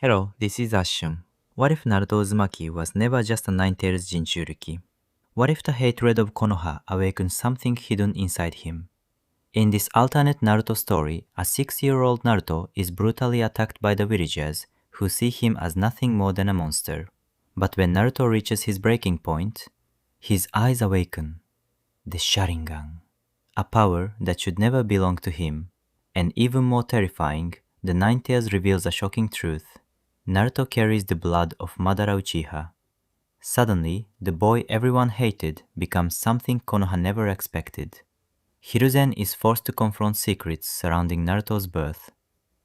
Hello, this is Ashun. What if Naruto Uzumaki was never just a nine-tailed Jinchuriki? What if the hatred of Konoha awakened something hidden inside him? In this alternate Naruto story, a 6-year-old Naruto is brutally attacked by the villagers who see him as nothing more than a monster. But when Naruto reaches his breaking point, his eyes awaken. The Sharingan, a power that should never belong to him. And even more terrifying, the Nine Tails reveals a shocking truth. Naruto carries the blood of Madara Uchiha. Suddenly, the boy everyone hated becomes something Konoha never expected. Hiruzen is forced to confront secrets surrounding Naruto's birth.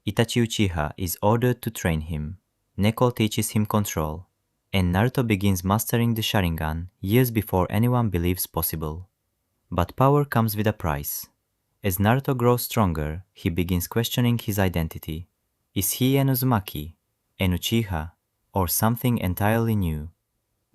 Itachi Uchiha is ordered to train him. Neko teaches him control. And Naruto begins mastering the Sharingan years before anyone believes possible. But power comes with a price. As Naruto grows stronger, he begins questioning his identity. Is he an Uzumaki, an Uchiha, or something entirely new?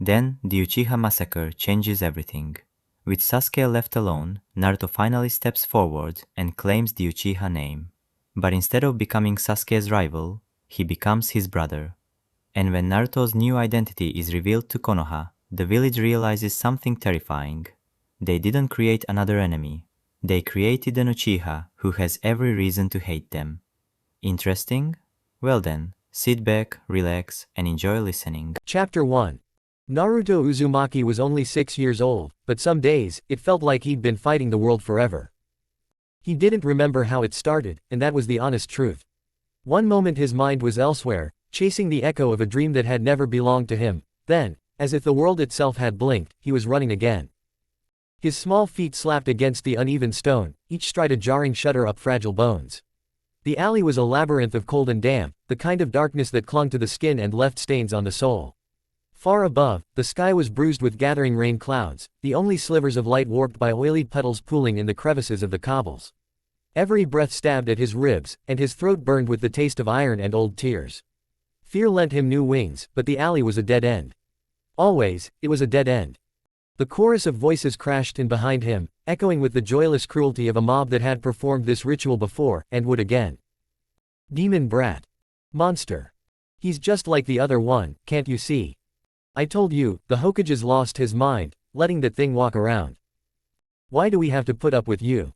Then the Uchiha massacre changes everything. With Sasuke left alone, Naruto finally steps forward and claims the Uchiha name. But instead of becoming Sasuke's rival, he becomes his brother. And when Naruto's new identity is revealed to Konoha, the village realizes something terrifying. They didn't create another enemy. They created an Uchiha who has every reason to hate them. Interesting? Well then, sit back, relax, and enjoy listening. Chapter 1. Naruto Uzumaki was only 6 years old, but some days, it felt like he'd been fighting the world forever. He didn't remember how it started, and that was the honest truth. One moment his mind was elsewhere, chasing the echo of a dream that had never belonged to him. Then, as if the world itself had blinked, he was running again. His small feet slapped against the uneven stone, each stride a jarring shudder up fragile bones. The alley was a labyrinth of cold and damp, the kind of darkness that clung to the skin and left stains on the soul. Far above, the sky was bruised with gathering rain clouds, the only slivers of light warped by oily petals pooling in the crevices of the cobbles. Every breath stabbed at his ribs, and his throat burned with the taste of iron and old tears. Fear lent him new wings, but the alley was a dead end. Always, it was a dead end. The chorus of voices crashed in behind him, echoing with the joyless cruelty of a mob that had performed this ritual before, and would again. Demon brat. Monster. He's just like the other one, can't you see? I told you, the Hokage's lost his mind, letting that thing walk around. Why do we have to put up with you?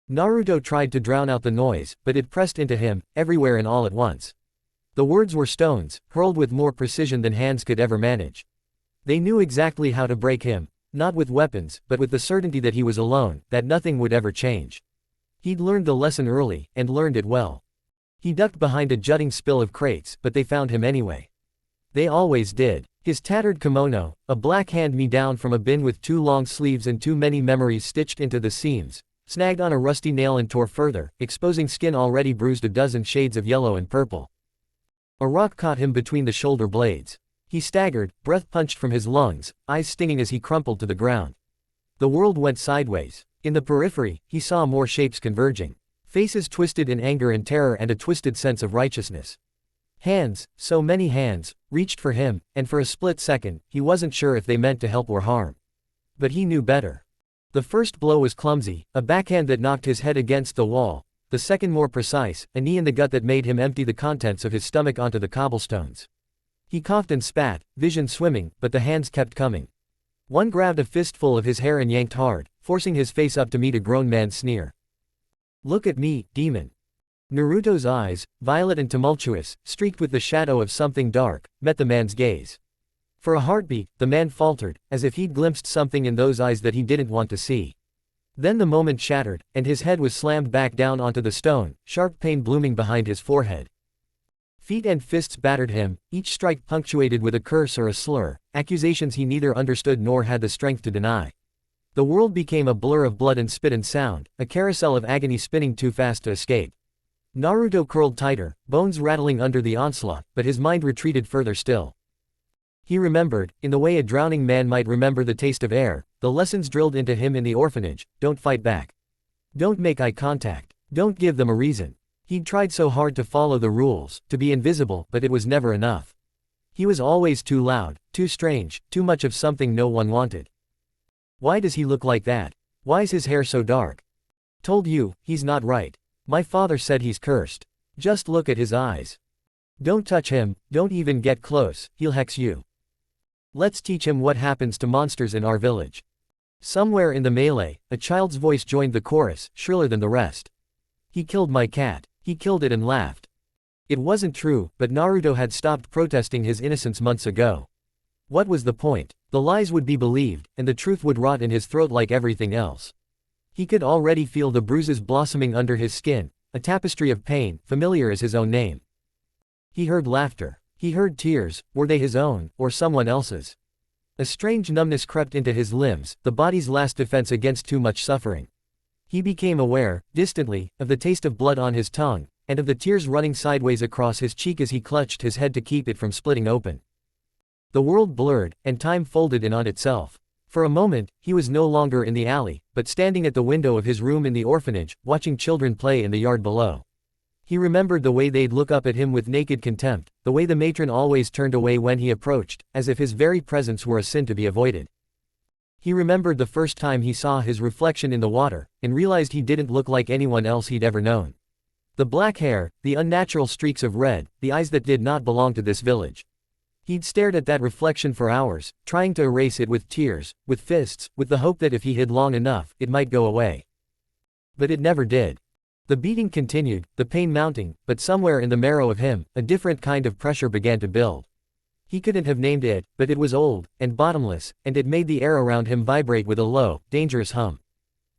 Naruto tried to drown out the noise, but it pressed into him, everywhere and all at once. The words were stones, hurled with more precision than hands could ever manage. They knew exactly how to break him, not with weapons, but with the certainty that he was alone, that nothing would ever change. He'd learned the lesson early, and learned it well. He ducked behind a jutting spill of crates, but they found him anyway. They always did. His tattered kimono, a black hand-me-down from a bin with too long sleeves and too many memories stitched into the seams, snagged on a rusty nail and tore further, exposing skin already bruised a dozen shades of yellow and purple. A rock caught him between the shoulder blades. He staggered, breath punched from his lungs, eyes stinging as he crumpled to the ground. The world went sideways. In the periphery, he saw more shapes converging. Faces twisted in anger and terror and a twisted sense of righteousness. Hands, so many hands, reached for him, and for a split second, he wasn't sure if they meant to help or harm. But he knew better. The first blow was clumsy, a backhand that knocked his head against the wall. The second more precise, a knee in the gut that made him empty the contents of his stomach onto the cobblestones. He coughed and spat, vision swimming, but the hands kept coming. One grabbed a fistful of his hair and yanked hard, forcing his face up to meet a grown man's sneer. Look at me, demon. Naruto's eyes, violet and tumultuous, streaked with the shadow of something dark, met the man's gaze. For a heartbeat, the man faltered, as if he'd glimpsed something in those eyes that he didn't want to see. Then the moment shattered, and his head was slammed back down onto the stone, sharp pain blooming behind his forehead. Feet and fists battered him, each strike punctuated with a curse or a slur, accusations he neither understood nor had the strength to deny. The world became a blur of blood and spit and sound, a carousel of agony spinning too fast to escape. Naruto curled tighter, bones rattling under the onslaught, but his mind retreated further still. He remembered, in the way a drowning man might remember the taste of air, the lessons drilled into him in the orphanage: don't fight back. Don't make eye contact. Don't give them a reason. He'd tried so hard to follow the rules, to be invisible, but it was never enough. He was always too loud, too strange, too much of something no one wanted. Why does he look like that? Why's his hair so dark? Told you, he's not right. My father said he's cursed. Just look at his eyes. Don't touch him, don't even get close, he'll hex you. Let's teach him what happens to monsters in our village. Somewhere in the melee, a child's voice joined the chorus, shriller than the rest. He killed my cat. He killed it and laughed. It wasn't true, but Naruto had stopped protesting his innocence months ago. What was the point? The lies would be believed, and the truth would rot in his throat like everything else. He could already feel the bruises blossoming under his skin, a tapestry of pain, familiar as his own name. He heard laughter. He heard tears, were they his own, or someone else's? A strange numbness crept into his limbs, the body's last defense against too much suffering. He became aware, distantly, of the taste of blood on his tongue, and of the tears running sideways across his cheek as he clutched his head to keep it from splitting open. The world blurred, and time folded in on itself. For a moment, he was no longer in the alley, but standing at the window of his room in the orphanage, watching children play in the yard below. He remembered the way they'd look up at him with naked contempt, the way the matron always turned away when he approached, as if his very presence were a sin to be avoided. He remembered the first time he saw his reflection in the water, and realized he didn't look like anyone else he'd ever known. The black hair, the unnatural streaks of red, the eyes that did not belong to this village. He'd stared at that reflection for hours, trying to erase it with tears, with fists, with the hope that if he hid long enough, it might go away. But it never did. The beating continued, the pain mounting, but somewhere in the marrow of him, a different kind of pressure began to build. He couldn't have named it, but it was old, and bottomless, and it made the air around him vibrate with a low, dangerous hum.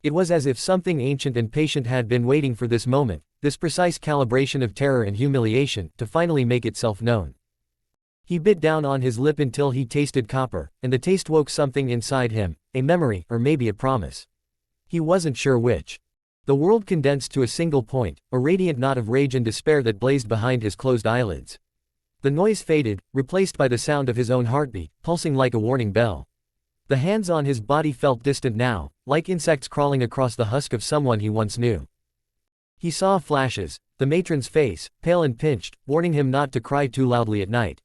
It was as if something ancient and patient had been waiting for this moment, this precise calibration of terror and humiliation, to finally make itself known. He bit down on his lip until he tasted copper, and the taste woke something inside him, a memory, or maybe a promise. He wasn't sure which. The world condensed to a single point, a radiant knot of rage and despair that blazed behind his closed eyelids. The noise faded, replaced by the sound of his own heartbeat, pulsing like a warning bell. The hands on his body felt distant now, like insects crawling across the husk of someone he once knew. He saw flashes, the matron's face, pale and pinched, warning him not to cry too loudly at night.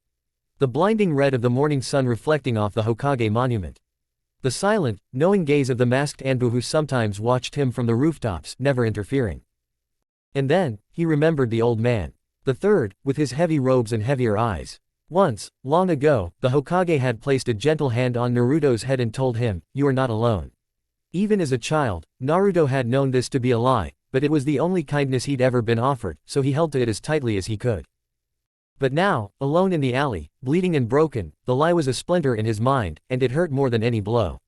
The blinding red of the morning sun reflecting off the Hokage monument. The silent, knowing gaze of the masked Anbu who sometimes watched him from the rooftops, never interfering. And then, he remembered the old man. The third, with his heavy robes and heavier eyes. Once, long ago, the Hokage had placed a gentle hand on Naruto's head and told him, "You are not alone." Even as a child, Naruto had known this to be a lie, but it was the only kindness he'd ever been offered, so he held to it as tightly as he could. But now, alone in the alley, bleeding and broken, the lie was a splinter in his mind, and it hurt more than any blow.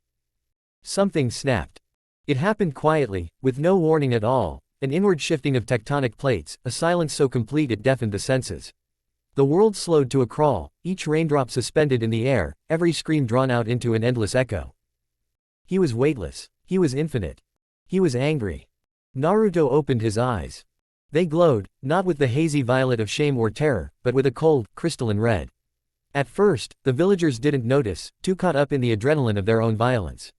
Something snapped. It happened quietly, with no warning at all, an inward shifting of tectonic plates, a silence so complete it deafened the senses. The world slowed to a crawl, each raindrop suspended in the air, every scream drawn out into an endless echo. He was weightless. He was infinite. He was angry. Naruto opened his eyes. They glowed, not with the hazy violet of shame or terror, but with a cold, crystalline red. At first, the villagers didn't notice, too caught up in the adrenaline of their own violence.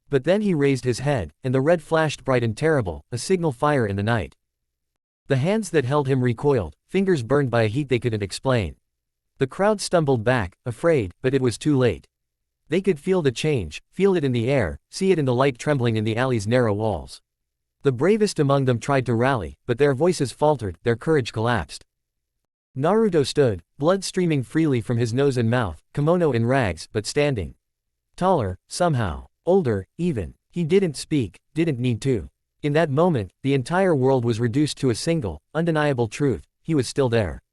But then he raised his head, and the red flashed bright and terrible, a signal fire in the night. The hands that held him recoiled, fingers burned by a heat they couldn't explain. The crowd stumbled back, afraid, but it was too late. They could feel the change, feel it in the air, see it in the light trembling in the alley's narrow walls. The bravest among them tried to rally, but their voices faltered, their courage collapsed. Naruto stood, blood streaming freely from his nose and mouth, kimono in rags, but standing. Taller, somehow. Older, even. He didn't speak, didn't need to. In that moment, the entire world was reduced to a single, undeniable truth: he was still there.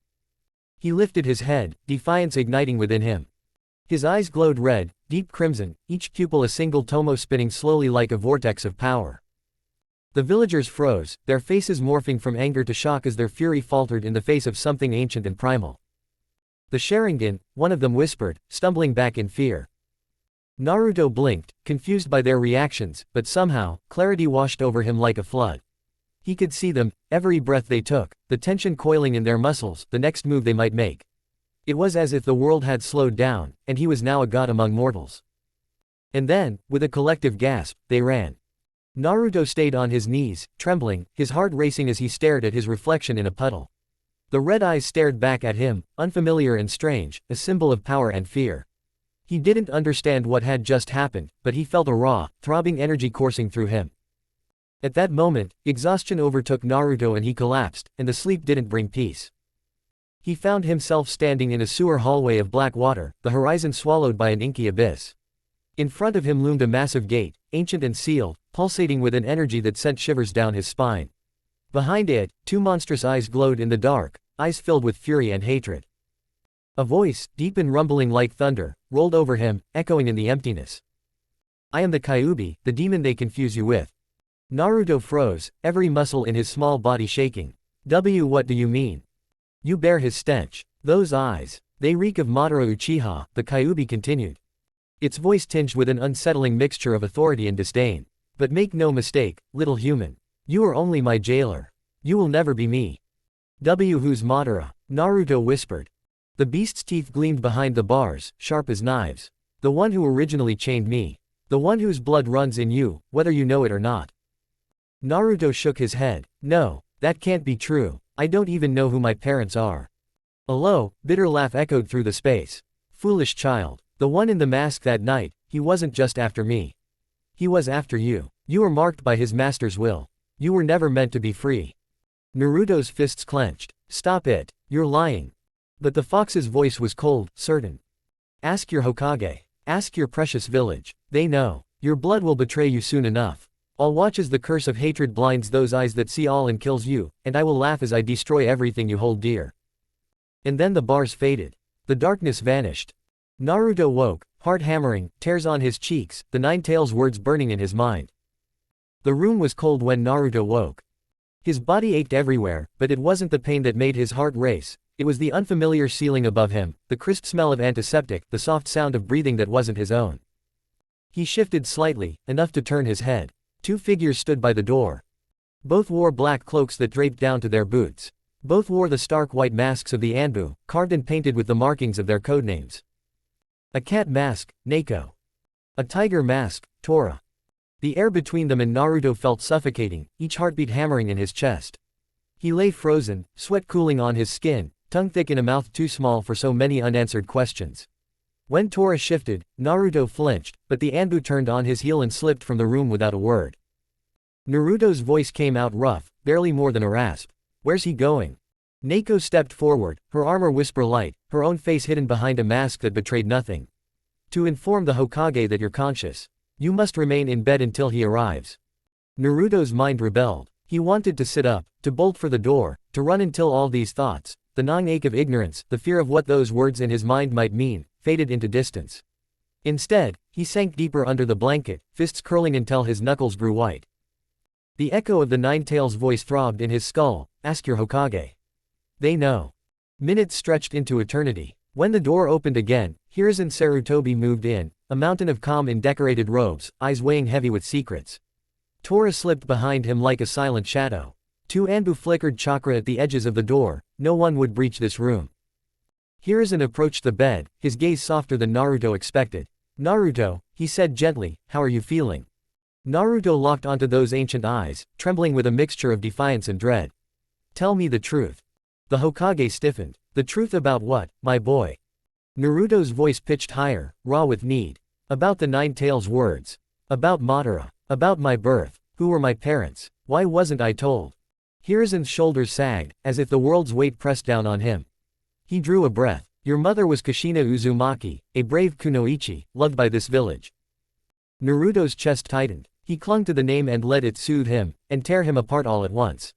He lifted his head, defiance igniting within him. His eyes glowed red, deep crimson, each pupil a single tomo spinning slowly like a vortex of power. The villagers froze, their faces morphing from anger to shock as their fury faltered in the face of something ancient and primal. The Sharingan, one of them whispered, stumbling back in fear. Naruto blinked, confused by their reactions, but somehow, clarity washed over him like a flood. He could see them, every breath they took, the tension coiling in their muscles, the next move they might make. It was as if the world had slowed down, and he was now a god among mortals. And then, with a collective gasp, they ran. Naruto stayed on his knees, trembling, his heart racing as he stared at his reflection in a puddle. The red eyes stared back at him, unfamiliar and strange, a symbol of power and fear. He didn't understand what had just happened, but he felt a raw, throbbing energy coursing through him. At that moment, exhaustion overtook Naruto and he collapsed, and the sleep didn't bring peace. He found himself standing in a sewer hallway of black water, the horizon swallowed by an inky abyss. In front of him loomed a massive gate, ancient and sealed, pulsating with an energy that sent shivers down his spine. Behind it, two monstrous eyes glowed in the dark, eyes filled with fury and hatred. A voice, deep and rumbling like thunder, rolled over him, echoing in the emptiness. I am the Kyuubi, the demon they confuse you with. Naruto froze, every muscle in his small body shaking. What do you mean? You bear his stench. Those eyes. They reek of Madara Uchiha, the Kyuubi continued. Its voice tinged with an unsettling mixture of authority and disdain. But make no mistake, little human. You are only my jailer. You will never be me. Who's Madara? Naruto whispered. The beast's teeth gleamed behind the bars, sharp as knives. The one who originally chained me. The one whose blood runs in you, whether you know it or not. Naruto shook his head. No, that can't be true. I don't even know who my parents are. A low, bitter laugh echoed through the space. Foolish child. The one in the mask that night, he wasn't just after me. He was after you. You were marked by his master's will. You were never meant to be free. Naruto's fists clenched. Stop it. You're lying. But the fox's voice was cold, certain. Ask your Hokage. Ask your precious village. They know. Your blood will betray you soon enough. I'll watch as the curse of hatred blinds those eyes that see all and kills you, and I will laugh as I destroy everything you hold dear. And then the bars faded. The darkness vanished. Naruto woke, heart hammering, tears on his cheeks, the Nine Tails words burning in his mind. The room was cold when Naruto woke. His body ached everywhere, but it wasn't the pain that made his heart race. It was the unfamiliar ceiling above him, the crisp smell of antiseptic, the soft sound of breathing that wasn't his own. He shifted slightly, enough to turn his head. Two figures stood by the door. Both wore black cloaks that draped down to their boots. Both wore the stark white masks of the Anbu, carved and painted with the markings of their codenames. A cat mask, Neko. A tiger mask, Tora. The air between them and Naruto felt suffocating, each heartbeat hammering in his chest. He lay frozen, sweat cooling on his skin, tongue thick in a mouth too small for so many unanswered questions. When Tora shifted, Naruto flinched, but the Anbu turned on his heel and slipped from the room without a word. Naruto's voice came out rough, barely more than a rasp. Where's he going? Neko stepped forward, her armor whisper light, her own face hidden behind a mask that betrayed nothing. To inform the Hokage that you're conscious. You must remain in bed until he arrives. Naruto's mind rebelled. He wanted to sit up, to bolt for the door, to run until all these thoughts, the gnawing ache of ignorance, the fear of what those words in his mind might mean, faded into distance. Instead, he sank deeper under the blanket, fists curling until his knuckles grew white. The echo of the Nine Tails voice throbbed in his skull, ask your Hokage. They know. Minutes stretched into eternity. When the door opened again, Hiruzen Sarutobi moved in, a mountain of calm in decorated robes, eyes weighing heavy with secrets. Tora slipped behind him like a silent shadow. Two Anbu flickered chakra at the edges of the door, no one would breach this room. Hiruzen approached the bed, his gaze softer than Naruto expected. Naruto, he said gently, how are you feeling? Naruto locked onto those ancient eyes, trembling with a mixture of defiance and dread. Tell me the truth. The Hokage stiffened. The truth about what, my boy? Naruto's voice pitched higher, raw with need. About the Nine Tails words. About Madara. About my birth. Who were my parents? Why wasn't I told? Hiruzen's shoulders sagged, as if the world's weight pressed down on him. He drew a breath. Your mother was Kushina Uzumaki, a brave kunoichi, loved by this village. Naruto's chest tightened. He clung to the name and let it soothe him, and tear him apart all at once.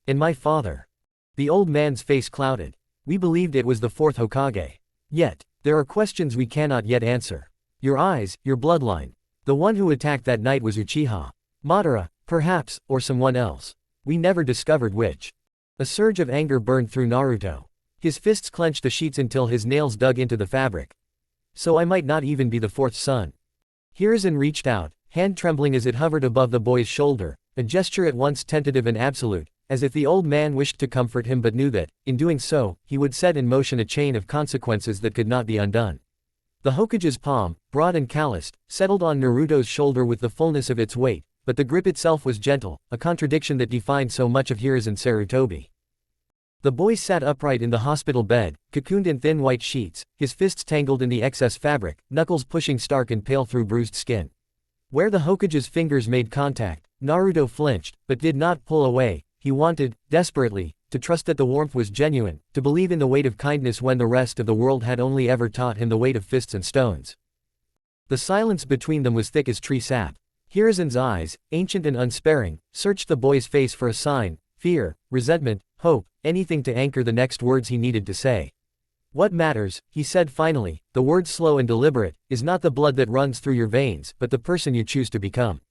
And my father. The old man's face clouded. We believed it was the fourth Hokage. Yet, there are questions we cannot yet answer. Your eyes, your bloodline. The one who attacked that night was Uchiha. Madara, perhaps, or someone else. We never discovered which. A surge of anger burned through Naruto. His fists clenched the sheets until his nails dug into the fabric. So I might not even be the fourth son. Hiruzen reached out, hand trembling as it hovered above the boy's shoulder, a gesture at once tentative and absolute, as if the old man wished to comfort him but knew that, in doing so, he would set in motion a chain of consequences that could not be undone. The Hokage's palm, broad and calloused, settled on Naruto's shoulder with the fullness of its weight, but the grip itself was gentle, a contradiction that defined so much of Hiruzen Sarutobi. The boy sat upright in the hospital bed, cocooned in thin white sheets, his fists tangled in the excess fabric, knuckles pushing stark and pale through bruised skin. Where the Hokage's fingers made contact, Naruto flinched, but did not pull away. He wanted, desperately, to trust that the warmth was genuine, to believe in the weight of kindness when the rest of the world had only ever taught him the weight of fists and stones. The silence between them was thick as tree sap. Hiruzen's eyes, ancient and unsparing, searched the boy's face for a sign: fear, resentment, hope, anything to anchor the next words he needed to say. "What matters," he said finally, the words slow and deliberate, "is not the blood that runs through your veins, but the person you choose to become."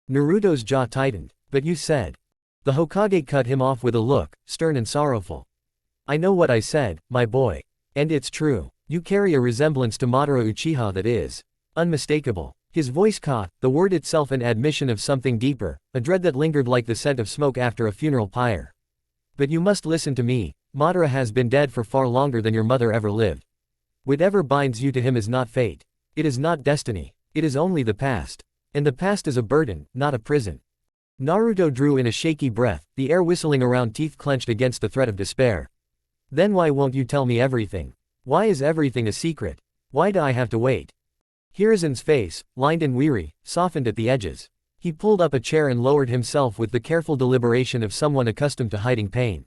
Naruto's jaw tightened. "But you said." The Hokage cut him off with a look, stern and sorrowful. "I know what I said, my boy. And it's true. You carry a resemblance to Madara Uchiha that is unmistakable." His voice caught, the word itself an admission of something deeper, a dread that lingered like the scent of smoke after a funeral pyre. "But you must listen to me. Madara has been dead for far longer than your mother ever lived. Whatever binds you to him is not fate. It is not destiny. It is only the past. And the past is a burden, not a prison." Naruto drew in a shaky breath, the air whistling around, teeth clenched against the threat of despair. "Then why won't you tell me everything? Why is everything a secret? Why do I have to wait?" Hiruzen's face, lined and weary, softened at the edges. He pulled up a chair and lowered himself with the careful deliberation of someone accustomed to hiding pain.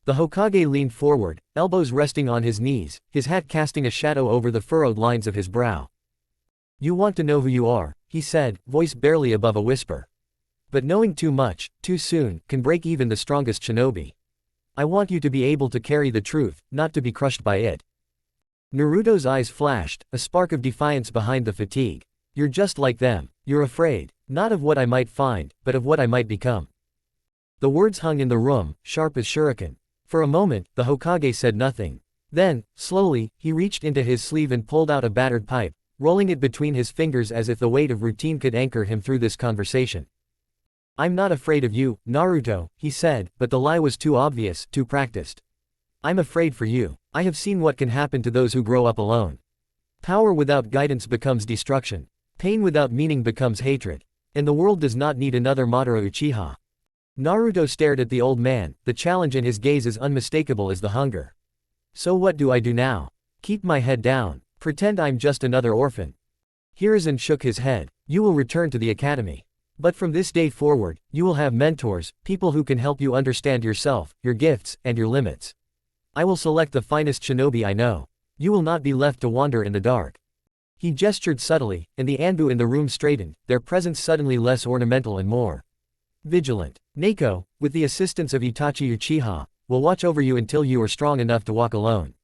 The Hokage leaned forward, elbows resting on his knees, his hat casting a shadow over the furrowed lines of his brow. "You want to know who you are," he said, voice barely above a whisper. "But knowing too much, too soon, can break even the strongest shinobi. I want you to be able to carry the truth, not to be crushed by it." Naruto's eyes flashed, a spark of defiance behind the fatigue. "You're just like them. You're afraid, not of what I might find, but of what I might become." The words hung in the room, sharp as shuriken. For a moment, the Hokage said nothing. Then, slowly, he reached into his sleeve and pulled out a battered pipe, rolling it between his fingers as if the weight of routine could anchor him through this conversation. "I'm not afraid of you, Naruto," he said, but the lie was too obvious, too practiced. "I'm afraid for you. I have seen what can happen to those who grow up alone. Power without guidance becomes destruction. Pain without meaning becomes hatred. And the world does not need another Madara Uchiha." Naruto stared at the old man, the challenge in his gaze as unmistakable as the hunger. "So what do I do now? Keep my head down? Pretend I'm just another orphan?" Hiruzen shook his head. "You will return to the academy. But from this day forward, you will have mentors, people who can help you understand yourself, your gifts, and your limits. I will select the finest shinobi I know. You will not be left to wander in the dark." He gestured subtly, and the Anbu in the room straightened, their presence suddenly less ornamental and more vigilant. "Neko, with the assistance of Itachi Uchiha, will watch over you until you are strong enough to walk alone.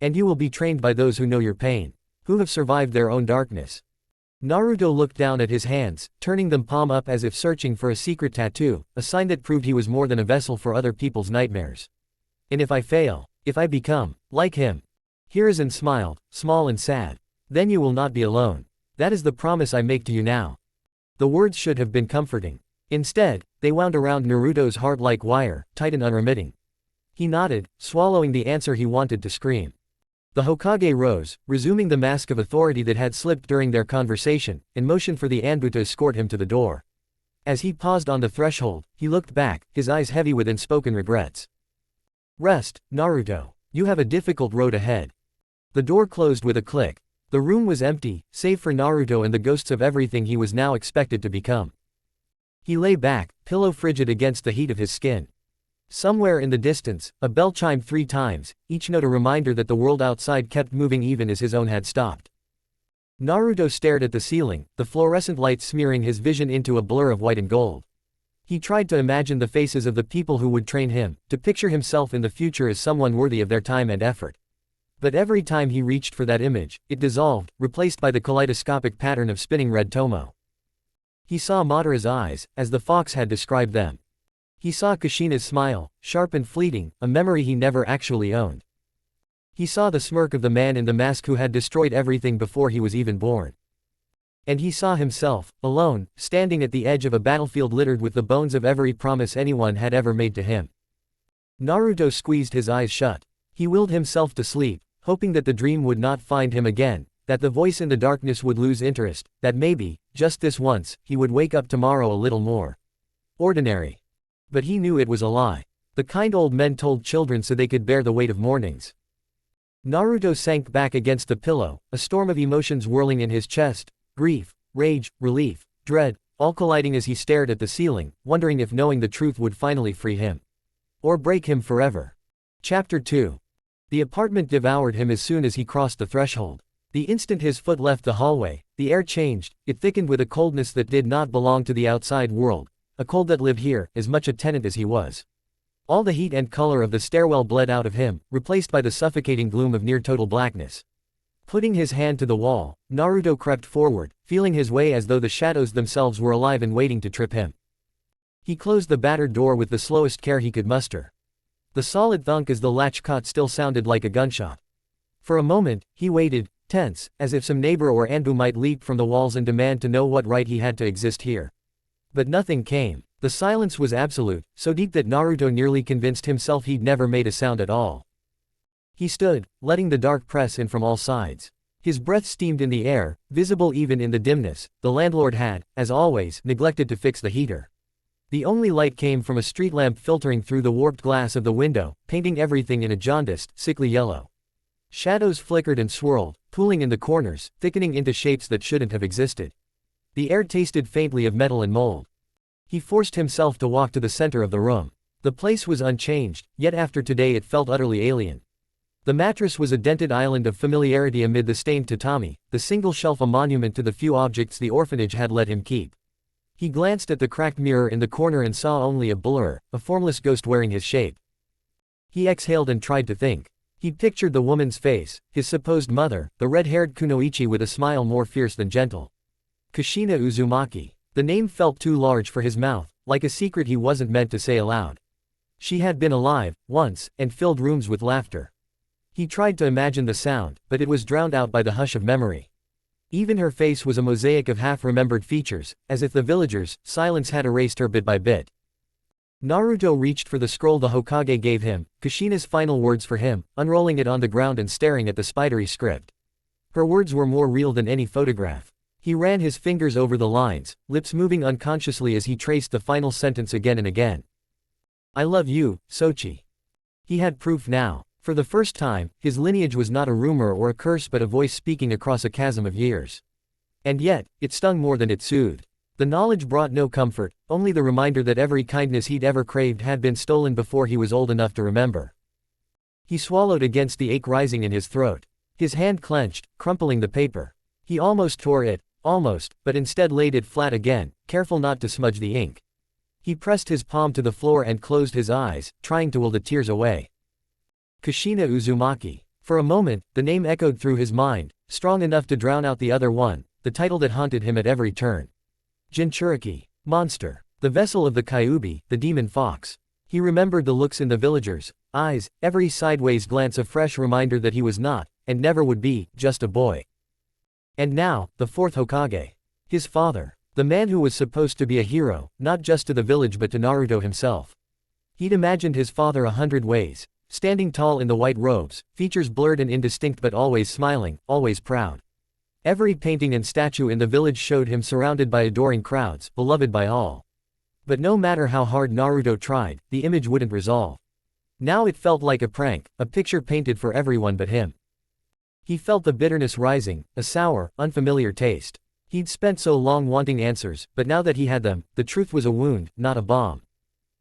And you will be trained by those who know your pain, who have survived their own darkness." Naruto looked down at his hands, turning them palm up as if searching for a secret tattoo, a sign that proved he was more than a vessel for other people's nightmares. "And if I fail, if I become like him?" Hiruzen smiled, small and sad. "Then you will not be alone. That is the promise I make to you now." The words should have been comforting. Instead, they wound around Naruto's heart like wire, tight and unremitting. He nodded, swallowing the answer he wanted to scream. The Hokage rose, resuming the mask of authority that had slipped during their conversation, and motioned for the Anbu to escort him to the door. As he paused on the threshold, he looked back, his eyes heavy with unspoken regrets. "Rest, Naruto. You have a difficult road ahead." The door closed with a click. The room was empty, save for Naruto and the ghosts of everything he was now expected to become. He lay back, pillow frigid against the heat of his skin. Somewhere in the distance, a bell chimed 3 times, each note a reminder that the world outside kept moving even as his own had stopped. Naruto stared at the ceiling, the fluorescent light smearing his vision into a blur of white and gold. He tried to imagine the faces of the people who would train him, to picture himself in the future as someone worthy of their time and effort. But every time he reached for that image, it dissolved, replaced by the kaleidoscopic pattern of spinning red tomo. He saw Madara's eyes, as the fox had described them. He saw Kushina's smile, sharp and fleeting, a memory he never actually owned. He saw the smirk of the man in the mask who had destroyed everything before he was even born. And he saw himself, alone, standing at the edge of a battlefield littered with the bones of every promise anyone had ever made to him. Naruto squeezed his eyes shut. He willed himself to sleep, hoping that the dream would not find him again, that the voice in the darkness would lose interest, that maybe, just this once, he would wake up tomorrow a little more ordinary. But he knew it was a lie. The kind old men told children so they could bear the weight of mornings. Naruto sank back against the pillow, a storm of emotions whirling in his chest, grief, rage, relief, dread, all colliding as he stared at the ceiling, wondering if knowing the truth would finally free him. Or break him forever. Chapter 2. The apartment devoured him as soon as he crossed the threshold. The instant his foot left the hallway, the air changed, it thickened with a coldness that did not belong to the outside world, a cold that lived here, as much a tenant as he was. All the heat and color of the stairwell bled out of him, replaced by the suffocating gloom of near-total blackness. Putting his hand to the wall, Naruto crept forward, feeling his way as though the shadows themselves were alive and waiting to trip him. He closed the battered door with the slowest care he could muster. The solid thunk as the latch caught still sounded like a gunshot. For a moment, he waited, tense, as if some neighbor or Anbu might leap from the walls and demand to know what right he had to exist here. But nothing came. The silence was absolute, so deep that Naruto nearly convinced himself he'd never made a sound at all. He stood, letting the dark press in from all sides. His breath steamed in the air, visible even in the dimness. The landlord had, as always, neglected to fix the heater. The only light came from a street lamp filtering through the warped glass of the window, painting everything in a jaundiced, sickly yellow. Shadows flickered and swirled, pooling in the corners, thickening into shapes that shouldn't have existed. The air tasted faintly of metal and mold. He forced himself to walk to the center of the room. The place was unchanged, yet after today it felt utterly alien. The mattress was a dented island of familiarity amid the stained tatami, the single shelf a monument to the few objects the orphanage had let him keep. He glanced at the cracked mirror in the corner and saw only a blur, a formless ghost wearing his shape. He exhaled and tried to think. He pictured the woman's face, his supposed mother, the red-haired kunoichi with a smile more fierce than gentle. Kushina Uzumaki. The name felt too large for his mouth, like a secret he wasn't meant to say aloud. She had been alive, once, and filled rooms with laughter. He tried to imagine the sound, but it was drowned out by the hush of memory. Even her face was a mosaic of half-remembered features, as if the villagers' silence had erased her bit by bit. Naruto reached for the scroll the Hokage gave him, Kushina's final words for him, unrolling it on the ground and staring at the spidery script. Her words were more real than any photograph. He ran his fingers over the lines, lips moving unconsciously as he traced the final sentence again and again. I love you, Sochi. He had proof now. For the first time, his lineage was not a rumor or a curse but a voice speaking across a chasm of years. And yet, it stung more than it soothed. The knowledge brought no comfort, only the reminder that every kindness he'd ever craved had been stolen before he was old enough to remember. He swallowed against the ache rising in his throat. His hand clenched, crumpling the paper. He almost tore it, but instead laid it flat again, careful not to smudge the ink. He pressed his palm to the floor and closed his eyes, trying to will the tears away. Kushina Uzumaki. For a moment, the name echoed through his mind, strong enough to drown out the other one, the title that haunted him at every turn. Jinchuriki. Monster. The vessel of the Kyuubi, the demon fox. He remembered the looks in the villagers' eyes, every sideways glance a fresh reminder that he was not, and never would be, just a boy. And now, the fourth Hokage. His father. The man who was supposed to be a hero, not just to the village but to Naruto himself. He'd imagined his father 100 ways. Standing tall in the white robes, features blurred and indistinct but always smiling, always proud. Every painting and statue in the village showed him surrounded by adoring crowds, beloved by all. But no matter how hard Naruto tried, the image wouldn't resolve. Now it felt like a prank, a picture painted for everyone but him. He felt the bitterness rising, a sour, unfamiliar taste. He'd spent so long wanting answers, but now that he had them, the truth was a wound, not a bomb.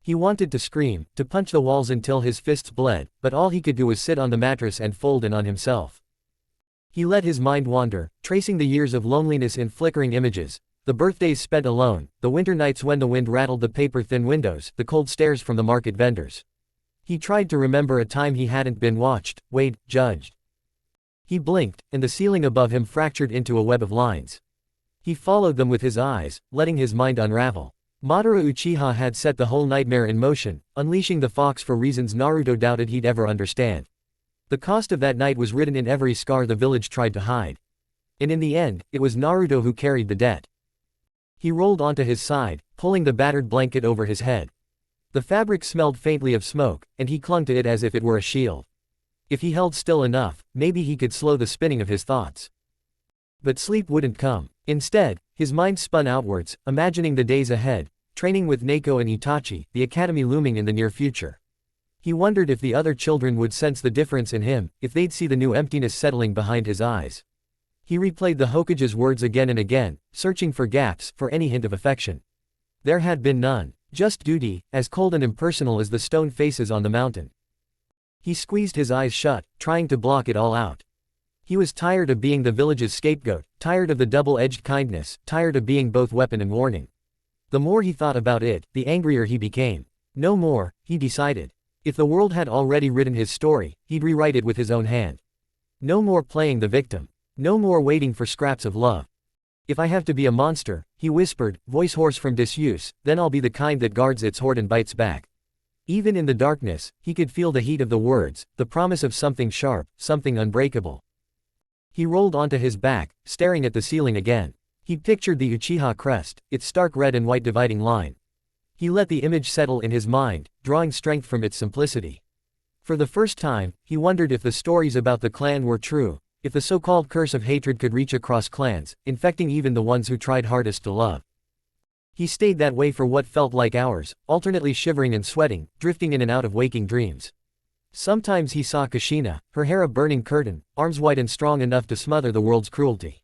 He wanted to scream, to punch the walls until his fists bled, but all he could do was sit on the mattress and fold in on himself. He let his mind wander, tracing the years of loneliness in flickering images, the birthdays spent alone, the winter nights when the wind rattled the paper-thin windows, the cold stares from the market vendors. He tried to remember a time he hadn't been watched, weighed, judged. He blinked, and the ceiling above him fractured into a web of lines. He followed them with his eyes, letting his mind unravel. Madara Uchiha had set the whole nightmare in motion, unleashing the fox for reasons Naruto doubted he'd ever understand. The cost of that night was written in every scar the village tried to hide. And in the end, it was Naruto who carried the debt. He rolled onto his side, pulling the battered blanket over his head. The fabric smelled faintly of smoke, and he clung to it as if it were a shield. If he held still enough, maybe he could slow the spinning of his thoughts. But sleep wouldn't come. Instead, his mind spun outwards, imagining the days ahead, training with Neko and Itachi, the academy looming in the near future. He wondered if the other children would sense the difference in him, if they'd see the new emptiness settling behind his eyes. He replayed the Hokage's words again and again, searching for gaps, for any hint of affection. There had been none. Just duty, as cold and impersonal as the stone faces on the mountain. He squeezed his eyes shut, trying to block it all out. He was tired of being the village's scapegoat, tired of the double-edged kindness, tired of being both weapon and warning. The more he thought about it, the angrier he became. No more, he decided. If the world had already written his story, he'd rewrite it with his own hand. No more playing the victim. No more waiting for scraps of love. If I have to be a monster, he whispered, voice hoarse from disuse, then I'll be the kind that guards its hoard and bites back. Even in the darkness, he could feel the heat of the words, the promise of something sharp, something unbreakable. He rolled onto his back, staring at the ceiling again. He pictured the Uchiha crest, its stark red and white dividing line. He let the image settle in his mind, drawing strength from its simplicity. For the first time, he wondered if the stories about the clan were true, if the so-called curse of hatred could reach across clans, infecting even the ones who tried hardest to love. He stayed that way for what felt like hours, alternately shivering and sweating, drifting in and out of waking dreams. Sometimes he saw Kushina, her hair a burning curtain, arms white and strong enough to smother the world's cruelty.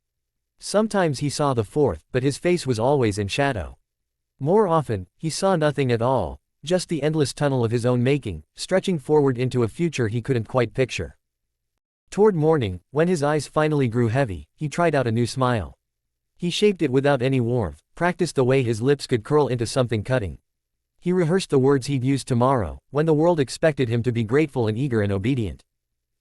Sometimes he saw the fourth, but his face was always in shadow. More often, he saw nothing at all, just the endless tunnel of his own making, stretching forward into a future he couldn't quite picture. Toward morning, when his eyes finally grew heavy, he tried out a new smile. He shaped it without any warmth, practiced the way his lips could curl into something cutting. He rehearsed the words he'd use tomorrow, when the world expected him to be grateful and eager and obedient.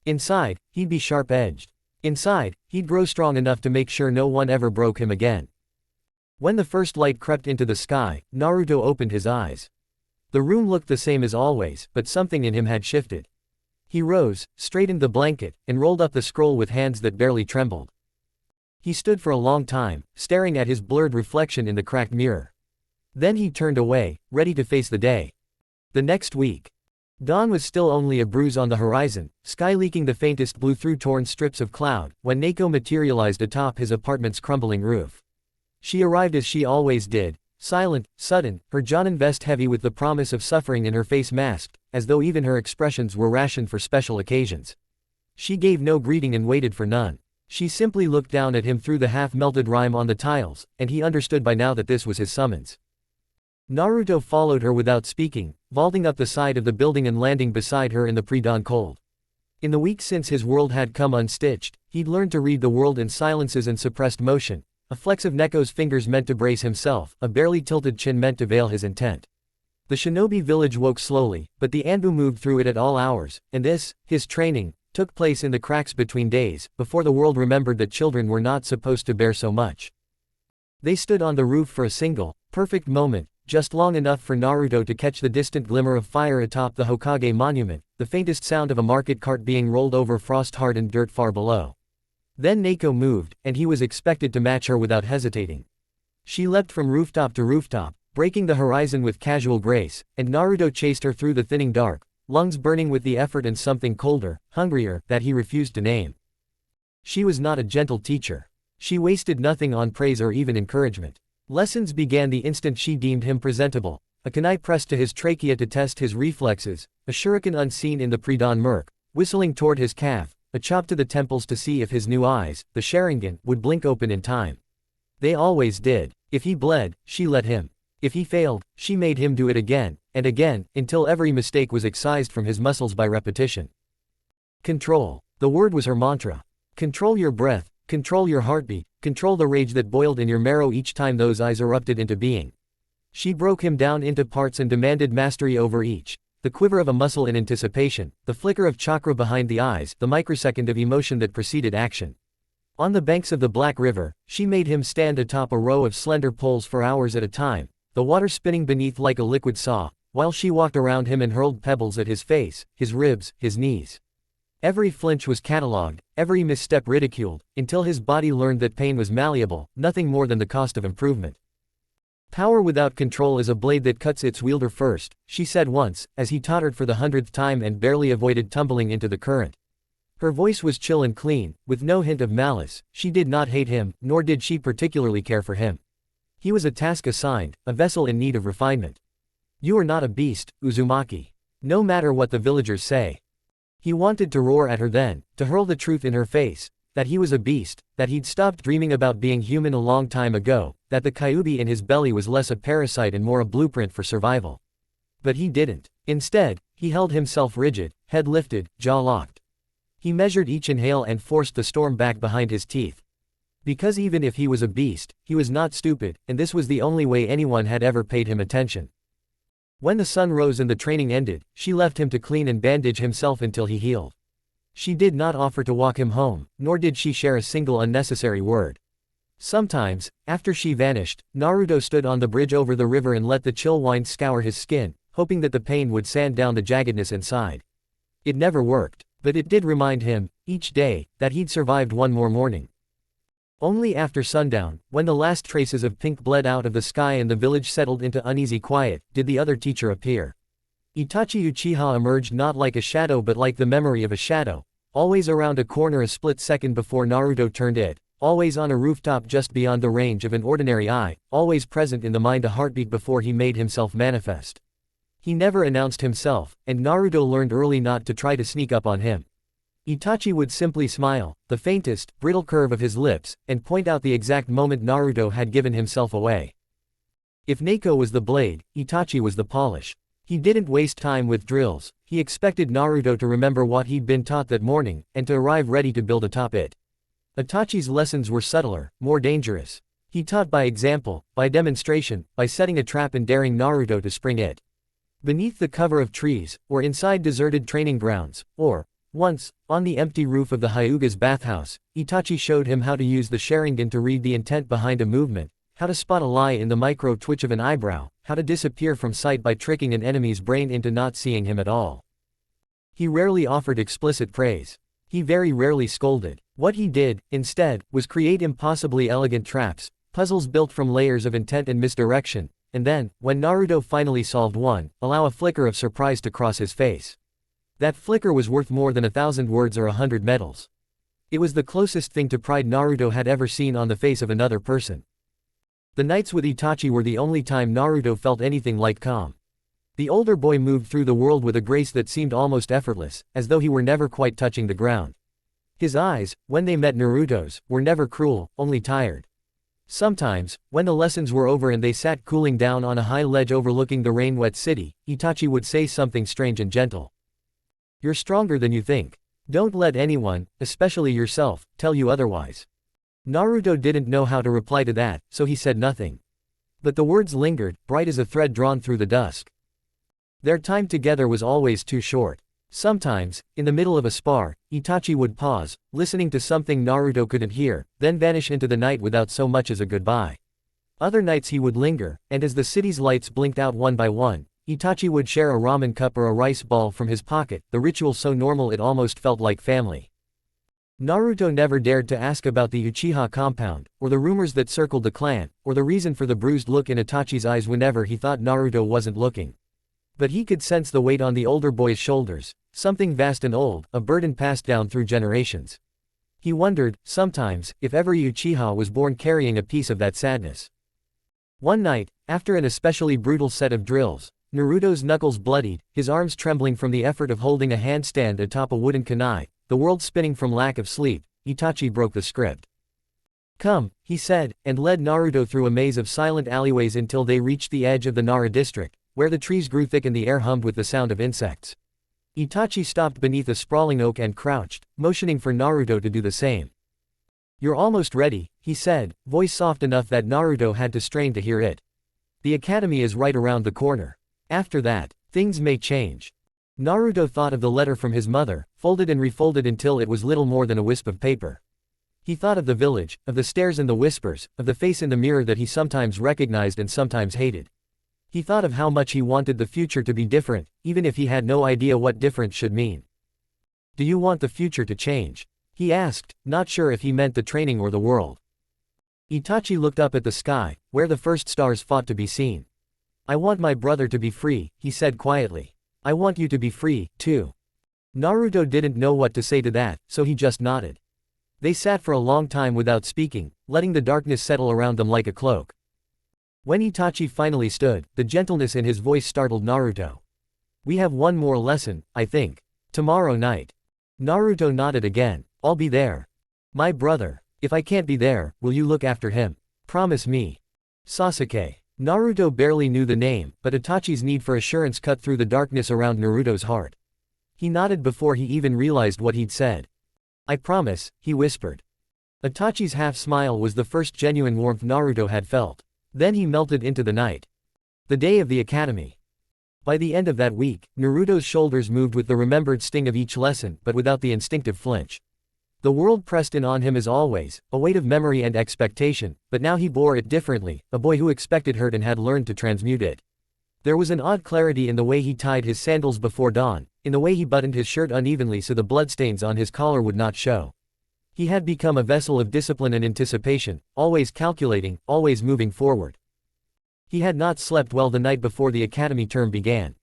Inside, he'd be sharp-edged. Inside, he'd grow strong enough to make sure no one ever broke him again. When the first light crept into the sky, Naruto opened his eyes. The room looked the same as always, but something in him had shifted. He rose, straightened the blanket, and rolled up the scroll with hands that barely trembled. He stood for a long time, staring at his blurred reflection in the cracked mirror. Then he turned away, ready to face the day. The next week. Dawn was still only a bruise on the horizon, sky leaking the faintest blue through torn strips of cloud, when Neko materialized atop his apartment's crumbling roof. She arrived as she always did, silent, sudden, her Jonin vest heavy with the promise of suffering and her face masked, as though even her expressions were rationed for special occasions. She gave no greeting and waited for none. She simply looked down at him through the half-melted rime on the tiles, and he understood by now that this was his summons. Naruto followed her without speaking, vaulting up the side of the building and landing beside her in the pre-dawn cold. In the weeks since his world had come unstitched, he'd learned to read the world in silences and suppressed motion, a flex of Neko's fingers meant to brace himself, a barely tilted chin meant to veil his intent. The shinobi village woke slowly, but the Anbu moved through it at all hours, and this, his training, took place in the cracks between days, before the world remembered that children were not supposed to bear so much. They stood on the roof for a single, perfect moment, just long enough for Naruto to catch the distant glimmer of fire atop the Hokage monument, the faintest sound of a market cart being rolled over frost-hardened dirt far below. Then Neko moved, and he was expected to match her without hesitating. She leapt from rooftop to rooftop, breaking the horizon with casual grace, and Naruto chased her through the thinning dark, lungs burning with the effort and something colder, hungrier, that he refused to name. She was not a gentle teacher. She wasted nothing on praise or even encouragement. Lessons began the instant she deemed him presentable, a kunai pressed to his trachea to test his reflexes, a shuriken unseen in the pre-dawn murk, whistling toward his calf, a chop to the temples to see if his new eyes, the Sharingan, would blink open in time. They always did. If he bled, she let him. If he failed, she made him do it again, and again, until every mistake was excised from his muscles by repetition. Control. The word was her mantra. Control your breath, control your heartbeat, control the rage that boiled in your marrow each time those eyes erupted into being. She broke him down into parts and demanded mastery over each. The quiver of a muscle in anticipation, the flicker of chakra behind the eyes, the microsecond of emotion that preceded action. On the banks of the Black River, she made him stand atop a row of slender poles for hours at a time, the water spinning beneath like a liquid saw, while she walked around him and hurled pebbles at his face, his ribs, his knees. Every flinch was catalogued, every misstep ridiculed, until his body learned that pain was malleable, nothing more than the cost of improvement. Power without control is a blade that cuts its wielder first, she said once, as he tottered for the 100th time and barely avoided tumbling into the current. Her voice was chill and clean, with no hint of malice. She did not hate him, nor did she particularly care for him. He was a task assigned, a vessel in need of refinement. You are not a beast, Uzumaki. No matter what the villagers say. He wanted to roar at her then, to hurl the truth in her face, that he was a beast, that he'd stopped dreaming about being human a long time ago, that the Kyuubi in his belly was less a parasite and more a blueprint for survival. But he didn't. Instead, he held himself rigid, head lifted, jaw locked. He measured each inhale and forced the storm back behind his teeth. Because even if he was a beast, he was not stupid, and this was the only way anyone had ever paid him attention. When the sun rose and the training ended, she left him to clean and bandage himself until he healed. She did not offer to walk him home, nor did she share a single unnecessary word. Sometimes, after she vanished, Naruto stood on the bridge over the river and let the chill wind scour his skin, hoping that the pain would sand down the jaggedness inside. It never worked, but it did remind him, each day, that he'd survived one more morning. Only after sundown, when the last traces of pink bled out of the sky and the village settled into uneasy quiet, did the other teacher appear. Itachi Uchiha emerged not like a shadow but like the memory of a shadow, always around a corner a split second before Naruto turned it, always on a rooftop just beyond the range of an ordinary eye, always present in the mind a heartbeat before he made himself manifest. He never announced himself, and Naruto learned early not to try to sneak up on him. Itachi would simply smile, the faintest, brittle curve of his lips, and point out the exact moment Naruto had given himself away. If Neiko was the blade, Itachi was the polish. He didn't waste time with drills, he expected Naruto to remember what he'd been taught that morning, and to arrive ready to build atop it. Itachi's lessons were subtler, more dangerous. He taught by example, by demonstration, by setting a trap and daring Naruto to spring it. Beneath the cover of trees, or inside deserted training grounds, or, once, on the empty roof of the Hyuga's bathhouse, Itachi showed him how to use the Sharingan to read the intent behind a movement, how to spot a lie in the micro-twitch of an eyebrow, how to disappear from sight by tricking an enemy's brain into not seeing him at all. He rarely offered explicit praise. He very rarely scolded. What he did, instead, was create impossibly elegant traps, puzzles built from layers of intent and misdirection, and then, when Naruto finally solved one, allow a flicker of surprise to cross his face. That flicker was worth more than 1,000 words or 100 medals. It was the closest thing to pride Naruto had ever seen on the face of another person. The nights with Itachi were the only time Naruto felt anything like calm. The older boy moved through the world with a grace that seemed almost effortless, as though he were never quite touching the ground. His eyes, when they met Naruto's, were never cruel, only tired. Sometimes, when the lessons were over and they sat cooling down on a high ledge overlooking the rain-wet city, Itachi would say something strange and gentle. "You're stronger than you think. Don't let anyone, especially yourself, tell you otherwise." Naruto didn't know how to reply to that, so he said nothing. But the words lingered, bright as a thread drawn through the dusk. Their time together was always too short. Sometimes, in the middle of a spar, Itachi would pause, listening to something Naruto couldn't hear, then vanish into the night without so much as a goodbye. Other nights he would linger, and as the city's lights blinked out one by one, Itachi would share a ramen cup or a rice ball from his pocket, the ritual so normal it almost felt like family. Naruto never dared to ask about the Uchiha compound, or the rumors that circled the clan, or the reason for the bruised look in Itachi's eyes whenever he thought Naruto wasn't looking. But he could sense the weight on the older boy's shoulders, something vast and old, a burden passed down through generations. He wondered, sometimes, if every Uchiha was born carrying a piece of that sadness. One night, after an especially brutal set of drills, Naruto's knuckles bloodied, his arms trembling from the effort of holding a handstand atop a wooden kunai, the world spinning from lack of sleep, Itachi broke the script. "Come," he said, and led Naruto through a maze of silent alleyways until they reached the edge of the Nara district, where the trees grew thick and the air hummed with the sound of insects. Itachi stopped beneath a sprawling oak and crouched, motioning for Naruto to do the same. "You're almost ready," he said, voice soft enough that Naruto had to strain to hear it. "The academy is right around the corner. After that, things may change." Naruto thought of the letter from his mother, folded and refolded until it was little more than a wisp of paper. He thought of the village, of the stairs and the whispers, of the face in the mirror that he sometimes recognized and sometimes hated. He thought of how much he wanted the future to be different, even if he had no idea what different should mean. "Do you want the future to change?" he asked, not sure if he meant the training or the world. Itachi looked up at the sky, where the first stars fought to be seen. "I want my brother to be free," he said quietly. "I want you to be free, too." Naruto didn't know what to say to that, so he just nodded. They sat for a long time without speaking, letting the darkness settle around them like a cloak. When Itachi finally stood, the gentleness in his voice startled Naruto. "We have one more lesson, I think. Tomorrow night." Naruto nodded again. "I'll be there. My brother. If I can't be there, will you look after him? Promise me." Sasuke. Naruto barely knew the name, but Itachi's need for assurance cut through the darkness around Naruto's heart. He nodded before he even realized what he'd said. "I promise," he whispered. Itachi's half-smile was the first genuine warmth Naruto had felt. Then he melted into the night. The day of the academy. By the end of that week, Naruto's shoulders moved with the remembered sting of each lesson but without the instinctive flinch. The world pressed in on him as always, a weight of memory and expectation, but now he bore it differently, a boy who expected hurt and had learned to transmute it. There was an odd clarity in the way he tied his sandals before dawn, in the way he buttoned his shirt unevenly so the bloodstains on his collar would not show. He had become a vessel of discipline and anticipation, always calculating, always moving forward. He had not slept well the night before the academy term began.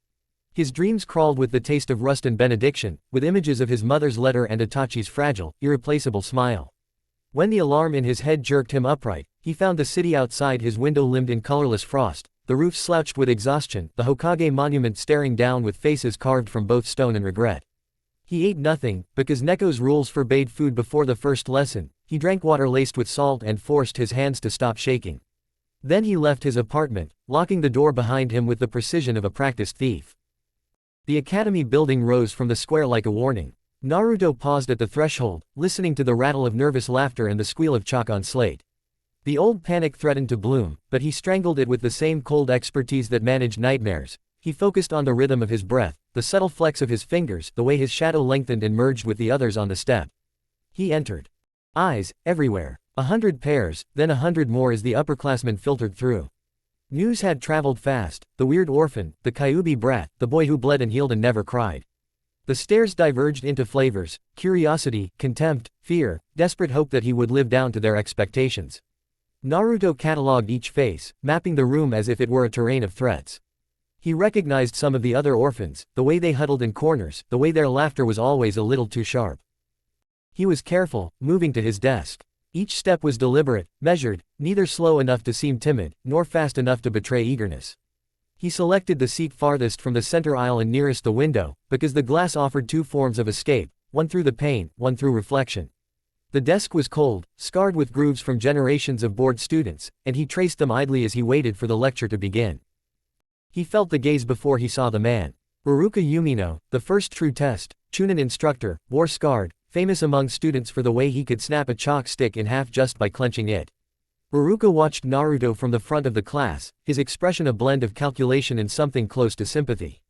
His dreams crawled with the taste of rust and benediction, with images of his mother's letter and Itachi's fragile, irreplaceable smile. When the alarm in his head jerked him upright, he found the city outside his window limned in colorless frost, the roof slouched with exhaustion, the Hokage monument staring down with faces carved from both stone and regret. He ate nothing, because Neko's rules forbade food before the first lesson. He drank water laced with salt and forced his hands to stop shaking. Then he left his apartment, locking the door behind him with the precision of a practiced thief. The academy building rose from the square like a warning. Naruto paused at the threshold, listening to the rattle of nervous laughter and the squeal of chalk on slate. The old panic threatened to bloom, but he strangled it with the same cold expertise that managed nightmares. He focused on the rhythm of his breath, the subtle flex of his fingers, the way his shadow lengthened and merged with the others on the step. He entered. Eyes, everywhere. 100 pairs, then 100 more as the upperclassmen filtered through. News had traveled fast: the weird orphan, the Kyuubi brat, the boy who bled and healed and never cried. The stares diverged into flavors: curiosity, contempt, fear, desperate hope that he would live down to their expectations. Naruto catalogued each face, mapping the room as if it were a terrain of threats. He recognized some of the other orphans, the way they huddled in corners, the way their laughter was always a little too sharp. He was careful, moving to his desk. Each step was deliberate, measured, neither slow enough to seem timid, nor fast enough to betray eagerness. He selected the seat farthest from the center aisle and nearest the window, because the glass offered two forms of escape, one through the pane, one through reflection. The desk was cold, scarred with grooves from generations of bored students, and he traced them idly as he waited for the lecture to begin. He felt the gaze before he saw the man. Iruka Yumino, the first true test, Chunin instructor, wore scarred, famous among students for the way he could snap a chalk stick in half just by clenching it. Iruka watched Naruto from the front of the class, his expression a blend of calculation and something close to sympathy.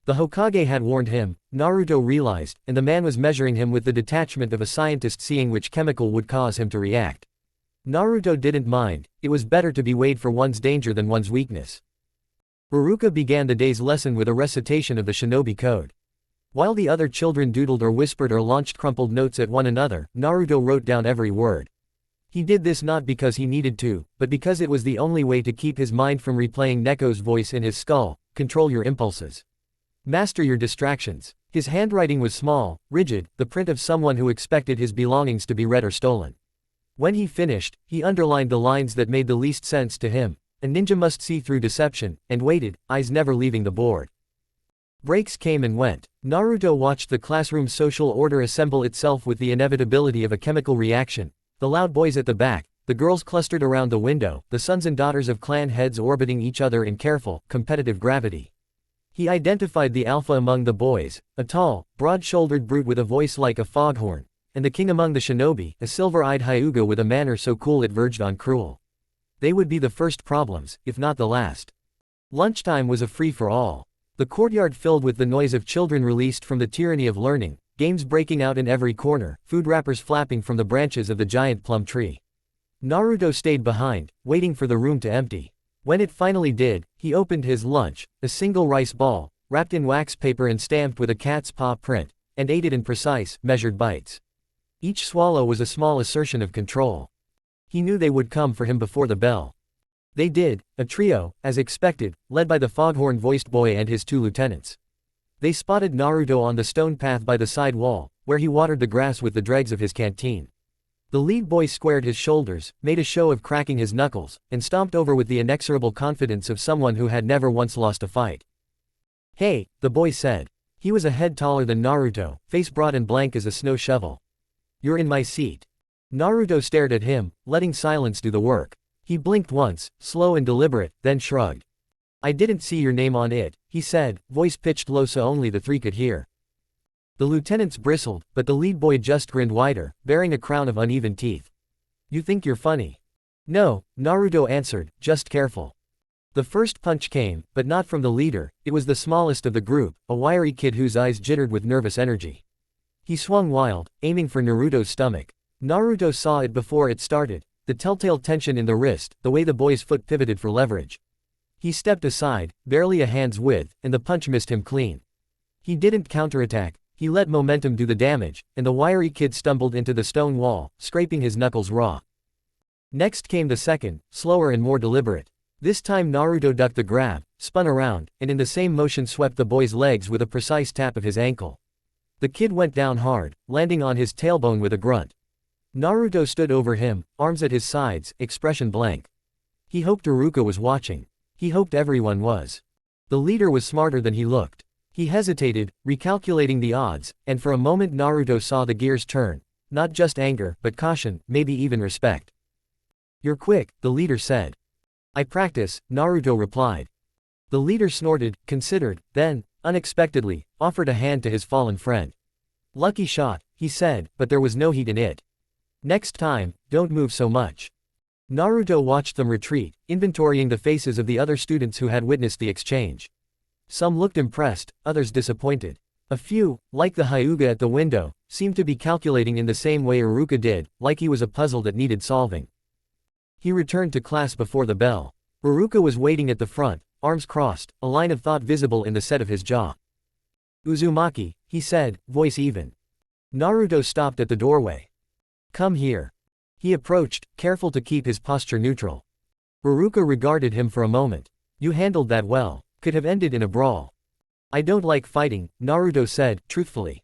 The Hokage had warned him, Naruto realized, and the man was measuring him with the detachment of a scientist seeing which chemical would cause him to react. Naruto didn't mind. It was better to be weighed for one's danger than one's weakness. Iruka began the day's lesson with a recitation of the shinobi code. While the other children doodled or whispered or launched crumpled notes at one another, Naruto wrote down every word. He did this not because he needed to, but because it was the only way to keep his mind from replaying Neko's voice in his skull: control your impulses. Master your distractions. His handwriting was small, rigid, the print of someone who expected his belongings to be read or stolen. When he finished, he underlined the lines that made the least sense to him. A ninja must see through deception, and waited, eyes never leaving the board. Breaks came and went. Naruto watched the classroom social order assemble itself with the inevitability of a chemical reaction. The loud boys at the back, the girls clustered around the window, the sons and daughters of clan heads orbiting each other in careful, competitive gravity. He identified the alpha among the boys, a tall, broad-shouldered brute with a voice like a foghorn, and the king among the shinobi, a silver-eyed Hyuga with a manner so cool it verged on cruel. They would be the first problems, if not the last. Lunchtime was a free-for-all. The courtyard filled with the noise of children released from the tyranny of learning, games breaking out in every corner, food wrappers flapping from the branches of the giant plum tree. Naruto stayed behind, waiting for the room to empty. When it finally did, he opened his lunch, a single rice ball, wrapped in wax paper and stamped with a cat's paw print, and ate it in precise, measured bites. Each swallow was a small assertion of control. He knew they would come for him before the bell. They did, a trio, as expected, led by the foghorn-voiced boy and his two lieutenants. They spotted Naruto on the stone path by the side wall, where he watered the grass with the dregs of his canteen. The lead boy squared his shoulders, made a show of cracking his knuckles, and stomped over with the inexorable confidence of someone who had never once lost a fight. "Hey," the boy said. He was a head taller than Naruto, face broad and blank as a snow shovel. "You're in my seat." Naruto stared at him, letting silence do the work. He blinked once, slow and deliberate, then shrugged. I didn't see your name on it, he said, voice pitched low so only the three could hear. The lieutenants bristled, but the lead boy just grinned wider, bearing a crown of uneven teeth. You think you're funny? No, Naruto answered, just careful. The first punch came, but not from the leader. It was the smallest of the group, a wiry kid whose eyes jittered with nervous energy. He swung wild, aiming for Naruto's stomach. Naruto saw it before it started, the telltale tension in the wrist, the way the boy's foot pivoted for leverage. He stepped aside, barely a hand's width, and the punch missed him clean. He didn't counterattack, he let momentum do the damage, and the wiry kid stumbled into the stone wall, scraping his knuckles raw. Next came the second, slower and more deliberate. This time Naruto ducked the grab, spun around, and in the same motion swept the boy's legs with a precise tap of his ankle. The kid went down hard, landing on his tailbone with a grunt. Naruto stood over him, arms at his sides, expression blank. He hoped Iruka was watching. He hoped everyone was. The leader was smarter than he looked. He hesitated, recalculating the odds, and for a moment Naruto saw the gears turn. Not just anger, but caution, maybe even respect. You're quick, the leader said. I practice, Naruto replied. The leader snorted, considered, then, unexpectedly, offered a hand to his fallen friend. Lucky shot, he said, but there was no heat in it. Next time, don't move so much. Naruto watched them retreat, inventorying the faces of the other students who had witnessed the exchange. Some looked impressed, others disappointed. A few, like the Hyuga at the window, seemed to be calculating in the same way Iruka did, like he was a puzzle that needed solving. He returned to class before the bell. Iruka was waiting at the front, arms crossed, a line of thought visible in the set of his jaw. Uzumaki, he said, voice even. Naruto stopped at the doorway. Come here. He approached, careful to keep his posture neutral. Iruka regarded him for a moment. You handled that well. Could have ended in a brawl. I don't like fighting, Naruto said, truthfully.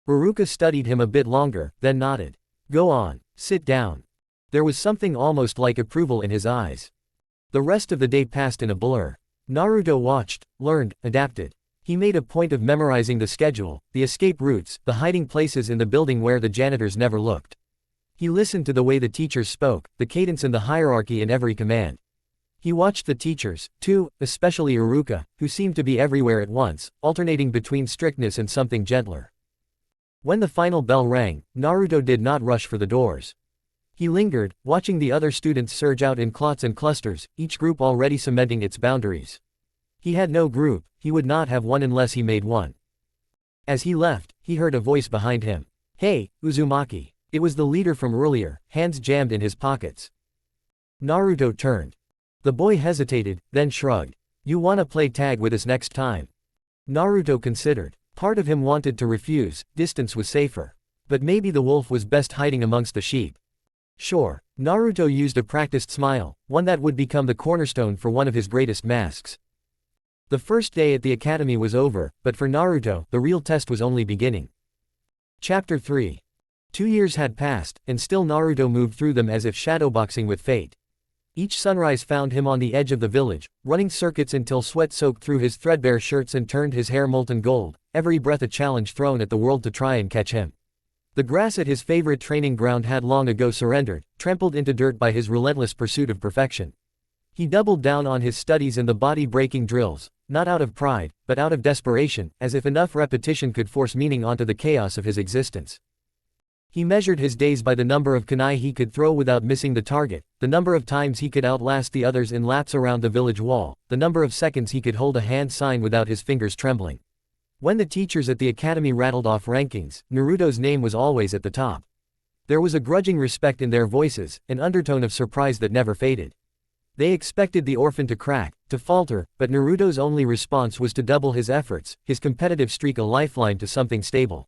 Iruka studied him a bit longer, then nodded. Go on, sit down. There was something almost like approval in his eyes. The rest of the day passed in a blur. Naruto watched, learned, adapted. He made a point of memorizing the schedule, the escape routes, the hiding places in the building where the janitors never looked. He listened to the way the teachers spoke, the cadence and the hierarchy in every command. He watched the teachers, too, especially Iruka, who seemed to be everywhere at once, alternating between strictness and something gentler. When the final bell rang, Naruto did not rush for the doors. He lingered, watching the other students surge out in clots and clusters, each group already cementing its boundaries. He had no group, he would not have one unless he made one. As he left, he heard a voice behind him. Hey, Uzumaki. It was the leader from earlier, hands jammed in his pockets. Naruto turned. The boy hesitated, then shrugged. You wanna play tag with us next time? Naruto considered. Part of him wanted to refuse, distance was safer. But maybe the wolf was best hiding amongst the sheep. Sure, Naruto used a practiced smile, one that would become the cornerstone for one of his greatest masks. The first day at the academy was over, but for Naruto, the real test was only beginning. Chapter 3. 2 years had passed, and still Naruto moved through them as if shadowboxing with fate. Each sunrise found him on the edge of the village, running circuits until sweat soaked through his threadbare shirts and turned his hair molten gold, every breath a challenge thrown at the world to try and catch him. The grass at his favorite training ground had long ago surrendered, trampled into dirt by his relentless pursuit of perfection. He doubled down on his studies and the body-breaking drills, not out of pride, but out of desperation, as if enough repetition could force meaning onto the chaos of his existence. He measured his days by the number of kunai he could throw without missing the target, the number of times he could outlast the others in laps around the village wall, the number of seconds he could hold a hand sign without his fingers trembling. When the teachers at the academy rattled off rankings, Naruto's name was always at the top. There was a grudging respect in their voices, an undertone of surprise that never faded. They expected the orphan to crack, to falter, but Naruto's only response was to double his efforts, his competitive streak a lifeline to something stable.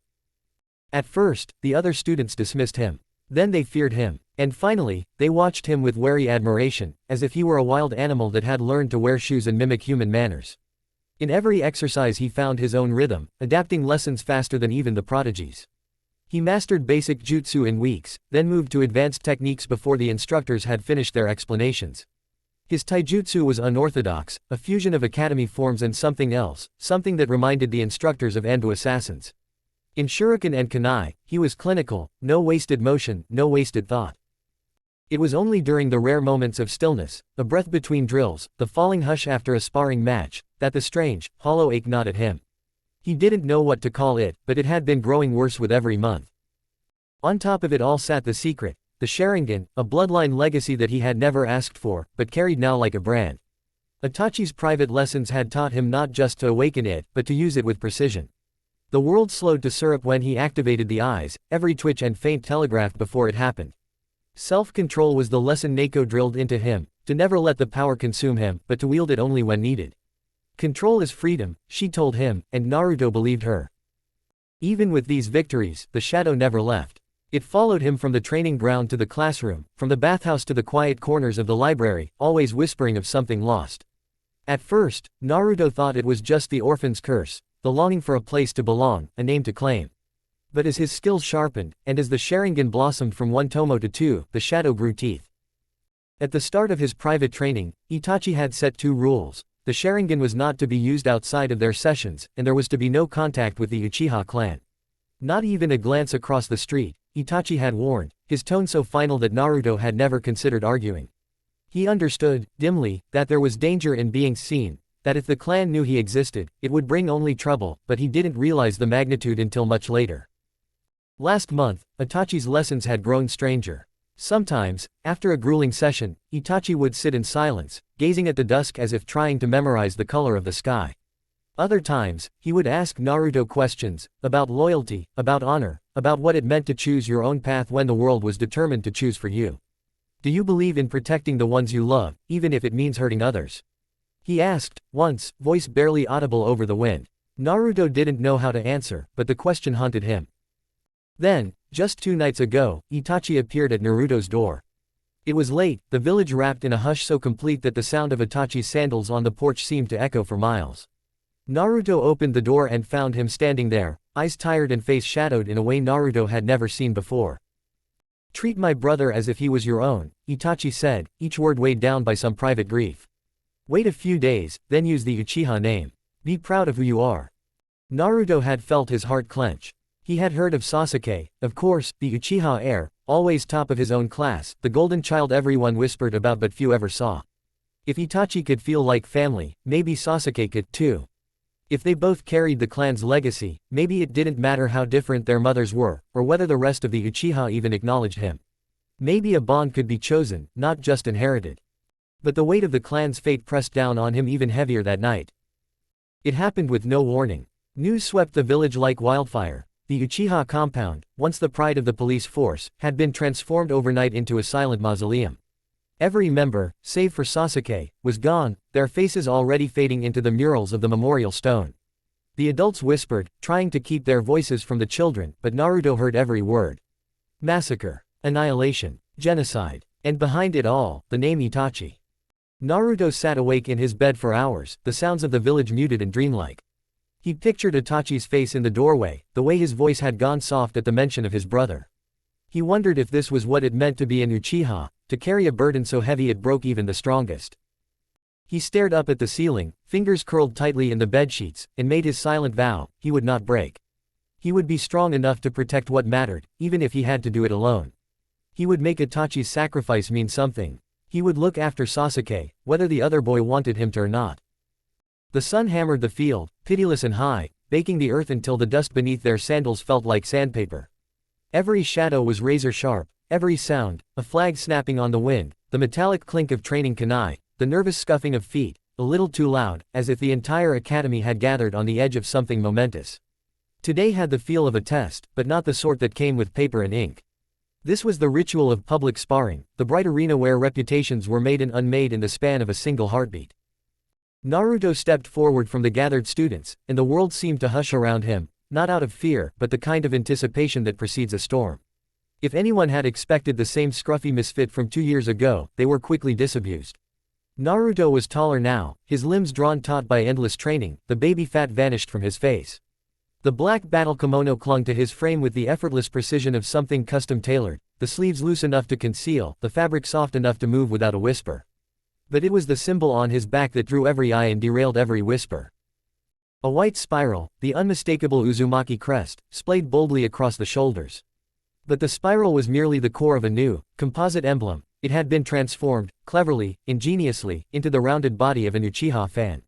At first, the other students dismissed him. Then they feared him. And finally, they watched him with wary admiration, as if he were a wild animal that had learned to wear shoes and mimic human manners. In every exercise he found his own rhythm, adapting lessons faster than even the prodigies. He mastered basic jutsu in weeks, then moved to advanced techniques before the instructors had finished their explanations. His taijutsu was unorthodox, a fusion of academy forms and something else, something that reminded the instructors of Ando assassins. In shuriken and kunai, he was clinical, no wasted motion, no wasted thought. It was only during the rare moments of stillness, the breath between drills, the falling hush after a sparring match, that the strange, hollow ache gnawed at him. He didn't know what to call it, but it had been growing worse with every month. On top of it all sat the secret, the Sharingan, a bloodline legacy that he had never asked for, but carried now like a brand. Itachi's private lessons had taught him not just to awaken it, but to use it with precision. The world slowed to syrup when he activated the eyes, every twitch and feint telegraphed before it happened. Self-control was the lesson Neko drilled into him, to never let the power consume him, but to wield it only when needed. Control is freedom, she told him, and Naruto believed her. Even with these victories, the shadow never left. It followed him from the training ground to the classroom, from the bathhouse to the quiet corners of the library, always whispering of something lost. At first, Naruto thought it was just the orphan's curse, the longing for a place to belong, a name to claim. But as his skills sharpened, and as the Sharingan blossomed from one tomo to two, the shadow grew teeth. At the start of his private training, Itachi had set 2 rules. The Sharingan was not to be used outside of their sessions, and there was to be no contact with the Uchiha clan. Not even a glance across the street, Itachi had warned, his tone so final that Naruto had never considered arguing. He understood, dimly, that there was danger in being seen, that if the clan knew he existed, it would bring only trouble, but he didn't realize the magnitude until much later. Last month, Itachi's lessons had grown stranger. Sometimes, after a grueling session, Itachi would sit in silence, gazing at the dusk as if trying to memorize the color of the sky. Other times, he would ask Naruto questions, about loyalty, about honor, about what it meant to choose your own path when the world was determined to choose for you. Do you believe in protecting the ones you love, even if it means hurting others? He asked, once, voice barely audible over the wind. Naruto didn't know how to answer, but the question haunted him. Then, just 2 nights ago, Itachi appeared at Naruto's door. It was late, the village wrapped in a hush so complete that the sound of Itachi's sandals on the porch seemed to echo for miles. Naruto opened the door and found him standing there, eyes tired and face shadowed in a way Naruto had never seen before. Treat my brother as if he was your own, Itachi said, each word weighed down by some private grief. Wait a few days, then use the Uchiha name. Be proud of who you are. Naruto had felt his heart clench. He had heard of Sasuke, of course, the Uchiha heir, always top of his own class, the golden child everyone whispered about but few ever saw. If Itachi could feel like family, maybe Sasuke could too. If they both carried the clan's legacy, maybe it didn't matter how different their mothers were, or whether the rest of the Uchiha even acknowledged him. Maybe a bond could be chosen, not just inherited. But the weight of the clan's fate pressed down on him even heavier that night. It happened with no warning. News swept the village like wildfire. The Uchiha compound, once the pride of the police force, had been transformed overnight into a silent mausoleum. Every member, save for Sasuke, was gone, their faces already fading into the murals of the memorial stone. The adults whispered, trying to keep their voices from the children, but Naruto heard every word. Massacre, annihilation, genocide, and behind it all, the name Itachi. Naruto sat awake in his bed for hours, the sounds of the village muted and dreamlike. He pictured Itachi's face in the doorway, the way his voice had gone soft at the mention of his brother. He wondered if this was what it meant to be an Uchiha, to carry a burden so heavy it broke even the strongest. He stared up at the ceiling, fingers curled tightly in the bedsheets, and made his silent vow, he would not break. He would be strong enough to protect what mattered, even if he had to do it alone. He would make Itachi's sacrifice mean something. He would look after Sasuke, whether the other boy wanted him to or not. The sun hammered the field, pitiless and high, baking the earth until the dust beneath their sandals felt like sandpaper. Every shadow was razor-sharp, every sound, a flag snapping on the wind, the metallic clink of training kunai, the nervous scuffing of feet, a little too loud, as if the entire academy had gathered on the edge of something momentous. Today had the feel of a test, but not the sort that came with paper and ink. This was the ritual of public sparring, the bright arena where reputations were made and unmade in the span of a single heartbeat. Naruto stepped forward from the gathered students, and the world seemed to hush around him, not out of fear, but the kind of anticipation that precedes a storm. If anyone had expected the same scruffy misfit from 2 years ago, they were quickly disabused. Naruto was taller now, his limbs drawn taut by endless training, the baby fat vanished from his face. The black battle kimono clung to his frame with the effortless precision of something custom-tailored, the sleeves loose enough to conceal, the fabric soft enough to move without a whisper. But it was the symbol on his back that drew every eye and derailed every whisper. A white spiral, the unmistakable Uzumaki crest, splayed boldly across the shoulders. But the spiral was merely the core of a new, composite emblem, It had been transformed, cleverly, ingeniously, into the rounded body of an Uchiha fan.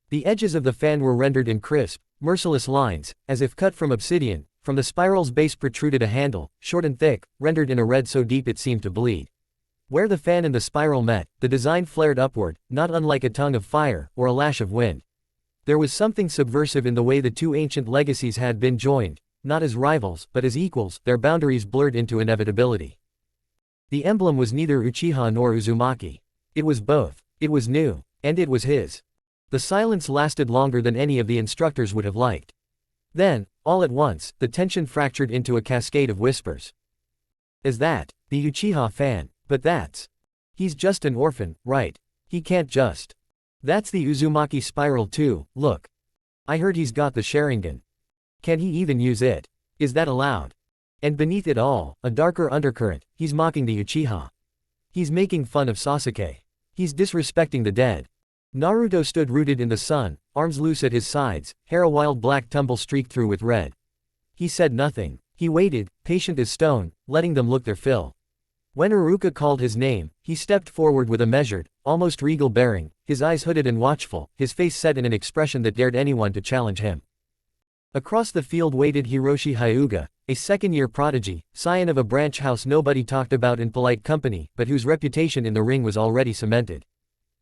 The edges of the fan were rendered in crisp, merciless lines, as if cut from obsidian. From the spiral's base protruded a handle, short and thick, rendered in a red so deep it seemed to bleed. Where the fan and the spiral met, the design flared upward, not unlike a tongue of fire, or a lash of wind. There was something subversive in the way the two ancient legacies had been joined, not as rivals, but as equals, their boundaries blurred into inevitability. The emblem was neither Uchiha nor Uzumaki. It was both. It was new. And it was his. The silence lasted longer than any of the instructors would have liked. Then, all at once, the tension fractured into a cascade of whispers. Is that the Uchiha fan? But that's. He's just an orphan, right? He can't just. That's the Uzumaki spiral too, look. I heard he's got the Sharingan. Can he even use it? Is that allowed? And beneath it all, a darker undercurrent, he's mocking the Uchiha. He's making fun of Sasuke. He's disrespecting the dead. Naruto stood rooted in the sun, arms loose at his sides, hair a wild black tumble streaked through with red. He said nothing. He waited, patient as stone, letting them look their fill. When Iruka called his name, he stepped forward with a measured, almost regal bearing, his eyes hooded and watchful, his face set in an expression that dared anyone to challenge him. Across the field waited Hiroshi Hyuga, a second-year prodigy, scion of a branch house nobody talked about in polite company, but whose reputation in the ring was already cemented.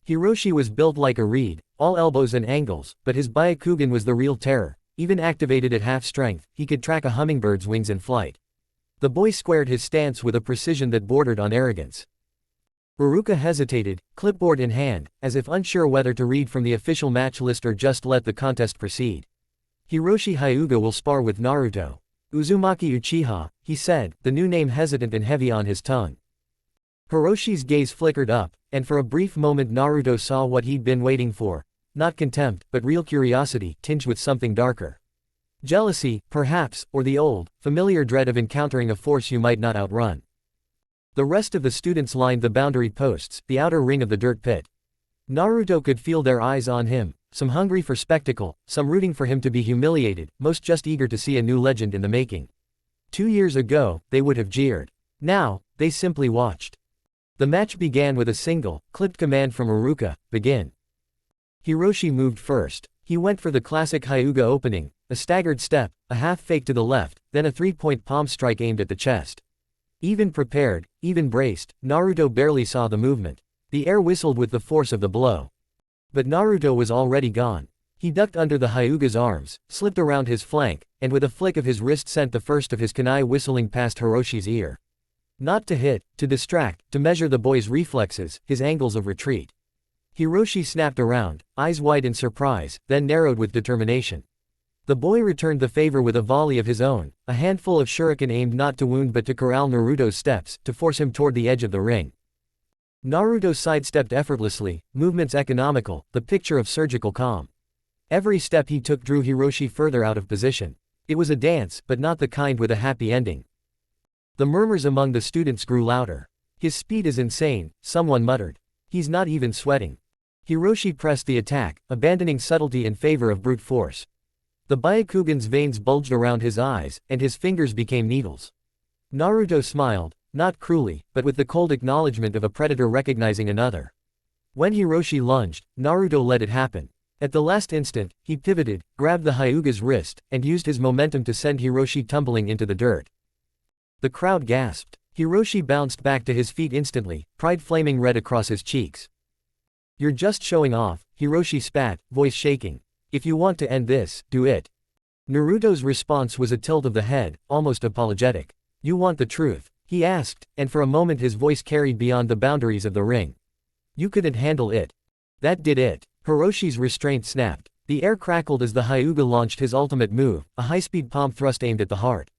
Hiroshi was built like a reed, all elbows and angles, but his Byakugan was the real terror. Even activated at half strength, he could track a hummingbird's wings in flight. The boy squared his stance with a precision that bordered on arrogance. Iruka hesitated, clipboard in hand, as if unsure whether to read from the official match list or just let the contest proceed. Hiroshi Hyuga will spar with Naruto. Uzumaki Uchiha, he said, the new name hesitant and heavy on his tongue. Hiroshi's gaze flickered up, and for a brief moment Naruto saw what he'd been waiting for. Not contempt, but real curiosity, tinged with something darker. Jealousy, perhaps, or the old, familiar dread of encountering a force you might not outrun. The rest of the students lined the boundary posts, the outer ring of the dirt pit. Naruto could feel their eyes on him, some hungry for spectacle, some rooting for him to be humiliated, most just eager to see a new legend in the making. 2 years ago, they would have jeered. Now, they simply watched. The match began with a single, clipped command from Iruka, begin. Hiroshi moved first. He went for the classic Hyuga opening, a staggered step, a half fake to the left, then a three-point palm strike aimed at the chest. Even prepared, even braced, Naruto barely saw the movement. The air whistled with the force of the blow. But Naruto was already gone. He ducked under the Hyuga's arms, slipped around his flank, and with a flick of his wrist sent the first of his kunai whistling past Hiroshi's ear. Not to hit, to distract, to measure the boy's reflexes, his angles of retreat. Hiroshi snapped around, eyes wide in surprise, then narrowed with determination. The boy returned the favor with a volley of his own, a handful of shuriken aimed not to wound but to corral Naruto's steps, to force him toward the edge of the ring. Naruto sidestepped effortlessly, movements economical, the picture of surgical calm. Every step he took drew Hiroshi further out of position. It was a dance, but not the kind with a happy ending. The murmurs among the students grew louder. His speed is insane, someone muttered. He's not even sweating. Hiroshi pressed the attack, abandoning subtlety in favor of brute force. The Byakugan's veins bulged around his eyes, and his fingers became needles. Naruto smiled, not cruelly, but with the cold acknowledgement of a predator recognizing another. When Hiroshi lunged, Naruto let it happen. At the last instant, he pivoted, grabbed the Hyuga's wrist, and used his momentum to send Hiroshi tumbling into the dirt. The crowd gasped. Hiroshi bounced back to his feet instantly, pride flaming red across his cheeks. You're just showing off, Hiroshi spat, voice shaking. If you want to end this, do it. Naruto's response was a tilt of the head, almost apologetic. You want the truth? He asked, and for a moment his voice carried beyond the boundaries of the ring. You couldn't handle it. That did it. Hiroshi's restraint snapped. The air crackled as the Hyuga launched his ultimate move, a high-speed palm thrust aimed at the heart.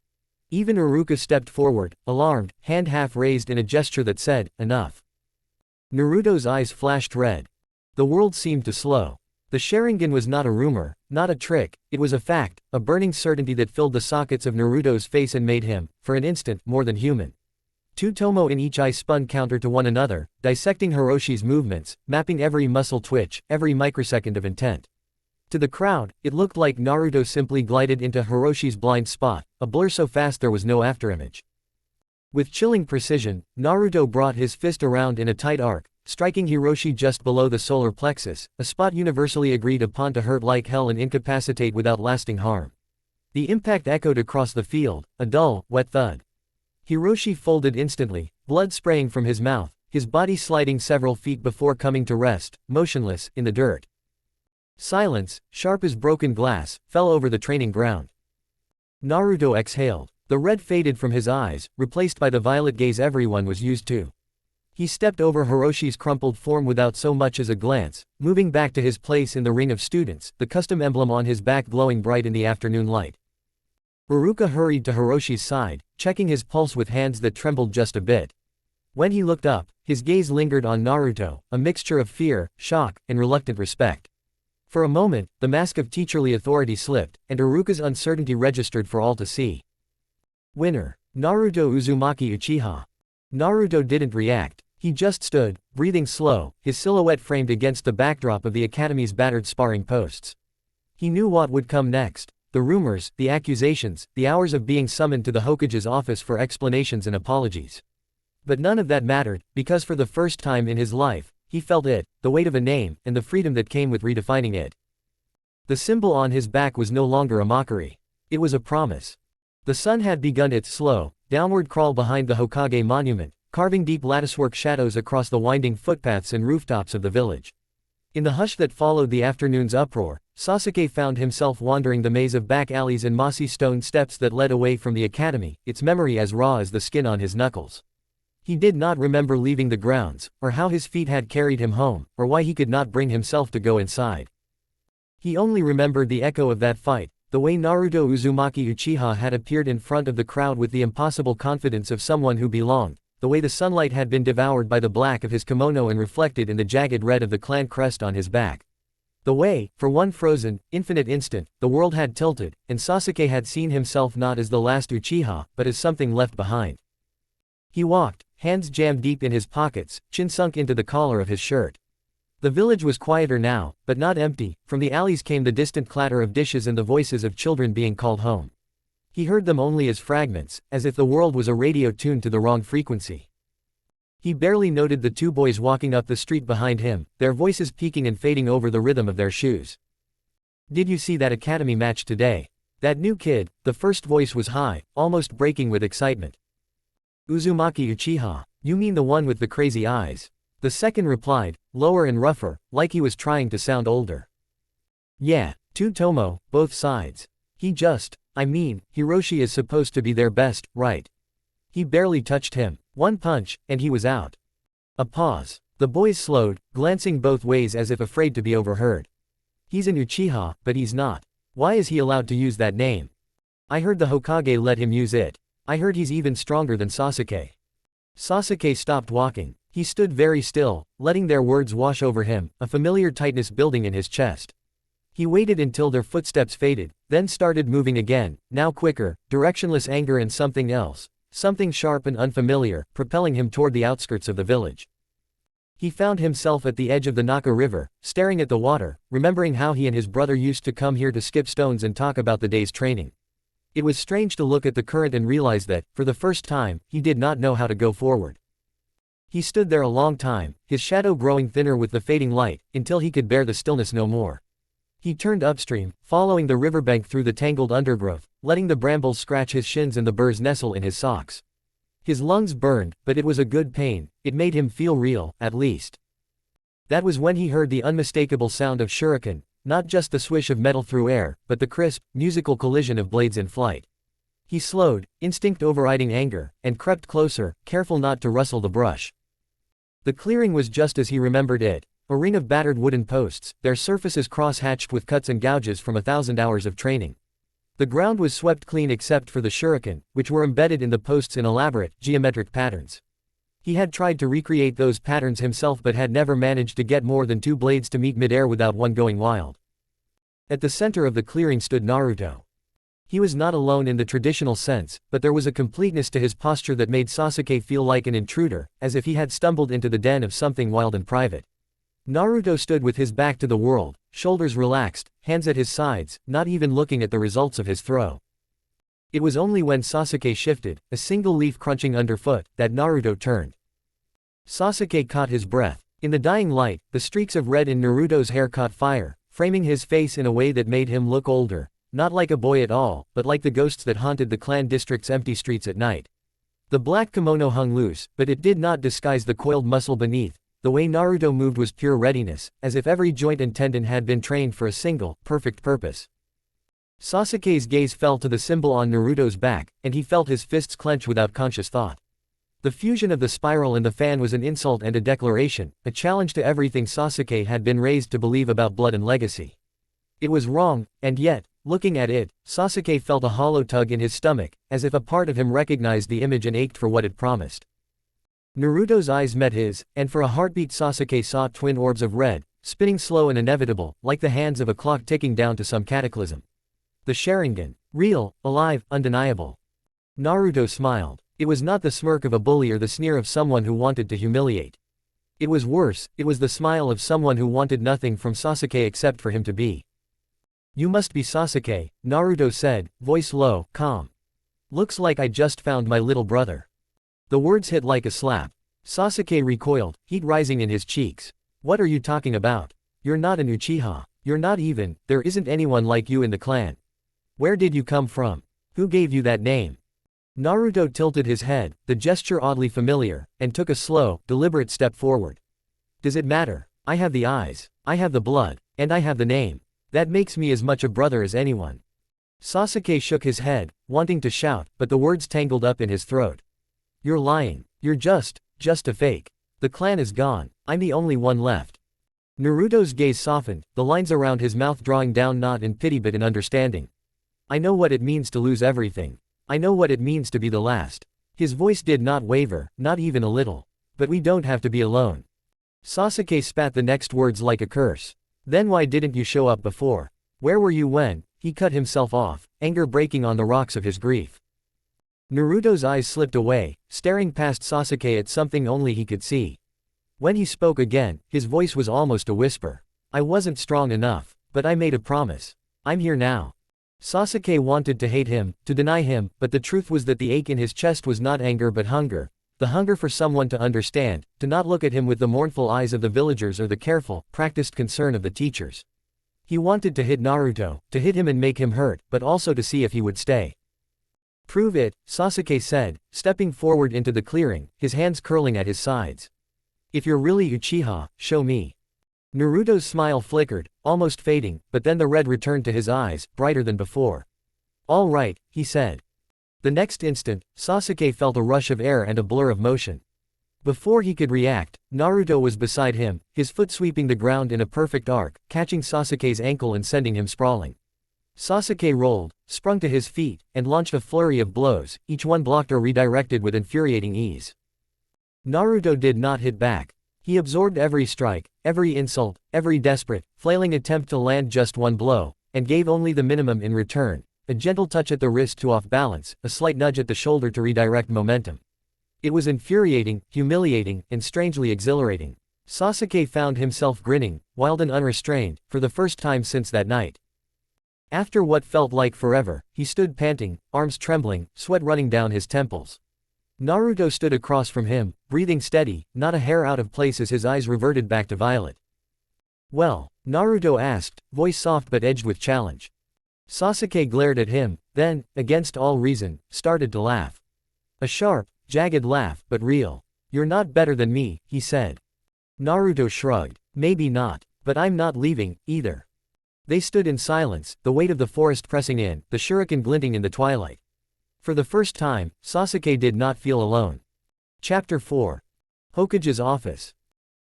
Even Iruka stepped forward, alarmed, hand half raised in a gesture that said, enough. Naruto's eyes flashed red. The world seemed to slow. The Sharingan was not a rumor, not a trick, it was a fact, a burning certainty that filled the sockets of Naruto's face and made him, for an instant, more than human. Two tomo in each eye spun counter to one another, dissecting Hiroshi's movements, mapping every muscle twitch, every microsecond of intent. To the crowd, it looked like Naruto simply glided into Hiroshi's blind spot, a blur so fast there was no afterimage. With chilling precision, Naruto brought his fist around in a tight arc, striking Hiroshi just below the solar plexus, a spot universally agreed upon to hurt like hell and incapacitate without lasting harm. The impact echoed across the field, a dull, wet thud. Hiroshi folded instantly, blood spraying from his mouth, his body sliding several feet before coming to rest, motionless, in the dirt. Silence, sharp as broken glass, fell over the training ground. Naruto exhaled. The red faded from his eyes, replaced by the violet gaze everyone was used to. He stepped over Hiroshi's crumpled form without so much as a glance, moving back to his place in the ring of students, the custom emblem on his back glowing bright in the afternoon light. Iruka hurried to Hiroshi's side, checking his pulse with hands that trembled just a bit. When he looked up, his gaze lingered on Naruto, a mixture of fear, shock, and reluctant respect. For a moment, the mask of teacherly authority slipped, and Iruka's uncertainty registered for all to see. Winner. Naruto Uzumaki Uchiha. Naruto didn't react. He just stood, breathing slow, his silhouette framed against the backdrop of the academy's battered sparring posts. He knew what would come next. The rumors, the accusations, the hours of being summoned to the Hokage's office for explanations and apologies. But none of that mattered, because for the first time in his life, he felt it, the weight of a name, and the freedom that came with redefining it. The symbol on his back was no longer a mockery. It was a promise. The sun had begun its slow, downward crawl behind the Hokage monument, carving deep latticework shadows across the winding footpaths and rooftops of the village. In the hush that followed the afternoon's uproar, Sasuke found himself wandering the maze of back alleys and mossy stone steps that led away from the academy, its memory as raw as the skin on his knuckles. He did not remember leaving the grounds, or how his feet had carried him home, or why he could not bring himself to go inside. He only remembered the echo of that fight, the way Naruto Uzumaki Uchiha had appeared in front of the crowd with the impossible confidence of someone who belonged, the way the sunlight had been devoured by the black of his kimono and reflected in the jagged red of the clan crest on his back. The way, for one frozen, infinite instant, the world had tilted, and Sasuke had seen himself not as the last Uchiha, but as something left behind. He walked, hands jammed deep in his pockets, chin sunk into the collar of his shirt. The village was quieter now, but not empty. From the alleys came the distant clatter of dishes and the voices of children being called home. He heard them only as fragments, as if the world was a radio tuned to the wrong frequency. He barely noted the two boys walking up the street behind him, their voices peaking and fading over the rhythm of their shoes. "Did you see that academy match today? That new kid?" The first voice was high, almost breaking with excitement. "Uzumaki Uchiha, you mean the one with the crazy eyes?" The second replied, lower and rougher, like he was trying to sound older. "Yeah, to Tomo, both sides. Hiroshi is supposed to be their best, right? He barely touched him. One punch, and he was out." A pause. The boys slowed, glancing both ways as if afraid to be overheard. "He's an Uchiha, but he's not. Why is he allowed to use that name? I heard the Hokage let him use it. I heard he's even stronger than Sasuke." Sasuke stopped walking. He stood very still, letting their words wash over him, a familiar tightness building in his chest. He waited until their footsteps faded, then started moving again, now quicker, directionless anger and something else, something sharp and unfamiliar, propelling him toward the outskirts of the village. He found himself at the edge of the Naka River, staring at the water, remembering how he and his brother used to come here to skip stones and talk about the day's training. It was strange to look at the current and realize that, for the first time, he did not know how to go forward. He stood there a long time, his shadow growing thinner with the fading light, until he could bear the stillness no more. He turned upstream, following the riverbank through the tangled undergrowth, letting the brambles scratch his shins and the burrs nestle in his socks. His lungs burned, but it was a good pain, it made him feel real, at least. That was when he heard the unmistakable sound of shuriken, not just the swish of metal through air, but the crisp, musical collision of blades in flight. He slowed, instinct overriding anger, and crept closer, careful not to rustle the brush. The clearing was just as he remembered it, a ring of battered wooden posts, their surfaces cross-hatched with cuts and gouges from 1,000 hours of training. The ground was swept clean except for the shuriken, which were embedded in the posts in elaborate, geometric patterns. He had tried to recreate those patterns himself but had never managed to get more than two blades to meet midair without one going wild. At the center of the clearing stood Naruto. He was not alone in the traditional sense, but there was a completeness to his posture that made Sasuke feel like an intruder, as if he had stumbled into the den of something wild and private. Naruto stood with his back to the world, shoulders relaxed, hands at his sides, not even looking at the results of his throw. It was only when Sasuke shifted, a single leaf crunching underfoot, that Naruto turned. Sasuke caught his breath. In the dying light, the streaks of red in Naruto's hair caught fire, framing his face in a way that made him look older, not like a boy at all, but like the ghosts that haunted the clan district's empty streets at night. The black kimono hung loose, but it did not disguise the coiled muscle beneath. The way Naruto moved was pure readiness, as if every joint and tendon had been trained for a single, perfect purpose. Sasuke's gaze fell to the symbol on Naruto's back, and he felt his fists clench without conscious thought. The fusion of the spiral and the fan was an insult and a declaration, a challenge to everything Sasuke had been raised to believe about blood and legacy. It was wrong, and yet, looking at it, Sasuke felt a hollow tug in his stomach, as if a part of him recognized the image and ached for what it promised. Naruto's eyes met his, and for a heartbeat Sasuke saw twin orbs of red, spinning slow and inevitable, like the hands of a clock ticking down to some cataclysm. The Sharingan. Real, alive, undeniable. Naruto smiled. It was not the smirk of a bully or the sneer of someone who wanted to humiliate. It was worse, it was the smile of someone who wanted nothing from Sasuke except for him to be. "You must be Sasuke," Naruto said, voice low, calm. "Looks like I just found my little brother." The words hit like a slap. Sasuke recoiled, heat rising in his cheeks. "What are you talking about? You're not an Uchiha. You're not even, there isn't anyone like you in the clan. Where did you come from? Who gave you that name?" Naruto tilted his head, the gesture oddly familiar, and took a slow, deliberate step forward. "Does it matter? I have the eyes, I have the blood, and I have the name. That makes me as much a brother as anyone." Sasuke shook his head, wanting to shout, but the words tangled up in his throat. "You're lying. You're just a fake. The clan is gone. I'm the only one left." Naruto's gaze softened, the lines around his mouth drawing down not in pity but in understanding. "I know what it means to lose everything. I know what it means to be the last." His voice did not waver, not even a little. "But we don't have to be alone." Sasuke spat the next words like a curse. "Then why didn't you show up before? Where were you when?" He cut himself off, anger breaking on the rocks of his grief. Naruto's eyes slipped away, staring past Sasuke at something only he could see. When he spoke again, his voice was almost a whisper. "I wasn't strong enough, but I made a promise. I'm here now." Sasuke wanted to hate him, to deny him, but the truth was that the ache in his chest was not anger but hunger. The hunger for someone to understand, to not look at him with the mournful eyes of the villagers or the careful, practiced concern of the teachers. He wanted to hit Naruto, to hit him and make him hurt, but also to see if he would stay. "Prove it," Sasuke said, stepping forward into the clearing, his hands curling at his sides. "If you're really Uchiha, show me." Naruto's smile flickered, almost fading, but then the red returned to his eyes, brighter than before. "All right," he said. The next instant, Sasuke felt a rush of air and a blur of motion. Before he could react, Naruto was beside him, his foot sweeping the ground in a perfect arc, catching Sasuke's ankle and sending him sprawling. Sasuke rolled, sprung to his feet, and launched a flurry of blows, each one blocked or redirected with infuriating ease. Naruto did not hit back. He absorbed every strike, every insult, every desperate, flailing attempt to land just one blow, and gave only the minimum in return, a gentle touch at the wrist to off balance, a slight nudge at the shoulder to redirect momentum. It was infuriating, humiliating, and strangely exhilarating. Sasuke found himself grinning, wild and unrestrained, for the first time since that night. After what felt like forever, he stood panting, arms trembling, sweat running down his temples. Naruto stood across from him, breathing steady, not a hair out of place as his eyes reverted back to violet. "Well?" Naruto asked, voice soft but edged with challenge. Sasuke glared at him, then, against all reason, started to laugh. A sharp, jagged laugh, but real. "You're not better than me," he said. Naruto shrugged. "Maybe not. But I'm not leaving, either." They stood in silence, the weight of the forest pressing in, the shuriken glinting in the twilight. For the first time, Sasuke did not feel alone. Chapter 4. Hokage's Office.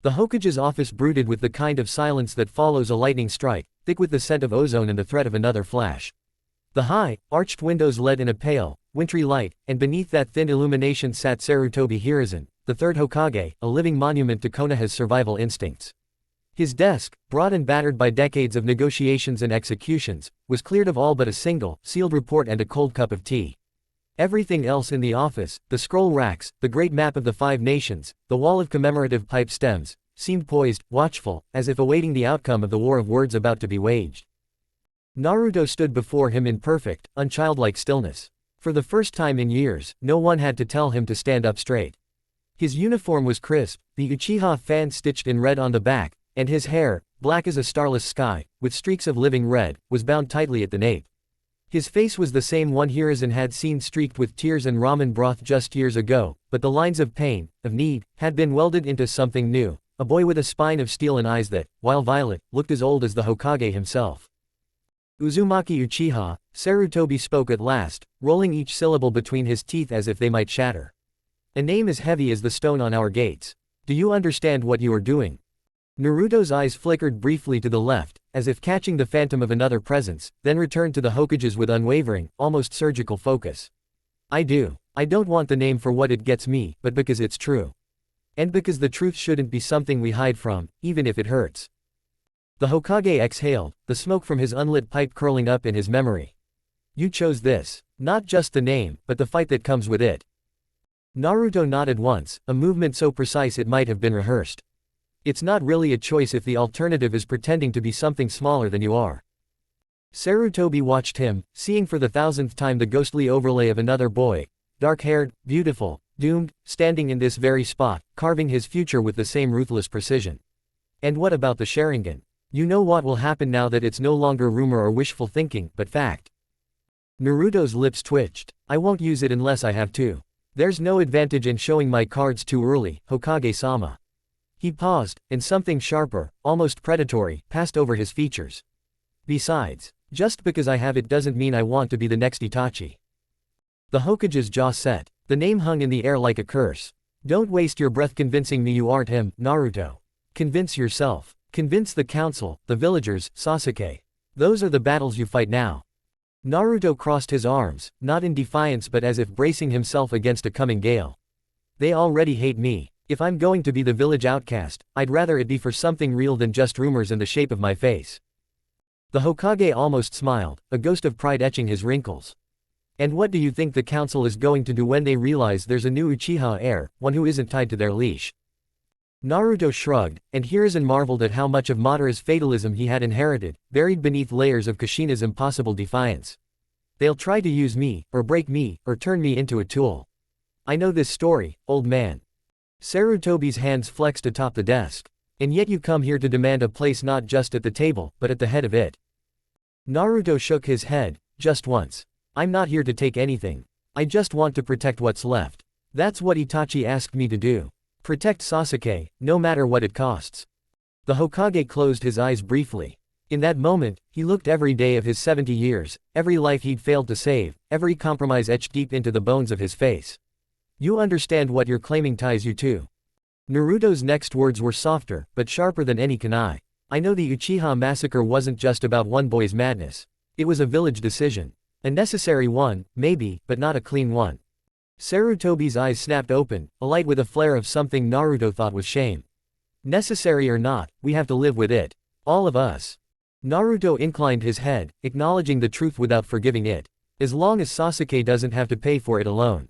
The Hokage's office brooded with the kind of silence that follows a lightning strike, thick with the scent of ozone and the threat of another flash. The high, arched windows led in a pale, wintry light, and beneath that thin illumination sat Sarutobi Hiruzen, the third Hokage, a living monument to Konoha's survival instincts. His desk, broad and battered by decades of negotiations and executions, was cleared of all but a single, sealed report and a cold cup of tea. Everything else in the office, the scroll racks, the great map of the 5 nations, the wall of commemorative pipe stems, seemed poised, watchful, as if awaiting the outcome of the war of words about to be waged. Naruto stood before him in perfect, unchildlike stillness. For the first time in years, no one had to tell him to stand up straight. His uniform was crisp, the Uchiha fan stitched in red on the back, and his hair, black as a starless sky, with streaks of living red, was bound tightly at the nape. His face was the same one Hiruzen had seen streaked with tears and ramen broth just years ago, but the lines of pain, of need, had been welded into something new, a boy with a spine of steel and eyes that, while violet, looked as old as the Hokage himself. Uzumaki Uchiha, Sarutobi spoke at last, rolling each syllable between his teeth as if they might shatter. A name as heavy as the stone on our gates. Do you understand what you are doing? Naruto's eyes flickered briefly to the left, as if catching the phantom of another presence, then returned to the Hokage's with unwavering, almost surgical focus. I do. I don't want the name for what it gets me, but because it's true. And because the truth shouldn't be something we hide from, even if it hurts. The Hokage exhaled, the smoke from his unlit pipe curling up in his memory. You chose this. Not just the name, but the fight that comes with it. Naruto nodded once, a movement so precise it might have been rehearsed. It's not really a choice if the alternative is pretending to be something smaller than you are. Sarutobi watched him, seeing for the 1000th time the ghostly overlay of another boy, dark-haired, beautiful, doomed, standing in this very spot, carving his future with the same ruthless precision. And what about the Sharingan? You know what will happen now that it's no longer rumor or wishful thinking, but fact. Naruto's lips twitched. I won't use it unless I have to. There's no advantage in showing my cards too early, Hokage-sama. He paused, and something sharper, almost predatory, passed over his features. Besides, just because I have it doesn't mean I want to be the next Itachi. The Hokage's jaw set. The name hung in the air like a curse. Don't waste your breath convincing me you aren't him, Naruto. Convince yourself. Convince the council, the villagers, Sasuke. Those are the battles you fight now. Naruto crossed his arms, not in defiance but as if bracing himself against a coming gale. They already hate me. If I'm going to be the village outcast, I'd rather it be for something real than just rumors in the shape of my face. The Hokage almost smiled, a ghost of pride etching his wrinkles. And what do you think the council is going to do when they realize there's a new Uchiha heir, one who isn't tied to their leash? Naruto shrugged, and Hiruzen marveled at how much of Madara's fatalism he had inherited, buried beneath layers of Kushina's impossible defiance. They'll try to use me, or break me, or turn me into a tool. I know this story, old man. Sarutobi's hands flexed atop the desk. And yet you come here to demand a place not just at the table, but at the head of it. Naruto shook his head, just once. I'm not here to take anything. I just want to protect what's left. That's what Itachi asked me to do. Protect Sasuke, no matter what it costs. The Hokage closed his eyes briefly. In that moment, he looked every day of his 70 years, every life he'd failed to save, every compromise etched deep into the bones of his face. You understand what you're claiming ties you to. Naruto's next words were softer, but sharper than any kunai. I know the Uchiha massacre wasn't just about one boy's madness. It was a village decision. A necessary one, maybe, but not a clean one. Sarutobi's eyes snapped open, alight with a flare of something Naruto thought was shame. Necessary or not, we have to live with it. All of us. Naruto inclined his head, acknowledging the truth without forgiving it. As long as Sasuke doesn't have to pay for it alone.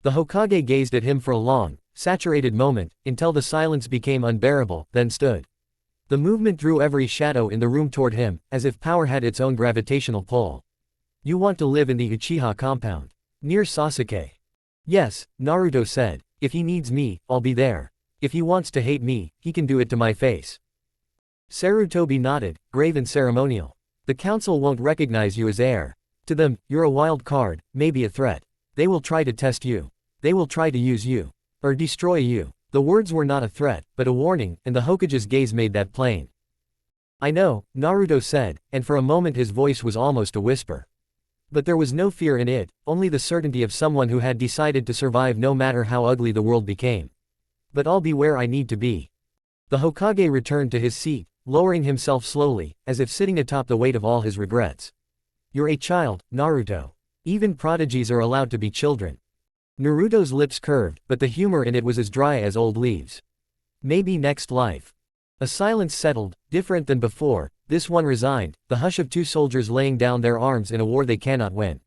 The Hokage gazed at him for a long, saturated moment, until the silence became unbearable, then stood. The movement drew every shadow in the room toward him, as if power had its own gravitational pull. You want to live in the Uchiha compound. Near Sasuke. Yes, Naruto said. If he needs me, I'll be there. If he wants to hate me, he can do it to my face. Sarutobi nodded, grave and ceremonial. The council won't recognize you as heir. To them, you're a wild card, maybe a threat. They will try to test you. They will try to use you. Or destroy you. The words were not a threat, but a warning, and the Hokage's gaze made that plain. I know, Naruto said, and for a moment his voice was almost a whisper. But there was no fear in it, only the certainty of someone who had decided to survive no matter how ugly the world became. But I'll be where I need to be. The Hokage returned to his seat, lowering himself slowly, as if sitting atop the weight of all his regrets. You're a child, Naruto. Even prodigies are allowed to be children. Naruto's lips curved, but the humor in it was as dry as old leaves. Maybe next life. A silence settled, different than before, this one resigned, the hush of two soldiers laying down their arms in a war they cannot win.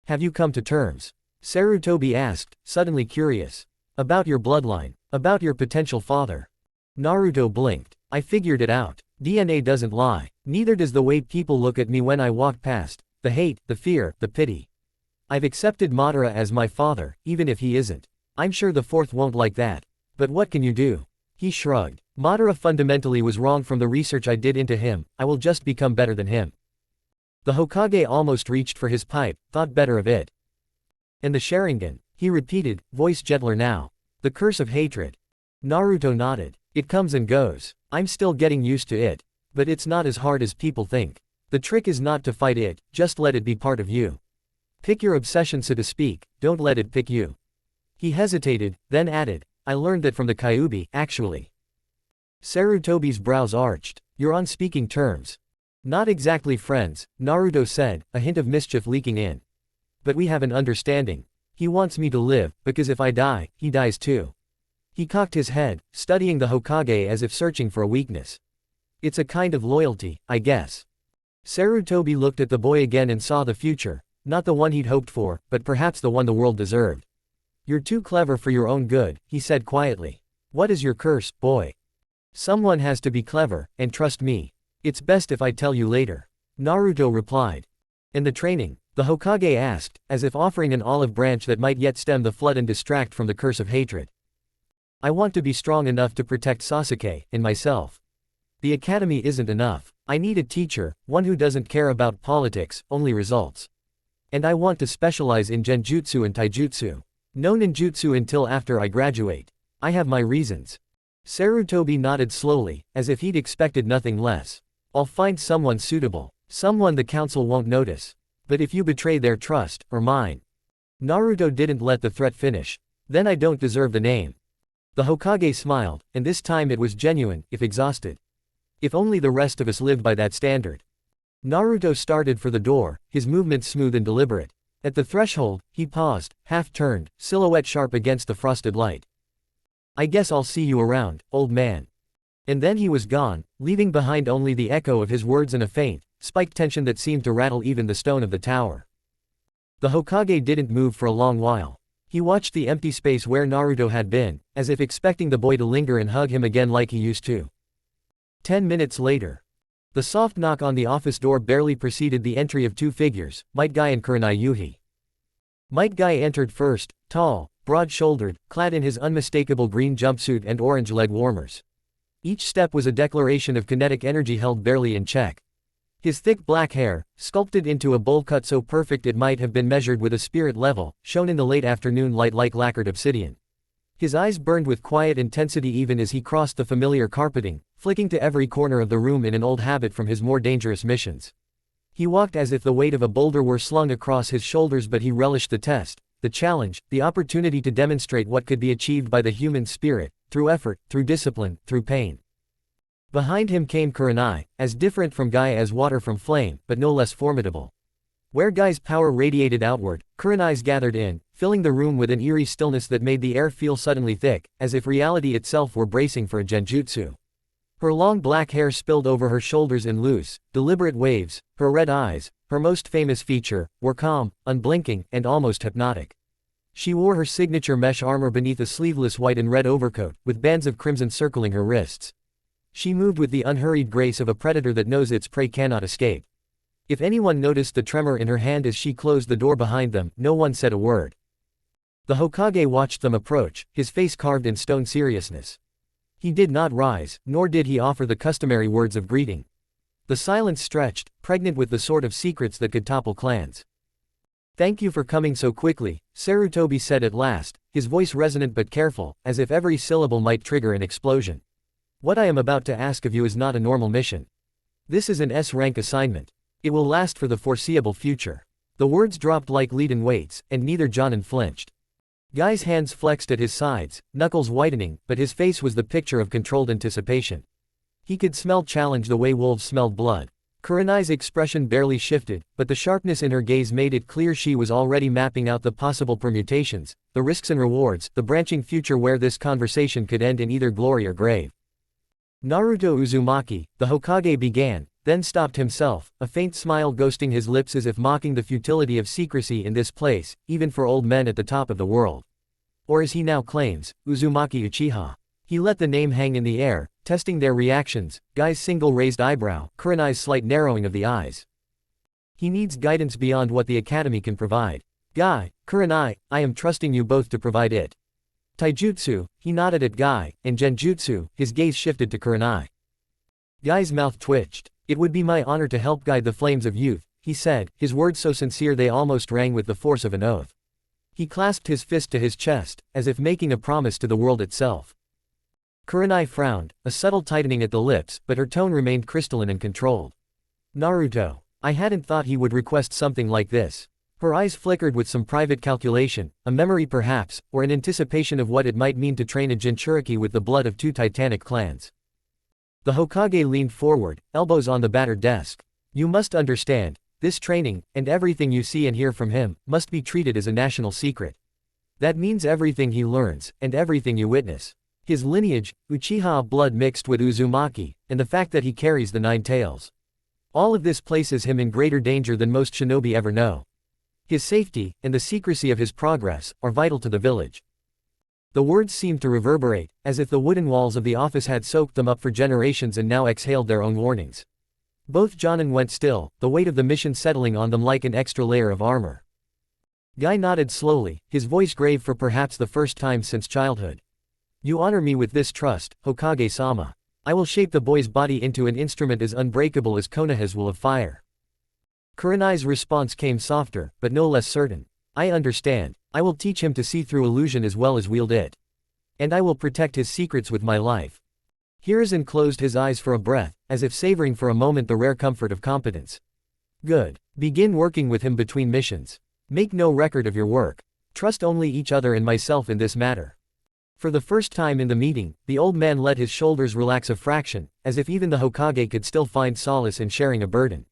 Have you come to terms? Sarutobi asked, suddenly curious. About your bloodline. About your potential father. Naruto blinked. I figured it out. DNA doesn't lie. Neither does the way people look at me when I walk past. The hate, the fear, the pity. I've accepted Madara as my father, even if he isn't. I'm sure the fourth won't like that. But what can you do? He shrugged. Madara fundamentally was wrong from the research I did into him, I will just become better than him. The Hokage almost reached for his pipe, thought better of it. And the Sharingan, he repeated, voice gentler now. The curse of hatred. Naruto nodded. It comes and goes. I'm still getting used to it. But it's not as hard as people think. The trick is not to fight it, just let it be part of you. Pick your obsession so to speak, don't let it pick you. He hesitated, then added, I learned that from the Kyuubi, actually. Sarutobi's brows arched. You're on speaking terms. Not exactly friends, Naruto said, a hint of mischief leaking in. But we have an understanding. He wants me to live, because if I die, he dies too. He cocked his head, studying the Hokage as if searching for a weakness. It's a kind of loyalty, I guess. Sarutobi looked at the boy again and saw the future, not the one he'd hoped for, but perhaps the one the world deserved. You're too clever for your own good, he said quietly. What is your curse, boy? Someone has to be clever, and trust me. It's best if I tell you later. Naruto replied. And the training? The Hokage asked, as if offering an olive branch that might yet stem the flood and distract from the curse of hatred. I want to be strong enough to protect Sasuke, and myself. The academy isn't enough. I need a teacher, one who doesn't care about politics, only results. And I want to specialize in genjutsu and taijutsu. No ninjutsu until after I graduate. I have my reasons. Sarutobi nodded slowly, as if he'd expected nothing less. I'll find someone suitable. Someone the council won't notice. But if you betray their trust, or mine. Naruto didn't let the threat finish. Then I don't deserve the name. The Hokage smiled, and this time it was genuine, if exhausted. If only the rest of us lived by that standard. Naruto started for the door, his movements smooth and deliberate. At the threshold, he paused, half-turned, silhouette sharp against the frosted light. I guess I'll see you around, old man. And then he was gone, leaving behind only the echo of his words and a faint, spiked tension that seemed to rattle even the stone of the tower. The Hokage didn't move for a long while. He watched the empty space where Naruto had been, as if expecting the boy to linger and hug him again like he used to. 10 minutes later. The soft knock on the office door barely preceded the entry of two figures, Might Guy and Kurenai Yuhi. Might Guy entered first, tall, broad-shouldered, clad in his unmistakable green jumpsuit and orange leg warmers. Each step was a declaration of kinetic energy held barely in check. His thick black hair, sculpted into a bowl cut so perfect it might have been measured with a spirit level, shone in the late afternoon light like lacquered obsidian. His eyes burned with quiet intensity even as he crossed the familiar carpeting, flicking to every corner of the room in an old habit from his more dangerous missions. He walked as if the weight of a boulder were slung across his shoulders, but he relished the test, the challenge, the opportunity to demonstrate what could be achieved by the human spirit, through effort, through discipline, through pain. Behind him came Kurenai, as different from Guy as water from flame, but no less formidable. Where Guy's power radiated outward, Kurenai's gathered in, filling the room with an eerie stillness that made the air feel suddenly thick, as if reality itself were bracing for a genjutsu. Her long black hair spilled over her shoulders in loose, deliberate waves, her red eyes, her most famous feature, were calm, unblinking, and almost hypnotic. She wore her signature mesh armor beneath a sleeveless white and red overcoat, with bands of crimson circling her wrists. She moved with the unhurried grace of a predator that knows its prey cannot escape. If anyone noticed the tremor in her hand as she closed the door behind them, no one said a word. The Hokage watched them approach, his face carved in stone seriousness. He did not rise, nor did he offer the customary words of greeting. The silence stretched, pregnant with the sort of secrets that could topple clans. Thank you for coming so quickly, Sarutobi said at last, his voice resonant but careful, as if every syllable might trigger an explosion. What I am about to ask of you is not a normal mission. This is an S-rank assignment. It will last for the foreseeable future. The words dropped like leaden weights, and neither Jonin flinched. Guy's hands flexed at his sides, knuckles whitening, but his face was the picture of controlled anticipation. He could smell challenge the way wolves smelled blood. Kurenai's expression barely shifted, but the sharpness in her gaze made it clear she was already mapping out the possible permutations, the risks and rewards, the branching future where this conversation could end in either glory or grave. Naruto Uzumaki, the Hokage began, then stopped himself, a faint smile ghosting his lips as if mocking the futility of secrecy in this place, even for old men at the top of the world. Or as he now claims, Uzumaki Uchiha. He let the name hang in the air, testing their reactions, Guy's single raised eyebrow, Kurenai's slight narrowing of the eyes. He needs guidance beyond what the academy can provide. Guy, Kurenai, I am trusting you both to provide it. Taijutsu, he nodded at Guy, and Genjutsu, his gaze shifted to Kurenai. Guy's mouth twitched. It would be my honor to help guide the flames of youth, he said, his words so sincere they almost rang with the force of an oath. He clasped his fist to his chest, as if making a promise to the world itself. Kurenai frowned, a subtle tightening at the lips, but her tone remained crystalline and controlled. Naruto. I hadn't thought he would request something like this. Her eyes flickered with some private calculation, a memory perhaps, or an anticipation of what it might mean to train a Jinchuriki with the blood of two titanic clans. The Hokage leaned forward, elbows on the battered desk. You must understand, this training, and everything you see and hear from him, must be treated as a national secret. That means everything he learns, and everything you witness. His lineage, Uchiha blood mixed with Uzumaki, and the fact that he carries the 9 tails. All of this places him in greater danger than most shinobi ever know. His safety, and the secrecy of his progress, are vital to the village. The words seemed to reverberate, as if the wooden walls of the office had soaked them up for generations and now exhaled their own warnings. Both Jonin went still, the weight of the mission settling on them like an extra layer of armor. Guy nodded slowly, his voice grave for perhaps the first time since childhood. You honor me with this trust, Hokage-sama. I will shape the boy's body into an instrument as unbreakable as Konoha's will of fire. Kurenai's response came softer, but no less certain. I understand. I will teach him to see through illusion as well as wield it. And I will protect his secrets with my life. Hiruzen closed his eyes for a breath, as if savoring for a moment the rare comfort of competence. Good. Begin working with him between missions. Make no record of your work. Trust only each other and myself in this matter. For the first time in the meeting, the old man let his shoulders relax a fraction, as if even the Hokage could still find solace in sharing a burden.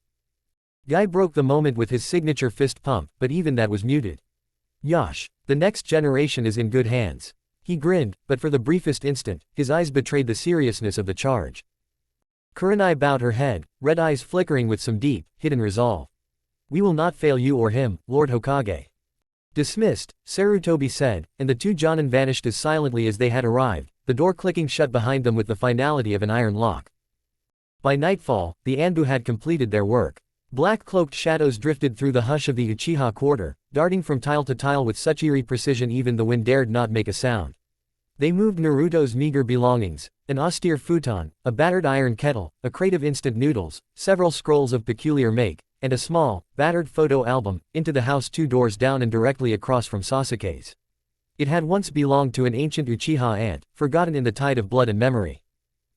Guy broke the moment with his signature fist pump, but even that was muted. Yosh, the next generation is in good hands. He grinned, but for the briefest instant, his eyes betrayed the seriousness of the charge. Kurenai bowed her head, red eyes flickering with some deep, hidden resolve. We will not fail you or him, Lord Hokage. Dismissed, Sarutobi said, and the 2 Jonin vanished as silently as they had arrived, the door clicking shut behind them with the finality of an iron lock. By nightfall, the Anbu had completed their work. Black-cloaked shadows drifted through the hush of the Uchiha quarter, darting from tile to tile with such eerie precision even the wind dared not make a sound. They moved Naruto's meager belongings, an austere futon, a battered iron kettle, a crate of instant noodles, several scrolls of peculiar make, and a small, battered photo album, into the house 2 doors down and directly across from Sasuke's. It had once belonged to an ancient Uchiha aunt, forgotten in the tide of blood and memory.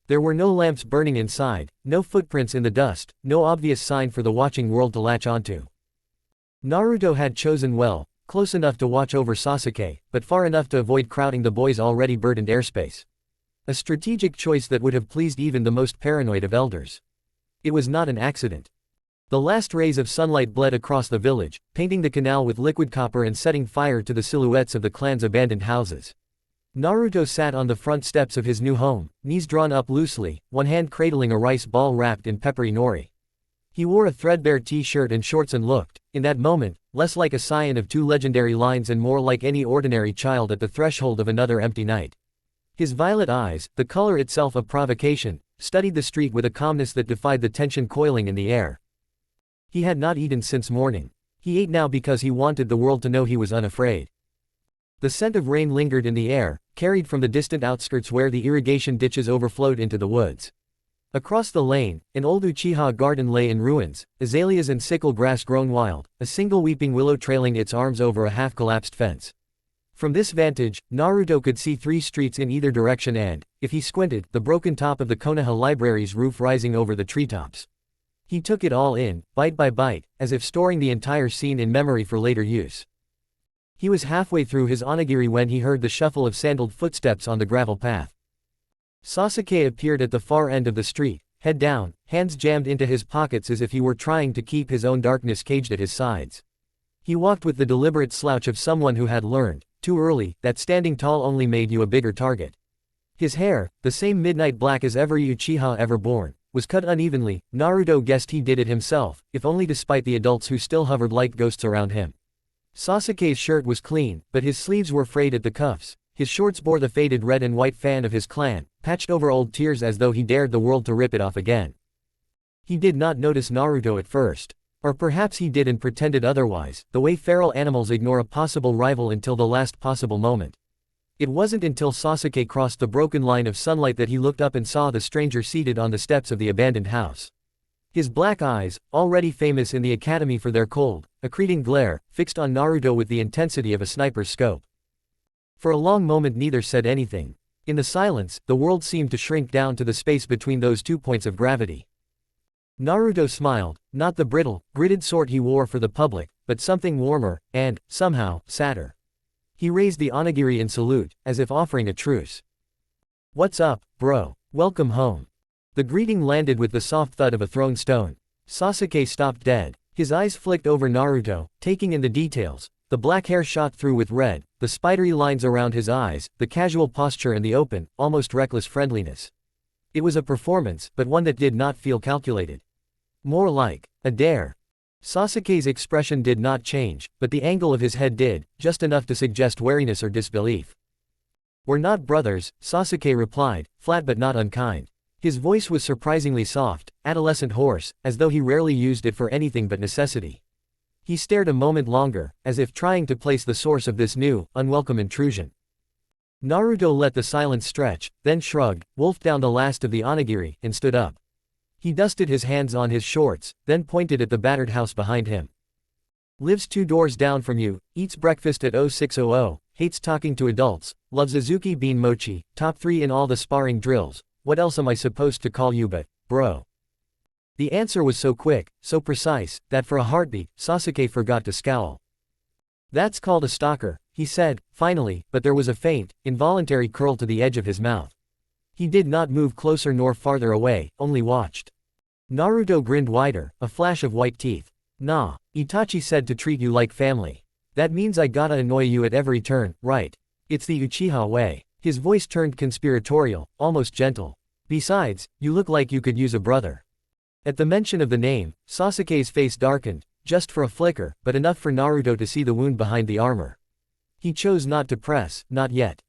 There were no lamps burning inside, no footprints in the dust, no obvious sign for the watching world to latch onto. Naruto had chosen well, close enough to watch over Sasuke, but far enough to avoid crowding the boy's already burdened airspace. A strategic choice that would have pleased even the most paranoid of elders. It was not an accident. The last rays of sunlight bled across the village, painting the canal with liquid copper and setting fire to the silhouettes of the clan's abandoned houses. Naruto sat on the front steps of his new home, knees drawn up loosely, one hand cradling a rice ball wrapped in peppery nori. He wore a threadbare t-shirt and shorts and looked, in that moment, less like a scion of 2 legendary lines and more like any ordinary child at the threshold of another empty night. His violet eyes, the color itself of provocation, studied the street with a calmness that defied the tension coiling in the air. He had not eaten since morning. He ate now because he wanted the world to know he was unafraid. The scent of rain lingered in the air, carried from the distant outskirts where the irrigation ditches overflowed into the woods. Across the lane, an old Uchiha garden lay in ruins, azaleas and sickle grass grown wild, a single weeping willow trailing its arms over a half-collapsed fence. From this vantage, Naruto could see 3 streets in either direction and, if he squinted, the broken top of the Konoha library's roof rising over the treetops. He took it all in, bite by bite, as if storing the entire scene in memory for later use. He was halfway through his onigiri when he heard the shuffle of sandaled footsteps on the gravel path. Sasuke appeared at the far end of the street, head down, hands jammed into his pockets as if he were trying to keep his own darkness caged at his sides. He walked with the deliberate slouch of someone who had learned, too early, that standing tall only made you a bigger target. His hair, the same midnight black as every Uchiha ever born, was cut unevenly. Naruto guessed he did it himself, if only despite the adults who still hovered like ghosts around him. Sasuke's shirt was clean, but his sleeves were frayed at the cuffs. His shorts bore the faded red and white fan of his clan, patched over old tears as though he dared the world to rip it off again. He did not notice Naruto at first. Or perhaps he did and pretended otherwise, the way feral animals ignore a possible rival until the last possible moment. It wasn't until Sasuke crossed the broken line of sunlight that he looked up and saw the stranger seated on the steps of the abandoned house. His black eyes, already famous in the academy for their cold, accreting glare, fixed on Naruto with the intensity of a sniper's scope. For a long moment neither said anything. In the silence, the world seemed to shrink down to the space between those 2 points of gravity. Naruto smiled, not the brittle, gritted sort he wore for the public, but something warmer, and, somehow, sadder. He raised the onigiri in salute, as if offering a truce. "What's up, bro? Welcome home." The greeting landed with the soft thud of a thrown stone. Sasuke stopped dead. His eyes flicked over Naruto, taking in the details. The black hair shot through with red, the spidery lines around his eyes, the casual posture and the open, almost reckless friendliness. It was a performance, but one that did not feel calculated. More like a dare. Sasuke's expression did not change, but the angle of his head did, just enough to suggest wariness or disbelief. "We're not brothers," Sasuke replied, flat but not unkind. His voice was surprisingly soft, adolescent hoarse, as though he rarely used it for anything but necessity. He stared a moment longer, as if trying to place the source of this new, unwelcome intrusion. Naruto let the silence stretch, then shrugged, wolfed down the last of the onigiri, and stood up. He dusted his hands on his shorts, then pointed at the battered house behind him. "Lives 2 doors down from you, eats breakfast at 0600, hates talking to adults, loves Azuki bean mochi, top 3 in all the sparring drills. What else am I supposed to call you but, bro?" The answer was so quick, so precise, that for a heartbeat, Sasuke forgot to scowl. "That's called a stalker," he said, finally, but there was a faint, involuntary curl to the edge of his mouth. He did not move closer nor farther away, only watched. Naruto grinned wider, a flash of white teeth. "Nah, Itachi said to treat you like family. That means I gotta annoy you at every turn, right? It's the Uchiha way." His voice turned conspiratorial, almost gentle. "Besides, you look like you could use a brother." At the mention of the name, Sasuke's face darkened, just for a flicker, but enough for Naruto to see the wound behind the armor. He chose not to press, not yet.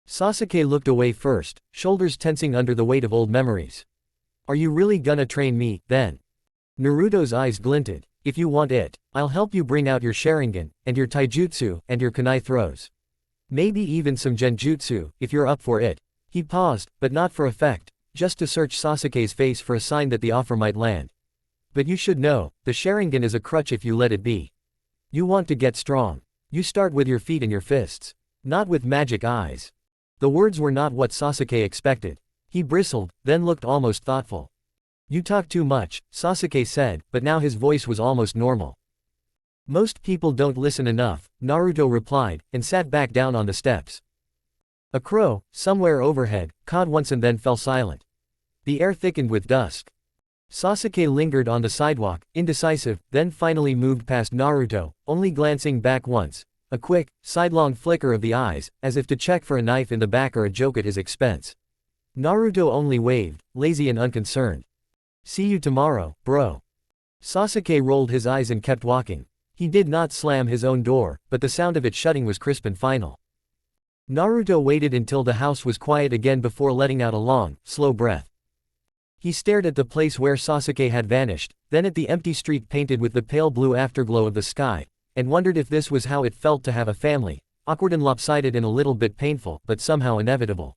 Sasuke looked away first, shoulders tensing under the weight of old memories. "Are you really gonna train me, then?" Naruto's eyes glinted. "If you want it, I'll help you bring out your Sharingan, and your taijutsu, and your kunai throws. Maybe even some genjutsu, if you're up for it." He paused, but not for effect, just to search Sasuke's face for a sign that the offer might land. "But you should know, the Sharingan is a crutch if you let it be. You want to get strong. You start with your feet and your fists. Not with magic eyes." The words were not what Sasuke expected. He bristled, then looked almost thoughtful. "You talk too much," Sasuke said, but now his voice was almost normal. "Most people don't listen enough," Naruto replied, and sat back down on the steps. A crow, somewhere overhead, cawed once and then fell silent. The air thickened with dusk. Sasuke lingered on the sidewalk, indecisive, then finally moved past Naruto, only glancing back once, a quick, sidelong flicker of the eyes, as if to check for a knife in the back or a joke at his expense. Naruto only waved, lazy and unconcerned. "See you tomorrow, bro." Sasuke rolled his eyes and kept walking. He did not slam his own door, but the sound of it shutting was crisp and final. Naruto waited until the house was quiet again before letting out a long, slow breath. He stared at the place where Sasuke had vanished, then at the empty street painted with the pale blue afterglow of the sky, and wondered if this was how it felt to have a family, awkward and lopsided and a little bit painful, but somehow inevitable.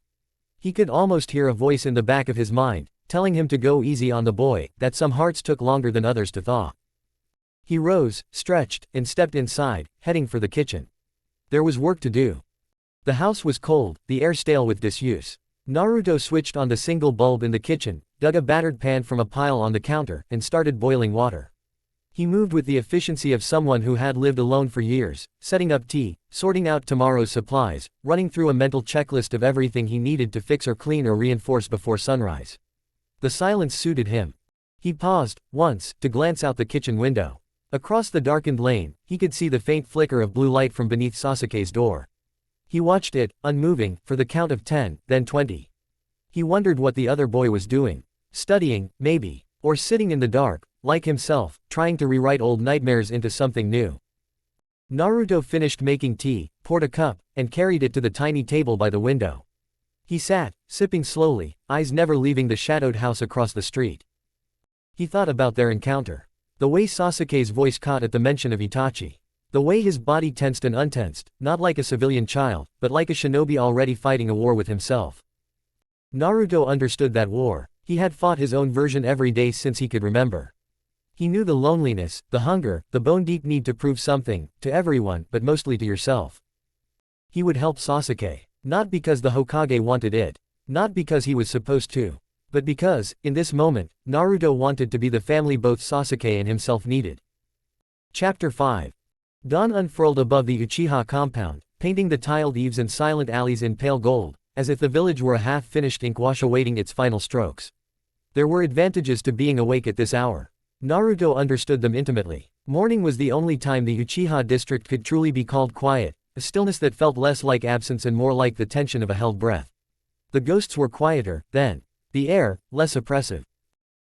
He could almost hear a voice in the back of his mind, telling him to go easy on the boy, that some hearts took longer than others to thaw. He rose, stretched, and stepped inside, heading for the kitchen. There was work to do. The house was cold, the air stale with disuse. Naruto switched on the single bulb in the kitchen, dug a battered pan from a pile on the counter, and started boiling water. He moved with the efficiency of someone who had lived alone for years, setting up tea, sorting out tomorrow's supplies, running through a mental checklist of everything he needed to fix or clean or reinforce before sunrise. The silence suited him. He paused, once, to glance out the kitchen window. Across the darkened lane, he could see the faint flicker of blue light from beneath Sasuke's door. He watched it, unmoving, for the count of 10, then 20. He wondered what the other boy was doing. Studying, maybe. Or sitting in the dark, like himself, trying to rewrite old nightmares into something new. Naruto finished making tea, poured a cup, and carried it to the tiny table by the window. He sat, sipping slowly, eyes never leaving the shadowed house across the street. He thought about their encounter. The way Sasuke's voice caught at the mention of Itachi. The way his body tensed and untensed, not like a civilian child, but like a shinobi already fighting a war with himself. Naruto understood that war. He had fought his own version every day since he could remember. He knew the loneliness, the hunger, the bone-deep need to prove something, to everyone, but mostly to yourself. He would help Sasuke. Not because the Hokage wanted it. Not because he was supposed to. But because, in this moment, Naruto wanted to be the family both Sasuke and himself needed. Chapter 5. Dawn unfurled above the Uchiha compound, painting the tiled eaves and silent alleys in pale gold, as if the village were a half-finished inkwash awaiting its final strokes. There were advantages to being awake at this hour. Naruto understood them intimately. Morning was the only time the Uchiha district could truly be called quiet, a stillness that felt less like absence and more like the tension of a held breath. The ghosts were quieter, then. The air, less oppressive.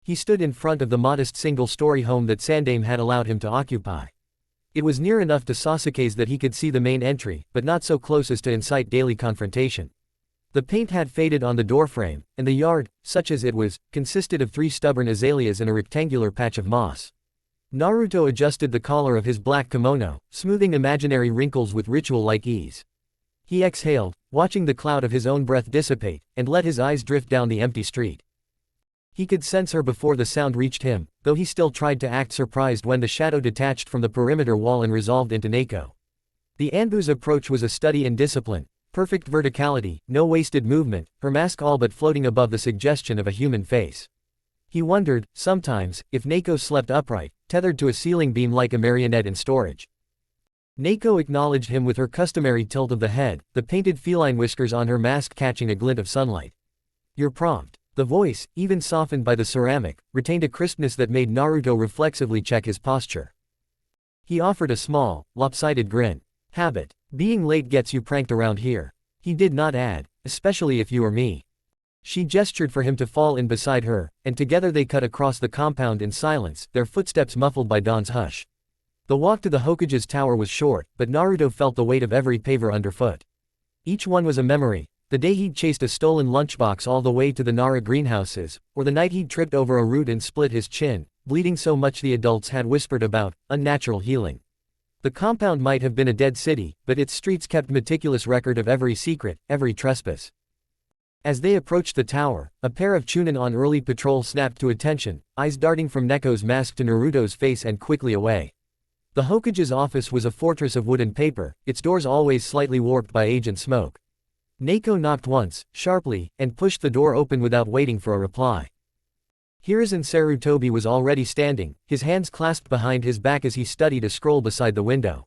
He stood in front of the modest single-story home that Sandaime had allowed him to occupy. It was near enough to Sasuke's that he could see the main entry, but not so close as to incite daily confrontation. The paint had faded on the doorframe, and the yard, such as it was, consisted of 3 stubborn azaleas and a rectangular patch of moss. Naruto adjusted the collar of his black kimono, smoothing imaginary wrinkles with ritual-like ease. He exhaled, watching the cloud of his own breath dissipate, and let his eyes drift down the empty street. He could sense her before the sound reached him, though he still tried to act surprised when the shadow detached from the perimeter wall and resolved into Neko. The Anbu's approach was a study in discipline, perfect verticality, no wasted movement, her mask all but floating above the suggestion of a human face. He wondered, sometimes, if Neko slept upright, tethered to a ceiling beam like a marionette in storage. Neko acknowledged him with her customary tilt of the head, the painted feline whiskers on her mask catching a glint of sunlight. "You're prompt." The voice, even softened by the ceramic, retained a crispness that made Naruto reflexively check his posture. He offered a small, lopsided grin. "Habit. Being late gets you pranked around here." He did not add, "especially if you were me." She gestured for him to fall in beside her, and together they cut across the compound in silence, their footsteps muffled by dawn's hush. The walk to the Hokage's tower was short, but Naruto felt the weight of every paver underfoot. Each one was a memory. The day he'd chased a stolen lunchbox all the way to the Nara greenhouses, or the night he'd tripped over a root and split his chin, bleeding so much the adults had whispered about unnatural healing. The compound might have been a dead city, but its streets kept meticulous record of every secret, every trespass. As they approached the tower, a pair of Chunin on early patrol snapped to attention, eyes darting from Neko's mask to Naruto's face and quickly away. The Hokage's office was a fortress of wood and paper, its doors always slightly warped by age and smoke. Neko knocked once, sharply, and pushed the door open without waiting for a reply. Hiruzen Sarutobi was already standing, his hands clasped behind his back as he studied a scroll beside the window.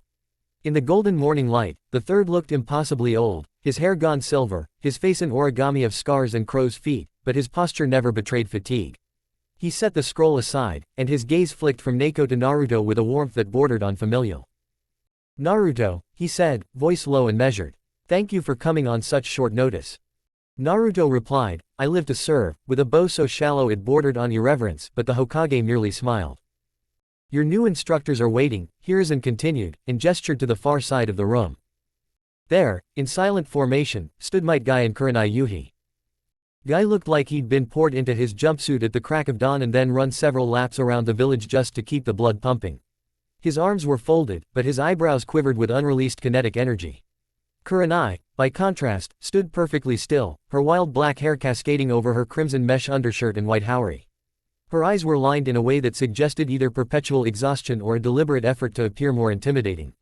In the golden morning light, the third looked impossibly old, his hair gone silver, his face an origami of scars and crow's feet, but his posture never betrayed fatigue. He set the scroll aside, and his gaze flicked from Neko to Naruto with a warmth that bordered on familial. "Naruto," he said, voice low and measured. "Thank you for coming on such short notice." Naruto replied, "I live to serve," with a bow so shallow it bordered on irreverence, but the Hokage merely smiled. "Your new instructors are waiting," Hiruzen continued, and gestured to the far side of the room. There, in silent formation, stood Might Guy and Kurenai Yuhi. Guy looked like he'd been poured into his jumpsuit at the crack of dawn and then run several laps around the village just to keep the blood pumping. His arms were folded, but his eyebrows quivered with unreleased kinetic energy. Kurenai, by contrast, stood perfectly still, her wild black hair cascading over her crimson mesh undershirt and white haori. Her eyes were lined in a way that suggested either perpetual exhaustion or a deliberate effort to appear more intimidating.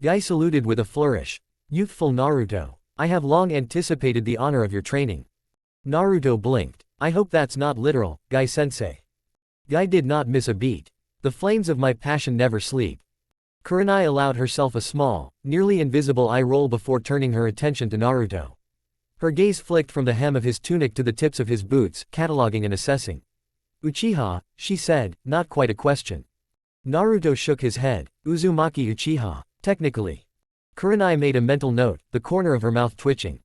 Guy saluted with a flourish. "Youthful Naruto, I have long anticipated the honor of your training." Naruto blinked. "I hope that's not literal, Guy-sensei." Guy did not miss a beat. "The flames of my passion never sleep." Kurenai allowed herself a small, nearly invisible eye roll before turning her attention to Naruto. Her gaze flicked from the hem of his tunic to the tips of his boots, cataloging and assessing. "Uchiha," she said, not quite a question. Naruto shook his head. "Uzumaki Uchiha, technically." Kurenai made a mental note, the corner of her mouth twitching.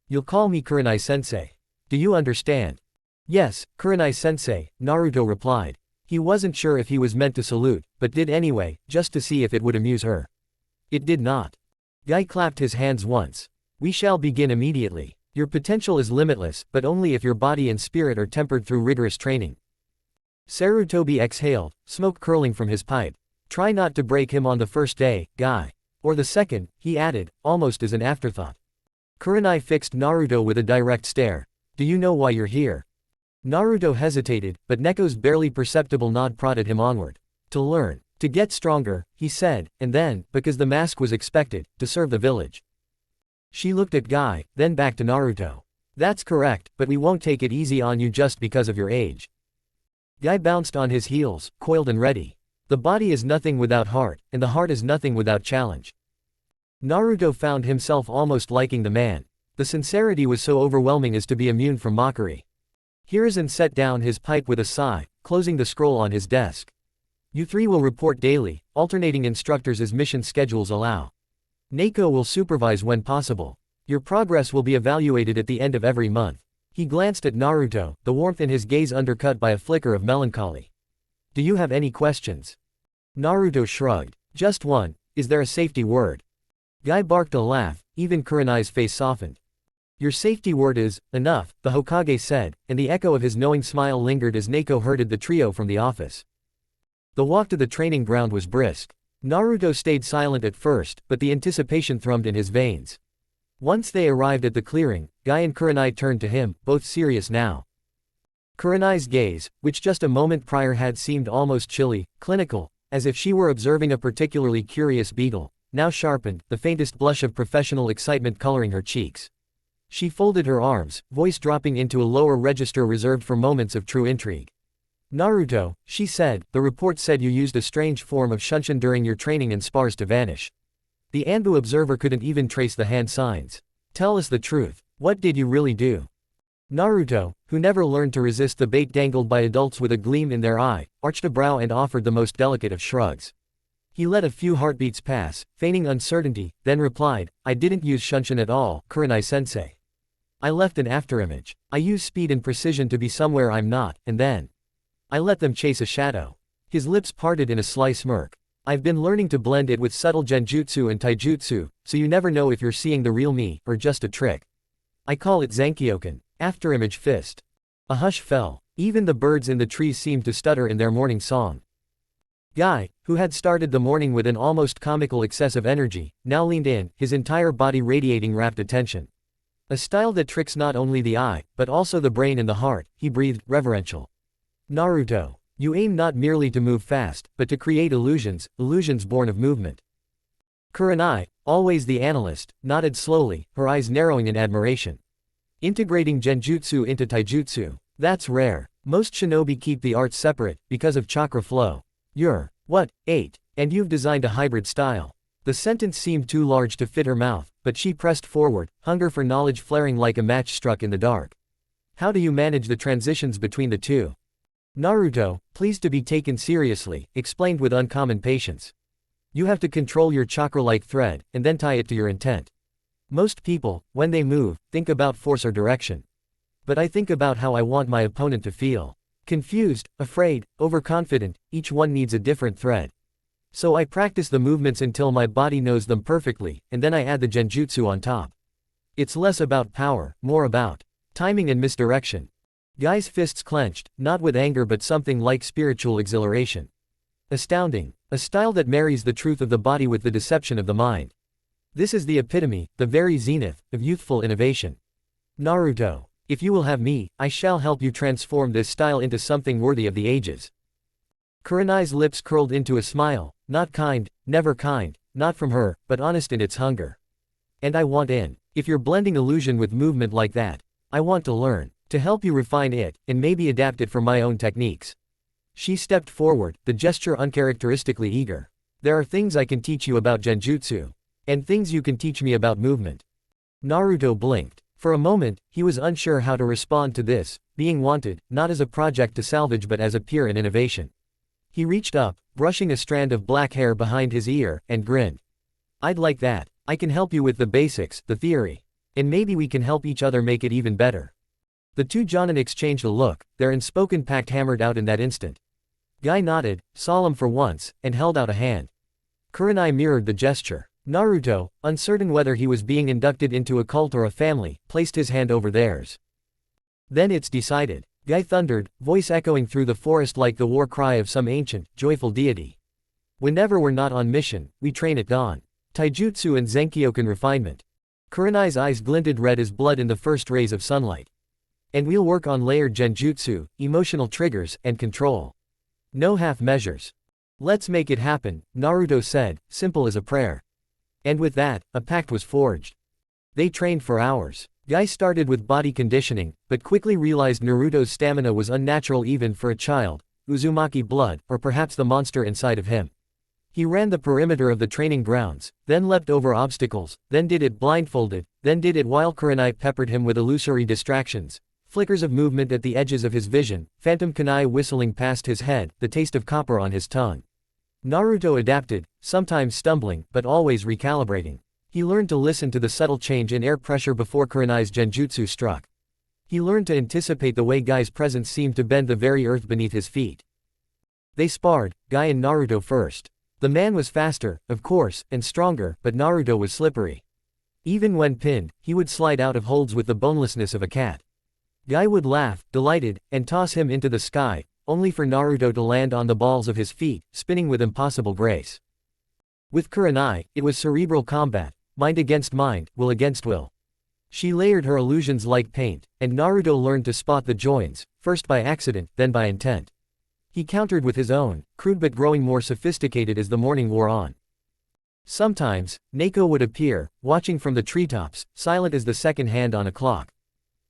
"You'll call me Kurenai-sensei. Do you understand?" "Yes, Kurenai-sensei," Naruto replied. He wasn't sure if he was meant to salute, but did anyway, just to see if it would amuse her. It did not. Guy clapped his hands once. "We shall begin immediately. Your potential is limitless, but only if your body and spirit are tempered through rigorous training." Sarutobi exhaled, smoke curling from his pipe. Try not to break him on the first day, guy. Or the second, he added, almost as an afterthought. Kurenai fixed Naruto with a direct stare. Do you know why you're here? Naruto hesitated, but Neko's barely perceptible nod prodded him onward. To learn. To get stronger, he said, and then, because the mask was expected, to serve the village. She looked at Guy, then back to Naruto. That's correct, but we won't take it easy on you just because of your age. Guy bounced on his heels, coiled and ready. The body is nothing without heart, and the heart is nothing without challenge. Naruto found himself almost liking the man. The sincerity was so overwhelming as to be immune from mockery. Hiruzen set down his pipe with a sigh, closing the scroll on his desk. You three will report daily, alternating instructors as mission schedules allow. Neko will supervise when possible. Your progress will be evaluated at the end of every month. He glanced at Naruto, the warmth in his gaze undercut by a flicker of melancholy. Do you have any questions? Naruto shrugged. Just one, is there a safety word? Guy barked a laugh, even Kurenai's face softened. Your safety word is, enough, the Hokage said, and the echo of his knowing smile lingered as Neko herded the trio from the office. The walk to the training ground was brisk. Naruto stayed silent at first, but the anticipation thrummed in his veins. Once they arrived at the clearing, Guy and Kurenai turned to him, both serious now. Kurenai's gaze, which just a moment prior had seemed almost chilly, clinical, as if she were observing a particularly curious beetle, now sharpened, the faintest blush of professional excitement coloring her cheeks. She folded her arms, voice dropping into a lower register reserved for moments of true intrigue. Naruto, she said, the report said you used a strange form of shunshin during your training in spars to vanish. The Anbu observer couldn't even trace the hand signs. Tell us the truth. What did you really do? Naruto, who never learned to resist the bait dangled by adults with a gleam in their eye, arched a brow and offered the most delicate of shrugs. He let a few heartbeats pass, feigning uncertainty, then replied, I didn't use shunshin at all, Kurenai-sensei. I left an afterimage. I used speed and precision to be somewhere I'm not, and then I let them chase a shadow. His lips parted in a sly smirk. I've been learning to blend it with subtle genjutsu and taijutsu, so you never know if you're seeing the real me, or just a trick. I call it Zankyoken, afterimage fist. A hush fell. Even the birds in the trees seemed to stutter in their morning song. Guy, who had started the morning with an almost comical excess of energy, now leaned in, his entire body radiating rapt attention. A style that tricks not only the eye, but also the brain and the heart, he breathed, reverential. Naruto, you aim not merely to move fast, but to create illusions, illusions born of movement. Kurenai, always the analyst, nodded slowly, her eyes narrowing in admiration. Integrating genjutsu into taijutsu, that's rare. Most shinobi keep the arts separate, because of chakra flow. You're, what, 8, and you've designed a hybrid style. The sentence seemed too large to fit her mouth, but she pressed forward, hunger for knowledge flaring like a match struck in the dark. How do you manage the transitions between the two? Naruto, pleased to be taken seriously, explained with uncommon patience. You have to control your chakra-like thread, and then tie it to your intent. Most people, when they move, think about force or direction. But I think about how I want my opponent to feel. Confused, afraid, overconfident, each one needs a different thread. So I practice the movements until my body knows them perfectly, and then I add the genjutsu on top. It's less about power, more about timing and misdirection. Guy's fists clenched, not with anger but something like spiritual exhilaration. Astounding. A style that marries the truth of the body with the deception of the mind. This is the epitome, the very zenith, of youthful innovation. Naruto, if you will have me, I shall help you transform this style into something worthy of the ages. Kurenai's lips curled into a smile, not kind, never kind, not from her, but honest in its hunger. And I want in. If you're blending illusion with movement like that, I want to learn. To help you refine it, and maybe adapt it for my own techniques. She stepped forward, the gesture uncharacteristically eager. There are things I can teach you about genjutsu. And things you can teach me about movement. Naruto blinked. For a moment, he was unsure how to respond to this, being wanted, not as a project to salvage but as a peer in innovation. He reached up, brushing a strand of black hair behind his ear, and grinned. I'd like that. I can help you with the basics, the theory. And maybe we can help each other make it even better. The two Jonin exchanged a look, their unspoken pact hammered out in that instant. Guy nodded, solemn for once, and held out a hand. Kurenai mirrored the gesture. Naruto, uncertain whether he was being inducted into a cult or a family, placed his hand over theirs. Then it's decided. Guy thundered, voice echoing through the forest like the war cry of some ancient, joyful deity. Whenever we're not on mission, we train at dawn. Taijutsu and Zenkyoken refinement. Kurenai's eyes glinted red as blood in the first rays of sunlight. And we'll work on layered genjutsu, emotional triggers, and control. No half measures. Let's make it happen, Naruto said, simple as a prayer. And with that, a pact was forged. They trained for hours. Guy started with body conditioning, but quickly realized Naruto's stamina was unnatural even for a child, Uzumaki blood, or perhaps the monster inside of him. He ran the perimeter of the training grounds, then leapt over obstacles, then did it blindfolded, then did it while Kurenai peppered him with illusory distractions, flickers of movement at the edges of his vision, phantom kunai whistling past his head, the taste of copper on his tongue. Naruto adapted, sometimes stumbling, but always recalibrating. He learned to listen to the subtle change in air pressure before Kurenai's genjutsu struck. He learned to anticipate the way Guy's presence seemed to bend the very earth beneath his feet. They sparred, Guy and Naruto first. The man was faster, of course, and stronger, but Naruto was slippery. Even when pinned, he would slide out of holds with the bonelessness of a cat. Guy would laugh, delighted, and toss him into the sky, only for Naruto to land on the balls of his feet, spinning with impossible grace. With Kurenai, it was cerebral combat, mind against mind, will against will. She layered her illusions like paint, and Naruto learned to spot the joins, first by accident, then by intent. He countered with his own, crude but growing more sophisticated as the morning wore on. Sometimes, Neko would appear, watching from the treetops, silent as the second hand on a clock.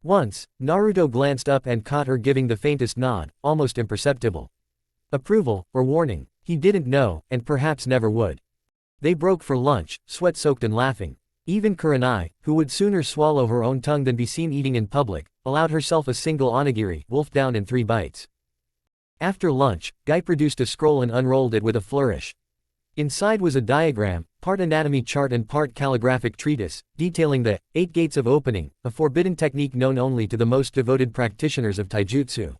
Once, Naruto glanced up and caught her giving the faintest nod, almost imperceptible. Approval, or warning, he didn't know, and perhaps never would. They broke for lunch, sweat-soaked and laughing. Even Kurenai, who would sooner swallow her own tongue than be seen eating in public, allowed herself a single onigiri, wolfed down in 3 bites. After lunch, Guy produced a scroll and unrolled it with a flourish. Inside was a diagram, part anatomy chart and part calligraphic treatise, detailing the 8 gates of opening, a forbidden technique known only to the most devoted practitioners of taijutsu.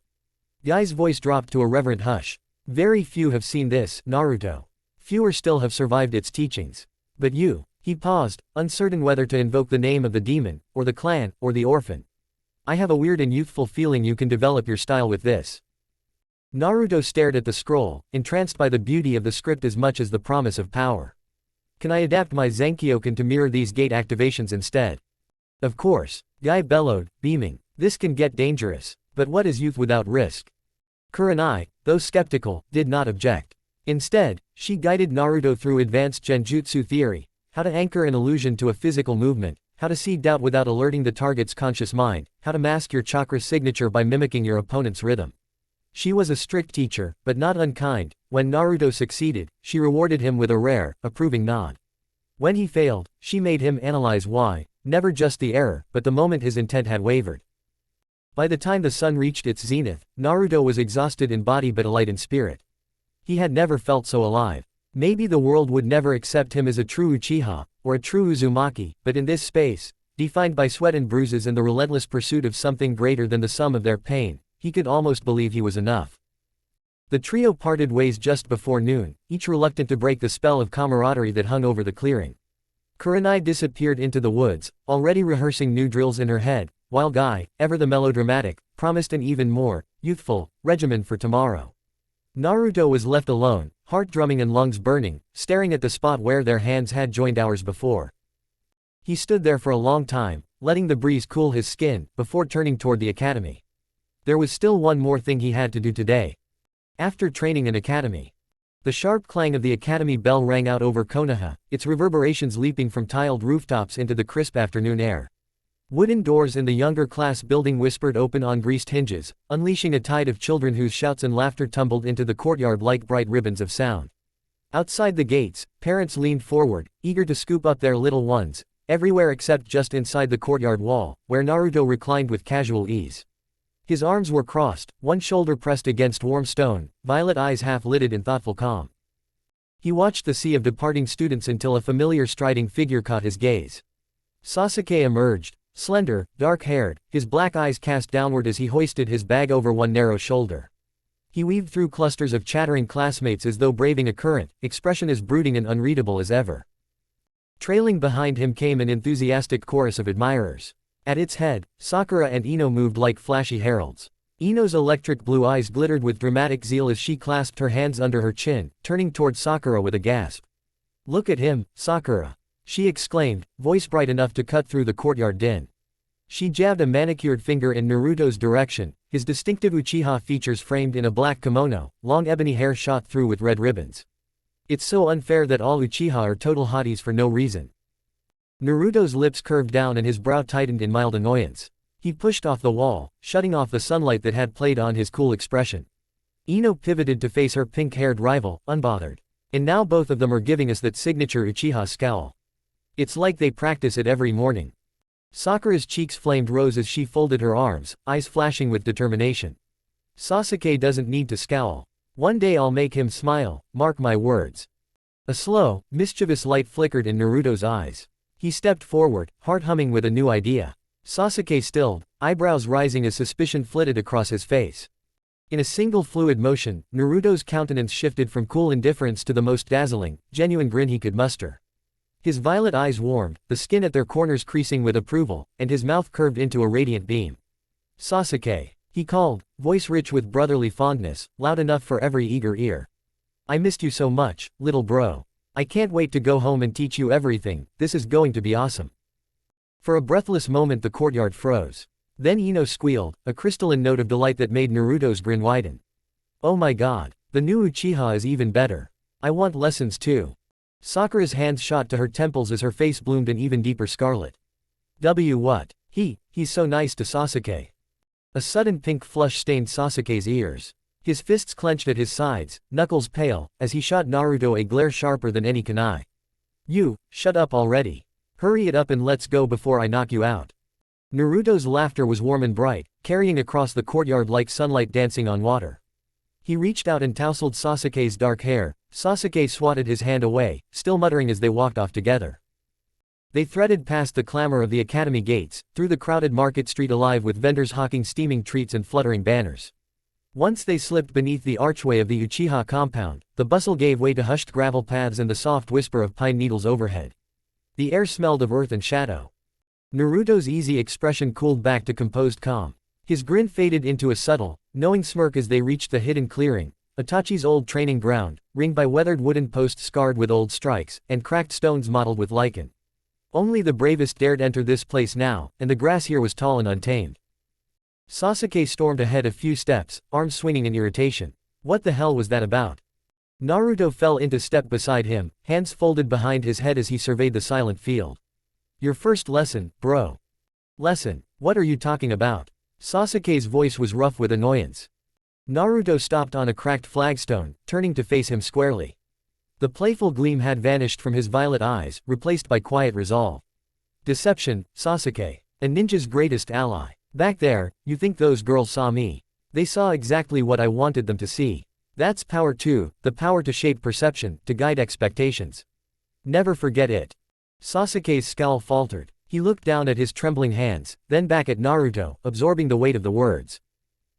Guy's voice dropped to a reverent hush. Very few have seen this, Naruto. Fewer still have survived its teachings. But you, he paused, uncertain whether to invoke the name of the demon, or the clan, or the orphan. I have a weird and youthful feeling you can develop your style with this. Naruto stared at the scroll, entranced by the beauty of the script as much as the promise of power. Can I adapt my Zenkyoken to mirror these gate activations instead? Of course, Guy bellowed, beaming. This can get dangerous. But what is youth without risk? Kurenai, though skeptical, did not object. Instead, she guided Naruto through advanced genjutsu theory, how to anchor an illusion to a physical movement, how to see doubt without alerting the target's conscious mind, how to mask your chakra signature by mimicking your opponent's rhythm. She was a strict teacher, but not unkind. When Naruto succeeded, she rewarded him with a rare, approving nod. When he failed, she made him analyze why, never just the error, but the moment his intent had wavered. By the time the sun reached its zenith, Naruto was exhausted in body but alight in spirit. He had never felt so alive. Maybe the world would never accept him as a true Uchiha, or a true Uzumaki, but in this space, defined by sweat and bruises and the relentless pursuit of something greater than the sum of their pain, he could almost believe he was enough. The trio parted ways just before noon, each reluctant to break the spell of camaraderie that hung over the clearing. Kurenai disappeared into the woods, already rehearsing new drills in her head, while Guy, ever the melodramatic, promised an even more youthful regimen for tomorrow. Naruto was left alone, heart drumming and lungs burning, staring at the spot where their hands had joined hours before. He stood there for a long time, letting the breeze cool his skin, before turning toward the academy. There was still one more thing he had to do today. After training in academy. The sharp clang of the academy bell rang out over Konoha, its reverberations leaping from tiled rooftops into the crisp afternoon air. Wooden doors in the younger class building whispered open on greased hinges, unleashing a tide of children whose shouts and laughter tumbled into the courtyard like bright ribbons of sound. Outside the gates, parents leaned forward, eager to scoop up their little ones, everywhere except just inside the courtyard wall, where Naruto reclined with casual ease. His arms were crossed, one shoulder pressed against warm stone, violet eyes half-lidded in thoughtful calm. He watched the sea of departing students until a familiar striding figure caught his gaze. Sasuke emerged, slender, dark-haired, his black eyes cast downward as he hoisted his bag over one narrow shoulder. He weaved through clusters of chattering classmates as though braving a current, expression as brooding and unreadable as ever. Trailing behind him came an enthusiastic chorus of admirers. At its head, Sakura and Ino moved like flashy heralds. Ino's electric blue eyes glittered with dramatic zeal as she clasped her hands under her chin, turning toward Sakura with a gasp. "Look at him, Sakura!" she exclaimed, voice bright enough to cut through the courtyard din. She jabbed a manicured finger in Naruto's direction, his distinctive Uchiha features framed in a black kimono, long ebony hair shot through with red ribbons. "It's so unfair that all Uchiha are total hotties for no reason." Naruto's lips curved down and his brow tightened in mild annoyance. He pushed off the wall, shutting off the sunlight that had played on his cool expression. Ino pivoted to face her pink-haired rival, unbothered. And now both of them are giving us that signature Uchiha scowl. It's like they practice it every morning. Sakura's cheeks flamed rose as she folded her arms, eyes flashing with determination. "Sasuke doesn't need to scowl. One day I'll make him smile, mark my words." A slow, mischievous light flickered in Naruto's eyes. He stepped forward, heart humming with a new idea. Sasuke stilled, eyebrows rising as suspicion flitted across his face. In a single fluid motion, Naruto's countenance shifted from cool indifference to the most dazzling, genuine grin he could muster. His violet eyes warmed, the skin at their corners creasing with approval, and his mouth curved into a radiant beam. "Sasuke," he called, voice rich with brotherly fondness, loud enough for every eager ear. "I missed you so much, little bro. I can't wait to go home and teach you everything, this is going to be awesome." For a breathless moment the courtyard froze. Then Ino squealed, a crystalline note of delight that made Naruto's grin widen. "Oh my god, the new Uchiha is even better. I want lessons too." Sakura's hands shot to her temples as her face bloomed an even deeper scarlet. What? He's so nice to Sasuke." A sudden pink flush stained Sasuke's ears. His fists clenched at his sides, knuckles pale, as he shot Naruto a glare sharper than any kunai. "You, shut up already. Hurry it up and let's go before I knock you out." Naruto's laughter was warm and bright, carrying across the courtyard like sunlight dancing on water. He reached out and tousled Sasuke's dark hair. Sasuke swatted his hand away, still muttering as they walked off together. They threaded past the clamor of the academy gates, through the crowded market street alive with vendors hawking steaming treats and fluttering banners. Once they slipped beneath the archway of the Uchiha compound, the bustle gave way to hushed gravel paths and the soft whisper of pine needles overhead. The air smelled of earth and shadow. Naruto's easy expression cooled back to composed calm. His grin faded into a subtle, knowing smirk as they reached the hidden clearing, Itachi's old training ground, ringed by weathered wooden posts scarred with old strikes, and cracked stones mottled with lichen. Only the bravest dared enter this place now, and the grass here was tall and untamed. Sasuke stormed ahead a few steps, arms swinging in irritation. What the hell was that about? Naruto fell into step beside him, hands folded behind his head as he surveyed the silent field. "Your first lesson, bro." "Lesson? What are you talking about?" Sasuke's voice was rough with annoyance. Naruto stopped on a cracked flagstone, turning to face him squarely. The playful gleam had vanished from his violet eyes, replaced by quiet resolve. "Deception, Sasuke. A ninja's greatest ally. Back there, you think those girls saw me. They saw exactly what I wanted them to see. That's power too, the power to shape perception, to guide expectations. Never forget it." Sasuke's scowl faltered. He looked down at his trembling hands, then back at Naruto, absorbing the weight of the words.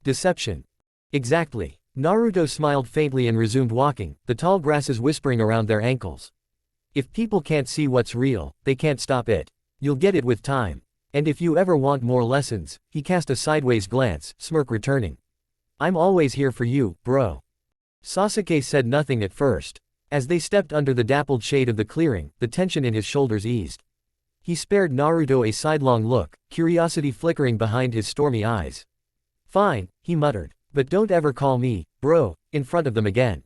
"Deception. Exactly." Naruto smiled faintly and resumed walking, the tall grasses whispering around their ankles. "If people can't see what's real, they can't stop it. You'll get it with time. And if you ever want more lessons," he cast a sideways glance, smirk returning. "I'm always here for you, bro." Sasuke said nothing at first. As they stepped under the dappled shade of the clearing, the tension in his shoulders eased. He spared Naruto a sidelong look, curiosity flickering behind his stormy eyes. "Fine," he muttered. "But don't ever call me, bro, in front of them again."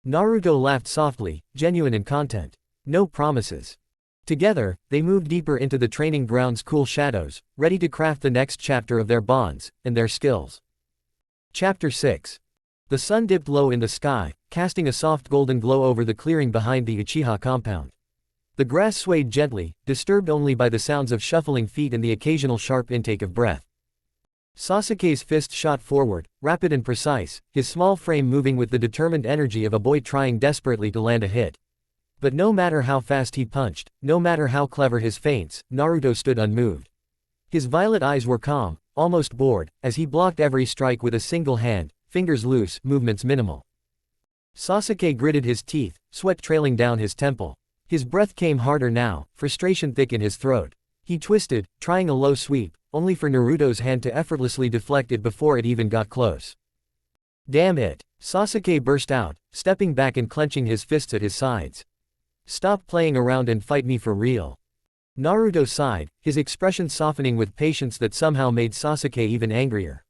Naruto laughed softly, genuine and content. No promises. Together, they moved deeper into the training ground's cool shadows, ready to craft the next chapter of their bonds, and their skills. Chapter 6. The sun dipped low in the sky, casting a soft golden glow over the clearing behind the Uchiha compound. The grass swayed gently, disturbed only by the sounds of shuffling feet and the occasional sharp intake of breath. Sasuke's fist shot forward, rapid and precise, his small frame moving with the determined energy of a boy trying desperately to land a hit. But no matter how fast he punched, no matter how clever his feints, Naruto stood unmoved. His violet eyes were calm, almost bored, as he blocked every strike with a single hand, fingers loose, movements minimal. Sasuke gritted his teeth, sweat trailing down his temple. His breath came harder now, frustration thick in his throat. He twisted, trying a low sweep, only for Naruto's hand to effortlessly deflect it before it even got close. Damn it! Sasuke burst out, stepping back and clenching his fists at his sides. Stop playing around and fight me for real. Naruto sighed, his expression softening with patience that somehow made Sasuke even angrier.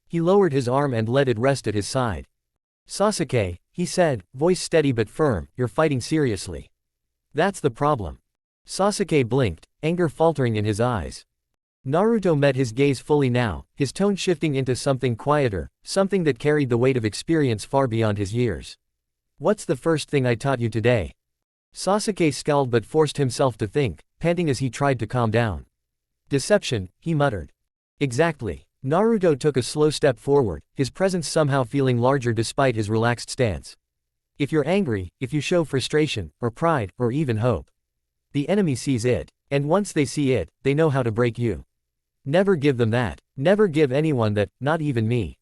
He lowered his arm and let it rest at his side. Sasuke, he said, voice steady but firm, you're fighting seriously. That's the problem. Sasuke blinked, anger faltering in his eyes. Naruto met his gaze fully now, his tone shifting into something quieter, something that carried the weight of experience far beyond his years. What's the first thing I taught you today? Sasuke scowled but forced himself to think, panting as he tried to calm down. Deception, he muttered. Exactly. Naruto took a slow step forward, his presence somehow feeling larger despite his relaxed stance. If you're angry, if you show frustration, or pride, or even hope, the enemy sees it, and once they see it, they know how to break you. Never give them that. Never give anyone that, not even me.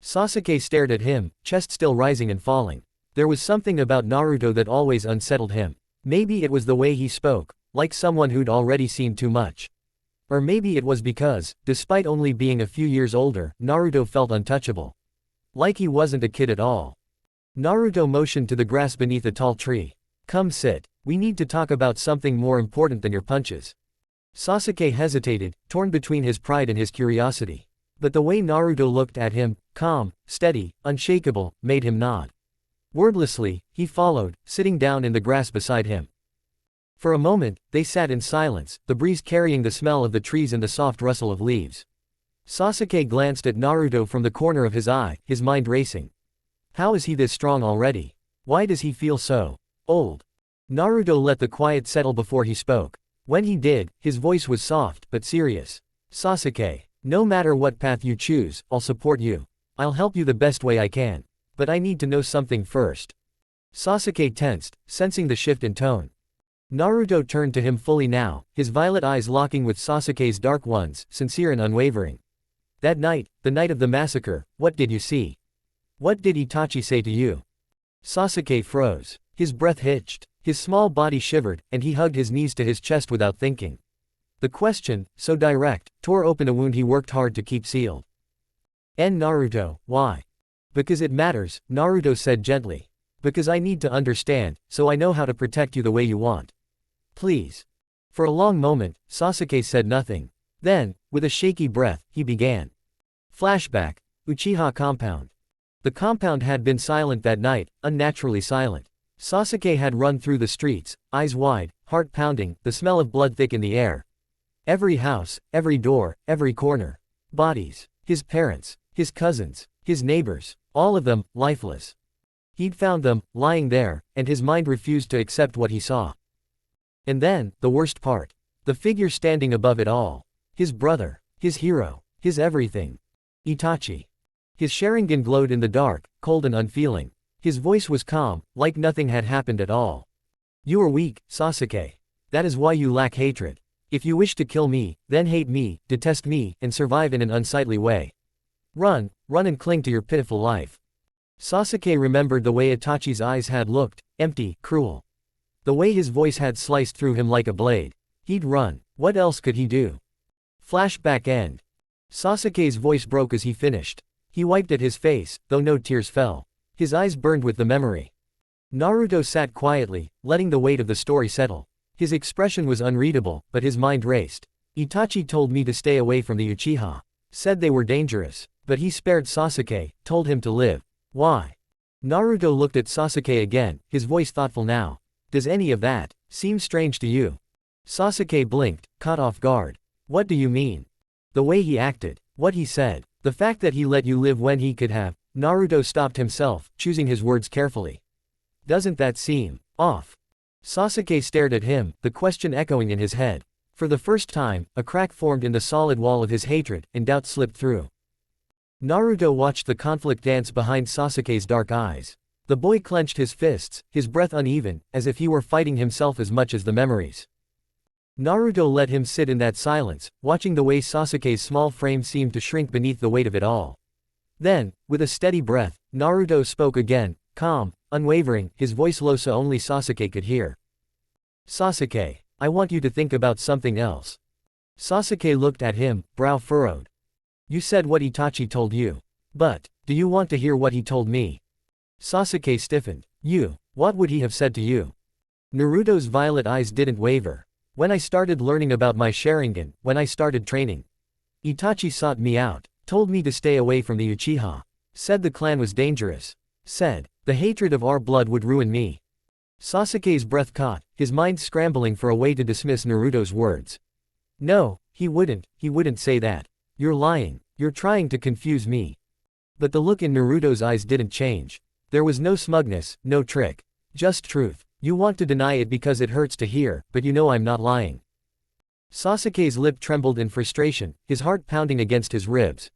Sasuke stared at him, chest still rising and falling. There was something about Naruto that always unsettled him. Maybe it was the way he spoke, like someone who'd already seen too much. Or maybe it was because, despite only being a few years older, Naruto felt untouchable. Like he wasn't a kid at all. Naruto motioned to the grass beneath a tall tree. Come sit. We need to talk about something more important than your punches. Sasuke hesitated, torn between his pride and his curiosity. But the way Naruto looked at him, calm, steady, unshakable, made him nod. Wordlessly, he followed, sitting down in the grass beside him. For a moment, they sat in silence, the breeze carrying the smell of the trees and the soft rustle of leaves. Sasuke glanced at Naruto from the corner of his eye, his mind racing. How is he this strong already? Why does he feel so old? Naruto let the quiet settle before he spoke. When he did, his voice was soft but serious. Sasuke, no matter what path you choose, I'll support you. I'll help you the best way I can. But I need to know something first. Sasuke tensed, sensing the shift in tone. Naruto turned to him fully now, his violet eyes locking with Sasuke's dark ones, sincere and unwavering. That night, the night of the massacre, what did you see? What did Itachi say to you? Sasuke froze. His breath hitched. His small body shivered, and he hugged his knees to his chest without thinking. The question, so direct, tore open a wound he worked hard to keep sealed. Naruto, why? Because it matters, Naruto said gently. Because I need to understand, so I know how to protect you the way you want. Please. For a long moment, Sasuke said nothing. Then, with a shaky breath, he began. Flashback. Uchiha compound. The compound had been silent that night, unnaturally silent. Sasuke had run through the streets, eyes wide, heart pounding, the smell of blood thick in the air. Every house, every door, every corner. Bodies. His parents, his cousins, his neighbors, all of them, lifeless. He'd found them, lying there, and his mind refused to accept what he saw. And then, the worst part. The figure standing above it all. His brother, his hero, his everything. Itachi. His Sharingan glowed in the dark, cold and unfeeling. His voice was calm, like nothing had happened at all. You are weak, Sasuke. That is why you lack hatred. If you wish to kill me, then hate me, detest me, and survive in an unsightly way. Run and cling to your pitiful life. Sasuke remembered the way Itachi's eyes had looked, empty, cruel. The way his voice had sliced through him like a blade. He'd run. What else could he do? Flashback end. Sasuke's voice broke as he finished. He wiped at his face, though no tears fell. His eyes burned with the memory. Naruto sat quietly, letting the weight of the story settle. His expression was unreadable, but his mind raced. Itachi told me to stay away from the Uchiha. Said they were dangerous. But he spared Sasuke, told him to live. Why? Naruto looked at Sasuke again, his voice thoughtful now. Does any of that seem strange to you? Sasuke blinked, caught off guard. What do you mean? The way he acted. What he said. The fact that he let you live when he could have. Naruto stopped himself, choosing his words carefully. Doesn't that seem off? Sasuke stared at him, the question echoing in his head. For the first time, a crack formed in the solid wall of his hatred, and doubt slipped through. Naruto watched the conflict dance behind Sasuke's dark eyes. The boy clenched his fists, his breath uneven, as if he were fighting himself as much as the memories. Naruto let him sit in that silence, watching the way Sasuke's small frame seemed to shrink beneath the weight of it all. Then, with a steady breath, Naruto spoke again, calm, unwavering, his voice low so only Sasuke could hear. Sasuke, I want you to think about something else. Sasuke looked at him, brow furrowed. You said what Itachi told you. But, do you want to hear what he told me? Sasuke stiffened. What would he have said to you? Naruto's violet eyes didn't waver. When I started learning about my Sharingan, when I started training. Itachi sought me out, told me to stay away from the Uchiha. Said the clan was dangerous. Said, the hatred of our blood would ruin me. Sasuke's breath caught, his mind scrambling for a way to dismiss Naruto's words. No, he wouldn't say that. You're lying, you're trying to confuse me. But the look in Naruto's eyes didn't change. There was no smugness, no trick. Just truth. You want to deny it because it hurts to hear, but you know I'm not lying. Sasuke's lip trembled in frustration, his heart pounding against his ribs.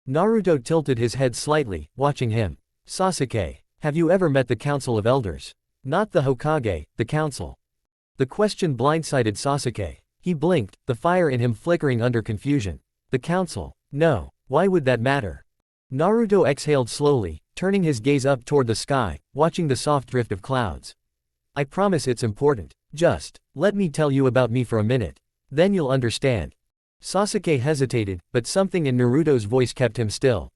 Naruto tilted his head slightly, watching him. Sasuke, have you ever met the Council of Elders? Not the Hokage, the Council. The question blindsided Sasuke. He blinked, the fire in him flickering under confusion. The Council? No. Why would that matter? Naruto exhaled slowly, turning his gaze up toward the sky, watching the soft drift of clouds. I promise it's important. Just, let me tell you about me for a minute. Then you'll understand. Sasuke hesitated, but something in Naruto's voice kept him still.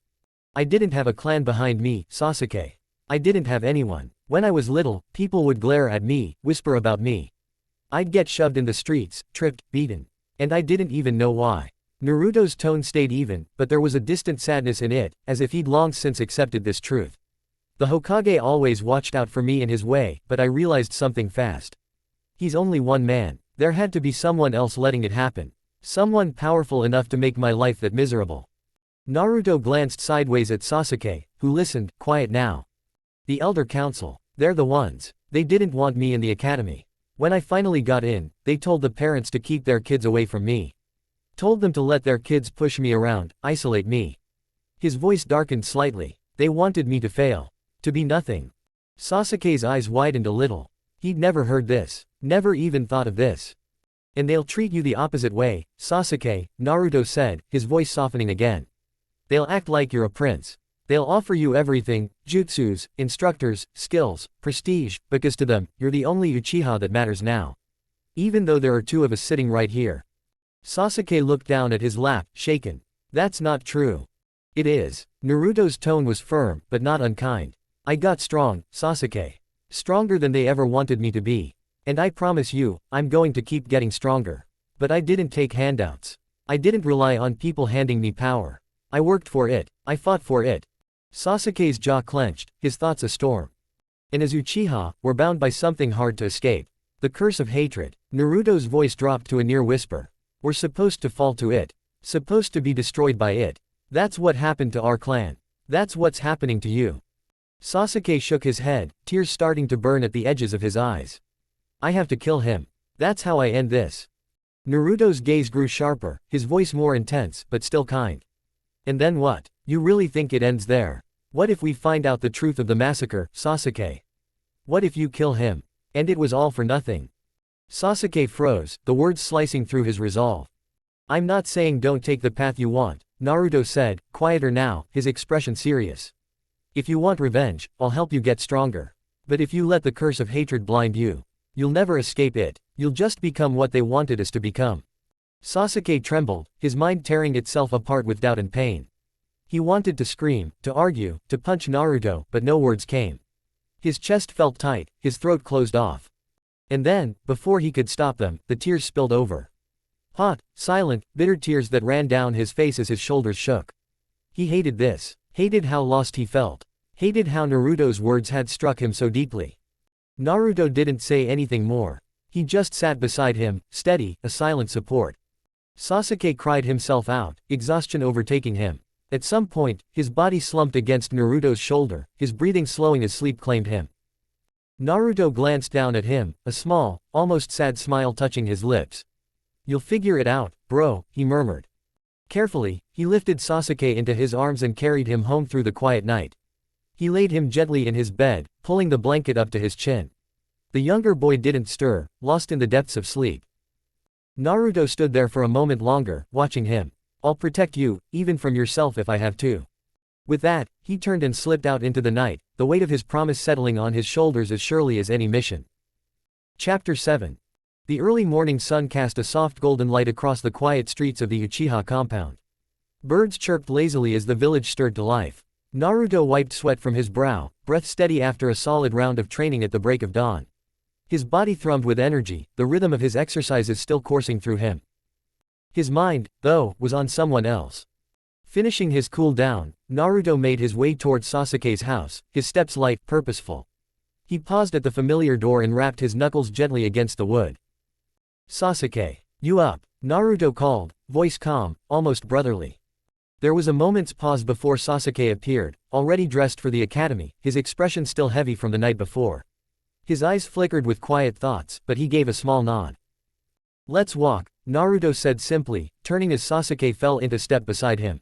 I didn't have a clan behind me, Sasuke. I didn't have anyone. When I was little, people would glare at me, whisper about me. I'd get shoved in the streets, tripped, beaten. And I didn't even know why. Naruto's tone stayed even, but there was a distant sadness in it, as if he'd long since accepted this truth. The Hokage always watched out for me in his way, but I realized something fast. He's only one man. There had to be someone else letting it happen. Someone powerful enough to make my life that miserable. Naruto glanced sideways at Sasuke, who listened, quiet now. The Elder Council. They're the ones. They didn't want me in the academy. When I finally got in, they told the parents to keep their kids away from me. Told them to let their kids push me around, isolate me. His voice darkened slightly. They wanted me to fail. To be nothing. Sasuke's eyes widened a little. He'd never heard this. Never even thought of this. And they'll treat you the opposite way, Sasuke, Naruto said, his voice softening again. They'll act like you're a prince. They'll offer you everything, jutsus, instructors, skills, prestige, because to them, you're the only Uchiha that matters now. Even though there are two of us sitting right here. Sasuke looked down at his lap, shaken. That's not true. It is. Naruto's tone was firm, but not unkind. I got strong, Sasuke. Stronger than they ever wanted me to be. And I promise you, I'm going to keep getting stronger. But I didn't take handouts. I didn't rely on people handing me power. I worked for it. I fought for it. Sasuke's jaw clenched, his thoughts a storm. And as Uchiha, we're bound by something hard to escape. The curse of hatred. Naruto's voice dropped to a near whisper. We're supposed to fall to it. Supposed to be destroyed by it. That's what happened to our clan. That's what's happening to you. Sasuke shook his head, tears starting to burn at the edges of his eyes. I have to kill him. That's how I end this. Naruto's gaze grew sharper, his voice more intense, but still kind. And then what? You really think it ends there? What if we find out the truth of the massacre, Sasuke? What if you kill him? And it was all for nothing? Sasuke froze, the words slicing through his resolve. I'm not saying don't take the path you want, Naruto said, quieter now, his expression serious. If you want revenge, I'll help you get stronger. But if you let the curse of hatred blind you, you'll never escape it, you'll just become what they wanted us to become. Sasuke trembled, his mind tearing itself apart with doubt and pain. He wanted to scream, to argue, to punch Naruto, but no words came. His chest felt tight, his throat closed off. And then, before he could stop them, the tears spilled over. Hot, silent, bitter tears that ran down his face as his shoulders shook. He hated this. Hated how lost he felt. Hated how Naruto's words had struck him so deeply. Naruto didn't say anything more. He just sat beside him, steady, a silent support. Sasuke cried himself out, exhaustion overtaking him. At some point, his body slumped against Naruto's shoulder, his breathing slowing as sleep claimed him. Naruto glanced down at him, a small, almost sad smile touching his lips. You'll figure it out, bro, he murmured. Carefully, he lifted Sasuke into his arms and carried him home through the quiet night. He laid him gently in his bed, pulling the blanket up to his chin. The younger boy didn't stir, lost in the depths of sleep. Naruto stood there for a moment longer, watching him. I'll protect you, even from yourself if I have to. With that, he turned and slipped out into the night, the weight of his promise settling on his shoulders as surely as any mission. Chapter 7. The early morning sun cast a soft golden light across the quiet streets of the Uchiha compound. Birds chirped lazily as the village stirred to life. Naruto wiped sweat from his brow, breath steady after a solid round of training at the break of dawn. His body thrummed with energy, the rhythm of his exercises still coursing through him. His mind, though, was on someone else. Finishing his cool down, Naruto made his way towards Sasuke's house, his steps light, purposeful. He paused at the familiar door and rapped his knuckles gently against the wood. "Sasuke, you up?" Naruto called, voice calm, almost brotherly. There was a moment's pause before Sasuke appeared, already dressed for the academy, his expression still heavy from the night before. His eyes flickered with quiet thoughts, but he gave a small nod. "Let's walk," Naruto said simply, turning as Sasuke fell into step beside him.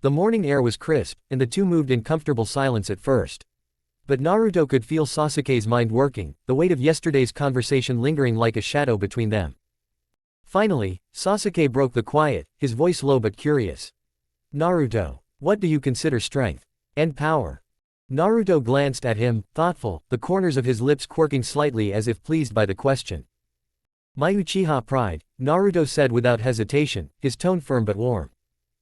The morning air was crisp, and the two moved in comfortable silence at first. But Naruto could feel Sasuke's mind working, the weight of yesterday's conversation lingering like a shadow between them. Finally, Sasuke broke the quiet, his voice low but curious. "Naruto, what do you consider strength and power?" Naruto glanced at him, thoughtful, the corners of his lips quirking slightly as if pleased by the question. "My Uchiha pride," Naruto said without hesitation, his tone firm but warm.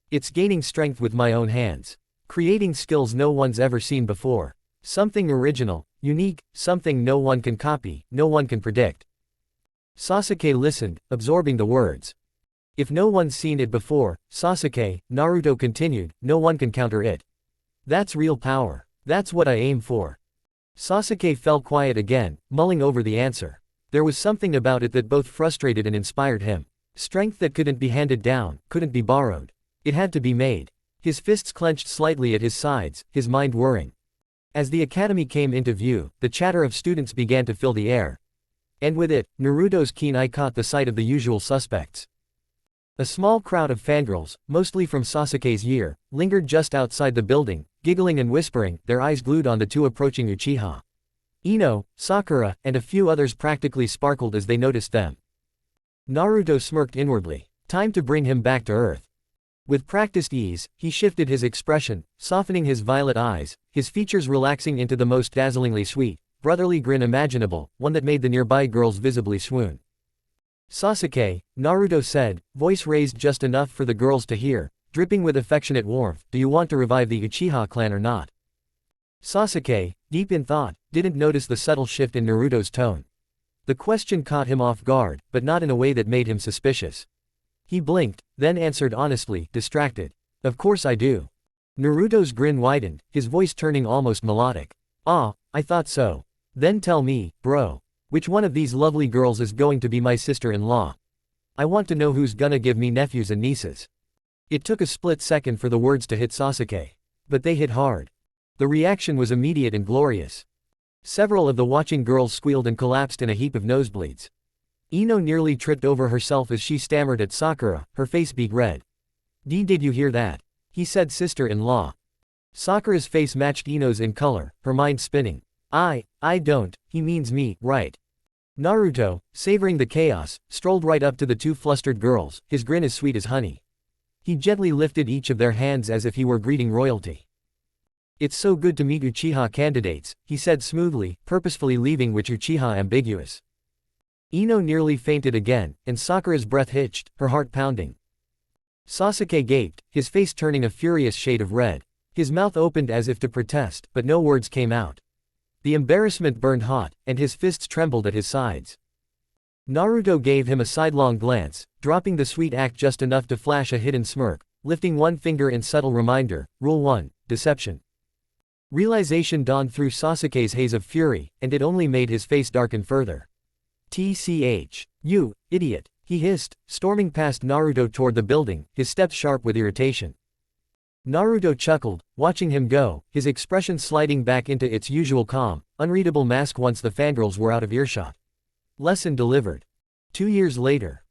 "It's gaining strength with my own hands. Creating skills no one's ever seen before. Something original, unique, something no one can copy, no one can predict." Sasuke listened, absorbing the words. "If no one's seen it before, Sasuke," Naruto continued, "no one can counter it. That's real power. That's what I aim for." Sasuke fell quiet again, mulling over the answer. There was something about it that both frustrated and inspired him. Strength that couldn't be handed down, couldn't be borrowed. It had to be made. His fists clenched slightly at his sides, his mind whirring. As the academy came into view, the chatter of students began to fill the air. And with it, Naruto's keen eye caught the sight of the usual suspects. A small crowd of fangirls, mostly from Sasuke's year, lingered just outside the building, giggling and whispering, their eyes glued on the two approaching Uchiha. Ino, Sakura, and a few others practically sparkled as they noticed them. Naruto smirked inwardly. Time to bring him back to earth. With practiced ease, he shifted his expression, softening his violet eyes, his features relaxing into the most dazzlingly sweet, brotherly grin imaginable, one that made the nearby girls visibly swoon. "Sasuke," Naruto said, voice raised just enough for the girls to hear, dripping with affectionate warmth, "do you want to revive the Uchiha clan or not?" Sasuke, deep in thought, didn't notice the subtle shift in Naruto's tone. The question caught him off guard, but not in a way that made him suspicious. He blinked, then answered honestly, distracted. "Of course I do." Naruto's grin widened, his voice turning almost melodic. "Ah, I thought so. Then tell me, bro. Which one of these lovely girls is going to be my sister-in-law? I want to know who's gonna give me nephews and nieces." It took a split second for the words to hit Sasuke. But they hit hard. The reaction was immediate and glorious. Several of the watching girls squealed and collapsed in a heap of nosebleeds. Ino nearly tripped over herself as she stammered at Sakura, her face beet red. Did you hear that? He said sister-in-law." Sakura's face matched Ino's in color, her mind spinning. I don't, he means me, right?" Naruto, savoring the chaos, strolled right up to the two flustered girls, his grin as sweet as honey. He gently lifted each of their hands as if he were greeting royalty. "It's so good to meet Uchiha candidates," he said smoothly, purposefully leaving which Uchiha ambiguous. Ino nearly fainted again, and Sakura's breath hitched, her heart pounding. Sasuke gaped, his face turning a furious shade of red. His mouth opened as if to protest, but no words came out. The embarrassment burned hot, and his fists trembled at his sides. Naruto gave him a sidelong glance, dropping the sweet act just enough to flash a hidden smirk, lifting one finger in subtle reminder, Rule 1, Deception. Realization dawned through Sasuke's haze of fury, and it only made his face darken further. "TCH. You, idiot," he hissed, storming past Naruto toward the building, his steps sharp with irritation. Naruto chuckled, watching him go, his expression sliding back into its usual calm, unreadable mask once the fangirls were out of earshot. Lesson delivered. 2 years later.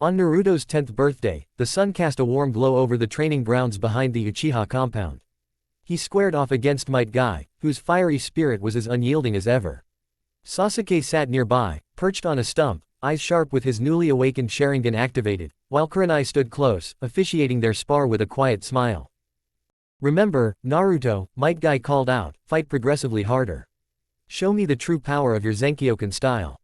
On Naruto's 10th birthday, the sun cast a warm glow over the training grounds behind the Uchiha compound. He squared off against Might Guy, whose fiery spirit was as unyielding as ever. Sasuke sat nearby, perched on a stump, eyes sharp with his newly awakened Sharingan activated, while Kurenai stood close, officiating their spar with a quiet smile. "Remember, Naruto," Might Guy called out, "fight progressively harder. Show me the true power of your Zenkyoken style."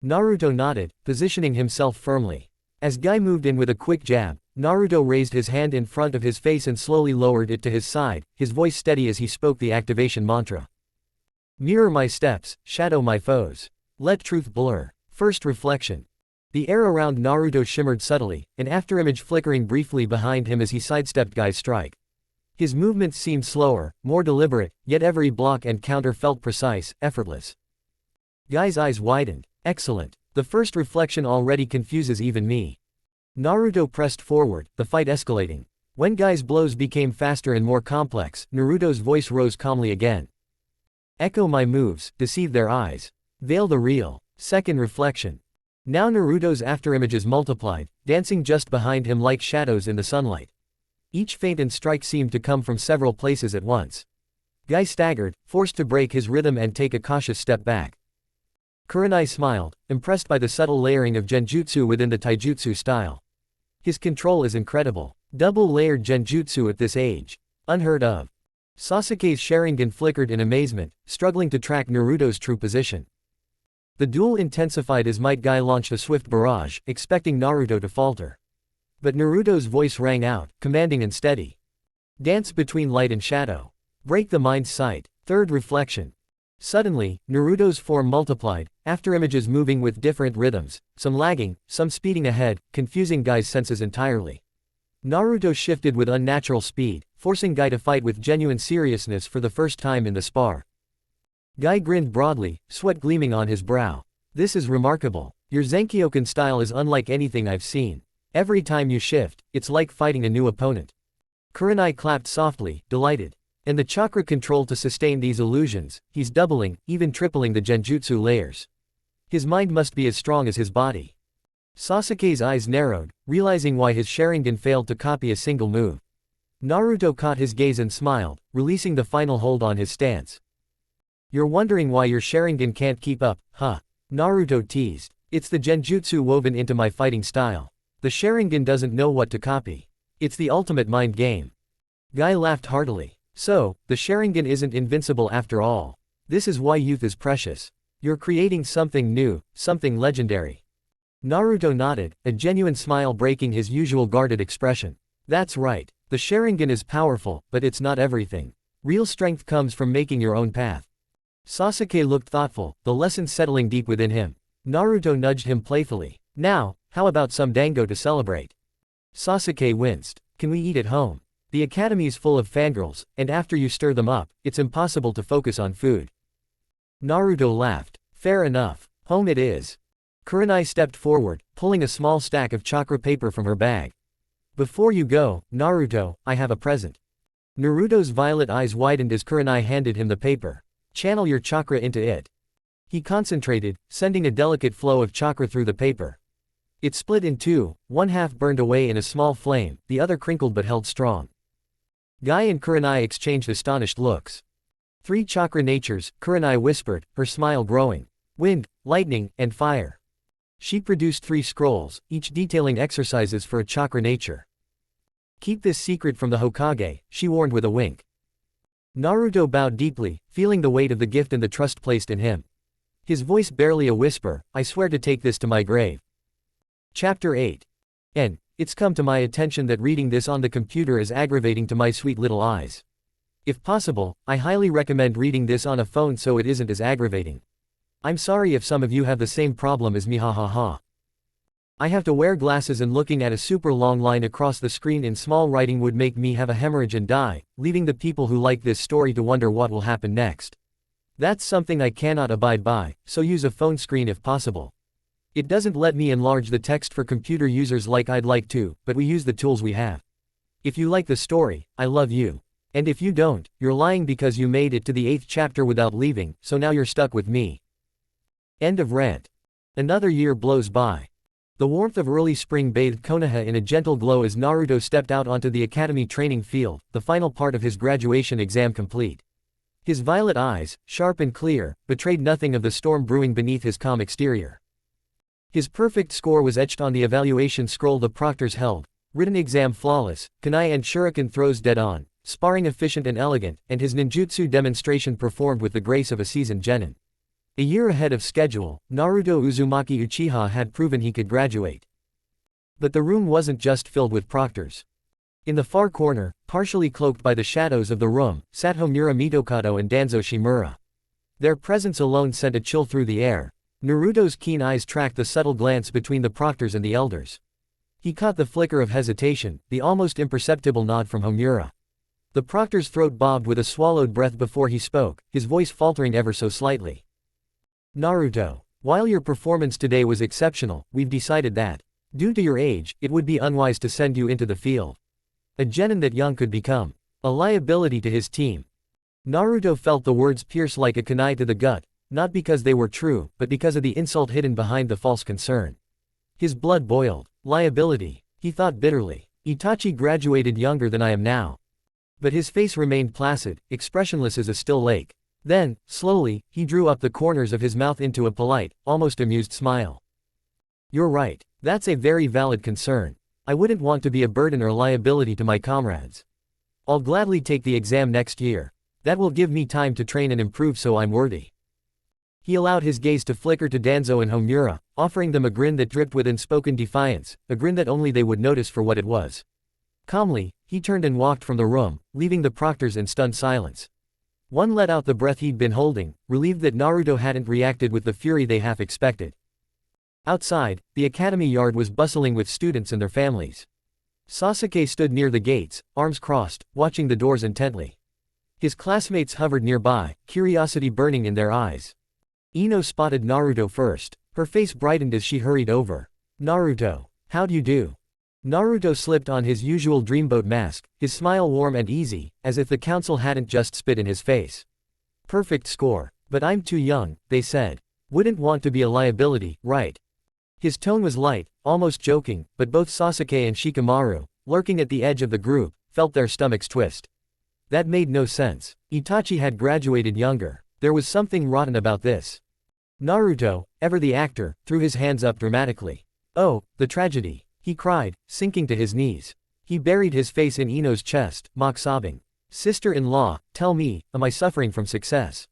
Naruto nodded, positioning himself firmly. As Guy moved in with a quick jab, Naruto raised his hand in front of his face and slowly lowered it to his side, his voice steady as he spoke the activation mantra. Mirror my steps, shadow my foes. Let truth blur. First reflection. The air around Naruto shimmered subtly, an afterimage flickering briefly behind him as he sidestepped Guy's strike. His movements seemed slower, more deliberate, yet every block and counter felt precise, effortless. Guy's eyes widened. Excellent. The first reflection already confuses even me. Naruto pressed forward, the fight escalating. When Guy's blows became faster and more complex, Naruto's voice rose calmly again. Echo my moves, deceive their eyes. Veil the real. Second reflection. Now Naruto's afterimages multiplied, dancing just behind him like shadows in the sunlight. Each feint and strike seemed to come from several places at once. Guy staggered, forced to break his rhythm and take a cautious step back. Kurenai smiled, impressed by the subtle layering of genjutsu within the taijutsu style. His control is incredible. Double-layered genjutsu at this age. Unheard of. Sasuke's Sharingan flickered in amazement, struggling to track Naruto's true position. The duel intensified as Might Guy launched a swift barrage, expecting Naruto to falter. But Naruto's voice rang out, commanding and steady. Dance between light and shadow. Break the mind's sight. Third reflection. Suddenly, Naruto's form multiplied, afterimages moving with different rhythms, some lagging, some speeding ahead, confusing Guy's senses entirely. Naruto shifted with unnatural speed, forcing Guy to fight with genuine seriousness for the first time in the spar. Guy grinned broadly, sweat gleaming on his brow. This is remarkable. Your Zenkyoken style is unlike anything I've seen. Every time you shift, it's like fighting a new opponent. Kurenai clapped softly, delighted. And the chakra control to sustain these illusions, he's doubling, even tripling the genjutsu layers. His mind must be as strong as his body. Sasuke's eyes narrowed, realizing why his Sharingan failed to copy a single move. Naruto caught his gaze and smiled, releasing the final hold on his stance. You're wondering why your Sharingan can't keep up, huh? Naruto teased. It's the genjutsu woven into my fighting style. The Sharingan doesn't know what to copy. It's the ultimate mind game. Guy laughed heartily. So, the Sharingan isn't invincible after all. This is why youth is precious. You're creating something new, something legendary. Naruto nodded, a genuine smile breaking his usual guarded expression. That's right. The Sharingan is powerful, but it's not everything. Real strength comes from making your own path. Sasuke looked thoughtful, the lesson settling deep within him. Naruto nudged him playfully. Now, how about some dango to celebrate? Sasuke winced. Can we eat at home? The academy's full of fangirls, and after you stir them up, it's impossible to focus on food. Naruto laughed. Fair enough. Home it is. Kurenai stepped forward, pulling a small stack of chakra paper from her bag. Before you go, Naruto, I have a present. Naruto's violet eyes widened as Kurenai handed him the paper. Channel your chakra into it. He concentrated, sending a delicate flow of chakra through the paper. It split in two, one half burned away in a small flame, the other crinkled but held strong. Guy and Kurenai exchanged astonished looks. 3 chakra natures, Kurenai whispered, her smile growing. Wind, lightning, and fire. She produced 3 scrolls, each detailing exercises for a chakra nature. Keep this secret from the Hokage, she warned with a wink. Naruto bowed deeply, feeling the weight of the gift and the trust placed in him. His voice barely a whisper, I swear to take this to my grave. Chapter 8. It's come to my attention that reading this on the computer is aggravating to my sweet little eyes. If possible, I highly recommend reading this on a phone so it isn't as aggravating. I'm sorry if some of you have the same problem as me, ha ha ha. I have to wear glasses and looking at a super long line across the screen in small writing would make me have a hemorrhage and die, leaving the people who like this story to wonder what will happen next. That's something I cannot abide by, so use a phone screen if possible. It doesn't let me enlarge the text for computer users like I'd like to, but we use the tools we have. If you like the story, I love you. And if you don't, you're lying because you made it to the 8th chapter without leaving, so now you're stuck with me. End of rant. Another year blows by. The warmth of early spring bathed Konoha in a gentle glow as Naruto stepped out onto the academy training field, the final part of his graduation exam complete. His violet eyes, sharp and clear, betrayed nothing of the storm brewing beneath his calm exterior. His perfect score was etched on the evaluation scroll the proctors held, written exam flawless, kunai and shuriken throws dead on, sparring efficient and elegant, and his ninjutsu demonstration performed with the grace of a seasoned genin. A year ahead of schedule, Naruto Uzumaki Uchiha had proven he could graduate. But the room wasn't just filled with proctors. In the far corner, partially cloaked by the shadows of the room, sat Homura Mitokado and Danzo Shimura. Their presence alone sent a chill through the air. Naruto's keen eyes tracked the subtle glance between the proctors and the elders. He caught the flicker of hesitation, the almost imperceptible nod from Homura. The proctor's throat bobbed with a swallowed breath before he spoke, his voice faltering ever so slightly. Naruto, while your performance today was exceptional, we've decided that, due to your age, it would be unwise to send you into the field. A genin that young could become a liability to his team. Naruto felt the words pierce like a kunai to the gut, not because they were true, but because of the insult hidden behind the false concern. His blood boiled. Liability, he thought bitterly. Itachi graduated younger than I am now. But his face remained placid, expressionless as a still lake. Then, slowly, he drew up the corners of his mouth into a polite, almost amused smile. You're right, that's a very valid concern. I wouldn't want to be a burden or liability to my comrades. I'll gladly take the exam next year. That will give me time to train and improve so I'm worthy. He allowed his gaze to flicker to Danzo and Homura, offering them a grin that dripped with unspoken defiance, a grin that only they would notice for what it was. Calmly, he turned and walked from the room, leaving the proctors in stunned silence. One let out the breath he'd been holding, relieved that Naruto hadn't reacted with the fury they half expected. Outside, the academy yard was bustling with students and their families. Sasuke stood near the gates, arms crossed, watching the doors intently. His classmates hovered nearby, curiosity burning in their eyes. Ino spotted Naruto first. Her face brightened as she hurried over. Naruto, how'd you do? Naruto slipped on his usual dreamboat mask, his smile warm and easy, as if the council hadn't just spit in his face. Perfect score. But I'm too young, they said. Wouldn't want to be a liability, right? His tone was light, almost joking, but both Sasuke and Shikamaru, lurking at the edge of the group, felt their stomachs twist. That made no sense. Itachi had graduated younger. There was something rotten about this. Naruto, ever the actor, threw his hands up dramatically. Oh, the tragedy, he cried, sinking to his knees. He buried his face in Ino's chest, mock sobbing. Sister-in-law, tell me, am I suffering from success?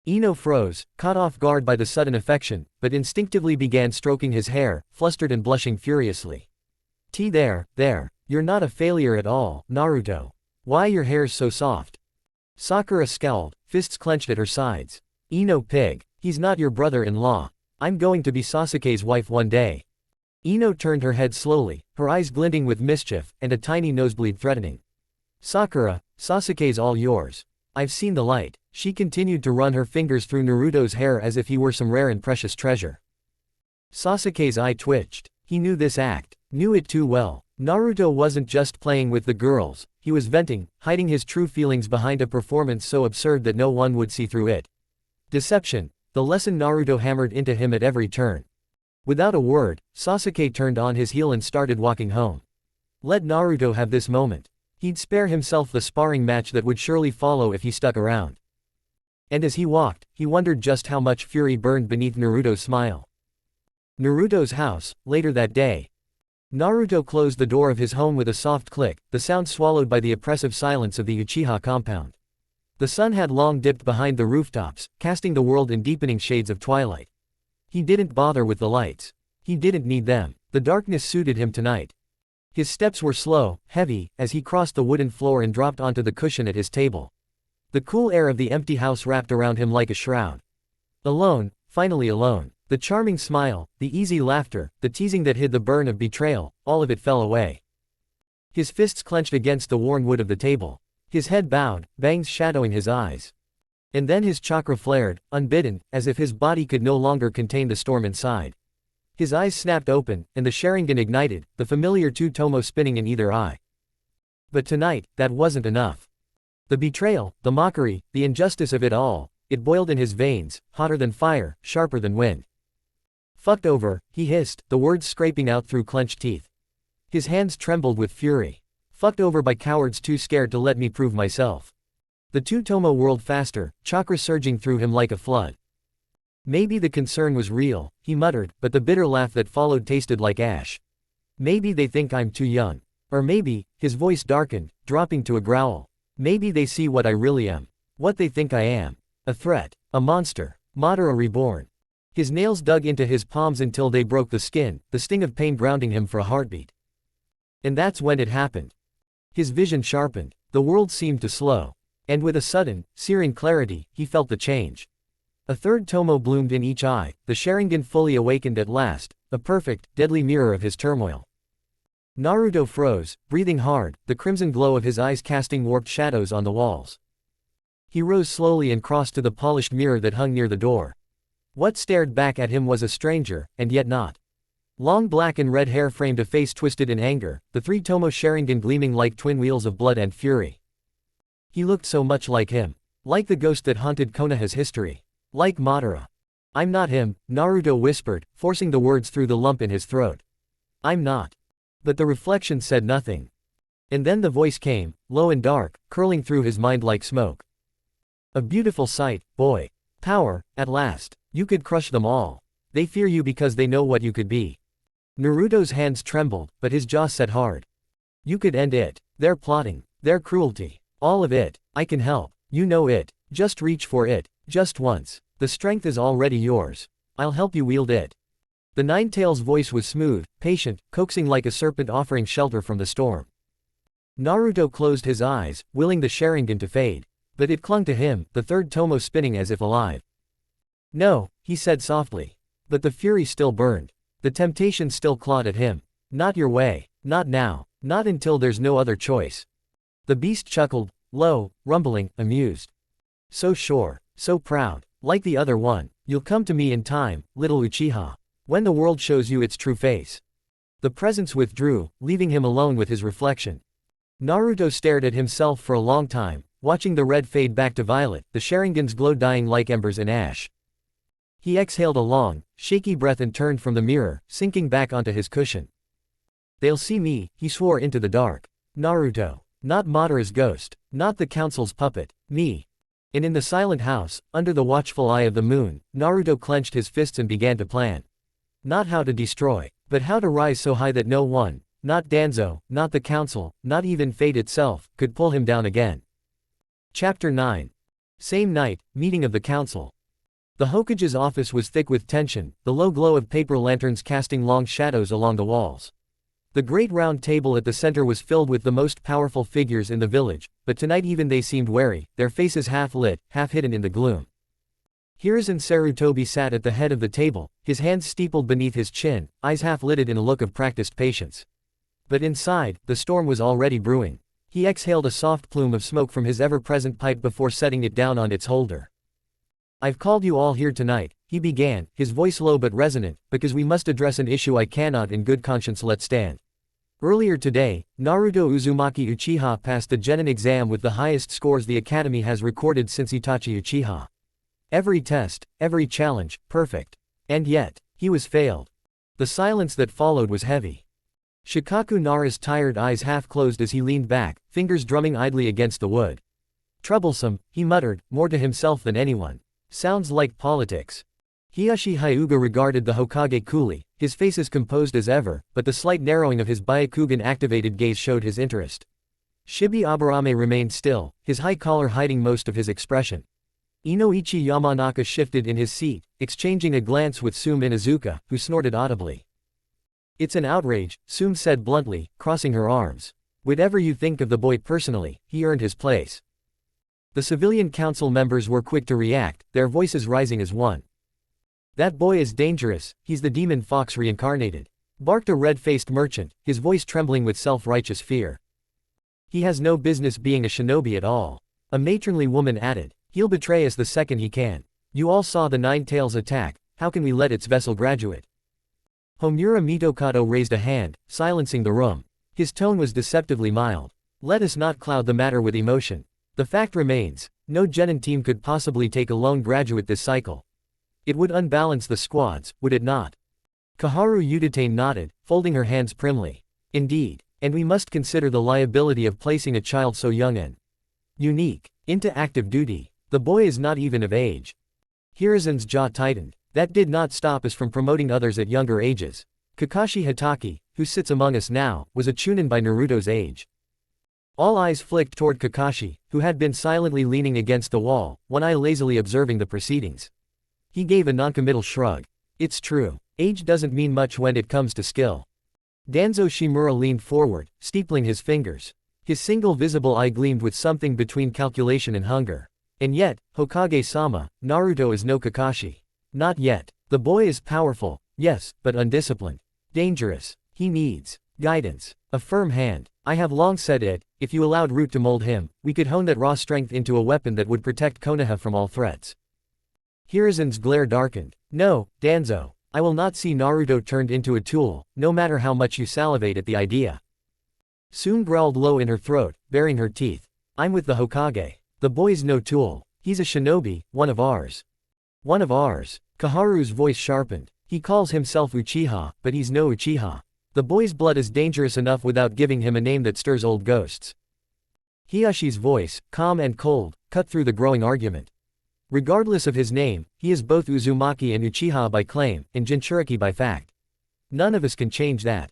Ino froze, caught off guard by the sudden affection, but instinctively began stroking his hair, flustered and blushing furiously. There, you're not a failure at all, Naruto. Why your hair's so soft? Sakura scowled, fists clenched at her sides. Ino pig, he's not your brother-in-law. I'm going to be Sasuke's wife one day. Ino turned her head slowly, her eyes glinting with mischief, and a tiny nosebleed threatening. Sakura, Sasuke's all yours. I've seen the light. She continued to run her fingers through Naruto's hair as if he were some rare and precious treasure. Sasuke's eye twitched. He knew this act, knew it too well. Naruto wasn't just playing with the girls, he was venting, hiding his true feelings behind a performance so absurd that no one would see through it. Deception, the lesson Naruto hammered into him at every turn. Without a word, Sasuke turned on his heel and started walking home. Let Naruto have this moment. He'd spare himself the sparring match that would surely follow if he stuck around. And as he walked, he wondered just how much fury burned beneath Naruto's smile. Naruto's house, later that day. Naruto closed the door of his home with a soft click, the sound swallowed by the oppressive silence of the Uchiha compound. The sun had long dipped behind the rooftops, casting the world in deepening shades of twilight. He didn't bother with the lights. He didn't need them. The darkness suited him tonight. His steps were slow, heavy, as he crossed the wooden floor and dropped onto the cushion at his table. The cool air of the empty house wrapped around him like a shroud. Alone, finally alone. The charming smile, the easy laughter, the teasing that hid the burn of betrayal, all of it fell away. His fists clenched against the worn wood of the table. His head bowed, bangs shadowing his eyes. And then his chakra flared, unbidden, as if his body could no longer contain the storm inside. His eyes snapped open, and the Sharingan ignited, the familiar two-tomo spinning in either eye. But tonight, that wasn't enough. The betrayal, the mockery, the injustice of it all, it boiled in his veins, hotter than fire, sharper than wind. Fucked over, he hissed, the words scraping out through clenched teeth. His hands trembled with fury. Fucked over by cowards too scared to let me prove myself. The two-tomo whirled faster, chakra surging through him like a flood. Maybe the concern was real, he muttered, but the bitter laugh that followed tasted like ash. Maybe they think I'm too young. Or maybe, his voice darkened, dropping to a growl. Maybe they see what I really am. What they think I am. A threat. A monster. Madara reborn. His nails dug into his palms until they broke the skin, the sting of pain grounding him for a heartbeat. And that's when it happened. His vision sharpened, the world seemed to slow. And with a sudden, searing clarity, he felt the change. A third tomo bloomed in each eye, the Sharingan fully awakened at last, a perfect, deadly mirror of his turmoil. Naruto froze, breathing hard, the crimson glow of his eyes casting warped shadows on the walls. He rose slowly and crossed to the polished mirror that hung near the door. What stared back at him was a stranger, and yet not. Long black and red hair framed a face twisted in anger, the three tomo Sharingan gleaming like twin wheels of blood and fury. He looked so much like him. Like the ghost that haunted Konoha's history. Like Madara. I'm not him, Naruto whispered, forcing the words through the lump in his throat. I'm not. But the reflection said nothing. And then the voice came, low and dark, curling through his mind like smoke. A beautiful sight, boy. Power, at last. You could crush them all. They fear you because they know what you could be. Naruto's hands trembled, but his jaw set hard. You could end it. Their plotting. Their cruelty. All of it. I can help. You know it. Just reach for it. Just once. The strength is already yours. I'll help you wield it. The Nine-Tails' voice was smooth, patient, coaxing like a serpent offering shelter from the storm. Naruto closed his eyes, willing the Sharingan to fade. But it clung to him, the third tomo spinning as if alive. No, he said softly. But the fury still burned. The temptation still clawed at him. Not your way. Not now. Not until there's no other choice. The beast chuckled, low, rumbling, amused. So sure. So proud. Like the other one. You'll come to me in time, little Uchiha. When the world shows you its true face. The presence withdrew, leaving him alone with his reflection. Naruto stared at himself for a long time, watching the red fade back to violet, the Sharingan's glow dying like embers in ash. He exhaled a long, shaky breath and turned from the mirror, sinking back onto his cushion. They'll see me, he swore into the dark. Naruto. Not Madara's ghost. Not the council's puppet. Me. And in the silent house, under the watchful eye of the moon, Naruto clenched his fists and began to plan. Not how to destroy, but how to rise so high that no one, not Danzo, not the council, not even fate itself, could pull him down again. Chapter 9. Same night, meeting of the council. The Hokage's office was thick with tension, the low glow of paper lanterns casting long shadows along the walls. The great round table at the center was filled with the most powerful figures in the village, but tonight even they seemed wary, their faces half lit, half hidden in the gloom. Hiruzen Sarutobi sat at the head of the table, his hands steepled beneath his chin, eyes half lidded in a look of practiced patience. But inside, the storm was already brewing. He exhaled a soft plume of smoke from his ever-present pipe before setting it down on its holder. I've called you all here tonight, he began, his voice low but resonant, because we must address an issue I cannot in good conscience let stand. Earlier today, Naruto Uzumaki Uchiha passed the Genin exam with the highest scores the academy has recorded since Itachi Uchiha. Every test, every challenge, perfect. And yet, he was failed. The silence that followed was heavy. Shikaku Nara's tired eyes half closed as he leaned back, fingers drumming idly against the wood. Troublesome, he muttered, more to himself than anyone. Sounds like politics. Hiyashi Hyuga regarded the Hokage coolly, his face as composed as ever, but the slight narrowing of his Byakugan-activated gaze showed his interest. Shibi Aburame remained still, his high collar hiding most of his expression. Inoichi Yamanaka shifted in his seat, exchanging a glance with Sume Inuzuka, who snorted audibly. It's an outrage, Sume said bluntly, crossing her arms. Whatever you think of the boy personally, he earned his place. The civilian council members were quick to react, their voices rising as one. That boy is dangerous, he's the demon fox reincarnated. Barked a red-faced merchant, his voice trembling with self-righteous fear. He has no business being a shinobi at all. A matronly woman added. He'll betray us the second he can. You all saw the Nine-Tails attack, how can we let its vessel graduate? Homura Mitokado raised a hand, silencing the room. His tone was deceptively mild. Let us not cloud the matter with emotion. The fact remains, no Genin team could possibly take a lone graduate this cycle. It would unbalance the squads, would it not? Kaharu Yudate nodded, folding her hands primly. Indeed, and we must consider the liability of placing a child so young and unique into active duty. The boy is not even of age. Hiruzen's jaw tightened. That did not stop us from promoting others at younger ages. Kakashi Hatake, who sits among us now, was a chunin by Naruto's age. All eyes flicked toward Kakashi, who had been silently leaning against the wall, one eye lazily observing the proceedings. He gave a noncommittal shrug. It's true. Age doesn't mean much when it comes to skill. Danzo Shimura leaned forward, steepling his fingers. His single visible eye gleamed with something between calculation and hunger. And yet, Hokage-sama, Naruto is no Kakashi. Not yet. The boy is powerful, yes, but undisciplined. Dangerous. He needs guidance. A firm hand. I have long said it, if you allowed Root to mold him, we could hone that raw strength into a weapon that would protect Konoha from all threats. Hiruzen's glare darkened. No, Danzo. I will not see Naruto turned into a tool, no matter how much you salivate at the idea. Soon growled low in her throat, baring her teeth. I'm with the Hokage. The boy's no tool. He's a shinobi, one of ours. One of ours. Kaharu's voice sharpened. He calls himself Uchiha, but he's no Uchiha. The boy's blood is dangerous enough without giving him a name that stirs old ghosts. Hiyashi's voice, calm and cold, cut through the growing argument. Regardless of his name, he is both Uzumaki and Uchiha by claim, and Jinchuriki by fact. None of us can change that.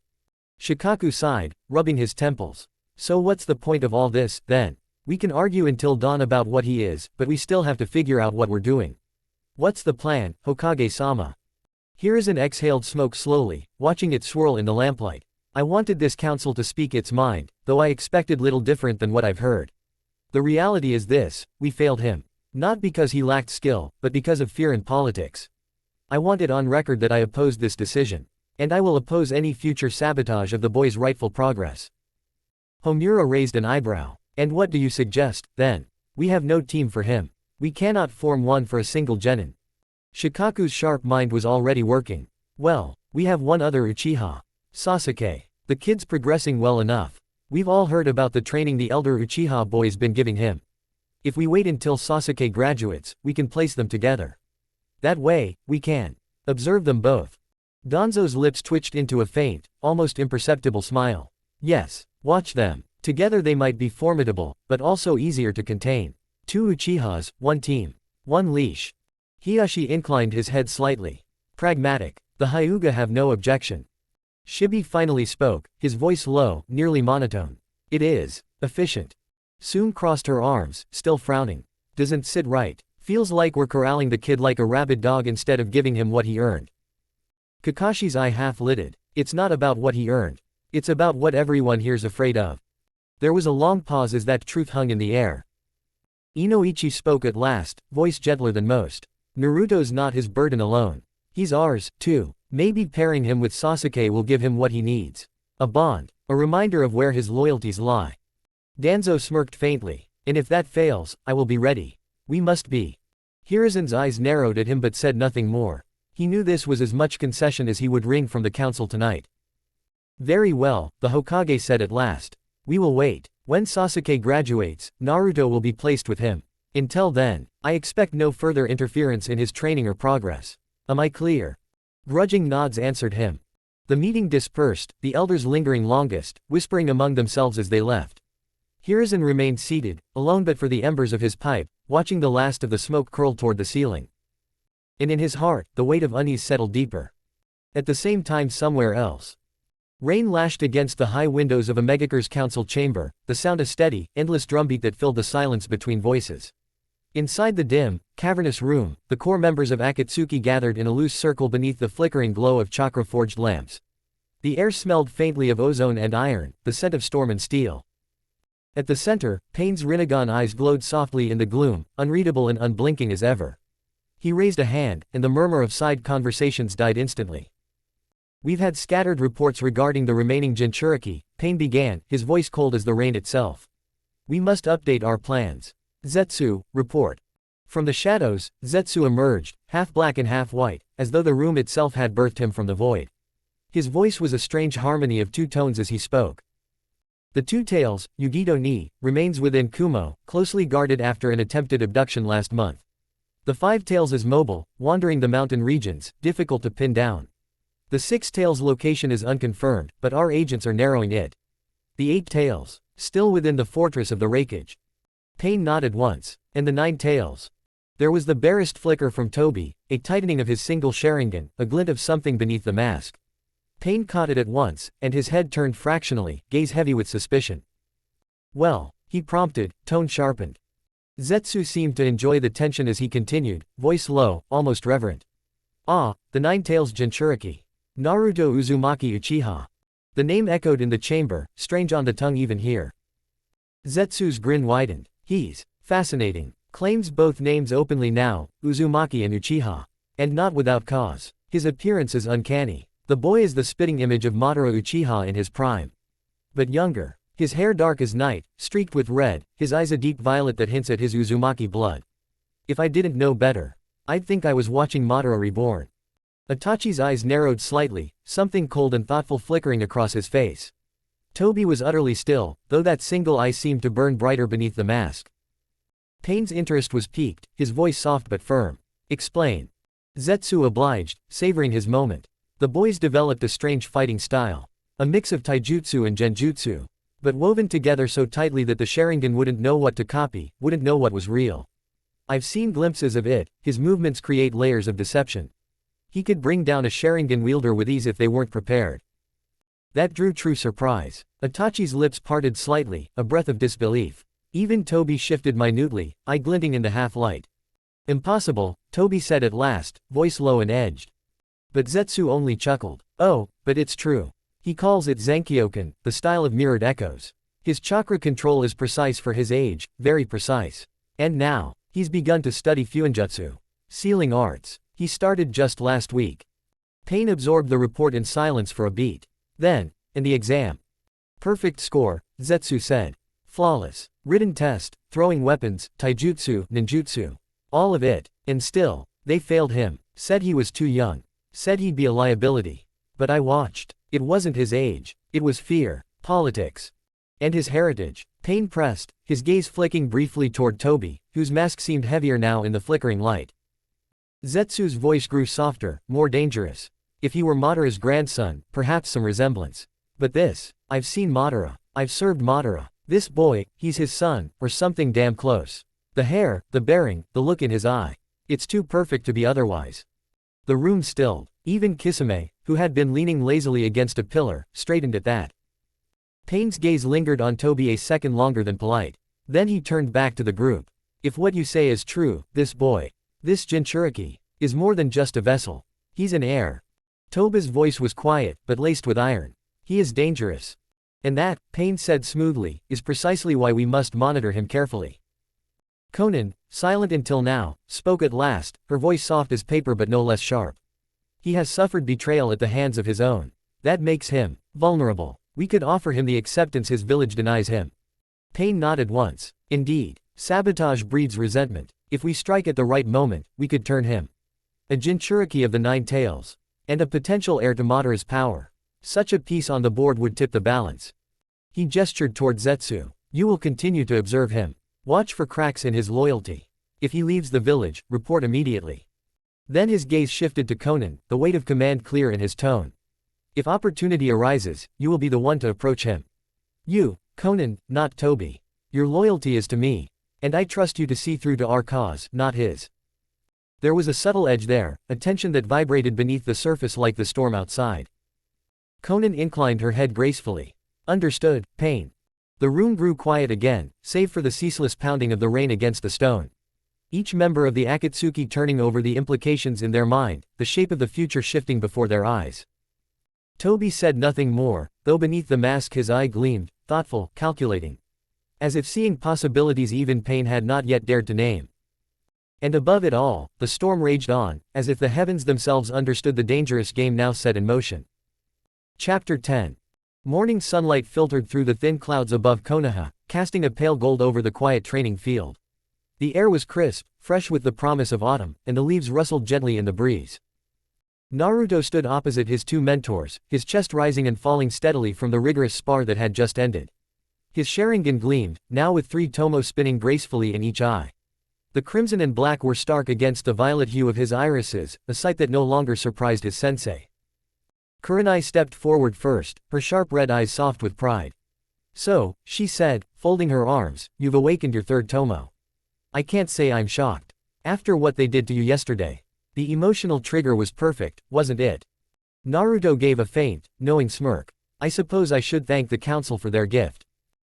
Shikaku sighed, rubbing his temples. So what's the point of all this, then? We can argue until dawn about what he is, but we still have to figure out what we're doing. What's the plan, Hokage-sama? Hiruzen exhaled smoke slowly, watching it swirl in the lamplight. I wanted this council to speak its mind, though I expected little different than what I've heard. The reality is this, we failed him. Not because he lacked skill, but because of fear in politics. I want it on record that I opposed this decision. And I will oppose any future sabotage of the boy's rightful progress. Homura raised an eyebrow. And what do you suggest, then? We have no team for him. We cannot form one for a single genin. Shikaku's sharp mind was already working. Well, we have one other Uchiha. Sasuke. The kid's progressing well enough. We've all heard about the training the elder Uchiha boy's been giving him. If we wait until Sasuke graduates, we can place them together. That way, we can observe them both. Danzo's lips twitched into a faint, almost imperceptible smile. Yes, watch them. Together they might be formidable, but also easier to contain. 2 Uchihas, 1 team. 1 leash. Hiyashi inclined his head slightly. Pragmatic. The Hyuga have no objection. Shibi finally spoke, his voice low, nearly monotone. It is efficient. Soon crossed her arms, still frowning. Doesn't sit right. Feels like we're corralling the kid like a rabid dog instead of giving him what he earned. Kakashi's eye half-lidded. It's not about what he earned. It's about what everyone here's afraid of. There was a long pause as that truth hung in the air. Inoichi spoke at last, voice gentler than most. Naruto's not his burden alone. He's ours, too. Maybe pairing him with Sasuke will give him what he needs. A bond. A reminder of where his loyalties lie. Danzo smirked faintly. And if that fails, I will be ready. We must be. Hiruzen's eyes narrowed at him but said nothing more. He knew this was as much concession as he would wring from the council tonight. Very well, the Hokage said at last. We will wait. When Sasuke graduates, Naruto will be placed with him. Until then, I expect no further interference in his training or progress. Am I clear? Grudging nods answered him. The meeting dispersed, the elders lingering longest, whispering among themselves as they left. Hiruzen remained seated, alone but for the embers of his pipe, watching the last of the smoke curl toward the ceiling. And in his heart, the weight of unease settled deeper. At the same time somewhere else. Rain lashed against the high windows of a Megakure's council chamber, the sound a steady, endless drumbeat that filled the silence between voices. Inside the dim, cavernous room, the core members of Akatsuki gathered in a loose circle beneath the flickering glow of chakra-forged lamps. The air smelled faintly of ozone and iron, the scent of storm and steel. At the center, Pain's Rinnegan eyes glowed softly in the gloom, unreadable and unblinking as ever. He raised a hand, and the murmur of side conversations died instantly. We've had scattered reports regarding the remaining Jinchuriki, Pain began, his voice cold as the rain itself. We must update our plans. Zetsu, report. From the shadows, Zetsu emerged, half black and half white, as though the room itself had birthed him from the void. His voice was a strange harmony of 2 tones as he spoke. The 2 tails, Yugito ni, remains within Kumo, closely guarded after an attempted abduction last month. The 5 tails is mobile, wandering the mountain regions, difficult to pin down. The 6 tails location is unconfirmed, but our agents are narrowing it. The 8 tails, still within the fortress of the Raikage. Pain nodded once. And the 9 tails. There was the barest flicker from Toby, a tightening of his single Sharingan, a glint of something beneath the mask. Pain caught it at once, and his head turned fractionally, gaze heavy with suspicion. Well, he prompted, tone sharpened. Zetsu seemed to enjoy the tension as he continued, voice low, almost reverent. Ah, the Nine-Tails Jinchuriki. Naruto Uzumaki Uchiha. The name echoed in the chamber, strange on the tongue even here. Zetsu's grin widened. He's fascinating. Claims both names openly now, Uzumaki and Uchiha. And not without cause. His appearance is uncanny. The boy is the spitting image of Madara Uchiha in his prime. But younger. His hair dark as night, streaked with red, his eyes a deep violet that hints at his Uzumaki blood. If I didn't know better, I'd think I was watching Madara reborn. Itachi's eyes narrowed slightly, something cold and thoughtful flickering across his face. Toby was utterly still, though that single eye seemed to burn brighter beneath the mask. Pain's interest was piqued, his voice soft but firm. Explain. Zetsu obliged, savoring his moment. The boys developed a strange fighting style. A mix of taijutsu and genjutsu. But woven together so tightly that the Sharingan wouldn't know what to copy, wouldn't know what was real. I've seen glimpses of it, his movements create layers of deception. He could bring down a Sharingan wielder with ease if they weren't prepared. That drew true surprise. Itachi's lips parted slightly, a breath of disbelief. Even Toby shifted minutely, eye glinting in the half-light. Impossible, Toby said at last, voice low and edged. But Zetsu only chuckled. Oh, but it's true. He calls it Zankyoken, the style of mirrored echoes. His chakra control is precise for his age, very precise. And now, he's begun to study Fuinjutsu. Sealing arts. He started just last week. Pain absorbed the report in silence for a beat. Then, in the exam. Perfect score, Zetsu said. Flawless. Written test, throwing weapons, taijutsu, ninjutsu. All of it. And still, they failed him. Said he was too young. Said he'd be a liability. But I watched. It wasn't his age. It was fear, politics, and his heritage. Pain pressed, his gaze flicking briefly toward Toby, whose mask seemed heavier now in the flickering light. Zetsu's voice grew softer, more dangerous. If he were Madara's grandson, perhaps some resemblance. But this, I've seen Madara. I've served Madara. This boy, he's his son, or something damn close. The hair, the bearing, the look in his eye. It's too perfect to be otherwise. The room stilled. Even Kisame, who had been leaning lazily against a pillar, straightened at that. Pain's gaze lingered on Toby a second longer than polite. Then he turned back to the group. If what you say is true, this boy, this Jinchuriki, is more than just a vessel. He's an heir. Toba's voice was quiet, but laced with iron. He is dangerous. And that, Pain said smoothly, is precisely why we must monitor him carefully. Konan, silent until now, spoke at last, her voice soft as paper but no less sharp. He has suffered betrayal at the hands of his own. That makes him vulnerable. We could offer him the acceptance his village denies him. Pain nodded once. Indeed, sabotage breeds resentment. If we strike at the right moment, we could turn him. A Jinchuriki of the Nine Tails. And a potential heir to Madara's power. Such a piece on the board would tip the balance. He gestured toward Zetsu. You will continue to observe him. Watch for cracks in his loyalty. If he leaves the village, report immediately. Then his gaze shifted to Konan, the weight of command clear in his tone. If opportunity arises, you will be the one to approach him. You, Konan, not Toby. Your loyalty is to me. And I trust you to see through to our cause, not his. There was a subtle edge there, a tension that vibrated beneath the surface like the storm outside. Konan inclined her head gracefully. Understood, Pain. The room grew quiet again, save for the ceaseless pounding of the rain against the stone. Each member of the Akatsuki turning over the implications in their mind, the shape of the future shifting before their eyes. Toby said nothing more, though beneath the mask his eye gleamed, thoughtful, calculating. As if seeing possibilities even Pain had not yet dared to name. And above it all, the storm raged on, as if the heavens themselves understood the dangerous game now set in motion. Chapter 10. Morning sunlight filtered through the thin clouds above Konoha, casting a pale gold over the quiet training field. The air was crisp, fresh with the promise of autumn, and the leaves rustled gently in the breeze. Naruto stood opposite his two mentors, his chest rising and falling steadily from the rigorous spar that had just ended. His Sharingan gleamed, now with 3 tomo spinning gracefully in each eye. The crimson and black were stark against the violet hue of his irises, a sight that no longer surprised his sensei. Kurenai stepped forward first, her sharp red eyes soft with pride. So, she said, folding her arms, you've awakened your 3rd tomo. I can't say I'm shocked. After what they did to you yesterday. The emotional trigger was perfect, wasn't it? Naruto gave a faint, knowing smirk. I suppose I should thank the council for their gift.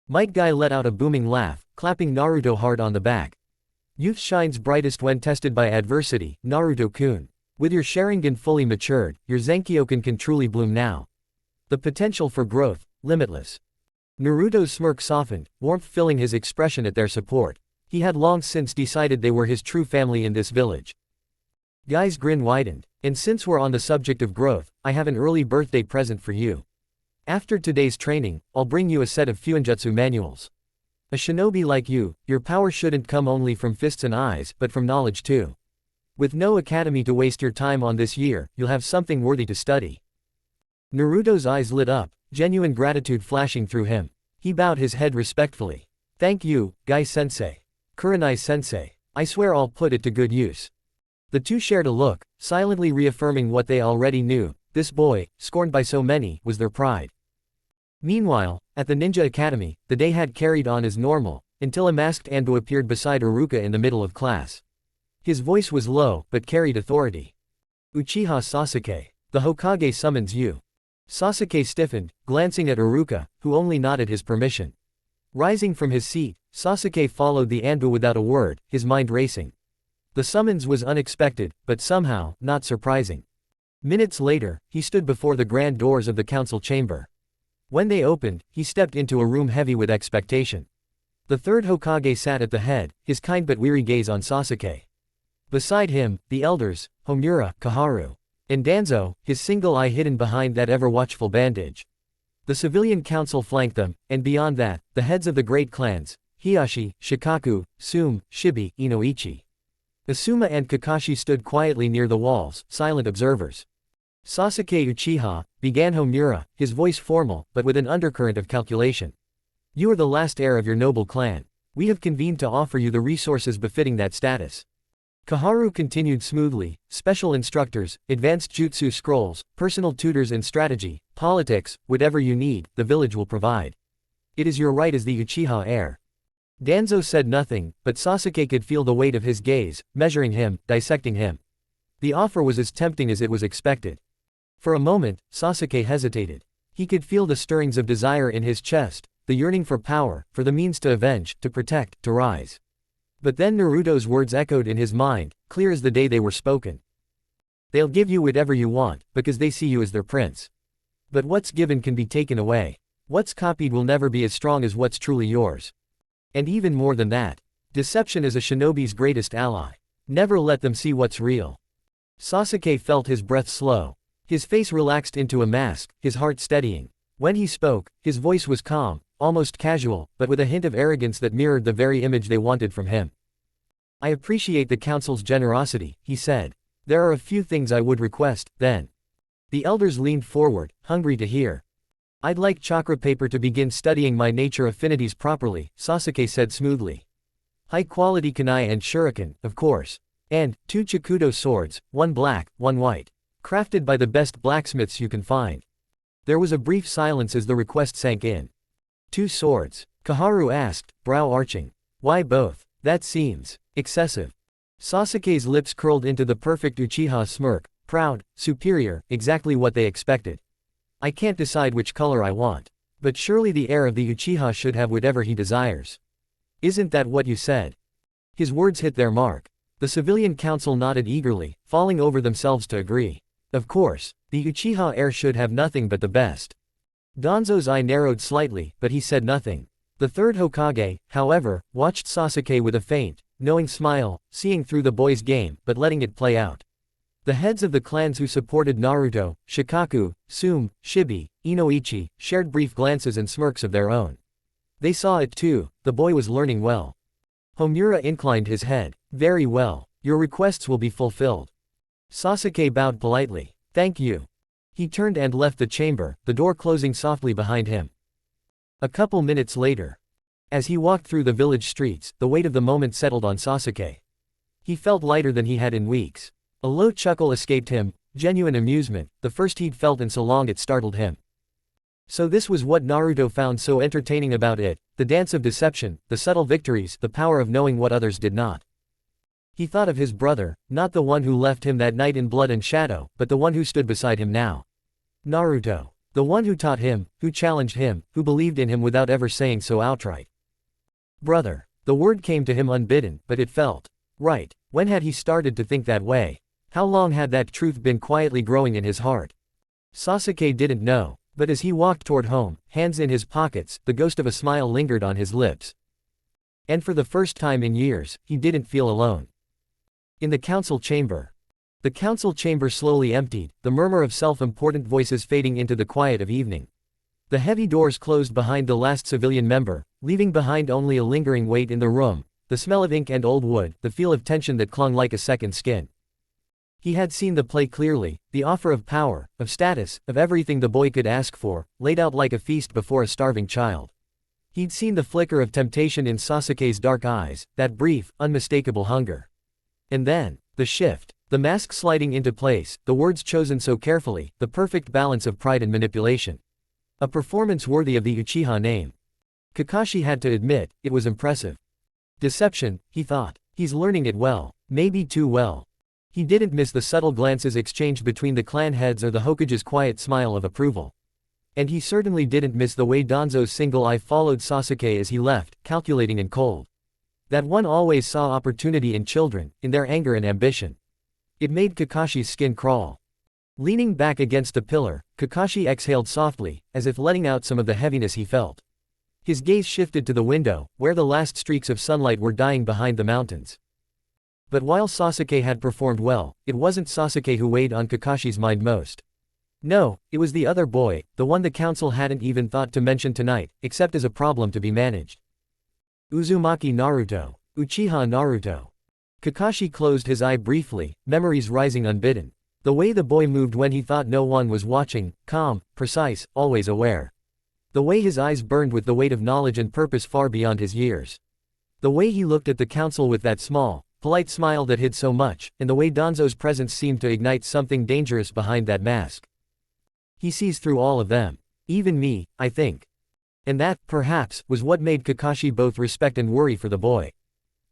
Might Guy let out a booming laugh, clapping Naruto hard on the back. Youth shines brightest when tested by adversity, Naruto-kun. With your Sharingan fully matured, your Zenkyoken can truly bloom now. The potential for growth, limitless. Naruto's smirk softened, warmth filling his expression at their support. He had long since decided they were his true family in this village. Guy's grin widened. And since we're on the subject of growth, I have an early birthday present for you. After today's training, I'll bring you a set of Fuinjutsu manuals. A shinobi like you, your power shouldn't come only from fists and eyes, but from knowledge too. With no academy to waste your time on this year, you'll have something worthy to study. Naruto's eyes lit up, genuine gratitude flashing through him. He bowed his head respectfully. Thank you, Guy-sensei. Kurenai-sensei. I swear I'll put it to good use. The two shared a look, silently reaffirming what they already knew. This boy, scorned by so many, was their pride. Meanwhile, at the Ninja Academy, the day had carried on as normal, until a masked Anbu appeared beside Iruka in the middle of class. His voice was low, but carried authority. Uchiha Sasuke. The Hokage summons you. Sasuke stiffened, glancing at Iruka, who only nodded his permission. Rising from his seat, Sasuke followed the Anbu without a word, his mind racing. The summons was unexpected, but somehow, not surprising. Minutes later, he stood before the grand doors of the council chamber. When they opened, he stepped into a room heavy with expectation. The third Hokage sat at the head, his kind but weary gaze on Sasuke. Beside him, the elders, Homura, Koharu, and Danzo, his single eye hidden behind that ever-watchful bandage. The civilian council flanked them, and beyond that, the heads of the great clans, Hiashi, Shikaku, Tsume, Shibi, Inoichi. Asuma and Kakashi stood quietly near the walls, silent observers. Sasuke Uchiha, began Homura, his voice formal, but with an undercurrent of calculation. You are the last heir of your noble clan. We have convened to offer you the resources befitting that status. Koharu continued smoothly, special instructors, advanced jutsu scrolls, personal tutors in strategy, politics, whatever you need, the village will provide. It is your right as the Uchiha heir. Danzo said nothing, but Sasuke could feel the weight of his gaze, measuring him, dissecting him. The offer was as tempting as it was expected. For a moment, Sasuke hesitated. He could feel the stirrings of desire in his chest, the yearning for power, for the means to avenge, to protect, to rise. But then Naruto's words echoed in his mind, clear as the day they were spoken. They'll give you whatever you want, because they see you as their prince. But what's given can be taken away. What's copied will never be as strong as what's truly yours. And even more than that, deception is a shinobi's greatest ally. Never let them see what's real. Sasuke felt his breath slow. His face relaxed into a mask, his heart steadying. When he spoke, his voice was calm, almost casual, but with a hint of arrogance that mirrored the very image they wanted from him. I appreciate the council's generosity, he said. There are a few things I would request, then. The elders leaned forward, hungry to hear. I'd like chakra paper to begin studying my nature affinities properly, Sasuke said smoothly. High-quality kunai and shuriken, of course. And 2 Chikudo swords, 1 black, 1 white. Crafted by the best blacksmiths you can find. There was a brief silence as the request sank in. 2 swords? Koharu asked, brow arching. Why both? That seems excessive. Sasuke's lips curled into the perfect Uchiha smirk, proud, superior, exactly what they expected. I can't decide which color I want. But surely the heir of the Uchiha should have whatever he desires. Isn't that what you said? His words hit their mark. The civilian council nodded eagerly, falling over themselves to agree. Of course, the Uchiha heir should have nothing but the best. Danzo's eye narrowed slightly, but he said nothing. The third Hokage, however, watched Sasuke with a faint, knowing smile, seeing through the boy's game, but letting it play out. The heads of the clans who supported Naruto, Shikaku, Tsume, Shibi, Inoichi, shared brief glances and smirks of their own. They saw it too, the boy was learning well. Homura inclined his head. Very well. Your requests will be fulfilled. Sasuke bowed politely. Thank you. He turned and left the chamber, the door closing softly behind him. A couple minutes later. As he walked through the village streets, the weight of the moment settled on Sasuke. He felt lighter than he had in weeks. A low chuckle escaped him, genuine amusement, the first he'd felt in so long it startled him. So this was what Naruto found so entertaining about it, the dance of deception, the subtle victories, the power of knowing what others did not. He thought of his brother, not the one who left him that night in blood and shadow, but the one who stood beside him now. Naruto. The one who taught him, who challenged him, who believed in him without ever saying so outright. Brother. The word came to him unbidden, but it felt right. When had he started to think that way? How long had that truth been quietly growing in his heart? Sasuke didn't know, but as he walked toward home, hands in his pockets, the ghost of a smile lingered on his lips. And for the first time in years, he didn't feel alone. In the council chamber. The council chamber slowly emptied, the murmur of self-important voices fading into the quiet of evening. The heavy doors closed behind the last civilian member, leaving behind only a lingering weight in the room, the smell of ink and old wood, the feel of tension that clung like a second skin. He had seen the play clearly, the offer of power, of status, of everything the boy could ask for, laid out like a feast before a starving child. He'd seen the flicker of temptation in Sasuke's dark eyes, that brief, unmistakable hunger. And then, the shift, the mask sliding into place, the words chosen so carefully, the perfect balance of pride and manipulation. A performance worthy of the Uchiha name. Kakashi had to admit, it was impressive. Deception, he thought. He's learning it well, maybe too well. He didn't miss the subtle glances exchanged between the clan heads or the Hokage's quiet smile of approval. And he certainly didn't miss the way Danzo's single eye followed Sasuke as he left, calculating and cold. That one always saw opportunity in children, in their anger and ambition. It made Kakashi's skin crawl. Leaning back against a pillar, Kakashi exhaled softly, as if letting out some of the heaviness he felt. His gaze shifted to the window, where the last streaks of sunlight were dying behind the mountains. But while Sasuke had performed well, it wasn't Sasuke who weighed on Kakashi's mind most. No, it was the other boy, the one the council hadn't even thought to mention tonight, except as a problem to be managed. Uzumaki Naruto. Uchiha Naruto. Kakashi closed his eye briefly, memories rising unbidden. The way the boy moved when he thought no one was watching, calm, precise, always aware. The way his eyes burned with the weight of knowledge and purpose far beyond his years. The way he looked at the council with that small, polite smile that hid so much, and the way Danzo's presence seemed to ignite something dangerous behind that mask. He sees through all of them. Even me, I think. And that, perhaps, was what made Kakashi both respect and worry for the boy.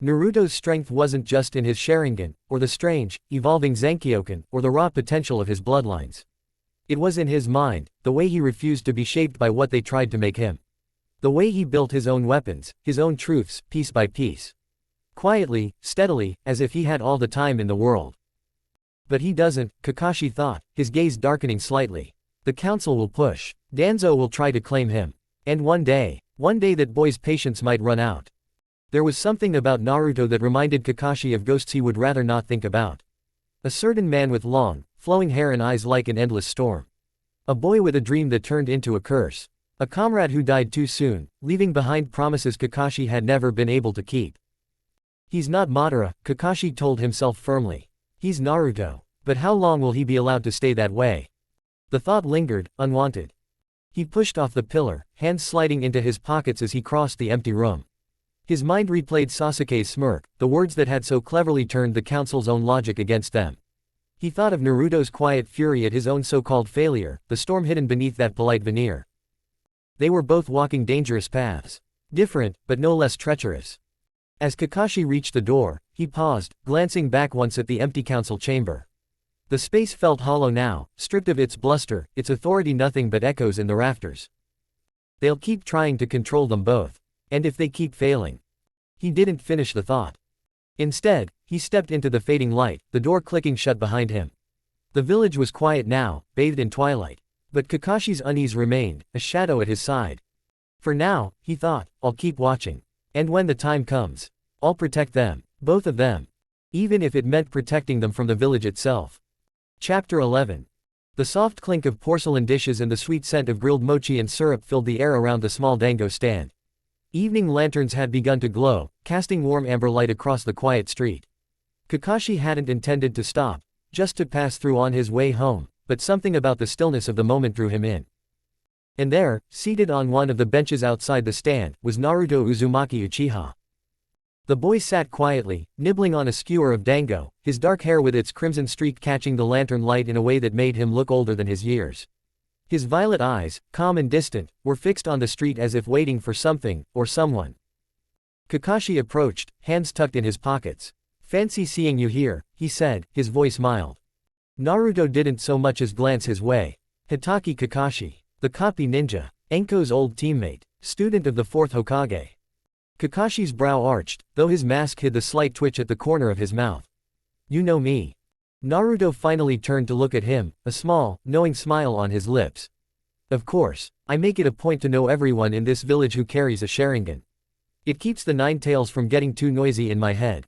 Naruto's strength wasn't just in his Sharingan, or the strange, evolving Zankyoken, or the raw potential of his bloodlines. It was in his mind, the way he refused to be shaped by what they tried to make him. The way he built his own weapons, his own truths, piece by piece. Quietly, steadily, as if he had all the time in the world. But he doesn't, Kakashi thought, his gaze darkening slightly. The council will push. Danzo will try to claim him. And one day that boy's patience might run out. There was something about Naruto that reminded Kakashi of ghosts he would rather not think about. A certain man with long, flowing hair and eyes like an endless storm. A boy with a dream that turned into a curse. A comrade who died too soon, leaving behind promises Kakashi had never been able to keep. He's not Madara, Kakashi told himself firmly. He's Naruto. But how long will he be allowed to stay that way? The thought lingered, unwanted. He pushed off the pillar, hands sliding into his pockets as he crossed the empty room. His mind replayed Sasuke's smirk, the words that had so cleverly turned the council's own logic against them. He thought of Naruto's quiet fury at his own so-called failure, the storm hidden beneath that polite veneer. They were both walking dangerous paths. Different, but no less treacherous. As Kakashi reached the door, he paused, glancing back once at the empty council chamber. The space felt hollow now, stripped of its bluster, its authority, nothing but echoes in the rafters. They'll keep trying to control them both. And if they keep failing. He didn't finish the thought. Instead, he stepped into the fading light, the door clicking shut behind him. The village was quiet now, bathed in twilight. But Kakashi's unease remained, a shadow at his side. For now, he thought, I'll keep watching. And when the time comes, I'll protect them, both of them. Even if it meant protecting them from the village itself. Chapter 11. The soft clink of porcelain dishes and the sweet scent of grilled mochi and syrup filled the air around the small dango stand. Evening lanterns had begun to glow, casting warm amber light across the quiet street. Kakashi hadn't intended to stop, just to pass through on his way home, but something about the stillness of the moment drew him in. And there, seated on one of the benches outside the stand, was Naruto Uzumaki Uchiha. The boy sat quietly, nibbling on a skewer of dango, his dark hair with its crimson streak catching the lantern light in a way that made him look older than his years. His violet eyes, calm and distant, were fixed on the street as if waiting for something, or someone. Kakashi approached, hands tucked in his pockets. "Fancy seeing you here," he said, his voice mild. Naruto didn't so much as glance his way. Hitaki Kakashi, the copy ninja, Enko's old teammate, student of the 4th Hokage. Kakashi's brow arched, though his mask hid the slight twitch at the corner of his mouth. You know me. Naruto finally turned to look at him, a small, knowing smile on his lips. Of course, I make it a point to know everyone in this village who carries a Sharingan. It keeps the Nine Tails from getting too noisy in my head.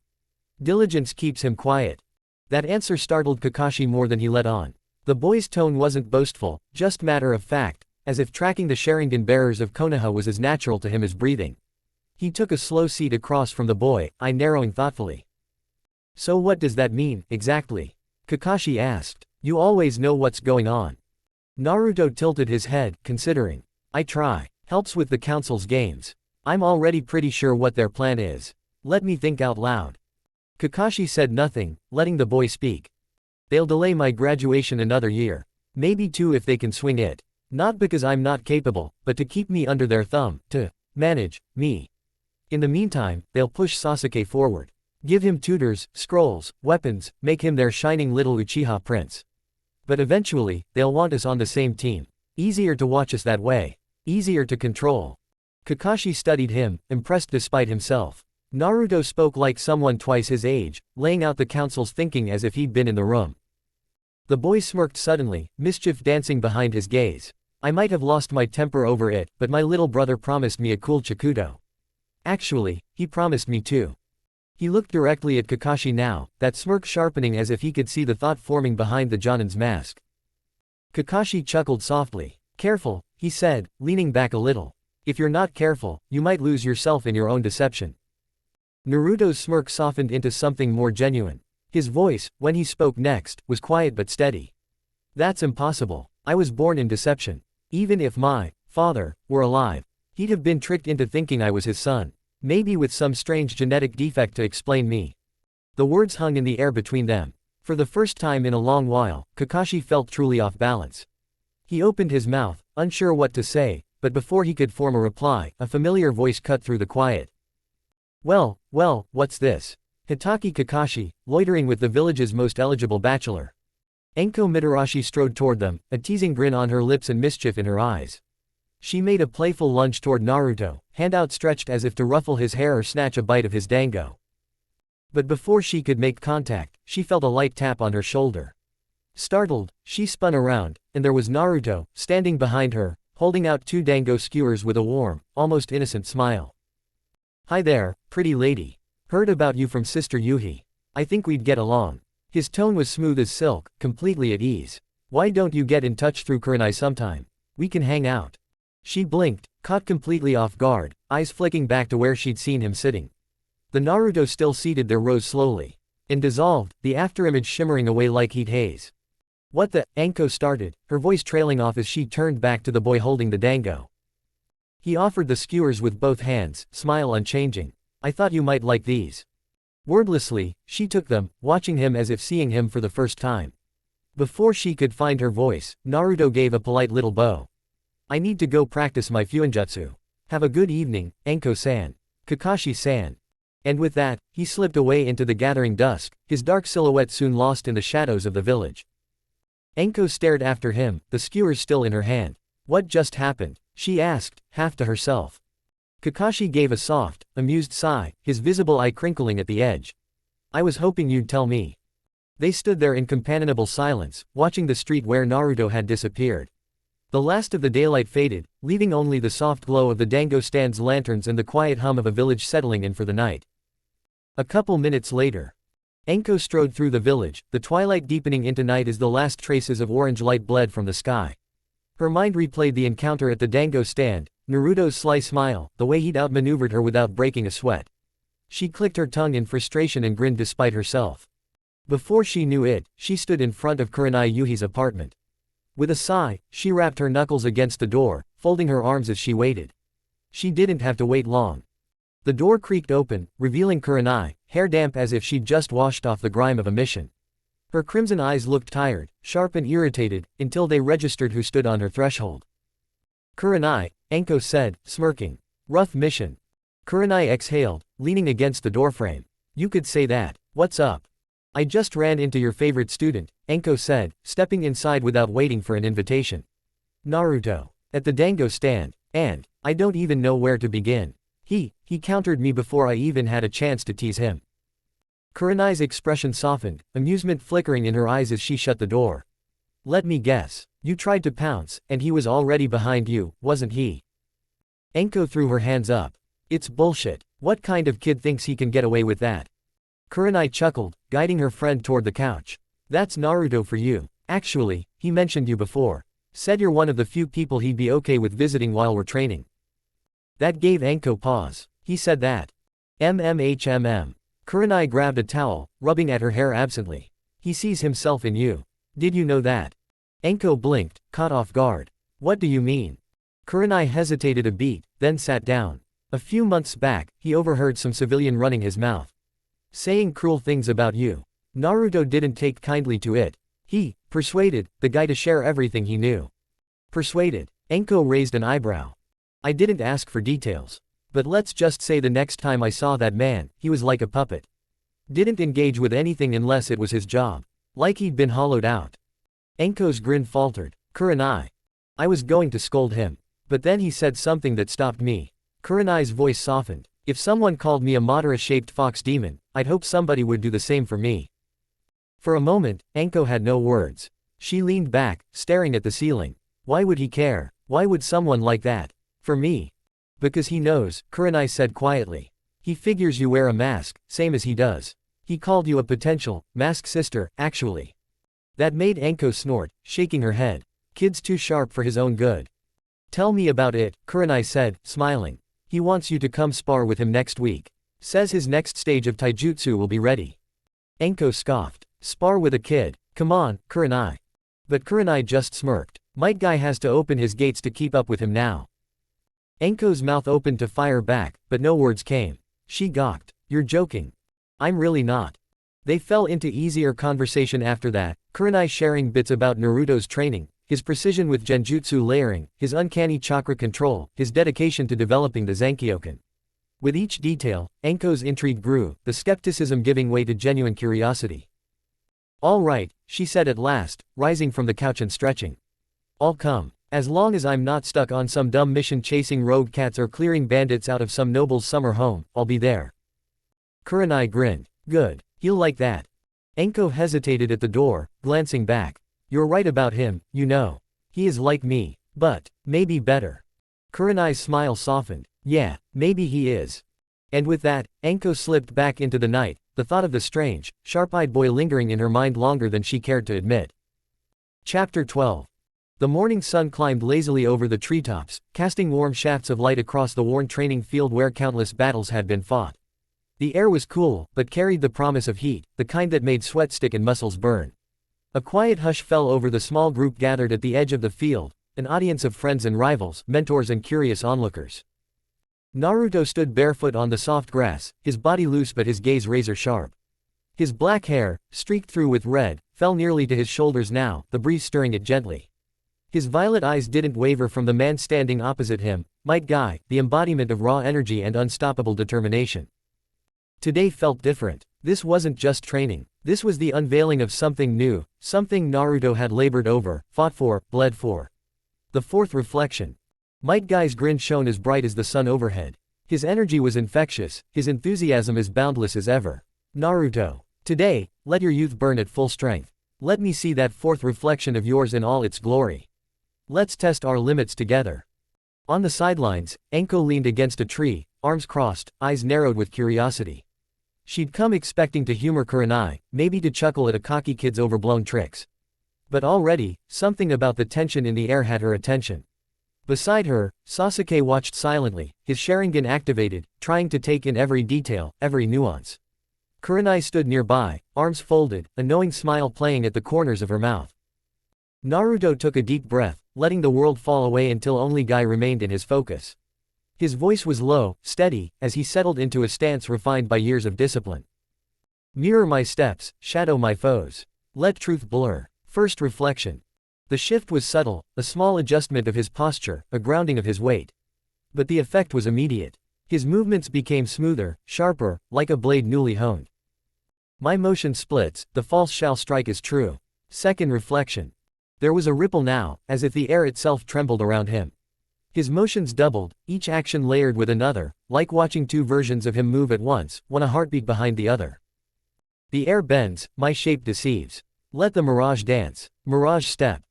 Diligence keeps him quiet. That answer startled Kakashi more than he let on. The boy's tone wasn't boastful, just matter of fact, as if tracking the Sharingan bearers of Konoha was as natural to him as breathing. He took a slow seat across from the boy, eye narrowing thoughtfully. So what does that mean, exactly? Kakashi asked. You always know what's going on. Naruto tilted his head, considering. I try. Helps with the council's games. I'm already pretty sure what their plan is. Let me think out loud. Kakashi said nothing, letting the boy speak. They'll delay my graduation another year. Maybe two if they can swing it. Not because I'm not capable, but to keep me under their thumb, to manage me. In the meantime, they'll push Sasuke forward. Give him tutors, scrolls, weapons, make him their shining little Uchiha prince. But eventually, they'll want us on the same team. Easier to watch us that way. Easier to control. Kakashi studied him, impressed despite himself. Naruto spoke like someone twice his age, laying out the council's thinking as if he'd been in the room. The boy smirked suddenly, mischief dancing behind his gaze. I might have lost my temper over it, but my little brother promised me a cool Chikuto. Actually, he promised me too. He looked directly at Kakashi now, that smirk sharpening as if he could see the thought forming behind the Jonin's mask. Kakashi chuckled softly. Careful, he said, leaning back a little. If you're not careful, you might lose yourself in your own deception. Naruto's smirk softened into something more genuine. His voice, when he spoke next, was quiet but steady. That's impossible. I was born in deception. Even if my father were alive, he'd have been tricked into thinking I was his son. Maybe with some strange genetic defect to explain me. The words hung in the air between them. For the first time in a long while, Kakashi felt truly off balance. He opened his mouth, unsure what to say, but before he could form a reply, a familiar voice cut through the quiet. Well, what's this? Hitaki Kakashi, loitering with the village's most eligible bachelor. Enko Mitarashi strode toward them, a teasing grin on her lips and mischief in her eyes. She made a playful lunge toward Naruto, hand outstretched as if to ruffle his hair or snatch a bite of his dango. But before she could make contact, she felt a light tap on her shoulder. Startled, she spun around, and there was Naruto, standing behind her, holding out two dango skewers with a warm, almost innocent smile. Hi there, pretty lady. Heard about you from Sister Yuhi. I think we'd get along. His tone was smooth as silk, completely at ease. Why don't you get in touch through Kurenai sometime? We can hang out. She blinked, caught completely off guard, eyes flicking back to where she'd seen him sitting. The Naruto still seated there rose slowly. And dissolved, the afterimage shimmering away like heat haze. What the? Anko started, her voice trailing off as she turned back to the boy holding the dango. He offered the skewers with both hands, smile unchanging. I thought you might like these. Wordlessly, she took them, watching him as if seeing him for the first time. Before she could find her voice, Naruto gave a polite little bow. I need to go practice my fuinjutsu. Have a good evening, Enko-san. Kakashi-san. And with that, he slipped away into the gathering dusk, his dark silhouette soon lost in the shadows of the village. Enko stared after him, the skewers still in her hand. What just happened? She asked, half to herself. Kakashi gave a soft, amused sigh, his visible eye crinkling at the edge. I was hoping you'd tell me. They stood there in companionable silence, watching the street where Naruto had disappeared. The last of the daylight faded, leaving only the soft glow of the dango stand's lanterns and the quiet hum of a village settling in for the night. A couple minutes later, Enko strode through the village, the twilight deepening into night as the last traces of orange light bled from the sky. Her mind replayed the encounter at the dango stand, Naruto's sly smile, the way he'd outmaneuvered her without breaking a sweat. She clicked her tongue in frustration and grinned despite herself. Before she knew it, she stood in front of Kurenai Yuhi's apartment. With a sigh, she rapped her knuckles against the door, folding her arms as she waited. She didn't have to wait long. The door creaked open, revealing Kurenai, hair damp as if she'd just washed off the grime of a mission. Her crimson eyes looked tired, sharp and irritated, until they registered who stood on her threshold. Kurenai, Enko said, smirking. Rough mission. Kurenai exhaled, leaning against the doorframe. You could say that. What's up? I just ran into your favorite student, Enko said, stepping inside without waiting for an invitation. Naruto. At the dango stand. And I don't even know where to begin. He countered me before I even had a chance to tease him. Kurenai's expression softened, amusement flickering in her eyes as she shut the door. Let me guess. You tried to pounce, and he was already behind you, wasn't he? Enko threw her hands up. It's bullshit. What kind of kid thinks he can get away with that? Kurenai chuckled, guiding her friend toward the couch. That's Naruto for you. Actually, he mentioned you before. Said you're one of the few people he'd be okay with visiting while we're training. That gave Enko pause. He said that. MMHMM. Kurenai grabbed a towel, rubbing at her hair absently. He sees himself in you. Did you know that? Enko blinked, caught off guard. What do you mean? Kurenai hesitated a beat, then sat down. A few months back, he overheard some civilian running his mouth. Saying cruel things about you. Naruto didn't take kindly to it. He persuaded the guy to share everything he knew. Persuaded? Enko raised an eyebrow. I didn't ask for details. But let's just say the next time I saw that man, he was like a puppet. Didn't engage with anything unless it was his job. Like he'd been hollowed out. Enko's grin faltered. Kurenai. I was going to scold him. But then he said something that stopped me. Kurenai's voice softened. If someone called me a Madara-shaped fox demon, I'd hope somebody would do the same for me. For a moment, Enko had no words. She leaned back, staring at the ceiling. Why would he care? Why would someone like that? For me. Because he knows, Kurenai said quietly. He figures you wear a mask, same as he does. He called you a potential, masked sister, actually. That made Enko snort, shaking her head. Kid's too sharp for his own good. Tell me about it, Kurenai said, smiling. He wants you to come spar with him next week. Says his next stage of taijutsu will be ready. Enko scoffed. Spar with a kid. Come on, Kurenai. But Kurenai just smirked. Might guy has to open his gates to keep up with him now. Enko's mouth opened to fire back, but no words came. She gawked. You're joking. I'm really not. They fell into easier conversation after that, Kurenai sharing bits about Naruto's training, his precision with genjutsu layering, his uncanny chakra control, his dedication to developing the Zankyoken. With each detail, Enko's intrigue grew, the skepticism giving way to genuine curiosity. All right, she said at last, rising from the couch and stretching. I'll come. As long as I'm not stuck on some dumb mission chasing rogue cats or clearing bandits out of some noble's summer home, I'll be there. Kurenai grinned. Good. He'll like that. Enko hesitated at the door, glancing back. You're right about him, you know. He is like me. But, maybe better. Kurenai's smile softened. Yeah, maybe he is. And with that, Enko slipped back into the night, the thought of the strange, sharp-eyed boy lingering in her mind longer than she cared to admit. Chapter 12. The morning sun climbed lazily over the treetops, casting warm shafts of light across the worn training field where countless battles had been fought. The air was cool, but carried the promise of heat, the kind that made sweat stick and muscles burn. A quiet hush fell over the small group gathered at the edge of the field, an audience of friends and rivals, mentors and curious onlookers. Naruto stood barefoot on the soft grass, his body loose but his gaze razor-sharp. His black hair, streaked through with red, fell nearly to his shoulders now, the breeze stirring it gently. His violet eyes didn't waver from the man standing opposite him, Might Guy, the embodiment of raw energy and unstoppable determination. Today felt different. This wasn't just training. This was the unveiling of something new, something Naruto had labored over, fought for, bled for. The fourth reflection. Might Guy's grin shone as bright as the sun overhead. His energy was infectious, his enthusiasm as boundless as ever. Naruto. Today, let your youth burn at full strength. Let me see that fourth reflection of yours in all its glory. Let's test our limits together. On the sidelines, Enko leaned against a tree, arms crossed, eyes narrowed with curiosity. She'd come expecting to humor Kurenai, maybe to chuckle at a cocky kid's overblown tricks. But already, something about the tension in the air had her attention. Beside her, Sasuke watched silently, his Sharingan activated, trying to take in every detail, every nuance. Kurenai stood nearby, arms folded, a knowing smile playing at the corners of her mouth. Naruto took a deep breath, letting the world fall away until only Guy remained in his focus. His voice was low, steady, as he settled into a stance refined by years of discipline. Mirror my steps, shadow my foes. Let truth blur. First reflection. The shift was subtle, a small adjustment of his posture, a grounding of his weight. But the effect was immediate. His movements became smoother, sharper, like a blade newly honed. My motion splits, the false shall strike is true. Second reflection. There was a ripple now, as if the air itself trembled around him. His motions doubled, each action layered with another, like watching two versions of him move at once, one a heartbeat behind the other. The air bends, my shape deceives. Let the mirage dance. Mirage step.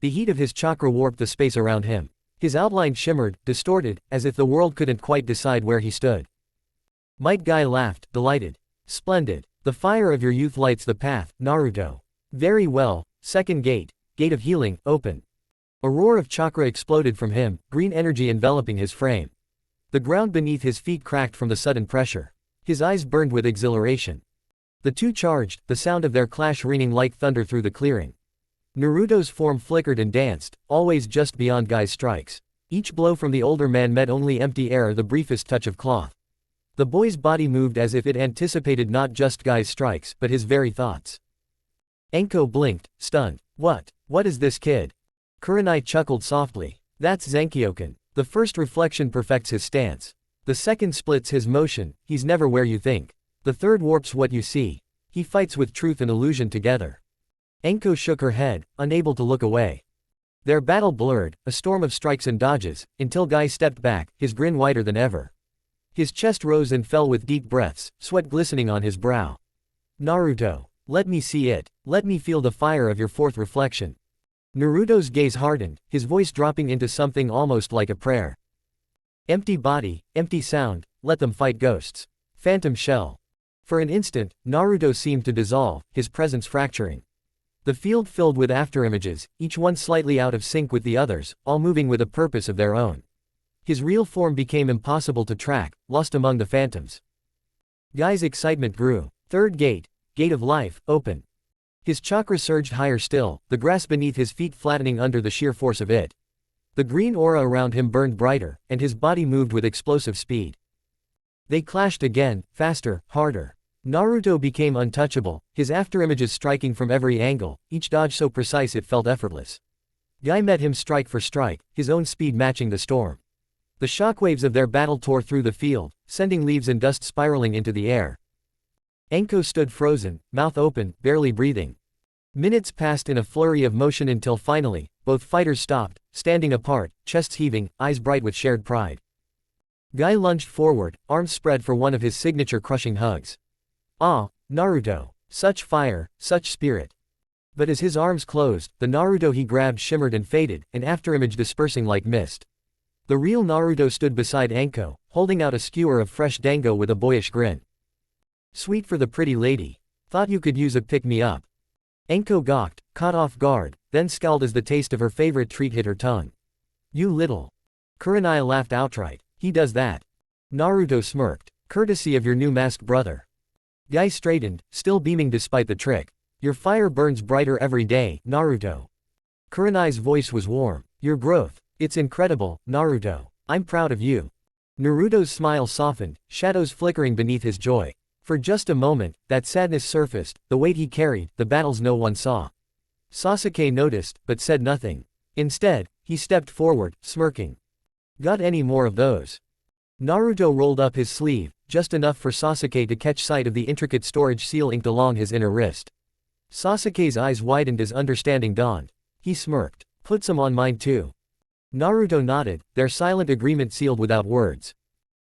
The heat of his chakra warped the space around him. His outline shimmered, distorted, as if the world couldn't quite decide where he stood. Might Guy laughed, delighted. Splendid. The fire of your youth lights the path, Naruto. Very well, second gate, gate of healing, open. A roar of chakra exploded from him, green energy enveloping his frame. The ground beneath his feet cracked from the sudden pressure. His eyes burned with exhilaration. The two charged, the sound of their clash ringing like thunder through the clearing. Naruto's form flickered and danced, always just beyond Guy's strikes. Each blow from the older man met only empty air, the briefest touch of cloth. The boy's body moved as if it anticipated not just Guy's strikes, but his very thoughts. Enko blinked, stunned. What is this kid? Kurenai chuckled softly. That's Zenkyoken. The first reflection perfects his stance. The second splits his motion, he's never where you think. The third warps what you see. He fights with truth and illusion together. Enko shook her head, unable to look away. Their battle blurred, a storm of strikes and dodges, until Guy stepped back, his grin wider than ever. His chest rose and fell with deep breaths, sweat glistening on his brow. Naruto. Let me see it. Let me feel the fire of your fourth reflection. Naruto's gaze hardened, his voice dropping into something almost like a prayer. Empty body, empty sound, let them fight ghosts. Phantom shell. For an instant, Naruto seemed to dissolve, his presence fracturing. The field filled with afterimages, each one slightly out of sync with the others, all moving with a purpose of their own. His real form became impossible to track, lost among the phantoms. Guy's excitement grew. Third gate, gate of life, open. His chakra surged higher still, the grass beneath his feet flattening under the sheer force of it. The green aura around him burned brighter, and his body moved with explosive speed. They clashed again, faster, harder. Naruto became untouchable, his afterimages striking from every angle, each dodge so precise it felt effortless. Guy met him strike for strike, his own speed matching the storm. The shockwaves of their battle tore through the field, sending leaves and dust spiraling into the air. Enko stood frozen, mouth open, barely breathing. Minutes passed in a flurry of motion until finally, both fighters stopped, standing apart, chests heaving, eyes bright with shared pride. Guy lunged forward, arms spread for one of his signature crushing hugs. Ah, Naruto. Such fire, such spirit. But as his arms closed, the Naruto he grabbed shimmered and faded, an afterimage dispersing like mist. The real Naruto stood beside Enko, holding out a skewer of fresh dango with a boyish grin. Sweet for the pretty lady. Thought you could use a pick-me-up. Enko gawked, caught off guard, then scowled as the taste of her favorite treat hit her tongue. You little. Kurenai laughed outright. He does that. Naruto smirked. Courtesy of your new masked brother. Guy straightened, still beaming despite the trick. Your fire burns brighter every day, Naruto. Kurenai's voice was warm. Your growth. It's incredible, Naruto. I'm proud of you. Naruto's smile softened, shadows flickering beneath his joy. For just a moment, that sadness surfaced, the weight he carried, the battles no one saw. Sasuke noticed, but said nothing. Instead, he stepped forward, smirking. Got any more of those? Naruto rolled up his sleeve, just enough for Sasuke to catch sight of the intricate storage seal inked along his inner wrist. Sasuke's eyes widened as understanding dawned. He smirked. Put some on mine too. Naruto nodded, their silent agreement sealed without words.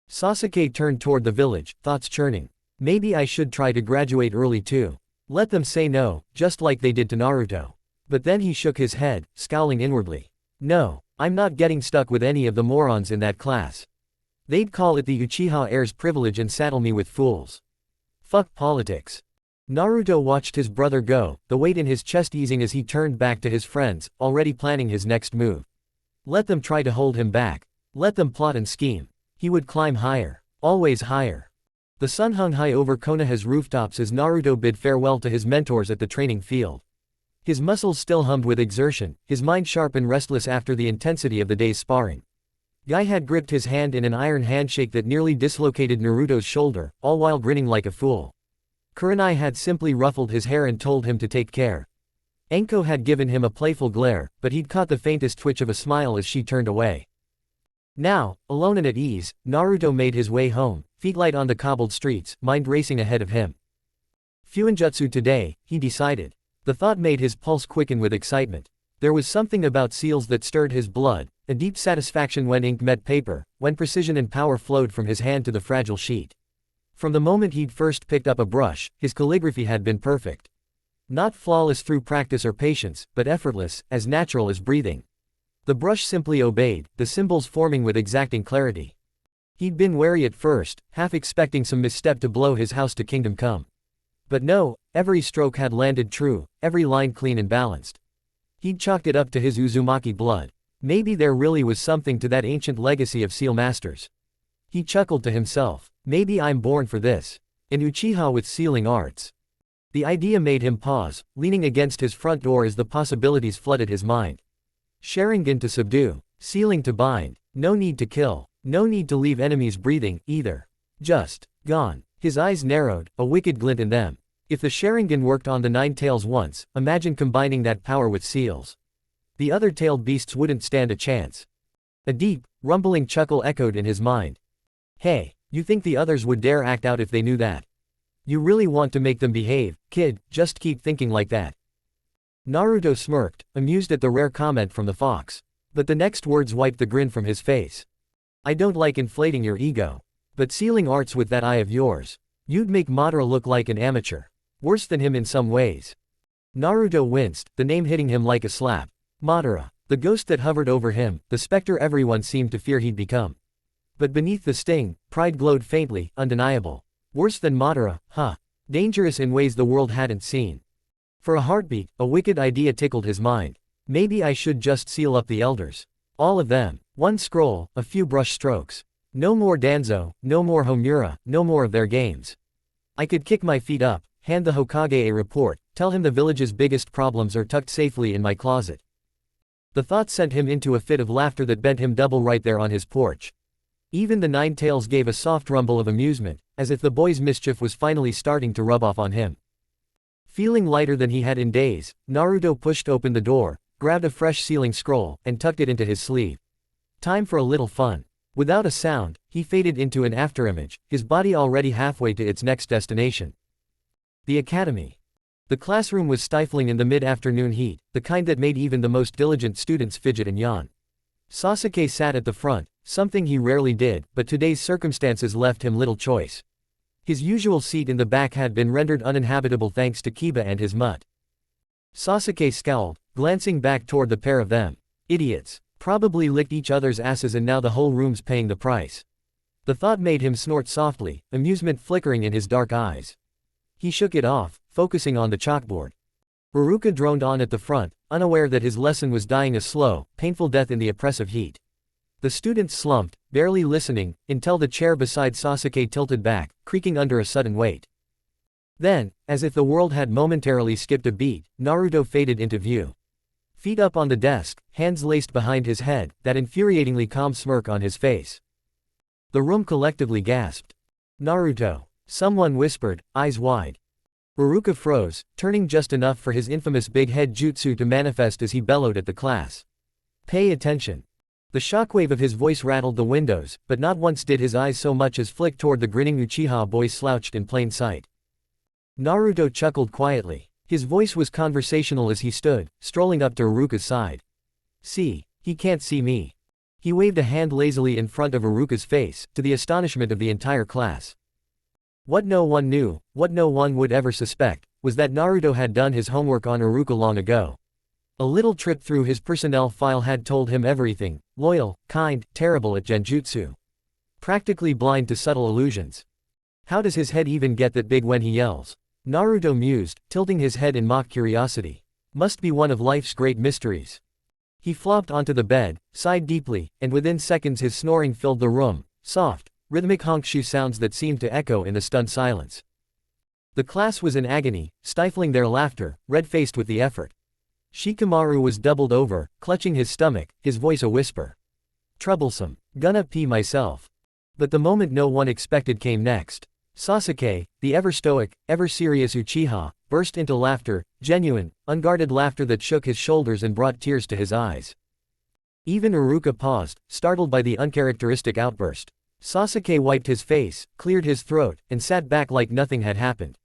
Sasuke turned toward the village, thoughts churning. Maybe I should try to graduate early too. Let them say no, just like they did to Naruto. But then he shook his head, scowling inwardly. No, I'm not getting stuck with any of the morons in that class. They'd call it the Uchiha heir's privilege and saddle me with fools. Fuck politics. Naruto watched his brother go, the weight in his chest easing as he turned back to his friends, already planning his next move. Let them try to hold him back. Let them plot and scheme. He would climb higher. Always higher. The sun hung high over Konoha's rooftops as Naruto bid farewell to his mentors at the training field. His muscles still hummed with exertion, his mind sharp and restless after the intensity of the day's sparring. Guy had gripped his hand in an iron handshake that nearly dislocated Naruto's shoulder, all while grinning like a fool. Kurenai had simply ruffled his hair and told him to take care. Enko had given him a playful glare, but he'd caught the faintest twitch of a smile as she turned away. Now, alone and at ease, Naruto made his way home, feet light on the cobbled streets, mind racing ahead of him. Fuinjutsu today, he decided. The thought made his pulse quicken with excitement. There was something about seals that stirred his blood, a deep satisfaction when ink met paper, when precision and power flowed from his hand to the fragile sheet. From the moment he'd first picked up a brush, his calligraphy had been perfect. Not flawless through practice or patience, but effortless, as natural as breathing. The brush simply obeyed, the symbols forming with exacting clarity. He'd been wary at first, half expecting some misstep to blow his house to kingdom come. But no, every stroke had landed true, every line clean and balanced. He'd chalked it up to his Uzumaki blood. Maybe there really was something to that ancient legacy of seal masters. He chuckled to himself. Maybe I'm born for this. An Uchiha with sealing arts. The idea made him pause, leaning against his front door as the possibilities flooded his mind. Sharingan to subdue. Sealing to bind. No need to kill. No need to leave enemies breathing, either. Just gone. His eyes narrowed, a wicked glint in them. If the Sharingan worked on the Nine Tails once, imagine combining that power with seals. The other tailed beasts wouldn't stand a chance. A deep, rumbling chuckle echoed in his mind. Hey, you think the others would dare act out if they knew that? You really want to make them behave, kid, just keep thinking like that. Naruto smirked, amused at the rare comment from the fox. But the next words wiped the grin from his face. I don't like inflating your ego. But sealing arts with that eye of yours. You'd make Madara look like an amateur. Worse than him in some ways. Naruto winced, the name hitting him like a slap. Madara, the ghost that hovered over him, the specter everyone seemed to fear he'd become. But beneath the sting, pride glowed faintly, undeniable. Worse than Madara, huh? Dangerous in ways the world hadn't seen. For a heartbeat, a wicked idea tickled his mind. Maybe I should just seal up the elders. All of them. One scroll, a few brush strokes. No more Danzo, no more Homura, no more of their games. I could kick my feet up, hand the Hokage a report, tell him the village's biggest problems are tucked safely in my closet. The thought sent him into a fit of laughter that bent him double right there on his porch. Even the Nine Tails gave a soft rumble of amusement, as if the boy's mischief was finally starting to rub off on him. Feeling lighter than he had in days, Naruto pushed open the door, grabbed a fresh sealing scroll, and tucked it into his sleeve. Time for a little fun. Without a sound, he faded into an afterimage, his body already halfway to its next destination. The academy. The classroom was stifling in the mid-afternoon heat, the kind that made even the most diligent students fidget and yawn. Sasuke sat at the front, something he rarely did, but today's circumstances left him little choice. His usual seat in the back had been rendered uninhabitable thanks to Kiba and his mutt. Sasuke scowled, glancing back toward the pair of them. Idiots. Probably licked each other's asses and now the whole room's paying the price. The thought made him snort softly, amusement flickering in his dark eyes. He shook it off, focusing on the chalkboard. Iruka droned on at the front, unaware that his lesson was dying a slow, painful death in the oppressive heat. The students slumped, barely listening, until the chair beside Sasuke tilted back, creaking under a sudden weight. Then, as if the world had momentarily skipped a beat, Naruto faded into view. Feet up on the desk, hands laced behind his head, that infuriatingly calm smirk on his face. The room collectively gasped. Naruto. Someone whispered, eyes wide. Iruka froze, turning just enough for his infamous big head jutsu to manifest as he bellowed at the class. Pay attention. The shockwave of his voice rattled the windows, but not once did his eyes so much as flick toward the grinning Uchiha boy slouched in plain sight. Naruto chuckled quietly. His voice was conversational as he stood, strolling up to Iruka's side. See, he can't see me. He waved a hand lazily in front of Iruka's face, to the astonishment of the entire class. What no one knew, what no one would ever suspect, was that Naruto had done his homework on Iruka long ago. A little trip through his personnel file had told him everything: loyal, kind, terrible at genjutsu. Practically blind to subtle illusions. How does his head even get that big when he yells? Naruto mused, tilting his head in mock curiosity. Must be one of life's great mysteries. He flopped onto the bed, sighed deeply, and within seconds his snoring filled the room, soft, rhythmic honk-shoe sounds that seemed to echo in the stunned silence. The class was in agony, stifling their laughter, red-faced with the effort. Shikamaru was doubled over, clutching his stomach, his voice a whisper. Troublesome. Gonna pee myself. But the moment no one expected came next. Sasuke, the ever-stoic, ever-serious Uchiha, burst into laughter, genuine, unguarded laughter that shook his shoulders and brought tears to his eyes. Even Iruka paused, startled by the uncharacteristic outburst. Sasuke wiped his face, cleared his throat, and sat back like nothing had happened.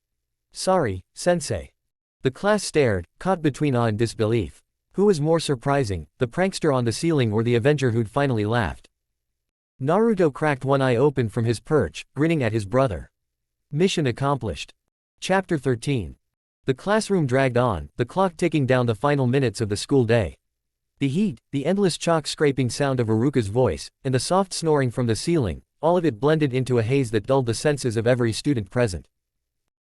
Sorry, sensei. The class stared, caught between awe and disbelief. Who was more surprising, the prankster on the ceiling or the Avenger who'd finally laughed? Naruto cracked one eye open from his perch, grinning at his brother. Mission accomplished. Chapter 13. The classroom dragged on, the clock ticking down the final minutes of the school day. The heat, the endless chalk scraping sound of Iruka's voice, and the soft snoring from the ceiling, all of it blended into a haze that dulled the senses of every student present.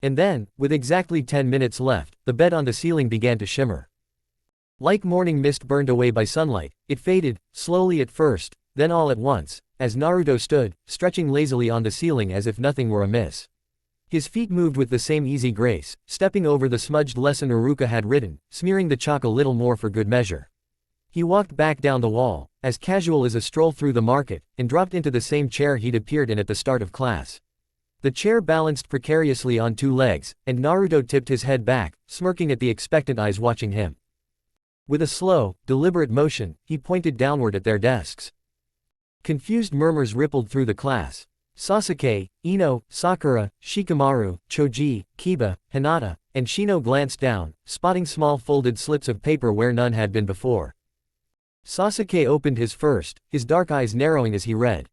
And then, with exactly 10 minutes left, the bed on the ceiling began to shimmer. Like morning mist burned away by sunlight, it faded, slowly at first, then all at once, as Naruto stood, stretching lazily on the ceiling as if nothing were amiss. His feet moved with the same easy grace, stepping over the smudged lesson Iruka had written, smearing the chalk a little more for good measure. He walked back down the wall, as casual as a stroll through the market, and dropped into the same chair he'd appeared in at the start of class. The chair balanced precariously on two legs, and Naruto tipped his head back, smirking at the expectant eyes watching him. With a slow, deliberate motion, he pointed downward at their desks. Confused murmurs rippled through the class. Sasuke, Ino, Sakura, Shikamaru, Choji, Kiba, Hinata, and Shino glanced down, spotting small folded slips of paper where none had been before. Sasuke opened his first, his dark eyes narrowing as he read.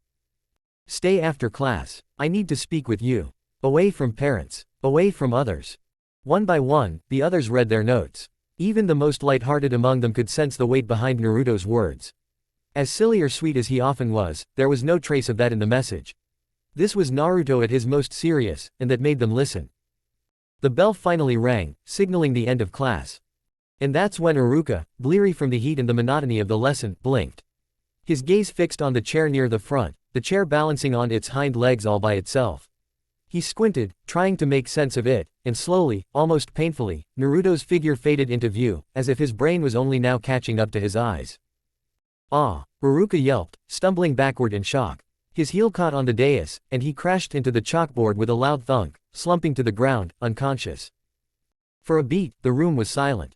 Stay after class. I need to speak with you. Away from parents. Away from others. One by one, the others read their notes. Even the most light-hearted among them could sense the weight behind Naruto's words. As silly or sweet as he often was, there was no trace of that in the message. This was Naruto at his most serious, and that made them listen. The bell finally rang, signaling the end of class. And that's when Iruka, bleary from the heat and the monotony of the lesson, blinked. His gaze fixed on the chair near the front, the chair balancing on its hind legs all by itself. He squinted, trying to make sense of it, and slowly, almost painfully, Naruto's figure faded into view, as if his brain was only now catching up to his eyes. Ah! Iruka yelped, stumbling backward in shock. His heel caught on the dais, and he crashed into the chalkboard with a loud thunk, slumping to the ground, unconscious. For a beat, the room was silent.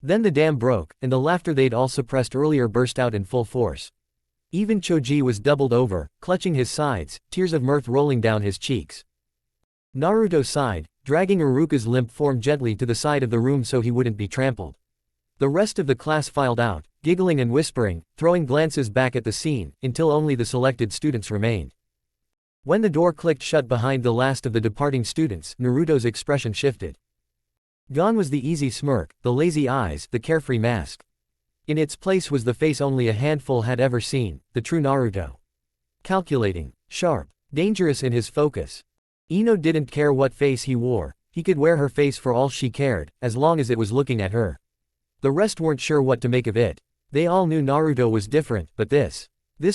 Then the dam broke, and the laughter they'd all suppressed earlier burst out in full force. Even Choji was doubled over, clutching his sides, tears of mirth rolling down his cheeks. Naruto sighed, dragging Iruka's limp form gently to the side of the room so he wouldn't be trampled. The rest of the class filed out, giggling and whispering, throwing glances back at the scene, until only the selected students remained. When the door clicked shut behind the last of the departing students, Naruto's expression shifted. Gone was the easy smirk, the lazy eyes, the carefree mask. In its place was the face only a handful had ever seen, the true Naruto. Calculating, sharp, dangerous in his focus. Ino didn't care what face he wore, he could wear her face for all she cared, as long as it was looking at her. The rest weren't sure what to make of it. They all knew Naruto was different, but this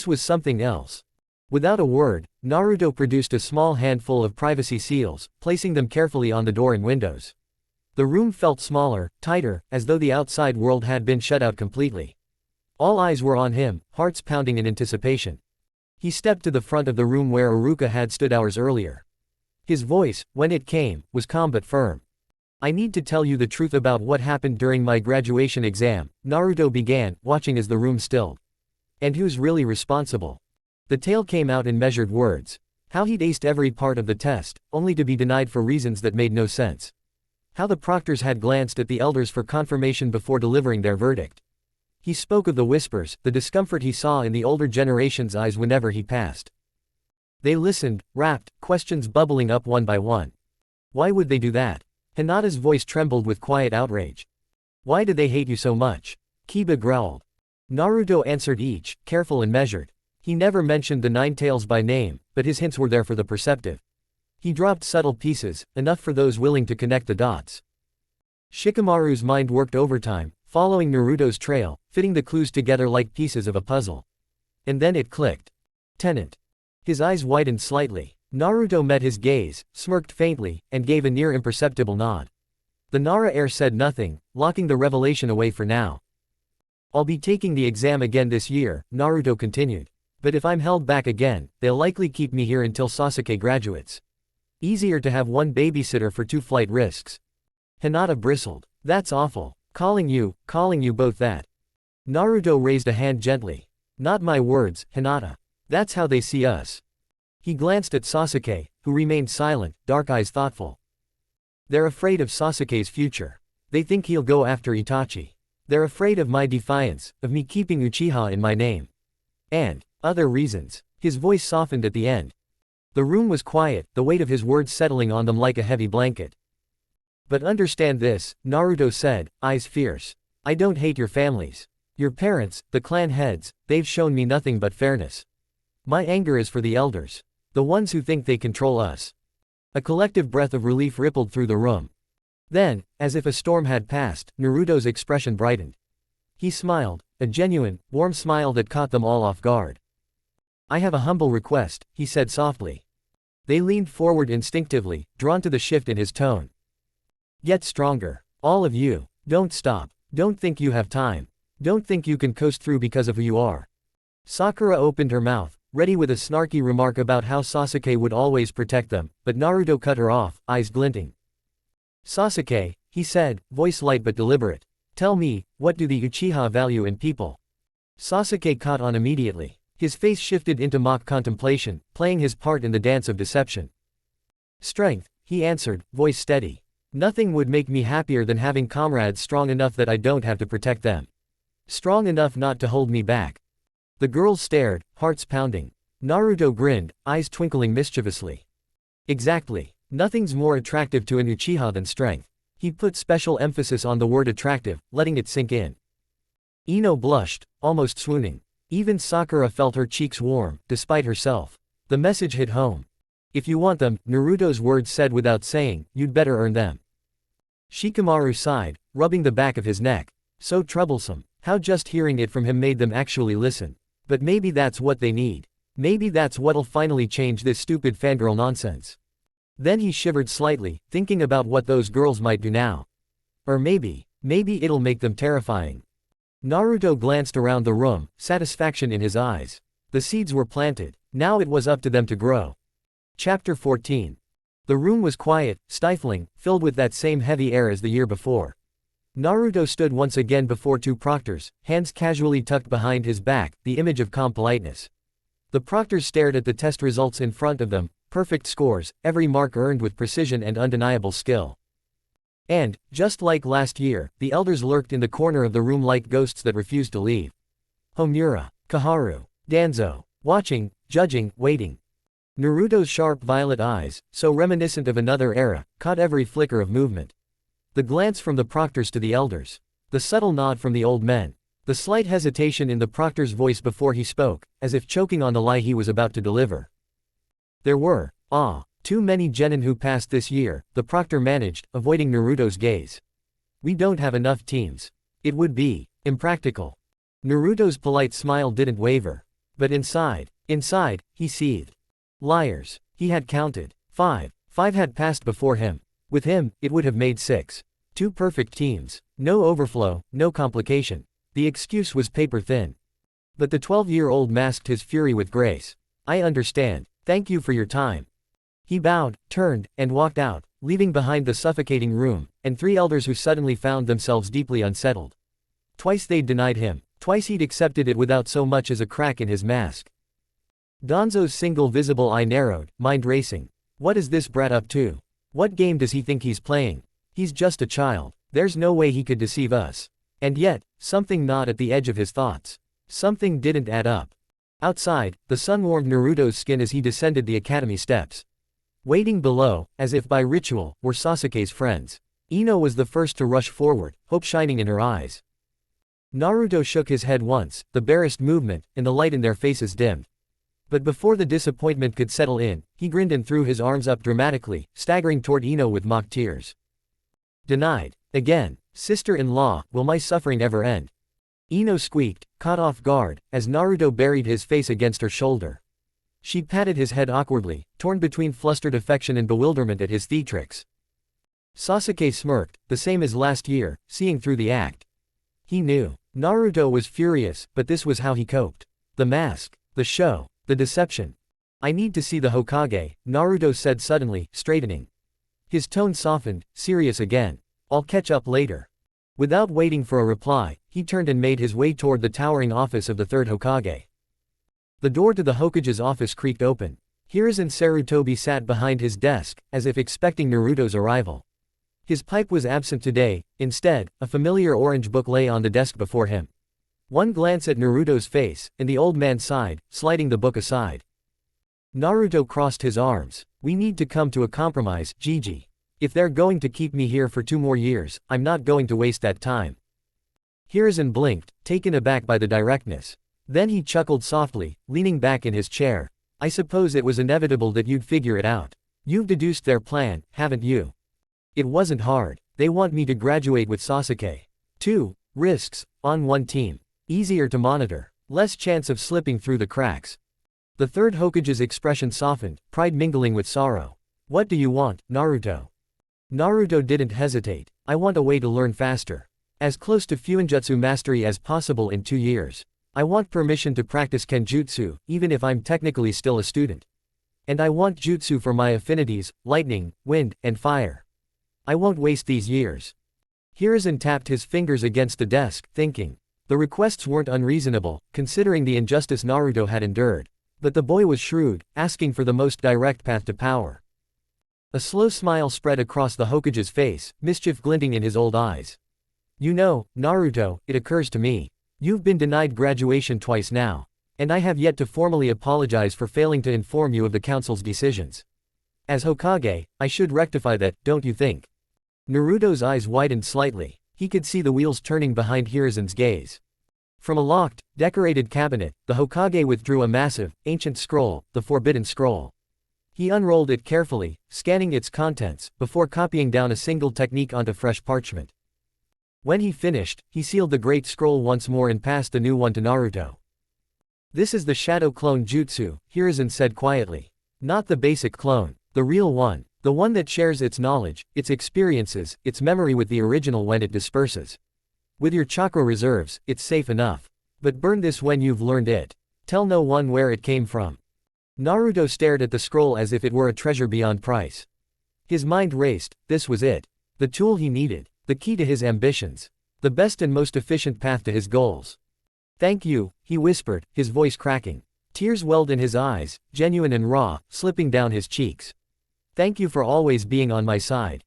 was something else. Without a word, Naruto produced a small handful of privacy seals, placing them carefully on the door and windows. The room felt smaller, tighter, as though the outside world had been shut out completely. All eyes were on him, hearts pounding in anticipation. He stepped to the front of the room where Iruka had stood hours earlier. His voice, when it came, was calm but firm. I need to tell you the truth about what happened during my graduation exam, Naruto began, watching as the room stilled. And who's really responsible? The tale came out in measured words. How he'd aced every part of the test, only to be denied for reasons that made no sense. How the proctors had glanced at the elders for confirmation before delivering their verdict. He spoke of the whispers, the discomfort he saw in the older generation's eyes whenever he passed. They listened, rapt, questions bubbling up one by one. Why would they do that? Hinata's voice trembled with quiet outrage. Why do they hate you so much? Kiba growled. Naruto answered each, careful and measured. He never mentioned the Nine Tails by name, but his hints were there for the perceptive. He dropped subtle pieces, enough for those willing to connect the dots. Shikamaru's mind worked overtime, following Naruto's trail, fitting the clues together like pieces of a puzzle. And then it clicked. Tenant. His eyes widened slightly. Naruto met his gaze, smirked faintly, and gave a near imperceptible nod. The Nara heir said nothing, locking the revelation away for now. I'll be taking the exam again this year, Naruto continued. But if I'm held back again, they'll likely keep me here until Sasuke graduates. Easier to have one babysitter for two flight risks. Hinata bristled. That's awful. Calling you both that. Naruto raised a hand gently. Not my words, Hinata. That's how they see us. He glanced at Sasuke, who remained silent, dark eyes thoughtful. They're afraid of Sasuke's future. They think he'll go after Itachi. They're afraid of my defiance, of me keeping Uchiha in my name. And other reasons. His voice softened at the end. The room was quiet, the weight of his words settling on them like a heavy blanket. But understand this, Naruto said, eyes fierce. I don't hate your families. Your parents, the clan heads, they've shown me nothing but fairness. My anger is for the elders. The ones who think they control us. A collective breath of relief rippled through the room. Then, as if a storm had passed, Naruto's expression brightened. He smiled, a genuine, warm smile that caught them all off guard. I have a humble request, he said softly. They leaned forward instinctively, drawn to the shift in his tone. Get stronger. All of you. Don't stop. Don't think you have time. Don't think you can coast through because of who you are. Sakura opened her mouth, ready with a snarky remark about how Sasuke would always protect them, but Naruto cut her off, eyes glinting. Sasuke, he said, voice light but deliberate. Tell me, what do the Uchiha value in people? Sasuke caught on immediately. His face shifted into mock contemplation, playing his part in the dance of deception. Strength, he answered, voice steady. Nothing would make me happier than having comrades strong enough that I don't have to protect them. Strong enough not to hold me back. The girls stared, hearts pounding. Naruto grinned, eyes twinkling mischievously. Exactly. Nothing's more attractive to an Uchiha than strength. He put special emphasis on the word attractive, letting it sink in. Ino blushed, almost swooning. Even Sakura felt her cheeks warm, despite herself. The message hit home. If you want them, Naruto's words said without saying, you'd better earn them. Shikamaru sighed, rubbing the back of his neck. So troublesome. How just hearing it from him made them actually listen. But maybe that's what they need. Maybe that's what'll finally change this stupid fangirl nonsense. Then he shivered slightly, thinking about what those girls might do now. Or maybe it'll make them terrifying. Naruto glanced around the room, satisfaction in his eyes. The seeds were planted. Now it was up to them to grow. Chapter 14. The room was quiet, stifling, filled with that same heavy air as the year before. Naruto stood once again before two proctors, hands casually tucked behind his back, the image of calm politeness. The proctors stared at the test results in front of them, perfect scores, every mark earned with precision and undeniable skill. And, just like last year, the elders lurked in the corner of the room like ghosts that refused to leave. Homura, Kaharu, Danzo, watching, judging, waiting. Naruto's sharp violet eyes, so reminiscent of another era, caught every flicker of movement. The glance from the proctors to the elders. The subtle nod from the old men. The slight hesitation in the proctor's voice before he spoke, as if choking on the lie he was about to deliver. There were, too many genin who passed this year, the proctor managed, avoiding Naruto's gaze. We don't have enough teams. It would be impractical. Naruto's polite smile didn't waver. But inside, he seethed. Liars. He had counted. 5. 5 had passed before him. With him, it would have made 6. 2 perfect teams. No overflow, no complication. The excuse was paper thin. But the 12-year-old masked his fury with grace. I understand. Thank you for your time. He bowed, turned, and walked out, leaving behind the suffocating room, and 3 elders who suddenly found themselves deeply unsettled. Twice they'd denied him. Twice he'd accepted it without so much as a crack in his mask. Danzo's single visible eye narrowed, mind racing. What is this brat up to? What game does he think he's playing? He's just a child. There's no way he could deceive us. And yet, something gnawed at the edge of his thoughts. Something didn't add up. Outside, the sun warmed Naruto's skin as he descended the academy steps. Waiting below, as if by ritual, were Sasuke's friends. Ino was the first to rush forward, hope shining in her eyes. Naruto shook his head once, the barest movement, and the light in their faces dimmed. But before the disappointment could settle in, he grinned and threw his arms up dramatically, staggering toward Ino with mock tears. Denied. Again. Sister-in-law, will my suffering ever end? Ino squeaked, caught off guard, as Naruto buried his face against her shoulder. She patted his head awkwardly, torn between flustered affection and bewilderment at his theatrics. Sasuke smirked, the same as last year, seeing through the act. He knew. Naruto was furious, but this was how he coped. The mask. The show. The deception. I need to see the Hokage, Naruto said suddenly, straightening. His tone softened, serious again. I'll catch up later. Without waiting for a reply, he turned and made his way toward the towering office of the third Hokage. The door to the Hokage's office creaked open. Hiruzen Sarutobi sat behind his desk, as if expecting Naruto's arrival. His pipe was absent today. Instead, a familiar orange book lay on the desk before him. One glance at Naruto's face, and the old man sighed, sliding the book aside. Naruto crossed his arms. We need to come to a compromise, Gigi. If they're going to keep me here for 2 more years, I'm not going to waste that time. Hiruzen blinked, taken aback by the directness. Then he chuckled softly, leaning back in his chair. I suppose it was inevitable that you'd figure it out. You've deduced their plan, haven't you? It wasn't hard. They want me to graduate with Sasuke. 2 risks, on one team. Easier to monitor. Less chance of slipping through the cracks. The third Hokage's expression softened, pride mingling with sorrow. What do you want, Naruto? Naruto didn't hesitate. I want a way to learn faster. As close to Fuinjutsu mastery as possible in 2 years. I want permission to practice Kenjutsu, even if I'm technically still a student. And I want jutsu for my affinities, lightning, wind, and fire. I won't waste these years. Hiruzen tapped his fingers against the desk, thinking. The requests weren't unreasonable, considering the injustice Naruto had endured. But the boy was shrewd, asking for the most direct path to power. A slow smile spread across the Hokage's face, mischief glinting in his old eyes. You know, Naruto, it occurs to me. You've been denied graduation twice now. And I have yet to formally apologize for failing to inform you of the council's decisions. As Hokage, I should rectify that, don't you think? Naruto's eyes widened slightly. He could see the wheels turning behind Hiruzen's gaze. From a locked, decorated cabinet, the Hokage withdrew a massive, ancient scroll, the Forbidden Scroll. He unrolled it carefully, scanning its contents, before copying down a single technique onto fresh parchment. When he finished, he sealed the great scroll once more and passed the new one to Naruto. This is the Shadow Clone Jutsu, Hiruzen said quietly. Not the basic clone, the real one, the one that shares its knowledge, its experiences, its memory with the original when it disperses. With your chakra reserves, it's safe enough. But burn this when you've learned it. Tell no one where it came from. Naruto stared at the scroll as if it were a treasure beyond price. His mind raced, this was it. The tool he needed, the key to his ambitions. The best and most efficient path to his goals. Thank you, he whispered, his voice cracking. Tears welled in his eyes, genuine and raw, slipping down his cheeks. Thank you for always being on my side.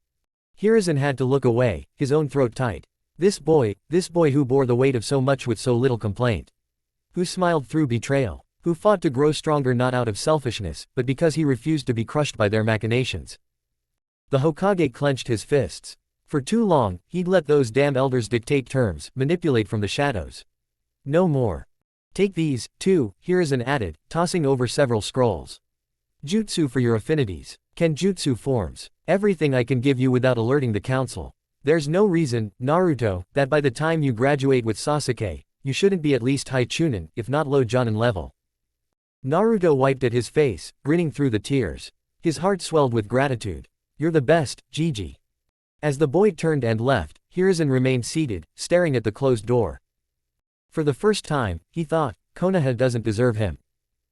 Hiruzen had to look away, his own throat tight. This boy who bore the weight of so much with so little complaint. Who smiled through betrayal. Who fought to grow stronger not out of selfishness, but because he refused to be crushed by their machinations. The Hokage clenched his fists. For too long, he'd let those damn elders dictate terms, manipulate from the shadows. No more. Take these, too, Hiruzen added, tossing over several scrolls. Jutsu for your affinities. Kenjutsu forms. Everything I can give you without alerting the council. There's no reason, Naruto, that by the time you graduate with Sasuke, you shouldn't be at least high Chunin, if not low Jonin level. Naruto wiped at his face, grinning through the tears. His heart swelled with gratitude. You're the best, Gigi. As the boy turned and left, Hiruzen remained seated, staring at the closed door. For the first time, he thought, Konoha doesn't deserve him.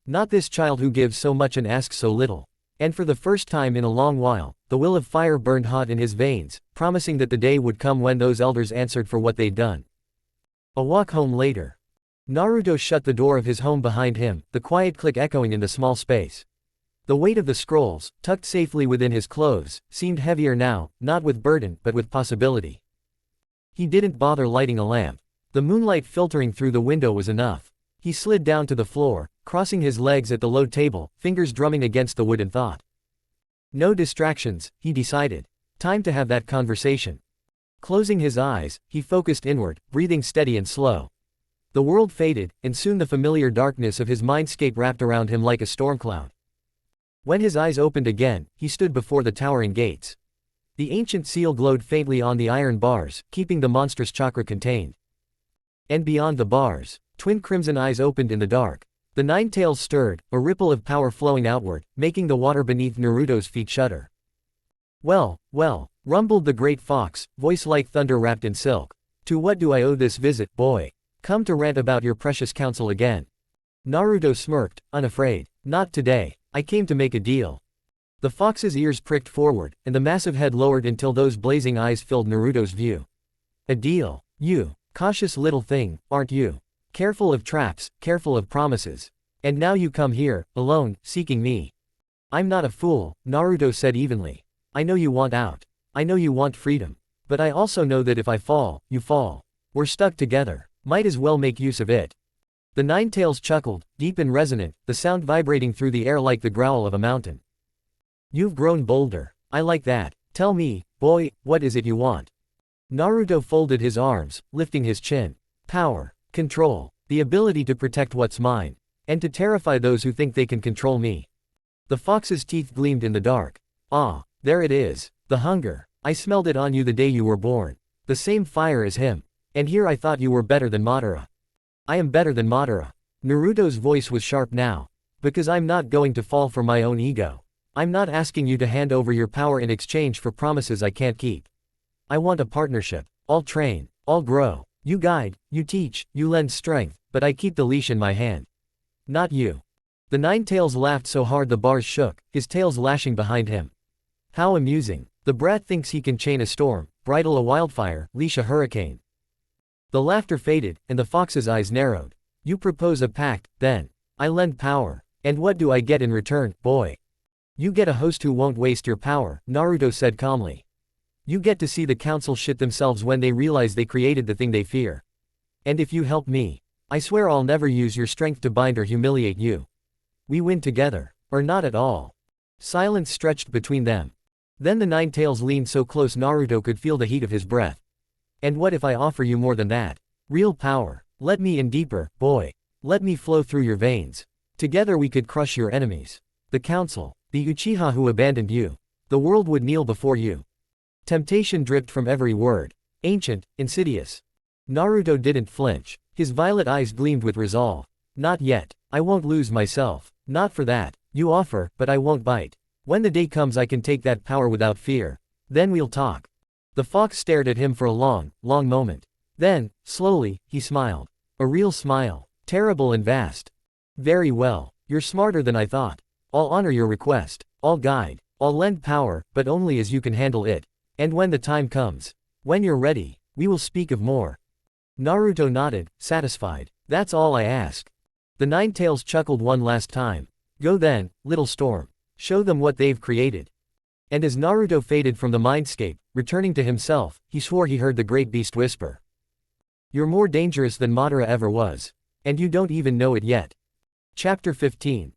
Not this child who gives so much and asks so little. And for the first time in a long while, the will of fire burned hot in his veins, promising that the day would come when those elders answered for what they'd done. A walk home later. Naruto shut the door of his home behind him, the quiet click echoing in the small space. The weight of the scrolls, tucked safely within his clothes, seemed heavier now, not with burden but with possibility. He didn't bother lighting a lamp. The moonlight filtering through the window was enough. He slid down to the floor, crossing his legs at the low table, fingers drumming against the wood in thought. No distractions, he decided. Time to have that conversation. Closing his eyes, he focused inward, breathing steady and slow. The world faded, and soon the familiar darkness of his mindscape wrapped around him like a storm cloud. When his eyes opened again, he stood before the towering gates. The ancient seal glowed faintly on the iron bars, keeping the monstrous chakra contained. And beyond the bars, twin crimson eyes opened in the dark. The nine tails stirred, a ripple of power flowing outward, making the water beneath Naruto's feet shudder. Well, well, rumbled the great fox, voice like thunder wrapped in silk. To what do I owe this visit, boy? Come to rant about your precious counsel again. Naruto smirked, unafraid. Not today. I came to make a deal. The fox's ears pricked forward, and the massive head lowered until those blazing eyes filled Naruto's view. A deal? You, cautious little thing, aren't you? Careful of traps, careful of promises. And now you come here, alone, seeking me. I'm not a fool, Naruto said evenly. I know you want out. I know you want freedom. But I also know that if I fall, you fall. We're stuck together. Might as well make use of it. The Ninetales chuckled, deep and resonant, the sound vibrating through the air like the growl of a mountain. You've grown bolder. I like that. Tell me, boy, what is it you want? Naruto folded his arms, lifting his chin. Power. Control. The ability to protect what's mine. And to terrify those who think they can control me. The fox's teeth gleamed in the dark. Ah, there it is. The hunger. I smelled it on you the day you were born. The same fire as him. And here I thought you were better than Madara. I am better than Madara. Naruto's voice was sharp now. Because I'm not going to fall for my own ego. I'm not asking you to hand over your power in exchange for promises I can't keep. I want a partnership. I'll train. I'll grow. You guide, you teach, you lend strength, but I keep the leash in my hand. Not you. The Ninetales laughed so hard the bars shook, his tails lashing behind him. How amusing. The brat thinks he can chain a storm, bridle a wildfire, leash a hurricane. The laughter faded, and the fox's eyes narrowed. You propose a pact, then. I lend power. And what do I get in return, boy? You get a host who won't waste your power, Naruto said calmly. You get to see the council shit themselves when they realize they created the thing they fear. And if you help me, I swear I'll never use your strength to bind or humiliate you. We win together. Or not at all. Silence stretched between them. Then the Ninetales leaned so close Naruto could feel the heat of his breath. And what if I offer you more than that? Real power. Let me in deeper, boy. Let me flow through your veins. Together we could crush your enemies. The council. The Uchiha who abandoned you. The world would kneel before you. Temptation dripped from every word. Ancient, insidious. Naruto didn't flinch. His violet eyes gleamed with resolve. Not yet. I won't lose myself. Not for that. You offer, but I won't bite. When the day comes I can take that power without fear. Then we'll talk. The fox stared at him for a long, long moment. Then, slowly, he smiled. A real smile. Terrible and vast. Very well. You're smarter than I thought. I'll honor your request. I'll guide. I'll lend power, but only as you can handle it. And when the time comes. When you're ready, we will speak of more. Naruto nodded, satisfied. That's all I ask. The Ninetales chuckled one last time. Go then, little storm. Show them what they've created. And as Naruto faded from the mindscape, returning to himself, he swore he heard the great beast whisper. You're more dangerous than Madara ever was. And you don't even know it yet. Chapter 15.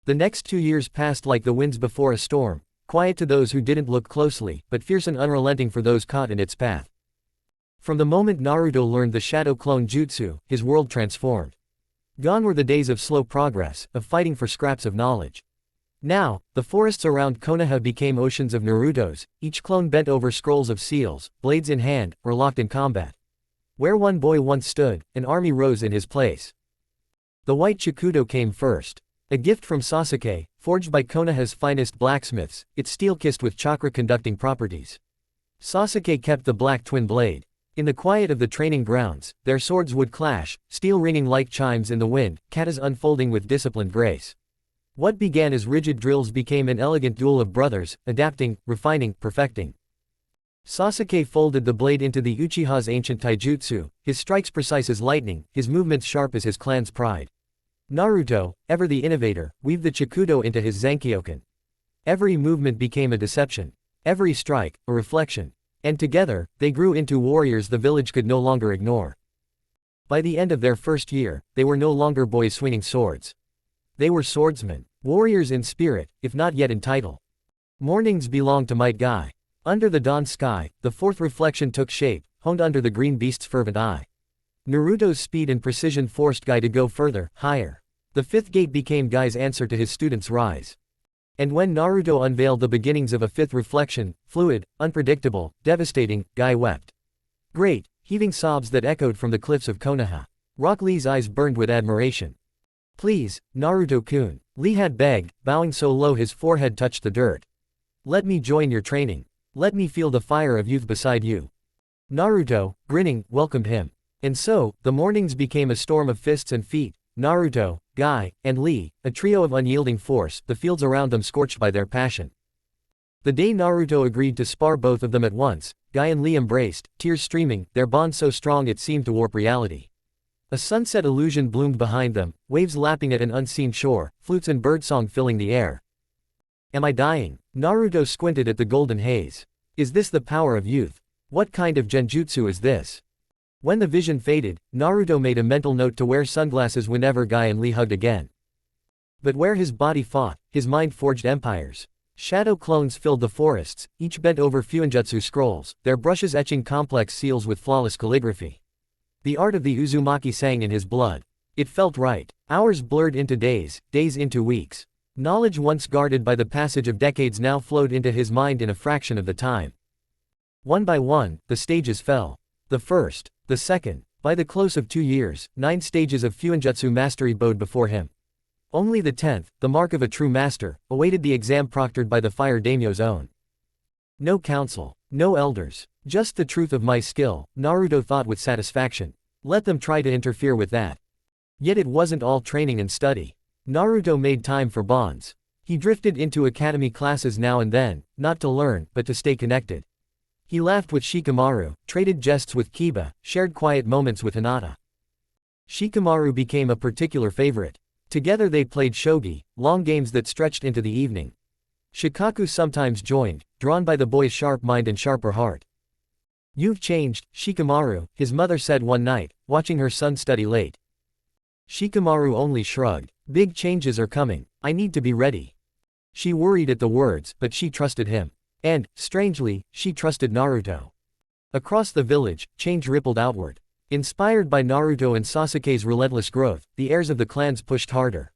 The next 2 years passed like the winds before a storm, quiet to those who didn't look closely, but fierce and unrelenting for those caught in its path. From the moment Naruto learned the Shadow Clone Jutsu, his world transformed. Gone were the days of slow progress, of fighting for scraps of knowledge. Now, the forests around Konoha became oceans of Narutos, each clone bent over scrolls of seals, blades in hand, or locked in combat. Where one boy once stood, an army rose in his place. The white Chikudo came first. A gift from Sasuke, forged by Konoha's finest blacksmiths, its steel-kissed with chakra-conducting properties. Sasuke kept the black twin blade. In the quiet of the training grounds, their swords would clash, steel ringing like chimes in the wind, katas unfolding with disciplined grace. What began as rigid drills became an elegant duel of brothers, adapting, refining, perfecting. Sasuke folded the blade into the Uchiha's ancient taijutsu, his strikes precise as lightning, his movements sharp as his clan's pride. Naruto, ever the innovator, weaved the Chikudo into his Zankyoken. Every movement became a deception. Every strike, a reflection. And together, they grew into warriors the village could no longer ignore. By the end of their first year, they were no longer boys swinging swords. They were swordsmen, warriors in spirit, if not yet in title. Mornings belonged to Might Guy. Under the dawn sky, the fourth reflection took shape, honed under the green beast's fervent eye. Naruto's speed and precision forced Guy to go further, higher. The fifth gate became Guy's answer to his students' rise. And when Naruto unveiled the beginnings of a fifth reflection, fluid, unpredictable, devastating, Guy wept. Great, heaving sobs that echoed from the cliffs of Konoha. Rock Lee's eyes burned with admiration. Please, Naruto-kun, Lee had begged, bowing so low his forehead touched the dirt. Let me join your training. Let me feel the fire of youth beside you. Naruto, grinning, welcomed him. And so, the mornings became a storm of fists and feet. Naruto, Guy, and Lee, a trio of unyielding force, the fields around them scorched by their passion. The day Naruto agreed to spar both of them at once, Guy and Lee embraced, tears streaming, their bond so strong it seemed to warp reality. A sunset illusion bloomed behind them, waves lapping at an unseen shore, flutes and birdsong filling the air. Am I dying? Naruto squinted at the golden haze. Is this the power of youth? What kind of genjutsu is this? When the vision faded, Naruto made a mental note to wear sunglasses whenever Guy and Lee hugged again. But where his body fought, his mind forged empires. Shadow clones filled the forests, each bent over Fuinjutsu scrolls, their brushes etching complex seals with flawless calligraphy. The art of the Uzumaki sang in his blood. It felt right. Hours blurred into days, days into weeks. Knowledge once guarded by the passage of decades now flowed into his mind in a fraction of the time. One by one, the stages fell. The first, the second. By the close of 2 years, 9 stages of Fuinjutsu mastery bowed before him. Only the 10th, the mark of a true master, awaited the exam proctored by the Fire Daimyo's own. No council, no elders, just the truth of my skill, Naruto thought with satisfaction. Let them try to interfere with that. Yet it wasn't all training and study. Naruto made time for bonds. He drifted into academy classes now and then, not to learn, but to stay connected. He laughed with Shikamaru, traded jests with Kiba, shared quiet moments with Hinata. Shikamaru became a particular favorite. Together they played shogi, long games that stretched into the evening. Shikaku sometimes joined, drawn by the boy's sharp mind and sharper heart. You've changed, Shikamaru, his mother said one night, watching her son study late. Shikamaru only shrugged. Big changes are coming, I need to be ready. She worried at the words, but she trusted him. And, strangely, she trusted Naruto. Across the village, change rippled outward. Inspired by Naruto and Sasuke's relentless growth, the heirs of the clans pushed harder.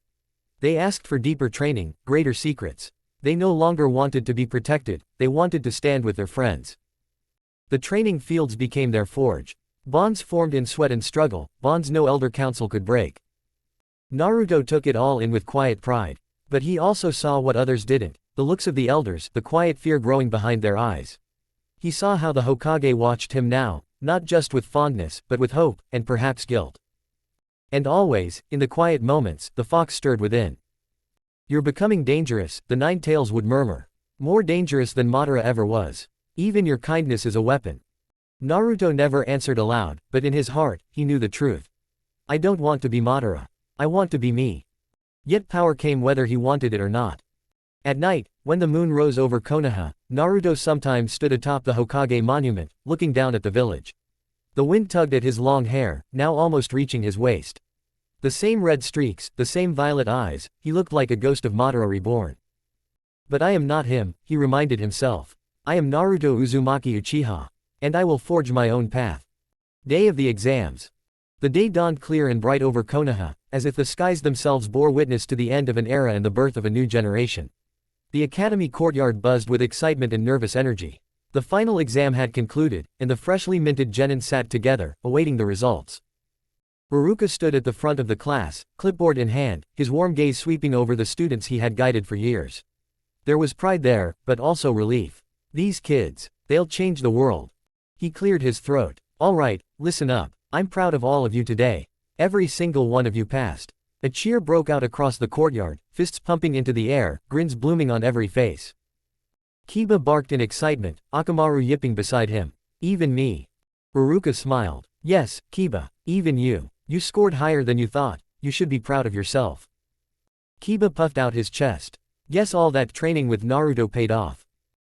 They asked for deeper training, greater secrets. They no longer wanted to be protected, they wanted to stand with their friends. The training fields became their forge. Bonds formed in sweat and struggle, bonds no elder council could break. Naruto took it all in with quiet pride. But he also saw what others didn't, the looks of the elders, the quiet fear growing behind their eyes. He saw how the Hokage watched him now, not just with fondness, but with hope, and perhaps guilt. And always, in the quiet moments, the fox stirred within. You're becoming dangerous, the Nine Tails would murmur. More dangerous than Madara ever was. Even your kindness is a weapon. Naruto never answered aloud, but in his heart, he knew the truth. I don't want to be Madara. I want to be me. Yet power came whether he wanted it or not. At night, when the moon rose over Konoha, Naruto sometimes stood atop the Hokage monument, looking down at the village. The wind tugged at his long hair, now almost reaching his waist. The same red streaks, the same violet eyes, he looked like a ghost of Madara reborn. But I am not him, he reminded himself. I am Naruto Uzumaki Uchiha. And I will forge my own path. Day of the exams. The day dawned clear and bright over Konoha, as if the skies themselves bore witness to the end of an era and the birth of a new generation. The academy courtyard buzzed with excitement and nervous energy. The final exam had concluded, and the freshly minted genin sat together, awaiting the results. Iruka stood at the front of the class, clipboard in hand, his warm gaze sweeping over the students he had guided for years. There was pride there, but also relief. These kids, they'll change the world. He cleared his throat. All right, listen up. I'm proud of all of you today. Every single one of you passed. A cheer broke out across the courtyard, fists pumping into the air, grins blooming on every face. Kiba barked in excitement, Akamaru yipping beside him. Even me. Iruka smiled. Yes, Kiba, even you. You scored higher than you thought, you should be proud of yourself. Kiba puffed out his chest. Guess all that training with Naruto paid off.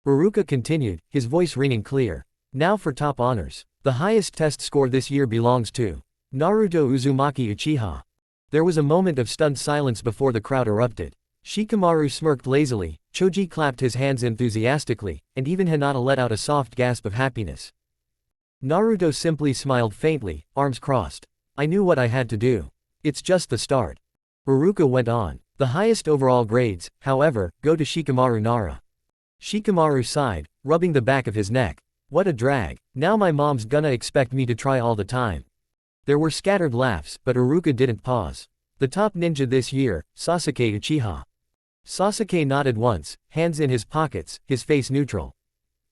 Iruka continued, his voice ringing clear. Now for top honors. The highest test score this year belongs to Naruto Uzumaki Uchiha. There was a moment of stunned silence before the crowd erupted. Shikamaru smirked lazily, Choji clapped his hands enthusiastically, and even Hinata let out a soft gasp of happiness. Naruto simply smiled faintly, arms crossed. I knew what I had to do. It's just the start. Iruka went on. The highest overall grades, however, go to Shikamaru Nara. Shikamaru sighed, rubbing the back of his neck. What a drag. Now my mom's gonna expect me to try all the time. There were scattered laughs, but Iruka didn't pause. The top ninja this year, Sasuke Uchiha. Sasuke nodded once, hands in his pockets, his face neutral.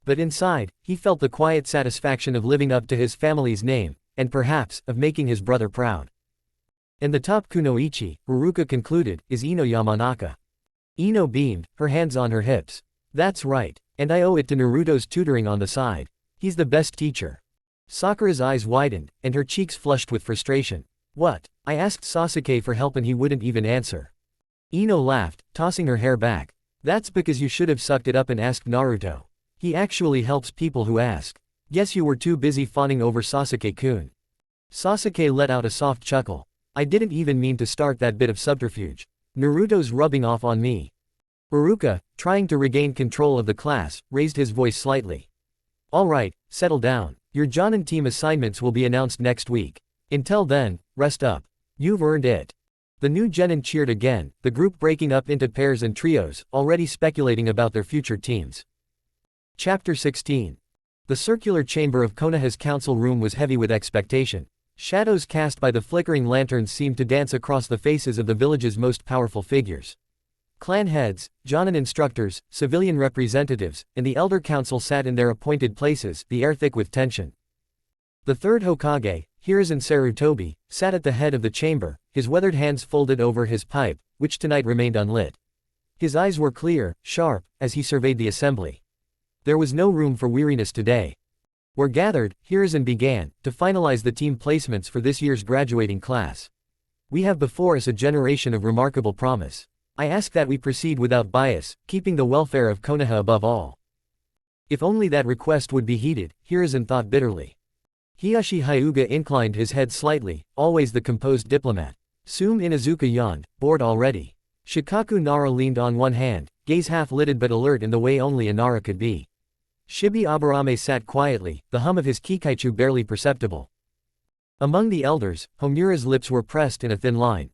But inside, he felt the quiet satisfaction of living up to his family's name, and perhaps, of making his brother proud. And the top kunoichi, Iruka concluded, is Ino Yamanaka. Ino beamed, her hands on her hips. That's right. And I owe it to Naruto's tutoring on the side. He's the best teacher. Sakura's eyes widened, and her cheeks flushed with frustration. What? I asked Sasuke for help and he wouldn't even answer. Ino laughed, tossing her hair back. That's because you should have sucked it up and asked Naruto. He actually helps people who ask. Guess you were too busy fawning over Sasuke-kun. Sasuke let out a soft chuckle. I didn't even mean to start that bit of subterfuge. Naruto's rubbing off on me. Iruka, trying to regain control of the class, raised his voice slightly. Alright, settle down. Your Jonin team assignments will be announced next week. Until then, rest up. You've earned it. The new genin cheered again, the group breaking up into pairs and trios, already speculating about their future teams. Chapter 16. The circular chamber of Konoha's council room was heavy with expectation. Shadows cast by the flickering lanterns seemed to dance across the faces of the village's most powerful figures. Clan heads, Jonin instructors, civilian representatives, and the elder council sat in their appointed places, the air thick with tension. The third Hokage, Hiruzen Sarutobi, sat at the head of the chamber, his weathered hands folded over his pipe, which tonight remained unlit. His eyes were clear, sharp, as he surveyed the assembly. There was no room for weariness today. We're gathered, Hiruzen began, to finalize the team placements for this year's graduating class. We have before us a generation of remarkable promise. I ask that we proceed without bias, keeping the welfare of Konoha above all. If only that request would be heeded, Hiruzen thought bitterly. Hiyashi Hyuga inclined his head slightly, always the composed diplomat. Sume Inuzuka yawned, bored already. Shikaku Nara leaned on one hand, gaze half-lidded but alert in the way only a Nara could be. Shibi Aburame sat quietly, the hum of his kikaichu barely perceptible. Among the elders, Homura's lips were pressed in a thin line.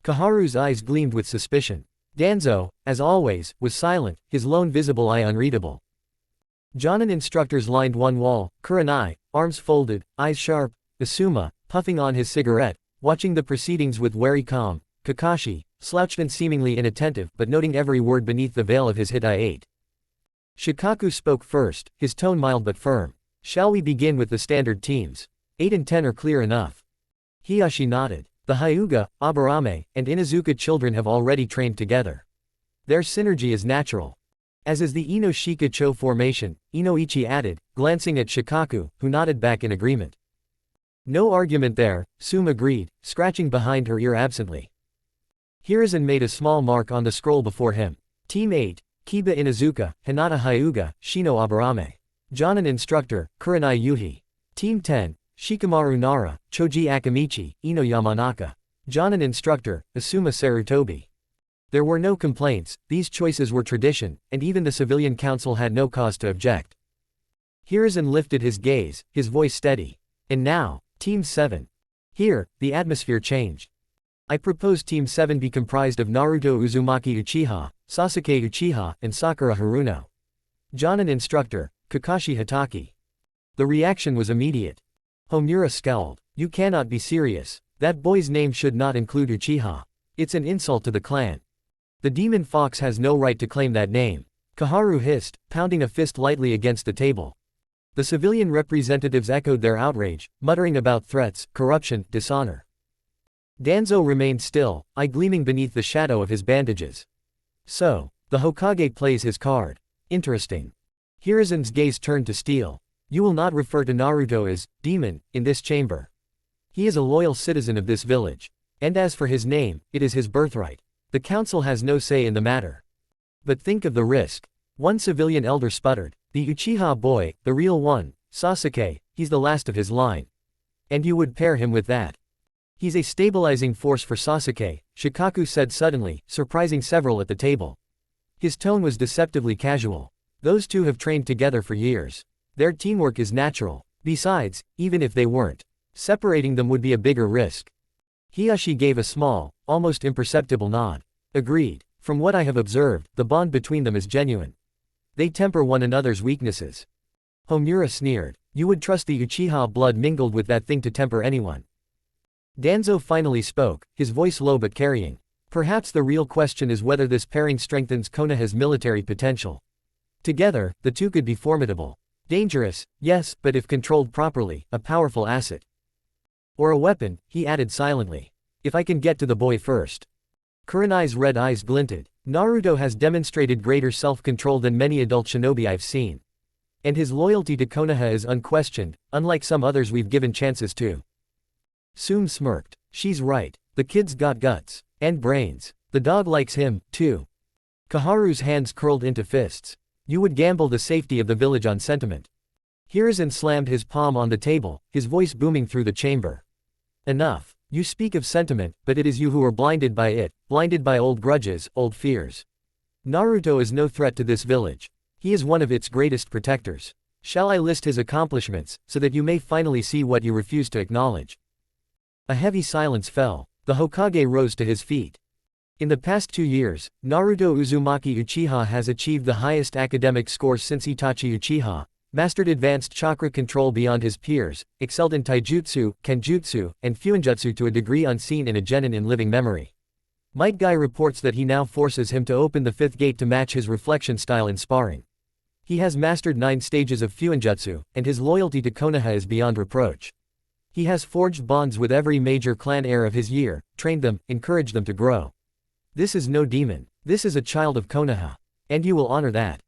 Kaharu's eyes gleamed with suspicion. Danzo, as always, was silent, his lone visible eye unreadable. Jonin instructors lined one wall, Kurenai, arms folded, eyes sharp, Asuma, puffing on his cigarette, watching the proceedings with wary calm, Kakashi, slouched and seemingly inattentive but noting every word beneath the veil of his Hitai-8. Shikaku spoke first, his tone mild but firm. Shall we begin with the standard teams? 8 and 10 are clear enough. Hiyashi nodded. The Hyuga, Aburame, and Inuzuka children have already trained together. Their synergy is natural. As is the Ino-Shika-Cho formation, Inoichi added, glancing at Shikaku, who nodded back in agreement. No argument there, Sume agreed, scratching behind her ear absently. Hiruzen made a small mark on the scroll before him. Team 8. Kiba Inuzuka, Hinata Hyuga, Shino Aburame. Jonin instructor, Kurenai Yuhi. Team 10, Shikamaru Nara, Choji Akamichi, Ino Yamanaka. Jonin instructor, Asuma Sarutobi. There were no complaints, these choices were tradition, and even the civilian council had no cause to object. Hiruzen lifted his gaze, his voice steady. And now, Team 7. Here, the atmosphere changed. I propose Team 7 be comprised of Naruto Uzumaki Uchiha, Sasuke Uchiha, and Sakura Haruno. Jonin instructor, Kakashi Hatake. The reaction was immediate. Homura scowled. You cannot be serious. That boy's name should not include Uchiha. It's an insult to the clan. The demon fox has no right to claim that name. Kaharu hissed, pounding a fist lightly against the table. The civilian representatives echoed their outrage, muttering about threats, corruption, dishonor. Danzo remained still, eye gleaming beneath the shadow of his bandages. So, the Hokage plays his card. Interesting. Hiruzen's gaze turned to steel. You will not refer to Naruto as demon in this chamber. He is a loyal citizen of this village. And as for his name, it is his birthright. The council has no say in the matter. But think of the risk. One civilian elder sputtered. The Uchiha boy, the real one, Sasuke, he's the last of his line. And you would pair him with that. He's a stabilizing force for Sasuke, Shikaku said suddenly, surprising several at the table. His tone was deceptively casual. Those two have trained together for years. Their teamwork is natural. Besides, even if they weren't, separating them would be a bigger risk. Hiyashi gave a small, almost imperceptible nod. Agreed. From what I have observed, the bond between them is genuine. They temper one another's weaknesses. Homura sneered. You would trust the Uchiha blood mingled with that thing to temper anyone. Danzo finally spoke, his voice low but carrying. Perhaps the real question is whether this pairing strengthens Konoha's military potential. Together, the two could be formidable. Dangerous, yes, but if controlled properly, a powerful asset. Or a weapon, he added silently. If I can get to the boy first. Kurenai's red eyes glinted. Naruto has demonstrated greater self-control than many adult shinobi I've seen. And his loyalty to Konoha is unquestioned, unlike some others we've given chances to. Sume smirked. She's right. The kid's got guts. And brains. The dog likes him, too. Kaharu's hands curled into fists. You would gamble the safety of the village on sentiment. Hiruzen slammed his palm on the table, his voice booming through the chamber. Enough. You speak of sentiment, but it is you who are blinded by it, blinded by old grudges, old fears. Naruto is no threat to this village. He is one of its greatest protectors. Shall I list his accomplishments, so that you may finally see what you refuse to acknowledge? A heavy silence fell. The Hokage rose to his feet. In the past 2 years, Naruto Uzumaki Uchiha has achieved the highest academic scores since Itachi Uchiha, mastered advanced chakra control beyond his peers, excelled in taijutsu, kenjutsu, and fuinjutsu to a degree unseen in a genin in living memory. Might Guy reports that he now forces him to open the 5th gate to match his reflection style in sparring. He has mastered 9 stages of fuinjutsu, and his loyalty to Konoha is beyond reproach. He has forged bonds with every major clan heir of his year, trained them, encouraged them to grow. This is no demon. This is a child of Konoha. And you will honor that.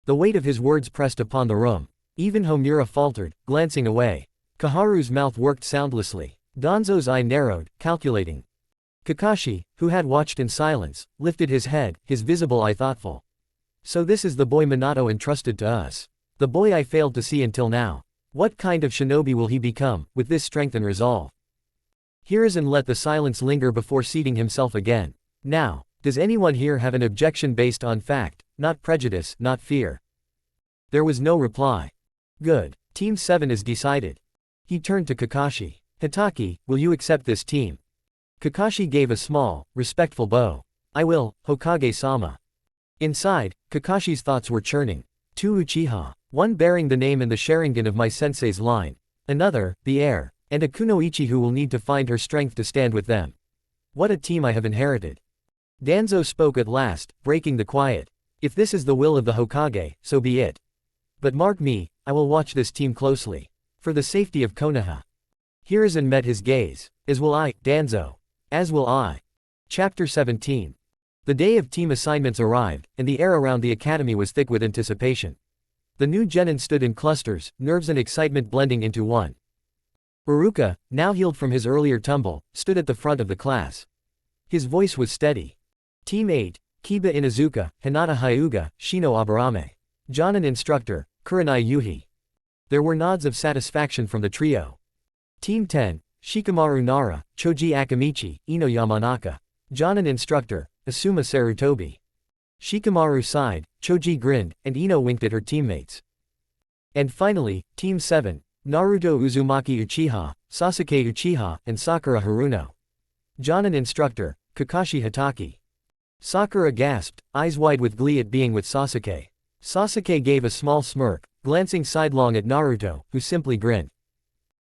The weight of his words pressed upon the room. Even Homura faltered, glancing away. Kaharu's mouth worked soundlessly. Danzo's eye narrowed, calculating. Kakashi, who had watched in silence, lifted his head, his visible eye thoughtful. So this is the boy Minato entrusted to us. The boy I failed to see until now. What kind of shinobi will he become, with this strength and resolve? Hiruzen let the silence linger before seating himself again. Now, does anyone here have an objection based on fact, not prejudice, not fear? There was no reply. Good. Team 7 is decided. He turned to Kakashi. Hitaki, will you accept this team? Kakashi gave a small, respectful bow. I will, Hokage-sama. Inside, Kakashi's thoughts were churning. 2 Uchiha. One bearing the name and the Sharingan of my sensei's line. Another, the heir, and a kunoichi who will need to find her strength to stand with them. What a team I have inherited. Danzo spoke at last, breaking the quiet. If this is the will of the Hokage, so be it. But mark me, I will watch this team closely. For the safety of Konoha. Hiruzen met his gaze. As will I, Danzo. As will I. Chapter 17. The day of team assignments arrived, and the air around the academy was thick with anticipation. The new genin stood in clusters, nerves and excitement blending into one. Uruka, now healed from his earlier tumble, stood at the front of the class. His voice was steady. Team 8, Kiba Inuzuka, Hinata Hyuga, Shino Aburame. Jonin instructor, Kurenai Yuhi. There were nods of satisfaction from the trio. Team 10, Shikamaru Nara, Choji Akamichi, Ino Yamanaka. Jonin instructor, Asuma Sarutobi. Shikamaru sighed, Choji grinned, and Ino winked at her teammates. And finally, Team 7, Naruto Uzumaki Uchiha, Sasuke Uchiha, and Sakura Haruno. Jonin instructor, Kakashi Hitaki. Sakura gasped, eyes wide with glee at being with Sasuke. Sasuke gave a small smirk, glancing sidelong at Naruto, who simply grinned.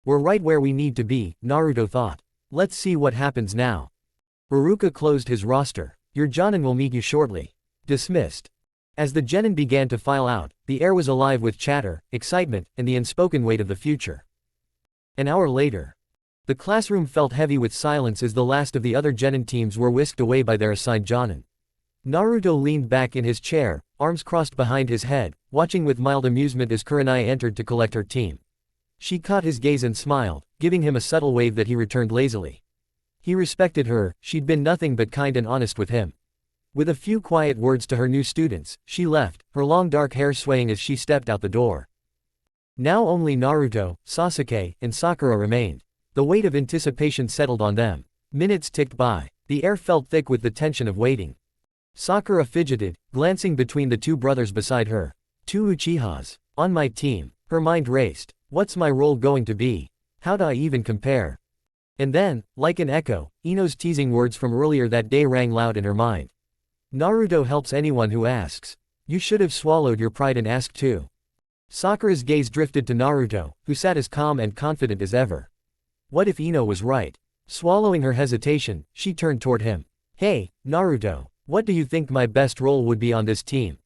We're right where we need to be, Naruto thought. Let's see what happens now. Uruka closed his roster. Your Jonin will meet you shortly. Dismissed. As the genin began to file out, the air was alive with chatter, excitement, and the unspoken weight of the future. An hour later. The classroom felt heavy with silence as the last of the other genin teams were whisked away by their assigned Jonin. Naruto leaned back in his chair, arms crossed behind his head, watching with mild amusement as Kurenai entered to collect her team. She caught his gaze and smiled, giving him a subtle wave that he returned lazily. He respected her, she'd been nothing but kind and honest with him. With a few quiet words to her new students, she left, her long dark hair swaying as she stepped out the door. Now only Naruto, Sasuke, and Sakura remained. The weight of anticipation settled on them. Minutes ticked by. The air felt thick with the tension of waiting. Sakura fidgeted, glancing between the 2 brothers beside her. 2 Uchihas. On my team. Her mind raced. What's my role going to be? How'd I even compare? And then, like an echo, Ino's teasing words from earlier that day rang loud in her mind. Naruto helps anyone who asks. You should have swallowed your pride and asked too. Sakura's gaze drifted to Naruto, who sat as calm and confident as ever. What if Ino was right? Swallowing her hesitation, she turned toward him. Hey, Naruto, what do you think my best role would be on this team?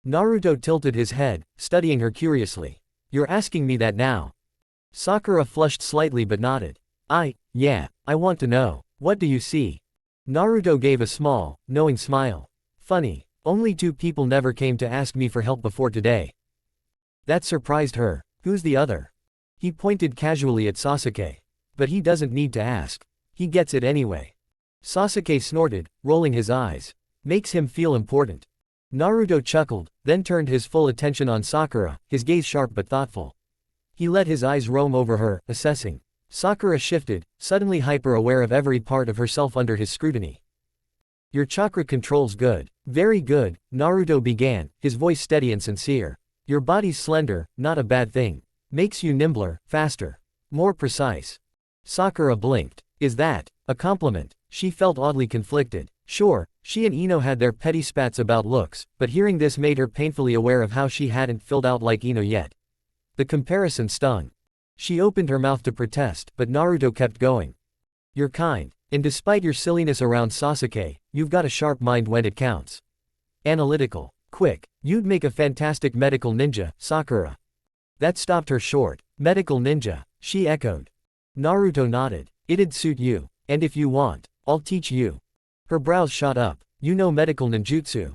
Naruto tilted his head, studying her curiously. You're asking me that now? Sakura flushed slightly but nodded. Yeah, I want to know. What do you see? Naruto gave a small, knowing smile. Funny, only 2 people never came to ask me for help before today. That surprised her. Who's the other? He pointed casually at Sasuke. But he doesn't need to ask. He gets it anyway. Sasuke snorted, rolling his eyes. Makes him feel important. Naruto chuckled, then turned his full attention on Sakura, his gaze sharp but thoughtful. He let his eyes roam over her, assessing. Sakura shifted, suddenly hyper-aware of every part of herself under his scrutiny. Your chakra control's good. Very good, Naruto began, his voice steady and sincere. Your body's slender, not a bad thing. Makes you nimbler, faster. More precise. Sakura blinked. Is that a compliment? She felt oddly conflicted. Sure, she and Ino had their petty spats about looks, but hearing this made her painfully aware of how she hadn't filled out like Ino yet. The comparison stung. She opened her mouth to protest, but Naruto kept going. You're kind. And despite your silliness around Sasuke, you've got a sharp mind when it counts. Analytical. Quick. You'd make a fantastic medical ninja, Sakura. That stopped her short. Medical ninja, she echoed. Naruto nodded. It'd suit you. And if you want, I'll teach you. Her brows shot up. You know medical ninjutsu.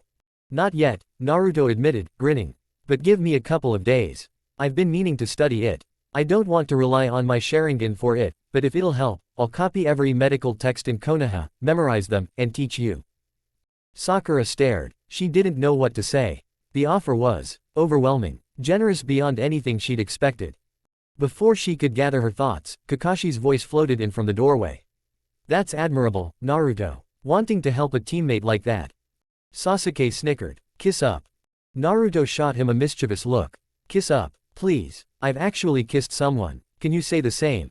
Not yet, Naruto admitted, grinning. But give me a couple of days. I've been meaning to study it. I don't want to rely on my Sharingan for it, but if it'll help, I'll copy every medical text in Konoha, memorize them, and teach you. Sakura stared. She didn't know what to say. The offer was overwhelming, generous beyond anything she'd expected. Before she could gather her thoughts, Kakashi's voice floated in from the doorway. That's admirable, Naruto. Wanting to help a teammate like that. Sasuke snickered. Kiss up. Naruto shot him a mischievous look. Kiss up, please. I've actually kissed someone. Can you say the same?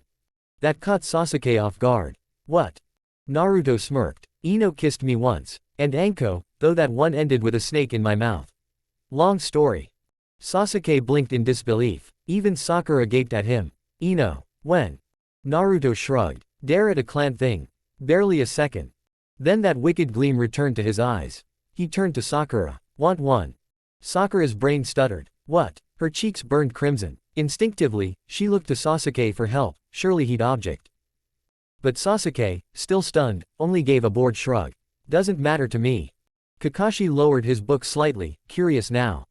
That caught Sasuke off guard. What? Naruto smirked. Ino kissed me once. And Anko, though that one ended with a snake in my mouth. Long story. Sasuke blinked in disbelief. Even Sakura gaped at him. Ino. When? Naruto shrugged. Dare at a clan thing. Barely a second. Then that wicked gleam returned to his eyes. He turned to Sakura. Want one? Sakura's brain stuttered. What? Her cheeks burned crimson. Instinctively, she looked to Sasuke for help, surely he'd object. But Sasuke, still stunned, only gave a bored shrug. Doesn't matter to me. Kakashi lowered his book slightly, curious now.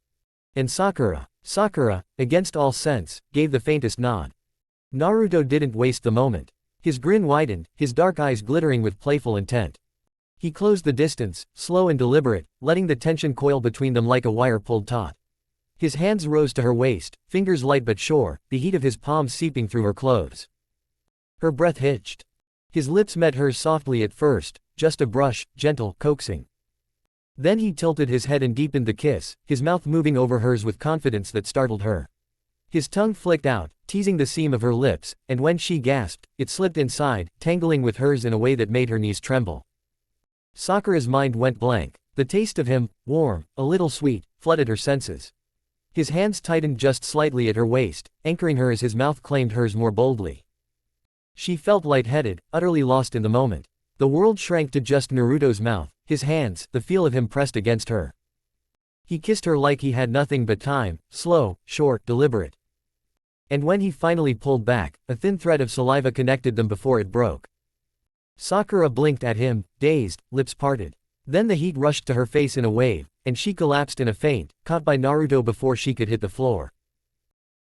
And Sakura, against all sense, gave the faintest nod. Naruto didn't waste the moment. His grin widened, his dark eyes glittering with playful intent. He closed the distance, slow and deliberate, letting the tension coil between them like a wire pulled taut. His hands rose to her waist, fingers light but sure, the heat of his palms seeping through her clothes. Her breath hitched. His lips met hers softly at first, just a brush, gentle, coaxing. Then he tilted his head and deepened the kiss, his mouth moving over hers with confidence that startled her. His tongue flicked out, teasing the seam of her lips, and when she gasped, it slipped inside, tangling with hers in a way that made her knees tremble. Sakura's mind went blank. The taste of him, warm, a little sweet, flooded her senses. His hands tightened just slightly at her waist, anchoring her as his mouth claimed hers more boldly. She felt lightheaded, utterly lost in the moment. The world shrank to just Naruto's mouth, his hands, the feel of him pressed against her. He kissed her like he had nothing but time, slow, short, deliberate. And when he finally pulled back, a thin thread of saliva connected them before it broke. Sakura blinked at him, dazed, lips parted. Then the heat rushed to her face in a wave, and she collapsed in a faint, caught by Naruto before she could hit the floor.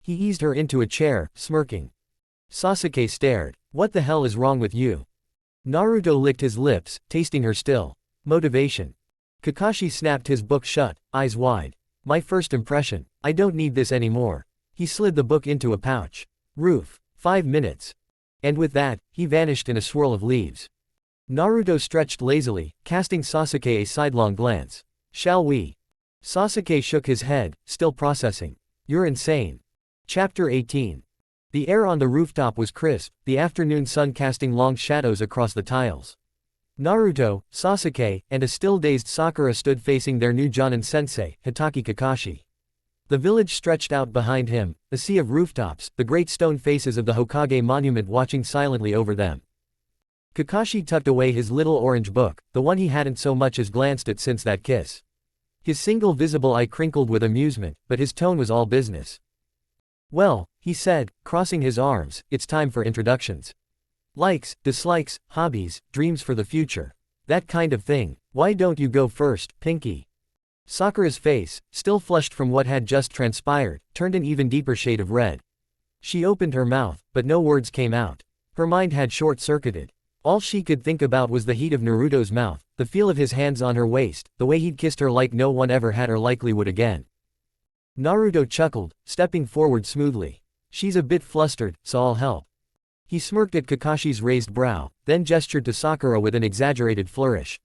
He eased her into a chair, smirking. Sasuke stared. What the hell is wrong with you? Naruto licked his lips, tasting her still. Motivation. Kakashi snapped his book shut, eyes wide. My first impression. I don't need this anymore. He slid the book into a pouch. Roof. 5 minutes. And with that, he vanished in a swirl of leaves. Naruto stretched lazily, casting Sasuke a sidelong glance. Shall we? Sasuke shook his head, still processing. You're insane. Chapter 18. The air on the rooftop was crisp, the afternoon sun casting long shadows across the tiles. Naruto, Sasuke, and a still-dazed Sakura stood facing their new Jonin-sensei, Hitaki Kakashi. The village stretched out behind him, a sea of rooftops, the great stone faces of the Hokage monument watching silently over them. Kakashi tucked away his little orange book, the one he hadn't so much as glanced at since that kiss. His single visible eye crinkled with amusement, but his tone was all business. Well, he said, crossing his arms, it's time for introductions. Likes, dislikes, hobbies, dreams for the future. That kind of thing. Why don't you go first, Pinky? Sakura's face, still flushed from what had just transpired, turned an even deeper shade of red. She opened her mouth, but no words came out. Her mind had short-circuited. All she could think about was the heat of Naruto's mouth, the feel of his hands on her waist, the way he'd kissed her like no one ever had or likely would again. Naruto chuckled, stepping forward smoothly. She's a bit flustered, so I'll help. He smirked at Kakashi's raised brow, then gestured to Sakura with an exaggerated flourish.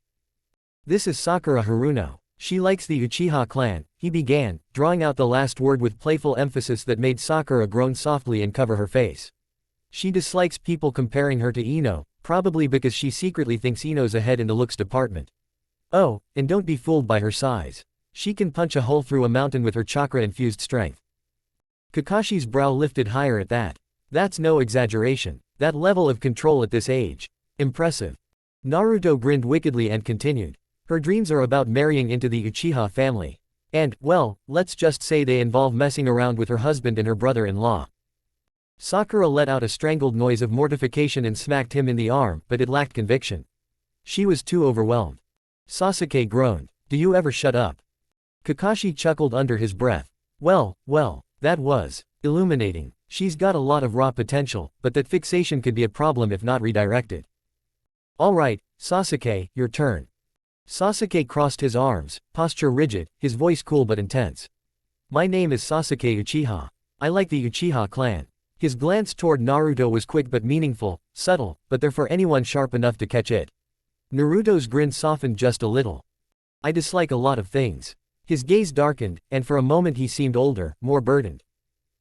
This is Sakura Haruno. She likes the Uchiha clan, he began, drawing out the last word with playful emphasis that made Sakura groan softly and cover her face. She dislikes people comparing her to Ino, probably because she secretly thinks Ino's ahead in the looks department. Oh, and don't be fooled by her size. She can punch a hole through a mountain with her chakra-infused strength. Kakashi's brow lifted higher at that. That's no exaggeration. That level of control at this age. Impressive. Naruto grinned wickedly and continued. Her dreams are about marrying into the Uchiha family. And, well, let's just say they involve messing around with her husband and her brother-in-law. Sakura let out a strangled noise of mortification and smacked him in the arm, but it lacked conviction. She was too overwhelmed. Sasuke groaned. Do you ever shut up? Kakashi chuckled under his breath. Well, that was illuminating. She's got a lot of raw potential, but that fixation could be a problem if not redirected. Alright, Sasuke, your turn. Sasuke crossed his arms, posture rigid, his voice cool but intense. My name is Sasuke Uchiha. I like the Uchiha clan. His glance toward Naruto was quick but meaningful, subtle, but there for anyone sharp enough to catch it. Naruto's grin softened just a little. I dislike a lot of things. His gaze darkened, and for a moment he seemed older, more burdened.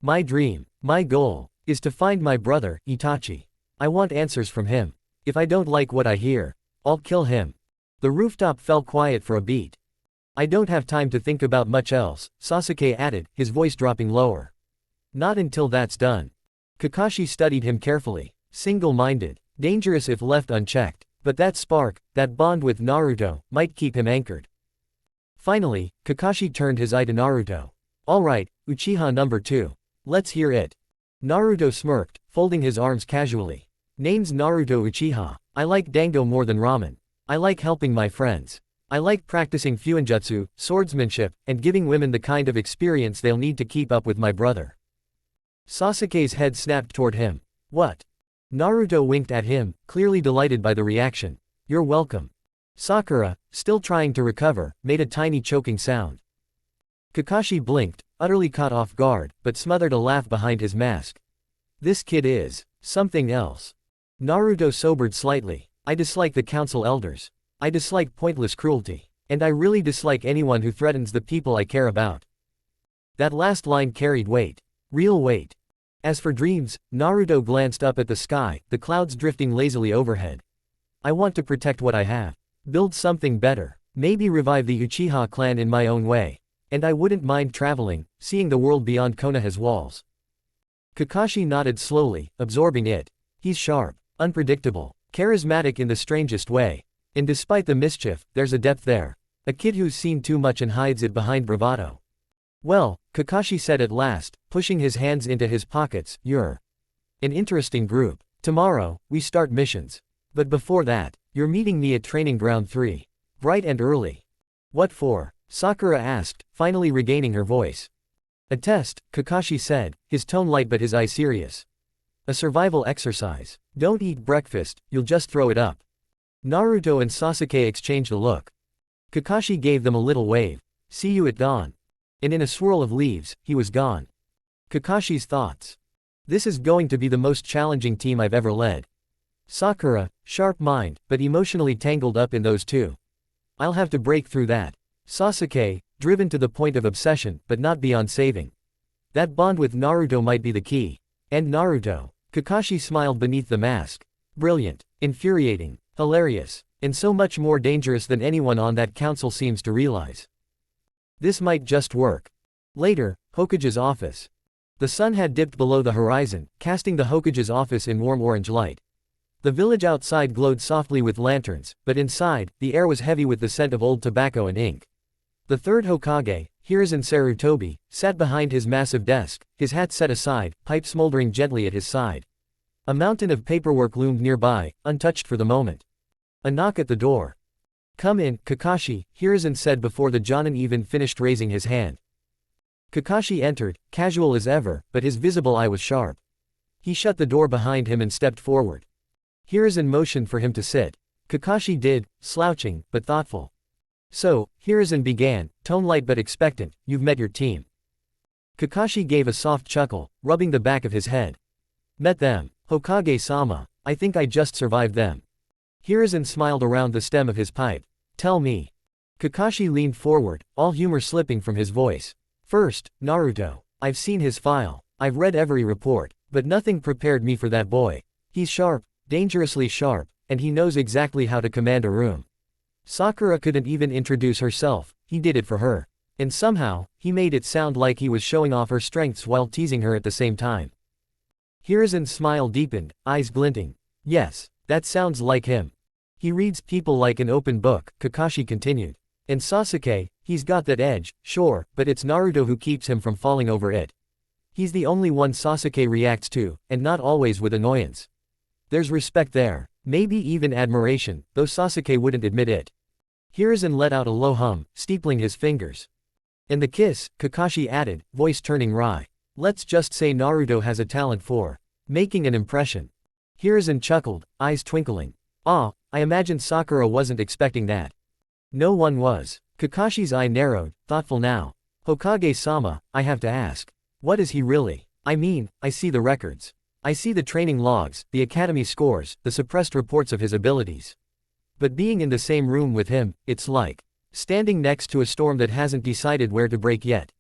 My dream, my goal, is to find my brother, Itachi. I want answers from him. If I don't like what I hear, I'll kill him. The rooftop fell quiet for a beat. I don't have time to think about much else, Sasuke added, his voice dropping lower. Not until that's done. Kakashi studied him carefully. Single-minded, dangerous if left unchecked, but that spark, that bond with Naruto, might keep him anchored. Finally, Kakashi turned his eye to Naruto. Alright, Uchiha number 2. Let's hear it. Naruto smirked, folding his arms casually. Name's Naruto Uchiha. I like dango more than ramen. I like helping my friends. I like practicing fuinjutsu, swordsmanship, and giving women the kind of experience they'll need to keep up with my brother. Sasuke's head snapped toward him. What? Naruto winked at him, clearly delighted by the reaction. You're welcome. Sakura, still trying to recover, made a tiny choking sound. Kakashi blinked, utterly caught off guard, but smothered a laugh behind his mask. This kid is something else. Naruto sobered slightly. I dislike the council elders. I dislike pointless cruelty. And I really dislike anyone who threatens the people I care about. That last line carried weight. Real weight. As for dreams, Naruto glanced up at the sky, the clouds drifting lazily overhead. I want to protect what I have. Build something better. Maybe revive the Uchiha clan in my own way. And I wouldn't mind traveling, seeing the world beyond Konoha's walls. Kakashi nodded slowly, absorbing it. He's sharp, unpredictable, charismatic in the strangest way. And despite the mischief, there's a depth there. A kid who's seen too much and hides it behind bravado. Well, Kakashi said at last, pushing his hands into his pockets, you're an interesting group. Tomorrow, we start missions. But before that, you're meeting me at Training Ground 3. Bright and early. What for? Sakura asked, finally regaining her voice. A test, Kakashi said, his tone light but his eye serious. A survival exercise. Don't eat breakfast, you'll just throw it up. Naruto and Sasuke exchanged a look. Kakashi gave them a little wave. See you at dawn. And in a swirl of leaves, he was gone. Kakashi's thoughts. This is going to be the most challenging team I've ever led. Sakura, sharp mind, but emotionally tangled up in those two. I'll have to break through that. Sasuke, driven to the point of obsession, but not beyond saving. That bond with Naruto might be the key. And Naruto. Kakashi smiled beneath the mask. Brilliant, infuriating, hilarious, and so much more dangerous than anyone on that council seems to realize. This might just work. Later, Hokage's office. The sun had dipped below the horizon, casting the Hokage's office in warm orange light. The village outside glowed softly with lanterns, but inside, the air was heavy with the scent of old tobacco and ink. The third Hokage, Hiruzen Sarutobi, sat behind his massive desk, his hat set aside, pipe smoldering gently at his side. A mountain of paperwork loomed nearby, untouched for the moment. A knock at the door. Come in, Kakashi, Hiruzen said before the Jonin even finished raising his hand. Kakashi entered, casual as ever, but his visible eye was sharp. He shut the door behind him and stepped forward. Hiruzen motioned for him to sit. Kakashi did, slouching, but thoughtful. So, Hiruzen began, tone light but expectant, you've met your team. Kakashi gave a soft chuckle, rubbing the back of his head. Met them, Hokage-sama, I think I just survived them. Hiruzen smiled around the stem of his pipe. Tell me. Kakashi leaned forward, all humor slipping from his voice. First, Naruto. I've seen his file. I've read every report, but nothing prepared me for that boy. He's sharp, dangerously sharp, and he knows exactly how to command a room. Sakura couldn't even introduce herself, he did it for her. And somehow, he made it sound like he was showing off her strengths while teasing her at the same time. Hiruzen's smile deepened, eyes glinting. Yes, that sounds like him. He reads people like an open book, Kakashi continued. And Sasuke, he's got that edge, sure, but it's Naruto who keeps him from falling over it. He's the only one Sasuke reacts to, and not always with annoyance. There's respect there, maybe even admiration, though Sasuke wouldn't admit it. Hiruzen let out a low hum, steepling his fingers. And the kiss, Kakashi added, voice turning wry. Let's just say Naruto has a talent for making an impression. Hiruzen chuckled, eyes twinkling. Ah, I imagine Sakura wasn't expecting that. No one was. Kakashi's eye narrowed, thoughtful now. Hokage-sama, I have to ask. What is he really? I mean, I see the records. I see the training logs, the academy scores, the suppressed reports of his abilities. But being in the same room with him, it's like standing next to a storm that hasn't decided where to break yet.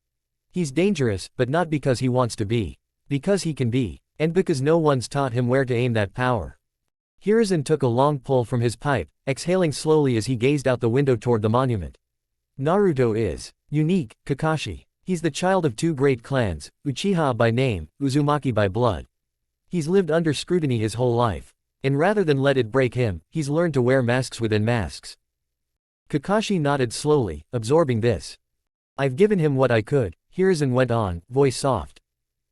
He's dangerous, but not because he wants to be. Because he can be. And because no one's taught him where to aim that power. Hiruzen took a long pull from his pipe, exhaling slowly as he gazed out the window toward the monument. Naruto is unique, Kakashi. He's the child of two great clans, Uchiha by name, Uzumaki by blood. He's lived under scrutiny his whole life. And rather than let it break him, he's learned to wear masks within masks. Kakashi nodded slowly, absorbing this. I've given him what I could, Hiruzen went on, voice soft.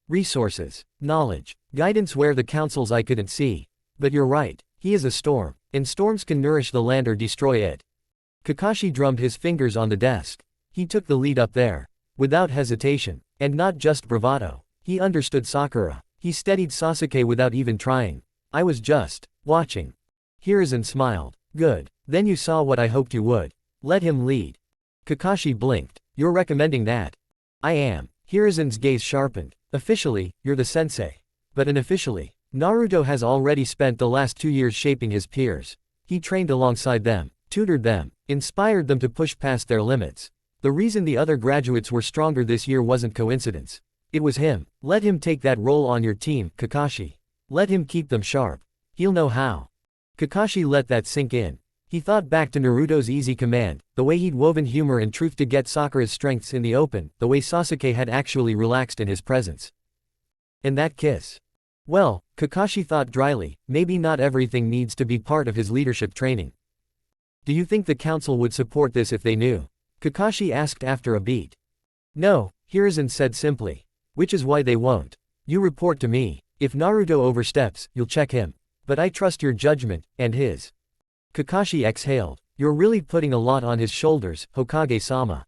Resources, knowledge, guidance where the council's I couldn't see. But you're right, he is a storm, and storms can nourish the land or destroy it. Kakashi drummed his fingers on the desk. He took the lead up there. Without hesitation, and not just bravado. He understood Sakura. He steadied Sasuke without even trying. I was just watching. Hiruzen smiled. Good. Then you saw what I hoped you would. Let him lead. Kakashi blinked. You're recommending that? I am. Hiruzen's gaze sharpened. Officially, you're the sensei. But unofficially, Naruto has already spent the last 2 years shaping his peers. He trained alongside them, tutored them, inspired them to push past their limits. The reason the other graduates were stronger this year wasn't coincidence. It was him. Let him take that role on your team, Kakashi. Let him keep them sharp. He'll know how. Kakashi let that sink in. He thought back to Naruto's easy command, the way he'd woven humor and truth to get Sakura's strengths in the open, the way Sasuke had actually relaxed in his presence. And that kiss. Well, Kakashi thought dryly, maybe not everything needs to be part of his leadership training. Do you think the council would support this if they knew? Kakashi asked after a beat. No, Hiruzen said simply. Which is why they won't. You report to me. If Naruto oversteps, you'll check him. But I trust your judgment, and his. Kakashi exhaled. You're really putting a lot on his shoulders, Hokage-sama.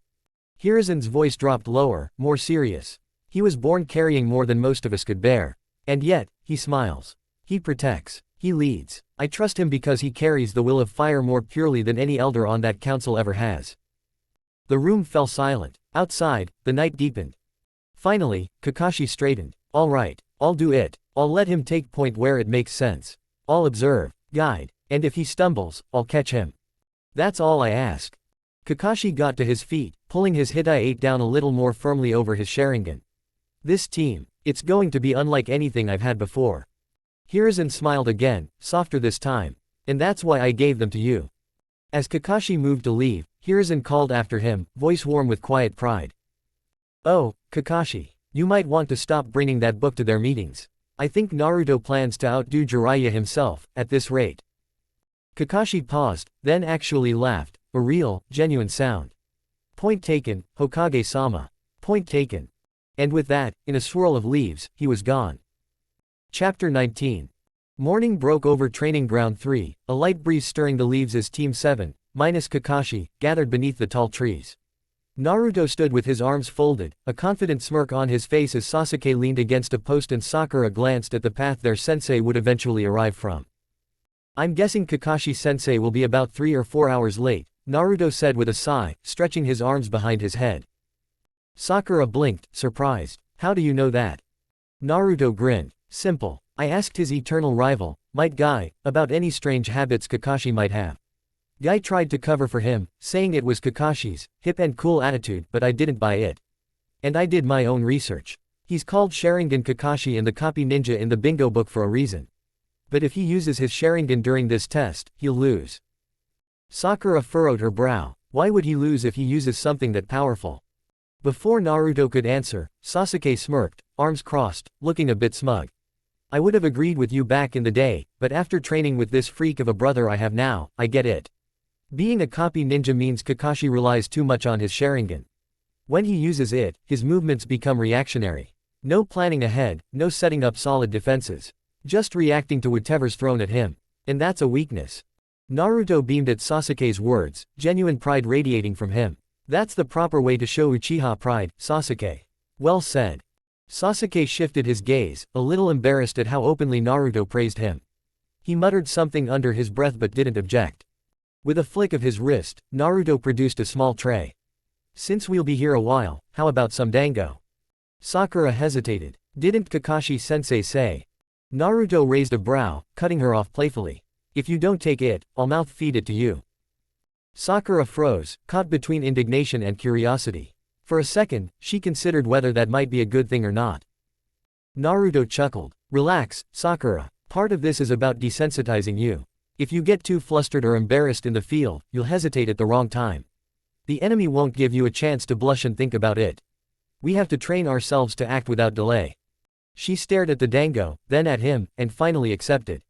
Hiruzen's voice dropped lower, more serious. He was born carrying more than most of us could bear. And yet, he smiles. He protects. He leads. I trust him because he carries the will of fire more purely than any elder on that council ever has. The room fell silent. Outside, the night deepened. Finally, Kakashi straightened. All right, I'll do it. I'll let him take point where it makes sense. I'll observe, guide, and if he stumbles, I'll catch him. That's all I ask. Kakashi got to his feet, pulling his Hitai-8 down a little more firmly over his Sharingan. This team, it's going to be unlike anything I've had before. Hiruzen smiled again, softer this time. And that's why I gave them to you. As Kakashi moved to leave, Hiruzen called after him, voice warm with quiet pride. Oh, Kakashi, you might want to stop bringing that book to their meetings. I think Naruto plans to outdo Jiraiya himself, at this rate. Kakashi paused, then actually laughed, a real, genuine sound. Point taken, Hokage-sama. Point taken. And with that, in a swirl of leaves, he was gone. Chapter 19. Morning broke over Training Ground 3, a light breeze stirring the leaves as Team 7, minus Kakashi, gathered beneath the tall trees. Naruto stood with his arms folded, a confident smirk on his face as Sasuke leaned against a post and Sakura glanced at the path their sensei would eventually arrive from. I'm guessing Kakashi-sensei will be about 3 or 4 hours late, Naruto said with a sigh, stretching his arms behind his head. Sakura blinked, surprised. How do you know that? Naruto grinned. Simple. I asked his eternal rival, Might Guy, about any strange habits Kakashi might have. Guy tried to cover for him, saying it was Kakashi's hip and cool attitude, but I didn't buy it. And I did my own research. He's called Sharingan Kakashi in the copy ninja in the bingo book for a reason. But if he uses his Sharingan during this test, he'll lose. Sakura furrowed her brow. Why would he lose if he uses something that powerful? Before Naruto could answer, Sasuke smirked, arms crossed, looking a bit smug. I would have agreed with you back in the day, but after training with this freak of a brother I have now, I get it. Being a copy ninja means Kakashi relies too much on his Sharingan. When he uses it, his movements become reactionary. No planning ahead, no setting up solid defenses. Just reacting to whatever's thrown at him. And that's a weakness. Naruto beamed at Sasuke's words, genuine pride radiating from him. That's the proper way to show Uchiha pride, Sasuke. Well said. Sasuke shifted his gaze, a little embarrassed at how openly Naruto praised him. He muttered something under his breath but didn't object. With a flick of his wrist, Naruto produced a small tray. Since we'll be here a while, how about some dango? Sakura hesitated. Didn't Kakashi-sensei say? Naruto raised a brow, cutting her off playfully. If you don't take it, I'll mouth feed it to you. Sakura froze, caught between indignation and curiosity. For a second, she considered whether that might be a good thing or not. Naruto chuckled. Relax, Sakura. Part of this is about desensitizing you. If you get too flustered or embarrassed in the field, you'll hesitate at the wrong time. The enemy won't give you a chance to blush and think about it. We have to train ourselves to act without delay. She stared at the dango, then at him, and finally accepted.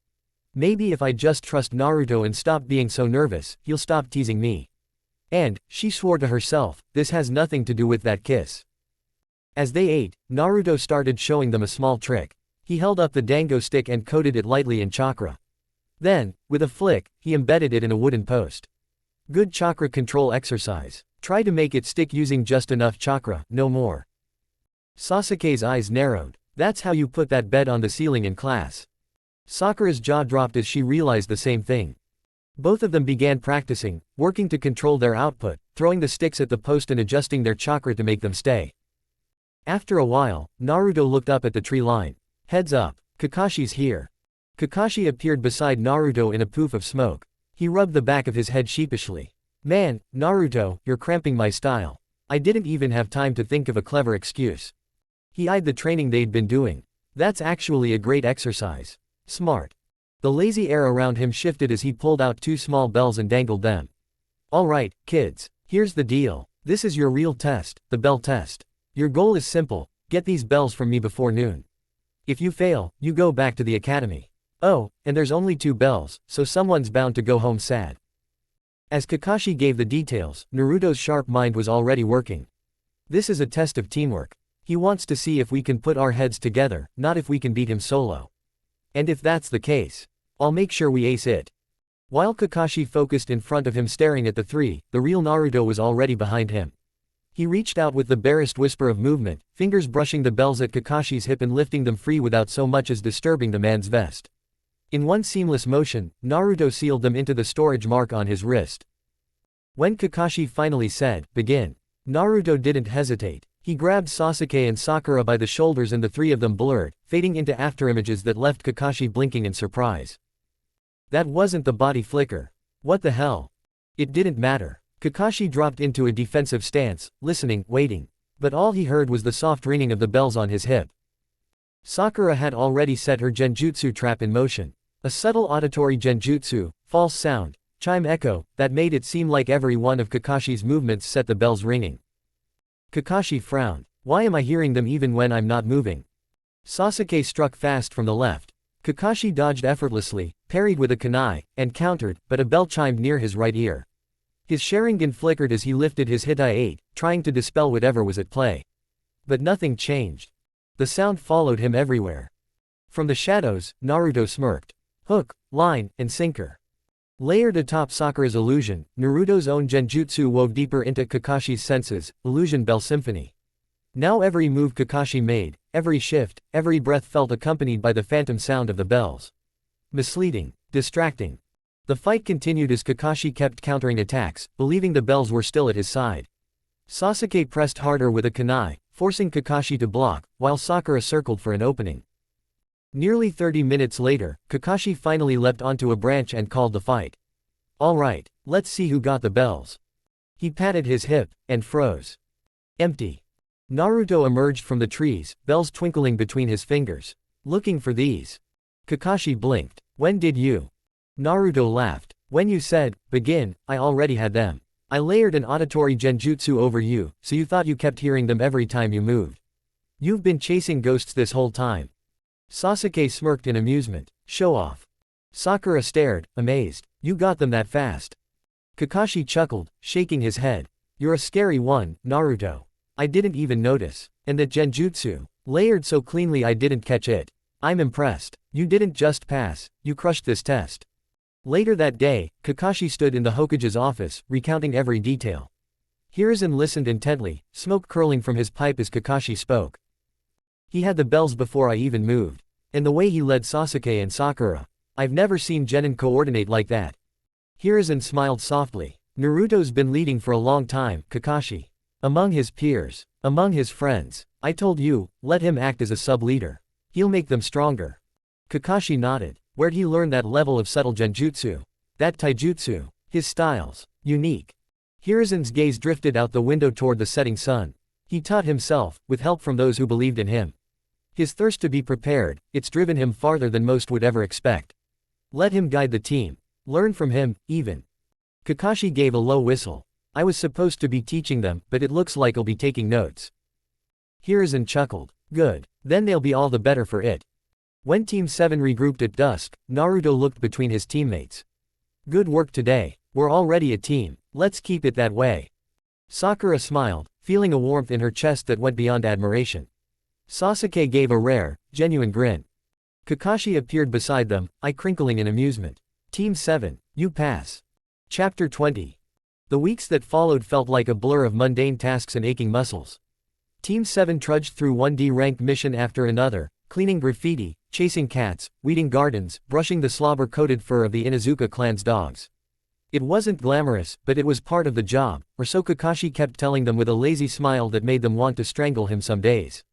Maybe if I just trust Naruto and stop being so nervous, he'll stop teasing me. And, she swore to herself, this has nothing to do with that kiss. As they ate, Naruto started showing them a small trick. He held up the dango stick and coated it lightly in chakra. Then, with a flick, he embedded it in a wooden post. Good chakra control exercise. Try to make it stick using just enough chakra, no more. Sasuke's eyes narrowed. That's how you put that bed on the ceiling in class. Sakura's jaw dropped as she realized the same thing. Both of them began practicing, working to control their output, throwing the sticks at the post and adjusting their chakra to make them stay. After a while, Naruto looked up at the tree line. Heads up, Kakashi's here. Kakashi appeared beside Naruto in a poof of smoke. He rubbed the back of his head sheepishly. Man, Naruto, you're cramping my style. I didn't even have time to think of a clever excuse. He eyed the training they'd been doing. That's actually a great exercise. Smart. The lazy air around him shifted as he pulled out 2 small bells and dangled them. Alright, kids, here's the deal. This is your real test, the bell test. Your goal is simple, get these bells from me before noon. If you fail, you go back to the academy. Oh, and there's only 2 bells, so someone's bound to go home sad. As Kakashi gave the details, Naruto's sharp mind was already working. This is a test of teamwork. He wants to see if we can put our heads together, not if we can beat him solo. And if that's the case, I'll make sure we ace it. While Kakashi focused in front of him staring at the 3, the real Naruto was already behind him. He reached out with the barest whisper of movement, fingers brushing the bells at Kakashi's hip and lifting them free without so much as disturbing the man's vest. In one seamless motion, Naruto sealed them into the storage mark on his wrist. When Kakashi finally said, "Begin," Naruto didn't hesitate. He grabbed Sasuke and Sakura by the shoulders and the 3 of them blurred, fading into afterimages that left Kakashi blinking in surprise. That wasn't the body flicker. What the hell? It didn't matter. Kakashi dropped into a defensive stance, listening, waiting. But all he heard was the soft ringing of the bells on his hip. Sakura had already set her genjutsu trap in motion. A subtle auditory genjutsu, false sound, chime echo, that made it seem like every one of Kakashi's movements set the bells ringing. Kakashi frowned. Why am I hearing them even when I'm not moving? Sasuke struck fast from the left. Kakashi dodged effortlessly, parried with a kunai, and countered, but a bell chimed near his right ear. His Sharingan flickered as he lifted his Hitai-8, trying to dispel whatever was at play. But nothing changed. The sound followed him everywhere. From the shadows, Naruto smirked. Hook, line, and sinker. Layered atop Sakura's illusion, Naruto's own genjutsu wove deeper into Kakashi's senses, illusion bell symphony. Now every move Kakashi made, every shift, every breath felt accompanied by the phantom sound of the bells. Misleading. Distracting. The fight continued as Kakashi kept countering attacks, believing the bells were still at his side. Sasuke pressed harder with a kunai, forcing Kakashi to block, while Sakura circled for an opening. Nearly 30 minutes later, Kakashi finally leapt onto a branch and called the fight. Alright, let's see who got the bells. He patted his hip, and froze. Empty. Naruto emerged from the trees, bells twinkling between his fingers. Looking for these. Kakashi blinked. When did you? Naruto laughed. When you said, begin, I already had them. I layered an auditory genjutsu over you, so you thought you kept hearing them every time you moved. You've been chasing ghosts this whole time. Sasuke smirked in amusement. Show off. Sakura stared, amazed. You got them that fast. Kakashi chuckled, shaking his head. You're a scary one, Naruto. I didn't even notice. And that genjutsu. Layered so cleanly I didn't catch it. I'm impressed. You didn't just pass, you crushed this test. Later that day, Kakashi stood in the Hokage's office, recounting every detail. Hiruzen listened intently, smoke curling from his pipe as Kakashi spoke. He had the bells before I even moved. And the way he led Sasuke and Sakura. I've never seen genin coordinate like that. Hiruzen smiled softly. Naruto's been leading for a long time, Kakashi. Among his peers. Among his friends. I told you, let him act as a sub-leader. He'll make them stronger. Kakashi nodded. Where'd he learn that level of subtle genjutsu? That taijutsu. His styles. Unique. Hiruzen's gaze drifted out the window toward the setting sun. He taught himself, with help from those who believed in him. His thirst to be prepared, it's driven him farther than most would ever expect. Let him guide the team. Learn from him, even. Kakashi gave a low whistle. I was supposed to be teaching them, but it looks like I'll be taking notes. Hiruzen chuckled. Good. Then they'll be all the better for it. When Team 7 regrouped at dusk, Naruto looked between his teammates. Good work today. We're already a team. Let's keep it that way. Sakura smiled, feeling a warmth in her chest that went beyond admiration. Sasuke gave a rare, genuine grin. Kakashi appeared beside them, eye crinkling in amusement. Team 7, you pass. Chapter 20. The weeks that followed felt like a blur of mundane tasks and aching muscles. Team 7 trudged through 1D ranked mission after another, cleaning graffiti, chasing cats, weeding gardens, brushing the slobber-coated fur of the Inuzuka clan's dogs. It wasn't glamorous, but it was part of the job, or so Kakashi kept telling them with a lazy smile that made them want to strangle him some days.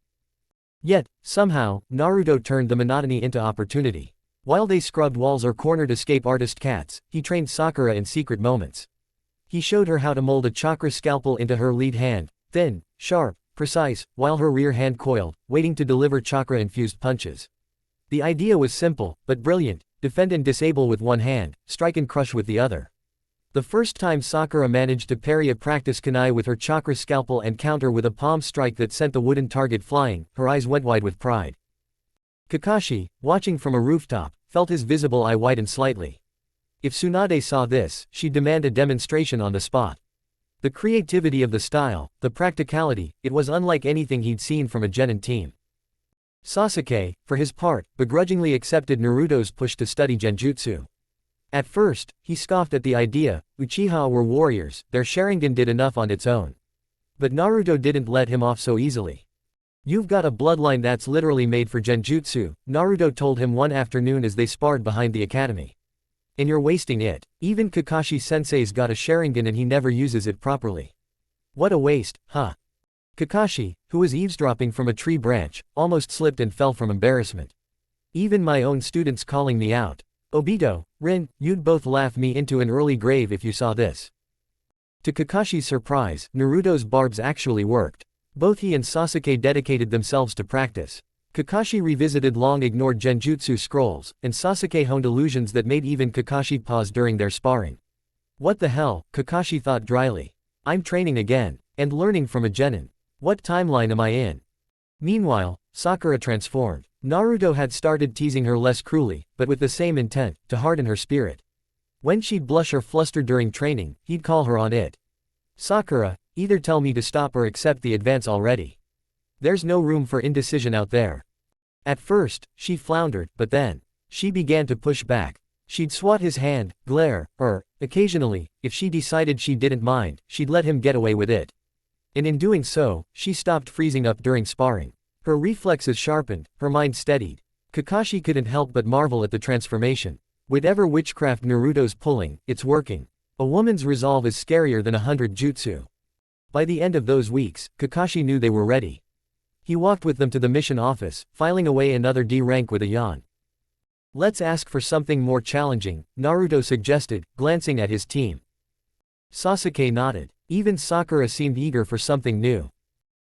Yet, somehow, Naruto turned the monotony into opportunity. While they scrubbed walls or cornered escape artist cats, he trained Sakura in secret moments. He showed her how to mold a chakra scalpel into her lead hand, thin, sharp, precise, while her rear hand coiled, waiting to deliver chakra-infused punches. The idea was simple, but brilliant: defend and disable with one hand, strike and crush with the other. The first time Sakura managed to parry a practice kunai with her chakra scalpel and counter with a palm strike that sent the wooden target flying, her eyes went wide with pride. Kakashi, watching from a rooftop, felt his visible eye widen slightly. If Tsunade saw this, she'd demand a demonstration on the spot. The creativity of the style, the practicality, it was unlike anything he'd seen from a genin team. Sasuke, for his part, begrudgingly accepted Naruto's push to study genjutsu. At first, he scoffed at the idea. Uchiha were warriors, their Sharingan did enough on its own. But Naruto didn't let him off so easily. You've got a bloodline that's literally made for genjutsu, Naruto told him one afternoon as they sparred behind the academy. And you're wasting it. Even Kakashi-sensei's got a Sharingan and he never uses it properly. What a waste, huh? Kakashi, who was eavesdropping from a tree branch, almost slipped and fell from embarrassment. Even my own students calling me out. Obito, Rin, you'd both laugh me into an early grave if you saw this. To Kakashi's surprise, Naruto's barbs actually worked. Both he and Sasuke dedicated themselves to practice. Kakashi revisited long-ignored genjutsu scrolls, and Sasuke honed illusions that made even Kakashi pause during their sparring. What the hell, Kakashi thought dryly. I'm training again, and learning from a genin. What timeline am I in? Meanwhile, Sakura transformed. Naruto had started teasing her less cruelly, but with the same intent, to harden her spirit. When she'd blush or fluster during training, he'd call her on it. Sakura, either tell me to stop or accept the advance already. There's no room for indecision out there. At first, she floundered, but then, she began to push back. She'd swat his hand, glare, or, occasionally, if she decided she didn't mind, she'd let him get away with it. And in doing so, she stopped freezing up during sparring. Her reflexes sharpened, her mind steadied. Kakashi couldn't help but marvel at the transformation. Whatever witchcraft Naruto's pulling, it's working. A woman's resolve is scarier than 100 jutsu. By the end of those weeks, Kakashi knew they were ready. He walked with them to the mission office, filing away another D rank with a yawn. Let's ask for something more challenging, Naruto suggested, glancing at his team. Sasuke nodded. Even Sakura seemed eager for something new.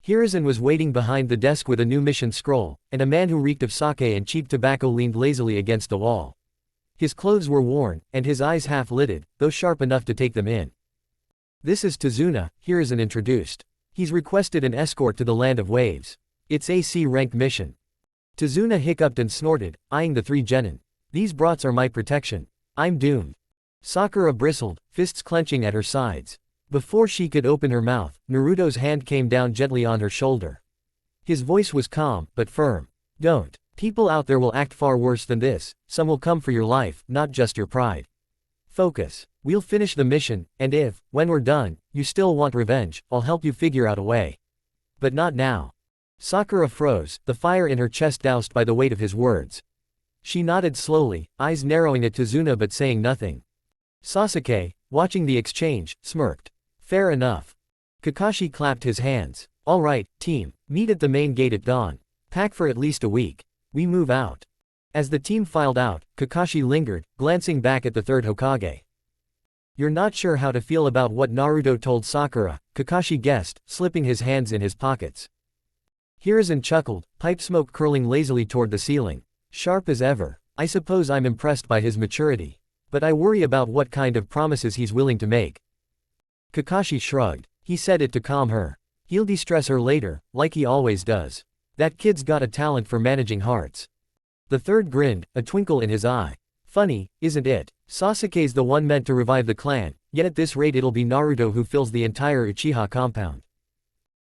Hiruzen was waiting behind the desk with a new mission scroll, and a man who reeked of sake and cheap tobacco leaned lazily against the wall. His clothes were worn, and his eyes half-lidded, though sharp enough to take them in. This is Tazuna, Hiruzen introduced. He's requested an escort to the Land of Waves. It's a C-rank mission. Tazuna hiccuped and snorted, eyeing the three genin. These brats are my protection. I'm doomed. Sakura bristled, fists clenching at her sides. Before she could open her mouth, Naruto's hand came down gently on her shoulder. His voice was calm, but firm. Don't. People out there will act far worse than this, some will come for your life, not just your pride. Focus. We'll finish the mission, and if, when we're done, you still want revenge, I'll help you figure out a way. But not now. Sakura froze, the fire in her chest doused by the weight of his words. She nodded slowly, eyes narrowing at Tazuna but saying nothing. Sasuke, watching the exchange, smirked. Fair enough. Kakashi clapped his hands. All right, team, meet at the main gate at dawn. Pack for at least a week. We move out. As the team filed out, Kakashi lingered, glancing back at the third Hokage. You're not sure how to feel about what Naruto told Sakura, Kakashi guessed, slipping his hands in his pockets. Hiruzen chuckled, pipe smoke curling lazily toward the ceiling. Sharp as ever. I suppose I'm impressed by his maturity. But I worry about what kind of promises he's willing to make. Kakashi shrugged. He said it to calm her. He'll de-stress her later, like he always does. That kid's got a talent for managing hearts. The third grinned, a twinkle in his eye. Funny, isn't it? Sasuke's the one meant to revive the clan, yet at this rate it'll be Naruto who fills the entire Uchiha compound.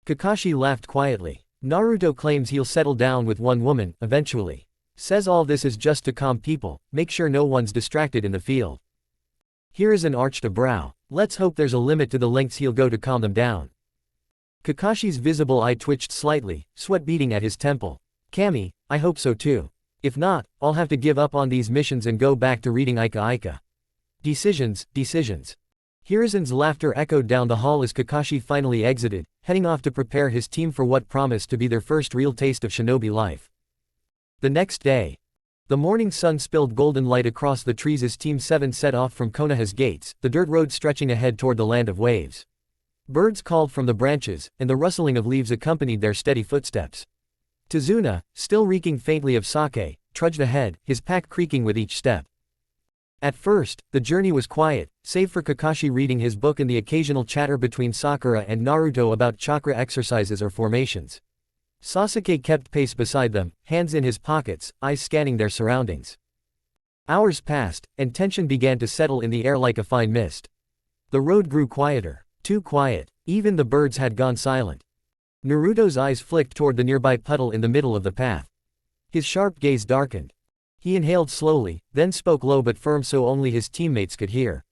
Kakashi laughed quietly. Naruto claims he'll settle down with one woman, eventually. Says all this is just to calm people, make sure no one's distracted in the field. Hiruzen arched a brow. Let's hope there's a limit to the lengths he'll go to calm them down. Kakashi's visible eye twitched slightly, sweat beating at his temple. Kami, I hope so too. If not, I'll have to give up on these missions and go back to reading Ika Ika. Decisions. Hiruzen's laughter echoed down the hall as Kakashi finally exited, heading off to prepare his team for what promised to be their first real taste of shinobi life. The next day. The morning sun spilled golden light across the trees as Team 7 set off from Konoha's gates, the dirt road stretching ahead toward the Land of Waves. Birds called from the branches, and the rustling of leaves accompanied their steady footsteps. Tazuna, still reeking faintly of sake, trudged ahead, his pack creaking with each step. At first, the journey was quiet, save for Kakashi reading his book and the occasional chatter between Sakura and Naruto about chakra exercises or formations. Sasuke kept pace beside them, hands in his pockets, eyes scanning their surroundings. Hours passed, and tension began to settle in the air like a fine mist. The road grew quieter. Too quiet. Even the birds had gone silent. Naruto's eyes flicked toward the nearby puddle in the middle of the path. His sharp gaze darkened. He inhaled slowly, then spoke low but firm so only his teammates could hear.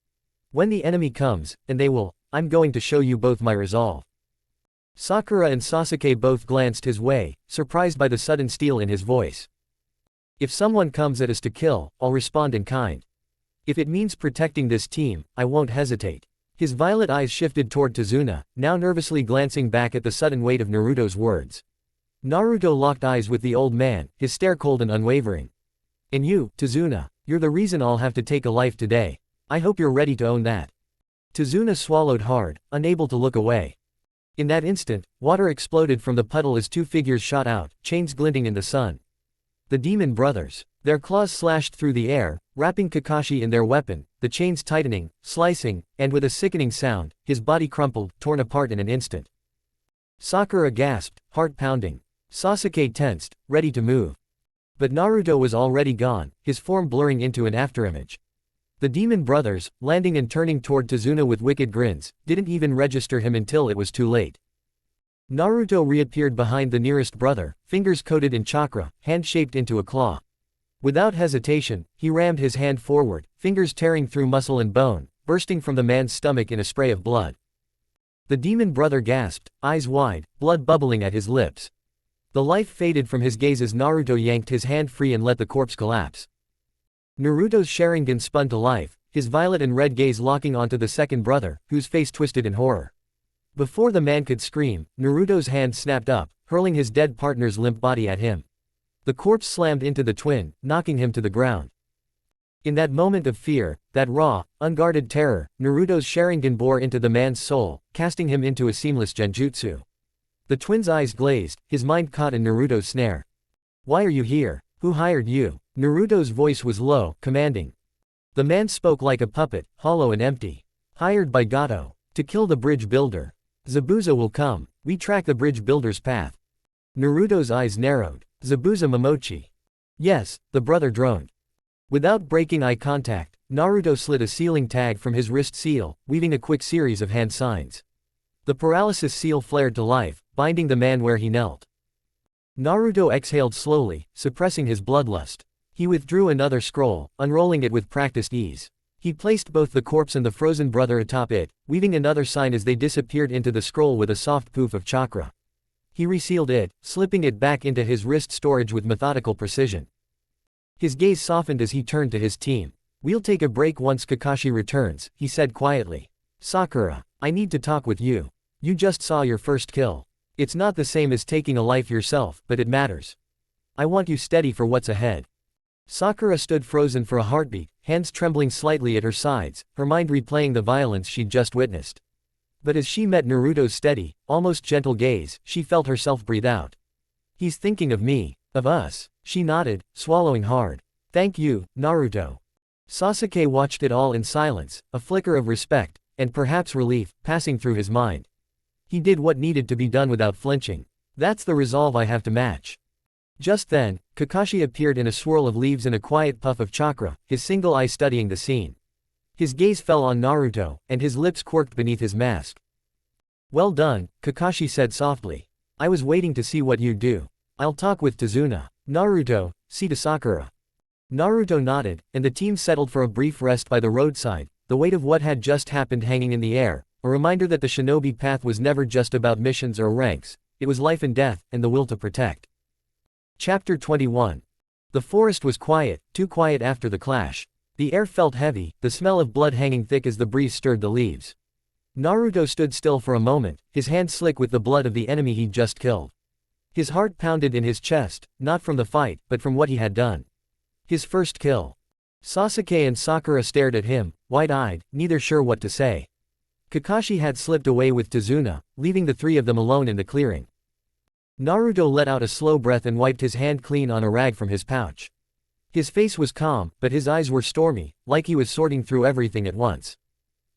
When the enemy comes, and they will, I'm going to show you both my resolve. Sakura and Sasuke both glanced his way, surprised by the sudden steel in his voice. If someone comes at us to kill, I'll respond in kind. If it means protecting this team, I won't hesitate. His violet eyes shifted toward Tazuna, now nervously glancing back at the sudden weight of Naruto's words. Naruto locked eyes with the old man, his stare cold and unwavering. And you, Tazuna, you're the reason I'll have to take a life today. I hope you're ready to own that. Tazuna swallowed hard, unable to look away. In that instant, water exploded from the puddle as two figures shot out, chains glinting in the sun. The demon brothers. Their claws slashed through the air, wrapping Kakashi in their weapon, the chains tightening, slicing, and with a sickening sound, his body crumpled, torn apart in an instant. Sakura gasped, heart pounding. Sasuke tensed, ready to move. But Naruto was already gone, his form blurring into an afterimage. The demon brothers, landing and turning toward Tazuna with wicked grins, didn't even register him until it was too late. Naruto reappeared behind the nearest brother, fingers coated in chakra, hand shaped into a claw. Without hesitation, he rammed his hand forward, fingers tearing through muscle and bone, bursting from the man's stomach in a spray of blood. The demon brother gasped, eyes wide, blood bubbling at his lips. The life faded from his gaze as Naruto yanked his hand free and let the corpse collapse. Naruto's Sharingan spun to life, his violet and red gaze locking onto the second brother, whose face twisted in horror. Before the man could scream, Naruto's hand snapped up, hurling his dead partner's limp body at him. The corpse slammed into the twin, knocking him to the ground. In that moment of fear, that raw, unguarded terror, Naruto's Sharingan bore into the man's soul, casting him into a seamless genjutsu. The twin's eyes glazed, his mind caught in Naruto's snare. "Why are you here? Who hired you?" Naruto's voice was low, commanding. The man spoke like a puppet, hollow and empty. "Hired by Gato. To kill the bridge builder. Zabuza will come. We track the bridge builder's path." Naruto's eyes narrowed. "Zabuza Momochi." "Yes," the brother droned. Without breaking eye contact, Naruto slid a sealing tag from his wrist seal, weaving a quick series of hand signs. The paralysis seal flared to life, binding the man where he knelt. Naruto exhaled slowly, suppressing his bloodlust. He withdrew another scroll, unrolling it with practiced ease. He placed both the corpse and the frozen brother atop it, weaving another sign as they disappeared into the scroll with a soft poof of chakra. He resealed it, slipping it back into his wrist storage with methodical precision. His gaze softened as he turned to his team. "We'll take a break once Kakashi returns," he said quietly. "Sakura, I need to talk with you. You just saw your first kill. It's not the same as taking a life yourself, but it matters. I want you steady for what's ahead." Sakura stood frozen for a heartbeat, hands trembling slightly at her sides, her mind replaying the violence she'd just witnessed. But as she met Naruto's steady, almost gentle gaze, she felt herself breathe out. "He's thinking of me, of us." She nodded, swallowing hard. "Thank you, Naruto." Sasuke watched it all in silence, a flicker of respect, and perhaps relief, passing through his mind. He did what needed to be done without flinching. "That's the resolve I have to match." Just then, Kakashi appeared in a swirl of leaves and a quiet puff of chakra, his single eye studying the scene. His gaze fell on Naruto, and his lips quirked beneath his mask. "Well done," Kakashi said softly. "I was waiting to see what you'd do. I'll talk with Tazuna. Naruto, see to Sakura." Naruto nodded, and the team settled for a brief rest by the roadside, the weight of what had just happened hanging in the air, a reminder that the shinobi path was never just about missions or ranks, it was life and death, and the will to protect. Chapter 21. The forest was quiet, too quiet after the clash. The air felt heavy, the smell of blood hanging thick as the breeze stirred the leaves. Naruto stood still for a moment, his hands slick with the blood of the enemy he'd just killed. His heart pounded in his chest, not from the fight, but from what he had done. His first kill. Sasuke and Sakura stared at him, wide-eyed, neither sure what to say. Kakashi had slipped away with Tazuna, leaving the three of them alone in the clearing. Naruto let out a slow breath and wiped his hand clean on a rag from his pouch. His face was calm, but his eyes were stormy, like he was sorting through everything at once.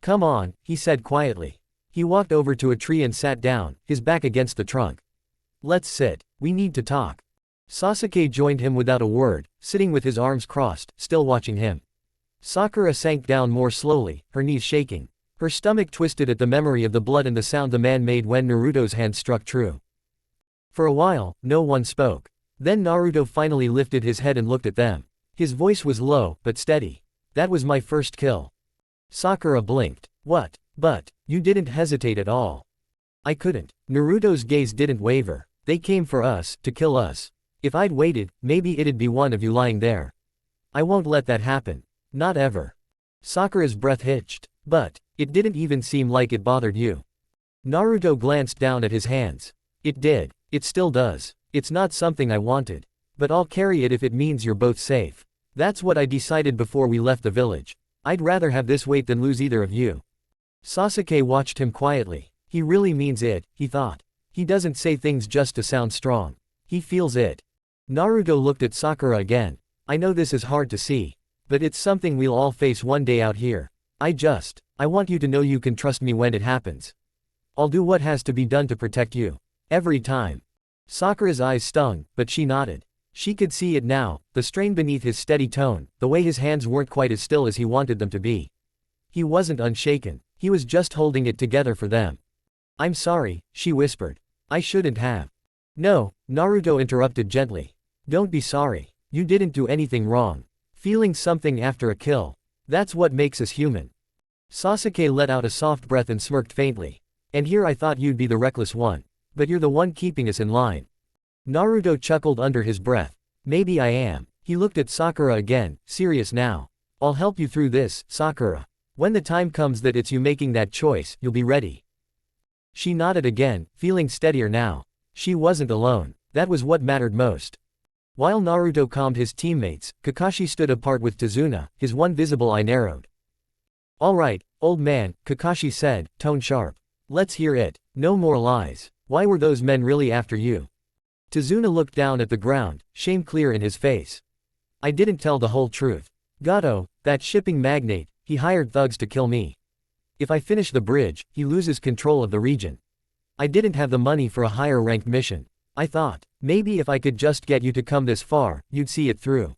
"Come on," he said quietly. He walked over to a tree and sat down, his back against the trunk. "Let's sit. We need to talk." Sasuke joined him without a word, sitting with his arms crossed, still watching him. Sakura sank down more slowly, her knees shaking. Her stomach twisted at the memory of the blood and the sound the man made when Naruto's hand struck true. For a while, no one spoke. Then Naruto finally lifted his head and looked at them. His voice was low, but steady. "That was my first kill." Sakura blinked. "What? But, you didn't hesitate at all." "I couldn't." Naruto's gaze didn't waver. "They came for us, to kill us. If I'd waited, maybe it'd be one of you lying there. I won't let that happen. Not ever." Sakura's breath hitched. "But, it didn't even seem like it bothered you." Naruto glanced down at his hands. "It did. It still does. It's not something I wanted. But I'll carry it if it means you're both safe. That's what I decided before we left the village. I'd rather have this weight than lose either of you." Sasuke watched him quietly. He really means it, he thought. He doesn't say things just to sound strong. He feels it. Naruto looked at Sakura again. "I know this is hard to see. But it's something we'll all face one day out here. I want you to know you can trust me when it happens. I'll do what has to be done to protect you. Every time." Sakura's eyes stung, but she nodded. She could see it now, the strain beneath his steady tone, the way his hands weren't quite as still as he wanted them to be. He wasn't unshaken, he was just holding it together for them. "I'm sorry," she whispered. "I shouldn't have." "No," Naruto interrupted gently. "Don't be sorry. You didn't do anything wrong. Feeling something after a kill. That's what makes us human." Sasuke let out a soft breath and smirked faintly. "And here I thought you'd be the reckless one. But you're the one keeping us in line." Naruto chuckled under his breath. "Maybe I am." He looked at Sakura again, serious now. I'll help you through this, Sakura. When the time comes that it's you making that choice, you'll be ready. She nodded again, feeling steadier now. She wasn't alone. That was what mattered most. While Naruto calmed his teammates, Kakashi stood apart with Tazuna, his one visible eye narrowed. All right, old man, Kakashi said, tone sharp. Let's hear it. No more lies. Why were those men really after you? Tazuna looked down at the ground, shame clear in his face. I didn't tell the whole truth. Gato, that shipping magnate, he hired thugs to kill me. If I finish the bridge, he loses control of the region. I didn't have the money for a higher ranked mission. I thought, maybe if I could just get you to come this far, you'd see it through.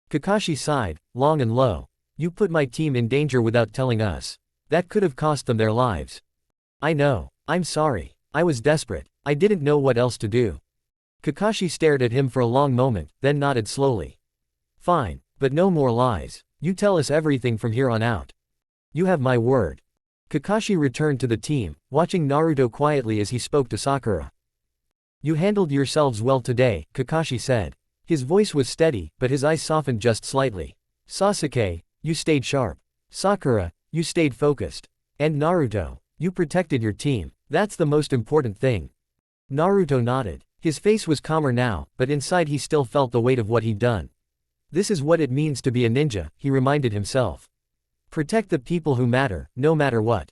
Kakashi sighed, long and low. You put my team in danger without telling us. That could have cost them their lives. I know. I'm sorry. I was desperate. I didn't know what else to do. Kakashi stared at him for a long moment, then nodded slowly. Fine, but no more lies. You tell us everything from here on out. You have my word. Kakashi returned to the team, watching Naruto quietly as he spoke to Sakura. You handled yourselves well today, Kakashi said. His voice was steady, but his eyes softened just slightly. Sasuke, you stayed sharp. Sakura, you stayed focused. And Naruto, you protected your team. That's the most important thing. Naruto nodded. His face was calmer now, but inside he still felt the weight of what he'd done. This is what it means to be a ninja, he reminded himself. Protect the people who matter, no matter what.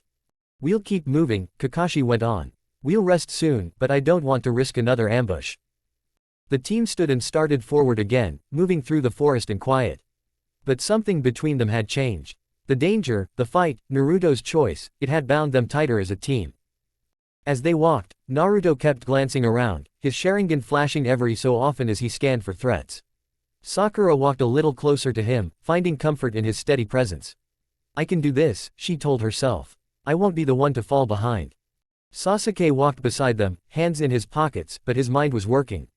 We'll keep moving, Kakashi went on. We'll rest soon, but I don't want to risk another ambush. The team stood and started forward again, moving through the forest in quiet. But something between them had changed. The danger, the fight, Naruto's choice, it had bound them tighter as a team. As they walked, Naruto kept glancing around, his Sharingan flashing every so often as he scanned for threats. Sakura walked a little closer to him, finding comfort in his steady presence. I can do this, she told herself. I won't be the one to fall behind. Sasuke walked beside them, hands in his pockets, but his mind was working.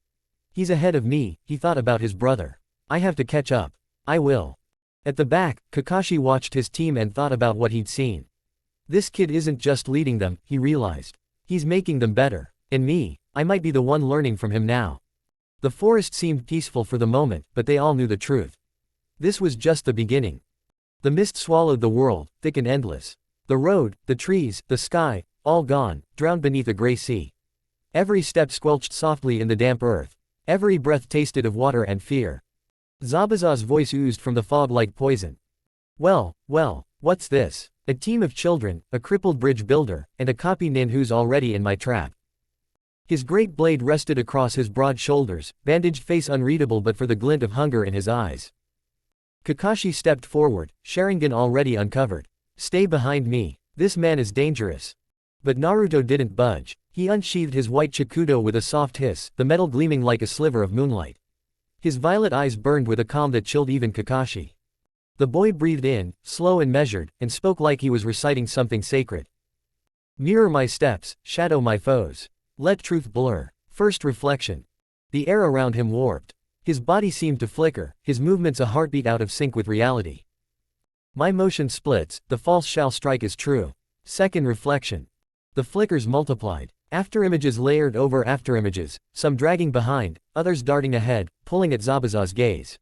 He's ahead of me, he thought about his brother. I have to catch up. I will. At the back, Kakashi watched his team and thought about what he'd seen. This kid isn't just leading them, he realized. He's making them better. And me, I might be the one learning from him now. The forest seemed peaceful for the moment, but they all knew the truth. This was just the beginning. The mist swallowed the world, thick and endless. The road, the trees, the sky, all gone, drowned beneath a gray sea. Every step squelched softly in the damp earth. Every breath tasted of water and fear. Zabuza's voice oozed from the fog like poison. Well, what's this? A team of children, a crippled bridge builder, and a copy nin who's already in my trap. His great blade rested across his broad shoulders, bandaged face unreadable but for the glint of hunger in his eyes. Kakashi stepped forward, Sharingan already uncovered. Stay behind me. This man is dangerous. But Naruto didn't budge. He unsheathed his white Chikudo with a soft hiss, the metal gleaming like a sliver of moonlight. His violet eyes burned with a calm that chilled even Kakashi. The boy breathed in, slow and measured, and spoke like he was reciting something sacred. Mirror my steps, shadow my foes. Let truth blur. First reflection. The air around him warped. His body seemed to flicker, his movements a heartbeat out of sync with reality. My motion splits, the false shall strike as true. Second reflection. The flickers multiplied. Afterimages layered over afterimages, some dragging behind, others darting ahead, pulling at Zabuza's gaze.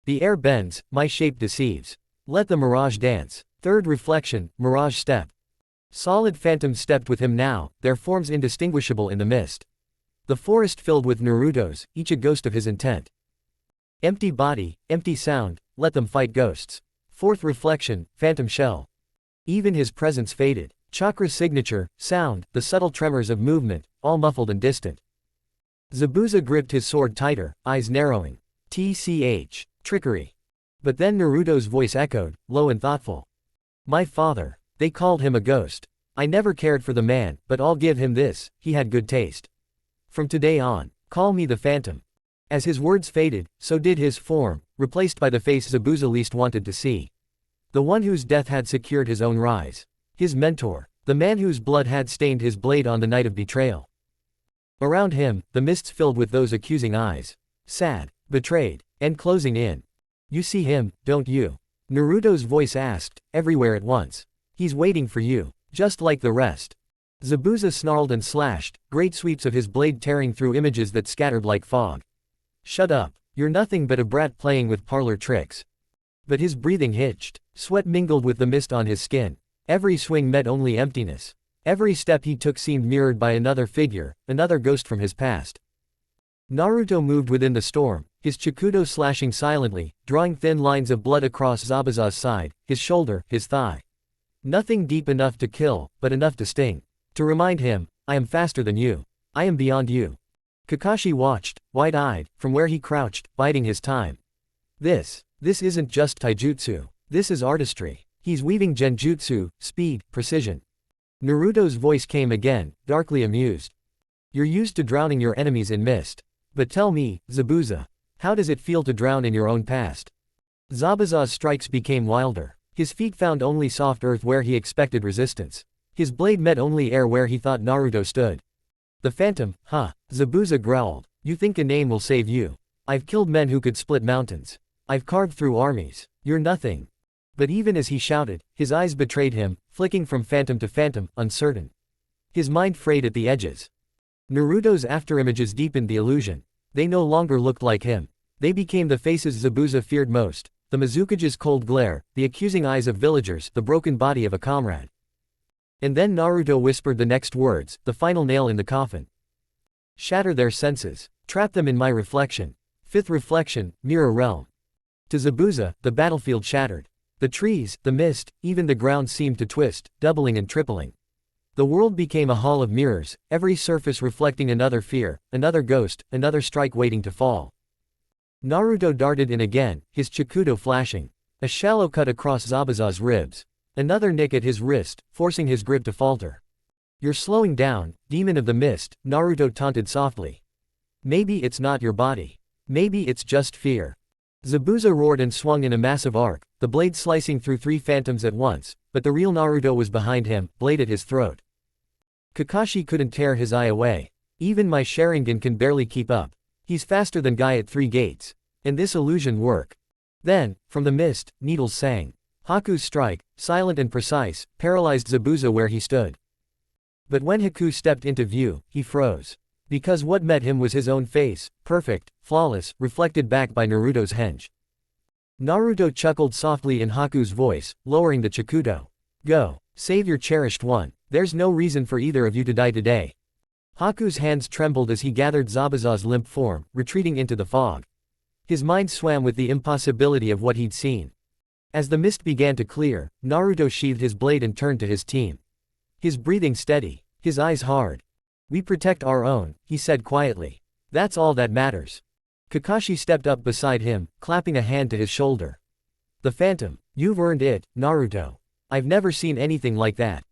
The air bends, my shape deceives. Let the mirage dance. Third reflection, mirage step. Solid phantoms stepped with him now, their forms indistinguishable in the mist. The forest filled with Narutos, each a ghost of his intent. Empty body, empty sound, let them fight ghosts. Fourth reflection, phantom shell. Even his presence faded. Chakra's signature, sound, the subtle tremors of movement, all muffled and distant. Zabuza gripped his sword tighter, eyes narrowing. TCH. Trickery. But then Naruto's voice echoed, low and thoughtful. My father. They called him a ghost. I never cared for the man, but I'll give him this, he had good taste. From today on, call me the Phantom. As his words faded, so did his form, replaced by the face Zabuza least wanted to see. The one whose death had secured his own rise. His mentor. The man whose blood had stained his blade on the night of betrayal. Around him, the mists filled with those accusing eyes. Sad, betrayed, and closing in. You see him, don't you? Naruto's voice asked, everywhere at once. He's waiting for you, just like the rest. Zabuza snarled and slashed, great sweeps of his blade tearing through images that scattered like fog. Shut up. You're nothing but a brat playing with parlor tricks. But his breathing hitched. Sweat mingled with the mist on his skin. Every swing met only emptiness. Every step he took seemed mirrored by another figure, another ghost from his past. Naruto moved within the storm, his Chikudo slashing silently, drawing thin lines of blood across Zabuza's side, his shoulder, his thigh. Nothing deep enough to kill, but enough to sting. To remind him, I am faster than you. I am beyond you. Kakashi watched, wide-eyed, from where he crouched, biding his time. This isn't just taijutsu. This is artistry. He's weaving genjutsu, speed, precision. Naruto's voice came again, darkly amused. You're used to drowning your enemies in mist. But tell me, Zabuza, how does it feel to drown in your own past? Zabuza's strikes became wilder. His feet found only soft earth where he expected resistance. His blade met only air where he thought Naruto stood. The phantom, huh? Zabuza growled. You think a name will save you? I've killed men who could split mountains. I've carved through armies. You're nothing. But even as he shouted, his eyes betrayed him, flicking from phantom to phantom, uncertain. His mind frayed at the edges. Naruto's afterimages deepened the illusion. They no longer looked like him. They became the faces Zabuza feared most, the Mizukage's cold glare, the accusing eyes of villagers, the broken body of a comrade. And then Naruto whispered the next words, the final nail in the coffin. Shatter their senses. Trap them in my reflection. Fifth reflection, mirror realm. To Zabuza, the battlefield shattered. The trees, the mist, even the ground seemed to twist, doubling and tripling. The world became a hall of mirrors, every surface reflecting another fear, another ghost, another strike waiting to fall. Naruto darted in again, his Chikudo flashing. A shallow cut across Zabuza's ribs. Another nick at his wrist, forcing his grip to falter. You're slowing down, demon of the mist, Naruto taunted softly. Maybe it's not your body. Maybe it's just fear. Zabuza roared and swung in a massive arc, the blade slicing through three phantoms at once, but the real Naruto was behind him, blade at his throat. Kakashi couldn't tear his eye away. Even my Sharingan can barely keep up. He's faster than Guy at 3 gates. And this illusion work. Then, from the mist, needles sang. Haku's strike, silent and precise, paralyzed Zabuza where he stood. But when Haku stepped into view, he froze. Because what met him was his own face, perfect, flawless, reflected back by Naruto's henge. Naruto chuckled softly in Haku's voice, lowering the Chikudo. Go. Save your cherished one. There's no reason for either of you to die today. Haku's hands trembled as he gathered Zabuza's limp form, retreating into the fog. His mind swam with the impossibility of what he'd seen. As the mist began to clear, Naruto sheathed his blade and turned to his team. His breathing steady, his eyes hard. We protect our own, he said quietly. That's all that matters. Kakashi stepped up beside him, clapping a hand to his shoulder. The phantom, you've earned it, Naruto. I've never seen anything like that.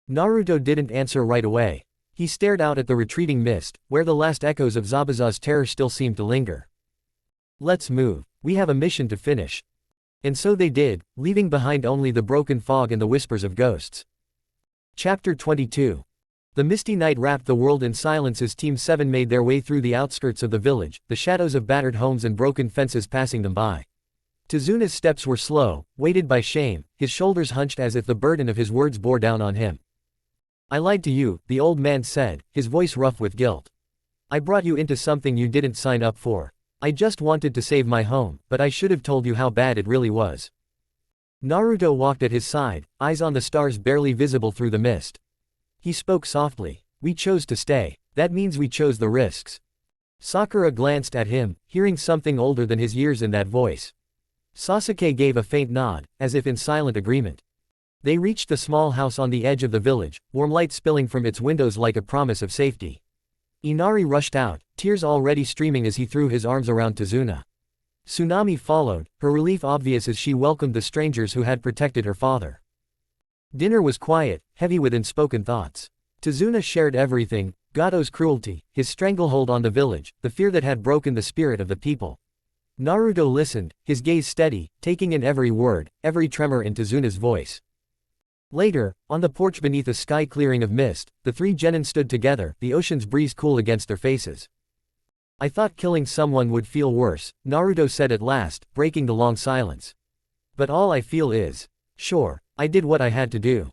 Naruto didn't answer right away. He stared out at the retreating mist, where the last echoes of Zabuza's terror still seemed to linger. Let's move. We have a mission to finish. And so they did, leaving behind only the broken fog and the whispers of ghosts. Chapter 22. The misty night wrapped the world in silence as Team 7 made their way through the outskirts of the village, the shadows of battered homes and broken fences passing them by. Tezuna's steps were slow, weighted by shame, his shoulders hunched as if the burden of his words bore down on him. I lied to you, the old man said, his voice rough with guilt. I brought you into something you didn't sign up for. I just wanted to save my home, but I should have told you how bad it really was. Naruto walked at his side, eyes on the stars barely visible through the mist. He spoke softly. We chose to stay. That means we chose the risks. Sakura glanced at him, hearing something older than his years in that voice. Sasuke gave a faint nod, as if in silent agreement. They reached the small house on the edge of the village, warm light spilling from its windows like a promise of safety. Inari rushed out, tears already streaming as he threw his arms around Tezuna. Tsunami followed, her relief obvious as she welcomed the strangers who had protected her father. Dinner was quiet, heavy with unspoken thoughts. Tezuna shared everything, Gato's cruelty, his stranglehold on the village, the fear that had broken the spirit of the people. Naruto listened, his gaze steady, taking in every word, every tremor in Tezuna's voice. Later, on the porch beneath a sky clearing of mist, the three genin stood together, the ocean's breeze cool against their faces. I thought killing someone would feel worse, Naruto said at last, breaking the long silence. But all I feel is, sure, I did what I had to do.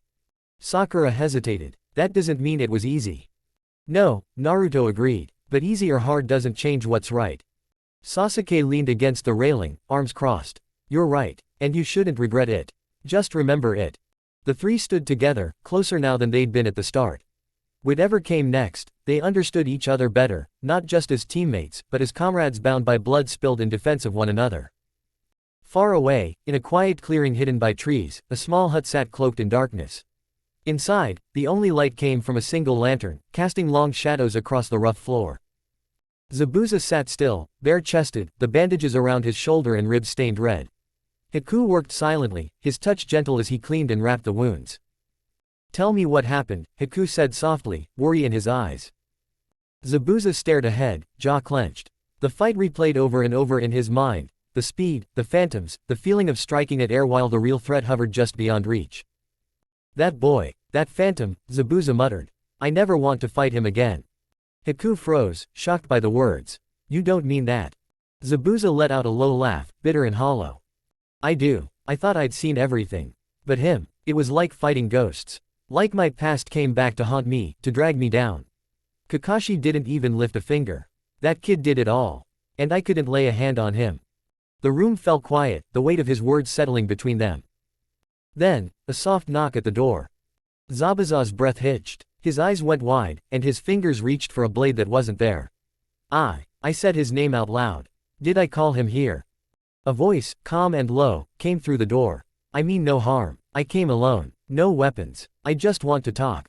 Sakura hesitated. That doesn't mean it was easy. No, Naruto agreed, but easy or hard doesn't change what's right. Sasuke leaned against the railing, arms crossed. You're right. And you shouldn't regret it. Just remember it. The three stood together, closer now than they'd been at the start. Whatever came next, they understood each other better, not just as teammates, but as comrades bound by blood spilled in defense of one another. Far away, in a quiet clearing hidden by trees, a small hut sat cloaked in darkness. Inside, the only light came from a single lantern, casting long shadows across the rough floor. Zabuza sat still, bare-chested, the bandages around his shoulder and ribs stained red. Hiku worked silently, his touch gentle as he cleaned and wrapped the wounds. Tell me what happened, Hiku said softly, worry in his eyes. Zabuza stared ahead, jaw clenched. The fight replayed over and over in his mind, the speed, the phantoms, the feeling of striking at air while the real threat hovered just beyond reach. That boy, that phantom, Zabuza muttered. I never want to fight him again. Hiku froze, shocked by the words. You don't mean that. Zabuza let out a low laugh, bitter and hollow. I do. I thought I'd seen everything. But him, it was like fighting ghosts. Like my past came back to haunt me, to drag me down. Kakashi didn't even lift a finger. That kid did it all. And I couldn't lay a hand on him. The room fell quiet, the weight of his words settling between them. Then, a soft knock at the door. Zabuza's breath hitched. His eyes went wide, and his fingers reached for a blade that wasn't there. I said his name out loud. Did I call him here? A voice, calm and low, came through the door. I mean no harm. I came alone. No weapons. I just want to talk.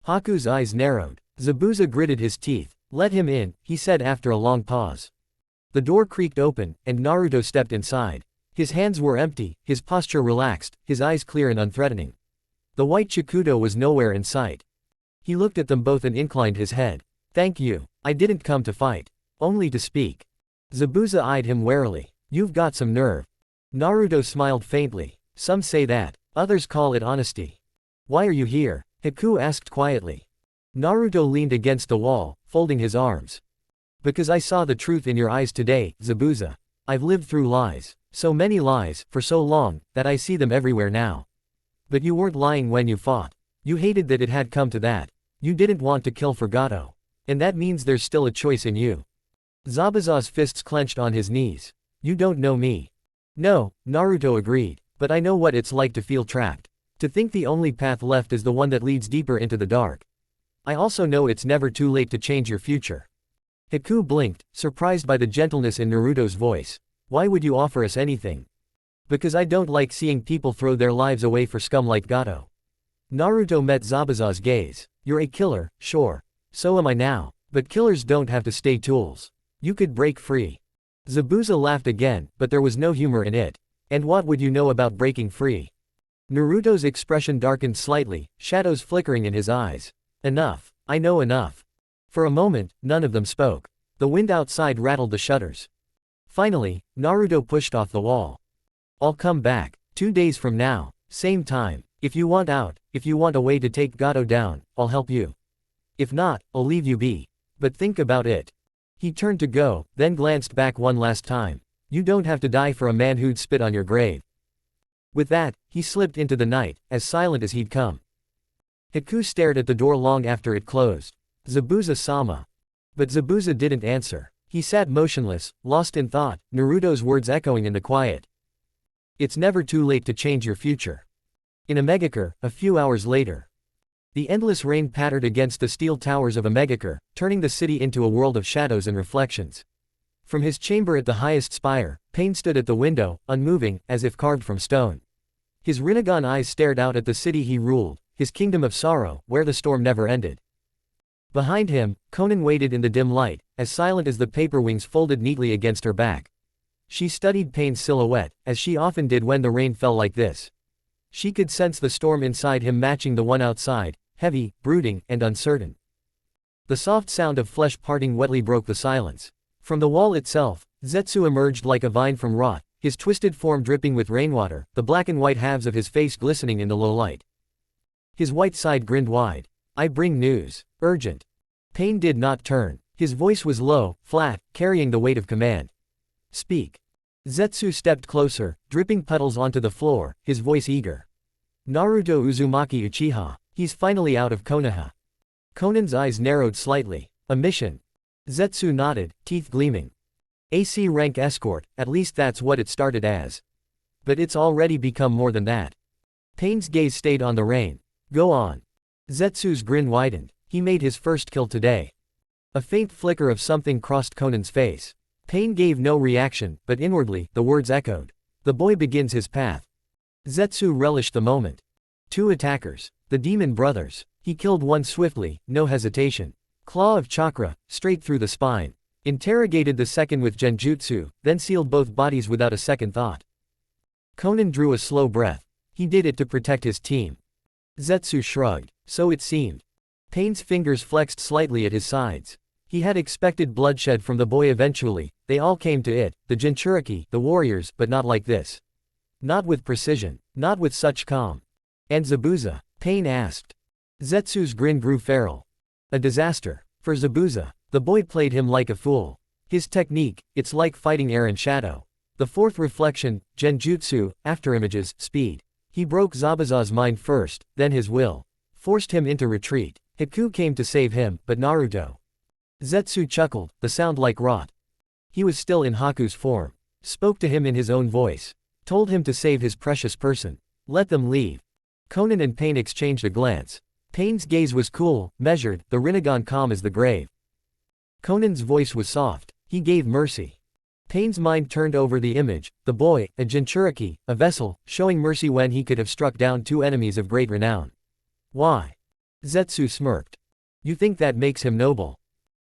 Haku's eyes narrowed. Zabuza gritted his teeth. Let him in, he said after a long pause. The door creaked open, and Naruto stepped inside. His hands were empty, his posture relaxed, his eyes clear and unthreatening. The white Chikudo was nowhere in sight. He looked at them both and inclined his head. Thank you. I didn't come to fight. Only to speak. Zabuza eyed him warily. You've got some nerve. Naruto smiled faintly. Some say that. Others call it honesty. Why are you here? Hiku asked quietly. Naruto leaned against the wall, folding his arms. Because I saw the truth in your eyes today, Zabuza. I've lived through lies. So many lies, for so long, that I see them everywhere now. But you weren't lying when you fought. You hated that it had come to that. You didn't want to kill for Gato. And that means there's still a choice in you. Zabuza's fists clenched on his knees. You don't know me. No, Naruto agreed. But I know what it's like to feel trapped. To think the only path left is the one that leads deeper into the dark. I also know it's never too late to change your future. Hiku blinked, surprised by the gentleness in Naruto's voice. Why would you offer us anything? Because I don't like seeing people throw their lives away for scum like Gato. Naruto met Zabuza's gaze. You're a killer, sure. So am I now. But killers don't have to stay tools. You could break free. Zabuza laughed again, but there was no humor in it. And what would you know about breaking free? Naruto's expression darkened slightly, shadows flickering in his eyes. Enough. I know enough. For a moment, none of them spoke. The wind outside rattled the shutters. Finally, Naruto pushed off the wall. I'll come back. 2 days from now. Same time. If you want out, if you want a way to take Gato down, I'll help you. If not, I'll leave you be. But think about it. He turned to go, then glanced back one last time. You don't have to die for a man who'd spit on your grave. With that, he slipped into the night, as silent as he'd come. Hiku stared at the door long after it closed. Zabuza-sama. But Zabuza didn't answer. He sat motionless, lost in thought, Naruto's words echoing in the quiet. It's never too late to change your future. In Omegakure, a few hours later. The endless rain pattered against the steel towers of Omegakure, turning the city into a world of shadows and reflections. From his chamber at the highest spire, Pain stood at the window, unmoving, as if carved from stone. His Rinnegan eyes stared out at the city he ruled, his kingdom of sorrow, where the storm never ended. Behind him, Konan waited in the dim light, as silent as the paper wings folded neatly against her back. She studied Pain's silhouette, as she often did when the rain fell like this. She could sense the storm inside him matching the one outside, heavy, brooding, and uncertain. The soft sound of flesh parting wetly broke the silence. From the wall itself, Zetsu emerged like a vine from rot, his twisted form dripping with rainwater, the black and white halves of his face glistening in the low light. His white side grinned wide. I bring news. Urgent. Pain did not turn. His voice was low, flat, carrying the weight of command. Speak. Zetsu stepped closer, dripping puddles onto the floor, his voice eager. Naruto Uzumaki Uchiha. He's finally out of Konoha. Konan's eyes narrowed slightly. A mission. Zetsu nodded, teeth gleaming. AC rank escort, at least that's what it started as. But it's already become more than that. Pain's gaze stayed on the rain. Go on. Zetsu's grin widened. He made his first kill today. A faint flicker of something crossed Conan's face. Pain gave no reaction, but inwardly, the words echoed. The boy begins his path. Zetsu relished the moment. 2 attackers. The demon brothers. He killed one swiftly, no hesitation. Claw of chakra, straight through the spine. Interrogated the second with genjutsu, then sealed both bodies without a second thought. Conan drew a slow breath. He did it to protect his team. Zetsu shrugged. So it seemed. Pain's fingers flexed slightly at his sides. He had expected bloodshed from the boy eventually, they all came to it, the Jinchuriki, the warriors, but not like this. Not with precision. Not with such calm. And Zabuza? Pain asked. Zetsu's grin grew feral. A disaster. For Zabuza. The boy played him like a fool. His technique, it's like fighting air and shadow. The fourth reflection, genjutsu, afterimages, speed. He broke Zabuza's mind first, then his will. Forced him into retreat. Hiku came to save him, but Naruto. Zetsu chuckled, the sound like rot. He was still in Haku's form. Spoke to him in his own voice. Told him to save his precious person. Let them leave. Conan and Pain exchanged a glance. Pain's gaze was cool, measured, the Rinnegan calm as the grave. Conan's voice was soft. He gave mercy. Pain's mind turned over the image, the boy, a Jinchuriki, a vessel, showing mercy when he could have struck down 2 enemies of great renown. Why? Zetsu smirked. You think that makes him noble?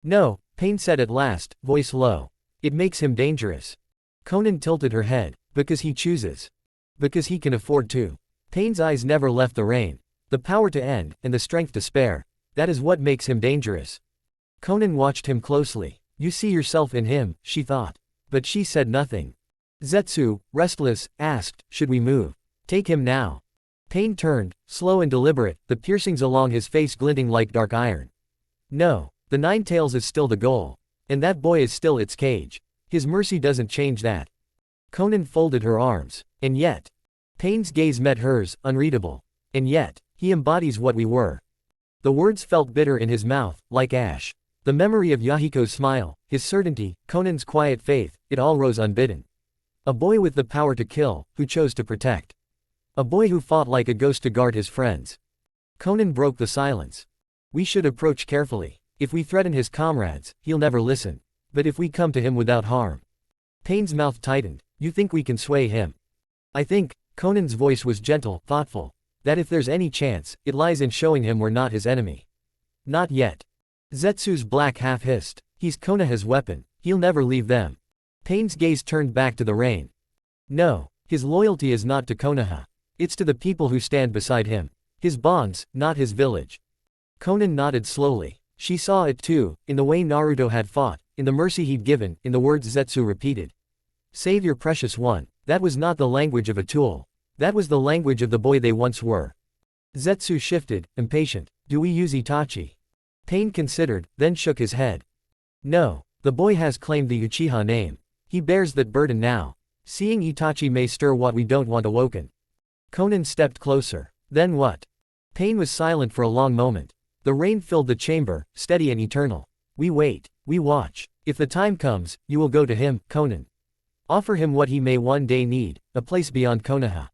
No, Pain said at last, voice low. It makes him dangerous. Conan tilted her head. Because he chooses. Because he can afford to. Pain's eyes never left the rain. The power to end, and the strength to spare. That is what makes him dangerous. Conan watched him closely. You see yourself in him, she thought. But she said nothing. Zetsu, restless, asked, should we move? Take him now. Pain turned, slow and deliberate, the piercings along his face glinting like dark iron. No, the 9 tails is still the goal. And that boy is still its cage. His mercy doesn't change that. Conan folded her arms. And yet. Pain's gaze met hers, unreadable. And yet, he embodies what we were. The words felt bitter in his mouth, like ash. The memory of Yahiko's smile, his certainty, Conan's quiet faith, it all rose unbidden. A boy with the power to kill, who chose to protect. A boy who fought like a ghost to guard his friends. Conan broke the silence. We should approach carefully. If we threaten his comrades, he'll never listen. But if we come to him without harm. Pain's mouth tightened. You think we can sway him? I think, Conan's voice was gentle, thoughtful, that if there's any chance, it lies in showing him we're not his enemy. Not yet. Zetsu's black half hissed. He's Konoha's weapon, he'll never leave them. Pain's gaze turned back to the rain. No, his loyalty is not to Konoha. It's to the people who stand beside him. His bonds, not his village. Conan nodded slowly. She saw it too, in the way Naruto had fought, in the mercy he'd given, in the words Zetsu repeated. Save your precious one. That was not the language of a tool. That was the language of the boy they once were. Zetsu shifted, impatient. Do we use Itachi? Pain considered, then shook his head. No, the boy has claimed the Uchiha name. He bears that burden now. Seeing Itachi may stir what we don't want awoken. Conan stepped closer. Then what? Pain was silent for a long moment. The rain filled the chamber, steady and eternal. We wait, we watch. If the time comes, you will go to him, Conan. Offer him what he may one day need, a place beyond Konoha.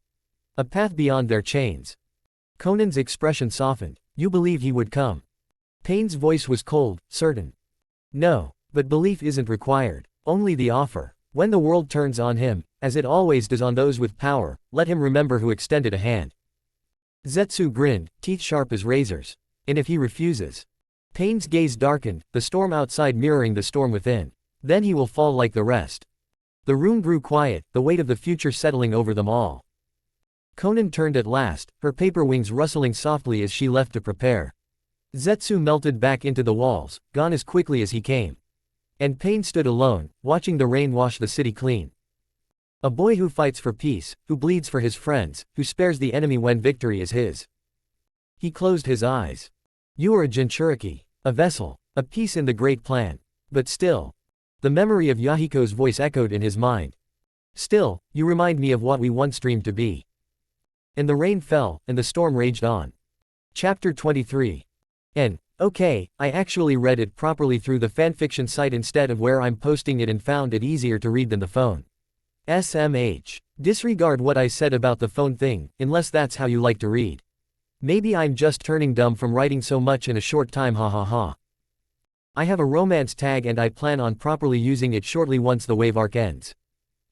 A path beyond their chains. Conan's expression softened. You believe he would come? Pain's voice was cold, certain. No, but belief isn't required, only the offer. When the world turns on him, as it always does on those with power, let him remember who extended a hand. Zetsu grinned, teeth sharp as razors. And if he refuses? Pain's gaze darkened, the storm outside mirroring the storm within. Then he will fall like the rest. The room grew quiet, the weight of the future settling over them all. Conan turned at last, her paper wings rustling softly as she left to prepare. Zetsu melted back into the walls, gone as quickly as he came. And Pain stood alone, watching the rain wash the city clean. A boy who fights for peace, who bleeds for his friends, who spares the enemy when victory is his. He closed his eyes. You are a Jinchuriki, a vessel, a piece in the great plan. But still. The memory of Yahiko's voice echoed in his mind. Still, you remind me of what we once dreamed to be. And the rain fell, and the storm raged on. Chapter 23. And, Okay, I actually read it properly through the fanfiction site instead of where I'm posting it and found it easier to read than the phone. SMH. Disregard what I said about the phone thing, unless that's how you like to read. Maybe I'm just turning dumb from writing so much in a short time, ha ha ha. I have a romance tag and I plan on properly using it shortly once the wave arc ends.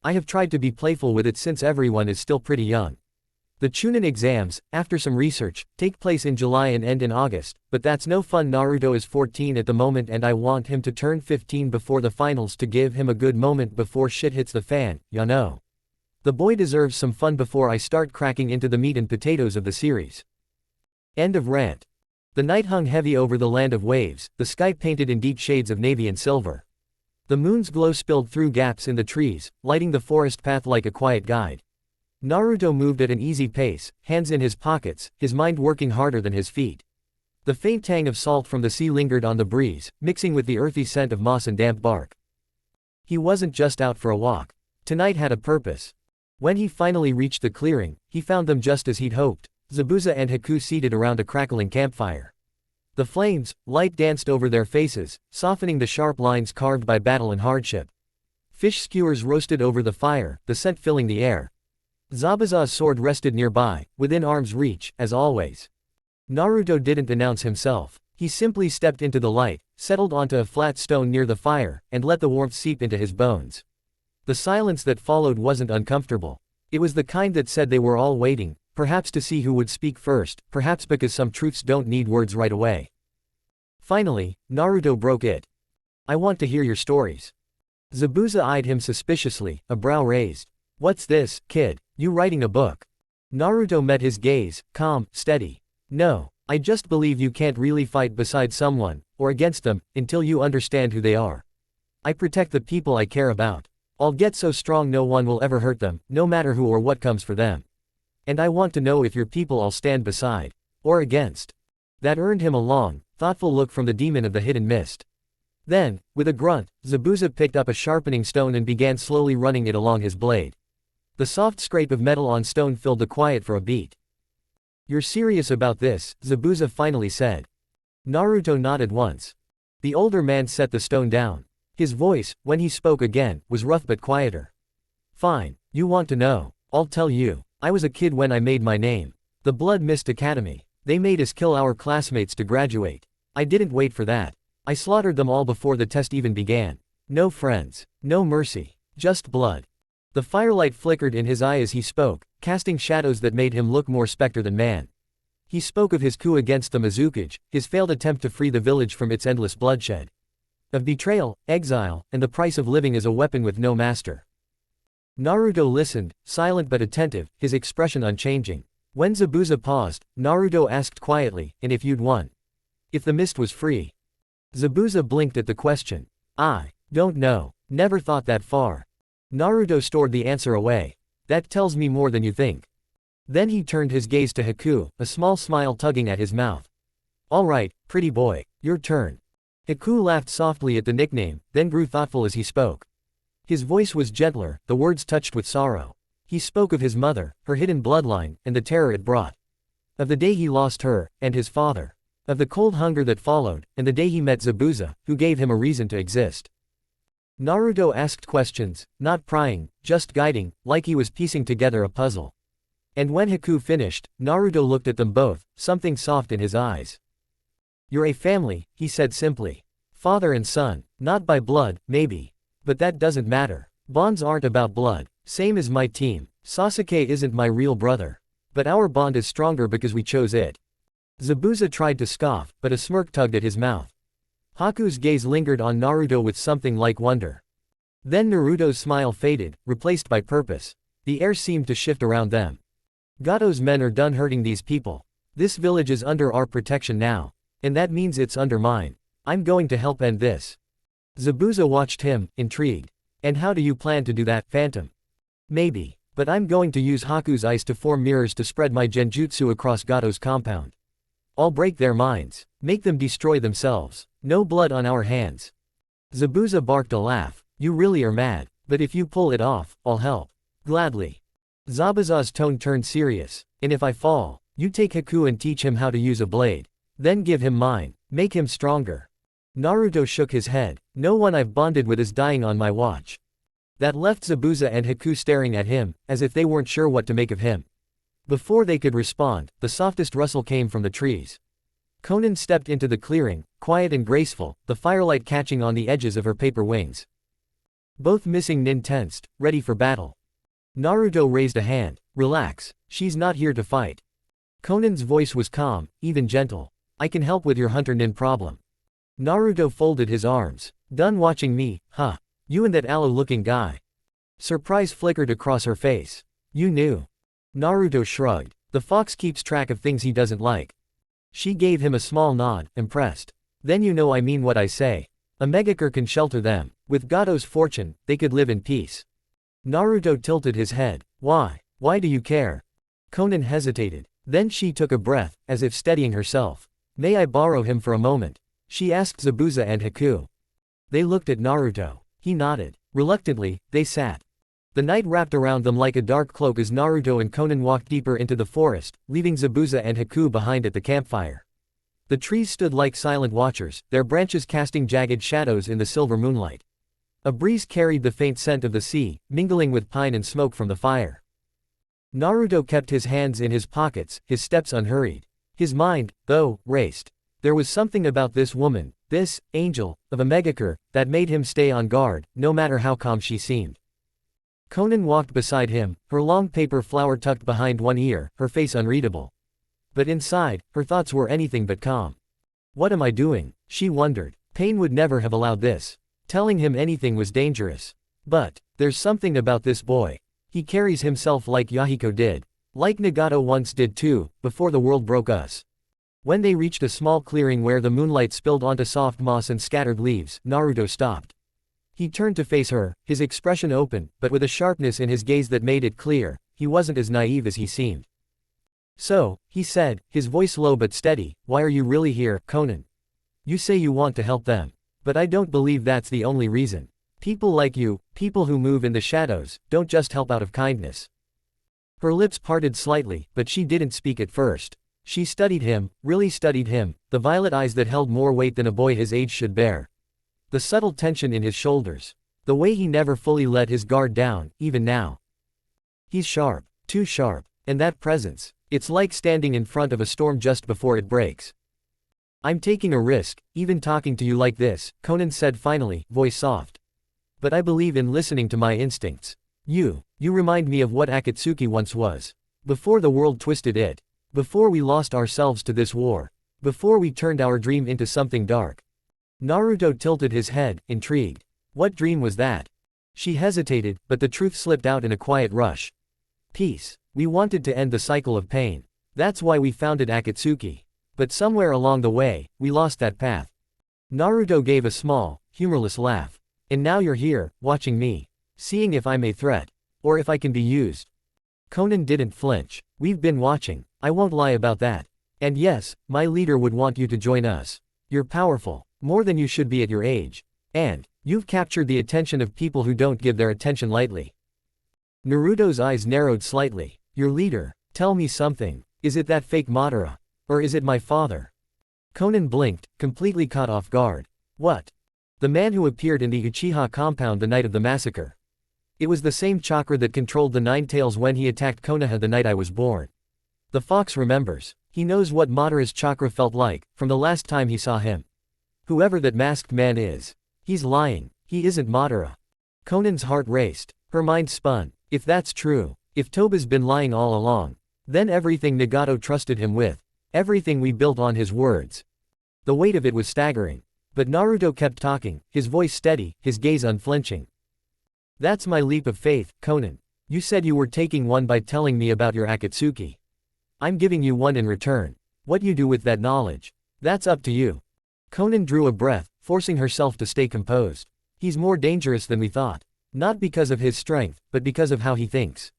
I have tried to be playful with it since everyone is still pretty young. The Chunin exams, after some research, take place in July and end in August, but that's no fun. Naruto is 14 at the moment and I want him to turn 15 before the finals to give him a good moment before shit hits the fan, ya know. The boy deserves some fun before I start cracking into the meat and potatoes of the series. End of rant. The night hung heavy over the land of waves, the sky painted in deep shades of navy and silver. The moon's glow spilled through gaps in the trees, lighting the forest path like a quiet guide. Naruto moved at an easy pace, hands in his pockets, his mind working harder than his feet. The faint tang of salt from the sea lingered on the breeze, mixing with the earthy scent of moss and damp bark. He wasn't just out for a walk. Tonight had a purpose. When he finally reached the clearing, he found them just as he'd hoped, Zabuza and Haku seated around a crackling campfire. The flames, light danced over their faces, softening the sharp lines carved by battle and hardship. Fish skewers roasted over the fire, the scent filling the air. Zabuza's sword rested nearby, within arm's reach, as always. Naruto didn't announce himself. He simply stepped into the light, settled onto a flat stone near the fire, and let the warmth seep into his bones. The silence that followed wasn't uncomfortable. It was the kind that said they were all waiting, perhaps to see who would speak first, perhaps because some truths don't need words right away. Finally, Naruto broke it. I want to hear your stories. Zabuza eyed him suspiciously, a brow raised. What's this, kid? You writing a book? Naruto met his gaze, calm, steady. No, I just believe you can't really fight beside someone, or against them, until you understand who they are. I protect the people I care about. I'll get so strong no one will ever hurt them, no matter who or what comes for them. And I want to know if your people I'll stand beside. Or against. That earned him a long, thoughtful look from the demon of the hidden mist. Then, with a grunt, Zabuza picked up a sharpening stone and began slowly running it along his blade. The soft scrape of metal on stone filled the quiet for a beat. You're serious about this, Zabuza finally said. Naruto nodded once. The older man set the stone down. His voice, when he spoke again, was rough but quieter. Fine, you want to know. I'll tell you. I was a kid when I made my name. The Blood Mist Academy. They made us kill our classmates to graduate. I didn't wait for that. I slaughtered them all before the test even began. No friends. No mercy. Just blood. The firelight flickered in his eye as he spoke, casting shadows that made him look more specter than man. He spoke of his coup against the Mizukage, his failed attempt to free the village from its endless bloodshed. Of betrayal, exile, and the price of living as a weapon with no master. Naruto listened, silent but attentive, his expression unchanging. When Zabuza paused, Naruto asked quietly, and if you'd won? If the mist was free? Zabuza blinked at the question. I don't know. Never thought that far. Naruto stored the answer away. That tells me more than you think. Then he turned his gaze to Haku, a small smile tugging at his mouth. All right, pretty boy, your turn. Haku laughed softly at the nickname, then grew thoughtful as he spoke. His voice was gentler, the words touched with sorrow. He spoke of his mother, her hidden bloodline, and the terror it brought. Of the day he lost her, and his father. Of the cold hunger that followed, and the day he met Zabuza, who gave him a reason to exist. Naruto asked questions, not prying, just guiding, like he was piecing together a puzzle. And when Haku finished, Naruto looked at them both, something soft in his eyes. You're a family, he said simply. Father and son, not by blood, maybe. But that doesn't matter. Bonds aren't about blood. Same as my team. Sasuke isn't my real brother. But our bond is stronger because we chose it. Zabuza tried to scoff, but a smirk tugged at his mouth. Haku's gaze lingered on Naruto with something like wonder. Then Naruto's smile faded, replaced by purpose. The air seemed to shift around them. Gato's men are done hurting these people. This village is under our protection now. And that means it's under mine. I'm going to help end this. Zabuza watched him, intrigued. And how do you plan to do that, Phantom? Maybe. But I'm going to use Haku's ice to form mirrors to spread my genjutsu across Gato's compound. I'll break their minds. Make them destroy themselves. No blood on our hands. Zabuza barked a laugh. You really are mad. But if you pull it off, I'll help. Gladly. Zabuza's tone turned serious. And if I fall, you take Haku and teach him how to use a blade. Then give him mine. Make him stronger. Naruto shook his head. No one I've bonded with is dying on my watch. That left Zabuza and Haku staring at him, as if they weren't sure what to make of him. Before they could respond, the softest rustle came from the trees. Konan stepped into the clearing, quiet and graceful, the firelight catching on the edges of her paper wings. Both missing nin tensed, ready for battle. Naruto raised a hand. Relax, she's not here to fight. Konan's voice was calm, even gentle. I can help with your hunter nin problem. Naruto folded his arms. Done watching me, huh? You and that aloe-looking guy. Surprise flickered across her face. You knew. Naruto shrugged. The fox keeps track of things he doesn't like. She gave him a small nod, impressed. Then you know I mean what I say. A Megakure can shelter them. With Gado's fortune, they could live in peace. Naruto tilted his head. Why? Why do you care? Konan hesitated. Then she took a breath, as if steadying herself. May I borrow him for a moment? She asked Zabuza and Haku. They looked at Naruto. He nodded. Reluctantly, they sat. The night wrapped around them like a dark cloak as Naruto and Konan walked deeper into the forest, leaving Zabuza and Haku behind at the campfire. The trees stood like silent watchers, their branches casting jagged shadows in the silver moonlight. A breeze carried the faint scent of the sea, mingling with pine and smoke from the fire. Naruto kept his hands in his pockets, his steps unhurried. His mind, though, raced. There was something about this woman, this angel of a Megakure, that made him stay on guard, no matter how calm she seemed. Konan walked beside him, her long paper flower tucked behind one ear, her face unreadable. But inside, her thoughts were anything but calm. What am I doing? She wondered. Pain would never have allowed this. Telling him anything was dangerous. But there's something about this boy. He carries himself like Yahiko did. Like Nagato once did too, before the world broke us. When they reached a small clearing where the moonlight spilled onto soft moss and scattered leaves, Naruto stopped. He turned to face her, his expression open, but with a sharpness in his gaze that made it clear, he wasn't as naive as he seemed. So, he said, his voice low but steady, why are you really here, Konan? You say you want to help them. But I don't believe that's the only reason. People like you, people who move in the shadows, don't just help out of kindness. Her lips parted slightly, but she didn't speak at first. She studied him, really studied him, the violet eyes that held more weight than a boy his age should bear. The subtle tension in his shoulders. The way he never fully let his guard down, even now. He's sharp, too sharp, and that presence, it's like standing in front of a storm just before it breaks. I'm taking a risk, even talking to you like this, Konan said finally, voice soft. But I believe in listening to my instincts. You remind me of what Akatsuki once was. Before the world twisted it. Before we lost ourselves to this war. Before we turned our dream into something dark. Naruto tilted his head, intrigued. What dream was that? She hesitated, but the truth slipped out in a quiet rush. Peace. We wanted to end the cycle of pain. That's why we founded Akatsuki. But somewhere along the way, we lost that path. Naruto gave a small, humorless laugh. And now you're here, watching me. Seeing if I'm a threat. Or if I can be used. Konan didn't flinch. We've been watching. I won't lie about that. And yes, my leader would want you to join us. You're powerful. More than you should be at your age. And you've captured the attention of people who don't give their attention lightly. Naruto's eyes narrowed slightly. Your leader. Tell me something. Is it that fake Madara? Or is it my father? Konan blinked, completely caught off guard. What? The man who appeared in the Uchiha compound the night of the massacre. It was the same chakra that controlled the Nine Tails when he attacked Konoha the night I was born. The fox remembers. He knows what Madara's chakra felt like, from the last time he saw him. Whoever that masked man is. He's lying. He isn't Madara. Konan's heart raced. Her mind spun. If that's true, if Toba's been lying all along, then everything Nagato trusted him with, everything we built on his words. The weight of it was staggering. But Naruto kept talking, his voice steady, his gaze unflinching. That's my leap of faith, Konan. You said you were taking one by telling me about your Akatsuki. I'm giving you one in return. What you do with that knowledge, that's up to you. Konan drew a breath, forcing herself to stay composed. He's more dangerous than we thought. Not because of his strength, but because of how he thinks.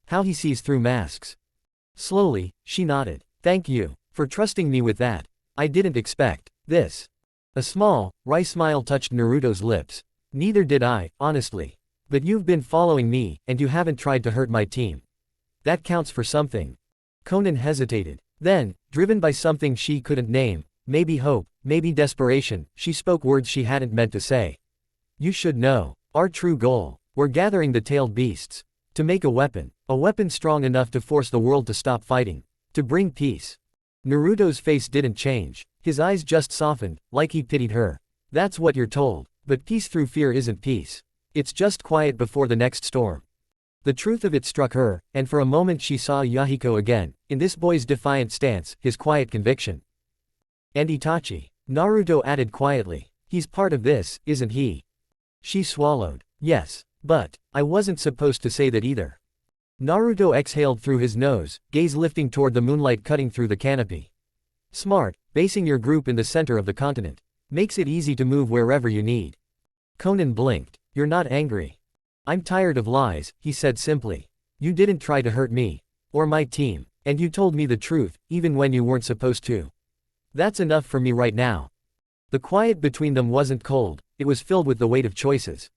How he sees through masks. Slowly, she nodded. Thank you for trusting me with that. I didn't expect this. A small, wry smile touched Naruto's lips. Neither did I, honestly. But you've been following me, and you haven't tried to hurt my team. That counts for something. Konan hesitated. Then, driven by something she couldn't name, maybe hope, maybe desperation, she spoke words she hadn't meant to say. You should know. Our true goal. We're gathering the tailed beasts. To make a weapon strong enough to force the world to stop fighting. To bring peace. Naruto's face didn't change. His eyes just softened, like he pitied her. That's what you're told. But peace through fear isn't peace. It's just quiet before the next storm. The truth of it struck her, and for a moment she saw Yahiko again, in this boy's defiant stance, his quiet conviction. And Itachi. Naruto added quietly. He's part of this, isn't he? She swallowed. Yes. But, I wasn't supposed to say that either. Naruto exhaled through his nose, gaze lifting toward the moonlight cutting through the canopy. Smart, basing your group in the center of the continent. Makes it easy to move wherever you need. Conan blinked. You're not angry. I'm tired of lies, he said simply. You didn't try to hurt me. Or my team. And you told me the truth, even when you weren't supposed to. That's enough for me right now. The quiet between them wasn't cold, it was filled with the weight of choices.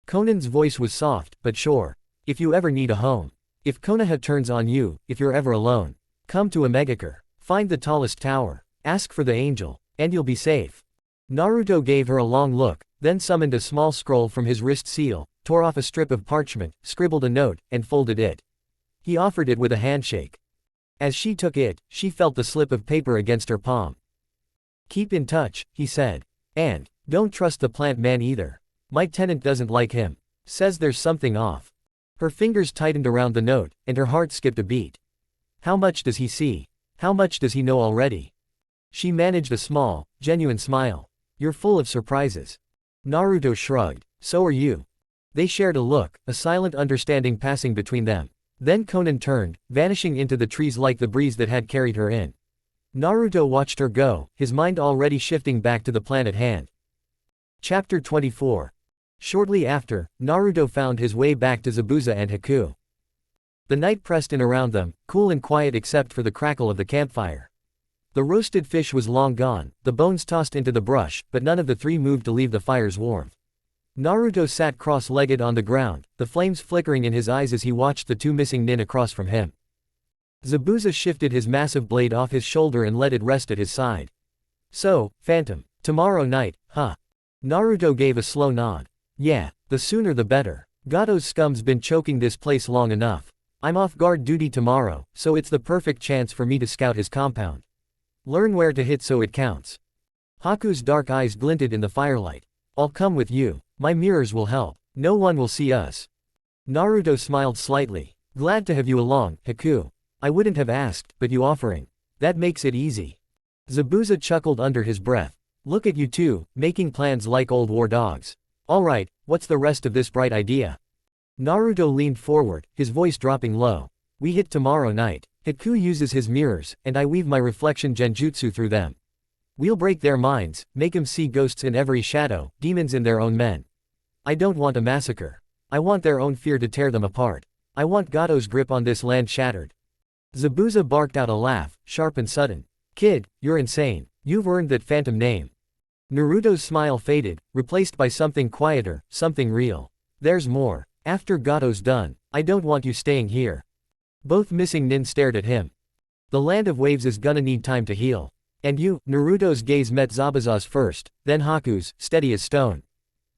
Conan's voice was soft, but sure. If you ever need a home. If Konoha turns on you, if you're ever alone. Come to Omegakure. Find the tallest tower. Ask for the angel. And you'll be safe. Naruto gave her a long look, then summoned a small scroll from his wrist seal, tore off a strip of parchment, scribbled a note, and folded it. He offered it with a handshake. As she took it, she felt the slip of paper against her palm. Keep in touch, he said. And, don't trust the plant man either. My tenant doesn't like him. Says there's something off. Her fingers tightened around the note, and her heart skipped a beat. How much does he see? How much does he know already? She managed a small, genuine smile. You're full of surprises. Naruto shrugged. So are you. They shared a look, a silent understanding passing between them. Then Conan turned, vanishing into the trees like the breeze that had carried her in. Naruto watched her go, his mind already shifting back to the plan at hand. Chapter 24. Shortly after, Naruto found his way back to Zabuza and Haku. The night pressed in around them, cool and quiet except for the crackle of the campfire. The roasted fish was long gone, the bones tossed into the brush, but none of the three moved to leave the fire's warmth. Naruto sat cross-legged on the ground, the flames flickering in his eyes as he watched the two missing nin across from him. Zabuza shifted his massive blade off his shoulder and let it rest at his side. So, Phantom, tomorrow night, huh? Naruto gave a slow nod. Yeah, the sooner the better. Gato's scum's been choking this place long enough. I'm off guard duty tomorrow, so it's the perfect chance for me to scout his compound. Learn where to hit so it counts. Haku's dark eyes glinted in the firelight. I'll come with you. My mirrors will help. No one will see us. Naruto smiled slightly. Glad to have you along, Haku. I wouldn't have asked, but you offering. That makes it easy. Zabuza chuckled under his breath. Look at you two, making plans like old war dogs. Alright, what's the rest of this bright idea? Naruto leaned forward, his voice dropping low. We hit tomorrow night. Haku uses his mirrors, and I weave my reflection genjutsu through them. We'll break their minds, make 'em see ghosts in every shadow, demons in their own men. I don't want a massacre. I want their own fear to tear them apart. I want Gato's grip on this land shattered. Zabuza barked out a laugh, sharp and sudden. Kid, you're insane. You've earned that phantom name. Naruto's smile faded, replaced by something quieter, something real. There's more. After Gato's done, I don't want you staying here. Both missing nin stared at him. The land of waves is gonna need time to heal. And you, Naruto's gaze met Zabuza's first, then Haku's, steady as stone.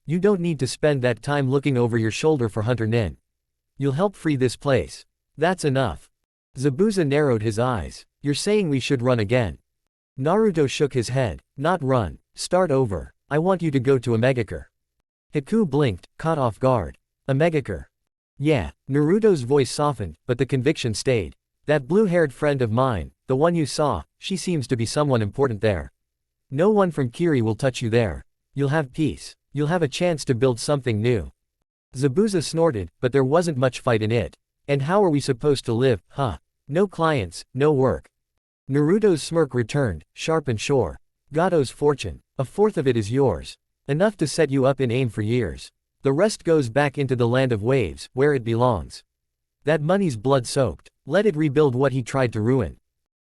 You don't need to spend that time looking over your shoulder for Hunter Nin. You'll help free this place. That's enough. Zabuza narrowed his eyes. You're saying we should run again? Naruto shook his head. Not run. Start over. I want you to go to Omegakure. Haku blinked, caught off guard. Omegakure. Yeah, Naruto's voice softened, but the conviction stayed. That blue-haired friend of mine, the one you saw, she seems to be someone important there. No one from Kiri will touch you there. You'll have peace. You'll have a chance to build something new. Zabuza snorted, but there wasn't much fight in it. And how are we supposed to live, huh? No clients, no work. Naruto's smirk returned, sharp and sure. Gato's fortune. A fourth of it is yours. Enough to set you up in aim for years. The rest goes back into the land of waves, where it belongs. That money's blood-soaked. Let it rebuild what he tried to ruin.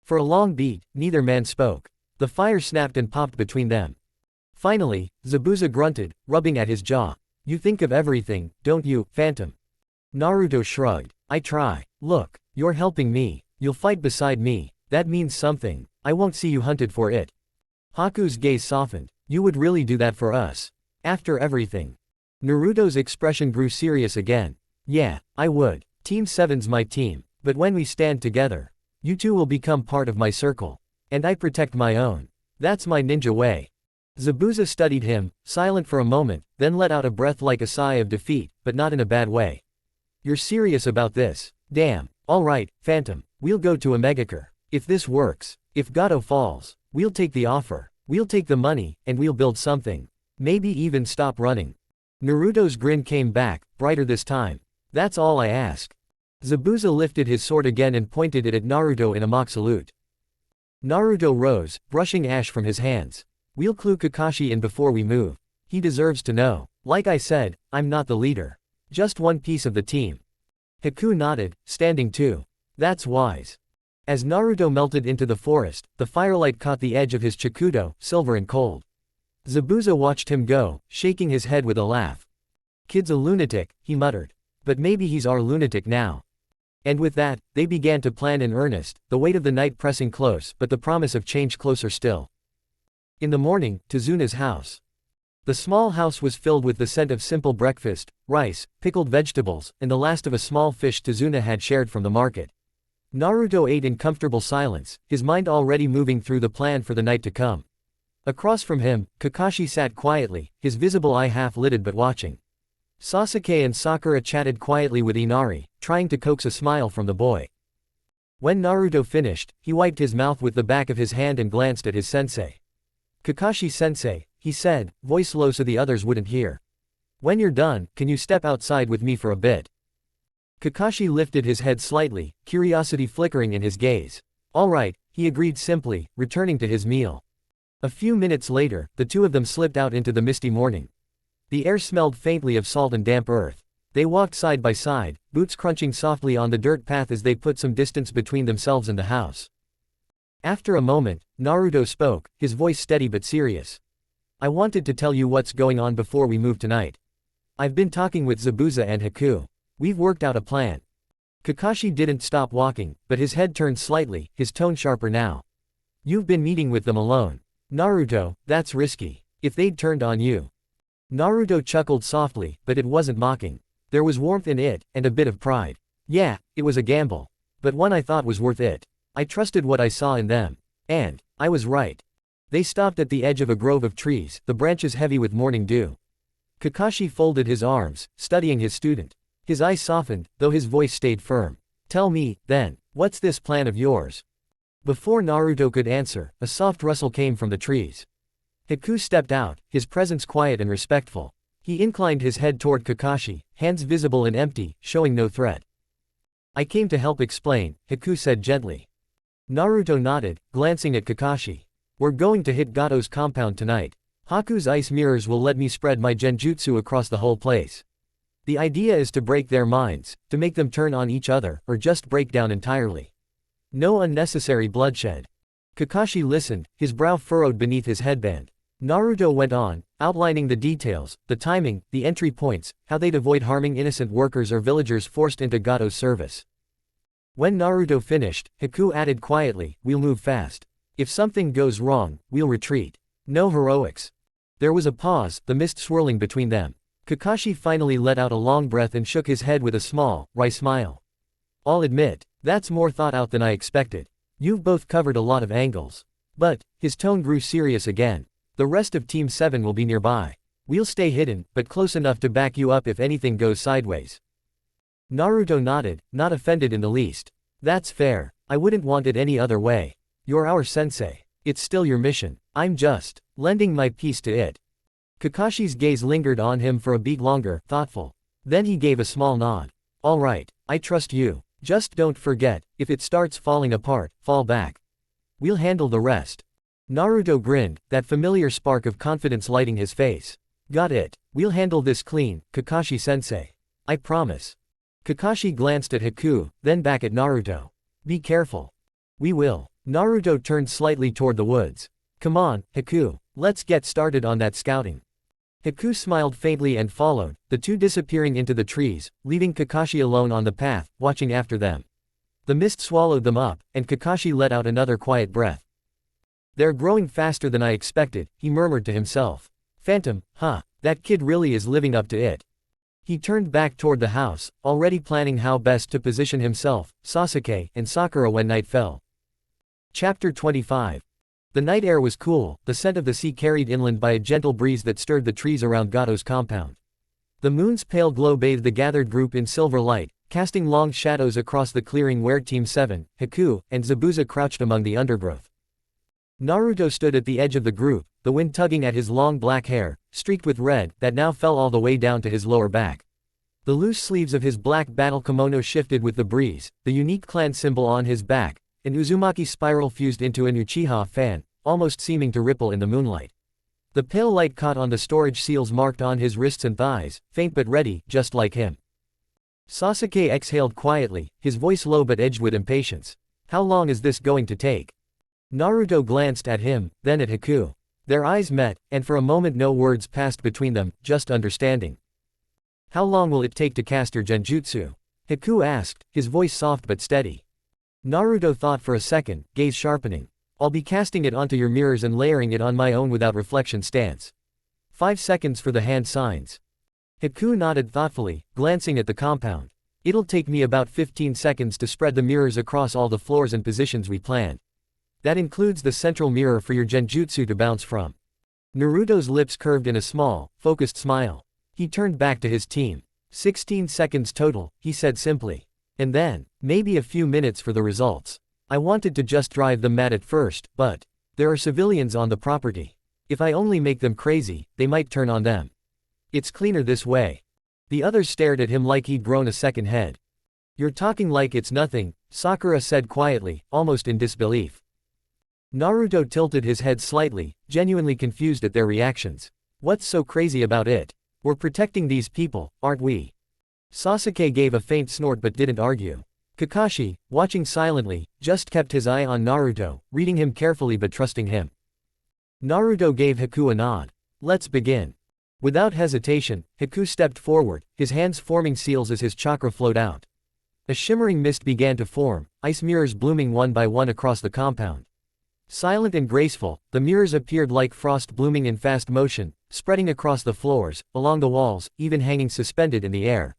For a long beat, neither man spoke. The fire snapped and popped between them. Finally, Zabuza grunted, rubbing at his jaw. You think of everything, don't you, Phantom? Naruto shrugged. I try. Look, you're helping me. You'll fight beside me. That means something. I won't see you hunted for it. Haku's gaze softened. You would really do that for us? After everything? Naruto's expression grew serious again. Yeah, I would. Team 7's my team, but when we stand together, you two will become part of my circle. And I protect my own. That's my ninja way. Zabuza studied him, silent for a moment, then let out a breath like a sigh of defeat, but not in a bad way. You're serious about this? Damn. Alright, Phantom, we'll go to Omegakure. If this works, if Gato falls, we'll take the offer. We'll take the money, and we'll build something. Maybe even stop running. Naruto's grin came back, brighter this time. That's all I ask. Zabuza lifted his sword again and pointed it at Naruto in a mock salute. Naruto rose, brushing ash from his hands. We'll clue Kakashi in before we move. He deserves to know. Like I said, I'm not the leader. Just one piece of the team. Haku nodded, standing too. That's wise. As Naruto melted into the forest, the firelight caught the edge of his Chikudo, silver and cold. Zabuza watched him go, shaking his head with a laugh. Kid's a lunatic, he muttered. But maybe he's our lunatic now. And with that, they began to plan in earnest, the weight of the night pressing close but the promise of change closer still. In the morning, Tezuna's house. The small house was filled with the scent of simple breakfast, rice, pickled vegetables, and the last of a small fish Tezuna had shared from the market. Naruto ate in comfortable silence, his mind already moving through the plan for the night to come. Across from him, Kakashi sat quietly, his visible eye half-lidded but watching. Sasuke and Sakura chatted quietly with Inari, trying to coax a smile from the boy. When Naruto finished, he wiped his mouth with the back of his hand and glanced at his sensei. Kakashi-sensei, he said, voice low so the others wouldn't hear. When you're done, can you step outside with me for a bit? Kakashi lifted his head slightly, curiosity flickering in his gaze. All right, he agreed simply, returning to his meal. A few minutes later, the two of them slipped out into the misty morning. The air smelled faintly of salt and damp earth. They walked side by side, boots crunching softly on the dirt path as they put some distance between themselves and the house. After a moment, Naruto spoke, his voice steady but serious. I wanted to tell you what's going on before we move tonight. I've been talking with Zabuza and Haku. We've worked out a plan. Kakashi didn't stop walking, but his head turned slightly, his tone sharper now. You've been meeting with them alone. Naruto, that's risky. If they'd turned on you. Naruto chuckled softly, but it wasn't mocking. There was warmth in it, and a bit of pride. Yeah, it was a gamble. But one I thought was worth it. I trusted what I saw in them. And, I was right. They stopped at the edge of a grove of trees, the branches heavy with morning dew. Kakashi folded his arms, studying his student. His eyes softened, though his voice stayed firm. Tell me, then, what's this plan of yours? Before Naruto could answer, a soft rustle came from the trees. Haku stepped out, his presence quiet and respectful. He inclined his head toward Kakashi, hands visible and empty, showing no threat. I came to help explain, Haku said gently. Naruto nodded, glancing at Kakashi. We're going to hit Gato's compound tonight. Haku's ice mirrors will let me spread my genjutsu across the whole place. The idea is to break their minds, to make them turn on each other, or just break down entirely. No unnecessary bloodshed. Kakashi listened, his brow furrowed beneath his headband. Naruto went on, outlining the details, the timing, the entry points, how they'd avoid harming innocent workers or villagers forced into Gato's service. When Naruto finished, Haku added quietly, we'll move fast. If something goes wrong, we'll retreat. No heroics. There was a pause, the mist swirling between them. Kakashi finally let out a long breath and shook his head with a small, wry smile. I'll admit, that's more thought out than I expected. You've both covered a lot of angles. But, his tone grew serious again. The rest of Team 7 will be nearby. We'll stay hidden, but close enough to back you up if anything goes sideways. Naruto nodded, not offended in the least. That's fair. I wouldn't want it any other way. You're our sensei. It's still your mission. I'm just lending my piece to it. Kakashi's gaze lingered on him for a beat longer, thoughtful. Then he gave a small nod. All right, I trust you. Just don't forget, if it starts falling apart, fall back. We'll handle the rest. Naruto grinned, that familiar spark of confidence lighting his face. Got it. We'll handle this clean, Kakashi-sensei. I promise. Kakashi glanced at Haku, then back at Naruto. Be careful. We will. Naruto turned slightly toward the woods. Come on, Haku, let's get started on that scouting. Haku smiled faintly and followed, the two disappearing into the trees, leaving Kakashi alone on the path, watching after them. The mist swallowed them up, and Kakashi let out another quiet breath. They're growing faster than I expected, he murmured to himself. Phantom, huh, that kid really is living up to it. He turned back toward the house, already planning how best to position himself, Sasuke, and Sakura when night fell. Chapter 25. The night air was cool, the scent of the sea carried inland by a gentle breeze that stirred the trees around Gato's compound. The moon's pale glow bathed the gathered group in silver light, casting long shadows across the clearing where Team 7, Haku, and Zabuza crouched among the undergrowth. Naruto stood at the edge of the group, the wind tugging at his long black hair, streaked with red, that now fell all the way down to his lower back. The loose sleeves of his black battle kimono shifted with the breeze, the unique clan symbol on his back, an Uzumaki spiral fused into an Uchiha fan, almost seeming to ripple in the moonlight. The pale light caught on the storage seals marked on his wrists and thighs, faint but ready, just like him. Sasuke exhaled quietly, his voice low but edged with impatience. How long is this going to take? Naruto glanced at him, then at Haku. Their eyes met, and for a moment no words passed between them, just understanding. How long will it take to cast your genjutsu? Haku asked, his voice soft but steady. Naruto thought for a second, gaze sharpening. I'll be casting it onto your mirrors and layering it on my own without reflection stance. 5 seconds for the hand signs. Haku nodded thoughtfully, glancing at the compound. It'll take me about 15 seconds to spread the mirrors across all the floors and positions we planned. That includes the central mirror for your genjutsu to bounce from. Naruto's lips curved in a small, focused smile. He turned back to his team. 16 seconds total, he said simply. And then, maybe a few minutes for the results. I wanted to just drive them mad at first, but there are civilians on the property. If I only make them crazy, they might turn on them. It's cleaner this way. The others stared at him like he'd grown a second head. You're talking like it's nothing, Sakura said quietly, almost in disbelief. Naruto tilted his head slightly, genuinely confused at their reactions. What's so crazy about it? We're protecting these people, aren't we? Sasuke gave a faint snort but didn't argue. Kakashi, watching silently, just kept his eye on Naruto, reading him carefully but trusting him. Naruto gave Haku a nod. Let's begin. Without hesitation, Haku stepped forward, his hands forming seals as his chakra flowed out. A shimmering mist began to form, ice mirrors blooming one by one across the compound. Silent and graceful, the mirrors appeared like frost blooming in fast motion, spreading across the floors, along the walls, even hanging suspended in the air.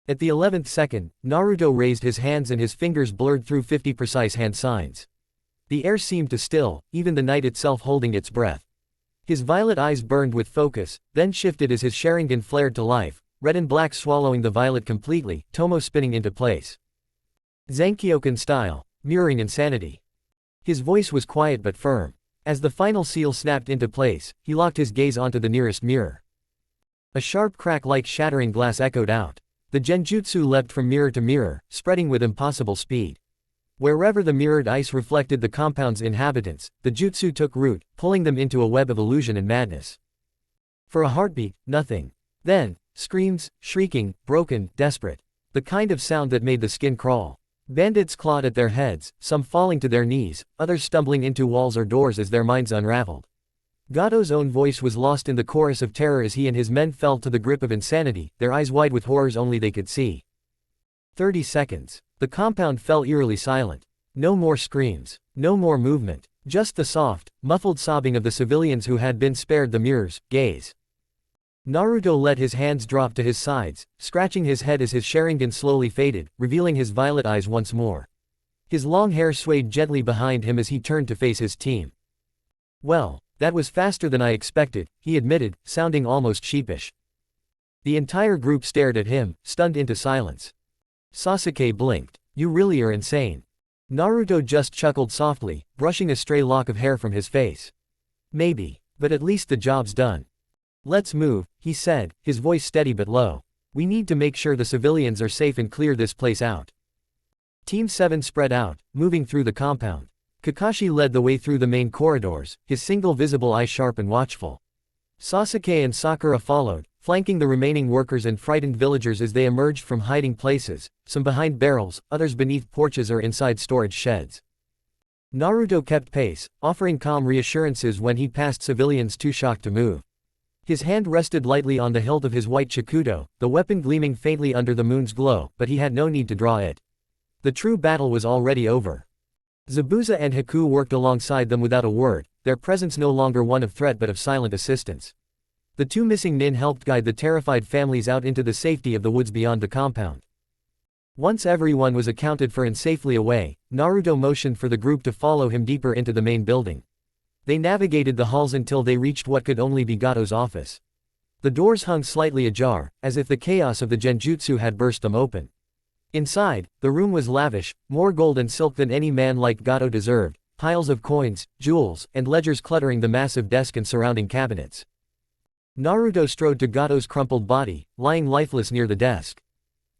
At the 11th second, Naruto raised his hands and his fingers blurred through 50 precise hand signs. The air seemed to still, even the night itself holding its breath. His violet eyes burned with focus, then shifted as his Sharingan flared to life, red and black swallowing the violet completely, Tomo spinning into place. Zankyoken style, mirroring insanity. His voice was quiet but firm. As the final seal snapped into place, he locked his gaze onto the nearest mirror. A sharp crack like shattering glass echoed out. The genjutsu leapt from mirror to mirror, spreading with impossible speed. Wherever the mirrored ice reflected the compound's inhabitants, the jutsu took root, pulling them into a web of illusion and madness. For a heartbeat, nothing. Then, screams, shrieking, broken, desperate. The kind of sound that made the skin crawl. Bandits clawed at their heads, some falling to their knees, others stumbling into walls or doors as their minds unraveled. Gato's own voice was lost in the chorus of terror as he and his men fell to the grip of insanity, their eyes wide with horrors only they could see. 30 seconds. The compound fell eerily silent. No more screams. No more movement. Just the soft, muffled sobbing of the civilians who had been spared the mirror's gaze. Naruto let his hands drop to his sides, scratching his head as his Sharingan slowly faded, revealing his violet eyes once more. His long hair swayed gently behind him as he turned to face his team. Well, that was faster than I expected, he admitted, sounding almost sheepish. The entire group stared at him, stunned into silence. Sasuke blinked. You really are insane. Naruto just chuckled softly, brushing a stray lock of hair from his face. Maybe, but at least the job's done. Let's move, he said, his voice steady but low. We need to make sure the civilians are safe and clear this place out. Team 7 spread out, moving through the compound. Kakashi led the way through the main corridors, his single visible eye sharp and watchful. Sasuke and Sakura followed, flanking the remaining workers and frightened villagers as they emerged from hiding places, some behind barrels, others beneath porches or inside storage sheds. Naruto kept pace, offering calm reassurances when he passed civilians too shocked to move. His hand rested lightly on the hilt of his white chikudo, the weapon gleaming faintly under the moon's glow, but he had no need to draw it. The true battle was already over. Zabuza and Haku worked alongside them without a word, their presence no longer one of threat but of silent assistance. The two missing nin helped guide the terrified families out into the safety of the woods beyond the compound. Once everyone was accounted for and safely away, Naruto motioned for the group to follow him deeper into the main building. They navigated the halls until they reached what could only be Gato's office. The doors hung slightly ajar, as if the chaos of the genjutsu had burst them open. Inside, the room was lavish, more gold and silk than any man like Gato deserved, piles of coins, jewels, and ledgers cluttering the massive desk and surrounding cabinets. Naruto strode to Gato's crumpled body, lying lifeless near the desk.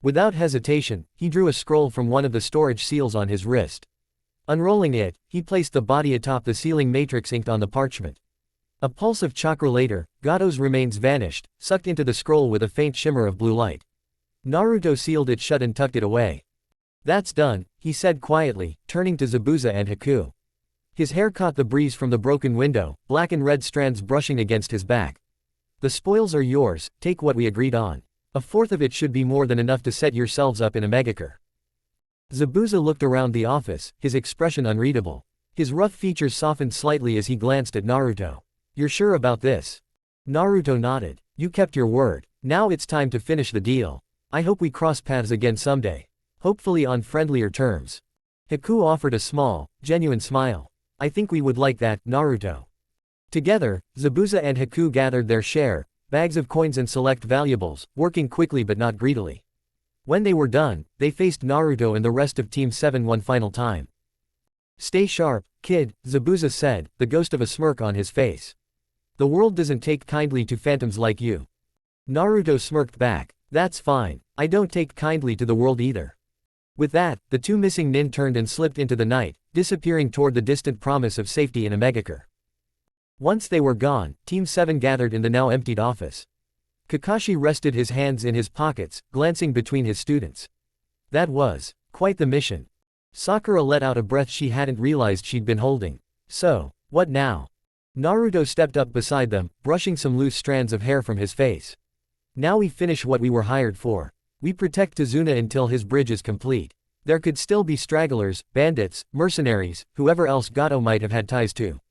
Without hesitation, he drew a scroll from one of the storage seals on his wrist. Unrolling it, he placed the body atop the ceiling matrix inked on the parchment. A pulse of chakra later, Gato's remains vanished, sucked into the scroll with a faint shimmer of blue light. Naruto sealed it shut and tucked it away. "That's done," he said quietly, turning to Zabuza and Haku. His hair caught the breeze from the broken window, black and red strands brushing against his back. "The spoils are yours, take what we agreed on. A fourth of it should be more than enough to set yourselves up in a megakure." Zabuza looked around the office, his expression unreadable. His rough features softened slightly as he glanced at Naruto. "You're sure about this?" Naruto nodded. "You kept your word. Now it's time to finish the deal. I hope we cross paths again someday. Hopefully on friendlier terms." Haku offered a small, genuine smile. "I think we would like that, Naruto." Together, Zabuza and Haku gathered their share, bags of coins and select valuables, working quickly but not greedily. When they were done, they faced Naruto and the rest of Team 7 one final time. "Stay sharp, kid," Zabuza said, the ghost of a smirk on his face. "The world doesn't take kindly to phantoms like you." Naruto smirked back. "That's fine. I don't take kindly to the world either." With that, the two missing nin turned and slipped into the night, disappearing toward the distant promise of safety in a megakure. Once they were gone, Team 7 gathered in the now emptied office. Kakashi rested his hands in his pockets, glancing between his students. That was quite the mission. Sakura let out a breath she hadn't realized she'd been holding. "So, what now?" Naruto stepped up beside them, brushing some loose strands of hair from his face. "Now we finish what we were hired for. We protect Tazuna until his bridge is complete. There could still be stragglers, bandits, mercenaries, whoever else Gato might have had ties to."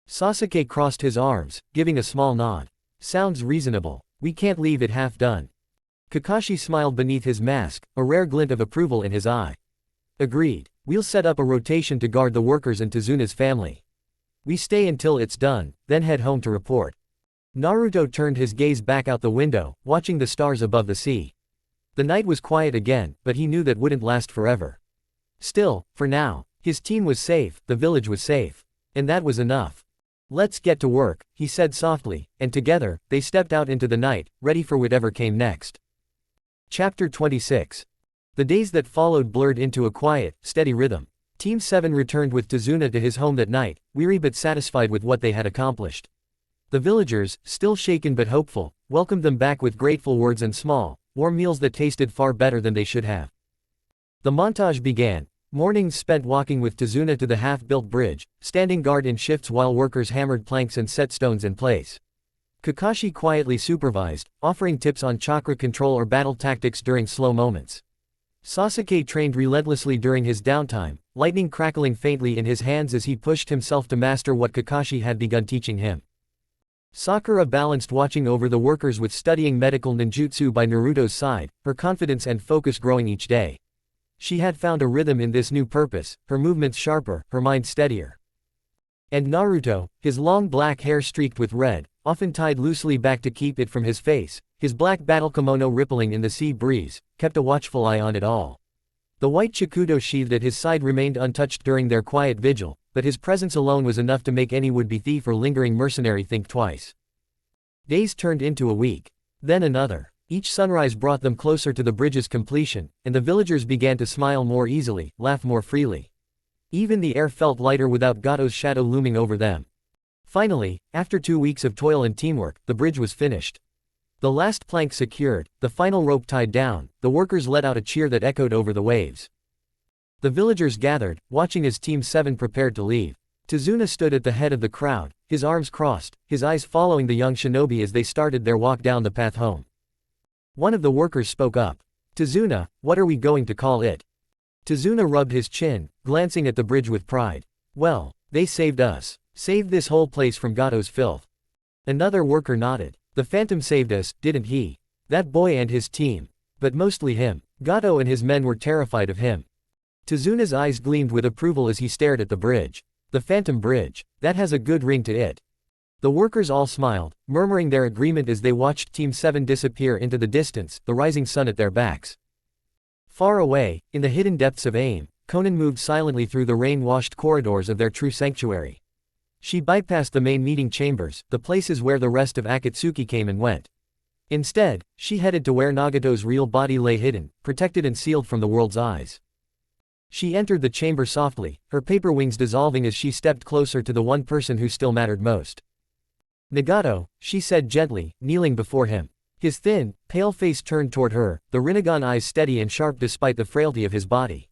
Sasuke crossed his arms, giving a small nod. "Sounds reasonable. We can't leave it half done." Kakashi smiled beneath his mask, a rare glint of approval in his eye. "Agreed. We'll set up a rotation to guard the workers and Tazuna's family. We stay until it's done, then head home to report." Naruto turned his gaze back out the window, watching the stars above the sea. The night was quiet again, but he knew that wouldn't last forever. Still, for now, his team was safe, the village was safe. And that was enough. "Let's get to work," he said softly, and together, they stepped out into the night, ready for whatever came next. Chapter 26. The days that followed blurred into a quiet, steady rhythm. Team 7 returned with Tazuna to his home that night, weary but satisfied with what they had accomplished. The villagers, still shaken but hopeful, welcomed them back with grateful words and small, warm meals that tasted far better than they should have. The montage began. Mornings spent walking with Tazuna to the half-built bridge, standing guard in shifts while workers hammered planks and set stones in place. Kakashi quietly supervised, offering tips on chakra control or battle tactics during slow moments. Sasuke trained relentlessly during his downtime, lightning crackling faintly in his hands as he pushed himself to master what Kakashi had begun teaching him. Sakura balanced watching over the workers with studying medical ninjutsu by Naruto's side, her confidence and focus growing each day. She had found a rhythm in this new purpose, her movements sharper, her mind steadier. And Naruto, his long black hair streaked with red, often tied loosely back to keep it from his face, his black battle kimono rippling in the sea breeze, kept a watchful eye on it all. The white chikudo sheathed at his side remained untouched during their quiet vigil, but his presence alone was enough to make any would-be thief or lingering mercenary think twice. Days turned into a week. Then another. Each sunrise brought them closer to the bridge's completion, and the villagers began to smile more easily, laugh more freely. Even the air felt lighter without Gato's shadow looming over them. Finally, after 2 weeks of toil and teamwork, the bridge was finished. The last plank secured, the final rope tied down, the workers let out a cheer that echoed over the waves. The villagers gathered, watching as Team 7 prepared to leave. Tazuna stood at the head of the crowd, his arms crossed, his eyes following the young shinobi as they started their walk down the path home. One of the workers spoke up. "Tazuna, what are we going to call it?" Tazuna rubbed his chin, glancing at the bridge with pride. Well, they saved us. Saved this whole place from Gato's filth. Another worker nodded. The Phantom saved us, didn't he? That boy and his team. But mostly him. Gato and his men were terrified of him. Tazuna's eyes gleamed with approval as he stared at the bridge. The Phantom Bridge. That has a good ring to it. The workers all smiled, murmuring their agreement as they watched Team 7 disappear into the distance, the rising sun at their backs. Far away, in the hidden depths of AIM, Konan moved silently through the rain-washed corridors of their true sanctuary. She bypassed the main meeting chambers, the places where the rest of Akatsuki came and went. Instead, she headed to where Nagato's real body lay hidden, protected and sealed from the world's eyes. She entered the chamber softly, her paper wings dissolving as she stepped closer to the one person who still mattered most. Nagato, she said gently, kneeling before him. His thin, pale face turned toward her, the Rinnegan eyes steady and sharp despite the frailty of his body.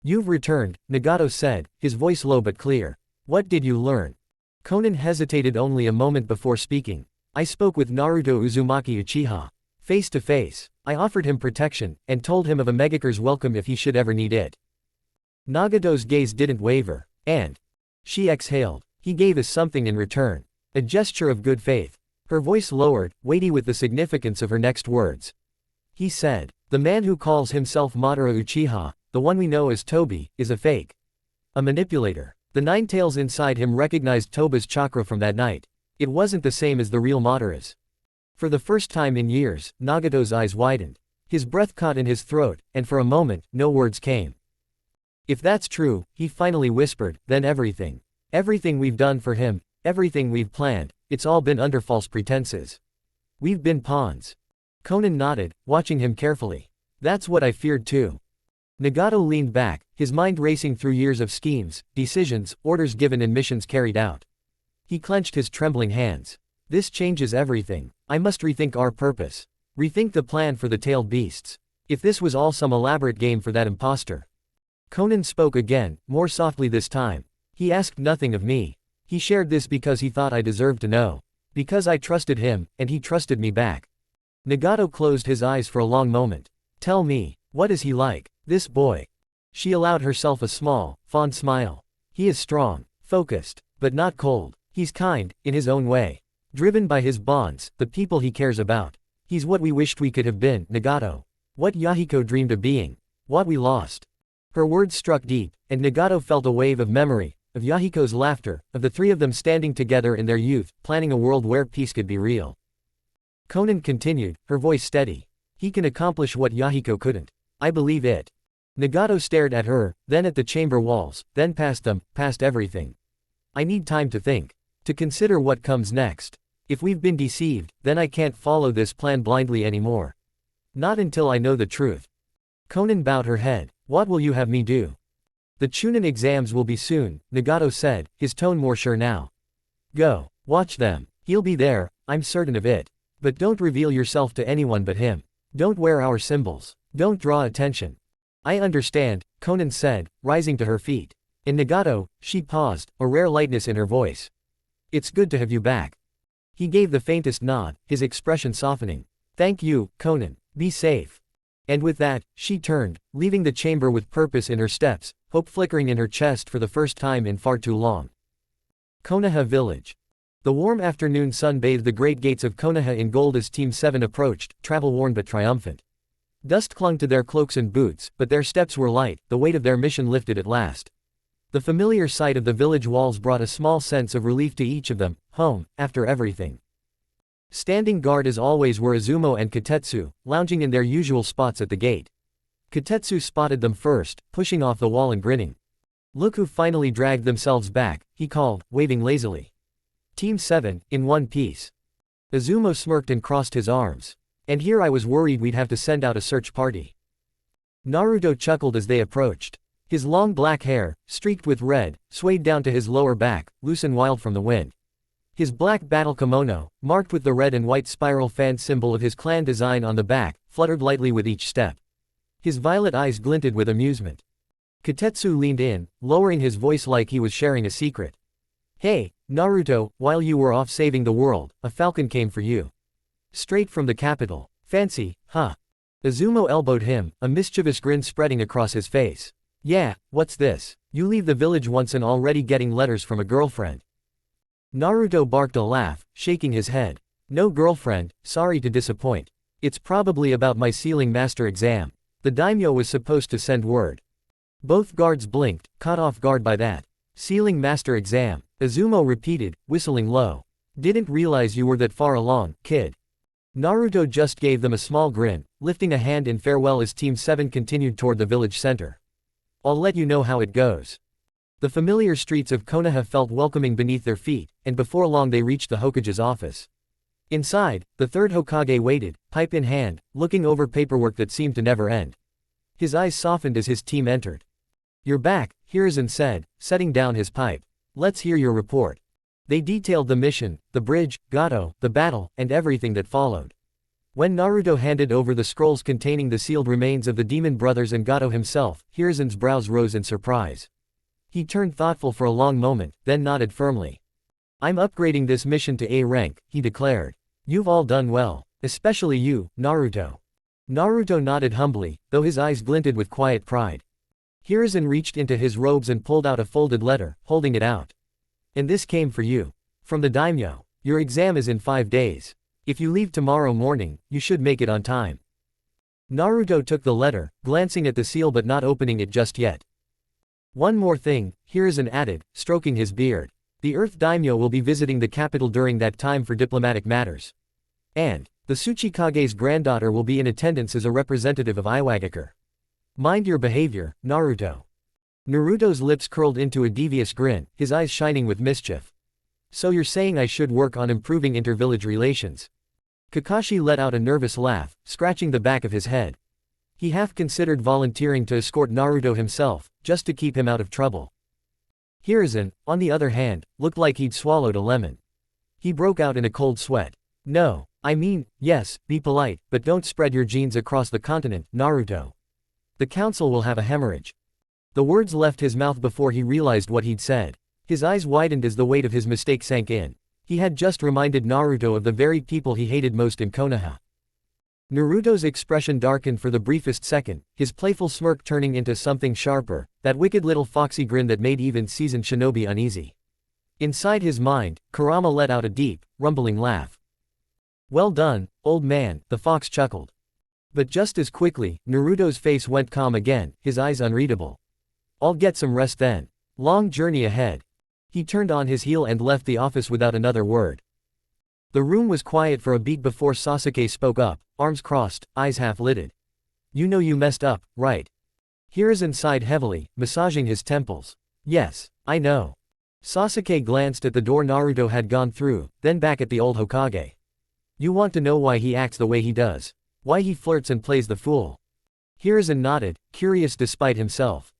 You've returned, Nagato said, his voice low but clear. What did you learn? Konan hesitated only a moment before speaking. I spoke with Naruto Uzumaki Uchiha. Face to face. I offered him protection, and told him of a Megacure's welcome if he should ever need it. Nagato's gaze didn't waver. And she exhaled. He gave us something in return. A gesture of good faith. Her voice lowered, weighty with the significance of her next words. He said, the man who calls himself Madara Uchiha, the one we know as Tobi, is a fake. A manipulator. The nine tails inside him recognized Toba's chakra from that night. It wasn't the same as the real Madara's. For the first time in years, Nagato's eyes widened. His breath caught in his throat, and for a moment, no words came. If that's true, he finally whispered, then everything. Everything we've done for him, everything we've planned, it's all been under false pretenses. We've been pawns. Konan nodded, watching him carefully. That's what I feared too. Nagato leaned back, his mind racing through years of schemes, decisions, orders given and missions carried out. He clenched his trembling hands. This changes everything. I must rethink our purpose. Rethink the plan for the tailed beasts. If this was all some elaborate game for that imposter. Konan spoke again, more softly this time. He asked nothing of me. He shared this because he thought I deserved to know. Because I trusted him, and he trusted me back. Nagato closed his eyes for a long moment. Tell me, what is he like, this boy? She allowed herself a small, fond smile. He is strong, focused, but not cold. He's kind, in his own way. Driven by his bonds, the people he cares about. He's what we wished we could have been, Nagato. What Yahiko dreamed of being. What we lost. Her words struck deep, and Nagato felt a wave of memory, of Yahiko's laughter, of the three of them standing together in their youth, planning a world where peace could be real. Konan continued, her voice steady. He can accomplish what Yahiko couldn't. I believe it. Nagato stared at her, then at the chamber walls, then past them, past everything. I need time to think. To consider what comes next. If we've been deceived, then I can't follow this plan blindly anymore. Not until I know the truth. Konan bowed her head. What will you have me do? The Chunin exams will be soon, Nagato said, his tone more sure now. Go. Watch them. He'll be there, I'm certain of it. But don't reveal yourself to anyone but him. Don't wear our symbols. Don't draw attention. I understand, Konan said, rising to her feet. In Nagato, she paused, a rare lightness in her voice. It's good to have you back. He gave the faintest nod, his expression softening. Thank you, Konan. Be safe. And with that, she turned, leaving the chamber with purpose in her steps, hope flickering in her chest for the first time in far too long. Konoha Village. The warm afternoon sun bathed the great gates of Konoha in gold as Team 7 approached, travel-worn but triumphant. Dust clung to their cloaks and boots, but their steps were light, the weight of their mission lifted at last. The familiar sight of the village walls brought a small sense of relief to each of them, home, after everything. Standing guard as always were Izumo and Katetsu, lounging in their usual spots at the gate. Katetsu spotted them first, pushing off the wall and grinning. Look who finally dragged themselves back, he called, waving lazily. Team 7, in one piece. Izumo smirked and crossed his arms. And here I was worried we'd have to send out a search party. Naruto chuckled as they approached. His long black hair, streaked with red, swayed down to his lower back, loose and wild from the wind. His black battle kimono, marked with the red and white spiral fan symbol of his clan design on the back, fluttered lightly with each step. His violet eyes glinted with amusement. Katetsu leaned in, lowering his voice like he was sharing a secret. Hey, Naruto, while you were off saving the world, a falcon came for you. Straight from the capital. Fancy, huh? Izumo elbowed him, a mischievous grin spreading across his face. Yeah, what's this? You leave the village once and already getting letters from a girlfriend. Naruto barked a laugh, shaking his head. No girlfriend, sorry to disappoint. It's probably about my sealing master exam. The daimyo was supposed to send word. Both guards blinked, caught off guard by that. Sealing master exam, Izumo repeated, whistling low. Didn't realize you were that far along, kid. Naruto just gave them a small grin, lifting a hand in farewell as Team 7 continued toward the village center. I'll let you know how it goes. The familiar streets of Konoha felt welcoming beneath their feet, and before long they reached the Hokage's office. Inside, the third Hokage waited, pipe in hand, looking over paperwork that seemed to never end. His eyes softened as his team entered. You're back, Hiruzen said, setting down his pipe. Let's hear your report. They detailed the mission, the bridge, Gato, the battle, and everything that followed. When Naruto handed over the scrolls containing the sealed remains of the demon brothers and Gato himself, Hiruzen's brows rose in surprise. He turned thoughtful for a long moment, then nodded firmly. I'm upgrading this mission to A rank, he declared. You've all done well, especially you, Naruto. Naruto nodded humbly, though his eyes glinted with quiet pride. Hiruzen reached into his robes and pulled out a folded letter, holding it out. And this came for you. From the daimyo. Your exam is in 5 days. If you leave tomorrow morning, you should make it on time. Naruto took the letter, glancing at the seal but not opening it just yet. One more thing, Hiruzen added, stroking his beard. The Earth Daimyo will be visiting the capital during that time for diplomatic matters. And, the Tsuchikage's granddaughter will be in attendance as a representative of Iwagakure. Mind your behavior, Naruto. Naruto's lips curled into a devious grin, his eyes shining with mischief. So you're saying I should work on improving inter-village relations? Kakashi let out a nervous laugh, scratching the back of his head. He half considered volunteering to escort Naruto himself, just to keep him out of trouble. Hiruzen, on the other hand, looked like he'd swallowed a lemon. He broke out in a cold sweat. No, I mean, yes, be polite, but don't spread your genes across the continent, Naruto. The council will have a hemorrhage. The words left his mouth before he realized what he'd said. His eyes widened as the weight of his mistake sank in. He had just reminded Naruto of the very people he hated most in Konoha. Naruto's expression darkened for the briefest second, his playful smirk turning into something sharper, that wicked little foxy grin that made even seasoned shinobi uneasy. Inside his mind, Kurama let out a deep, rumbling laugh. Well done, old man, the fox chuckled. But just as quickly, Naruto's face went calm again, his eyes unreadable. I'll get some rest then. Long journey ahead. He turned on his heel and left the office without another word. The room was quiet for a beat before Sasuke spoke up, arms crossed, eyes half-lidded. You know you messed up, right? Hiruzen sighed heavily, massaging his temples. Yes, I know. Sasuke glanced at the door Naruto had gone through, then back at the old Hokage. You want to know why he acts the way he does? Why he flirts and plays the fool? Hiruzen nodded, curious despite himself.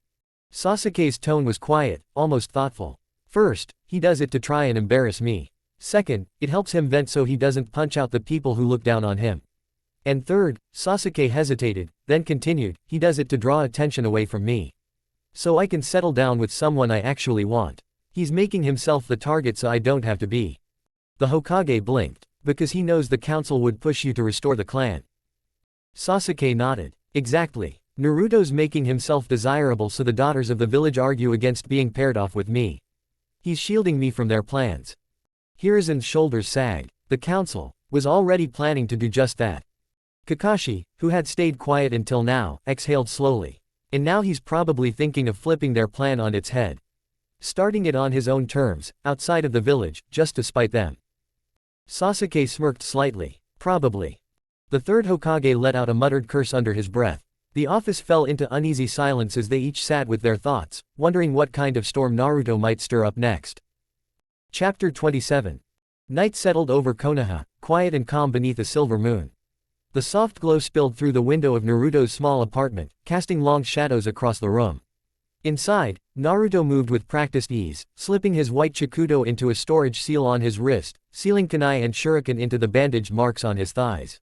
Sasuke's tone was quiet, almost thoughtful. First, he does it to try and embarrass me. Second, it helps him vent so he doesn't punch out the people who look down on him. And third, Sasuke hesitated, then continued, he does it to draw attention away from me. So I can settle down with someone I actually want. He's making himself the target so I don't have to be. The Hokage blinked. Because he knows the council would push you to restore the clan. Sasuke nodded. Exactly. Naruto's making himself desirable so the daughters of the village argue against being paired off with me. He's shielding me from their plans. Hiruzen's shoulders sagged. The council was already planning to do just that. Kakashi, who had stayed quiet until now, exhaled slowly. And now he's probably thinking of flipping their plan on its head. Starting it on his own terms, outside of the village, just to spite them. Sasuke smirked slightly. Probably. The third Hokage let out a muttered curse under his breath. The office fell into uneasy silence as they each sat with their thoughts, wondering what kind of storm Naruto might stir up next. Chapter 27. Night settled over Konoha, quiet and calm beneath a silver moon. The soft glow spilled through the window of Naruto's small apartment, casting long shadows across the room. Inside, Naruto moved with practiced ease, slipping his white Chikudo into a storage seal on his wrist, sealing kunai and shuriken into the bandaged marks on his thighs.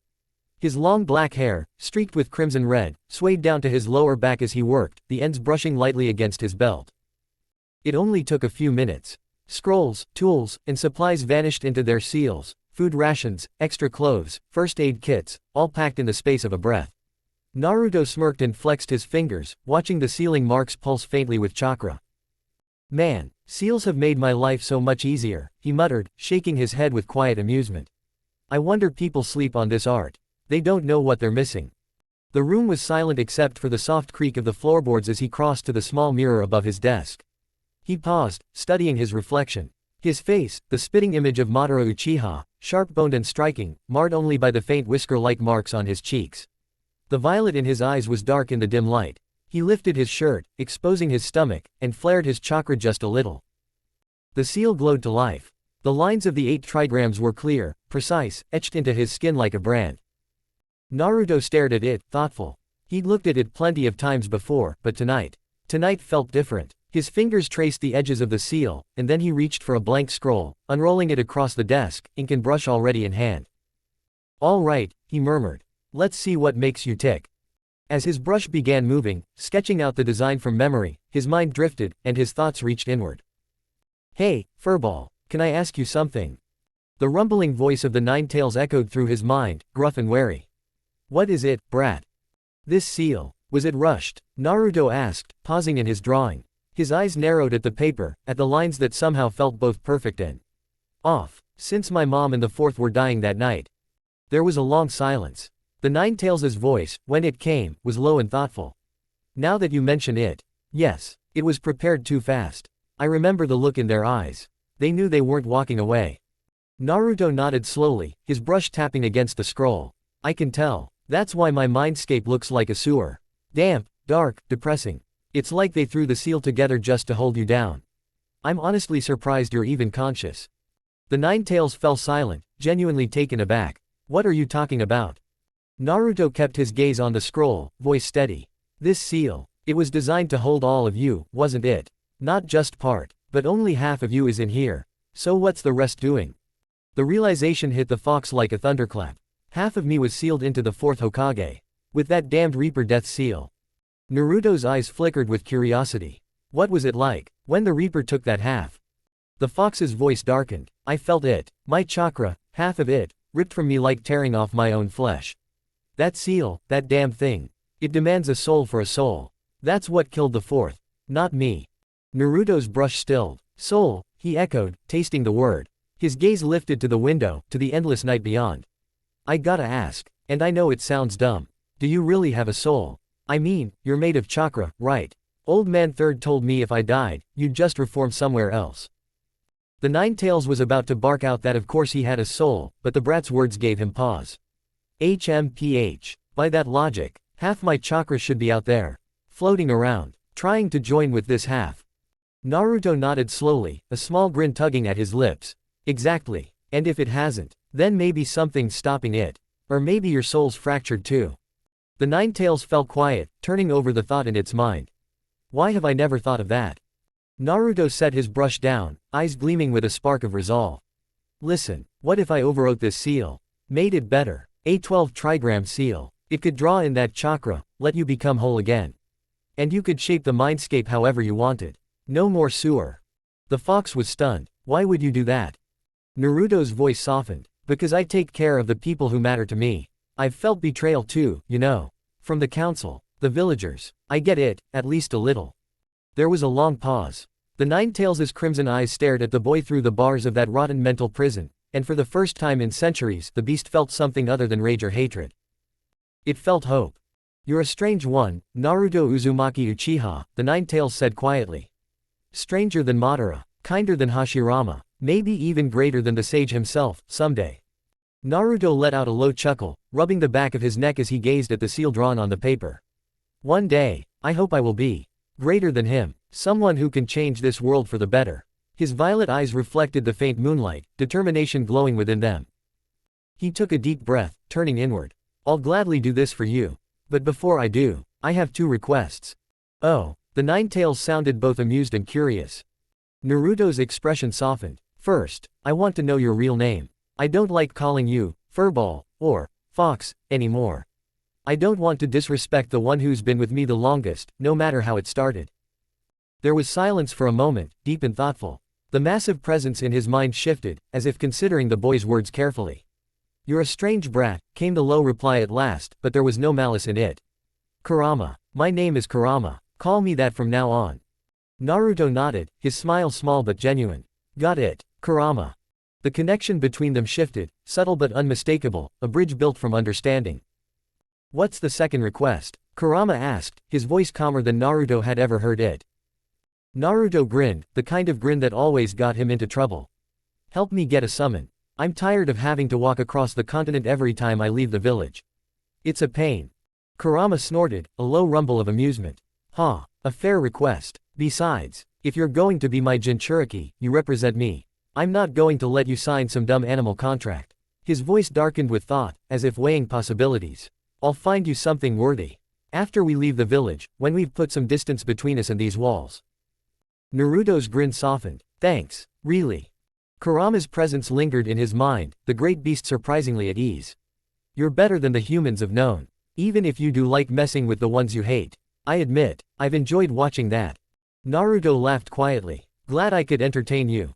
His long black hair, streaked with crimson red, swayed down to his lower back as he worked, the ends brushing lightly against his belt. It only took a few minutes. Scrolls, tools, and supplies vanished into their seals, food rations, extra clothes, first aid kits, all packed in the space of a breath. Naruto smirked and flexed his fingers, watching the ceiling marks pulse faintly with chakra. Man, seals have made my life so much easier, he muttered, shaking his head with quiet amusement. I wonder people sleep on this art. They don't know what they're missing. The room was silent except for the soft creak of the floorboards as he crossed to the small mirror above his desk. He paused, studying his reflection. His face, the spitting image of Madara Uchiha, sharp-boned and striking, marred only by the faint whisker-like marks on his cheeks. The violet in his eyes was dark in the dim light. He lifted his shirt, exposing his stomach, and flared his chakra just a little. The seal glowed to life. The lines of the 8 trigrams were clear, precise, etched into his skin like a brand. Naruto stared at it, thoughtful. He'd looked at it plenty of times before, but tonight felt different. His fingers traced the edges of the seal, and then he reached for a blank scroll, unrolling it across the desk, ink and brush already in hand. All right, he murmured. Let's see what makes you tick. As his brush began moving, sketching out the design from memory, his mind drifted, and his thoughts reached inward. Hey, Furball, can I ask you something? The rumbling voice of the Ninetales echoed through his mind, gruff and wary. What is it, brat? This seal, was it rushed? Naruto asked, pausing in his drawing. His eyes narrowed at the paper, at the lines that somehow felt both perfect and off. Since my mom and the 4th were dying that night. There was a long silence. The Ninetales' voice, when it came, was low and thoughtful. Now that you mention it, yes, it was prepared too fast. I remember the look in their eyes. They knew they weren't walking away. Naruto nodded slowly, his brush tapping against the scroll. I can tell. That's why my mindscape looks like a sewer. Damp, dark, depressing. It's like they threw the seal together just to hold you down. I'm honestly surprised you're even conscious. The Ninetales fell silent, genuinely taken aback. What are you talking about? Naruto kept his gaze on the scroll, voice steady. This seal, it was designed to hold all of you, wasn't it? Not just part, but only half of you is in here. So what's the rest doing? The realization hit the fox like a thunderclap. Half of me was sealed into the 4th Hokage. With that damned Reaper death seal. Naruto's eyes flickered with curiosity. What was it like, when the Reaper took that half? The fox's voice darkened. I felt it. My chakra, half of it, ripped from me like tearing off my own flesh. That seal, that damn thing. It demands a soul for a soul. That's what killed the 4th. Not me. Naruto's brush stilled. Soul, he echoed, tasting the word. His gaze lifted to the window, to the endless night beyond. I gotta ask, and I know it sounds dumb. Do you really have a soul? I mean, you're made of chakra, right? Old Man Third told me if I died, you'd just reform somewhere else. The Ninetales was about to bark out that of course he had a soul, but the brat's words gave him pause. HMPH. By that logic, half my chakra should be out there. Floating around, trying to join with this half. Naruto nodded slowly, a small grin tugging at his lips. Exactly. And if it hasn't, then maybe something's stopping it. Or maybe your soul's fractured too. The Ninetales fell quiet, turning over the thought in its mind. Why have I never thought of that? Naruto set his brush down, eyes gleaming with a spark of resolve. Listen, what if I overwrote this seal? Made it better. A 12 trigram seal. It could draw in that chakra, let you become whole again. And you could shape the mindscape however you wanted. No more sewer. The fox was stunned. Why would you do that? Naruto's voice softened. Because I take care of the people who matter to me. I've felt betrayal too, you know. From the council, the villagers. I get it, at least a little. There was a long pause. The Ninetales' crimson eyes stared at the boy through the bars of that rotten mental prison, and for the first time in centuries the beast felt something other than rage or hatred. It felt hope. You're a strange one, Naruto Uzumaki Uchiha, the Ninetales said quietly. Stranger than Madara, kinder than Hashirama, maybe even greater than the sage himself, someday. Naruto let out a low chuckle, rubbing the back of his neck as he gazed at the seal drawn on the paper. One day, I hope I will be greater than him, someone who can change this world for the better. His violet eyes reflected the faint moonlight, determination glowing within them. He took a deep breath, turning inward. I'll gladly do this for you. But before I do, I have 2 requests. Oh, the Ninetales sounded both amused and curious. Naruto's expression softened. First, I want to know your real name. I don't like calling you Furball or Fox anymore. I don't want to disrespect the one who's been with me the longest, no matter how it started. There was silence for a moment, deep and thoughtful. The massive presence in his mind shifted, as if considering the boy's words carefully. You're a strange brat, came the low reply at last, but there was no malice in it. Kurama. My name is Kurama. Call me that from now on. Naruto nodded, his smile small but genuine. Got it, Kurama. The connection between them shifted, subtle but unmistakable, a bridge built from understanding. What's the second request? Kurama asked, his voice calmer than Naruto had ever heard it. Naruto grinned, the kind of grin that always got him into trouble. Help me get a summon. I'm tired of having to walk across the continent every time I leave the village. It's a pain. Kurama snorted, a low rumble of amusement. Huh, a fair request. Besides, if you're going to be my Jinchuriki, you represent me. I'm not going to let you sign some dumb animal contract. His voice darkened with thought, as if weighing possibilities. I'll find you something worthy. After we leave the village, when we've put some distance between us and these walls. Naruto's grin softened. Thanks, really. Kurama's presence lingered in his mind, the great beast surprisingly at ease. You're better than the humans have known. Even if you do like messing with the ones you hate. I admit, I've enjoyed watching that. Naruto laughed quietly. Glad I could entertain you.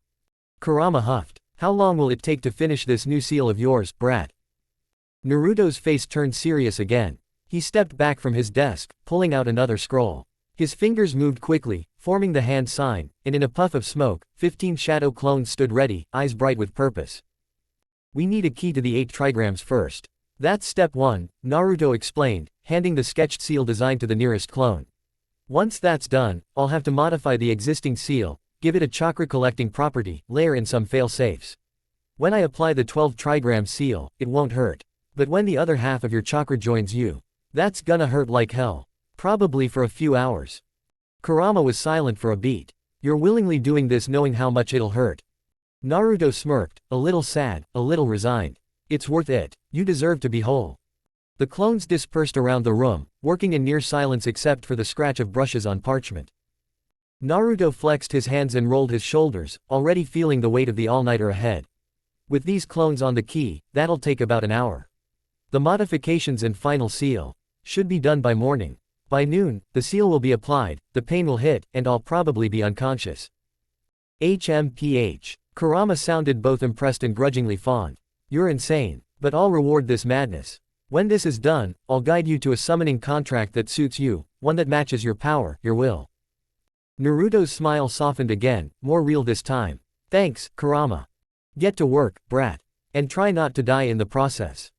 Kurama huffed. How long will it take to finish this new seal of yours, brat? Naruto's face turned serious again. He stepped back from his desk, pulling out another scroll. His fingers moved quickly, forming the hand sign, and in a puff of smoke, 15 shadow clones stood ready, eyes bright with purpose. We need a key to the 8 trigrams first. That's step 1, Naruto explained, handing the sketched seal design to the nearest clone. Once that's done, I'll have to modify the existing seal, give it a chakra collecting property, layer in some fail-safes. When I apply the 12 trigram seal, it won't hurt. But when the other half of your chakra joins you, that's gonna hurt like hell. Probably for a few hours. Kurama was silent for a beat. You're willingly doing this knowing how much it'll hurt. Naruto smirked, a little sad, a little resigned. It's worth it. You deserve to be whole. The clones dispersed around the room, working in near silence except for the scratch of brushes on parchment. Naruto flexed his hands and rolled his shoulders, already feeling the weight of the all-nighter ahead. With these clones on the key, that'll take about an hour. The modifications and final seal should be done by morning. By noon, the seal will be applied, the pain will hit, and I'll probably be unconscious. HMPH. Kurama sounded both impressed and grudgingly fond. You're insane, but I'll reward this madness. When this is done, I'll guide you to a summoning contract that suits you, one that matches your power, your will. Naruto's smile softened again, more real this time. Thanks, Kurama. Get to work, brat. And try not to die in the process.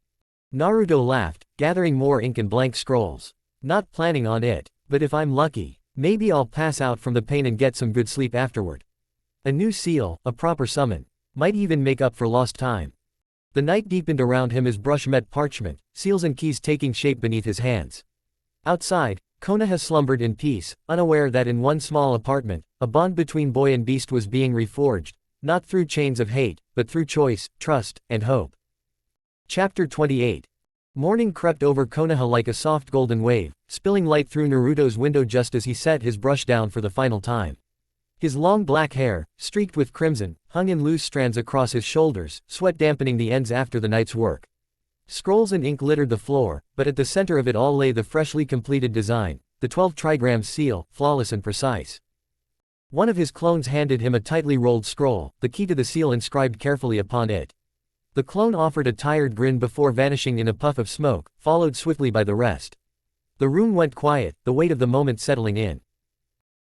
Naruto laughed, gathering more ink and blank scrolls. Not planning on it, but if I'm lucky, maybe I'll pass out from the pain and get some good sleep afterward. A new seal, a proper summon, might even make up for lost time. The night deepened around him as brush met parchment, seals and keys taking shape beneath his hands. Outside, Konoha slumbered in peace, unaware that in one small apartment, a bond between boy and beast was being reforged, not through chains of hate, but through choice, trust, and hope. Chapter 28. Morning crept over Konoha like a soft golden wave, spilling light through Naruto's window just as he set his brush down for the final time. His long black hair, streaked with crimson, hung in loose strands across his shoulders, sweat dampening the ends after the night's work. Scrolls and ink littered the floor, but at the center of it all lay the freshly completed design, the 12 trigram seal, flawless and precise. One of his clones handed him a tightly rolled scroll, the key to the seal inscribed carefully upon it. The clone offered a tired grin before vanishing in a puff of smoke, followed swiftly by the rest. The room went quiet, the weight of the moment settling in.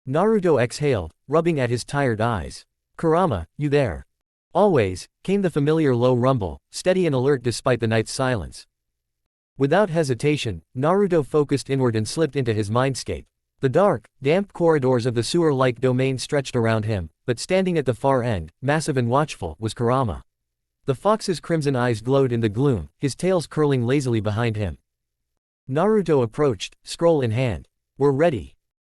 Naruto exhaled, rubbing at his tired eyes. Kurama, you there? Always, came the familiar low rumble, steady and alert despite the night's silence. Without hesitation, Naruto focused inward and slipped into his mindscape. The dark, damp corridors of the sewer-like domain stretched around him, but standing at the far end, massive and watchful, was Kurama. The fox's crimson eyes glowed in the gloom, his tails curling lazily behind him. Naruto approached, scroll in hand. We're ready.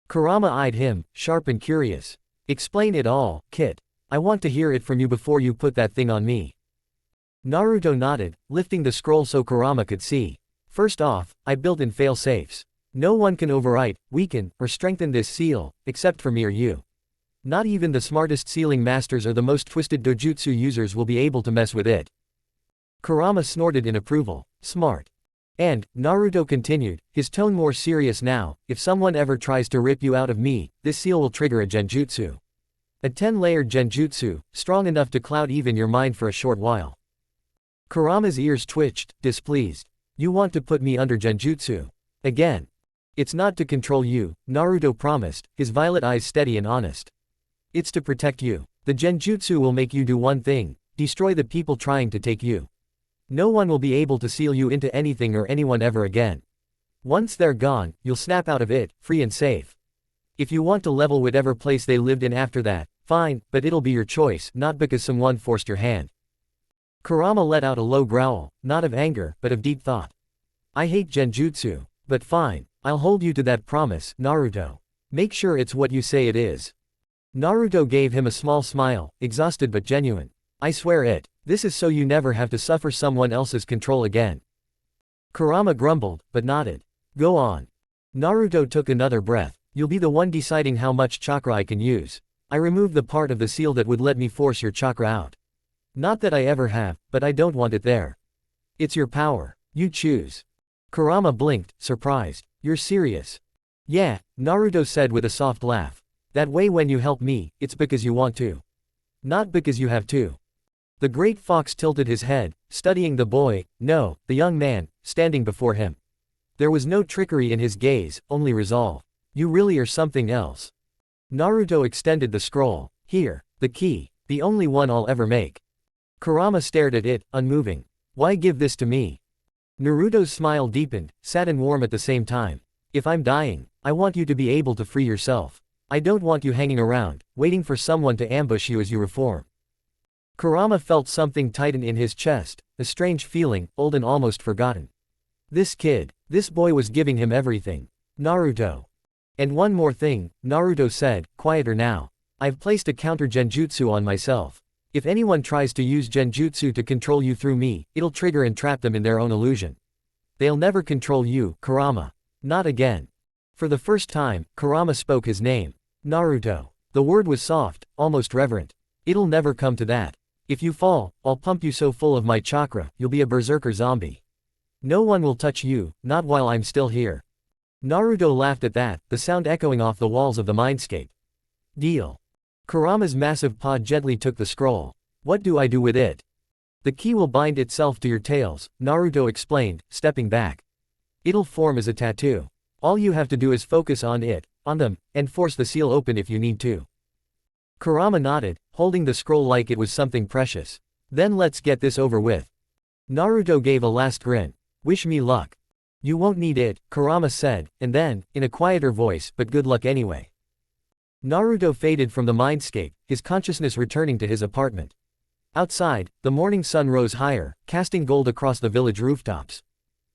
Kurama eyed him, sharp and curious. Explain it all, Kit. I want to hear it from you before you put that thing on me. Naruto nodded, lifting the scroll so Kurama could see. First off, I built in fail-safes. No one can overwrite, weaken, or strengthen this seal, except for me or you. Not even the smartest sealing masters or the most twisted dojutsu users will be able to mess with it. Kurama snorted in approval. Smart. And, Naruto continued, his tone more serious now, if someone ever tries to rip you out of me, this seal will trigger a genjutsu. A 10-layered genjutsu, strong enough to cloud even your mind for a short while. Kurama's ears twitched, displeased. You want to put me under genjutsu? Again. It's not to control you, Naruto promised, his violet eyes steady and honest. It's to protect you. The genjutsu will make you do one thing: destroy the people trying to take you. No one will be able to seal you into anything or anyone ever again. Once they're gone, you'll snap out of it, free and safe. If you want to level whatever place they lived in after that, fine, but it'll be your choice, not because someone forced your hand. Kurama let out a low growl, not of anger, but of deep thought. I hate genjutsu, but fine, I'll hold you to that promise, Naruto. Make sure it's what you say it is. Naruto gave him a small smile, exhausted but genuine. I swear it. This is so you never have to suffer someone else's control again. Kurama grumbled, but nodded. Go on. Naruto took another breath. You'll be the one deciding how much chakra I can use. I removed the part of the seal that would let me force your chakra out. Not that I ever have, but I don't want it there. It's your power. You choose. Kurama blinked, surprised. You're serious? Yeah, Naruto said with a soft laugh. That way when you help me, it's because you want to. Not because you have to. The great fox tilted his head, studying the boy, no, the young man, standing before him. There was no trickery in his gaze, only resolve. You really are something else. Naruto extended the scroll. Here, the key, the only one I'll ever make. Kurama stared at it, unmoving. Why give this to me? Naruto's smile deepened, sad and warm at the same time. If I'm dying, I want you to be able to free yourself. I don't want you hanging around, waiting for someone to ambush you as you reform. Kurama felt something tighten in his chest, a strange feeling, old and almost forgotten. This kid, this boy was giving him everything. Naruto. And one more thing, Naruto said, quieter now. I've placed a counter genjutsu on myself. If anyone tries to use genjutsu to control you through me, it'll trigger and trap them in their own illusion. They'll never control you, Kurama. Not again. For the first time, Kurama spoke his name. Naruto. The word was soft, almost reverent. It'll never come to that. If you fall, I'll pump you so full of my chakra, you'll be a berserker zombie. No one will touch you, not while I'm still here. Naruto laughed at that, the sound echoing off the walls of the mindscape. Deal. Kurama's massive paw gently took the scroll. What do I do with it? The key will bind itself to your tails, Naruto explained, stepping back. It'll form as a tattoo. All you have to do is focus on it, on them, and force the seal open if you need to. Kurama nodded, holding the scroll like it was something precious. Then let's get this over with. Naruto gave a last grin. Wish me luck. You won't need it, Kurama said, and then, in a quieter voice, but good luck anyway. Naruto faded from the mindscape, his consciousness returning to his apartment. Outside, the morning sun rose higher, casting gold across the village rooftops.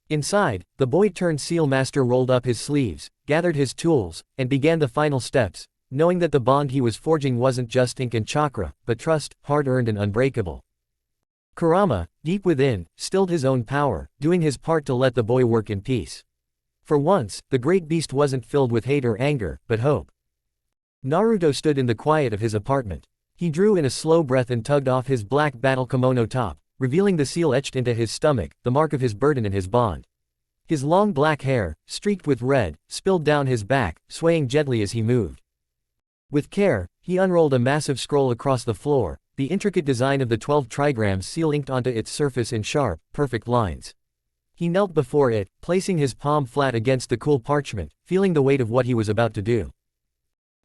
Inside, the boy-turned-seal master rolled up his sleeves, gathered his tools, and began the final steps, knowing that the bond he was forging wasn't just ink and chakra, but trust, hard-earned and unbreakable. Kurama, deep within, stilled his own power, doing his part to let the boy work in peace. For once, the great beast wasn't filled with hate or anger, but hope. Naruto stood in the quiet of his apartment. He drew in a slow breath and tugged off his black battle kimono top, revealing the seal etched into his stomach, the mark of his burden and his bond. His long black hair, streaked with red, spilled down his back, swaying gently as he moved. With care, he unrolled a massive scroll across the floor, the intricate design of the 12 trigrams seal inked onto its surface in sharp, perfect lines. He knelt before it, placing his palm flat against the cool parchment, feeling the weight of what he was about to do.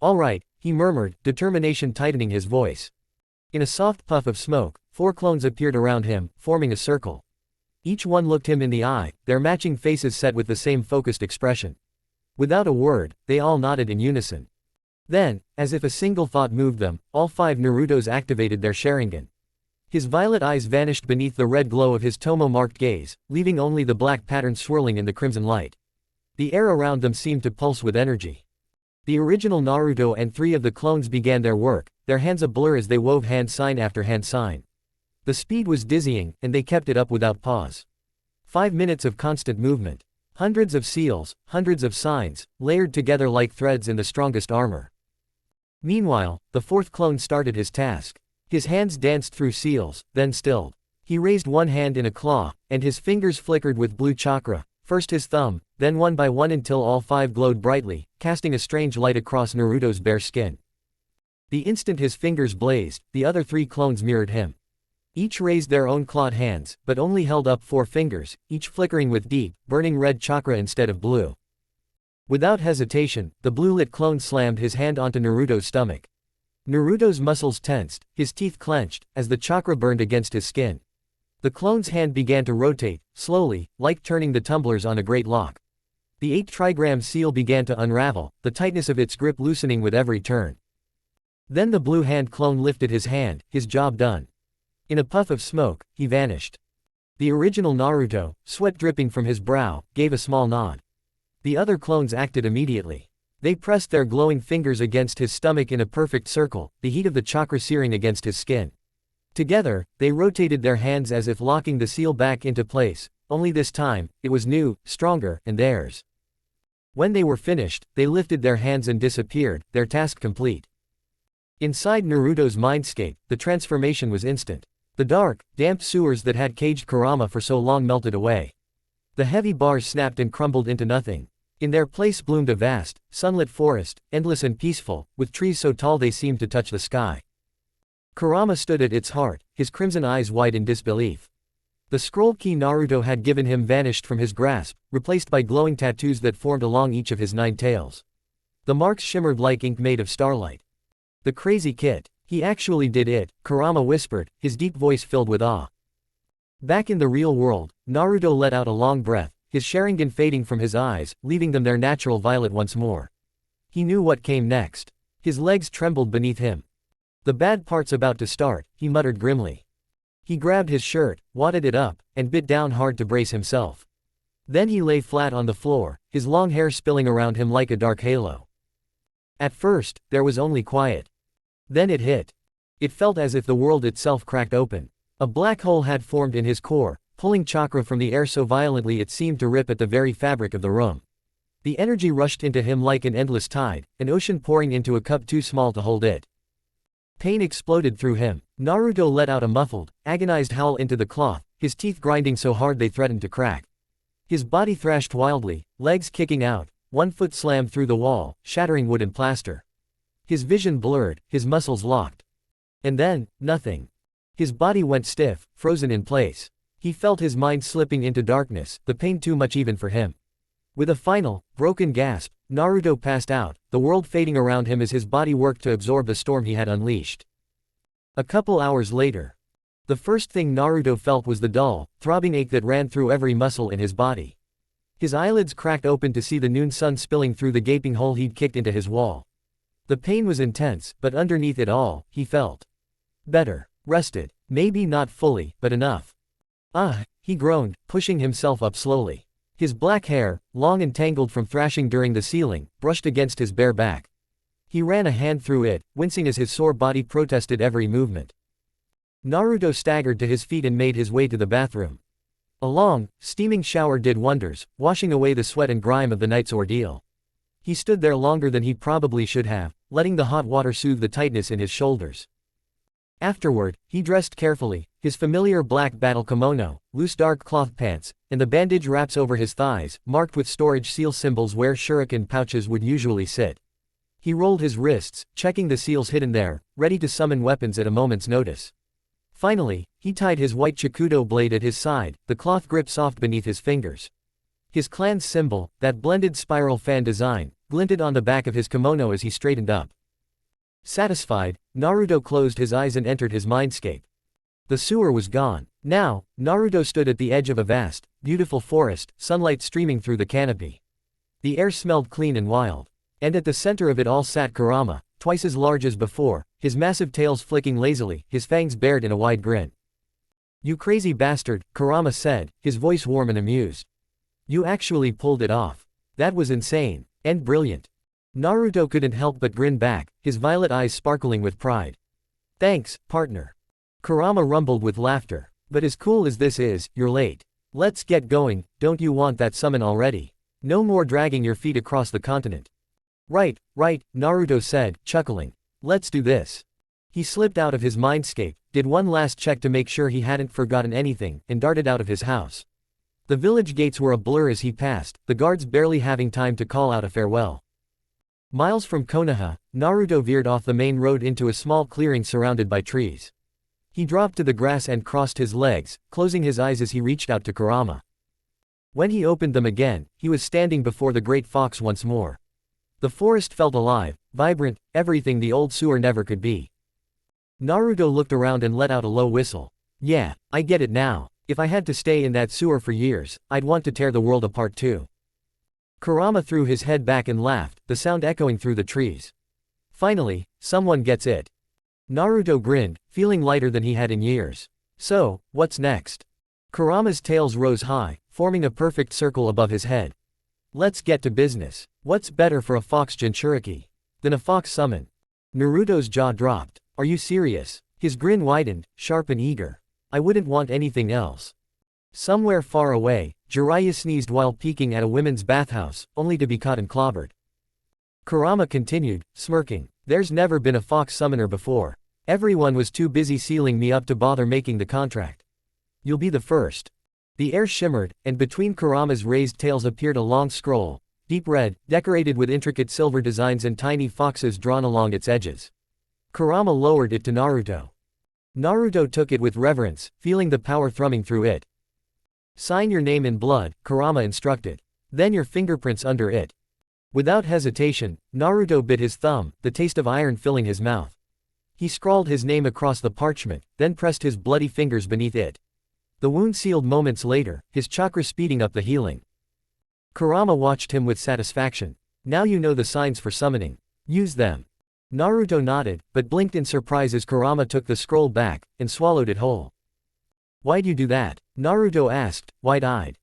All right, he murmured, determination tightening his voice. In a soft puff of smoke, 4 clones appeared around him, forming a circle. Each one looked him in the eye, their matching faces set with the same focused expression. Without a word, they all nodded in unison. Then, as if a single thought moved them, all 5 Narutos activated their Sharingan. His violet eyes vanished beneath the red glow of his Tomo-marked gaze, leaving only the black pattern swirling in the crimson light. The air around them seemed to pulse with energy. The original Naruto and 3 of the clones began their work, their hands a blur as they wove hand sign after hand sign. The speed was dizzying, and they kept it up without pause. 5 minutes of constant movement. Hundreds of seals, hundreds of signs, layered together like threads in the strongest armor. Meanwhile, the 4th clone started his task. His hands danced through seals, then stilled. He raised one hand in a claw, and his fingers flickered with blue chakra, first his thumb, then one by one until all 5 glowed brightly, casting a strange light across Naruto's bare skin. The instant his fingers blazed, the other 3 clones mirrored him. Each raised their own clawed hands, but only held up 4 fingers, each flickering with deep, burning red chakra instead of blue. Without hesitation, the blue-lit clone slammed his hand onto Naruto's stomach. Naruto's muscles tensed, his teeth clenched, as the chakra burned against his skin. The clone's hand began to rotate, slowly, like turning the tumblers on a great lock. The 8-trigram seal began to unravel, the tightness of its grip loosening with every turn. Then the blue hand clone lifted his hand, his job done. In a puff of smoke, he vanished. The original Naruto, sweat dripping from his brow, gave a small nod. The other clones acted immediately. They pressed their glowing fingers against his stomach in a perfect circle, the heat of the chakra searing against his skin. Together, they rotated their hands as if locking the seal back into place, only this time, it was new, stronger, and theirs. When they were finished, they lifted their hands and disappeared, their task complete. Inside Naruto's mindscape, the transformation was instant. The dark, damp sewers that had caged Kurama for so long melted away. The heavy bars snapped and crumbled into nothing. In their place bloomed a vast, sunlit forest, endless and peaceful, with trees so tall they seemed to touch the sky. Kurama stood at its heart, his crimson eyes wide in disbelief. The scroll key Naruto had given him vanished from his grasp, replaced by glowing tattoos that formed along each of his 9 tails. The marks shimmered like ink made of starlight. The crazy kid. He actually did it, Kurama whispered, his deep voice filled with awe. Back in the real world, Naruto let out a long breath, his Sharingan fading from his eyes, leaving them their natural violet once more. He knew what came next. His legs trembled beneath him. The bad part's about to start, he muttered grimly. He grabbed his shirt, wadded it up, and bit down hard to brace himself. Then he lay flat on the floor, his long hair spilling around him like a dark halo. At first, there was only quiet. Then it hit. It felt as if the world itself cracked open. A black hole had formed in his core, pulling chakra from the air so violently it seemed to rip at the very fabric of the room. The energy rushed into him like an endless tide, an ocean pouring into a cup too small to hold it. Pain exploded through him. Naruto let out a muffled, agonized howl into the cloth, his teeth grinding so hard they threatened to crack. His body thrashed wildly, legs kicking out, one foot slammed through the wall, shattering wood and plaster. His vision blurred, his muscles locked. And then, nothing. His body went stiff, frozen in place. He felt his mind slipping into darkness, the pain too much even for him. With a final, broken gasp, Naruto passed out, the world fading around him as his body worked to absorb the storm he had unleashed. A couple hours later. The first thing Naruto felt was the dull, throbbing ache that ran through every muscle in his body. His eyelids cracked open to see the noon sun spilling through the gaping hole he'd kicked into his wall. The pain was intense, but underneath it all, he felt better, rested, maybe not fully, but enough. Ah, he groaned, pushing himself up slowly. His black hair, long and tangled from thrashing during the ceiling, brushed against his bare back. He ran a hand through it, wincing as his sore body protested every movement. Naruto staggered to his feet and made his way to the bathroom. A long, steaming shower did wonders, washing away the sweat and grime of the night's ordeal. He stood there longer than he probably should have, letting the hot water soothe the tightness in his shoulders. Afterward, he dressed carefully, his familiar black battle kimono, loose dark cloth pants, and the bandage wraps over his thighs, marked with storage seal symbols where shuriken pouches would usually sit. He rolled his wrists, checking the seals hidden there, ready to summon weapons at a moment's notice. Finally, he tied his white Chikudo blade at his side, the cloth grip soft beneath his fingers. His clan's symbol, that blended spiral fan design, glinted on the back of his kimono as he straightened up. Satisfied, Naruto closed his eyes and entered his mindscape. The sewer was gone. Now, Naruto stood at the edge of a vast, beautiful forest, sunlight streaming through the canopy. The air smelled clean and wild. And at the center of it all sat Kurama, twice as large as before, his massive tails flicking lazily, his fangs bared in a wide grin. "You crazy bastard," Kurama said, his voice warm and amused. "You actually pulled it off. That was insane. And brilliant." Naruto couldn't help but grin back, his violet eyes sparkling with pride. "Thanks, partner." Kurama rumbled with laughter. "But as cool as this is, you're late. Let's get going, don't you want that summon already? No more dragging your feet across the continent." Right, Naruto said, chuckling. "Let's do this." He slipped out of his mindscape, did one last check to make sure he hadn't forgotten anything, and darted out of his house. The village gates were a blur as he passed, the guards barely having time to call out a farewell. Miles from Konoha, Naruto veered off the main road into a small clearing surrounded by trees. He dropped to the grass and crossed his legs, closing his eyes as he reached out to Kurama. When he opened them again, he was standing before the great fox once more. The forest felt alive, vibrant, everything the old sewer never could be. Naruto looked around and let out a low whistle. Yeah, I get it now. If I had to stay in that sewer for years, I'd want to tear the world apart too. Kurama threw his head back and laughed, the sound echoing through the trees. Finally, someone gets it. Naruto grinned, feeling lighter than he had in years. So, what's next? Kurama's tails rose high, forming a perfect circle above his head. Let's get to business. What's better for a fox Jinchuriki than a fox summon? Naruto's jaw dropped. Are you serious? His grin widened, sharp and eager. I wouldn't want anything else. Somewhere far away, Jiraiya sneezed while peeking at a women's bathhouse, only to be caught and clobbered. Kurama continued, smirking. There's never been a fox summoner before. Everyone was too busy sealing me up to bother making the contract. You'll be the first. The air shimmered, and between Kurama's raised tails appeared a long scroll, deep red, decorated with intricate silver designs and tiny foxes drawn along its edges. Kurama lowered it to Naruto. Naruto took it with reverence, feeling the power thrumming through it. Sign your name in blood, Kurama instructed. Then your fingerprints under it. Without hesitation, Naruto bit his thumb, the taste of iron filling his mouth. He scrawled his name across the parchment, then pressed his bloody fingers beneath it. The wound sealed moments later, his chakra speeding up the healing. Kurama watched him with satisfaction. Now you know the signs for summoning. Use them. Naruto nodded, but blinked in surprise as Kurama took the scroll back, and swallowed it whole. Why'd you do that? Naruto asked, wide-eyed.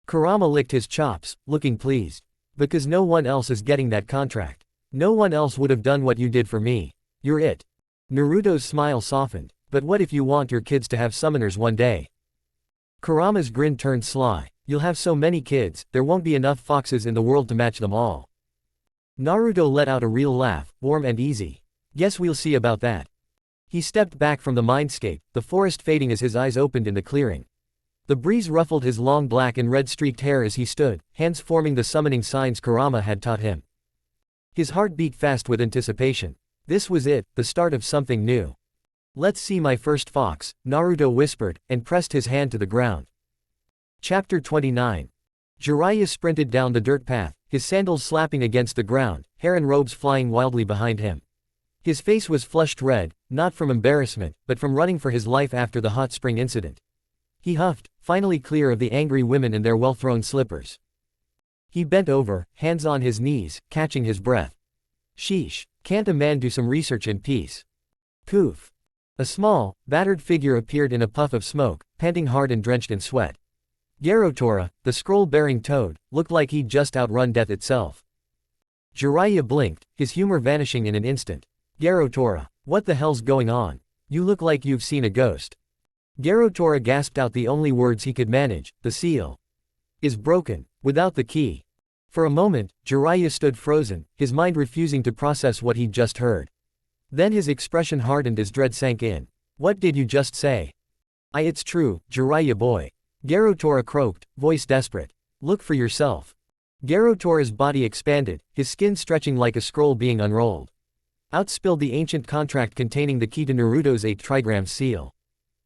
Kurama licked his chops, looking pleased. Because no one else is getting that contract. No one else would have done what you did for me. You're it. Naruto's smile softened. But what if you want your kids to have summoners one day? Kurama's grin turned sly. You'll have so many kids, there won't be enough foxes in the world to match them all. Naruto let out a real laugh, warm and easy. Guess we'll see about that. He stepped back from the mindscape, the forest fading as his eyes opened in the clearing. The breeze ruffled his long black and red streaked hair as he stood, hands forming the summoning signs Kurama had taught him. His heart beat fast with anticipation. This was it, the start of something new. Let's see my first fox, Naruto whispered, and pressed his hand to the ground. Chapter 29. Jiraiya sprinted down the dirt path, his sandals slapping against the ground, hair and robes flying wildly behind him. His face was flushed red, not from embarrassment, but from running for his life after the hot spring incident. He huffed, finally clear of the angry women and their well-thrown slippers. He bent over, hands on his knees, catching his breath. Sheesh, can't a man do some research in peace? Poof. A small, battered figure appeared in a puff of smoke, panting hard and drenched in sweat. Garotora, the scroll-bearing toad, looked like he'd just outrun death itself. Jiraiya blinked, his humor vanishing in an instant. Garotora, what the hell's going on? You look like you've seen a ghost. Garotora gasped out the only words he could manage, the seal is broken, without the key. For a moment, Jiraiya stood frozen, his mind refusing to process what he'd just heard. Then his expression hardened as dread sank in. What did you just say? It's true, Jiraiya boy. Garotora croaked, voice desperate. Look for yourself. Garotora's body expanded, his skin stretching like a scroll being unrolled. Out spilled the ancient contract containing the key to Naruto's 8 trigram seal.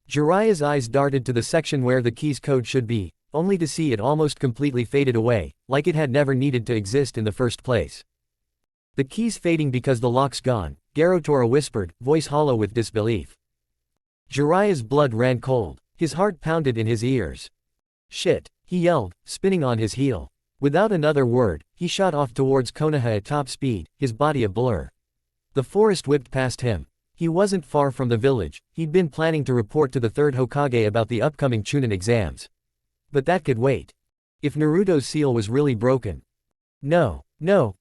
Jiraiya's eyes darted to the section where the key's code should be, only to see it almost completely faded away, like it had never needed to exist in the first place. The key's fading because the lock's gone, Garotora whispered, voice hollow with disbelief. Jiraiya's blood ran cold, his heart pounded in his ears. Shit, he yelled, spinning on his heel. Without another word, he shot off towards Konoha at top speed, his body a blur. The forest whipped past him. He wasn't far from the village, he'd been planning to report to the third Hokage about the upcoming Chunin exams. But that could wait. If Naruto's seal was really broken. No,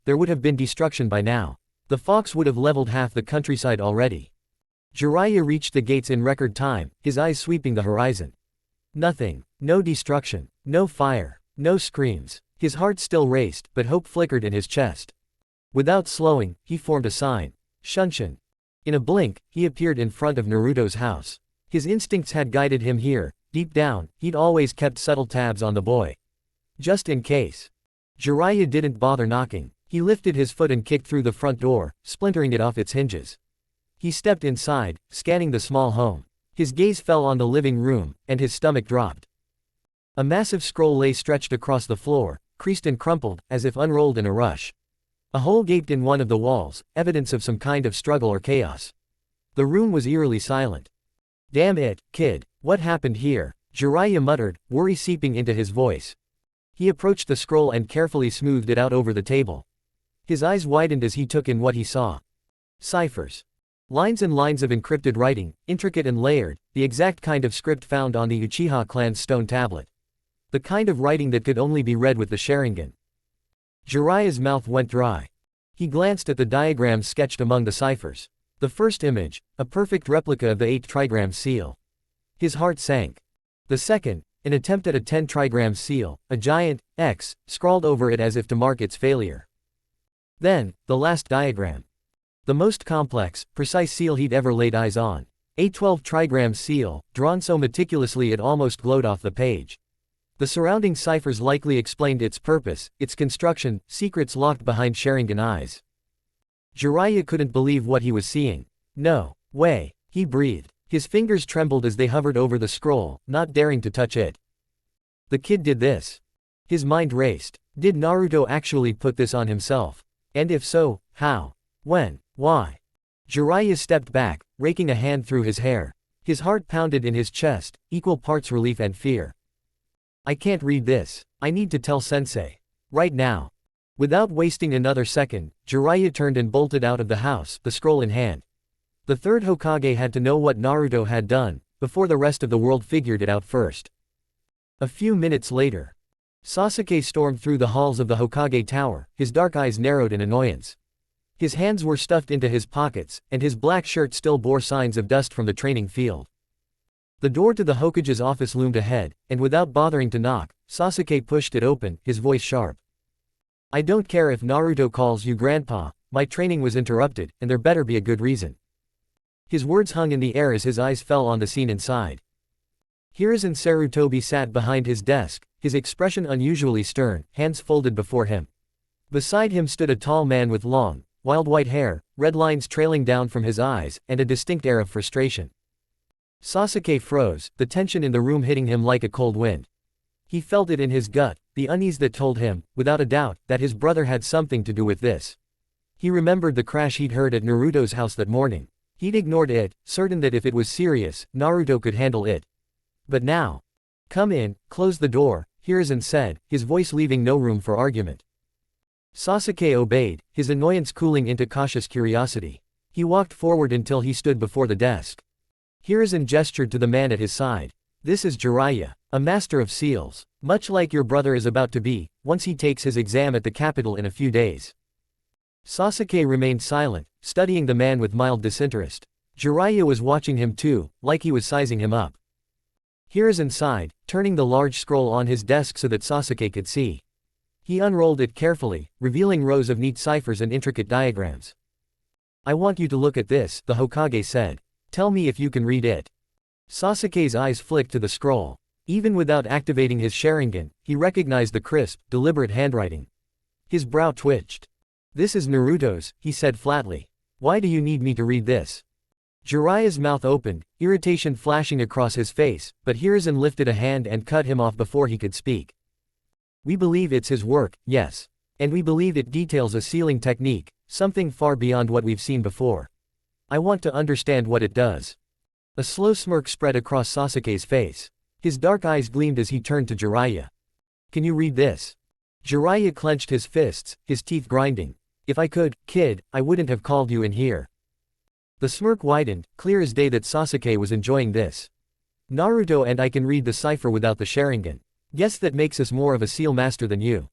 there would have been destruction by now. The fox would have leveled half the countryside already. Jiraiya reached the gates in record time, his eyes sweeping the horizon. Nothing, no destruction, no fire, no screams. His heart still raced, but hope flickered in his chest. Without slowing, he formed a sign. Shunshin. In a blink, he appeared in front of Naruto's house. His instincts had guided him here, deep down, he'd always kept subtle tabs on the boy. Just in case. Jiraiya didn't bother knocking. He lifted his foot and kicked through the front door, splintering it off its hinges. He stepped inside, scanning the small home. His gaze fell on the living room, and his stomach dropped. A massive scroll lay stretched across the floor, creased and crumpled, as if unrolled in a rush. A hole gaped in one of the walls, evidence of some kind of struggle or chaos. The room was eerily silent. "Damn it, kid, what happened here?" Jiraiya muttered, worry seeping into his voice. He approached the scroll and carefully smoothed it out over the table. His eyes widened as he took in what he saw. Ciphers. Lines and lines of encrypted writing, intricate and layered, the exact kind of script found on the Uchiha clan's stone tablet. The kind of writing that could only be read with the Sharingan. Jiraiya's mouth went dry. He glanced at the diagrams sketched among the ciphers. The first image, a perfect replica of the 8 trigram seal. His heart sank. The second, an attempt at a 10 trigram seal, a giant X, scrawled over it as if to mark its failure. Then, the last diagram. The most complex, precise seal he'd ever laid eyes on. A 12 trigram seal, drawn so meticulously it almost glowed off the page. The surrounding ciphers likely explained its purpose, its construction, secrets locked behind Sharingan eyes. Jiraiya couldn't believe what he was seeing. "No way," he breathed. His fingers trembled as they hovered over the scroll, not daring to touch it. The kid did this. His mind raced. Did Naruto actually put this on himself? And if so, how? When? Why? Jiraiya stepped back, raking a hand through his hair. His heart pounded in his chest, equal parts relief and fear. "I can't read this. I need to tell Sensei. Right now." Without wasting another second, Jiraiya turned and bolted out of the house, the scroll in hand. The third Hokage had to know what Naruto had done, before the rest of the world figured it out first. A few minutes later, Sasuke stormed through the halls of the Hokage Tower, his dark eyes narrowed in annoyance. His hands were stuffed into his pockets, and his black shirt still bore signs of dust from the training field. The door to the Hokage's office loomed ahead, and without bothering to knock, Sasuke pushed it open, his voice sharp. "I don't care if Naruto calls you grandpa, my training was interrupted, and there better be a good reason." His words hung in the air as his eyes fell on the scene inside. Hiruzen Sarutobi sat behind his desk, his expression unusually stern, hands folded before him. Beside him stood a tall man with long, wild white hair, red lines trailing down from his eyes, and a distinct air of frustration. Sasuke froze, the tension in the room hitting him like a cold wind. He felt it in his gut, the unease that told him, without a doubt, that his brother had something to do with this. He remembered the crash he'd heard at Naruto's house that morning. He'd ignored it, certain that if it was serious, Naruto could handle it. But now. "Come in, close the door," Hiruzen said, his voice leaving no room for argument. Sasuke obeyed, his annoyance cooling into cautious curiosity. He walked forward until he stood before the desk. Hiruzen gestured to the man at his side. "This is Jiraiya, a master of seals, much like your brother is about to be, once he takes his exam at the capital in a few days." Sasuke remained silent, studying the man with mild disinterest. Jiraiya was watching him too, like he was sizing him up. Hiruzen sighed, turning the large scroll on his desk so that Sasuke could see. He unrolled it carefully, revealing rows of neat ciphers and intricate diagrams. "I want you to look at this," the Hokage said. "Tell me if you can read it." Sasuke's eyes flicked to the scroll. Even without activating his Sharingan, he recognized the crisp, deliberate handwriting. His brow twitched. "This is Naruto's," he said flatly. "Why do you need me to read this?" Jiraiya's mouth opened, irritation flashing across his face, but Hiruzen lifted a hand and cut him off before he could speak. "We believe it's his work, yes. And we believe it details a sealing technique, something far beyond what we've seen before. I want to understand what it does." A slow smirk spread across Sasuke's face. His dark eyes gleamed as he turned to Jiraiya. "Can you read this?" Jiraiya clenched his fists, his teeth grinding. "If I could, kid, I wouldn't have called you in here." The smirk widened, clear as day that Sasuke was enjoying this. "Naruto and I can read the cipher without the Sharingan. Guess that makes us more of a seal master than you."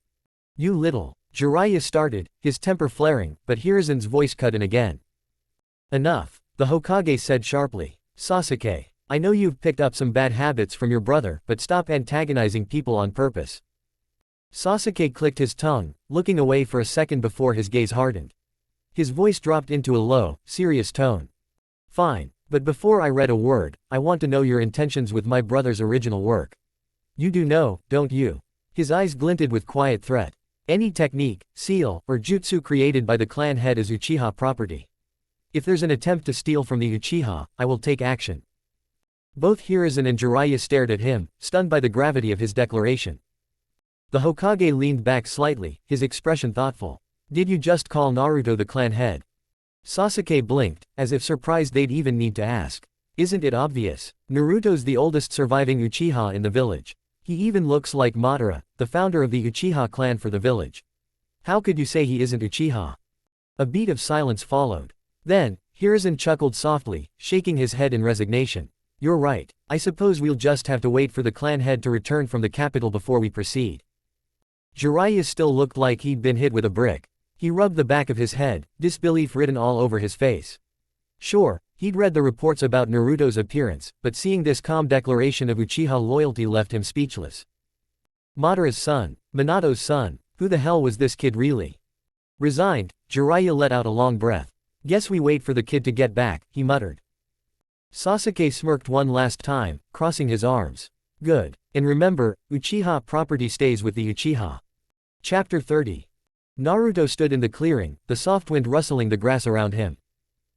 "You little." Jiraiya started, his temper flaring, but Hiruzen's voice cut in again. "Enough," the Hokage said sharply. "Sasuke, I know you've picked up some bad habits from your brother, but stop antagonizing people on purpose." Sasuke clicked his tongue, looking away for a second before his gaze hardened. His voice dropped into a low, serious tone. "Fine, but before I read a word, I want to know your intentions with my brother's original work. You do know, don't you?" His eyes glinted with quiet threat. "Any technique, seal, or jutsu created by the clan head is Uchiha property. If there's an attempt to steal from the Uchiha, I will take action." Both Hiruzen and Jiraiya stared at him, stunned by the gravity of his declaration. The Hokage leaned back slightly, his expression thoughtful. Did you just call Naruto the clan head? Sasuke blinked, as if surprised they'd even need to ask. Isn't it obvious? Naruto's the oldest surviving Uchiha in the village. He even looks like Madara, the founder of the Uchiha clan for the village. How could you say he isn't Uchiha? A beat of silence followed. Then, Hiruzen chuckled softly, shaking his head in resignation. You're right, I suppose we'll just have to wait for the clan head to return from the capital before we proceed. Jiraiya still looked like he'd been hit with a brick. He rubbed the back of his head, disbelief written all over his face. Sure, he'd read the reports about Naruto's appearance, but seeing this calm declaration of Uchiha loyalty left him speechless. Madara's son, Minato's son, who the hell was this kid really? Resigned, Jiraiya let out a long breath. Guess we wait for the kid to get back, he muttered. Sasuke smirked one last time, crossing his arms. Good. And remember, Uchiha property stays with the Uchiha. Chapter 30. Naruto stood in the clearing, the soft wind rustling the grass around him.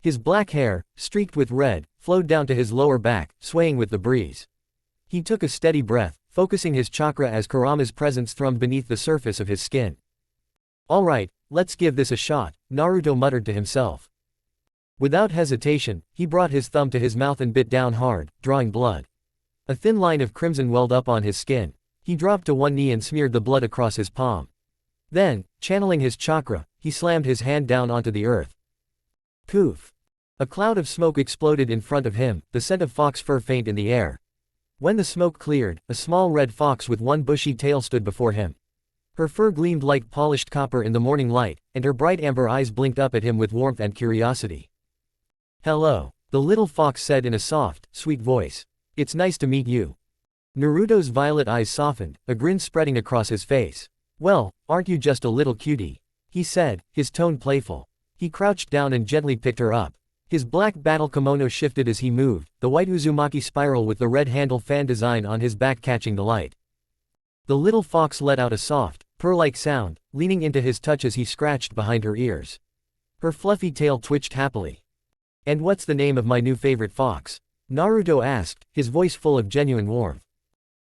His black hair, streaked with red, flowed down to his lower back, swaying with the breeze. He took a steady breath, focusing his chakra as Kurama's presence thrummed beneath the surface of his skin. Alright, let's give this a shot, Naruto muttered to himself. Without hesitation, he brought his thumb to his mouth and bit down hard, drawing blood. A thin line of crimson welled up on his skin. He dropped to one knee and smeared the blood across his palm. Then, channeling his chakra, he slammed his hand down onto the earth. Poof! A cloud of smoke exploded in front of him, the scent of fox fur faint in the air. When the smoke cleared, a small red fox with one bushy tail stood before him. Her fur gleamed like polished copper in the morning light, and her bright amber eyes blinked up at him with warmth and curiosity. Hello, the little fox said in a soft, sweet voice. It's nice to meet you. Naruto's violet eyes softened, a grin spreading across his face. Well, aren't you just a little cutie? He said, his tone playful. He crouched down and gently picked her up. His black battle kimono shifted as he moved, the white Uzumaki spiral with the red handle fan design on his back catching the light. The little fox let out a soft, purr-like sound, leaning into his touch as he scratched behind her ears. Her fluffy tail twitched happily. And what's the name of my new favorite fox? Naruto asked, his voice full of genuine warmth.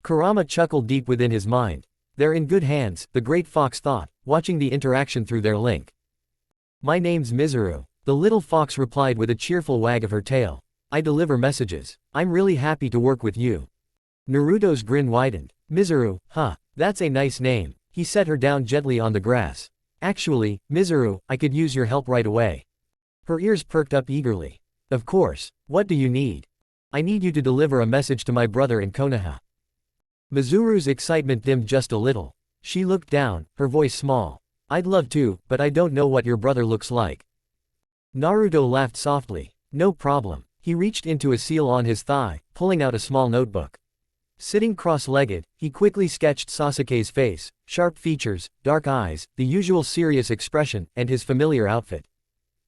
Kurama chuckled deep within his mind. They're in good hands, the great fox thought, watching the interaction through their link. My name's Mizuru, the little fox replied with a cheerful wag of her tail. I deliver messages. I'm really happy to work with you. Naruto's grin widened. Mizuru, huh, that's a nice name. He set her down gently on the grass. Actually, Mizuru, I could use your help right away. Her ears perked up eagerly. Of course, what do you need? I need you to deliver a message to my brother in Konoha. Mizuru's excitement dimmed just a little. She looked down, her voice small. I'd love to, but I don't know what your brother looks like. Naruto laughed softly. No problem. He reached into a seal on his thigh, pulling out a small notebook. Sitting cross-legged, he quickly sketched Sasuke's face, sharp features, dark eyes, the usual serious expression, and his familiar outfit.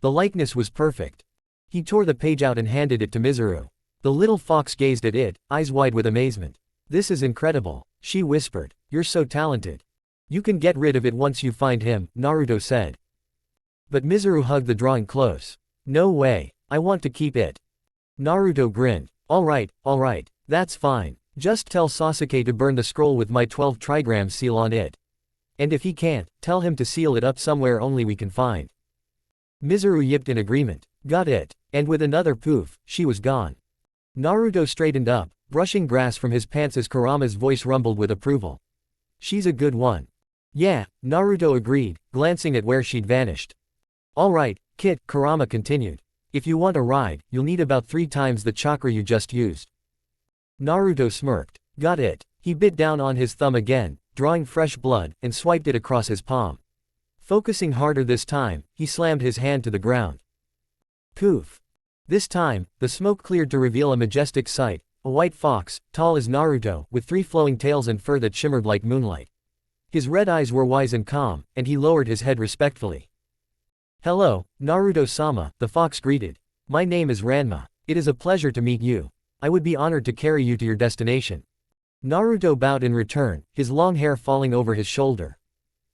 The likeness was perfect. He tore the page out and handed it to Mizuru. The little fox gazed at it, eyes wide with amazement. This is incredible, she whispered. You're so talented. You can get rid of it once you find him, Naruto said. But Mizuru hugged the drawing close. No way, I want to keep it. Naruto grinned. Alright, that's fine. Just tell Sasuke to burn the scroll with my 12 trigram seal on it. And if he can't, tell him to seal it up somewhere only we can find. Mizuru yipped in agreement. Got it. And with another poof, she was gone. Naruto straightened up, brushing grass from his pants as Kurama's voice rumbled with approval. She's a good one. Yeah, Naruto agreed, glancing at where she'd vanished. Alright, Kit, Kurama continued. If you want a ride, you'll need about 3 times the chakra you just used. Naruto smirked. Got it. He bit down on his thumb again, drawing fresh blood, and swiped it across his palm. Focusing harder this time, he slammed his hand to the ground. Poof. This time, the smoke cleared to reveal a majestic sight, a white fox, tall as Naruto, with 3 flowing tails and fur that shimmered like moonlight. His red eyes were wise and calm, and he lowered his head respectfully. Hello, Naruto-sama, the fox greeted. My name is Ranma. It is a pleasure to meet you. I would be honored to carry you to your destination. Naruto bowed in return, his long hair falling over his shoulder.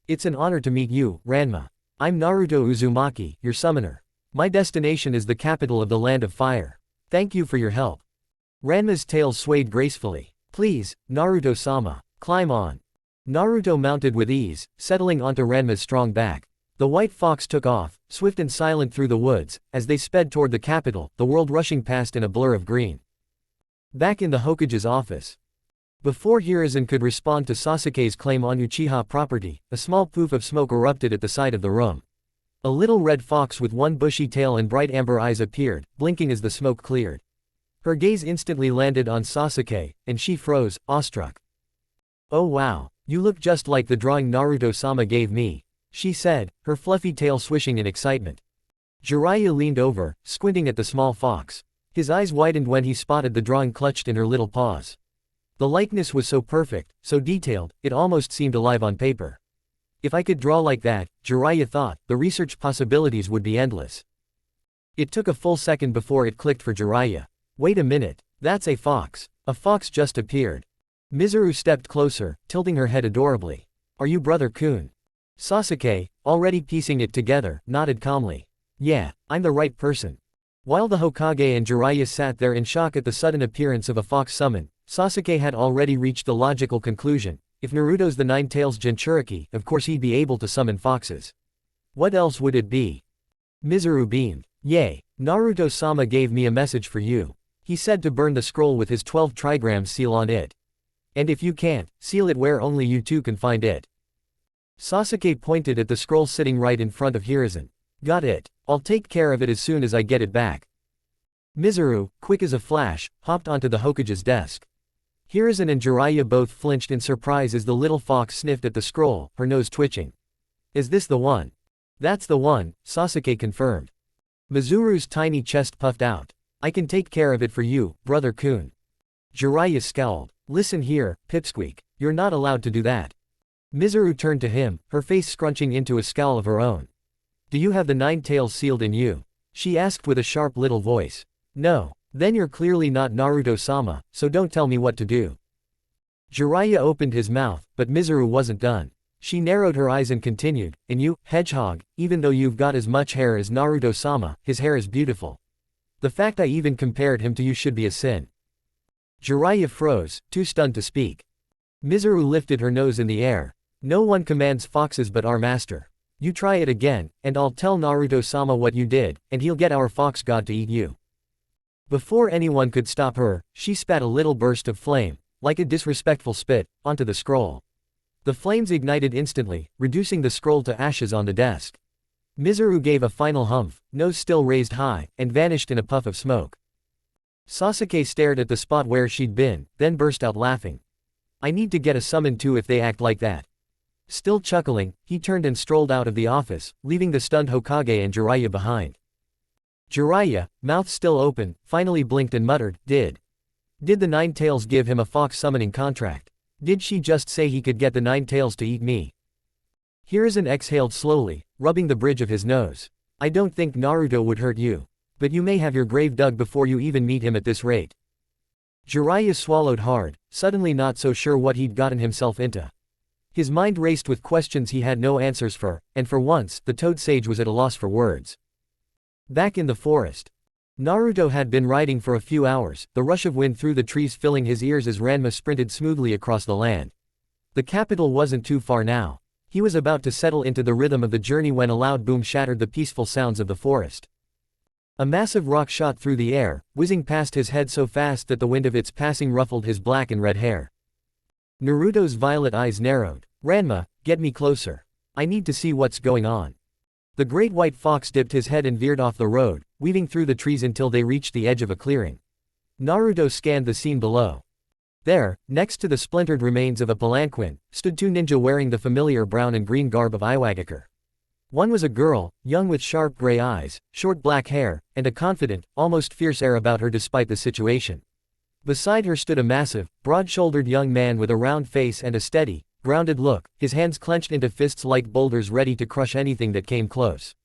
It's an honor to meet you, Ranma. I'm Naruto Uzumaki, your summoner. My destination is the capital of the Land of Fire. Thank you for your help. Ranma's tail swayed gracefully. Please, Naruto-sama, climb on. Naruto mounted with ease, settling onto Ranma's strong back. The white fox took off, swift and silent through the woods, as they sped toward the capital, the world rushing past in a blur of green. Back in the Hokage's office. Before Hiruzen could respond to Sasuke's claim on Uchiha property, a small poof of smoke erupted at the side of the room. A little red fox with one bushy tail and bright amber eyes appeared, blinking as the smoke cleared. Her gaze instantly landed on Sasuke, and she froze, awestruck. "Oh wow, you look just like the drawing Naruto-sama gave me," she said, her fluffy tail swishing in excitement. Jiraiya leaned over, squinting at the small fox. His eyes widened when he spotted the drawing clutched in her little paws. The likeness was so perfect, so detailed, it almost seemed alive on paper. If I could draw like that, Jiraiya thought, the research possibilities would be endless. It took a full second before it clicked for Jiraiya. Wait a minute, that's a fox. A fox just appeared. Mizuru stepped closer, tilting her head adorably. Are you Brother Kun? Sasuke, already piecing it together, nodded calmly. Yeah, I'm the right person. While the Hokage and Jiraiya sat there in shock at the sudden appearance of a fox summon, Sasuke had already reached the logical conclusion. If Naruto's the Nine-Tails Jinchuriki, of course he'd be able to summon foxes. What else would it be? Mizuru beamed. Yay, Naruto-sama gave me a message for you. He said to burn the scroll with his 12 trigrams seal on it. And if you can't, seal it where only you two can find it. Sasuke pointed at the scroll sitting right in front of Hiruzen. Got it. I'll take care of it as soon as I get it back. Mizuru, quick as a flash, hopped onto the Hokage's desk. Hiruzen and Jiraiya both flinched in surprise as the little fox sniffed at the scroll, her nose twitching. Is this the one? That's the one, Sasuke confirmed. Mizuru's tiny chest puffed out. I can take care of it for you, Brother Kun. Jiraiya scowled. Listen here, Pipsqueak, you're not allowed to do that. Mizuru turned to him, her face scrunching into a scowl of her own. Do you have the 9 tails sealed in you? She asked with a sharp little voice. No. Then you're clearly not Naruto-sama, so don't tell me what to do. Jiraiya opened his mouth, but Mizuru wasn't done. She narrowed her eyes and continued, and you, Hedgehog, even though you've got as much hair as Naruto-sama, his hair is beautiful. The fact I even compared him to you should be a sin. Jiraiya froze, too stunned to speak. Mizuru lifted her nose in the air. No one commands foxes but our master. You try it again, and I'll tell Naruto-sama what you did, and he'll get our fox god to eat you. Before anyone could stop her, she spat a little burst of flame, like a disrespectful spit, onto the scroll. The flames ignited instantly, reducing the scroll to ashes on the desk. Mizuru gave a final humph, nose still raised high, and vanished in a puff of smoke. Sasuke stared at the spot where she'd been, then burst out laughing. I need to get a summon too if they act like that. Still chuckling, he turned and strolled out of the office, leaving the stunned Hokage and Jiraiya behind. Jiraiya, mouth still open, finally blinked and muttered, Did the 9 tails give him a fox summoning contract? Did she just say he could get the 9 tails to eat me? Hiruzen exhaled slowly, rubbing the bridge of his nose. I don't think Naruto would hurt you. But you may have your grave dug before you even meet him at this rate. Jiraiya swallowed hard, suddenly not so sure what he'd gotten himself into. His mind raced with questions he had no answers for, and for once, the Toad Sage was at a loss for words. Back in the forest. Naruto had been riding for a few hours, the rush of wind through the trees filling his ears as Ranma sprinted smoothly across the land. The capital wasn't too far now. He was about to settle into the rhythm of the journey when a loud boom shattered the peaceful sounds of the forest. A massive rock shot through the air, whizzing past his head so fast that the wind of its passing ruffled his black and red hair. Naruto's violet eyes narrowed. Ranma, get me closer. I need to see what's going on. The great white fox dipped his head and veered off the road, weaving through the trees until they reached the edge of a clearing. Naruto scanned the scene below. There, next to the splintered remains of a palanquin, stood 2 ninja wearing the familiar brown and green garb of Iwagakure. One was a girl, young with sharp gray eyes, short black hair, and a confident, almost fierce air about her despite the situation. Beside her stood a massive, broad-shouldered young man with a round face and a steady, grounded look, his hands clenched into fists like boulders ready to crush anything that came close.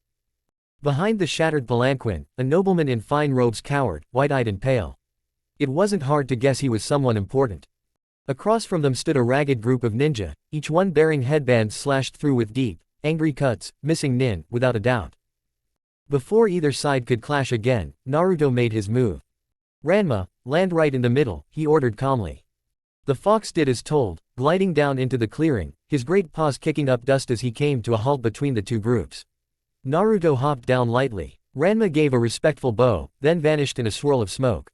Behind the shattered palanquin, a nobleman in fine robes cowered, wide-eyed and pale. It wasn't hard to guess he was someone important. Across from them stood a ragged group of ninja, each one bearing headbands slashed through with deep, angry cuts, missing nin, without a doubt. Before either side could clash again, Naruto made his move. Ranma, land right in the middle, he ordered calmly. The fox did as told, gliding down into the clearing, his great paws kicking up dust as he came to a halt between the two groups. Naruto hopped down lightly. Ranma gave a respectful bow, then vanished in a swirl of smoke.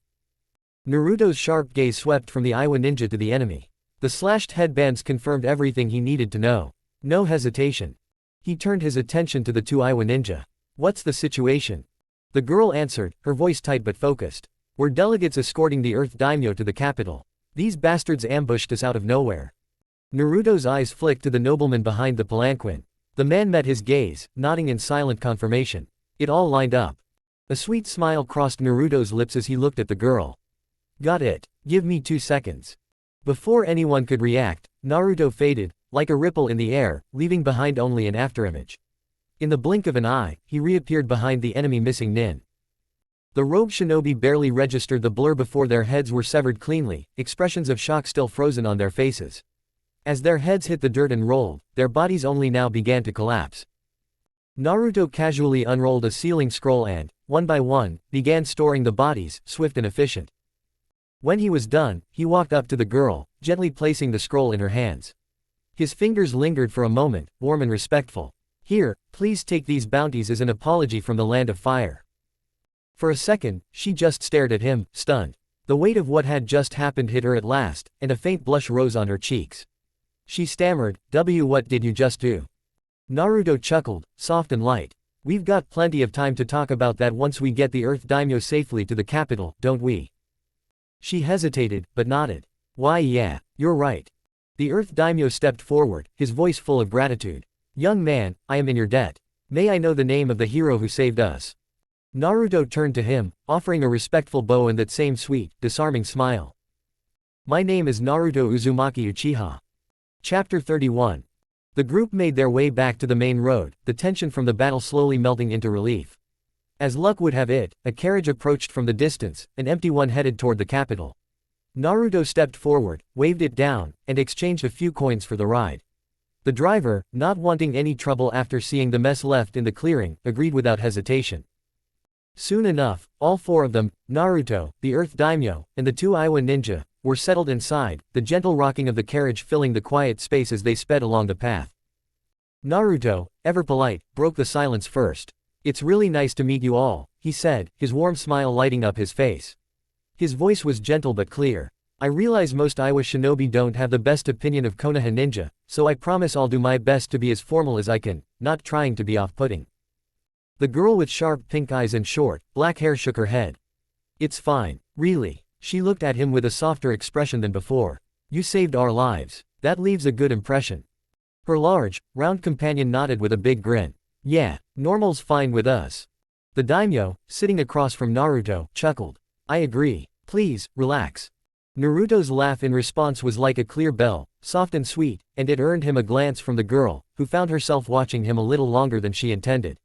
Naruto's sharp gaze swept from the Iwa ninja to the enemy. The slashed headbands confirmed everything he needed to know. No hesitation. He turned his attention to the two Iwa ninja. What's the situation? The girl answered, her voice tight but focused. We're delegates escorting the Earth Daimyo to the capital. These bastards ambushed us out of nowhere. Naruto's eyes flicked to the nobleman behind the palanquin. The man met his gaze, nodding in silent confirmation. It all lined up. A sweet smile crossed Naruto's lips as he looked at the girl. Got it. Give me 2 seconds. Before anyone could react, Naruto faded, like a ripple in the air, leaving behind only an afterimage. In the blink of an eye, he reappeared behind the enemy missing nin. The rogue shinobi barely registered the blur before their heads were severed cleanly, expressions of shock still frozen on their faces. As their heads hit the dirt and rolled, their bodies only now began to collapse. Naruto casually unrolled a sealing scroll and, one by one, began storing the bodies, swift and efficient. When he was done, he walked up to the girl, gently placing the scroll in her hands. His fingers lingered for a moment, warm and respectful. Here, please take these bounties as an apology from the land of fire. For a second, she just stared at him, stunned. The weight of what had just happened hit her at last, and a faint blush rose on her cheeks. She stammered, What did you just do? Naruto chuckled, soft and light. We've got plenty of time to talk about that once we get the Earth Daimyo safely to the capital, don't we? She hesitated, but nodded. Why yeah, you're right. The Earth Daimyo stepped forward, his voice full of gratitude. Young man, I am in your debt. May I know the name of the hero who saved us? Naruto turned to him, offering a respectful bow and that same sweet, disarming smile. My name is Naruto Uzumaki Uchiha. Chapter 31. The group made their way back to the main road, the tension from the battle slowly melting into relief. As luck would have it, a carriage approached from the distance, an empty one headed toward the capital. Naruto stepped forward, waved it down, and exchanged a few coins for the ride. The driver, not wanting any trouble after seeing the mess left in the clearing, agreed without hesitation. Soon enough, all four of them, Naruto, the Earth Daimyo, and the two Iwa ninja, were settled inside, the gentle rocking of the carriage filling the quiet space as they sped along the path. Naruto, ever polite, broke the silence first. It's really nice to meet you all, he said, his warm smile lighting up his face. His voice was gentle but clear. I realize most Iwa shinobi don't have the best opinion of Konoha ninja, so I promise I'll do my best to be as formal as I can, not trying to be off-putting. The girl with sharp pink eyes and short, black hair shook her head. It's fine, really. She looked at him with a softer expression than before. You saved our lives. That leaves a good impression. Her large, round companion nodded with a big grin. Yeah, normal's fine with us. The daimyo, sitting across from Naruto, chuckled. I agree. Please, relax. Naruto's laugh in response was like a clear bell, soft and sweet, and it earned him a glance from the girl, who found herself watching him a little longer than she intended.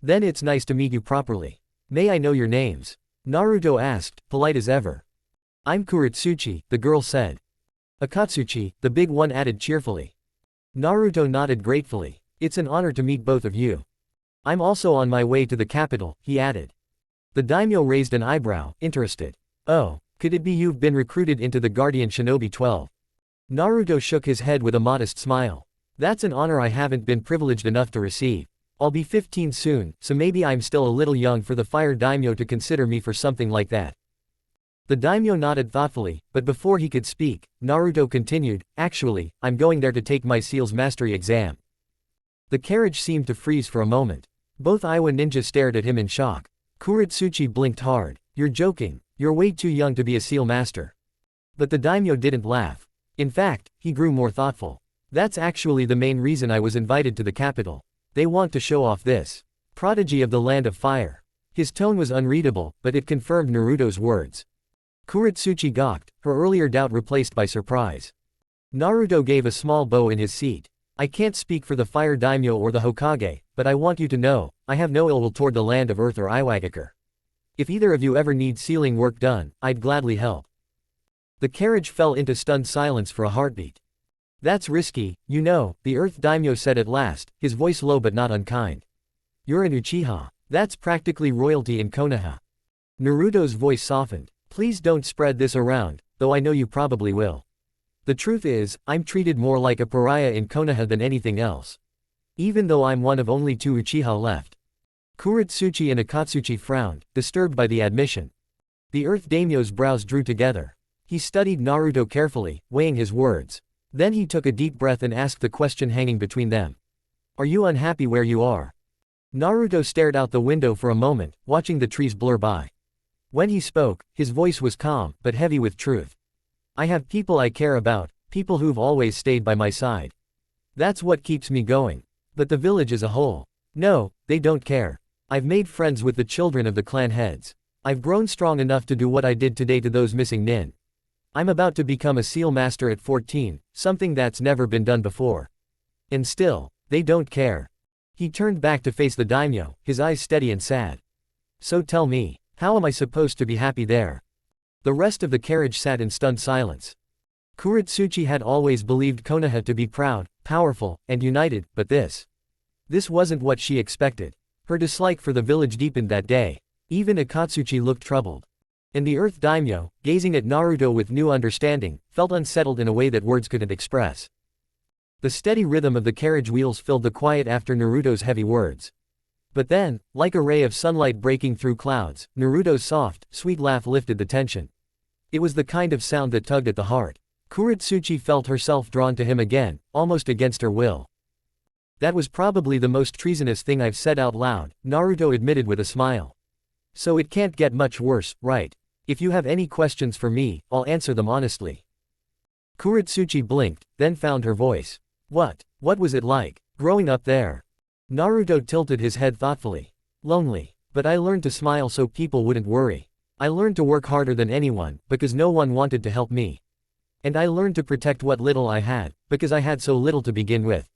Then it's nice to meet you properly. May I know your names? Naruto asked, polite as ever. I'm Kuretsuchi, the girl said. Akatsuchi, the big one added cheerfully. Naruto nodded gratefully. It's an honor to meet both of you. I'm also on my way to the capital, he added. The daimyo raised an eyebrow, interested. Oh, could it be you've been recruited into the Guardian Shinobi 12? Naruto shook his head with a modest smile. That's an honor I haven't been privileged enough to receive. I'll be 15 soon, so maybe I'm still a little young for the fire daimyo to consider me for something like that. The daimyo nodded thoughtfully, but before he could speak, Naruto continued, actually, I'm going there to take my seals mastery exam. The carriage seemed to freeze for a moment. Both Iwa ninja stared at him in shock. Kuretsuchi blinked hard. You're joking. You're way too young to be a seal master. But the daimyo didn't laugh. In fact, he grew more thoughtful. That's actually the main reason I was invited to the capital. They want to show off this prodigy of the land of fire. His tone was unreadable, but it confirmed Naruto's words. Kuretsuchi gawked, her earlier doubt replaced by surprise. Naruto gave a small bow in his seat. I can't speak for the fire daimyo or the Hokage, but I want you to know, I have no ill will toward the land of earth or Iwagakure. If either of you ever need sealing work done, I'd gladly help. The carriage fell into stunned silence for a heartbeat. That's risky, you know, the Earth Daimyo said at last, his voice low but not unkind. You're an Uchiha. That's practically royalty in Konoha. Naruto's voice softened. Please don't spread this around, though I know you probably will. The truth is, I'm treated more like a pariah in Konoha than anything else. Even though I'm one of only 2 Uchiha left. Kuretsuchi and Akatsuchi frowned, disturbed by the admission. The Earth Daimyo's brows drew together. He studied Naruto carefully, weighing his words. Then he took a deep breath and asked the question hanging between them. Are you unhappy where you are? Naruto stared out the window for a moment, watching the trees blur by. When he spoke, his voice was calm, but heavy with truth. I have people I care about, people who've always stayed by my side. That's what keeps me going. But the village as a whole. No, they don't care. I've made friends with the children of the clan heads. I've grown strong enough to do what I did today to those missing nin. I'm about to become a seal master at 14, something that's never been done before. And still, they don't care. He turned back to face the daimyo, his eyes steady and sad. So tell me, how am I supposed to be happy there? The rest of the carriage sat in stunned silence. Kuretsuchi had always believed Konoha to be proud, powerful, and united, but this wasn't what she expected. Her dislike for the village deepened that day. Even Akatsuchi looked troubled. And the Earth Daimyo, gazing at Naruto with new understanding, felt unsettled in a way that words couldn't express. The steady rhythm of the carriage wheels filled the quiet after Naruto's heavy words. But then, like a ray of sunlight breaking through clouds, Naruto's soft, sweet laugh lifted the tension. It was the kind of sound that tugged at the heart. Kuretsuchi felt herself drawn to him again, almost against her will. That was probably the most treasonous thing I've said out loud, Naruto admitted with a smile. So it can't get much worse, right? If you have any questions for me, I'll answer them honestly. Kuretsuchi blinked, then found her voice. What was it like, growing up there? Naruto tilted his head thoughtfully. Lonely. But I learned to smile so people wouldn't worry. I learned to work harder than anyone, because no one wanted to help me. And I learned to protect what little I had, because I had so little to begin with.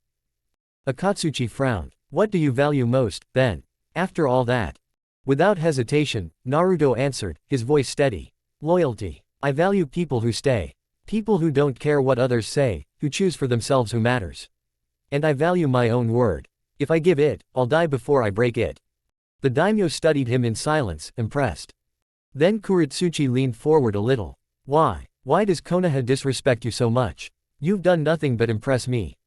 Akatsuchi frowned. What do you value most, then? After all that? Without hesitation, Naruto answered, his voice steady. Loyalty. I value people who stay. People who don't care what others say, who choose for themselves who matters. And I value my own word. If I give it, I'll die before I break it. The daimyo studied him in silence, impressed. Then Kuretsuchi leaned forward a little. Why? Why does Konoha disrespect you so much? You've done nothing but impress me.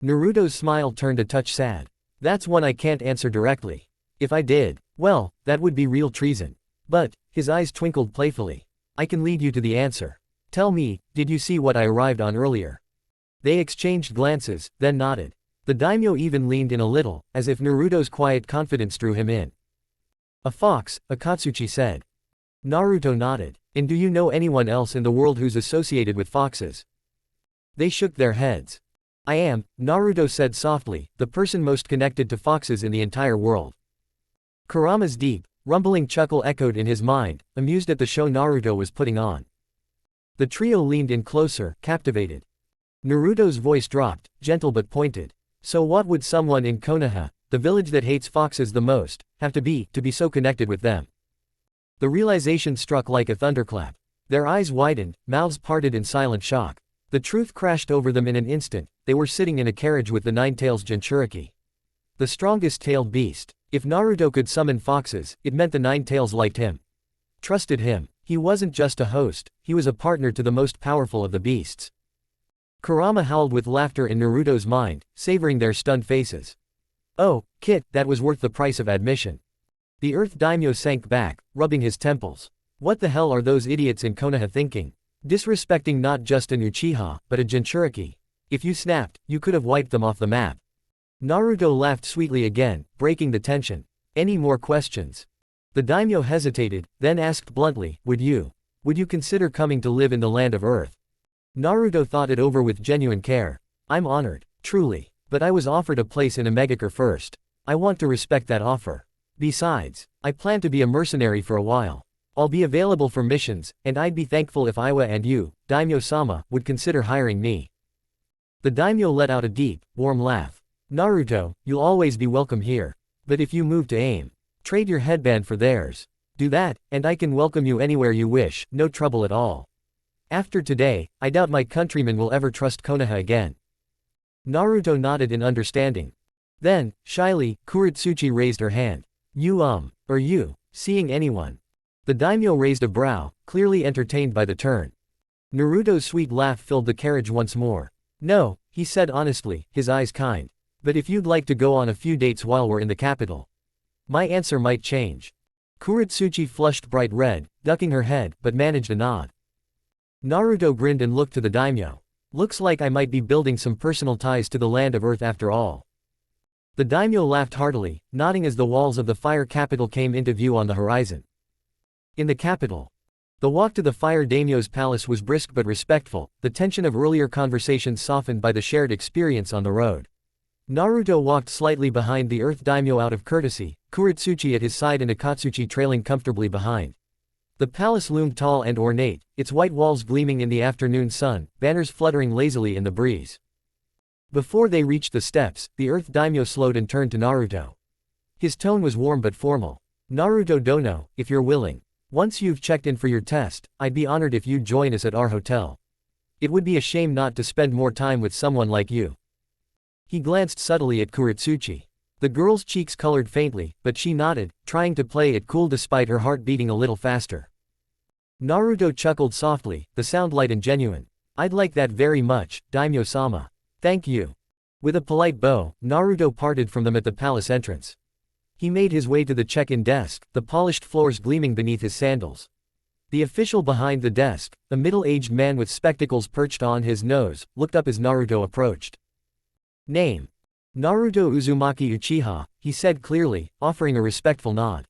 Naruto's smile turned a touch sad. That's one I can't answer directly. If I did, well, that would be real treason. But, his eyes twinkled playfully. I can lead you to the answer. Tell me, did you see what I arrived on earlier? They exchanged glances, then nodded. The daimyo even leaned in a little, as if Naruto's quiet confidence drew him in. A fox, Akatsuchi said. Naruto nodded. And do you know anyone else in the world who's associated with foxes? They shook their heads. I am, Naruto said softly, the person most connected to foxes in the entire world. Kurama's deep, rumbling chuckle echoed in his mind, amused at the show Naruto was putting on. The trio leaned in closer, captivated. Naruto's voice dropped, gentle but pointed. So what would someone in Konoha, the village that hates foxes the most, have to be so connected with them? The realization struck like a thunderclap. Their eyes widened, mouths parted in silent shock. The truth crashed over them in an instant. They were sitting in a carriage with the Nine-Tails Jinchuriki. The strongest tailed beast. If Naruto could summon foxes, it meant the Nine-Tails liked him. Trusted him. He wasn't just a host, he was a partner to the most powerful of the beasts. Kurama howled with laughter in Naruto's mind, savoring their stunned faces. Oh, Kit, that was worth the price of admission. The Earth Daimyo sank back, rubbing his temples. What the hell are those idiots in Konoha thinking? Disrespecting not just an Uchiha, but a Jinchuriki. If you snapped, you could have wiped them off the map. Naruto laughed sweetly again, breaking the tension. Any more questions? The daimyo hesitated, then asked bluntly, would you consider coming to live in the land of Earth? Naruto thought it over with genuine care. I'm honored, truly. But I was offered a place in Omegakure first. I want to respect that offer. Besides, I plan to be a mercenary for a while. I'll be available for missions, and I'd be thankful if Iwa and you, Daimyo-sama, would consider hiring me. The daimyo let out a deep, warm laugh. Naruto, you'll always be welcome here. But if you move to AIM, trade your headband for theirs. Do that, and I can welcome you anywhere you wish, no trouble at all. After today, I doubt my countrymen will ever trust Konoha again. Naruto nodded in understanding. Then, shyly, Kuretsuchi raised her hand. Are you, seeing anyone? The daimyo raised a brow, clearly entertained by the turn. Naruto's sweet laugh filled the carriage once more. No, he said honestly, his eyes kind. But if you'd like to go on a few dates while we're in the capital. My answer might change. Kuretsuchi flushed bright red, ducking her head, but managed a nod. Naruto grinned and looked to the daimyo. Looks like I might be building some personal ties to the land of Earth after all. The daimyo laughed heartily, nodding as the walls of the fire capital came into view on the horizon. In the capital. The walk to the fire daimyo's palace was brisk but respectful, the tension of earlier conversations softened by the shared experience on the road. Naruto walked slightly behind the Earth daimyo out of courtesy, Kuretsuchi at his side and Akatsuchi trailing comfortably behind. The palace loomed tall and ornate, its white walls gleaming in the afternoon sun, banners fluttering lazily in the breeze. Before they reached the steps, the Earth daimyo slowed and turned to Naruto. His tone was warm but formal. Naruto dono, if you're willing. Once you've checked in for your test, I'd be honored if you'd join us at our hotel. It would be a shame not to spend more time with someone like you. He glanced subtly at Kuretsuchi. The girl's cheeks colored faintly, but she nodded, trying to play it cool despite her heart beating a little faster. Naruto chuckled softly, the sound light and genuine. I'd like that very much, Daimyo-sama. Thank you. With a polite bow, Naruto parted from them at the palace entrance. He made his way to the check-in desk, the polished floors gleaming beneath his sandals. The official behind the desk, a middle-aged man with spectacles perched on his nose, looked up as Naruto approached. Name. Naruto Uzumaki Uchiha, he said clearly, offering a respectful nod.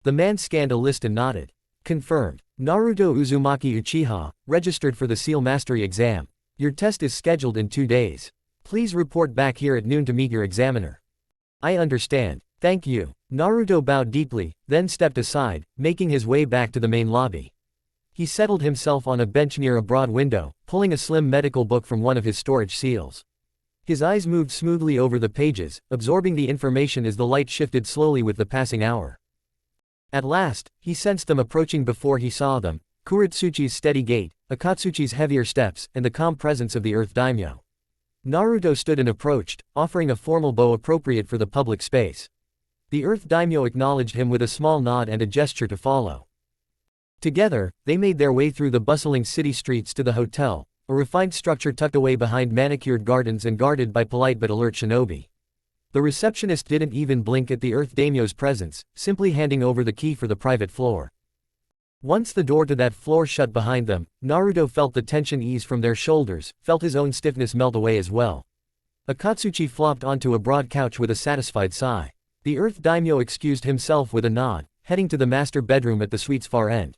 The man scanned a list and nodded. Confirmed. Naruto Uzumaki Uchiha, registered for the Seal Mastery exam. Your test is scheduled in 2 days. Please report back here at noon to meet your examiner. I understand. Thank you. Naruto bowed deeply, then stepped aside, making his way back to the main lobby. He settled himself on a bench near a broad window, pulling a slim medical book from one of his storage seals. His eyes moved smoothly over the pages, absorbing the information as the light shifted slowly with the passing hour. At last, he sensed them approaching before he saw them, Kuretsuchi's steady gait, Akatsuchi's heavier steps, and the calm presence of the Earth daimyo. Naruto stood and approached, offering a formal bow appropriate for the public space. The Earth daimyo acknowledged him with a small nod and a gesture to follow. Together, they made their way through the bustling city streets to the hotel, a refined structure tucked away behind manicured gardens and guarded by polite but alert shinobi. The receptionist didn't even blink at the Earth daimyo's presence, simply handing over the key for the private floor. Once the door to that floor shut behind them, Naruto felt the tension ease from their shoulders, felt his own stiffness melt away as well. Akatsuchi flopped onto a broad couch with a satisfied sigh. The Earth daimyo excused himself with a nod, heading to the master bedroom at the suite's far end.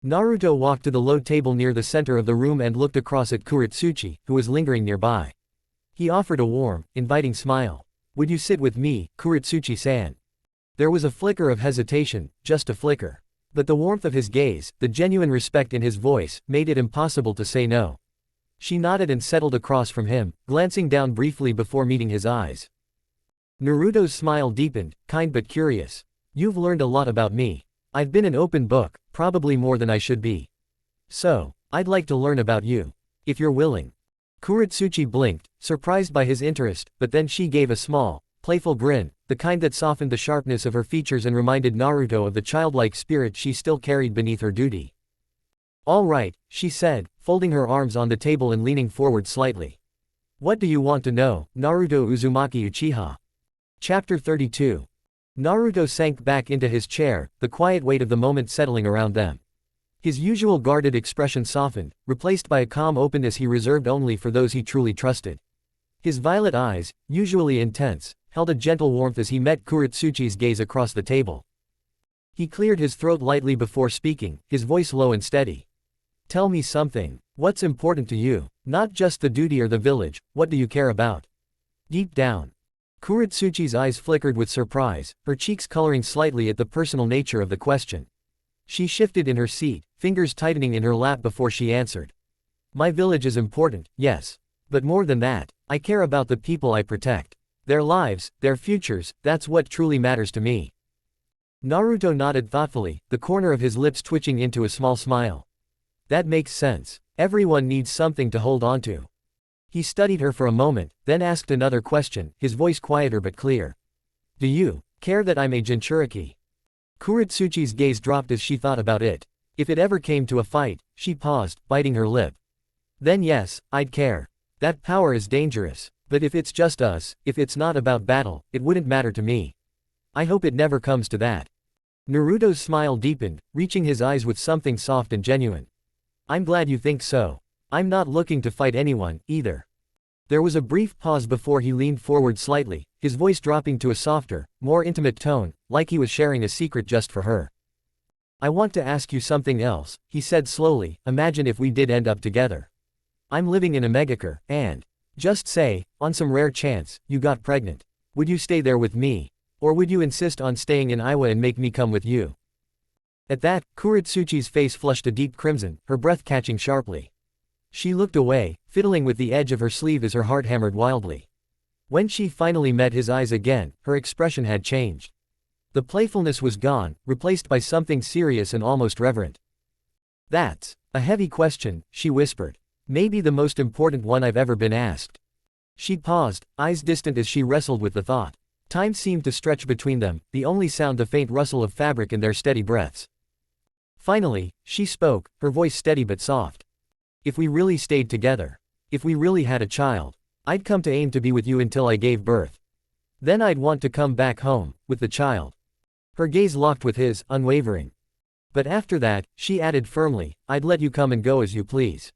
Naruto walked to the low table near the center of the room and looked across at Kuretsuchi, who was lingering nearby. He offered a warm, inviting smile. Would you sit with me, Kuretsuchi-san? There was a flicker of hesitation, just a flicker. But the warmth of his gaze, the genuine respect in his voice, made it impossible to say no. She nodded and settled across from him, glancing down briefly before meeting his eyes. Naruto's smile deepened, kind but curious. You've learned a lot about me. I've been an open book, probably more than I should be. So, I'd like to learn about you. If you're willing. Kuretsuchi blinked, surprised by his interest, but then she gave a small, playful grin, the kind that softened the sharpness of her features and reminded Naruto of the childlike spirit she still carried beneath her duty. All right, she said, folding her arms on the table and leaning forward slightly. What do you want to know, Naruto Uzumaki Uchiha? Chapter 32. Naruto sank back into his chair, the quiet weight of the moment settling around them. His usual guarded expression softened, replaced by a calm openness he reserved only for those he truly trusted. His violet eyes, usually intense, held a gentle warmth as he met Kuretsuchi's gaze across the table. He cleared his throat lightly before speaking, his voice low and steady. Tell me something. What's important to you? Not just the duty or the village, what do you care about? Deep down. Kuretsuchi's eyes flickered with surprise, her cheeks coloring slightly at the personal nature of the question. She shifted in her seat, fingers tightening in her lap before she answered. My village is important, yes. But more than that, I care about the people I protect. Their lives, their futures, that's what truly matters to me. Naruto nodded thoughtfully, the corner of his lips twitching into a small smile. That makes sense. Everyone needs something to hold on to. He studied her for a moment, then asked another question, his voice quieter but clear. Do you care that I'm a Jinchuriki? Kuretsuchi's gaze dropped as she thought about it. If it ever came to a fight, she paused, biting her lip. Then yes, I'd care. That power is dangerous. But if it's just us, if it's not about battle, it wouldn't matter to me. I hope it never comes to that. Naruto's smile deepened, reaching his eyes with something soft and genuine. I'm glad you think so. I'm not looking to fight anyone, either. There was a brief pause before he leaned forward slightly, his voice dropping to a softer, more intimate tone, like he was sharing a secret just for her. I want to ask you something else, he said slowly. Imagine if we did end up together. I'm living in a megacure, and just say, on some rare chance, you got pregnant. Would you stay there with me? Or would you insist on staying in Iowa and make me come with you? At that, Kuretsuchi's face flushed a deep crimson, her breath catching sharply. She looked away, fiddling with the edge of her sleeve as her heart hammered wildly. When she finally met his eyes again, her expression had changed. The playfulness was gone, replaced by something serious and almost reverent. That's a heavy question, she whispered. Maybe the most important one I've ever been asked. She paused, eyes distant as she wrestled with the thought. Time seemed to stretch between them, the only sound the faint rustle of fabric in their steady breaths. Finally, she spoke, her voice steady but soft. If we really stayed together, if we really had a child, I'd come to aim to be with you until I gave birth. Then I'd want to come back home, with the child. Her gaze locked with his, unwavering. But after that, she added firmly, I'd let you come and go as you please.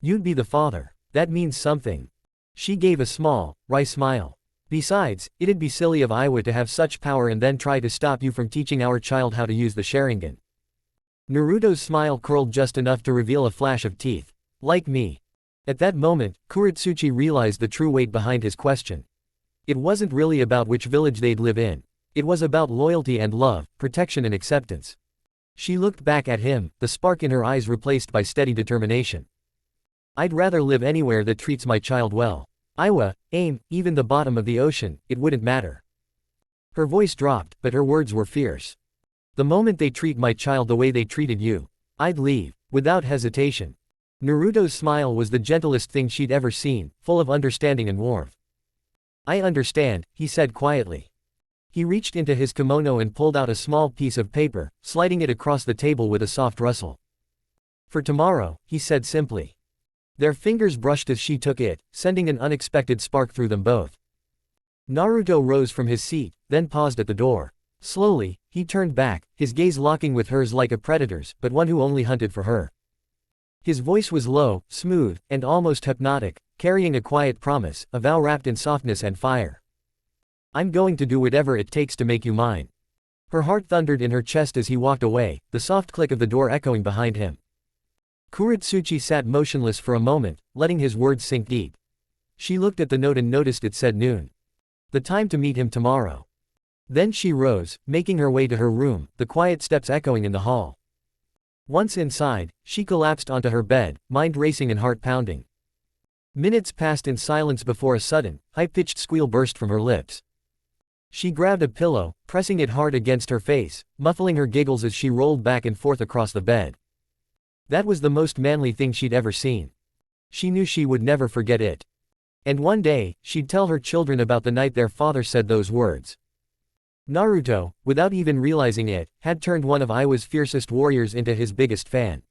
You'd be the father. That means something. She gave a small, wry smile. Besides, it'd be silly of Iowa to have such power and then try to stop you from teaching our child how to use the Sharingan. Naruto's smile curled just enough to reveal a flash of teeth. Like me. At that moment, Kuretsuchi realized the true weight behind his question. It wasn't really about which village they'd live in. It was about loyalty and love, protection and acceptance. She looked back at him, the spark in her eyes replaced by steady determination. I'd rather live anywhere that treats my child well. Iowa, AIM, even the bottom of the ocean, it wouldn't matter. Her voice dropped, but her words were fierce. The moment they treat my child the way they treated you, I'd leave, without hesitation. Naruto's smile was the gentlest thing she'd ever seen, full of understanding and warmth. I understand, he said quietly. He reached into his kimono and pulled out a small piece of paper, sliding it across the table with a soft rustle. For tomorrow, he said simply. Their fingers brushed as she took it, sending an unexpected spark through them both. Naruto rose from his seat, then paused at the door. Slowly, he turned back, his gaze locking with hers like a predator's, but one who only hunted for her. His voice was low, smooth, and almost hypnotic, carrying a quiet promise, a vow wrapped in softness and fire. I'm going to do whatever it takes to make you mine. Her heart thundered in her chest as he walked away, the soft click of the door echoing behind him. Kuretsuchi sat motionless for a moment, letting his words sink deep. She looked at the note and noticed it said noon. The time to meet him tomorrow. Then she rose, making her way to her room, the quiet steps echoing in the hall. Once inside, she collapsed onto her bed, mind racing and heart pounding. Minutes passed in silence before a sudden, high-pitched squeal burst from her lips. She grabbed a pillow, pressing it hard against her face, muffling her giggles as she rolled back and forth across the bed. That was the most manly thing she'd ever seen. She knew she would never forget it. And one day, she'd tell her children about the night their father said those words. Naruto, without even realizing it, had turned one of Iowa's fiercest warriors into his biggest fan.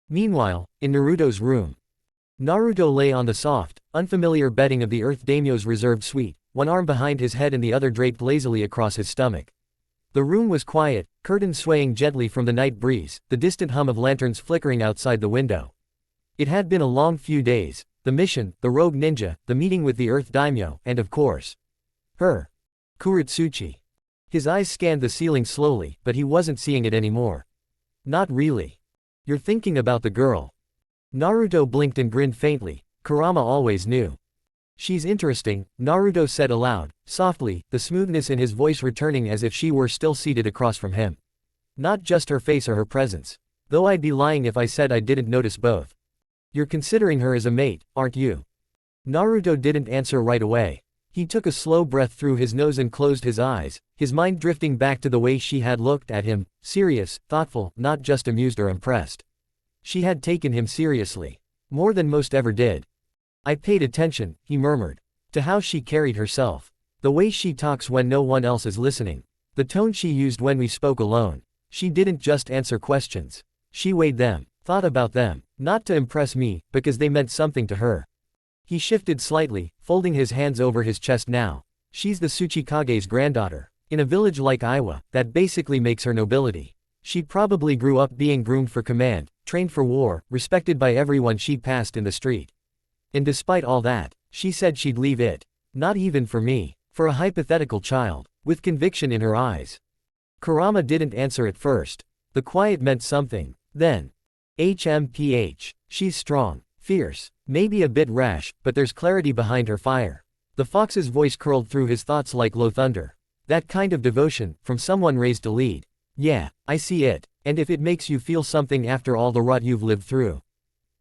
Meanwhile, in Naruto's room. Naruto lay on the soft, unfamiliar bedding of the Earth Daimyo's reserved suite, one arm behind his head and the other draped lazily across his stomach. The room was quiet, curtains swaying gently from the night breeze, the distant hum of lanterns flickering outside the window. It had been a long few days, the mission, the rogue ninja, the meeting with the Earth Daimyo, and of course, her. Kuretsuchi. His eyes scanned the ceiling slowly, but he wasn't seeing it anymore. Not really. You're thinking about the girl. Naruto blinked and grinned faintly. Kurama always knew. She's interesting, Naruto said aloud, softly, the smoothness in his voice returning as if she were still seated across from him. Not just her face or her presence. Though I'd be lying if I said I didn't notice both. You're considering her as a mate, aren't you? Naruto didn't answer right away. He took a slow breath through his nose and closed his eyes, his mind drifting back to the way she had looked at him, serious, thoughtful, not just amused or impressed. She had taken him seriously. More than most ever did. I paid attention, he murmured, to how she carried herself. The way she talks when no one else is listening. The tone she used when we spoke alone. She didn't just answer questions. She weighed them, thought about them, not to impress me, because they meant something to her. He shifted slightly, folding his hands over his chest now. She's the Tsuchikage's granddaughter. In a village like Iowa, that basically makes her nobility. She probably grew up being groomed for command, trained for war, respected by everyone she passed in the street. And despite all that, she said she'd leave it. Not even for me. For a hypothetical child. With conviction in her eyes. Kurama didn't answer at first. The quiet meant something. Then. HMPH. She's strong. Fierce. Maybe a bit rash, but there's clarity behind her fire. The fox's voice curled through his thoughts like low thunder. That kind of devotion, from someone raised to lead. Yeah, I see it. And if it makes you feel something after all the rot you've lived through,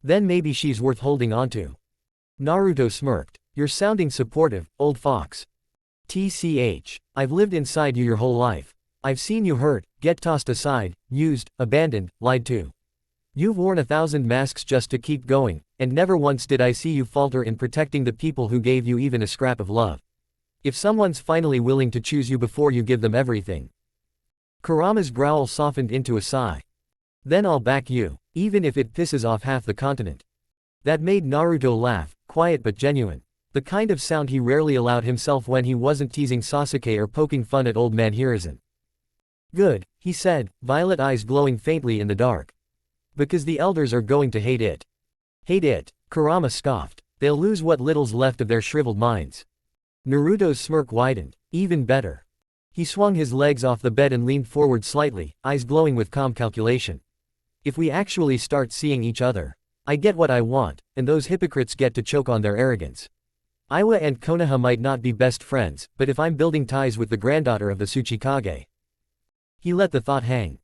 then maybe she's worth holding onto. Naruto smirked. You're sounding supportive, old fox. TCH. I've lived inside you your whole life. I've seen you hurt, get tossed aside, used, abandoned, lied to. You've worn 1,000 masks just to keep going, and never once did I see you falter in protecting the people who gave you even a scrap of love. If someone's finally willing to choose you before you give them everything. Kurama's growl softened into a sigh. Then I'll back you, even if it pisses off half the continent. That made Naruto laugh, quiet but genuine. The kind of sound he rarely allowed himself when he wasn't teasing Sasuke or poking fun at old man Hiruzen. Good, he said, violet eyes glowing faintly in the dark. Because the elders are going to hate it. Hate it, Kurama scoffed. They'll lose what little's left of their shriveled minds. Naruto's smirk widened. Even better. He swung his legs off the bed and leaned forward slightly, eyes glowing with calm calculation. If we actually start seeing each other, I get what I want, and those hypocrites get to choke on their arrogance. Iwa and Konoha might not be best friends, but if I'm building ties with the granddaughter of the Tsuchikage. He let the thought hang.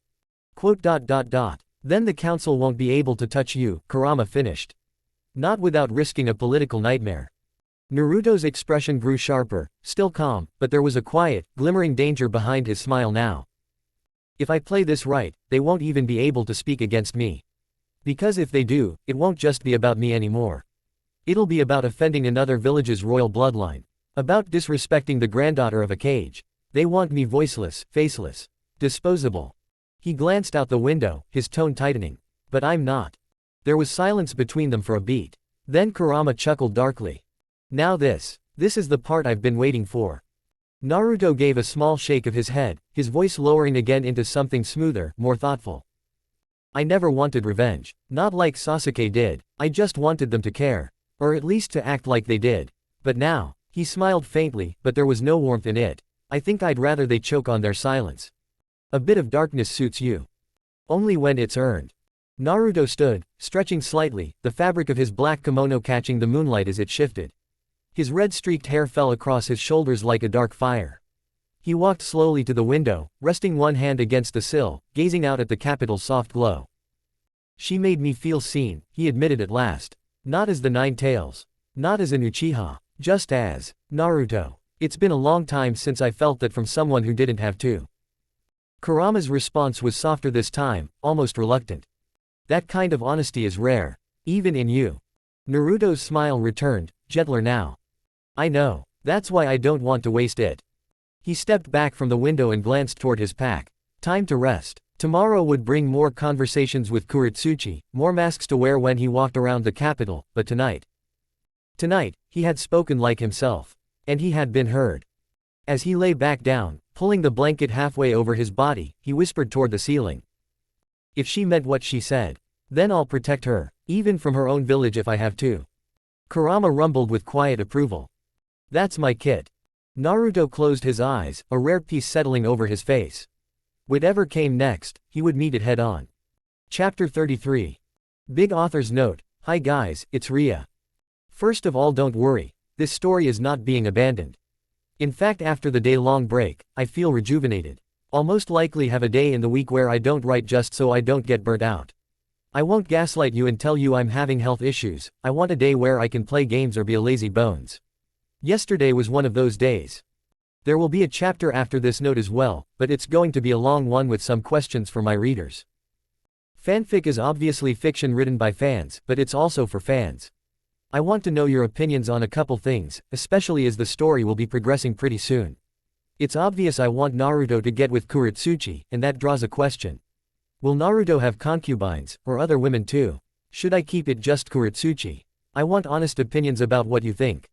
Then the council won't be able to touch you, Kurama finished. Not without risking a political nightmare. Naruto's expression grew sharper, still calm, but there was a quiet, glimmering danger behind his smile now. If I play this right, they won't even be able to speak against me. Because if they do, it won't just be about me anymore. It'll be about offending another village's royal bloodline. About disrespecting the granddaughter of a cage. They want me voiceless, faceless, disposable. He glanced out the window, his tone tightening. But I'm not. There was silence between them for a beat. Then Kurama chuckled darkly. Now this is the part I've been waiting for. Naruto gave a small shake of his head, his voice lowering again into something smoother, more thoughtful. I never wanted revenge. Not like Sasuke did, I just wanted them to care. Or at least to act like they did. But now, he smiled faintly, but there was no warmth in it. I think I'd rather they choke on their silence. A bit of darkness suits you. Only when it's earned. Naruto stood, stretching slightly, the fabric of his black kimono catching the moonlight as it shifted. His red-streaked hair fell across his shoulders like a dark fire. He walked slowly to the window, resting one hand against the sill, gazing out at the capital's soft glow. She made me feel seen, he admitted at last. Not as the Nine Tails. Not as an Uchiha. Just as Naruto. It's been a long time since I felt that from someone who didn't have to. Kurama's response was softer this time, almost reluctant. That kind of honesty is rare. Even in you. Naruto's smile returned, gentler now. I know. That's why I don't want to waste it. He stepped back from the window and glanced toward his pack. Time to rest. Tomorrow would bring more conversations with Kuretsuchi, more masks to wear when he walked around the capital, but tonight. Tonight, he had spoken like himself. And he had been heard. As he lay back down, pulling the blanket halfway over his body, he whispered toward the ceiling. If she meant what she said, then I'll protect her, even from her own village if I have to. Kurama rumbled with quiet approval. That's my kit. Naruto closed his eyes, a rare peace settling over his face. Whatever came next, he would meet it head on. Chapter 33. Big Author's Note. Hi guys, it's Ria. First of all, don't worry. This story is not being abandoned. In fact, after the day-long break, I feel rejuvenated. I'll most likely have a day in the week where I don't write just so I don't get burnt out. I won't gaslight you and tell you I'm having health issues. I want a day where I can play games or be a lazy bones. Yesterday was one of those days. There will be a chapter after this note as well, but it's going to be a long one with some questions for my readers. Fanfic is obviously fiction written by fans, but it's also for fans. I want to know your opinions on a couple things, especially as the story will be progressing pretty soon. It's obvious I want Naruto to get with Kuretsuchi, and that draws a question. Will Naruto have concubines, or other women too? Should I keep it just Kuretsuchi? I want honest opinions about what you think.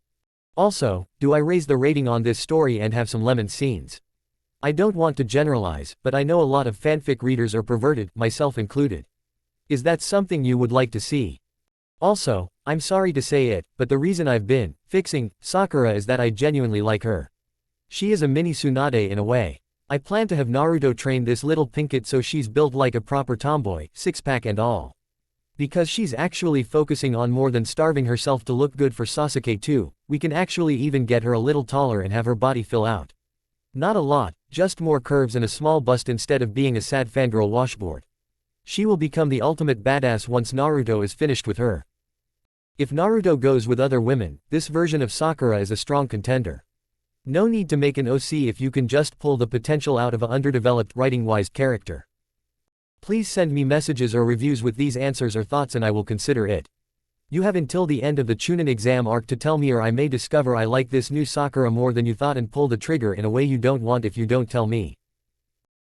Also, do I raise the rating on this story and have some lemon scenes? I don't want to generalize, but I know a lot of fanfic readers are perverted, myself included. Is that something you would like to see? Also, I'm sorry to say it, but the reason I've been fixing Sakura is that I genuinely like her. She is a mini Tsunade in a way. I plan to have Naruto train this little pinkett so she's built like a proper tomboy, six-pack and all. Because she's actually focusing on more than starving herself to look good for Sasuke too, we can actually even get her a little taller and have her body fill out. Not a lot, just more curves and a small bust instead of being a sad fangirl washboard. She will become the ultimate badass once Naruto is finished with her. If Naruto goes with other women, this version of Sakura is a strong contender. No need to make an OC if you can just pull the potential out of a underdeveloped writing-wise character. Please send me messages or reviews with these answers or thoughts and I will consider it. You have until the end of the Chunin exam arc to tell me, or I may discover I like this new Sakura more than you thought and pull the trigger in a way you don't want if you don't tell me.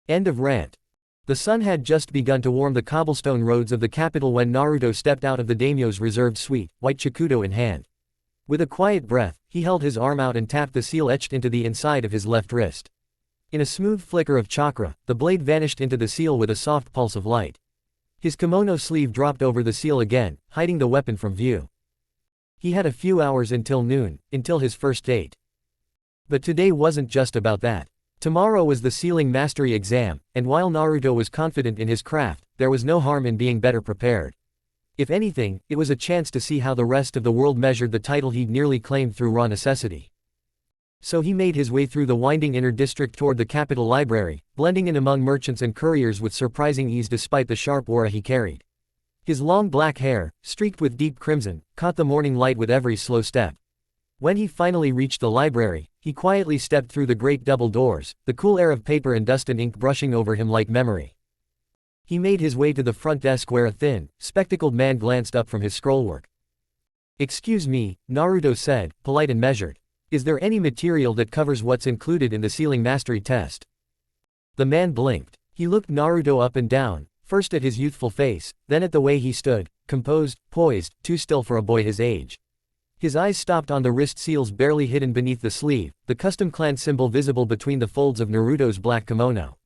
End of rant. The sun had just begun to warm the cobblestone roads of the capital when Naruto stepped out of the daimyo's reserved suite, white Chikudo in hand. With a quiet breath, he held his arm out and tapped the seal etched into the inside of his left wrist. In a smooth flicker of chakra, the blade vanished into the seal with a soft pulse of light. His kimono sleeve dropped over the seal again, hiding the weapon from view. He had a few hours until noon, until his first date. But today wasn't just about that. Tomorrow was the sealing mastery exam, and while Naruto was confident in his craft, there was no harm in being better prepared. If anything, it was a chance to see how the rest of the world measured the title he'd nearly claimed through raw necessity. So he made his way through the winding inner district toward the capital library, blending in among merchants and couriers with surprising ease despite the sharp aura he carried. His long black hair, streaked with deep crimson, caught the morning light with every slow step. When he finally reached the library, he quietly stepped through the great double doors, the cool air of paper and dust and ink brushing over him like memory. He made his way to the front desk where a thin, spectacled man glanced up from his scrollwork. "Excuse me," Naruto said, polite and measured. "Is there any material that covers what's included in the sealing mastery test?" The man blinked. He looked Naruto up and down, first at his youthful face, then at the way he stood, composed, poised, too still for a boy his age. His eyes stopped on the wrist seals barely hidden beneath the sleeve, the custom clan symbol visible between the folds of Naruto's black kimono.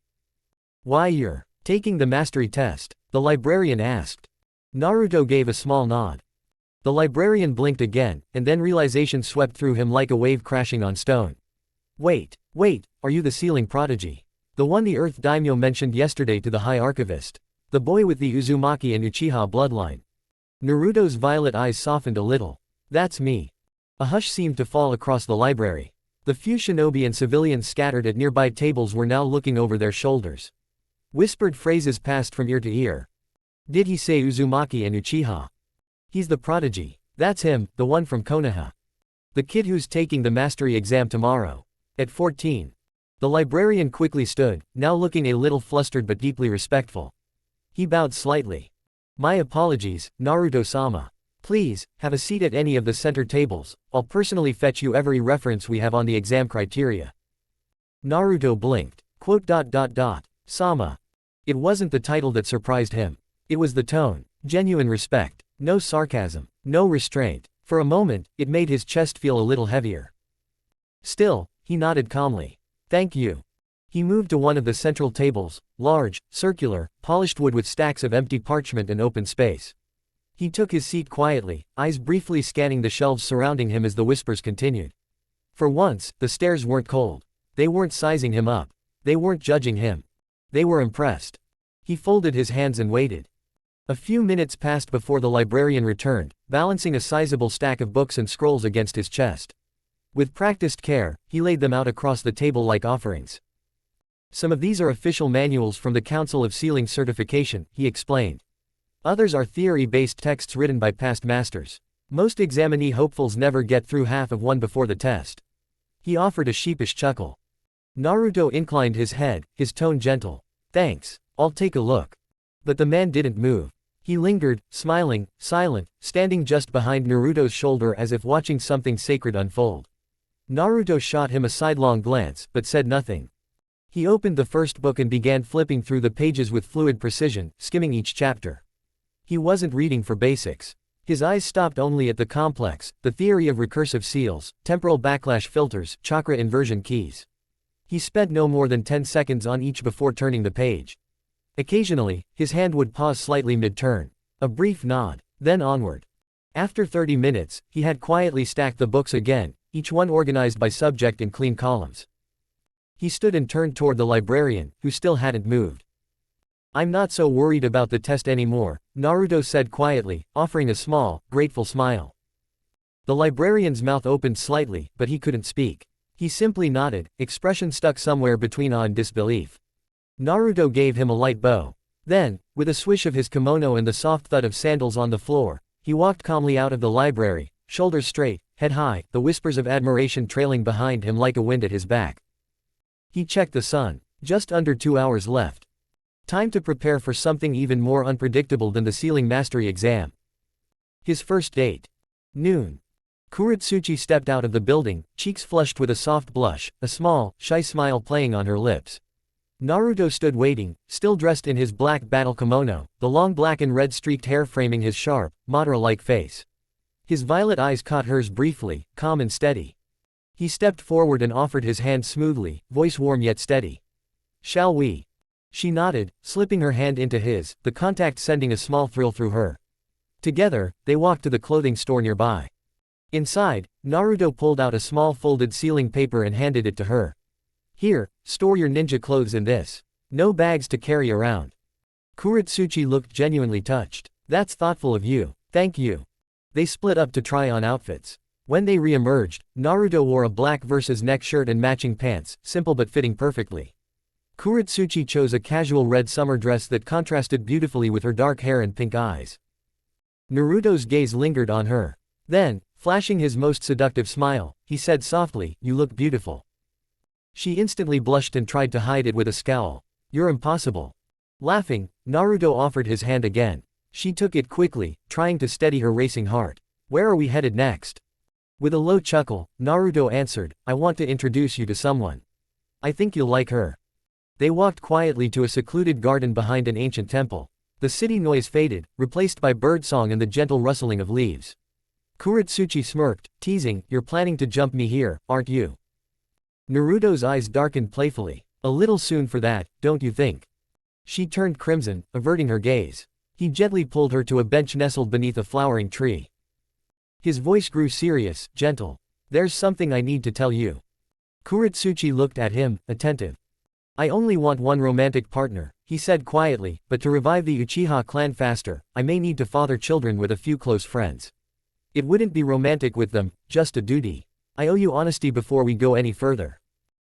"Why, you're taking the mastery test?" the librarian asked. Naruto gave a small nod. The librarian blinked again, and then realization swept through him like a wave crashing on stone. Wait, are you the sealing prodigy? The one the Earth Daimyo mentioned yesterday to the High Archivist? The boy with the Uzumaki and Uchiha bloodline? Naruto's violet eyes softened a little. "That's me." A hush seemed to fall across the library. The few shinobi and civilians scattered at nearby tables were now looking over their shoulders. Whispered phrases passed from ear to ear. "Did he say Uzumaki and Uchiha? He's the prodigy. That's him, the one from Konoha. The kid who's taking the mastery exam tomorrow. At 14. The librarian quickly stood, now looking a little flustered but deeply respectful. He bowed slightly. "My apologies, Naruto-sama. Please, have a seat at any of the center tables. I'll personally fetch you every reference we have on the exam criteria." Naruto blinked. "Sama." It wasn't the title that surprised him. It was the tone. Genuine respect. No sarcasm. No restraint. For a moment, it made his chest feel a little heavier. Still, he nodded calmly. "Thank you." He moved to one of the central tables, large, circular, polished wood with stacks of empty parchment and open space. He took his seat quietly, eyes briefly scanning the shelves surrounding him as the whispers continued. For once, the stares weren't cold. They weren't sizing him up. They weren't judging him. They were impressed. He folded his hands and waited. A few minutes passed before the librarian returned, balancing a sizable stack of books and scrolls against his chest. With practiced care, he laid them out across the table like offerings. "Some of these are official manuals from the Council of Sealing Certification," he explained. "Others are theory-based texts written by past masters. Most examinee hopefuls never get through half of one before the test." He offered a sheepish chuckle. Naruto inclined his head, his tone gentle. "Thanks, I'll take a look." But the man didn't move. He lingered, smiling, silent, standing just behind Naruto's shoulder as if watching something sacred unfold. Naruto shot him a sidelong glance, but said nothing. He opened the first book and began flipping through the pages with fluid precision, skimming each chapter. He wasn't reading for basics. His eyes stopped only at the complex, the theory of recursive seals, temporal backlash filters, chakra inversion keys. He spent no more than 10 seconds on each before turning the page. Occasionally, his hand would pause slightly mid-turn. A brief nod, then onward. After 30 minutes, he had quietly stacked the books again, each one organized by subject in clean columns. He stood and turned toward the librarian, who still hadn't moved. "I'm not so worried about the test anymore," Naruto said quietly, offering a small, grateful smile. The librarian's mouth opened slightly, but he couldn't speak. He simply nodded, expression stuck somewhere between awe and disbelief. Naruto gave him a light bow. Then, with a swish of his kimono and the soft thud of sandals on the floor, he walked calmly out of the library, shoulders straight, head high, the whispers of admiration trailing behind him like a wind at his back. He checked the sun. Just under 2 hours left. Time to prepare for something even more unpredictable than the sealing mastery exam. His first date. Noon. Kuretsuchi stepped out of the building, cheeks flushed with a soft blush, a small, shy smile playing on her lips. Naruto stood waiting, still dressed in his black battle kimono, the long black and red streaked hair framing his sharp, Madara-like face. His violet eyes caught hers briefly, calm and steady. He stepped forward and offered his hand smoothly, voice warm yet steady. "Shall we?" She nodded, slipping her hand into his, the contact sending a small thrill through her. Together, they walked to the clothing store nearby. Inside, Naruto pulled out a small folded sealing paper and handed it to her. "Here, store your ninja clothes in this. No bags to carry around." Kuretsuchi looked genuinely touched. "That's thoughtful of you, thank you." They split up to try on outfits. When they re-emerged, Naruto wore a black versus neck shirt and matching pants, simple but fitting perfectly. Kuretsuchi chose a casual red summer dress that contrasted beautifully with her dark hair and pink eyes. Naruto's gaze lingered on her. Then, flashing his most seductive smile, he said softly, "You look beautiful." She instantly blushed and tried to hide it with a scowl. "You're impossible." Laughing, Naruto offered his hand again. She took it quickly, trying to steady her racing heart. "Where are we headed next?" With a low chuckle, Naruto answered, "I want to introduce you to someone. I think you'll like her." They walked quietly to a secluded garden behind an ancient temple. The city noise faded, replaced by birdsong and the gentle rustling of leaves. Kuretsuchi smirked, teasing, "You're planning to jump me here, aren't you?" Naruto's eyes darkened playfully. "A little soon for that, don't you think?" She turned crimson, averting her gaze. He gently pulled her to a bench nestled beneath a flowering tree. His voice grew serious, gentle. "There's something I need to tell you." Kuretsuchi looked at him, attentive. "I only want one romantic partner," he said quietly, "but to revive the Uchiha clan faster, I may need to father children with a few close friends. It wouldn't be romantic with them, just a duty. I owe you honesty before we go any further."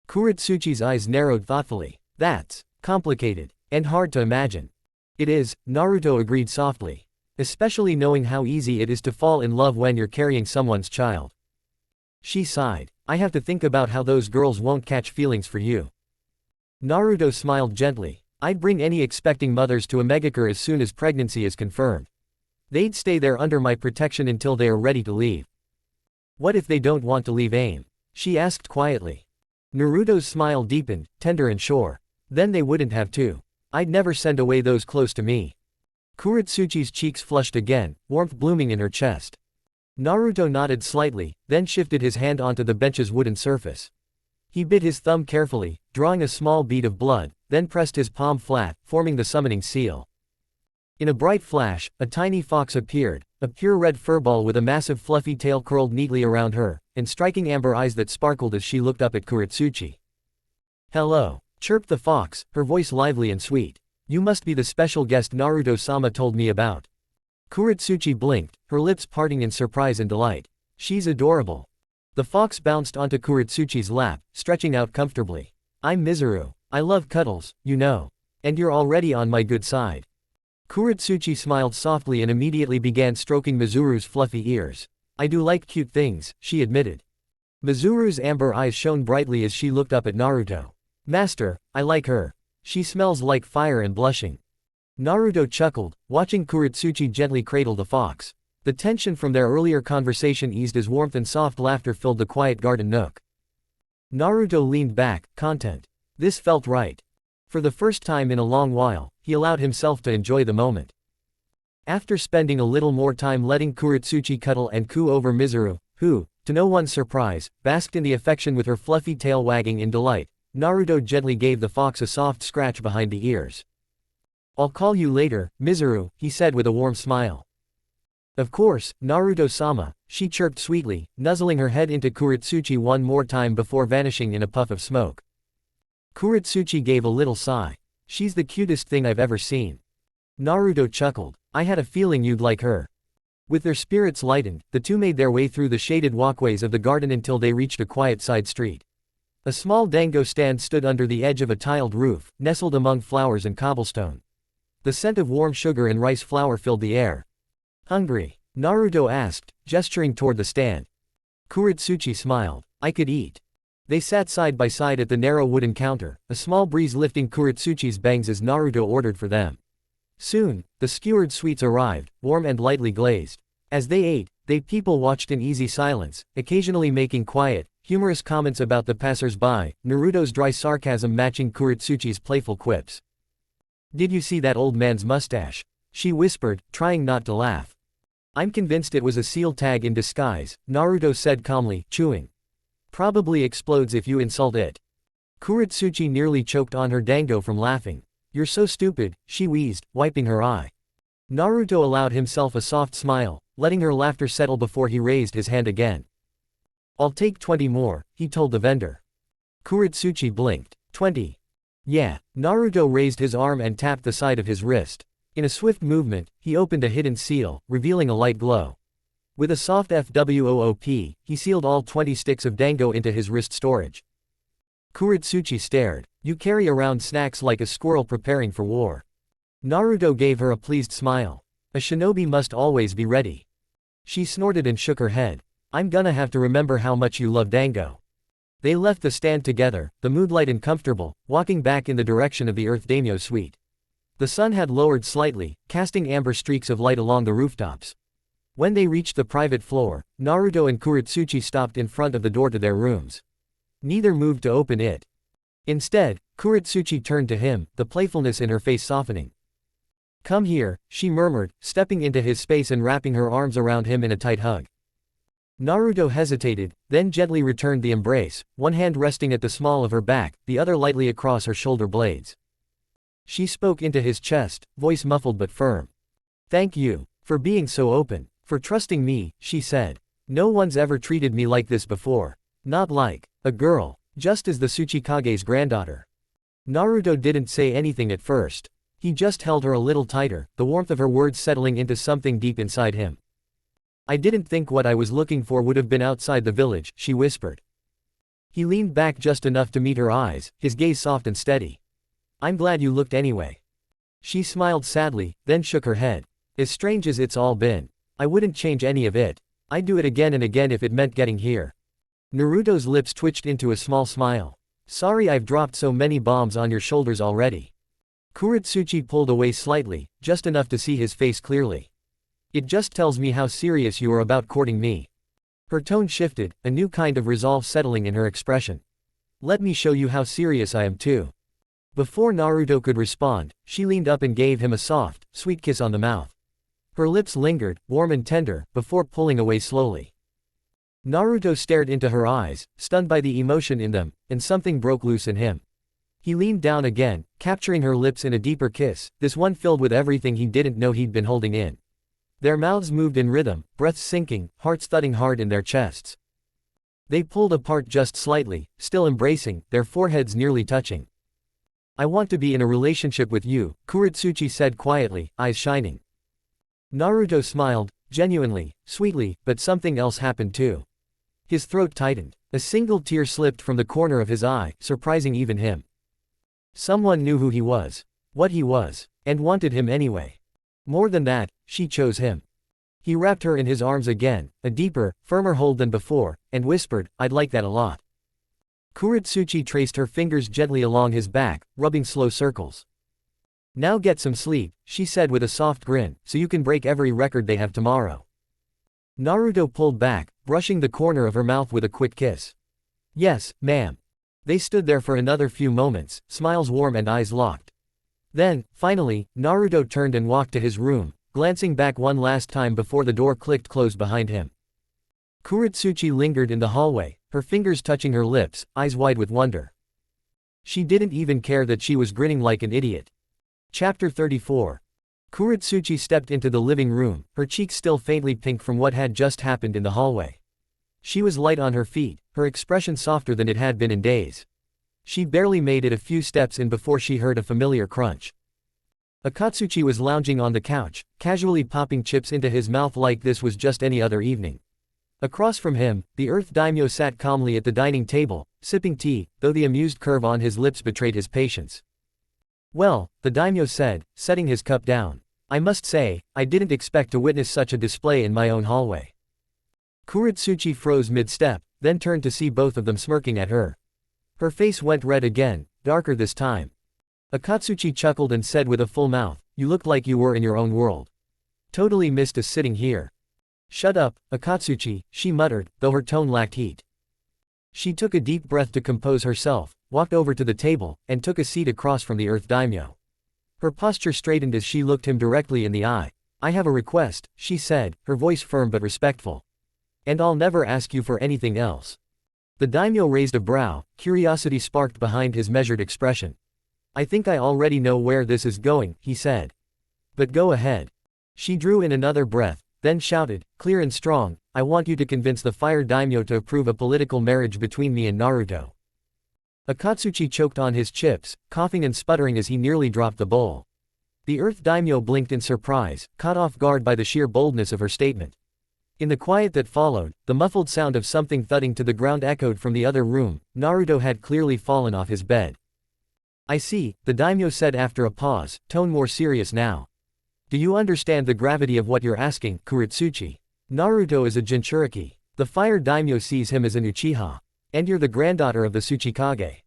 Kuretsuchi's eyes narrowed thoughtfully. "That's complicated and hard to imagine." "It is," Naruto agreed softly. "Especially knowing how easy it is to fall in love when you're carrying someone's child." She sighed. "I have to think about how those girls won't catch feelings for you." Naruto smiled gently. "I'd bring any expecting mothers to a megacure as soon as pregnancy is confirmed. They'd stay there under my protection until they are ready to leave." "What if they don't want to leave AIM?" she asked quietly. Naruto's smile deepened, tender and sure. "Then they wouldn't have to. I'd never send away those close to me." Kuretsuchi's cheeks flushed again, warmth blooming in her chest. Naruto nodded slightly, then shifted his hand onto the bench's wooden surface. He bit his thumb carefully, drawing a small bead of blood, then pressed his palm flat, forming the summoning seal. In a bright flash, a tiny fox appeared, a pure red furball with a massive fluffy tail curled neatly around her, and striking amber eyes that sparkled as she looked up at Kuretsuchi. "Hello," chirped the fox, her voice lively and sweet. "You must be the special guest Naruto-sama told me about." Kuretsuchi blinked, her lips parting in surprise and delight. "She's adorable." The fox bounced onto Kuretsuchi's lap, stretching out comfortably. "I'm Mizuru. I love cuddles, you know. And you're already on my good side." Kuretsuchi smiled softly and immediately began stroking Mizuru's fluffy ears. "I do like cute things," she admitted. Mizuru's amber eyes shone brightly as she looked up at Naruto. "Master, I like her. She smells like fire," and blushing. Naruto chuckled, watching Kuretsuchi gently cradle the fox. The tension from their earlier conversation eased as warmth and soft laughter filled the quiet garden nook. Naruto leaned back, content. This felt right. For the first time in a long while, he allowed himself to enjoy the moment. After spending a little more time letting Kuretsuchi cuddle and coo over Mizuru, who, to no one's surprise, basked in the affection with her fluffy tail wagging in delight, Naruto gently gave the fox a soft scratch behind the ears. "I'll call you later, Mizuru," he said with a warm smile. "Of course, Naruto-sama," she chirped sweetly, nuzzling her head into Kuretsuchi one more time before vanishing in a puff of smoke. Kuretsuchi gave a little sigh. "She's the cutest thing I've ever seen." Naruto chuckled. "I had a feeling you'd like her." With their spirits lightened, the two made their way through the shaded walkways of the garden until they reached a quiet side street. A small dango stand stood under the edge of a tiled roof, nestled among flowers and cobblestone. The scent of warm sugar and rice flour filled the air. "Hungry?" Naruto asked, gesturing toward the stand. Kuretsuchi smiled. "I could eat." They sat side by side at the narrow wooden counter, a small breeze lifting Kuretsuchi's bangs as Naruto ordered for them. Soon, the skewered sweets arrived, warm and lightly glazed. As they ate, people watched in easy silence, occasionally making quiet, humorous comments about the passers-by, Naruto's dry sarcasm matching Kuretsuchi's playful quips. "Did you see that old man's mustache?" she whispered, trying not to laugh. "I'm convinced it was a seal tag in disguise," Naruto said calmly, chewing. "Probably explodes if you insult it." Kuretsuchi nearly choked on her dango from laughing. "You're so stupid," she wheezed, wiping her eye. Naruto allowed himself a soft smile, letting her laughter settle before he raised his hand again. "I'll take 20 more, he told the vendor. Kuretsuchi blinked. 20. Yeah. Naruto raised his arm and tapped the side of his wrist. In a swift movement, he opened a hidden seal, revealing a light glow. With a soft FWOOP, he sealed all 20 sticks of dango into his wrist storage. Kuretsuchi stared. "You carry around snacks like a squirrel preparing for war." Naruto gave her a pleased smile. "A shinobi must always be ready." She snorted and shook her head. "I'm gonna have to remember how much you love dango." They left the stand together, the mood light and comfortable, walking back in the direction of the Earth Daimyo suite. The sun had lowered slightly, casting amber streaks of light along the rooftops. When they reached the private floor, Naruto and Kuretsuchi stopped in front of the door to their rooms. Neither moved to open it. Instead, Kuretsuchi turned to him, the playfulness in her face softening. "Come here," she murmured, stepping into his space and wrapping her arms around him in a tight hug. Naruto hesitated, then gently returned the embrace, one hand resting at the small of her back, the other lightly across her shoulder blades. She spoke into his chest, voice muffled but firm. "Thank you. For being so open. For trusting me," she said. "No one's ever treated me like this before. Not like a girl. Just as the Tsuchikage's granddaughter." Naruto didn't say anything at first. He just held her a little tighter, the warmth of her words settling into something deep inside him. "I didn't think what I was looking for would have been outside the village," she whispered. He leaned back just enough to meet her eyes, his gaze soft and steady. "I'm glad you looked anyway." She smiled sadly, then shook her head. "As strange as it's all been, I wouldn't change any of it. I'd do it again and again if it meant getting here." Naruto's lips twitched into a small smile. "Sorry I've dropped so many bombs on your shoulders already." Kuretsuchi pulled away slightly, just enough to see his face clearly. "It just tells me how serious you are about courting me." Her tone shifted, a new kind of resolve settling in her expression. "Let me show you how serious I am too." Before Naruto could respond, she leaned up and gave him a soft, sweet kiss on the mouth. Her lips lingered, warm and tender, before pulling away slowly. Naruto stared into her eyes, stunned by the emotion in them, and something broke loose in him. He leaned down again, capturing her lips in a deeper kiss, this one filled with everything he didn't know he'd been holding in. Their mouths moved in rhythm, breaths sinking, hearts thudding hard in their chests. They pulled apart just slightly, still embracing, their foreheads nearly touching. "I want to be in a relationship with you," Kuretsuchi said quietly, eyes shining. Naruto smiled, genuinely, sweetly, but something else happened too. His throat tightened. A single tear slipped from the corner of his eye, surprising even him. Someone knew who he was, what he was, and wanted him anyway. More than that, she chose him. He wrapped her in his arms again, a deeper, firmer hold than before, and whispered, "I'd like that a lot." Kuretsuchi traced her fingers gently along his back, rubbing slow circles. "Now get some sleep," she said with a soft grin, "so you can break every record they have tomorrow." Naruto pulled back, brushing the corner of her mouth with a quick kiss. "Yes, ma'am." They stood there for another few moments, smiles warm and eyes locked. Then, finally, Naruto turned and walked to his room, glancing back one last time before the door clicked closed behind him. Kuretsuchi lingered in the hallway, her fingers touching her lips, eyes wide with wonder. She didn't even care that she was grinning like an idiot. Chapter 34. Kuretsuchi stepped into the living room, her cheeks still faintly pink from what had just happened in the hallway. She was light on her feet, her expression softer than it had been in days. She barely made it a few steps in before she heard a familiar crunch. Akatsuchi was lounging on the couch, casually popping chips into his mouth like this was just any other evening. Across from him, the Earth Daimyo sat calmly at the dining table, sipping tea, though the amused curve on his lips betrayed his patience. "Well," the daimyo said, setting his cup down. "I must say, I didn't expect to witness such a display in my own hallway." Kuretsuchi froze mid-step, then turned to see both of them smirking at her. Her face went red again, darker this time. Akatsuchi chuckled and said with a full mouth, "You looked like you were in your own world. Totally missed us sitting here." "Shut up, Akatsuchi," she muttered, though her tone lacked heat. She took a deep breath to compose herself, walked over to the table, and took a seat across from the Earth Daimyo. Her posture straightened as she looked him directly in the eye. "I have a request," she said, her voice firm but respectful. "And I'll never ask you for anything else." The daimyo raised a brow, curiosity sparked behind his measured expression. "I think I already know where this is going," he said. "But go ahead." She drew in another breath, then shouted, clear and strong, "I want you to convince the Fire Daimyo to approve a political marriage between me and Naruto." Akatsuchi choked on his chips, coughing and sputtering as he nearly dropped the bowl. The Earth Daimyo blinked in surprise, caught off guard by the sheer boldness of her statement. In the quiet that followed, the muffled sound of something thudding to the ground echoed from the other room. Naruto had clearly fallen off his bed. "I see," the daimyo said after a pause, tone more serious now. "Do you understand the gravity of what you're asking, Kuretsuchi? Naruto is a Jinchuriki. The Fire Daimyo sees him as an Uchiha. And you're the granddaughter of the Tsuchikage."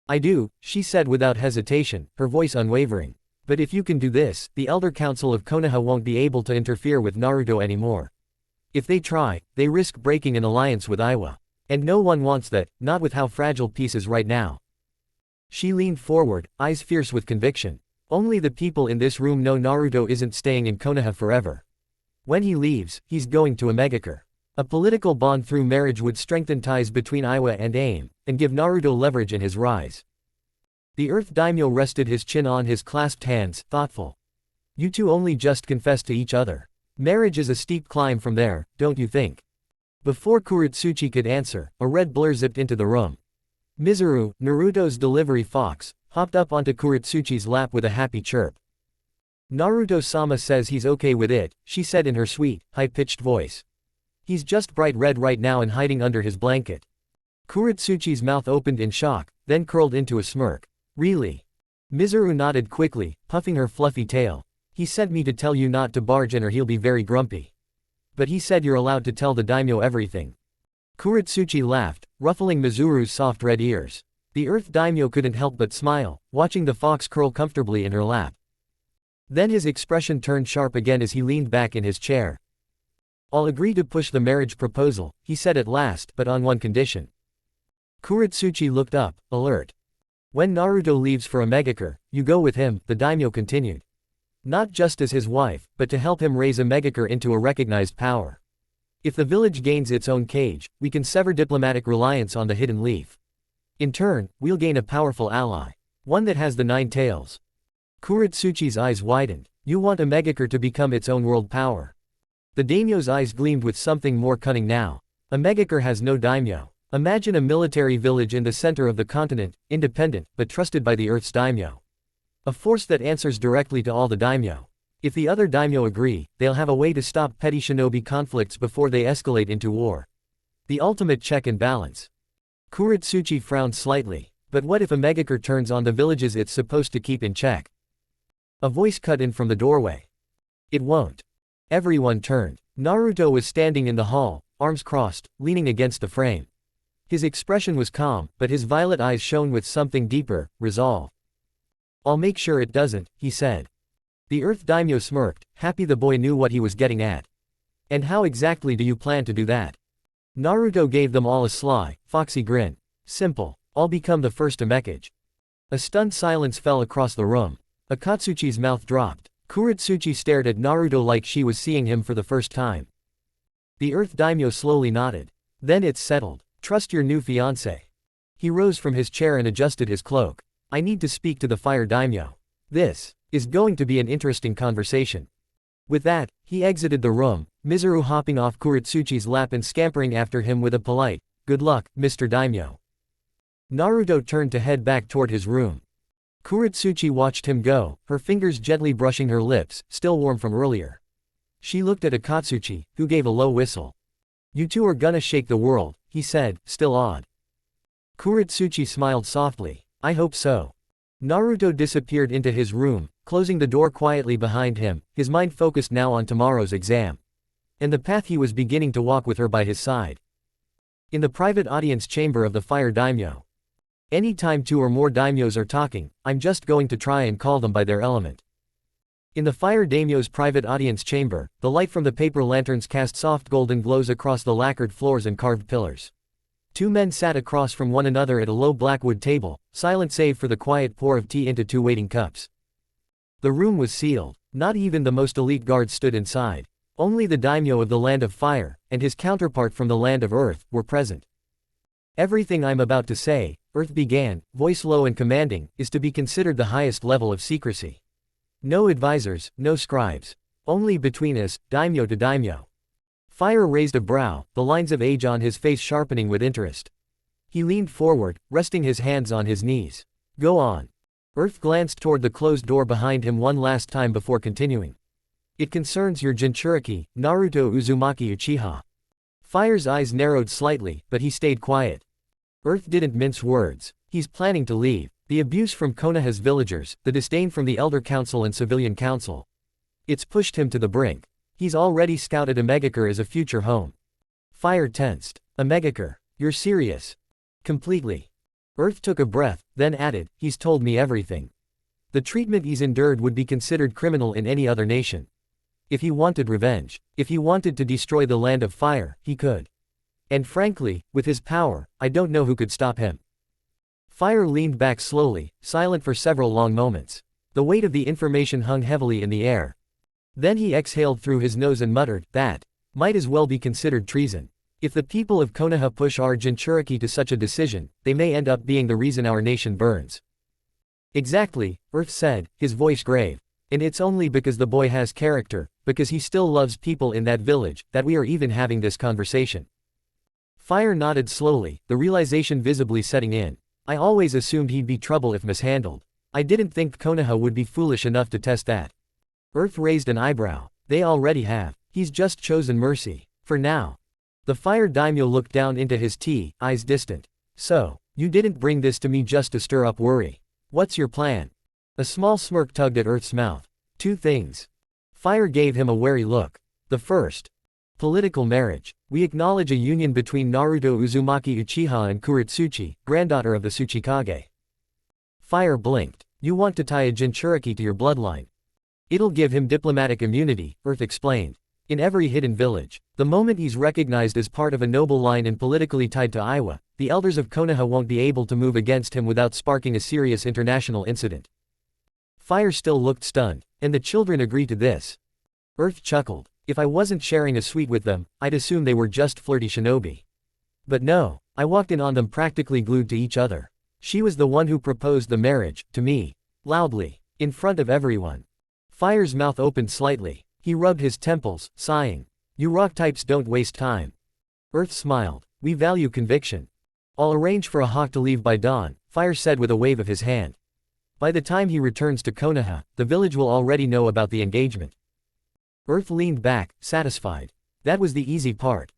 "I do," she said without hesitation, her voice unwavering. "But if you can do this, the Elder Council of Konoha won't be able to interfere with Naruto anymore. If they try, they risk breaking an alliance with Iwa. And no one wants that, not with how fragile peace is right now." She leaned forward, eyes fierce with conviction. "Only the people in this room know Naruto isn't staying in Konoha forever. When he leaves, he's going to Omegakure. A political bond through marriage would strengthen ties between Iwa and AIM, and give Naruto leverage in his rise." The Earth Daimyo rested his chin on his clasped hands, thoughtful. "You two only just confessed to each other. Marriage is a steep climb from there, don't you think?" Before Kuretsuchi could answer, a red blur zipped into the room. Mizuru, Naruto's delivery fox, hopped up onto Kuretsuchi's lap with a happy chirp. "Naruto-sama says he's okay with it," she said in her sweet, high-pitched voice. "He's just bright red right now and hiding under his blanket." Kuretsuchi's mouth opened in shock, then curled into a smirk. "Really?" Mizuru nodded quickly, puffing her fluffy tail. "He sent me to tell you not to barge in or he'll be very grumpy. But he said you're allowed to tell the daimyo everything." Kuretsuchi laughed, ruffling Mizuru's soft red ears. The Earth Daimyo couldn't help but smile, watching the fox curl comfortably in her lap. Then his expression turned sharp again as he leaned back in his chair. "I'll agree to push the marriage proposal," he said at last, "but on one condition." Kuretsuchi looked up, alert. "When Naruto leaves for Omegakure, you go with him," the daimyo continued. "Not just as his wife, but to help him raise Omegakure into a recognized power. If the village gains its own cage, we can sever diplomatic reliance on the Hidden Leaf. In turn, we'll gain a powerful ally. One that has the 9 tails." Kuretsuchi's eyes widened. "You want Omegakure to become its own world power?" The daimyo's eyes gleamed with something more cunning now. "Omegakure has no daimyo. Imagine a military village in the center of the continent, independent, but trusted by the Earth's daimyo. A force that answers directly to all the daimyo. If the other daimyo agree, they'll have a way to stop petty shinobi conflicts before they escalate into war. The ultimate check and balance." Kuretsuchi frowned slightly. "But what if Omegakure turns on the villages it's supposed to keep in check?" A voice cut in from the doorway. "It won't." Everyone turned. Naruto was standing in the hall, arms crossed, leaning against the frame. His expression was calm, but his violet eyes shone with something deeper, resolve. "I'll make sure it doesn't," he said. The Earth Daimyo smirked, happy the boy knew what he was getting at. "And how exactly do you plan to do that?" Naruto gave them all a sly, foxy grin. "Simple. I'll become the first Amekage. A stunned silence fell across the room. Akatsuchi's mouth dropped. Kuretsuchi stared at Naruto like she was seeing him for the first time. The Earth Daimyo slowly nodded. Then it's settled. Trust your new fiancé. He rose from his chair and adjusted his cloak. I need to speak to the Fire Daimyo. This is going to be an interesting conversation. With that, he exited the room, Mizuru hopping off Kuretsuchi's lap and scampering after him with a polite, "Good luck, Mr. Daimyo." Naruto turned to head back toward his room. Kuretsuchi watched him go, her fingers gently brushing her lips, still warm from earlier. She looked at Akatsuchi, who gave a low whistle. "You two are gonna shake the world," he said, still awed. Kuretsuchi smiled softly. "I hope so." Naruto disappeared into his room, closing the door quietly behind him, his mind focused now on tomorrow's exam. And the path he was beginning to walk with her by his side. In the private audience chamber of the Fire Daimyo. Anytime two or more daimyos are talking, I'm just going to try and call them by their element. In the Fire Daimyo's private audience chamber, the light from the paper lanterns cast soft golden glows across the lacquered floors and carved pillars. Two men sat across from one another at a low blackwood table, silent save for the quiet pour of tea into two waiting cups. The room was sealed. Not even the most elite guards stood inside. Only the daimyo of the Land of Fire, and his counterpart from the Land of Earth, were present. Everything I'm about to say, Earth began, voice low and commanding, is to be considered the highest level of secrecy. No advisors, no scribes. Only between us, daimyo to daimyo. Fire raised a brow, the lines of age on his face sharpening with interest. He leaned forward, resting his hands on his knees. Go on. Earth glanced toward the closed door behind him one last time before continuing. It concerns your Jinchuriki, Naruto Uzumaki Uchiha. Fire's eyes narrowed slightly, but he stayed quiet. Earth didn't mince words. He's planning to leave. The abuse from Konoha's villagers, the disdain from the Elder Council and Civilian Council. It's pushed him to the brink. He's already scouted a Megakure as a future home. Fire tensed. A Megakure? You're serious? Completely. Earth took a breath, then added, he's told me everything. The treatment he's endured would be considered criminal in any other nation. If he wanted revenge, if he wanted to destroy the Land of Fire, he could. And frankly, with his power, I don't know who could stop him. Fire leaned back slowly, silent for several long moments. The weight of the information hung heavily in the air. Then he exhaled through his nose and muttered, that might as well be considered treason. If the people of Konoha push our Jinchuriki to such a decision, they may end up being the reason our nation burns. Exactly, Earth said, his voice grave. And it's only because the boy has character, because he still loves people in that village, that we are even having this conversation. Fire nodded slowly, the realization visibly setting in. I always assumed he'd be trouble if mishandled. I didn't think Konoha would be foolish enough to test that. Earth raised an eyebrow. They already have. He's just chosen mercy. For now. The Fire Daimyo looked down into his tea, eyes distant. So, you didn't bring this to me just to stir up worry. What's your plan? A small smirk tugged at Earth's mouth. Two things. Fire gave him a wary look. The first. Political marriage. We acknowledge a union between Naruto Uzumaki Uchiha and Kuretsuchi, granddaughter of the Tsuchikage. Fire blinked. You want to tie a Jinchuriki to your bloodline. It'll give him diplomatic immunity, Earth explained. In every hidden village, the moment he's recognized as part of a noble line and politically tied to Iwa, the elders of Konoha won't be able to move against him without sparking a serious international incident. Fire still looked stunned, and the children agreed to this. Earth chuckled. If I wasn't sharing a suite with them, I'd assume they were just flirty shinobi. But no, I walked in on them practically glued to each other. She was the one who proposed the marriage, to me. Loudly. In front of everyone. Fire's mouth opened slightly. He rubbed his temples, sighing. You rock types don't waste time. Earth smiled. We value conviction. I'll arrange for a hawk to leave by dawn, Fire said with a wave of his hand. By the time he returns to Konoha, the village will already know about the engagement. Earth leaned back, satisfied. That was the easy part.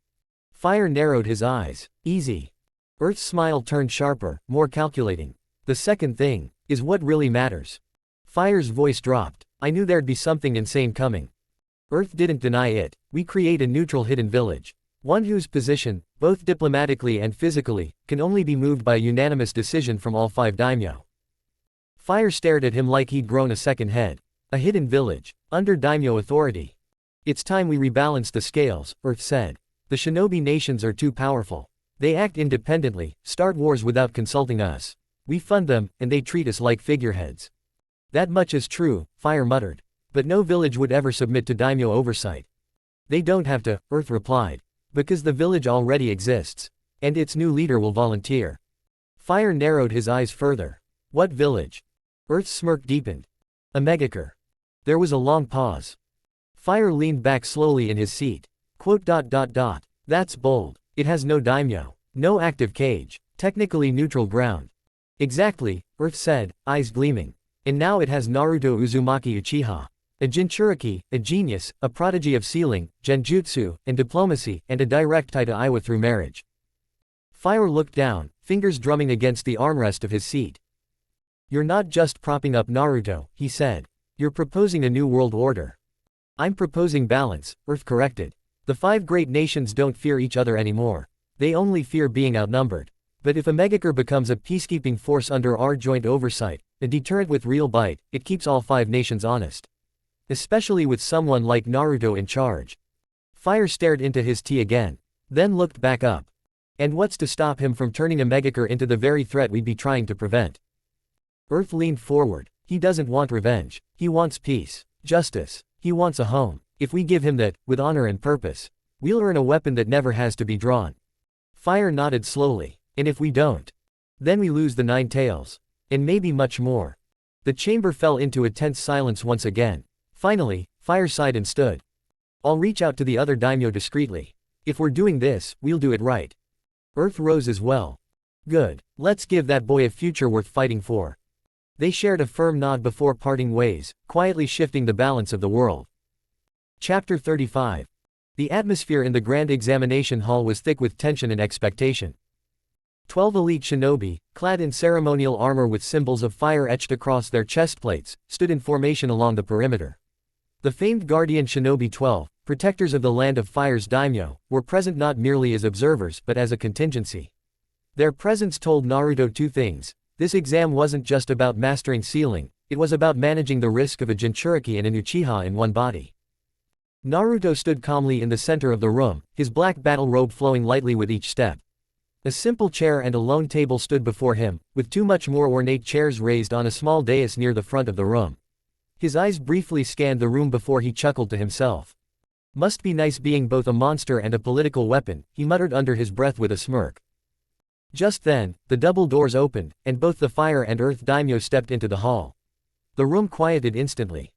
Fire narrowed his eyes. Easy. Earth's smile turned sharper, more calculating. The second thing is what really matters. Fire's voice dropped. I knew there'd be something insane coming. Earth didn't deny it. We create a neutral hidden village. One whose position, both diplomatically and physically, can only be moved by a unanimous decision from all 5 daimyo. Fire stared at him like he'd grown a second head. A hidden village. Under daimyo authority. It's time we rebalance the scales, Earth said. The shinobi nations are too powerful. They act independently, start wars without consulting us. We fund them, and they treat us like figureheads. That much is true, Fire muttered. But no village would ever submit to daimyo oversight. They don't have to, Earth replied. Because the village already exists. And its new leader will volunteer. Fire narrowed his eyes further. What village? Earth's smirk deepened. A megakure. There was a long pause. Fire leaned back slowly in his seat. That's bold. It has no daimyo. No active cage. Technically neutral ground. Exactly, Earth said, eyes gleaming. And now it has Naruto Uzumaki Uchiha. A Jinchuriki, a genius, a prodigy of sealing, genjutsu, and diplomacy, and a direct tie to Iwa through marriage. Fire looked down, fingers drumming against the armrest of his seat. You're not just propping up Naruto, he said. You're proposing a new world order. I'm proposing balance, Earth corrected. The 5 great nations don't fear each other anymore. They only fear being outnumbered. But if a megakure becomes a peacekeeping force under our joint oversight, a deterrent with real bite, it keeps all 5 nations honest. Especially with someone like Naruto in charge. Fire stared into his tea again. Then looked back up. And what's to stop him from turning a megakure into the very threat we'd be trying to prevent? Earth leaned forward. He doesn't want revenge. He wants peace. Justice. He wants a home. If we give him that, with honor and purpose, we'll earn a weapon that never has to be drawn. Fire nodded slowly. And if we don't? Then we lose the 9 tails. And maybe much more. The chamber fell into a tense silence once again. Finally, Fire sighed and stood. I'll reach out to the other daimyo discreetly. If we're doing this, we'll do it right. Earth rose as well. Good. Let's give that boy a future worth fighting for. They shared a firm nod before parting ways, quietly shifting the balance of the world. Chapter 35. The atmosphere in the grand examination hall was thick with tension and expectation. 12 elite shinobi, clad in ceremonial armor with symbols of fire etched across their chest plates, stood in formation along the perimeter. The famed guardian shinobi 12, protectors of the land of fire's daimyo, were present not merely as observers but as a contingency. Their presence told Naruto 2 things. This exam wasn't just about mastering sealing, it was about managing the risk of a Jinchuriki and an Uchiha in one body. Naruto stood calmly in the center of the room, his black battle robe flowing lightly with each step. A simple chair and a lone table stood before him, with 2 much more ornate chairs raised on a small dais near the front of the room. His eyes briefly scanned the room before he chuckled to himself. Must be nice being both a monster and a political weapon, he muttered under his breath with a smirk. Just then, the double doors opened, and both the fire and earth daimyo stepped into the hall. The room quieted instantly.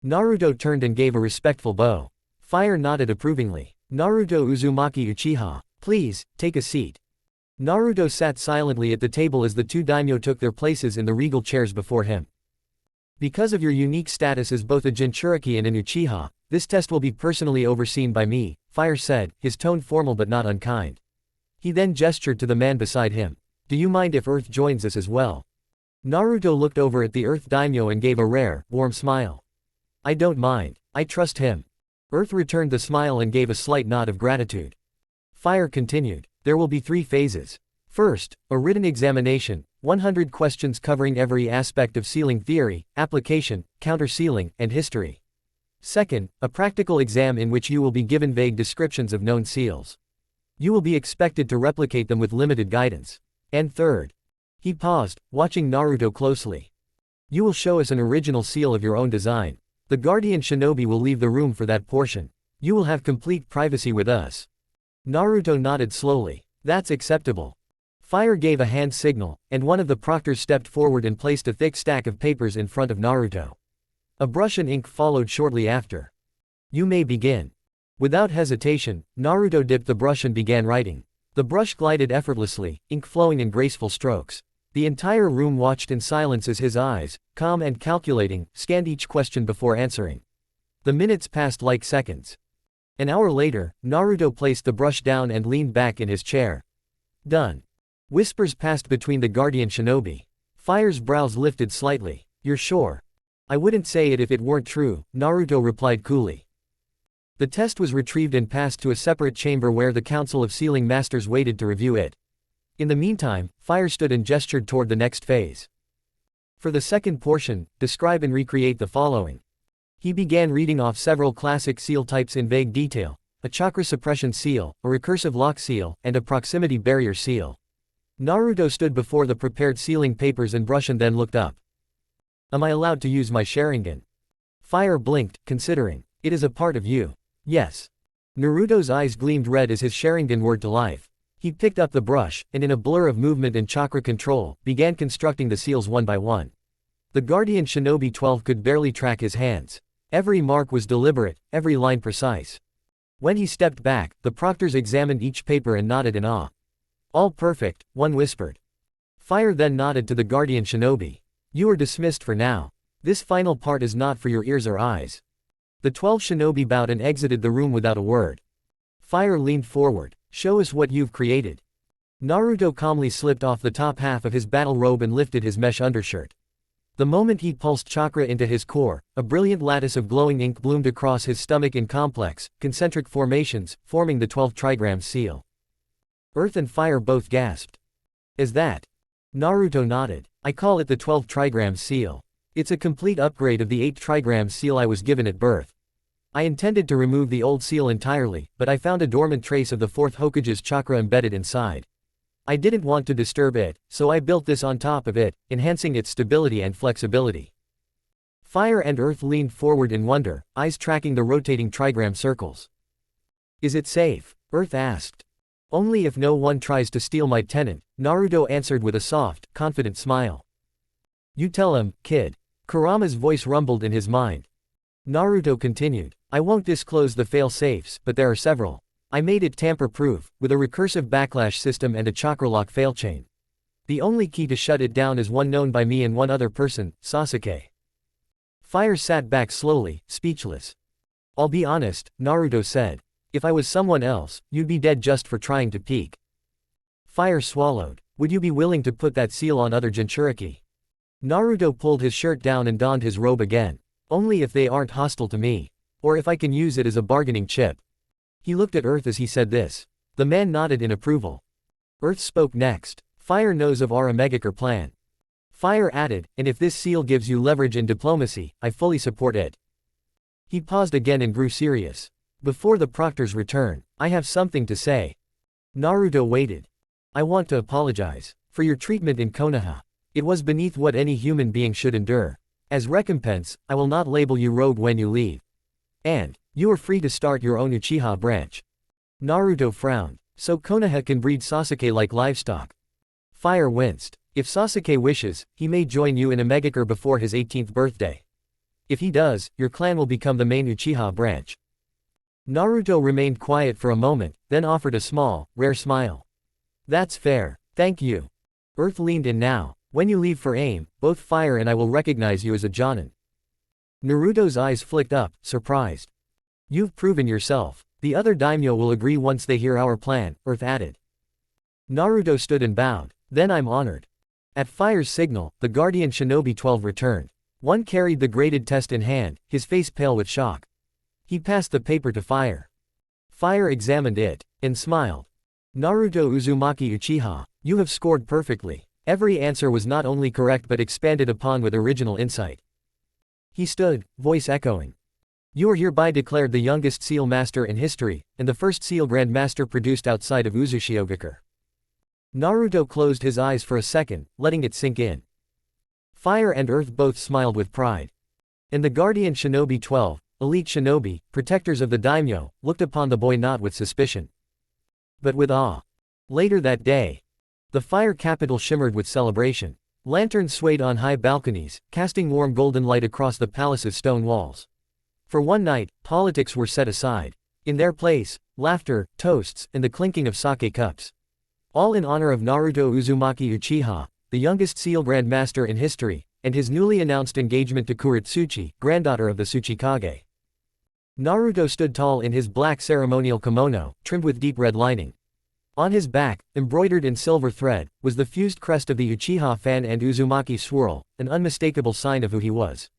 Naruto turned and gave a respectful bow. Fire nodded approvingly. Naruto Uzumaki Uchiha, please, take a seat. Naruto sat silently at the table as the 2 daimyo took their places in the regal chairs before him. Because of your unique status as both a Jinchuriki and an Uchiha, this test will be personally overseen by me, Fire said, his tone formal but not unkind. He then gestured to the man beside him. Do you mind if Earth joins us as well? Naruto looked over at the Earth daimyo and gave a rare, warm smile. I don't mind. I trust him. Earth returned the smile and gave a slight nod of gratitude. Fire continued. There will be 3 phases. First, a written examination, 100 questions covering every aspect of sealing theory, application, counter-sealing, and history. Second, a practical exam in which you will be given vague descriptions of known seals. You will be expected to replicate them with limited guidance. And third. He paused, watching Naruto closely. You will show us an original seal of your own design. The guardian shinobi will leave the room for that portion. You will have complete privacy with us. Naruto nodded slowly. That's acceptable. Fire gave a hand signal, and one of the proctors stepped forward and placed a thick stack of papers in front of Naruto. A brush and ink followed shortly after. You may begin. Without hesitation, Naruto dipped the brush and began writing. The brush glided effortlessly, ink flowing in graceful strokes. The entire room watched in silence as his eyes, calm and calculating, scanned each question before answering. The minutes passed like seconds. An hour later, Naruto placed the brush down and leaned back in his chair. Done. Whispers passed between the guardian shinobi. Fire's brows lifted slightly. You're sure? I wouldn't say it if it weren't true, Naruto replied coolly. The test was retrieved and passed to a separate chamber where the Council of Sealing Masters waited to review it. In the meantime, Fire stood and gestured toward the next phase. For the second portion, describe and recreate the following. He began reading off several classic seal types in vague detail, a chakra suppression seal, a recursive lock seal, and a proximity barrier seal. Naruto stood before the prepared sealing papers and brush and then looked up. Am I allowed to use my Sharingan? Fire blinked, considering. It is a part of you. Yes. Naruto's eyes gleamed red as his Sharingan whirred to life. He picked up the brush, and in a blur of movement and chakra control, began constructing the seals one by one. The Guardian Shinobi 12 could barely track his hands. Every mark was deliberate, every line precise. When he stepped back, the proctors examined each paper and nodded in awe. All perfect, one whispered. Fire then nodded to the Guardian Shinobi. You are dismissed for now. This final part is not for your ears or eyes. The 12 shinobi bowed and exited the room without a word. Fire leaned forward. Show us what you've created. Naruto calmly slipped off the top half of his battle robe and lifted his mesh undershirt. The moment he pulsed chakra into his core, a brilliant lattice of glowing ink bloomed across his stomach in complex, concentric formations, forming the 12 trigram seal. Earth and fire both gasped. Is that? Naruto nodded. I call it the 12 trigram seal. It's a complete upgrade of the 8 trigram seal I was given at birth. I intended to remove the old seal entirely, but I found a dormant trace of the 4th Hokage's chakra embedded inside. I didn't want to disturb it, so I built this on top of it, enhancing its stability and flexibility. Fire and Earth leaned forward in wonder, eyes tracking the rotating trigram circles. Is it safe? Earth asked. Only if no one tries to steal my tenant, Naruto answered with a soft, confident smile. You tell him, kid. Kurama's voice rumbled in his mind. Naruto continued. I won't disclose the fail-safes, but there are several. I made it tamper-proof, with a recursive backlash system and a chakra lock failchain. The only key to shut it down is one known by me and one other person, Sasuke. Fire sat back slowly, speechless. I'll be honest, Naruto said. If I was someone else, you'd be dead just for trying to peek. Fire swallowed. Would you be willing to put that seal on other Jinchuriki? Naruto pulled his shirt down and donned his robe again. Only if they aren't hostile to me. Or if I can use it as a bargaining chip. He looked at Earth as he said this. The man nodded in approval. Earth spoke next. Fire knows of our Omegaker plan. Fire added, and if this seal gives you leverage in diplomacy, I fully support it. He paused again and grew serious. Before the proctor's return, I have something to say. Naruto waited. I want to apologize for your treatment in Konoha. It was beneath what any human being should endure. As recompense, I will not label you rogue when you leave. And, you are free to start your own Uchiha branch. Naruto frowned. So Konoha can breed Sasuke like livestock. Fire winced. If Sasuke wishes, he may join you in Omegaker before his 18th birthday. If he does, your clan will become the main Uchiha branch. Naruto remained quiet for a moment, then offered a small, rare smile. That's fair, thank you. Earth leaned in now. When you leave for AIM, both Fire and I will recognize you as a Jonin. Naruto's eyes flicked up, surprised. You've proven yourself. The other daimyo will agree once they hear our plan, Earth added. Naruto stood and bowed. Then I'm honored. At Fire's signal, the Guardian Shinobi 12 returned. One carried the graded test in hand, his face pale with shock. He passed the paper to Fire. Fire examined it, and smiled. Naruto Uzumaki Uchiha, you have scored perfectly. Every answer was not only correct but expanded upon with original insight. He stood, voice echoing. You are hereby declared the youngest seal master in history, and the first seal grandmaster produced outside of Uzushiogakure. Naruto closed his eyes for a second, letting it sink in. Fire and Earth both smiled with pride. And the Guardian Shinobi 12, elite shinobi, protectors of the daimyo, looked upon the boy not with suspicion, but with awe. Later that day, the Fire capital shimmered with celebration. Lanterns swayed on high balconies, casting warm golden light across the palace's stone walls. For one night, politics were set aside. In their place, laughter, toasts, and the clinking of sake cups. All in honor of Naruto Uzumaki Uchiha, the youngest seal grandmaster in history, and his newly announced engagement to Kuretsuchi, granddaughter of the Tsuchikage. Naruto stood tall in his black ceremonial kimono, trimmed with deep red lining. On his back, embroidered in silver thread, was the fused crest of the Uchiha fan and Uzumaki swirl, an unmistakable sign of who he was.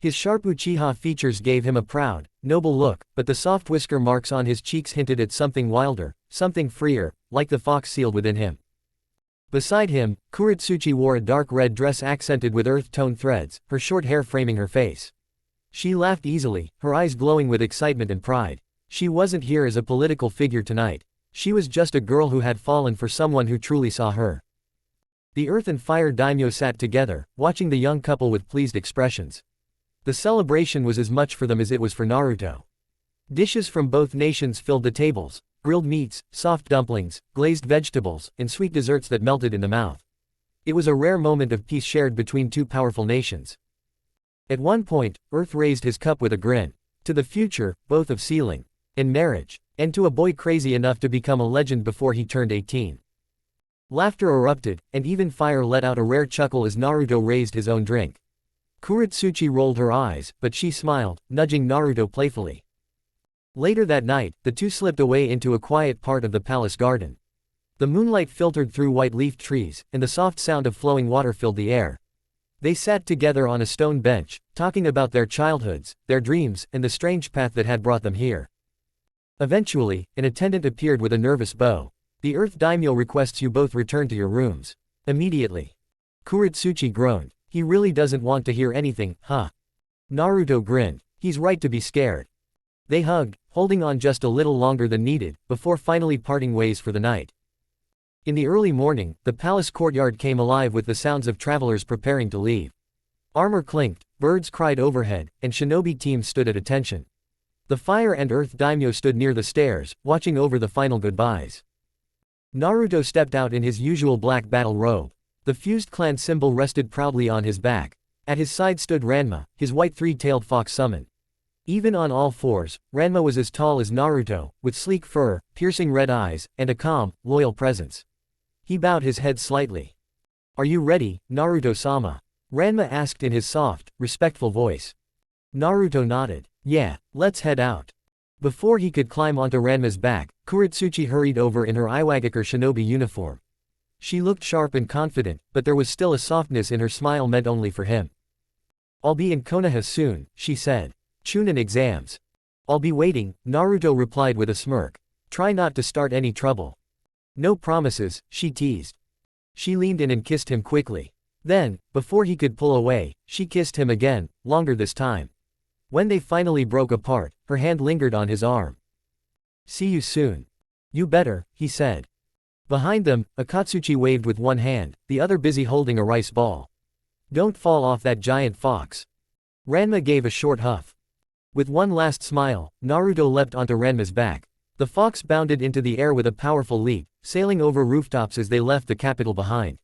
His sharp Uchiha features gave him a proud, noble look, but the soft whisker marks on his cheeks hinted at something wilder, something freer, like the fox sealed within him. Beside him, Kuretsuchi wore a dark red dress accented with earth-tone threads, her short hair framing her face. She laughed easily, her eyes glowing with excitement and pride. She wasn't here as a political figure tonight. She was just a girl who had fallen for someone who truly saw her. The Earth and Fire daimyo sat together, watching the young couple with pleased expressions. The celebration was as much for them as it was for Naruto. Dishes from both nations filled the tables: grilled meats, soft dumplings, glazed vegetables, and sweet desserts that melted in the mouth. It was a rare moment of peace shared between two powerful nations. At one point, Earth raised his cup with a grin. To the future, both of sealing and marriage, and to a boy crazy enough to become a legend before he turned 18. Laughter erupted, and even Fire let out a rare chuckle as Naruto raised his own drink. Kuretsuchi rolled her eyes, but she smiled, nudging Naruto playfully. Later that night, the two slipped away into a quiet part of the palace garden. The moonlight filtered through white-leafed trees, and the soft sound of flowing water filled the air. They sat together on a stone bench, talking about their childhoods, their dreams, and the strange path that had brought them here. Eventually, an attendant appeared with a nervous bow. "The Earth Daimyo requests you both return to your rooms. Immediately." Kuretsuchi groaned. "He really doesn't want to hear anything, huh?" Naruto grinned. "He's right to be scared." They hugged, holding on just a little longer than needed, before finally parting ways for the night. In the early morning, the palace courtyard came alive with the sounds of travelers preparing to leave. Armor clinked, birds cried overhead, and shinobi teams stood at attention. The Fire and Earth daimyo stood near the stairs, watching over the final goodbyes. Naruto stepped out in his usual black battle robe. The fused clan symbol rested proudly on his back. At his side stood Ranma, his white three-tailed fox summon. Even on all fours, Ranma was as tall as Naruto, with sleek fur, piercing red eyes, and a calm, loyal presence. He bowed his head slightly. "Are you ready, Naruto-sama?" Ranma asked in his soft, respectful voice. Naruto nodded. "Yeah, let's head out." Before he could climb onto Ranma's back, Kuretsuchi hurried over in her Iwagakure shinobi uniform. She looked sharp and confident, but there was still a softness in her smile meant only for him. "I'll be in Konoha soon," she said. "Chunin exams." "I'll be waiting," Naruto replied with a smirk. "Try not to start any trouble." "No promises," she teased. She leaned in and kissed him quickly. Then, before he could pull away, she kissed him again, longer this time. When they finally broke apart, her hand lingered on his arm. "See you soon." "You better," he said. Behind them, Akatsuchi waved with one hand, the other busy holding a rice ball. "Don't fall off that giant fox." Ranma gave a short huff. With one last smile, Naruto leapt onto Ranma's back. The fox bounded into the air with a powerful leap, sailing over rooftops as they left the capital behind.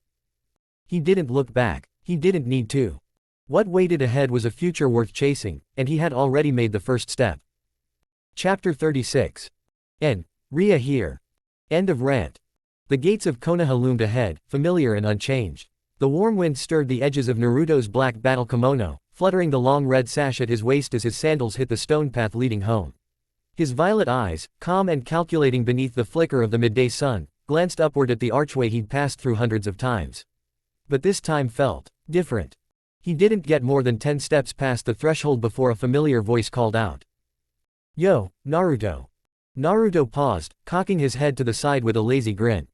He didn't look back. He didn't need to. What waited ahead was a future worth chasing, and he had already made the first step. Chapter 36. Ria here. End of rant. The gates of Konoha loomed ahead, familiar and unchanged. The warm wind stirred the edges of Naruto's black battle kimono, fluttering the long red sash at his waist as his sandals hit the stone path leading home. His violet eyes, calm and calculating beneath the flicker of the midday sun, glanced upward at the archway he'd passed through hundreds of times. But this time felt different. He didn't get more than 10 steps past the threshold before a familiar voice called out. "Yo, Naruto." Naruto paused, cocking his head to the side with a lazy grin.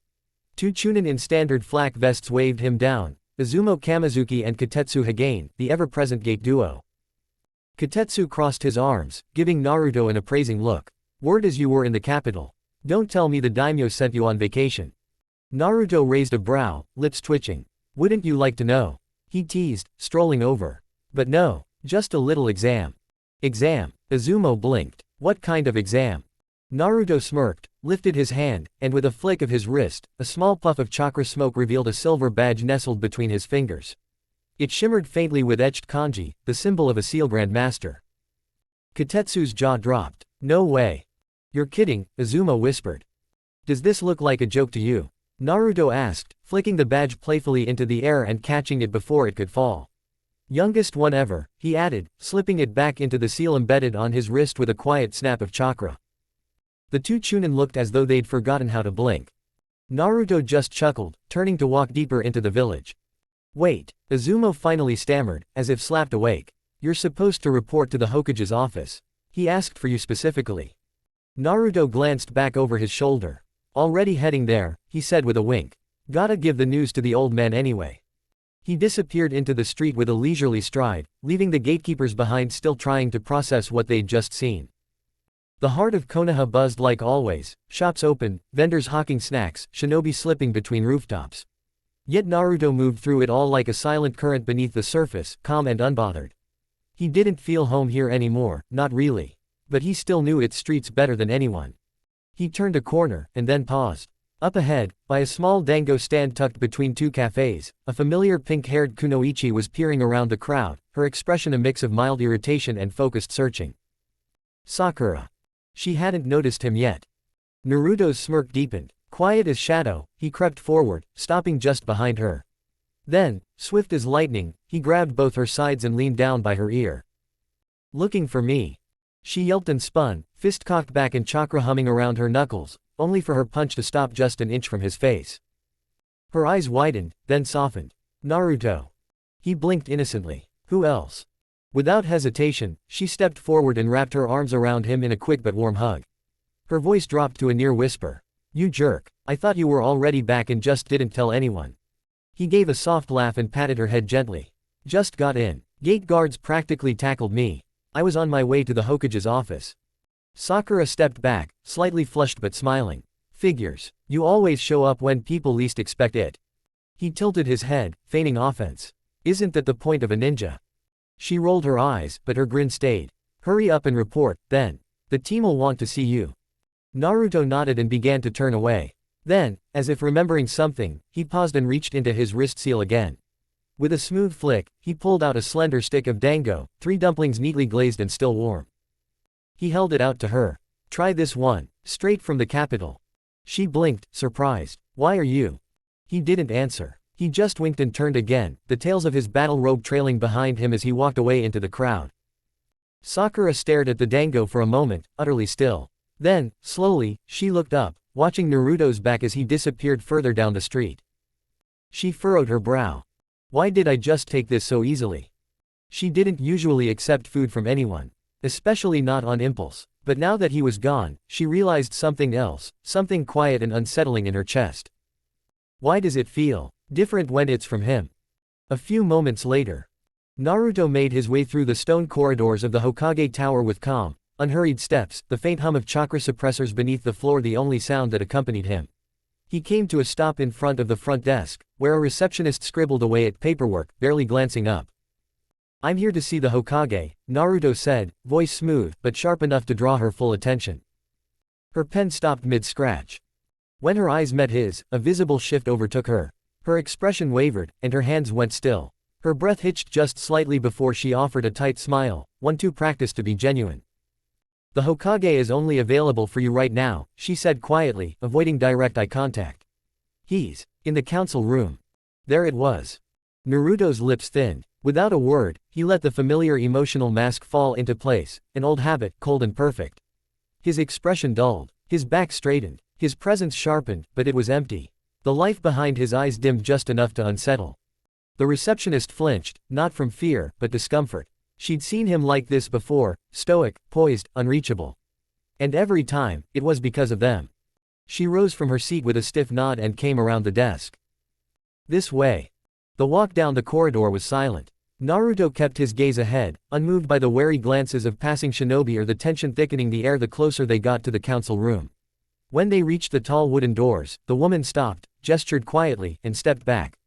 Two Chunin in standard flak vests waved him down, Izumo Kamizuki and Katetsu Hagane, the ever-present gate duo. Katetsu crossed his arms, giving Naruto an appraising look. "Word as you were in the capital. Don't tell me the daimyo sent you on vacation." Naruto raised a brow, lips twitching. "Wouldn't you like to know?" he teased, strolling over. "But no, just a little exam." "Exam?" Izumo blinked. "What kind of exam?" Naruto smirked, lifted his hand, and with a flick of his wrist, a small puff of chakra smoke revealed a silver badge nestled between his fingers. It shimmered faintly with etched kanji, the symbol of a seal Grand Master. Katetsu's jaw dropped. "No way." "You're kidding," Izumo whispered. "Does this look like a joke to you?" Naruto asked, flicking the badge playfully into the air and catching it before it could fall. "Youngest one ever," he added, slipping it back into the seal embedded on his wrist with a quiet snap of chakra. The two Chunin looked as though they'd forgotten how to blink. Naruto just chuckled, turning to walk deeper into the village. "Wait," Izumo finally stammered, as if slapped awake. "You're supposed to report to the Hokage's office. He asked for you specifically." Naruto glanced back over his shoulder. "Already heading there," he said with a wink. "Gotta give the news to the old man anyway." He disappeared into the street with a leisurely stride, leaving the gatekeepers behind still trying to process what they'd just seen. The heart of Konoha buzzed like always, shops open, vendors hawking snacks, shinobi slipping between rooftops. Yet Naruto moved through it all like a silent current beneath the surface, calm and unbothered. He didn't feel home here anymore, not really. But he still knew its streets better than anyone. He turned a corner, and then paused. Up ahead, by a small dango stand tucked between two cafes, a familiar pink-haired kunoichi was peering around the crowd, her expression a mix of mild irritation and focused searching. Sakura. She hadn't noticed him yet. Naruto's smirk deepened. Quiet as shadow, he crept forward, stopping just behind her. Then, swift as lightning, he grabbed both her sides and leaned down by her ear. "Looking for me?" She yelped and spun, fist cocked back and chakra humming around her knuckles, only for her punch to stop just an inch from his face. Her eyes widened, then softened. Naruto. He blinked innocently. Who else? Without hesitation, she stepped forward and wrapped her arms around him in a quick but warm hug. Her voice dropped to a near whisper. "You jerk, I thought you were already back and just didn't tell anyone." He gave a soft laugh and patted her head gently. "Just got in. Gate guards practically tackled me. I was on my way to the Hokage's office." Sakura stepped back, slightly flushed but smiling. "Figures. You always show up when people least expect it." He tilted his head, feigning offense. "Isn't that the point of a ninja?" She rolled her eyes, but her grin stayed. "Hurry up and report, then. The team will want to see you." Naruto nodded and began to turn away. Then, as if remembering something, he paused and reached into his wrist seal again. With a smooth flick, he pulled out a slender stick of dango, 3 dumplings neatly glazed and still warm. He held it out to her. "Try this one, straight from the capital." She blinked, surprised. "Why are you?" He didn't answer. He just winked and turned again, the tails of his battle robe trailing behind him as he walked away into the crowd. Sakura stared at the dango for a moment, utterly still. Then, slowly, she looked up, watching Naruto's back as he disappeared further down the street. She furrowed her brow. Why did I just take this so easily? She didn't usually accept food from anyone, especially not on impulse, but now that he was gone, she realized something else, something quiet and unsettling in her chest. Why does it feel different when it's from him? A few moments later, Naruto made his way through the stone corridors of the Hokage Tower with calm, unhurried steps, the faint hum of chakra suppressors beneath the floor the only sound that accompanied him. He came to a stop in front of the front desk, where a receptionist scribbled away at paperwork, barely glancing up. "I'm here to see the Hokage," Naruto said, voice smooth but sharp enough to draw her full attention. Her pen stopped mid-scratch. When her eyes met his, a visible shift overtook her. Her expression wavered, and her hands went still. Her breath hitched just slightly before she offered a tight smile, one too practiced to be genuine. "The Hokage is only available for you right now," she said quietly, avoiding direct eye contact. "He's in the council room." There it was. Naruto's lips thinned. Without a word, he let the familiar emotional mask fall into place, an old habit, cold and perfect. His expression dulled. His back straightened. His presence sharpened, but it was empty. The life behind his eyes dimmed just enough to unsettle. The receptionist flinched, not from fear, but discomfort. She'd seen him like this before, stoic, poised, unreachable. And every time, it was because of them. She rose from her seat with a stiff nod and came around the desk. "This way." The walk down the corridor was silent. Naruto kept his gaze ahead, unmoved by the wary glances of passing shinobi or the tension thickening the air the closer they got to the council room. When they reached the tall wooden doors, the woman stopped, gestured quietly, and stepped back.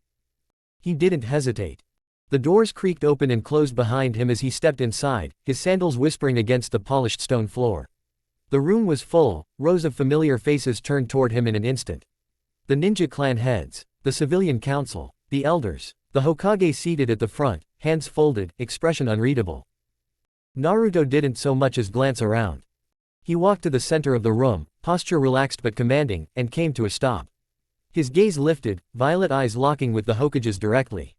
He didn't hesitate. The doors creaked open and closed behind him as he stepped inside, his sandals whispering against the polished stone floor. The room was full, rows of familiar faces turned toward him in an instant. The ninja clan heads, the civilian council, the elders, the Hokage seated at the front, hands folded, expression unreadable. Naruto didn't so much as glance around. He walked to the center of the room, posture relaxed but commanding, and came to a stop. His gaze lifted, violet eyes locking with the Hokage's directly.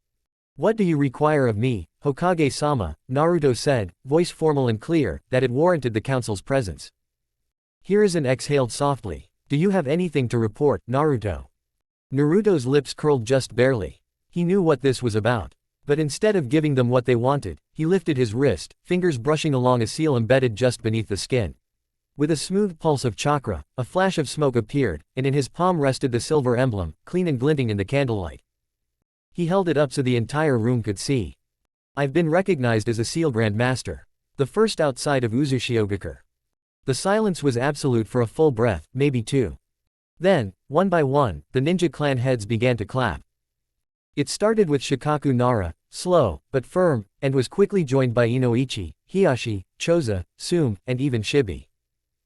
"What do you require of me, Hokage-sama?" Naruto said, voice formal and clear, that it warranted the council's presence. Hiruzen exhaled softly. "Do you have anything to report, Naruto?" Naruto's lips curled just barely. He knew what this was about. But instead of giving them what they wanted, he lifted his wrist, fingers brushing along a seal embedded just beneath the skin. With a smooth pulse of chakra, a flash of smoke appeared, and in his palm rested the silver emblem, clean and glinting in the candlelight. He held it up so the entire room could see. "I've been recognized as a seal Grand Master. The first outside of Uzushiogakure." The silence was absolute for a full breath, maybe two. Then, one by one, the ninja clan heads began to clap. It started with Shikaku Nara, slow, but firm, and was quickly joined by Inoichi, Hiyashi, Choza, Sume, and even Shibi.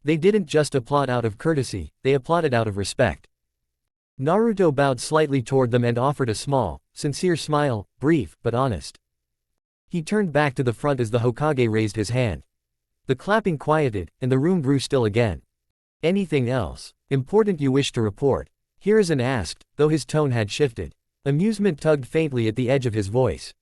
They didn't just applaud out of courtesy, they applauded out of respect. Naruto bowed slightly toward them and offered a small, sincere smile, brief, but honest. He turned back to the front as the Hokage raised his hand. The clapping quieted, and the room grew still again. Anything else important you wish to report? Hiruzen asked, though his tone had shifted. Amusement tugged faintly at the edge of his voice.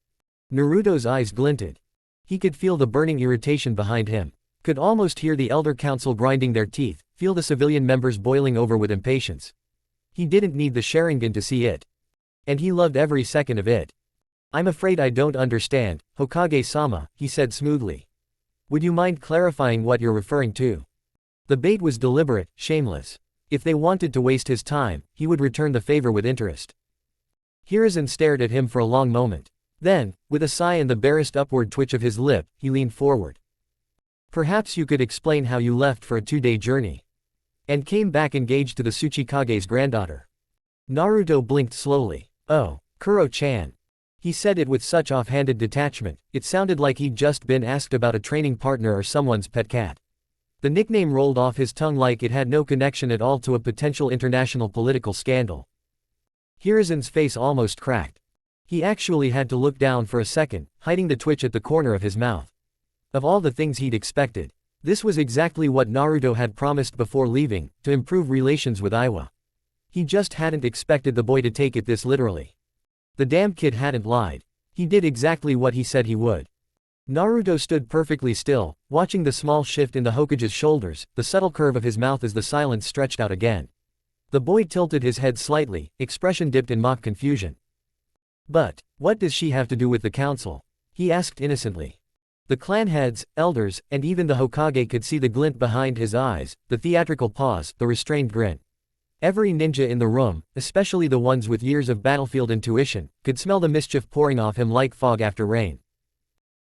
Naruto's eyes glinted. He could feel the burning irritation behind him. Could almost hear the elder council grinding their teeth, feel the civilian members boiling over with impatience. He didn't need the Sharingan to see it. And he loved every second of it. I'm afraid I don't understand, Hokage-sama, he said smoothly. Would you mind clarifying what you're referring to? The bait was deliberate, shameless. If they wanted to waste his time, he would return the favor with interest. Hiruzen stared at him for a long moment. Then, with a sigh and the barest upward twitch of his lip, he leaned forward. Perhaps you could explain how you left for a 2-day journey. And came back engaged to the Tsuchikage's granddaughter. Naruto blinked slowly. Oh, Kuro-chan. He said it with such offhanded detachment, it sounded like he'd just been asked about a training partner or someone's pet cat. The nickname rolled off his tongue like it had no connection at all to a potential international political scandal. Hiruzen's face almost cracked. He actually had to look down for a second, hiding the twitch at the corner of his mouth. Of all the things he'd expected, this was exactly what Naruto had promised before leaving, to improve relations with Iwa. He just hadn't expected the boy to take it this literally. The damn kid hadn't lied. He did exactly what he said he would. Naruto stood perfectly still, watching the small shift in the Hokage's shoulders, the subtle curve of his mouth as the silence stretched out again. The boy tilted his head slightly, expression dipped in mock confusion. But, what does she have to do with the council? He asked innocently. The clan heads, elders, and even the Hokage could see the glint behind his eyes, the theatrical pause, the restrained grin. Every ninja in the room, especially the ones with years of battlefield intuition, could smell the mischief pouring off him like fog after rain.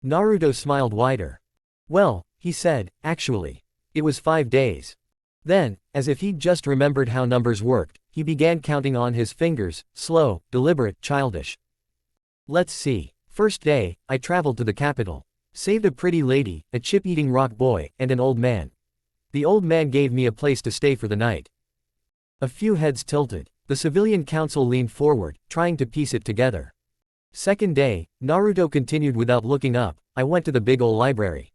Naruto smiled wider. Well, he said, actually. It was 5 days. Then, as if he'd just remembered how numbers worked, he began counting on his fingers, slow, deliberate, childish. Let's see. First day, I traveled to the capital. Saved a pretty lady, a chip-eating rock boy, and an old man. The old man gave me a place to stay for the night. A few heads tilted. The civilian council leaned forward, trying to piece it together. Second day, Naruto continued without looking up, I went to the big ol' library.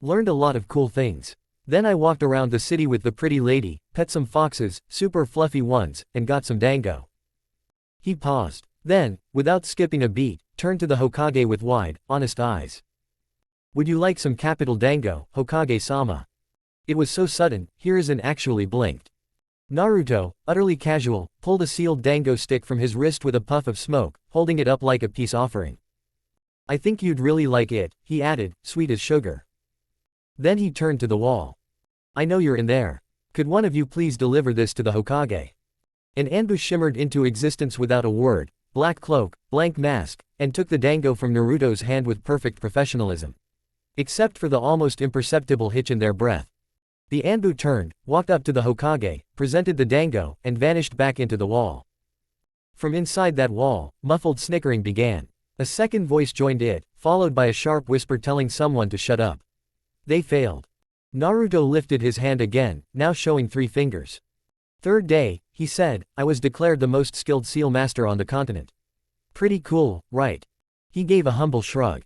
Learned a lot of cool things. Then I walked around the city with the pretty lady, pet some foxes, super fluffy ones, and got some dango. He paused. Then, without skipping a beat, turned to the Hokage with wide, honest eyes. Would you like some capital dango, Hokage-sama? It was so sudden, Hiruzen actually blinked. Naruto, utterly casual, pulled a sealed dango stick from his wrist with a puff of smoke, holding it up like a peace offering. I think you'd really like it, he added, sweet as sugar. Then he turned to the wall. I know you're in there. Could one of you please deliver this to the Hokage? An Anbu shimmered into existence without a word, black cloak, blank mask, and took the dango from Naruto's hand with perfect professionalism. Except for the almost imperceptible hitch in their breath. The Anbu turned, walked up to the Hokage, presented the dango, and vanished back into the wall. From inside that wall, muffled snickering began. A second voice joined it, followed by a sharp whisper telling someone to shut up. They failed. Naruto lifted his hand again, now showing 3 fingers. Third day, he said, I was declared the most skilled seal master on the continent. Pretty cool, right? He gave a humble shrug.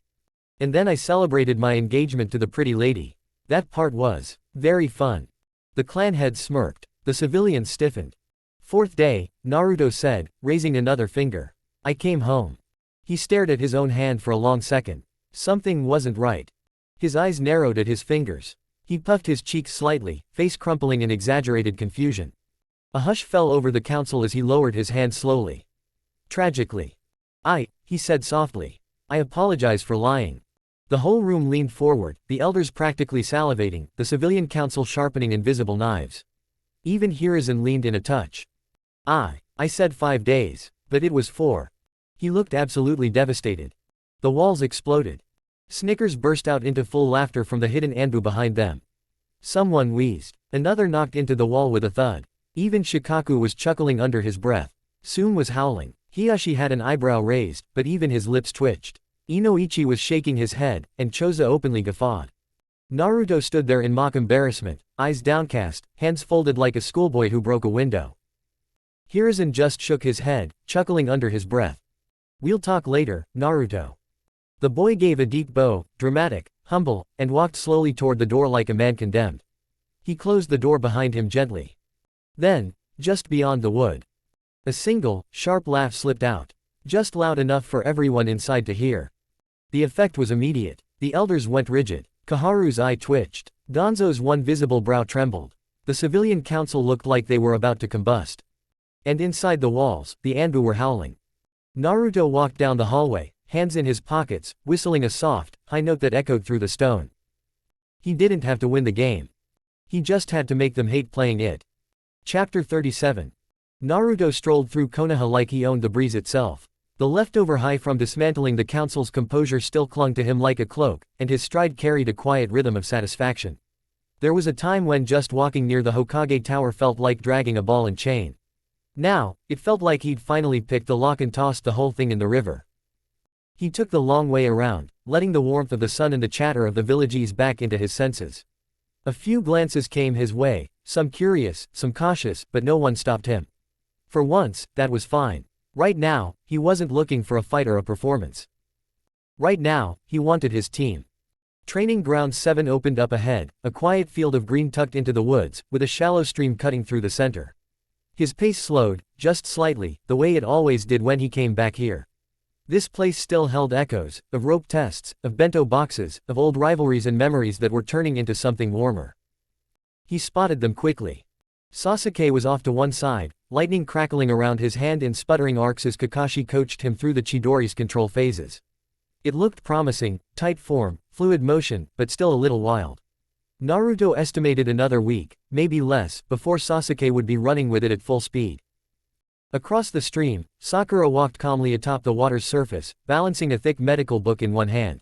And then I celebrated my engagement to the pretty lady. That part was very fun. The clan heads smirked. The civilians stiffened. Fourth day, Naruto said, raising another finger. I came home. He stared at his own hand for a long second. Something wasn't right. His eyes narrowed at his fingers. He puffed his cheeks slightly, face crumpling in exaggerated confusion. A hush fell over the council as he lowered his hand slowly. Tragically. He said softly. I apologize for lying. The whole room leaned forward, the elders practically salivating, the civilian council sharpening invisible knives. Even Hiruzen leaned in a touch. I said 5 days, but it was 4. He looked absolutely devastated. The walls exploded. Snickers burst out into full laughter from the hidden Anbu behind them. Someone wheezed. Another knocked into the wall with a thud. Even Shikaku was chuckling under his breath. Soon was howling. Hiyashi had an eyebrow raised, but even his lips twitched. Inoichi was shaking his head, and Choza openly guffawed. Naruto stood there in mock embarrassment, eyes downcast, hands folded like a schoolboy who broke a window. Hiruzen just shook his head, chuckling under his breath. "We'll talk later, Naruto." The boy gave a deep bow, dramatic, humble, and walked slowly toward the door like a man condemned. He closed the door behind him gently. Then, just beyond the wood, a single, sharp laugh slipped out, just loud enough for everyone inside to hear. The effect was immediate. The elders went rigid. Kaharu's eye twitched. Danzo's one visible brow trembled. The civilian council looked like they were about to combust. And inside the walls, the Anbu were howling. Naruto walked down the hallway, hands in his pockets, whistling a soft, high note that echoed through the stone. He didn't have to win the game. He just had to make them hate playing it. Chapter 37. Naruto strolled through Konoha like he owned the breeze itself. The leftover high from dismantling the council's composure still clung to him like a cloak, and his stride carried a quiet rhythm of satisfaction. There was a time when just walking near the Hokage Tower felt like dragging a ball and chain. Now, it felt like he'd finally picked the lock and tossed the whole thing in the river. He took the long way around, letting the warmth of the sun and the chatter of the village ease back into his senses. A few glances came his way, some curious, some cautious, but no one stopped him. For once, that was fine. Right now, he wasn't looking for a fight or a performance. Right now, he wanted his team. Training Ground 7 opened up ahead, a quiet field of green tucked into the woods, with a shallow stream cutting through the center. His pace slowed, just slightly, the way it always did when he came back here. This place still held echoes, of rope tests, of bento boxes, of old rivalries and memories that were turning into something warmer. He spotted them quickly. Sasuke was off to one side, lightning crackling around his hand in sputtering arcs as Kakashi coached him through the Chidori's control phases. It looked promising, tight form, fluid motion, but still a little wild. Naruto estimated another week, maybe less, before Sasuke would be running with it at full speed. Across the stream, Sakura walked calmly atop the water's surface, balancing a thick medical book in one hand.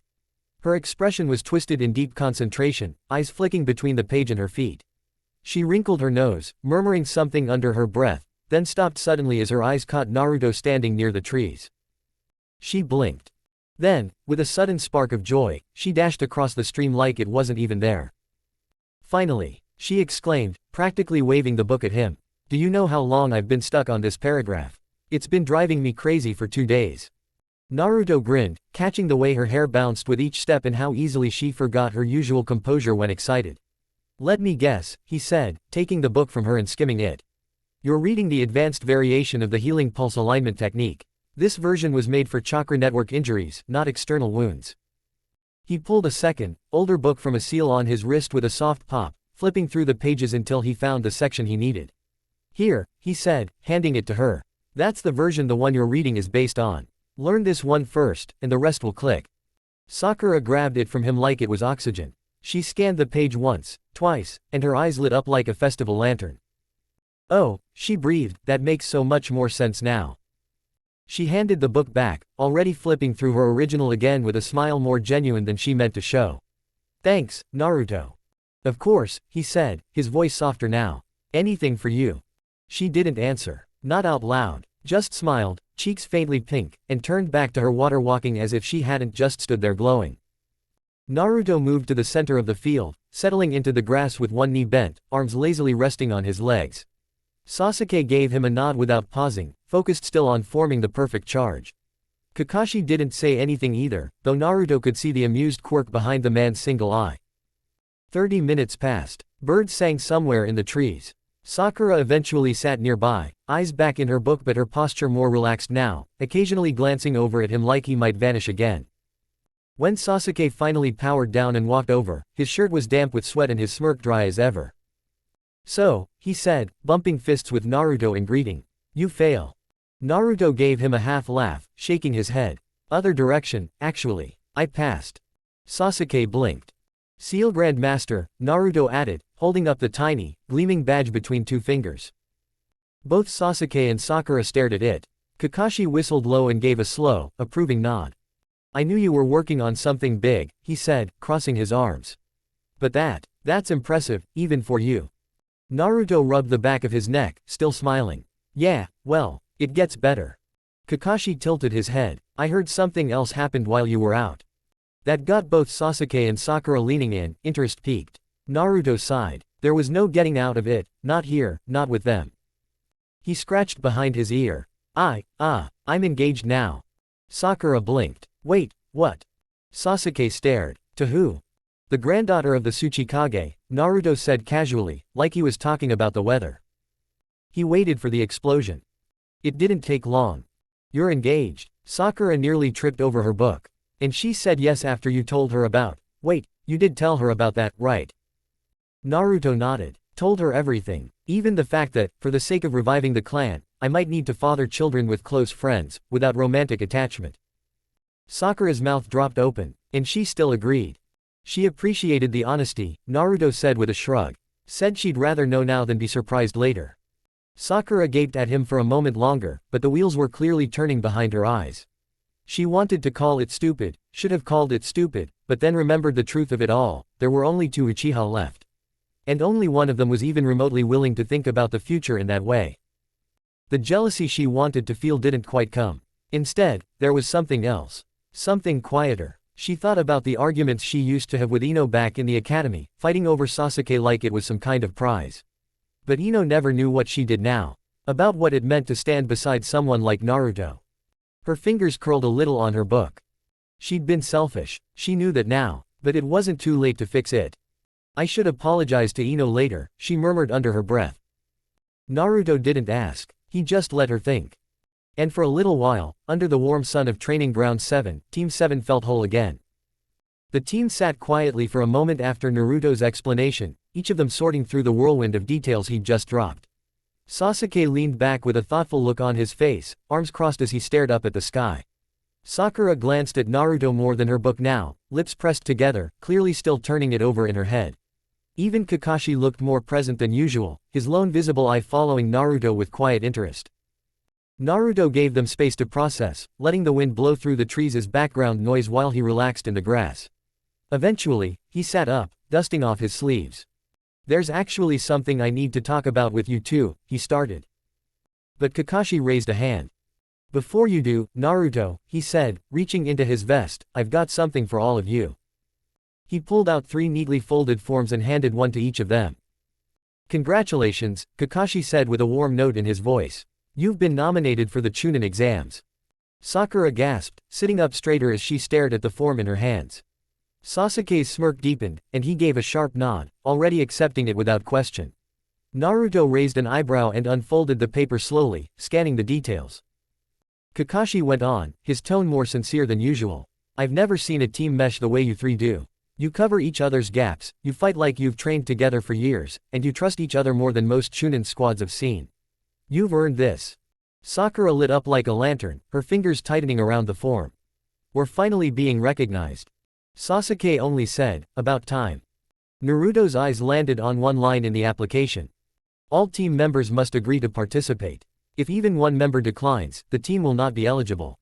Her expression was twisted in deep concentration, eyes flicking between the page and her feet. She wrinkled her nose, murmuring something under her breath, then stopped suddenly as her eyes caught Naruto standing near the trees. She blinked. Then, with a sudden spark of joy, she dashed across the stream like it wasn't even there. "Finally!" she exclaimed, practically waving the book at him. "Do you know how long I've been stuck on this paragraph? It's been driving me crazy for 2 days." Naruto grinned, catching the way her hair bounced with each step and how easily she forgot her usual composure when excited. "Let me guess," he said, taking the book from her and skimming it. "You're reading the advanced variation of the healing pulse alignment technique. This version was made for chakra network injuries, not external wounds." He pulled a second, older book from a seal on his wrist with a soft pop, flipping through the pages until he found the section he needed. "Here," he said, handing it to her. "That's the version the one you're reading is based on. Learn this one first, and the rest will click." Sakura grabbed it from him like it was oxygen. She scanned the page once, twice, and her eyes lit up like a festival lantern. "Oh," she breathed, "that makes so much more sense now." She handed the book back, already flipping through her original again with a smile more genuine than she meant to show. "Thanks, Naruto." "Of course," he said, his voice softer now. "Anything for you." She didn't answer. Not out loud. Just smiled, cheeks faintly pink, and turned back to her water walking as if she hadn't just stood there glowing. Naruto moved to the center of the field, settling into the grass with one knee bent, arms lazily resting on his legs. Sasuke gave him a nod without pausing, focused still on forming the perfect charge. Kakashi didn't say anything either, though Naruto could see the amused quirk behind the man's single eye. 30 minutes passed. Birds sang somewhere in the trees. Sakura eventually sat nearby, eyes back in her book but her posture more relaxed now, occasionally glancing over at him like he might vanish again. When Sasuke finally powered down and walked over, his shirt was damp with sweat and his smirk dry as ever. "So," he said, bumping fists with Naruto in greeting. "You fail." Naruto gave him a half laugh, shaking his head. "Other direction, actually. I passed." Sasuke blinked. "Seal Grand Master," Naruto added, holding up the tiny, gleaming badge between two fingers. Both Sasuke and Sakura stared at it. Kakashi whistled low and gave a slow, approving nod. "I knew you were working on something big," he said, crossing his arms. "But that, That's impressive, even for you. Naruto rubbed the back of his neck, still smiling. Yeah, well, it gets better. Kakashi tilted his head. I heard something else happened while you were out. That got both Sasuke and Sakura leaning in, interest peaked. Naruto sighed. There was no getting out of it, not here, not with them. He scratched behind his ear. I'm engaged now. Sakura blinked. Wait, what? Sasuke stared. To who? The granddaughter of the Tsuchikage, Naruto said casually, like he was talking about the weather. He waited for the explosion. It didn't take long. You're engaged. Sakura nearly tripped over her book. And she said yes after you told her about. Wait, you did tell her about that, right? Naruto nodded. Told her everything. Even the fact that, for the sake of reviving the clan, I might need to father children with close friends, without romantic attachment. Sakura's mouth dropped open, and she still agreed. She appreciated the honesty, Naruto said with a shrug. Said she'd rather know now than be surprised later. Sakura gaped at him for a moment longer, but the wheels were clearly turning behind her eyes. She wanted to call it stupid, should have called it stupid, but then remembered the truth of it all. There were only 2 Uchiha left. And only one of them was even remotely willing to think about the future in that way. The jealousy she wanted to feel didn't quite come. Instead, there was something else. Something quieter. She thought about the arguments she used to have with Ino back in the academy, fighting over Sasuke like it was some kind of prize. But Ino never knew what she did now. About what it meant to stand beside someone like Naruto. Her fingers curled a little on her book. She'd been selfish, she knew that now, but it wasn't too late to fix it. I should apologize to Ino later, she murmured under her breath. Naruto didn't ask, he just let her think. And for a little while, under the warm sun of Training Ground 7, Team 7 felt whole again. The team sat quietly for a moment after Naruto's explanation, each of them sorting through the whirlwind of details he'd just dropped. Sasuke leaned back with a thoughtful look on his face, arms crossed as he stared up at the sky. Sakura glanced at Naruto more than her book now, lips pressed together, clearly still turning it over in her head. Even Kakashi looked more present than usual, his lone visible eye following Naruto with quiet interest. Naruto gave them space to process, letting the wind blow through the trees as background noise while he relaxed in the grass. Eventually, he sat up, dusting off his sleeves. There's actually something I need to talk about with you too, he started. But Kakashi raised a hand. Before you do, Naruto, he said, reaching into his vest, I've got something for all of you. He pulled out 3 neatly folded forms and handed one to each of them. Congratulations, Kakashi said with a warm note in his voice. You've been nominated for the Chunin exams. Sakura gasped, sitting up straighter as she stared at the form in her hands. Sasuke's smirk deepened, and he gave a sharp nod, already accepting it without question. Naruto raised an eyebrow and unfolded the paper slowly, scanning the details. Kakashi went on, his tone more sincere than usual. I've never seen a team mesh the way you 3 do. You cover each other's gaps, you fight like you've trained together for years, and you trust each other more than most Chunin squads have seen. You've earned this. Sakura lit up like a lantern, her fingers tightening around the form. We're finally being recognized. Sasuke only said, about time. Naruto's eyes landed on one line in the application. All team members must agree to participate. If even one member declines, the team will not be eligible.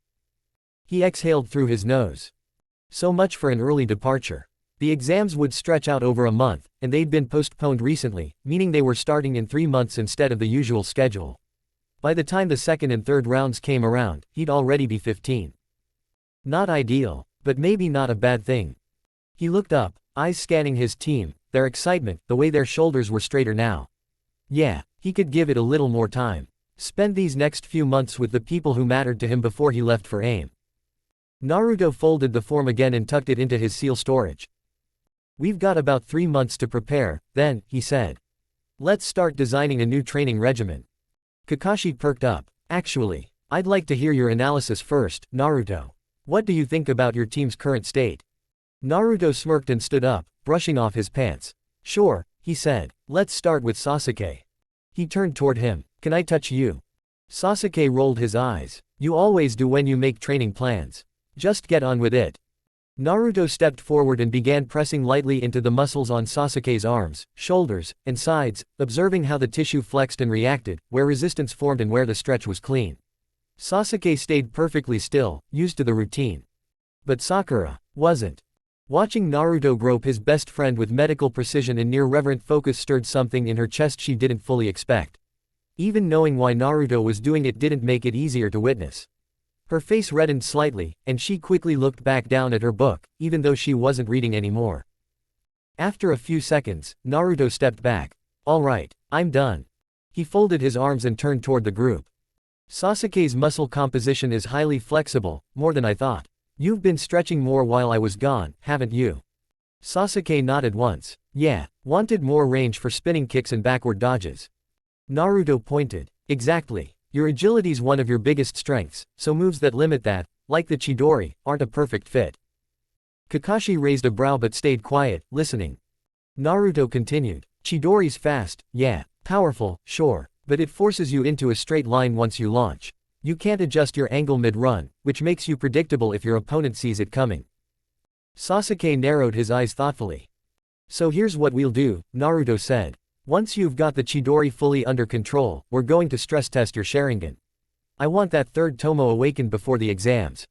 He exhaled through his nose. So much for an early departure. The exams would stretch out over a month, and they'd been postponed recently, meaning they were starting in 3 months instead of the usual schedule. By the time the 2nd and 3rd rounds came around, he'd already be 15. Not ideal, but maybe not a bad thing. He looked up, eyes scanning his team, their excitement, the way their shoulders were straighter now. Yeah, he could give it a little more time. Spend these next few months with the people who mattered to him before he left for AIM. Naruto folded the form again and tucked it into his seal storage. We've got about 3 months to prepare, then, he said. Let's start designing a new training regimen. Kakashi perked up. Actually, I'd like to hear your analysis first, Naruto. What do you think about your team's current state? Naruto smirked and stood up, brushing off his pants. Sure, he said. Let's start with Sasuke. He turned toward him. Can I touch you? Sasuke rolled his eyes. You always do when you make training plans. Just get on with it. Naruto stepped forward and began pressing lightly into the muscles on Sasuke's arms, shoulders, and sides, observing how the tissue flexed and reacted, where resistance formed and where the stretch was clean. Sasuke stayed perfectly still, used to the routine. But Sakura wasn't. Watching Naruto grope his best friend with medical precision and near-reverent focus stirred something in her chest she didn't fully expect. Even knowing why Naruto was doing it didn't make it easier to witness. Her face reddened slightly, and she quickly looked back down at her book, even though she wasn't reading anymore. After a few seconds, Naruto stepped back. "All right, I'm done." He folded his arms and turned toward the group. "Sasuke's muscle composition is highly flexible, more than I thought. You've been stretching more while I was gone, haven't you?" Sasuke nodded once. "Yeah, wanted more range for spinning kicks and backward dodges." Naruto pointed. "Exactly. Your agility's one of your biggest strengths, so moves that limit that, like the Chidori, aren't a perfect fit." Kakashi raised a brow but stayed quiet, listening. Naruto continued. "Chidori's fast, yeah, powerful, sure, but it forces you into a straight line once you launch. You can't adjust your angle mid-run, which makes you predictable if your opponent sees it coming." Sasuke narrowed his eyes thoughtfully. "So here's what we'll do," Naruto said. "Once you've got the Chidori fully under control, we're going to stress test your Sharingan. I want that third Tomo awakened before the exams."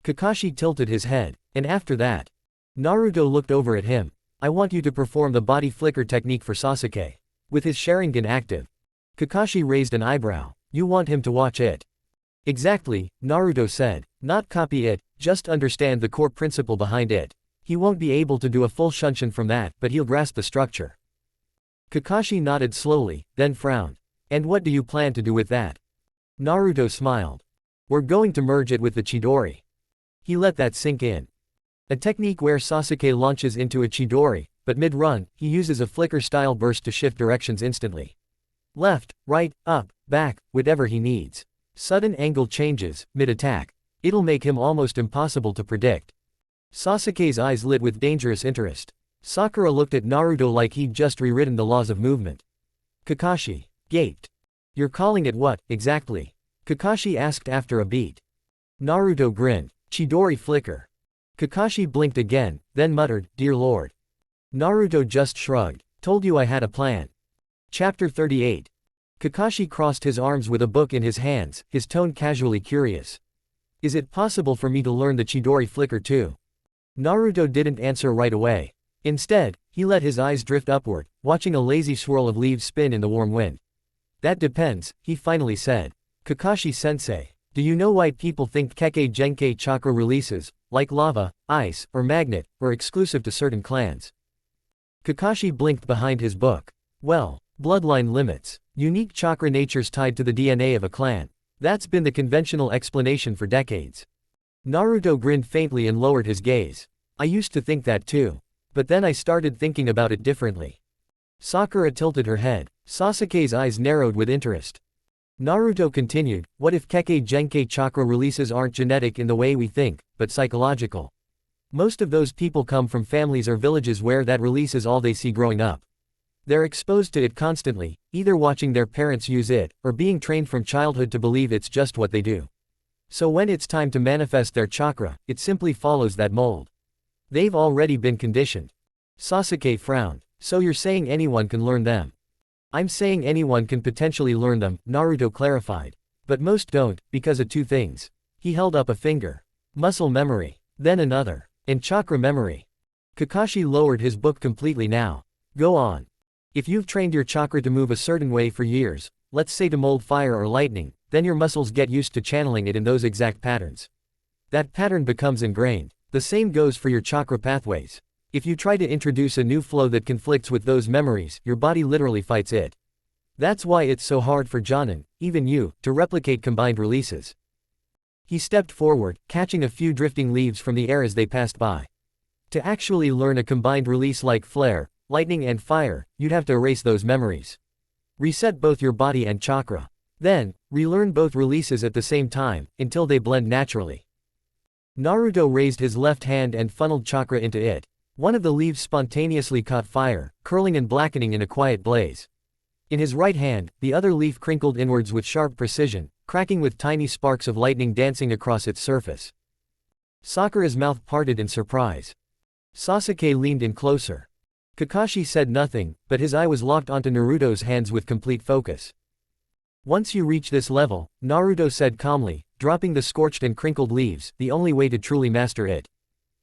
Kakashi tilted his head. "And after that?" Naruto looked over at him. "I want you to perform the body flicker technique for Sasuke. With his Sharingan active." Kakashi raised an eyebrow. "You want him to watch it?" "Exactly," Naruto said. "Not copy it, just understand the core principle behind it. He won't be able to do a full shunshin from that, but he'll grasp the structure." Kakashi nodded slowly, then frowned. "And what do you plan to do with that?" Naruto smiled. "We're going to merge it with the Chidori." He let that sink in. A technique where Sasuke launches into a Chidori, but mid-run, he uses a flicker-style burst to shift directions instantly. Left, right, up, back, whatever he needs. Sudden angle changes, mid-attack. It'll make him almost impossible to predict. Sasuke's eyes lit with dangerous interest. Sakura looked at Naruto like he'd just rewritten the laws of movement. Kakashi gaped. "You're calling it what, exactly?" Kakashi asked after a beat. Naruto grinned. "Chidori flicker." Kakashi blinked again, then muttered, "Dear Lord." Naruto just shrugged. "Told you I had a plan." Chapter 38. Kakashi crossed his arms with a book in his hands, his tone casually curious. "Is it possible for me to learn the Chidori flicker too?" Naruto didn't answer right away. Instead, he let his eyes drift upward, watching a lazy swirl of leaves spin in the warm wind. "That depends," he finally said. "Kakashi-sensei, do you know why people think Kekkei Genkai chakra releases, like lava, ice, or magnet, are exclusive to certain clans?" Kakashi blinked behind his book. "Well, bloodline limits. Unique chakra natures tied to the DNA of a clan. That's been the conventional explanation for decades." Naruto grinned faintly and lowered his gaze. "I used to think that too. But then I started thinking about it differently." Sakura tilted her head. Sasuke's eyes narrowed with interest. Naruto continued, "What if Kekkei Genkai chakra releases aren't genetic in the way we think, but psychological? Most of those people come from families or villages where that release is all they see growing up. They're exposed to it constantly, either watching their parents use it, or being trained from childhood to believe it's just what they do. So when it's time to manifest their chakra, it simply follows that mold. They've already been conditioned." Sasuke frowned. "So you're saying anyone can learn them?" "I'm saying anyone can potentially learn them," Naruto clarified. "But most don't, because of two things." He held up a finger. "Muscle memory. Then another. And chakra memory." Kakashi lowered his book completely now. "Go on. If you've trained your chakra to move a certain way for years, let's say to mold fire or lightning, then your muscles get used to channeling it in those exact patterns. That pattern becomes ingrained. The same goes for your chakra pathways. If you try to introduce a new flow that conflicts with those memories, your body literally fights it. That's why it's so hard for Jonin, even you, to replicate combined releases." He stepped forward, catching a few drifting leaves from the air as they passed by. "To actually learn a combined release like flare, lightning and fire, you'd have to erase those memories. Reset both your body and chakra. Then, relearn both releases at the same time, until they blend naturally." Naruto raised his left hand and funneled chakra into it. One of the leaves spontaneously caught fire, curling and blackening in a quiet blaze. In his right hand, the other leaf crinkled inwards with sharp precision, cracking with tiny sparks of lightning dancing across its surface. Sakura's mouth parted in surprise. Sasuke leaned in closer. Kakashi said nothing, but his eye was locked onto Naruto's hands with complete focus. "Once you reach this level," Naruto said calmly, dropping the scorched and crinkled leaves, "the only way to truly master it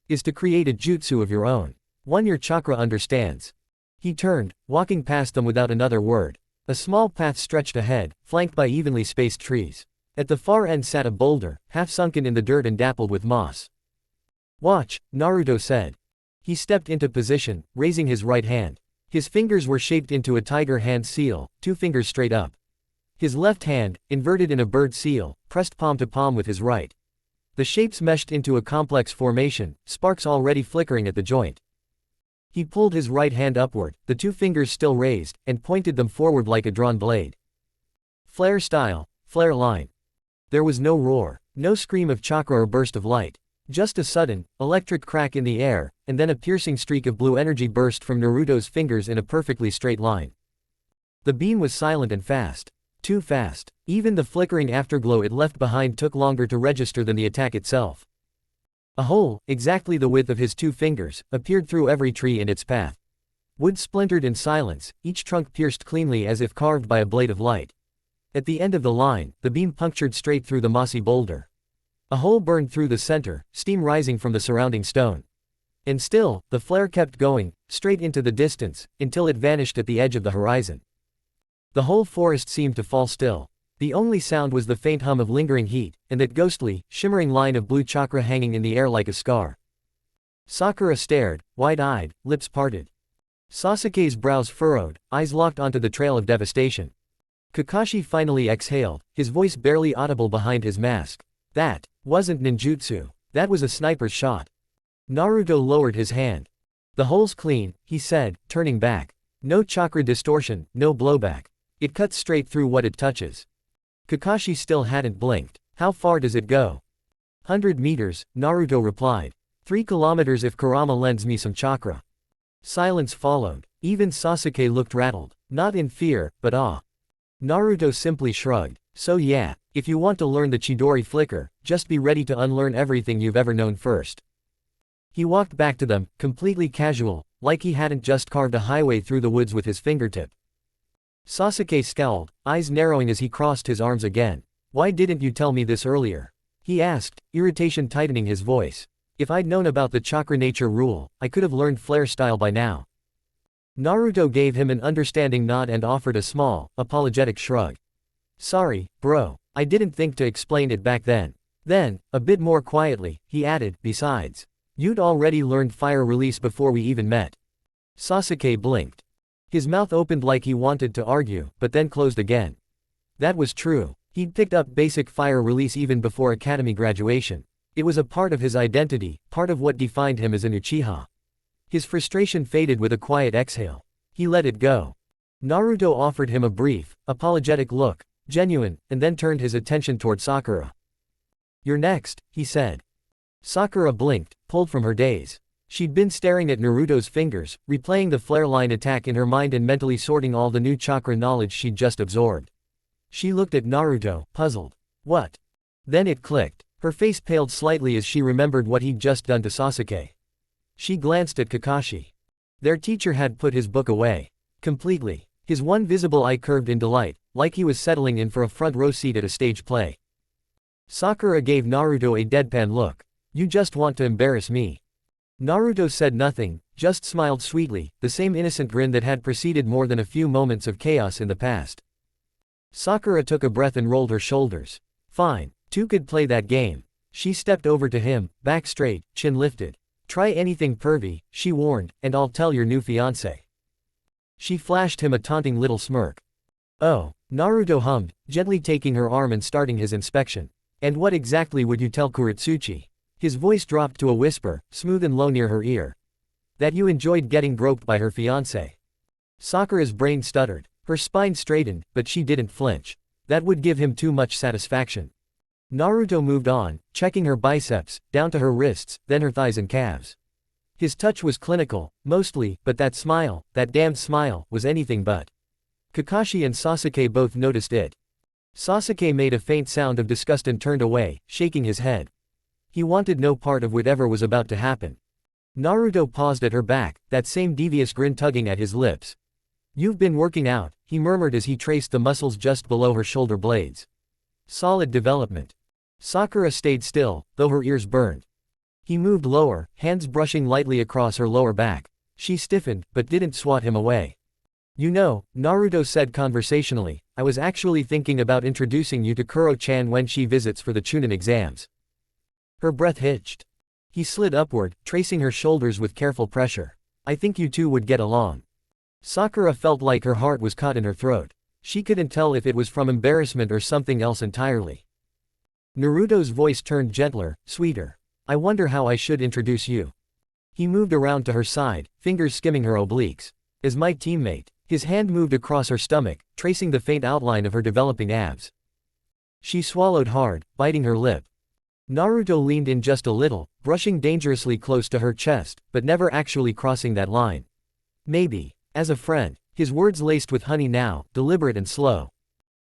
is to create a jutsu of your own. One your chakra understands. He turned, walking past them without another word. A small path stretched ahead, flanked by evenly spaced trees. At the far end sat a boulder, half sunken in the dirt and dappled with moss. Watch, Naruto said. He stepped into position, raising his right hand. His fingers were shaped into a tiger hand seal, 2 fingers straight up. His left hand, inverted in a bird seal, pressed palm to palm with his right. The shapes meshed into a complex formation, sparks already flickering at the joint. He pulled his right hand upward, the 2 fingers still raised, and pointed them forward like a drawn blade. Flare style, flare line. There was no roar, no scream of chakra or burst of light. Just a sudden, electric crack in the air, and then a piercing streak of blue energy burst from Naruto's fingers in a perfectly straight line. The beam was silent and fast. Too fast. Even the flickering afterglow it left behind took longer to register than the attack itself. A hole, exactly the width of his 2 fingers, appeared through every tree in its path. Wood splintered in silence, each trunk pierced cleanly as if carved by a blade of light. At the end of the line, the beam punctured straight through the mossy boulder. A hole burned through the center, steam rising from the surrounding stone. And still, the flare kept going, straight into the distance, until it vanished at the edge of the horizon. The whole forest seemed to fall still. The only sound was the faint hum of lingering heat, and that ghostly, shimmering line of blue chakra hanging in the air like a scar. Sakura stared, wide-eyed, lips parted. Sasuke's brows furrowed, eyes locked onto the trail of devastation. Kakashi finally exhaled, his voice barely audible behind his mask. That wasn't ninjutsu. That was a sniper's shot. Naruto lowered his hand. The hole's clean, he said, turning back. No chakra distortion, no blowback. It cuts straight through what it touches. Kakashi still hadn't blinked. How far does it go? 100 meters, Naruto replied. 3 kilometers if Kurama lends me some chakra. Silence followed. Even Sasuke looked rattled. Not in fear, but awe. Naruto simply shrugged. So yeah, if you want to learn the Chidori flicker, just be ready to unlearn everything you've ever known first. He walked back to them, completely casual, like he hadn't just carved a highway through the woods with his fingertip. Sasuke scowled, eyes narrowing as he crossed his arms again. Why didn't you tell me this earlier? He asked, irritation tightening his voice. If I'd known about the chakra nature rule, I could have learned flare style by now. Naruto gave him an understanding nod and offered a small, apologetic shrug. Sorry, bro, I didn't think to explain it back then. Then, a bit more quietly, he added, besides, you'd already learned fire release before we even met. Sasuke blinked. His mouth opened like he wanted to argue, but then closed again. That was true. He'd picked up basic fire release even before academy graduation. It was a part of his identity, part of what defined him as an Uchiha. His frustration faded with a quiet exhale. He let it go. Naruto offered him a brief, apologetic look, genuine, and then turned his attention toward Sakura. You're next, he said. Sakura blinked, pulled from her daze. She'd been staring at Naruto's fingers, replaying the flare line attack in her mind and mentally sorting all the new chakra knowledge she'd just absorbed. She looked at Naruto, puzzled. What? Then it clicked. Her face paled slightly as she remembered what he'd just done to Sasuke. She glanced at Kakashi. Their teacher had put his book away. Completely. His one visible eye curved in delight, like he was settling in for a front row seat at a stage play. Sakura gave Naruto a deadpan look. You just want to embarrass me. Naruto said nothing, just smiled sweetly, the same innocent grin that had preceded more than a few moments of chaos in the past. Sakura took a breath and rolled her shoulders. Fine, two could play that game. She stepped over to him, back straight, chin lifted. Try anything pervy, she warned, and I'll tell your new fiancé. She flashed him a taunting little smirk. Oh, Naruto hummed, gently taking her arm and starting his inspection. And what exactly would you tell Kuretsuchi? His voice dropped to a whisper, smooth and low near her ear. That you enjoyed getting groped by her fiancé. Sakura's brain stuttered. Her spine straightened, but she didn't flinch. That would give him too much satisfaction. Naruto moved on, checking her biceps, down to her wrists, then her thighs and calves. His touch was clinical, mostly, but that smile, that damned smile, was anything but. Kakashi and Sasuke both noticed it. Sasuke made a faint sound of disgust and turned away, shaking his head. He wanted no part of whatever was about to happen. Naruto paused at her back, that same devious grin tugging at his lips. You've been working out, he murmured as he traced the muscles just below her shoulder blades. Solid development. Sakura stayed still, though her ears burned. He moved lower, hands brushing lightly across her lower back. She stiffened, but didn't swat him away. You know, Naruto said conversationally, I was actually thinking about introducing you to Kuro-chan when she visits for the Chunin exams. Her breath hitched. He slid upward, tracing her shoulders with careful pressure. I think you two would get along. Sakura felt like her heart was caught in her throat. She couldn't tell if it was from embarrassment or something else entirely. Naruto's voice turned gentler, sweeter. I wonder how I should introduce you. He moved around to her side, fingers skimming her obliques. As my teammate. His hand moved across her stomach, tracing the faint outline of her developing abs. She swallowed hard, biting her lip. Naruto leaned in just a little, brushing dangerously close to her chest, but never actually crossing that line. Maybe. As a friend. His words laced with honey now, deliberate and slow.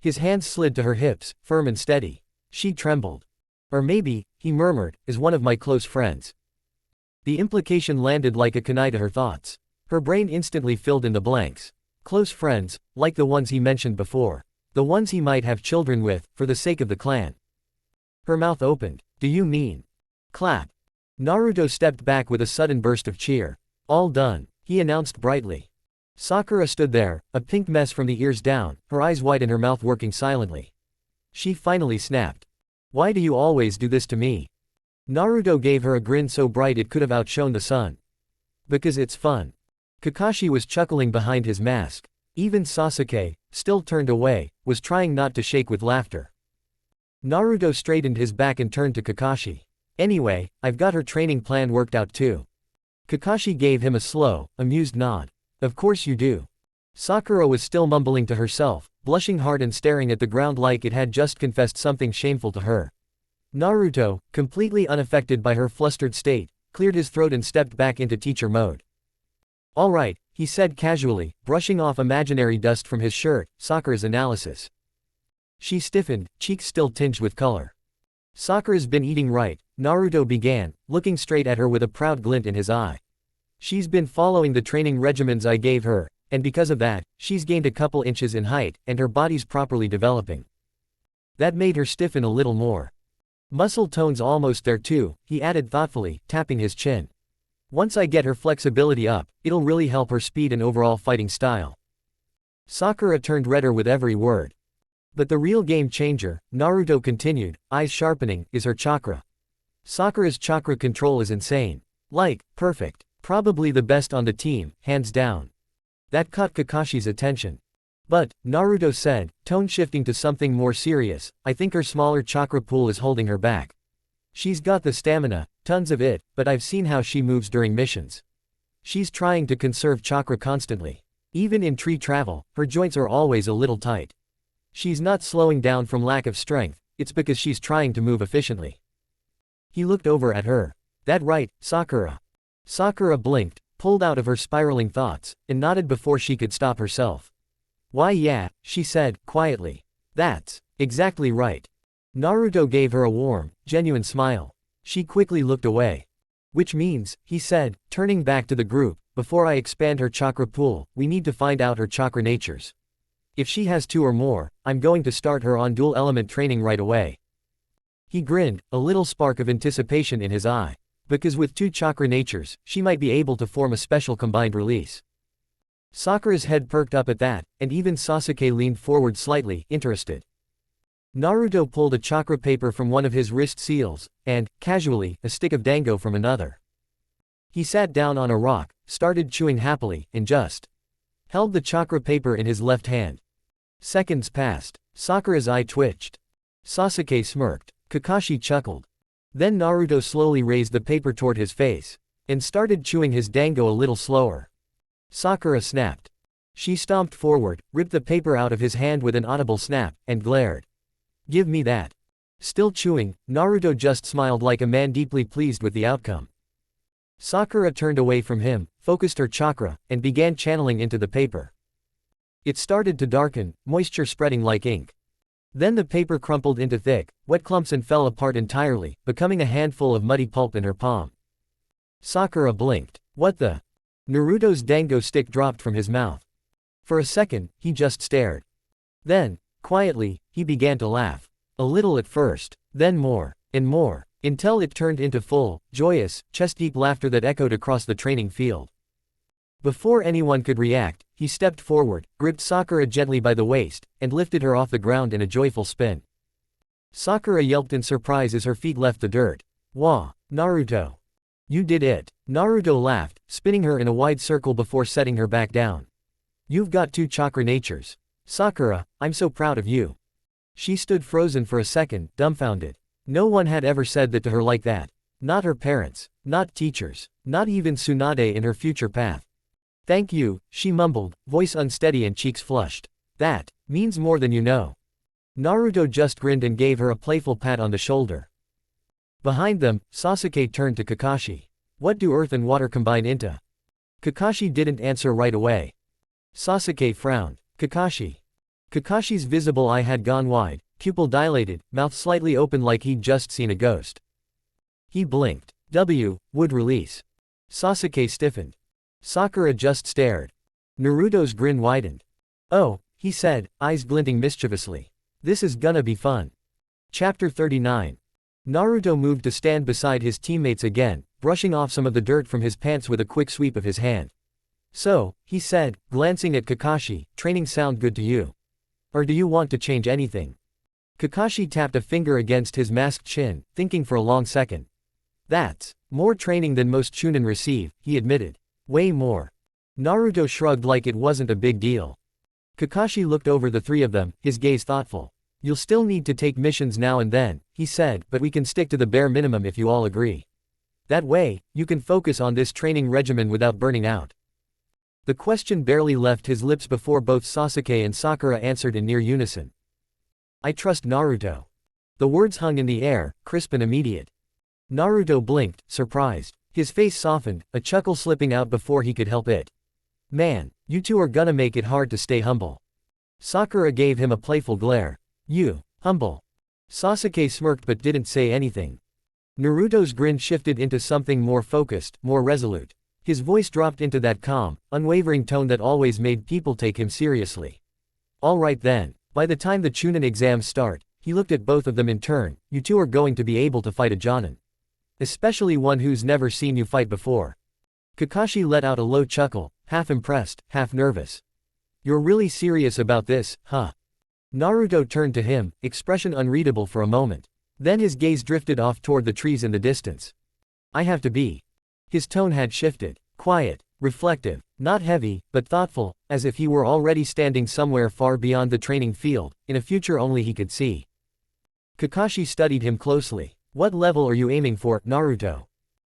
His hands slid to her hips, firm and steady. She trembled. Or maybe, he murmured, as one of my close friends. The implication landed like a kunai to her thoughts. Her brain instantly filled in the blanks. Close friends, like the ones he mentioned before. The ones he might have children with, for the sake of the clan. Her mouth opened. Do you mean? Clap. Naruto stepped back with a sudden burst of cheer. All done, he announced brightly. Sakura stood there, a pink mess from the ears down, her eyes wide and her mouth working silently. She finally snapped. Why do you always do this to me? Naruto gave her a grin so bright it could have outshone the sun. Because it's fun. Kakashi was chuckling behind his mask. Even Sasuke, still turned away, was trying not to shake with laughter. Naruto straightened his back and turned to Kakashi. Anyway, I've got her training plan worked out too. Kakashi gave him a slow, amused nod. Of course you do. Sakura was still mumbling to herself, blushing hard and staring at the ground like it had just confessed something shameful to her. Naruto, completely unaffected by her flustered state, cleared his throat and stepped back into teacher mode. All right, he said casually, brushing off imaginary dust from his shirt, Sakura's analysis. She stiffened, cheeks still tinged with color. Sakura's been eating right, Naruto began, looking straight at her with a proud glint in his eye. She's been following the training regimens I gave her, and because of that, she's gained a couple inches in height, and her body's properly developing. That made her stiffen a little more. Muscle tone's almost there too, he added thoughtfully, tapping his chin. Once I get her flexibility up, it'll really help her speed and overall fighting style. Sakura turned redder with every word. But the real game changer, Naruto continued, eyes sharpening, is her chakra. Sakura's chakra control is insane. Like, perfect. Probably the best on the team, hands down. That caught Kakashi's attention. But, Naruto said, tone shifting to something more serious, I think her smaller chakra pool is holding her back. She's got the stamina, tons of it, but I've seen how she moves during missions. She's trying to conserve chakra constantly. Even in tree travel, her joints are always a little tight. She's not slowing down from lack of strength, it's because she's trying to move efficiently. He looked over at her. That right, Sakura. Sakura blinked, pulled out of her spiraling thoughts, and nodded before she could stop herself. Why yeah, she said, quietly. That's exactly right. Naruto gave her a warm, genuine smile. She quickly looked away. Which means, he said, turning back to the group, before I expand her chakra pool, we need to find out her chakra natures. If she has 2 or more, I'm going to start her on dual element training right away. He grinned, a little spark of anticipation in his eye. Because with 2 chakra natures, she might be able to form a special combined release. Sakura's head perked up at that, and even Sasuke leaned forward slightly, interested. Naruto pulled a chakra paper from one of his wrist seals, and, casually, a stick of dango from another. He sat down on a rock, started chewing happily, and just held the chakra paper in his left hand. Seconds passed. Sakura's eye twitched. Sasuke smirked. Kakashi chuckled. Then Naruto slowly raised the paper toward his face, and started chewing his dango a little slower. Sakura snapped. She stomped forward, ripped the paper out of his hand with an audible snap, and glared. Give me that. Still chewing, Naruto just smiled like a man deeply pleased with the outcome. Sakura turned away from him, focused her chakra, and began channeling into the paper. It started to darken, moisture spreading like ink. Then the paper crumpled into thick, wet clumps and fell apart entirely, becoming a handful of muddy pulp in her palm. Sakura blinked. What the? Naruto's dango stick dropped from his mouth. For a second, he just stared. Then, quietly, he began to laugh. A little at first, then more, and more, Until it turned into full, joyous, chest-deep laughter that echoed across the training field. Before anyone could react, he stepped forward, gripped Sakura gently by the waist, and lifted her off the ground in a joyful spin. Sakura yelped in surprise as her feet left the dirt. "Wah, Naruto. You did it." Naruto laughed, spinning her in a wide circle before setting her back down. "You've got two chakra natures. Sakura, I'm so proud of you." She stood frozen for a second, dumbfounded. No one had ever said that to her like that. Not her parents, not teachers, not even Tsunade in her future path. "Thank you," she mumbled, voice unsteady and cheeks flushed. "That means more than you know." Naruto just grinned and gave her a playful pat on the shoulder. Behind them, Sasuke turned to Kakashi. "What do earth and water combine into?" Kakashi didn't answer right away. Sasuke frowned. Kakashi's visible eye had gone wide, pupil dilated, mouth slightly open like he'd just seen a ghost. He blinked. Would release. Sasuke stiffened. Sakura just stared. Naruto's grin widened. "Oh," he said, eyes glinting mischievously. "This is gonna be fun." Chapter 39. Naruto moved to stand beside his teammates again, brushing off some of the dirt from his pants with a quick sweep of his hand. "So," he said, glancing at Kakashi, "training sound good to you? Or do you want to change anything?" Kakashi tapped a finger against his masked chin, thinking for a long second. "That's more training than most Chunin receive," he admitted. "Way more." Naruto shrugged like it wasn't a big deal. Kakashi looked over the three of them, his gaze thoughtful. "You'll still need to take missions now and then," he said, "but we can stick to the bare minimum if you all agree. That way, you can focus on this training regimen without burning out." The question barely left his lips before both Sasuke and Sakura answered in near unison. "I trust Naruto." The words hung in the air, crisp and immediate. Naruto blinked, surprised. His face softened, a chuckle slipping out before he could help it. "Man, you two are gonna make it hard to stay humble." Sakura gave him a playful glare. "You, humble?" Sasuke smirked but didn't say anything. Naruto's grin shifted into something more focused, more resolute. His voice dropped into that calm, unwavering tone that always made people take him seriously. "All right then, by the time the Chunin exams start," he looked at both of them in turn, "you two are going to be able to fight a Jonin. Especially one who's never seen you fight before." Kakashi let out a low chuckle, half impressed, half nervous. "You're really serious about this, huh?" Naruto turned to him, expression unreadable for a moment. Then his gaze drifted off toward the trees in the distance. "I have to be." His tone had shifted. Quiet, reflective, not heavy, but thoughtful, as if he were already standing somewhere far beyond the training field, in a future only he could see. Kakashi studied him closely. "What level are you aiming for, Naruto?"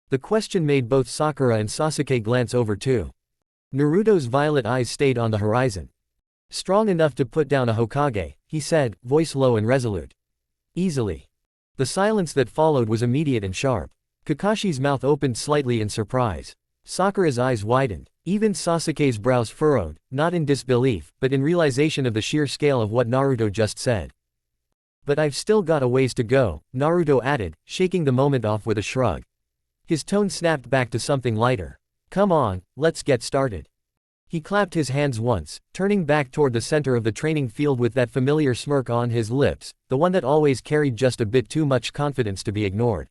The question made both Sakura and Sasuke glance over too. Naruto's violet eyes stayed on the horizon. "Strong enough to put down a Hokage," he said, voice low and resolute. "Easily." The silence that followed was immediate and sharp. Kakashi's mouth opened slightly in surprise. Sakura's eyes widened. Even Sasuke's brows furrowed, not in disbelief, but in realization of the sheer scale of what Naruto just said. "But I've still got a ways to go," Naruto added, shaking the moment off with a shrug. His tone snapped back to something lighter. "Come on, let's get started." He clapped his hands once, turning back toward the center of the training field with that familiar smirk on his lips, the one that always carried just a bit too much confidence to be ignored.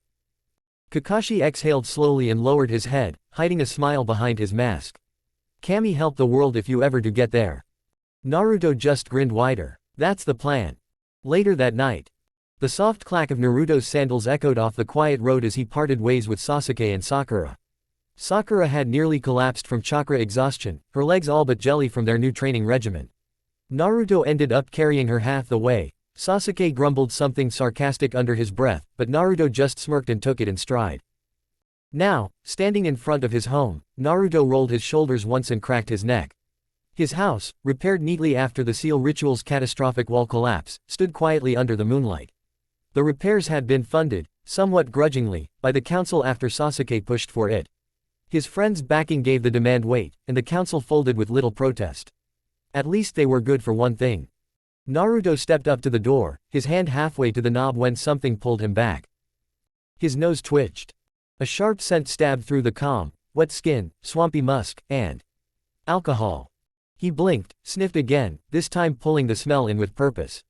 Kakashi exhaled slowly and lowered his head, hiding a smile behind his mask. "Kami help the world if you ever do get there." Naruto just grinned wider. "That's the plan." Later that night, the soft clack of Naruto's sandals echoed off the quiet road as he parted ways with Sasuke and Sakura. Sakura had nearly collapsed from chakra exhaustion, her legs all but jelly from their new training regimen. Naruto ended up carrying her half the way. Sasuke grumbled something sarcastic under his breath, but Naruto just smirked and took it in stride. Now, standing in front of his home, Naruto rolled his shoulders once and cracked his neck. His house, repaired neatly after the seal ritual's catastrophic wall collapse, stood quietly under the moonlight. The repairs had been funded, somewhat grudgingly, by the council after Sasuke pushed for it. His friends' backing gave the demand weight, and the council folded with little protest. At least they were good for one thing. Naruto stepped up to the door, his hand halfway to the knob when something pulled him back. His nose twitched. A sharp scent stabbed through the calm, wet skin, swampy musk, and alcohol. He blinked, sniffed again, this time pulling the smell in with purpose.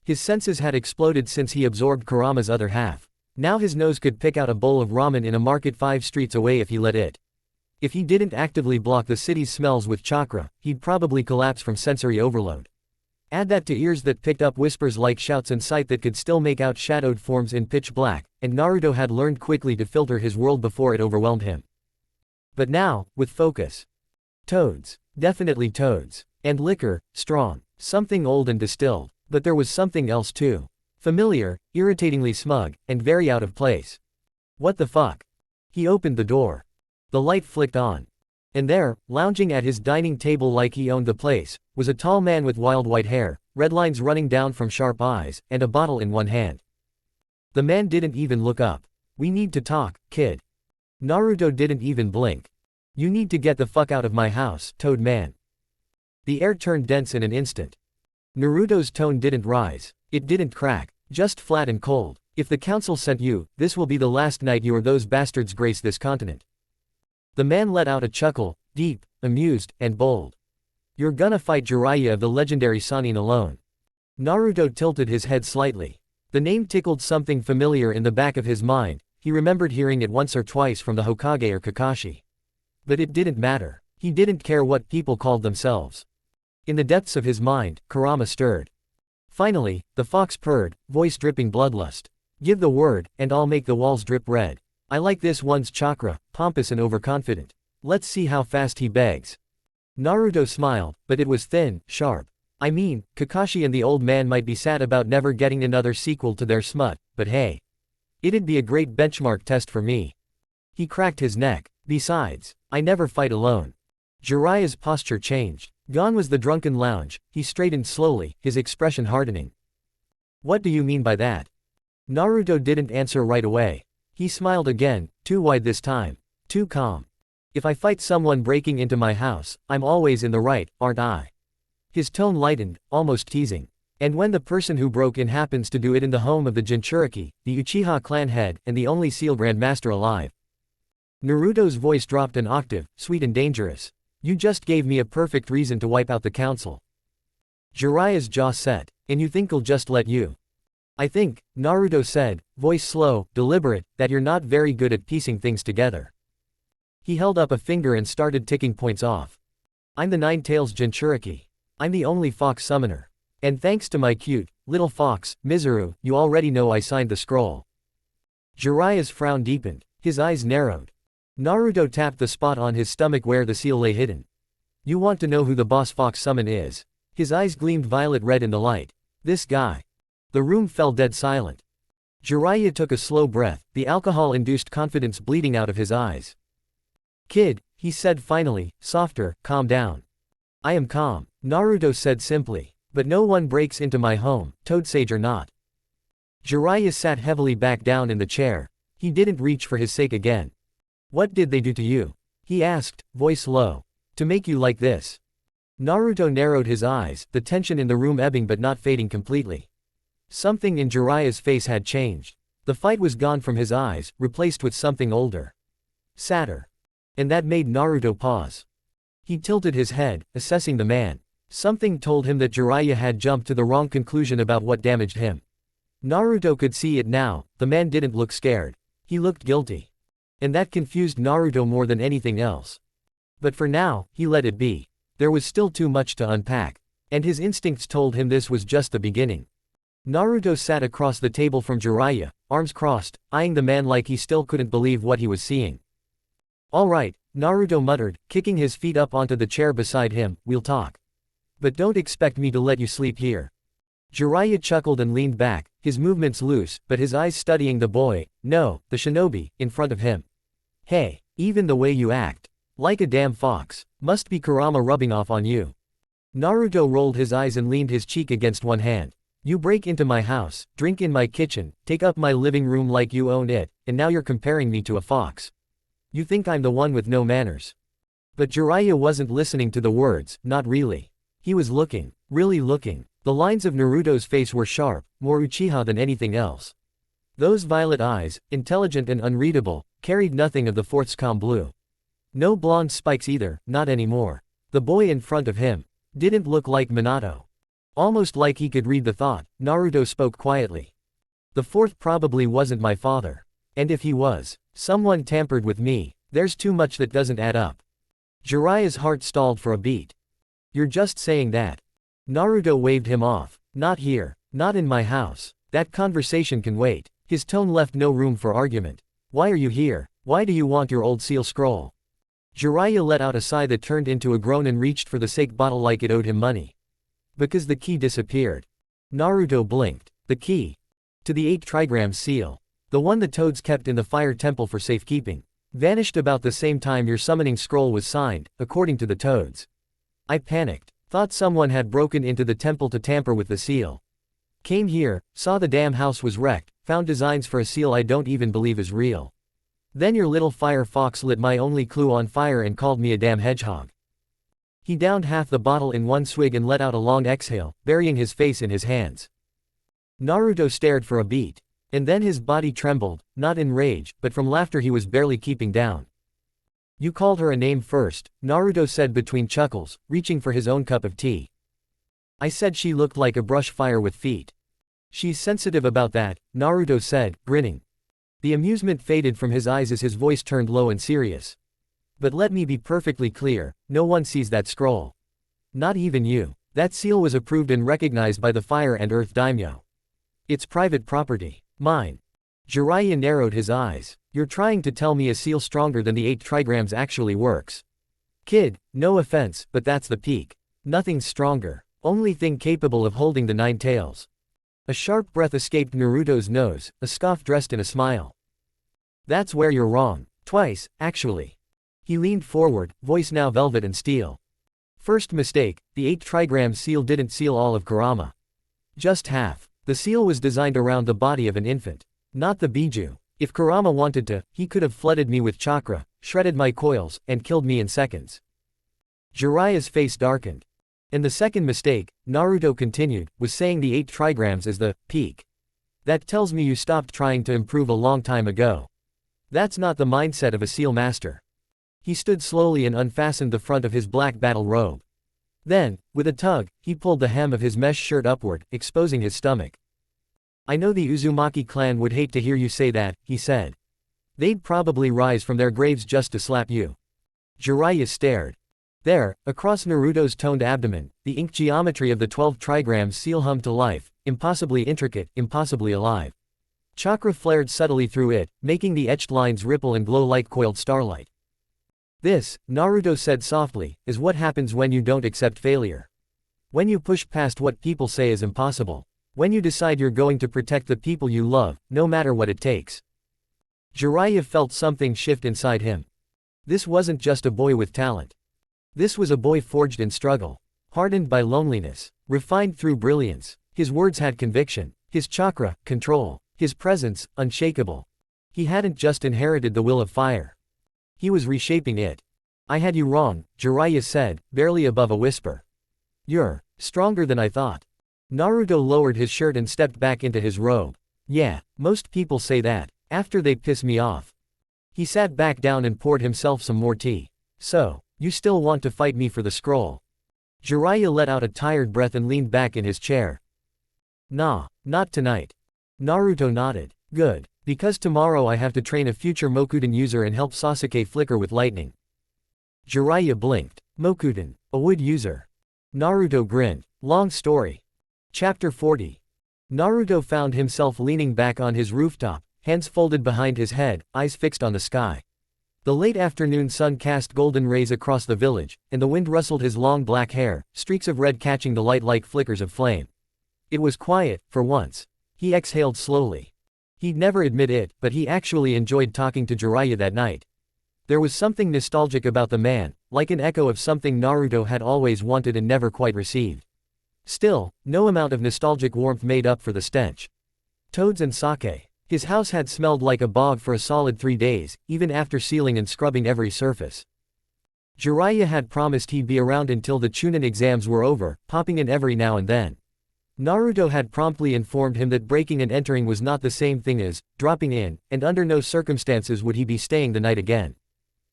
His senses had exploded since he absorbed Kurama's other half. Now his nose could pick out a bowl of ramen in a market 5 streets away if he let it. If he didn't actively block the city's smells with chakra, he'd probably collapse from sensory overload. Add that to ears that picked up whispers like shouts and sight that could still make out shadowed forms in pitch black, and Naruto had learned quickly to filter his world before it overwhelmed him. But now, with focus. Toads. Definitely toads. And liquor, strong. Something old and distilled. But there was something else too. Familiar, irritatingly smug, and very out of place. What the fuck? He opened the door. The light flicked on. And there, lounging at his dining table like he owned the place, was a tall man with wild white hair, red lines running down from sharp eyes, and a bottle in one hand. The man didn't even look up. "We need to talk, kid." Naruto didn't even blink. "You need to get the fuck out of my house, Toad Man." The air turned dense in an instant. Naruto's tone didn't rise. It didn't crack. Just flat and cold. "If the council sent you, this will be the last night you or those bastards grace this continent." The man let out a chuckle, deep, amused, and bold. "You're gonna fight Jiraiya of the legendary Sannin alone." Naruto tilted his head slightly. The name tickled something familiar in the back of his mind. He remembered hearing it once or twice from the Hokage or Kakashi. But it didn't matter. He didn't care what people called themselves. In the depths of his mind, Kurama stirred. Finally, the fox purred, voice dripping bloodlust. "Give the word, and I'll make the walls drip red. I like this one's chakra, pompous and overconfident. Let's see how fast he begs." Naruto smiled, but it was thin, sharp. I mean, Kakashi and the old man might be sad about never getting another sequel to their smut, but hey. It'd be a great benchmark test for me. He cracked his neck. "Besides, I never fight alone." Jiraiya's posture changed. Gone was the drunken lounge. He straightened slowly, his expression hardening. "What do you mean by that?" Naruto didn't answer right away. He smiled again, too wide this time. Too calm. "If I fight someone breaking into my house, I'm always in the right, aren't I?" His tone lightened, almost teasing. "And when the person who broke in happens to do it in the home of the Jinchuriki, the Uchiha clan head, and the only sealed grandmaster alive." Naruto's voice dropped an octave, sweet and dangerous. "You just gave me a perfect reason to wipe out the council." Jiraiya's jaw set. "And you think I'll just let you?" "I think," Naruto said, voice slow, deliberate, "that you're not very good at piecing things together." He held up a finger and started ticking points off. "I'm the Nine-Tails Jinchuriki. I'm the only fox summoner. And thanks to my cute, little fox, Mizuru, you already know I signed the scroll." Jiraiya's frown deepened. His eyes narrowed. Naruto tapped the spot on his stomach where the seal lay hidden. "You want to know who the boss fox summon is?" His eyes gleamed violet red in the light. "This guy." The room fell dead silent. Jiraiya took a slow breath, the alcohol-induced confidence bleeding out of his eyes. "Kid," he said finally, softer, "calm down." "I am calm," Naruto said simply. "But no one breaks into my home, Toad Sage or not." Jiraiya sat heavily back down in the chair. He didn't reach for his sake again. "What did they do to you?" he asked, voice low. "To make you like this?" Naruto narrowed his eyes, the tension in the room ebbing but not fading completely. Something in Jiraiya's face had changed. The fight was gone from his eyes, replaced with something older. Sadder. And that made Naruto pause. He tilted his head, assessing the man. Something told him that Jiraiya had jumped to the wrong conclusion about what damaged him. Naruto could see it now, the man didn't look scared. He looked guilty. And that confused Naruto more than anything else. But for now, he let it be. There was still too much to unpack. And his instincts told him this was just the beginning. Naruto sat across the table from Jiraiya, arms crossed, eyeing the man like he still couldn't believe what he was seeing. "All right," Naruto muttered, kicking his feet up onto the chair beside him, "we'll talk. But don't expect me to let you sleep here." Jiraiya chuckled and leaned back, his movements loose, but his eyes studying the boy, no, the shinobi, in front of him. "Hey, even the way you act. Like a damn fox. Must be Kurama rubbing off on you." Naruto rolled his eyes and leaned his cheek against one hand. "You break into my house, drink in my kitchen, take up my living room like you own it, and now you're comparing me to a fox. You think I'm the one with no manners." But Jiraiya wasn't listening to the words, not really. He was looking, really looking. The lines of Naruto's face were sharp, more Uchiha than anything else. Those violet eyes, intelligent and unreadable, carried nothing of the Fourth's calm blue. No blonde spikes either, not anymore. The boy in front of him didn't look like Minato. Almost like he could read the thought, Naruto spoke quietly. The fourth probably wasn't my father. And if he was, someone tampered with me. There's too much that doesn't add up. Jiraiya's heart stalled for a beat. You're just saying that. Naruto waved him off. Not here. Not in my house. That conversation can wait. His tone left no room for argument. Why are you here? Why do you want your old seal scroll? Jiraiya let out a sigh that turned into a groan and reached for the sake bottle like it owed him money. Because the key disappeared. Naruto blinked. The key. To the 8 trigrams seal. The one the toads kept in the fire temple for safekeeping. Vanished about the same time your summoning scroll was signed, according to the toads. I panicked. Thought someone had broken into the temple to tamper with the seal. Came here, saw the damn house was wrecked, found designs for a seal I don't even believe is real. Then your little fire fox lit my only clue on fire and called me a damn hedgehog. He downed half the bottle in one swig and let out a long exhale, burying his face in his hands. Naruto stared for a beat. And then his body trembled, not in rage, but from laughter he was barely keeping down. You called her a name first, Naruto said between chuckles, reaching for his own cup of tea. I said she looked like a brush fire with feet. She's sensitive about that, Naruto said, grinning. The amusement faded from his eyes as his voice turned low and serious. But let me be perfectly clear, no one sees that scroll. Not even you. That seal was approved and recognized by the Fire and Earth Daimyo. It's private property. Mine. Jiraiya narrowed his eyes. You're trying to tell me a seal stronger than the 8 trigrams actually works. Kid, no offense, but that's the peak. Nothing's stronger. Only thing capable of holding the 9 tails. A sharp breath escaped Naruto's nose, a scoff dressed in a smile. That's where you're wrong. Twice, actually. He leaned forward, voice now velvet and steel. First mistake, the 8 trigram seal didn't seal all of Kurama. Just half. The seal was designed around the body of an infant. Not the Biju. If Kurama wanted to, he could have flooded me with chakra, shredded my coils, and killed me in seconds. Jiraiya's face darkened. And the second mistake, Naruto continued, was saying the 8 trigrams is the peak. That tells me you stopped trying to improve a long time ago. That's not the mindset of a seal master. He stood slowly and unfastened the front of his black battle robe. Then, with a tug, he pulled the hem of his mesh shirt upward, exposing his stomach. I know the Uzumaki clan would hate to hear you say that, he said. They'd probably rise from their graves just to slap you. Jiraiya stared. There, across Naruto's toned abdomen, the ink geometry of the 12 trigrams seal hummed to life, impossibly intricate, impossibly alive. Chakra flared subtly through it, making the etched lines ripple and glow like coiled starlight. This, Naruto said softly, is what happens when you don't accept failure. When you push past what people say is impossible. When you decide you're going to protect the people you love, no matter what it takes. Jiraiya felt something shift inside him. This wasn't just a boy with talent. This was a boy forged in struggle. Hardened by loneliness. Refined through brilliance. His words had conviction. His chakra, control. His presence, unshakable. He hadn't just inherited the will of fire. He was reshaping it. I had you wrong, Jiraiya said, barely above a whisper. You're stronger than I thought. Naruto lowered his shirt and stepped back into his robe. Yeah, most people say that, after they piss me off. He sat back down and poured himself some more tea. So, you still want to fight me for the scroll? Jiraiya let out a tired breath and leaned back in his chair. Nah, not tonight. Naruto nodded. Good. Because tomorrow I have to train a future Mokuden user and help Sasuke flicker with lightning. Jiraiya blinked. Mokuden, a wood user. Naruto grinned. Long story. Chapter 40. Naruto found himself leaning back on his rooftop, hands folded behind his head, eyes fixed on the sky. The late afternoon sun cast golden rays across the village, and the wind rustled his long black hair, streaks of red catching the light like flickers of flame. It was quiet, for once. He exhaled slowly. He'd never admit it, but he actually enjoyed talking to Jiraiya that night. There was something nostalgic about the man, like an echo of something Naruto had always wanted and never quite received. Still, no amount of nostalgic warmth made up for the stench. Toads and sake. His house had smelled like a bog for a solid 3 days, even after sealing and scrubbing every surface. Jiraiya had promised he'd be around until the Chunin exams were over, popping in every now and then. Naruto had promptly informed him that breaking and entering was not the same thing as dropping in, and under no circumstances would he be staying the night again.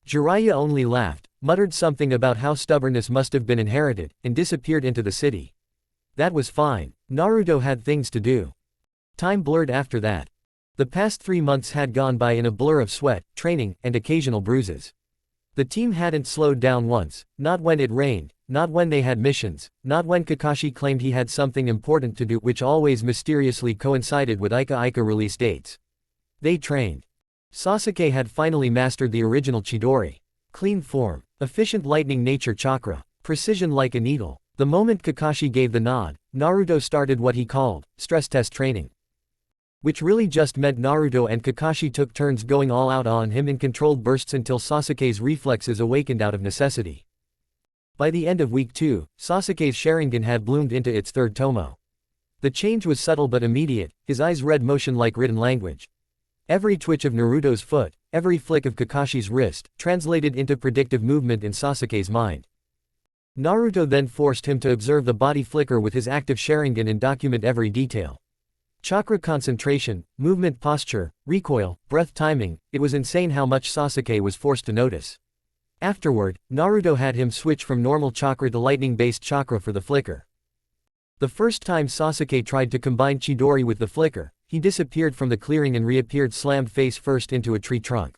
Jiraiya only laughed, muttered something about how stubbornness must have been inherited, and disappeared into the city. That was fine. Naruto had things to do. Time blurred after that. The past 3 months had gone by in a blur of sweat, training, and occasional bruises. The team hadn't slowed down once, not when it rained, not when they had missions, not when Kakashi claimed he had something important to do, which always mysteriously coincided with Ika release dates. They trained. Sasuke had finally mastered the original Chidori. Clean form, efficient lightning nature chakra, precision like a needle. The moment Kakashi gave the nod, Naruto started what he called stress test training. Which really just meant Naruto and Kakashi took turns going all out on him in controlled bursts until Sasuke's reflexes awakened out of necessity. By the end of week 2, Sasuke's Sharingan had bloomed into its third tomo. The change was subtle but immediate, his eyes read motion like written language. Every twitch of Naruto's foot, every flick of Kakashi's wrist, translated into predictive movement in Sasuke's mind. Naruto then forced him to observe the body flicker with his active Sharingan and document every detail. Chakra concentration, movement posture, recoil, breath timing, it was insane how much Sasuke was forced to notice. Afterward, Naruto had him switch from normal chakra to lightning-based chakra for the flicker. The first time Sasuke tried to combine Chidori with the flicker, he disappeared from the clearing and reappeared slammed face first into a tree trunk.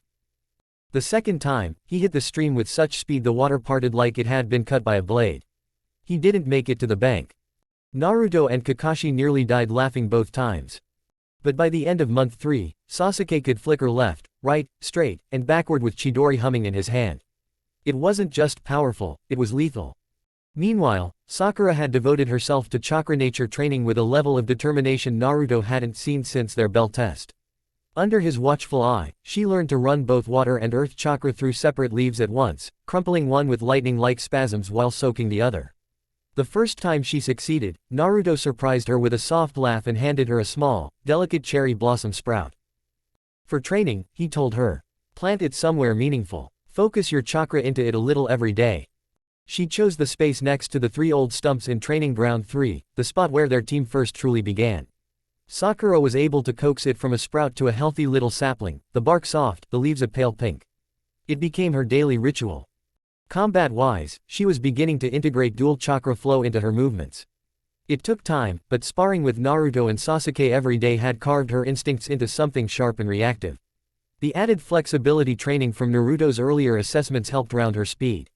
The second time, he hit the stream with such speed the water parted like it had been cut by a blade. He didn't make it to the bank. Naruto and Kakashi nearly died laughing both times. But by the end of month 3, Sasuke could flicker left, right, straight, and backward with Chidori humming in his hand. It wasn't just powerful, it was lethal. Meanwhile, Sakura had devoted herself to chakra nature training with a level of determination Naruto hadn't seen since their bell test. Under his watchful eye, she learned to run both water and earth chakra through separate leaves at once, crumpling one with lightning-like spasms while soaking the other. The first time she succeeded, Naruto surprised her with a soft laugh and handed her a small, delicate cherry blossom sprout. For training, he told her, plant it somewhere meaningful. Focus your chakra into it a little every day. She chose the space next to the 3 old stumps in Training Ground 3, the spot where their team first truly began. Sakura was able to coax it from a sprout to a healthy little sapling, the bark soft, the leaves a pale pink. It became her daily ritual. Combat-wise, she was beginning to integrate dual chakra flow into her movements. It took time, but sparring with Naruto and Sasuke every day had carved her instincts into something sharp and reactive. The added flexibility training from Naruto's earlier assessments helped round her speed.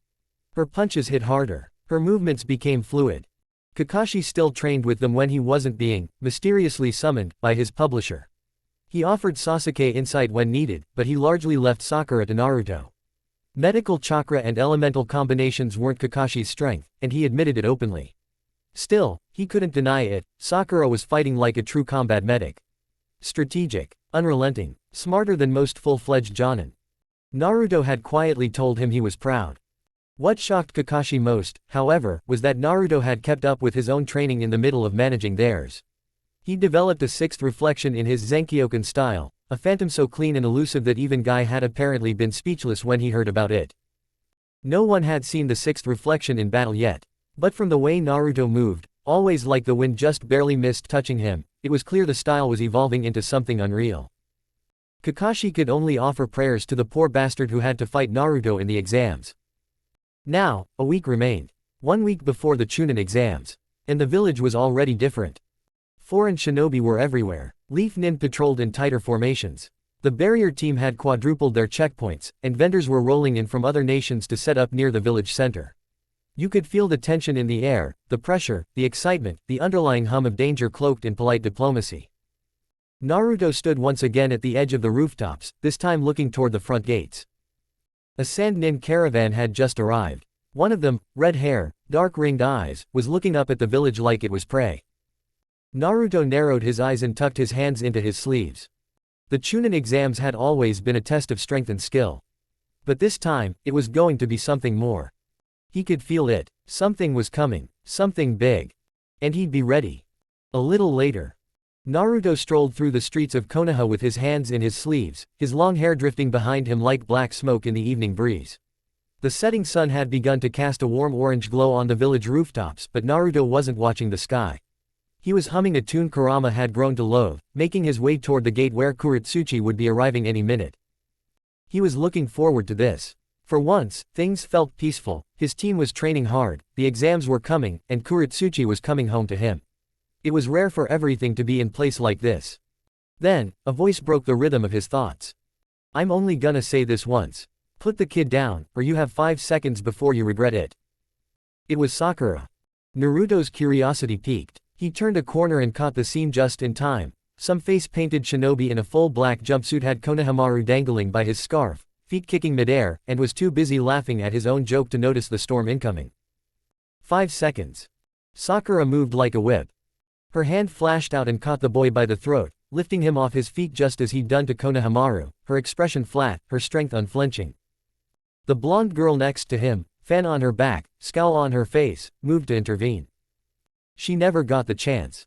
Her punches hit harder. Her movements became fluid. Kakashi still trained with them when he wasn't being, mysteriously summoned, by his publisher. He offered Sasuke insight when needed, but he largely left Sakura to Naruto. Medical chakra and elemental combinations weren't Kakashi's strength, and he admitted it openly. Still, he couldn't deny it, Sakura was fighting like a true combat medic. Strategic, unrelenting, smarter than most full-fledged jonin. Naruto had quietly told him he was proud. What shocked Kakashi most, however, was that Naruto had kept up with his own training in the middle of managing theirs. He developed a 6th reflection in his Zenkyoken style, a phantom so clean and elusive that even Guy had apparently been speechless when he heard about it. No one had seen the 6th reflection in battle yet. But from the way Naruto moved, always like the wind just barely missed touching him, it was clear the style was evolving into something unreal. Kakashi could only offer prayers to the poor bastard who had to fight Naruto in the exams. Now, a week remained. 1 week before the Chunin exams. And the village was already different. Foreign shinobi were everywhere. Leaf Nin patrolled in tighter formations. The barrier team had quadrupled their checkpoints, and vendors were rolling in from other nations to set up near the village center. You could feel the tension in the air, the pressure, the excitement, the underlying hum of danger cloaked in polite diplomacy. Naruto stood once again at the edge of the rooftops, this time looking toward the front gates. A Sand Nin caravan had just arrived. One of them, red hair, dark ringed eyes, was looking up at the village like it was prey. Naruto narrowed his eyes and tucked his hands into his sleeves. The Chunin exams had always been a test of strength and skill. But this time, it was going to be something more. He could feel it. Something was coming. Something big. And he'd be ready. A little later. Naruto strolled through the streets of Konoha with his hands in his sleeves, his long hair drifting behind him like black smoke in the evening breeze. The setting sun had begun to cast a warm orange glow on the village rooftops, but Naruto wasn't watching the sky. He was humming a tune Kurama had grown to loathe, making his way toward the gate where Kuretsuchi would be arriving any minute. He was looking forward to this. For once, things felt peaceful, his team was training hard, the exams were coming, and Kuretsuchi was coming home to him. It was rare for everything to be in place like this. Then, a voice broke the rhythm of his thoughts. I'm only gonna say this once. Put the kid down, or you have 5 seconds before you regret it. It was Sakura. Naruto's curiosity piqued. He turned a corner and caught the scene just in time. Some face-painted shinobi in a full black jumpsuit had Konohamaru dangling by his scarf, feet kicking midair, and was too busy laughing at his own joke to notice the storm incoming. 5 seconds. Sakura moved like a whip. Her hand flashed out and caught the boy by the throat, lifting him off his feet just as he'd done to Konohamaru, her expression flat, her strength unflinching. The blonde girl next to him, fan on her back, scowl on her face, moved to intervene. She never got the chance.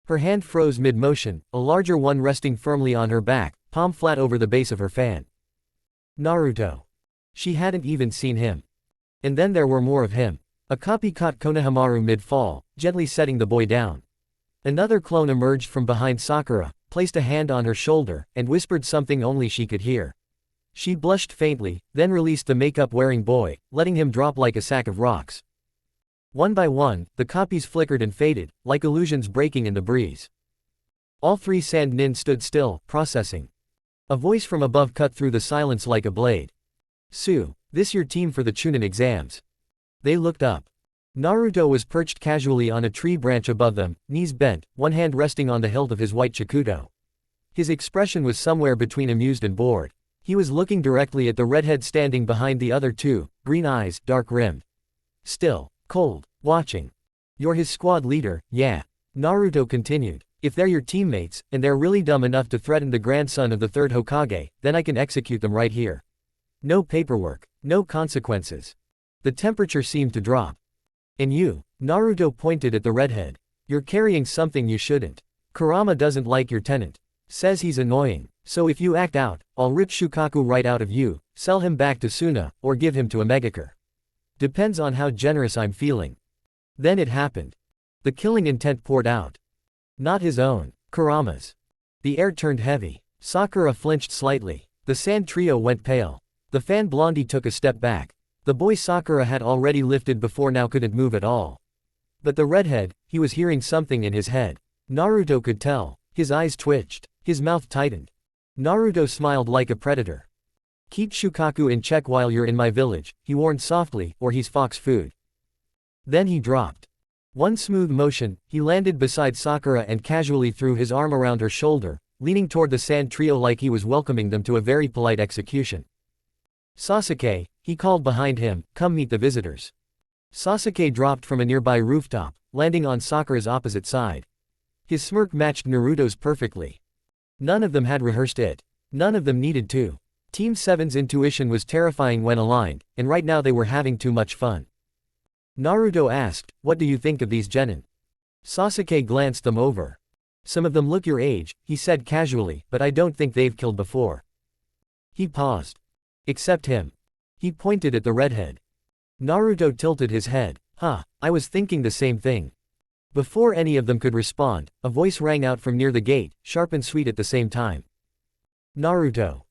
Her hand froze mid-motion, a larger one resting firmly on her back, palm flat over the base of her fan. Naruto. She hadn't even seen him. And then there were more of him. A copy caught Konohamaru mid-fall, gently setting the boy down. Another clone emerged from behind Sakura, placed a hand on her shoulder, and whispered something only she could hear. She blushed faintly, then released the makeup-wearing boy, letting him drop like a sack of rocks. One by one, the copies flickered and faded, like illusions breaking in the breeze. All 3 sand nin stood still, processing. A voice from above cut through the silence like a blade. Sue, this your team for the Chunin exams. They looked up. Naruto was perched casually on a tree branch above them, knees bent, one hand resting on the hilt of his white chikuto. His expression was somewhere between amused and bored. He was looking directly at the redhead standing behind the other 2, green eyes, dark-rimmed. Still, cold, watching. You're his squad leader, yeah. Naruto continued. If they're your teammates, and they're really dumb enough to threaten the grandson of the 3rd Hokage, then I can execute them right here. No paperwork, no consequences. The temperature seemed to drop. And you, Naruto pointed at the redhead. You're carrying something you shouldn't. Kurama doesn't like your tenant. Says he's annoying. So if you act out, I'll rip Shukaku right out of you, sell him back to Suna, or give him to a Megakure. Depends on how generous I'm feeling. Then it happened. The killing intent poured out. Not his own, Kurama's. The air turned heavy. Sakura flinched slightly. The sand trio went pale. The fan blondie took a step back. The boy Sakura had already lifted before now couldn't move at all. But the redhead, he was hearing something in his head. Naruto could tell. His eyes twitched. His mouth tightened. Naruto smiled like a predator. Keep Shukaku in check while you're in my village, he warned softly, or he's fox food. Then he dropped. One smooth motion, he landed beside Sakura and casually threw his arm around her shoulder, leaning toward the sand trio like he was welcoming them to a very polite execution. Sasuke, he called behind him, come meet the visitors. Sasuke dropped from a nearby rooftop, landing on Sakura's opposite side. His smirk matched Naruto's perfectly. None of them had rehearsed it. None of them needed to. Team 7's intuition was terrifying when aligned, and right now they were having too much fun. Naruto asked, what do you think of these genin? Sasuke glanced them over. Some of them look your age, he said casually, but I don't think they've killed before. He paused. Except him. He pointed at the redhead. Naruto tilted his head. I was thinking the same thing. Before any of them could respond, a voice rang out from near the gate, sharp and sweet at the same time. Naruto.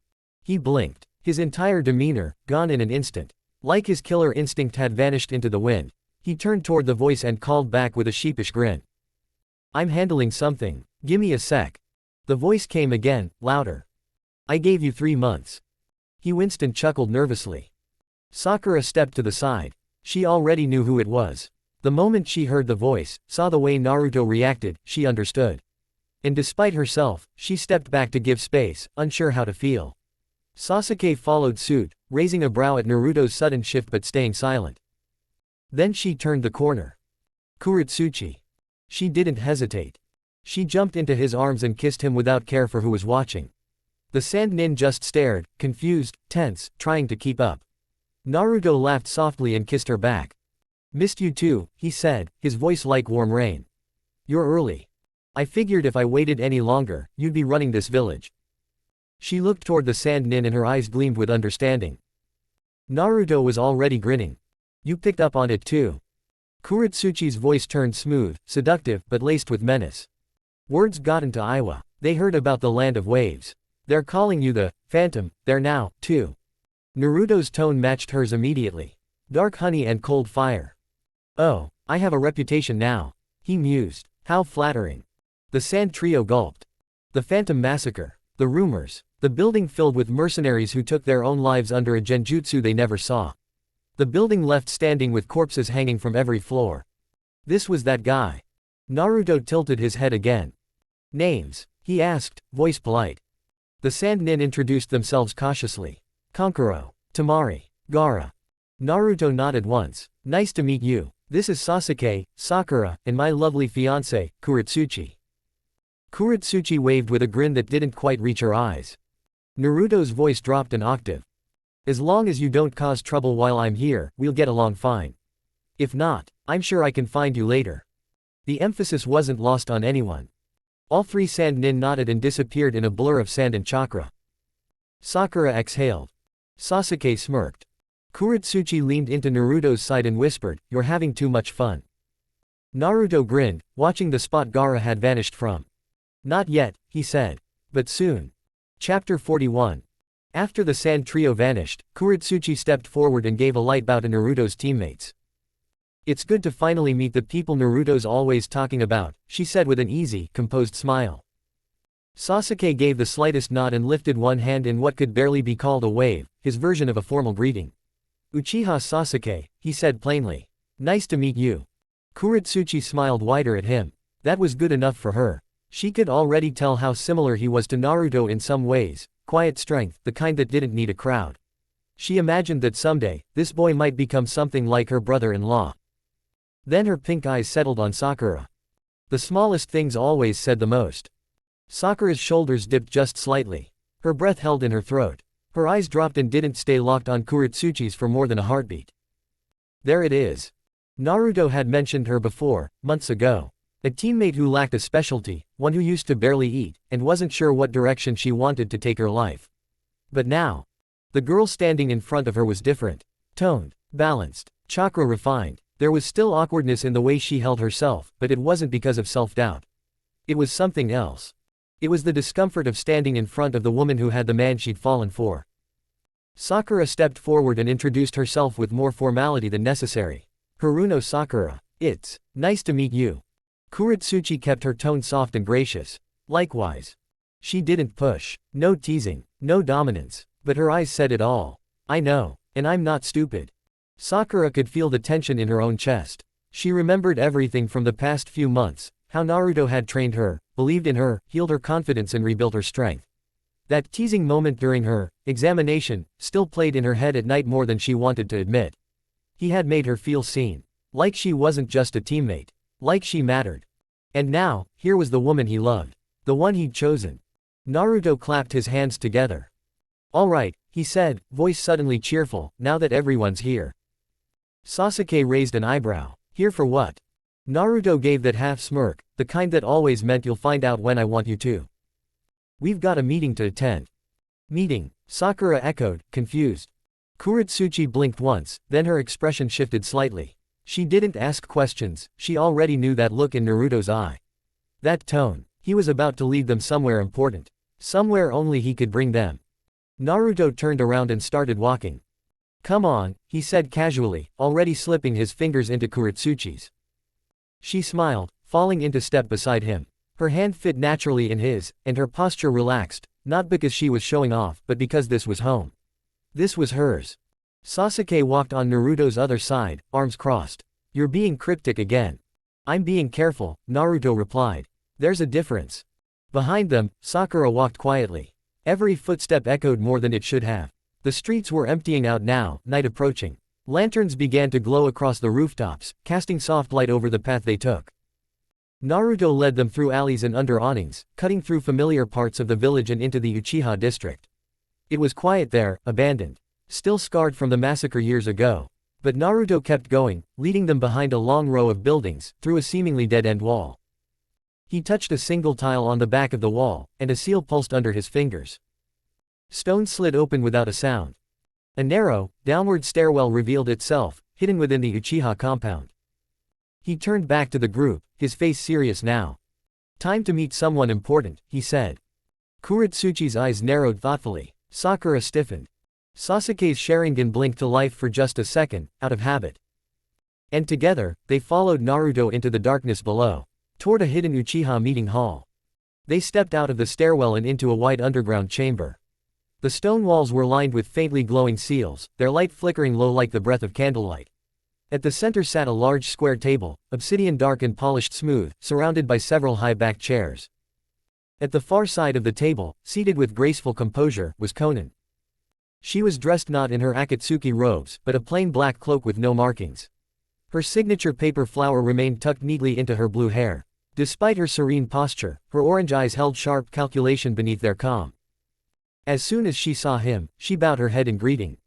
He blinked. His entire demeanor, gone in an instant. Like his killer instinct had vanished into the wind. He turned toward the voice and called back with a sheepish grin. I'm handling something. Gimme a sec. The voice came again, louder. I gave you 3 months. He winced and chuckled nervously. Sakura stepped to the side. She already knew who it was. The moment she heard the voice, saw the way Naruto reacted, she understood. And despite herself, she stepped back to give space, unsure how to feel. Sasuke followed suit, raising a brow at Naruto's sudden shift but staying silent. Then she turned the corner. Kuretsuchi. She didn't hesitate. She jumped into his arms and kissed him without care for who was watching. The sand nin just stared, confused, tense, trying to keep up. Naruto laughed softly and kissed her back. Missed you too, he said, his voice like warm rain. You're early. I figured if I waited any longer, you'd be running this village. She looked toward the sand nin and her eyes gleamed with understanding. Naruto was already grinning. You picked up on it too. Kuretsuchi's voice turned smooth, seductive, but laced with menace. Words got into Iowa. They heard about the land of waves. They're calling you the Phantom, there now, too. Naruto's tone matched hers immediately. Dark honey and cold fire. Oh, I have a reputation now. He mused. How flattering. The sand trio gulped. The Phantom Massacre. The rumors. The building filled with mercenaries who took their own lives under a genjutsu they never saw. The building left standing with corpses hanging from every floor. This was that guy. Naruto tilted his head again. Names? He asked, voice polite. The Sand Nin introduced themselves cautiously. Kankuro. Tamari. Gaara. Naruto nodded once. Nice to meet you. This is Sasuke, Sakura, and my lovely fiancé, Kuretsuchi. Kuretsuchi waved with a grin that didn't quite reach her eyes. Naruto's voice dropped an octave. As long as you don't cause trouble while I'm here, we'll get along fine. If not, I'm sure I can find you later. The emphasis wasn't lost on anyone. All three Sand Nin nodded and disappeared in a blur of sand and chakra. Sakura exhaled. Sasuke smirked. Kuretsuchi leaned into Naruto's side and whispered, "You're having too much fun." Naruto grinned, watching the spot Gaara had vanished from. Not yet, he said. But soon. Chapter 41. After the sand trio vanished, Kuretsuchi stepped forward and gave a light bow to Naruto's teammates. It's good to finally meet the people Naruto's always talking about, she said with an easy, composed smile. Sasuke gave the slightest nod and lifted one hand in what could barely be called a wave, his version of a formal greeting. Uchiha Sasuke, he said plainly. Nice to meet you. Kuretsuchi smiled wider at him. That was good enough for her. She could already tell how similar he was to Naruto in some ways, quiet strength, the kind that didn't need a crowd. She imagined that someday, this boy might become something like her brother-in-law. Then her pink eyes settled on Sakura. The smallest things always said the most. Sakura's shoulders dipped just slightly. Her breath held in her throat. Her eyes dropped and didn't stay locked on Kuretsuchi's for more than a heartbeat. There it is. Naruto had mentioned her before, months ago. A teammate who lacked a specialty, one who used to barely eat, and wasn't sure what direction she wanted to take her life. But now, the girl standing in front of her was different. Toned, balanced, chakra refined. There was still awkwardness in the way she held herself, but it wasn't because of self-doubt. It was something else. It was the discomfort of standing in front of the woman who had the man she'd fallen for. Sakura stepped forward and introduced herself with more formality than necessary. Haruno Sakura. It's nice to meet you. Kuretsuchi kept her tone soft and gracious. Likewise. She didn't push. No teasing. No dominance. But her eyes said it all. I know. And I'm not stupid. Sakura could feel the tension in her own chest. She remembered everything from the past few months, how Naruto had trained her, believed in her, healed her confidence and rebuilt her strength. That teasing moment during her examination still played in her head at night more than she wanted to admit. He had made her feel seen. Like she wasn't just a teammate. Like she mattered. And now, here was the woman he loved. The one he'd chosen. Naruto clapped his hands together. All right, he said, voice suddenly cheerful, now that everyone's here. Sasuke raised an eyebrow. Here for what? Naruto gave that half smirk, the kind that always meant you'll find out when I want you to. We've got a meeting to attend. Meeting, Sakura echoed, confused. Kuretsuchi blinked once, then her expression shifted slightly. She didn't ask questions, she already knew that look in Naruto's eye. That tone. He was about to lead them somewhere important. Somewhere only he could bring them. Naruto turned around and started walking. Come on, he said casually, already slipping his fingers into Kuretsuchi's. She smiled, falling into step beside him. Her hand fit naturally in his, and her posture relaxed, not because she was showing off, but because this was home. This was hers. Sasuke walked on Naruto's other side, arms crossed. You're being cryptic again. I'm being careful, Naruto replied. There's a difference. Behind them, Sakura walked quietly. Every footstep echoed more than it should have. The streets were emptying out now, night approaching. Lanterns began to glow across the rooftops, casting soft light over the path they took. Naruto led them through alleys and under awnings, cutting through familiar parts of the village and into the Uchiha district. It was quiet there, abandoned. Still scarred from the massacre years ago. But Naruto kept going, leading them behind a long row of buildings, through a seemingly dead-end wall. He touched a single tile on the back of the wall, and a seal pulsed under his fingers. Stone slid open without a sound. A narrow, downward stairwell revealed itself, hidden within the Uchiha compound. He turned back to the group, his face serious now. Time to meet someone important, he said. Kuretsuchi's eyes narrowed thoughtfully. Sakura stiffened. Sasuke's Sharingan blinked to life for just a second, out of habit. And together, they followed Naruto into the darkness below. toward a hidden Uchiha meeting hall. They stepped out of the stairwell and into a wide underground chamber. The stone walls were lined with faintly glowing seals, their light flickering low like the breath of candlelight. At the center sat a large square table, obsidian dark and polished smooth, surrounded by several high-backed chairs. At the far side of the table, seated with graceful composure, was Konan. She was dressed not in her Akatsuki robes, but a plain black cloak with no markings. Her signature paper flower remained tucked neatly into her blue hair. Despite her serene posture, her orange eyes held sharp calculation beneath their calm. As soon as she saw him, she bowed her head in greeting.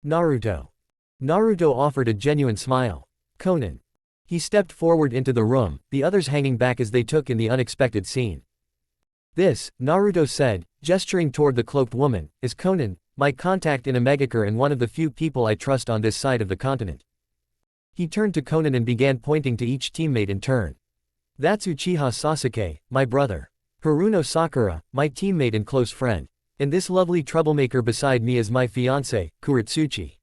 Naruto. Naruto offered a genuine smile. Konan. He stepped forward into the room, the others hanging back as they took in the unexpected scene. This, Naruto said, gesturing toward the cloaked woman, is Konan, my contact in Omegakure and one of the few people I trust on this side of the continent. He turned to Konan and began pointing to each teammate in turn. That's Uchiha Sasuke, my brother. Haruno Sakura, my teammate and close friend. And this lovely troublemaker beside me is my fiancé, Kuretsuchi.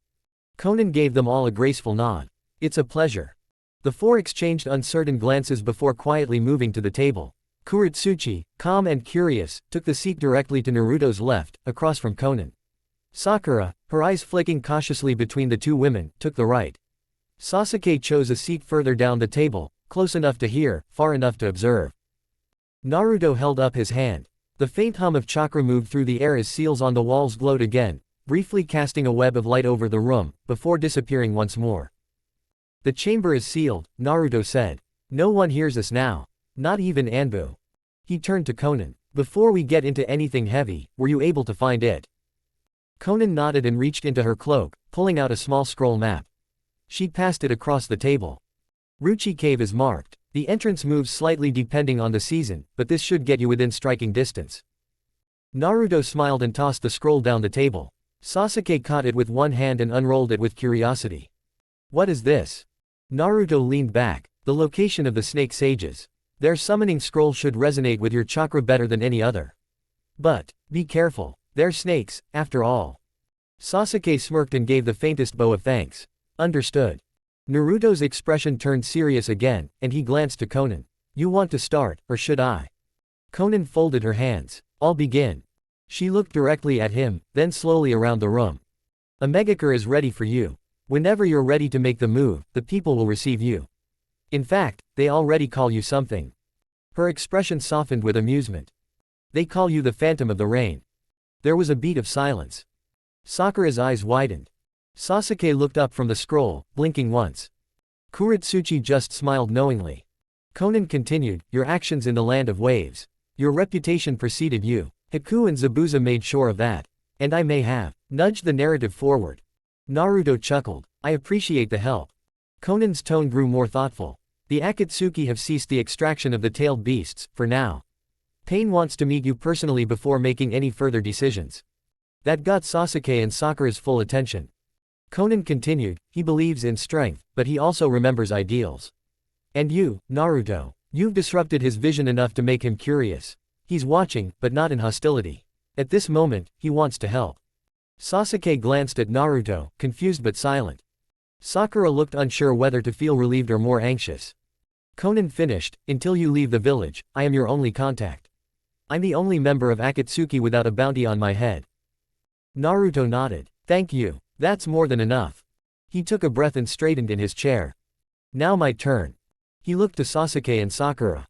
Konan gave them all a graceful nod. It's a pleasure. The four exchanged uncertain glances before quietly moving to the table. Kuretsuchi, calm and curious, took the seat directly to Naruto's left, across from Konan. Sakura, her eyes flicking cautiously between the two women, took the right. Sasuke chose a seat further down the table, close enough to hear, far enough to observe. Naruto held up his hand. The faint hum of chakra moved through the air as seals on the walls glowed again, briefly casting a web of light over the room, before disappearing once more. The chamber is sealed, Naruto said. No one hears us now. Not even Anbu. He turned to Konan. Before we get into anything heavy, were you able to find it? Konan nodded and reached into her cloak, pulling out a small scroll map. She passed it across the table. Ruchi Cave is marked. The entrance moves slightly depending on the season, but this should get you within striking distance. Naruto smiled and tossed the scroll down the table. Sasuke caught it with one hand and unrolled it with curiosity. What is this? Naruto leaned back. The location of the snake sages. Their summoning scroll should resonate with your chakra better than any other. But, be careful, they're snakes, after all. Sasuke smirked and gave the faintest bow of thanks. Understood. Naruto's expression turned serious again, and he glanced to Konan. You want to start, or should I? Konan folded her hands. I'll begin. She looked directly at him, then slowly around the room. Omegakure is ready for you. Whenever you're ready to make the move, the people will receive you. In fact, they already call you something. Her expression softened with amusement. They call you the Phantom of the Rain. There was a beat of silence. Sakura's eyes widened. Sasuke looked up from the scroll, blinking once. Kuretsuchi just smiled knowingly. Konan continued, your actions in the land of waves. Your reputation preceded you. Haku and Zabuza made sure of that. And I may have nudged the narrative forward. Naruto chuckled. I appreciate the help. Konan's tone grew more thoughtful. The Akatsuki have ceased the extraction of the tailed beasts, for now. Pain wants to meet you personally before making any further decisions. That got Sasuke and Sakura's full attention. Konan continued, he believes in strength, but he also remembers ideals. And you, Naruto, you've disrupted his vision enough to make him curious. He's watching, but not in hostility. At this moment, he wants to help. Sasuke glanced at Naruto, confused but silent. Sakura looked unsure whether to feel relieved or more anxious. Konan finished, until you leave the village, I am your only contact. I'm the only member of Akatsuki without a bounty on my head. Naruto nodded. Thank you. That's more than enough. He took a breath and straightened in his chair. Now my turn. He looked to Sasuke and Sakura.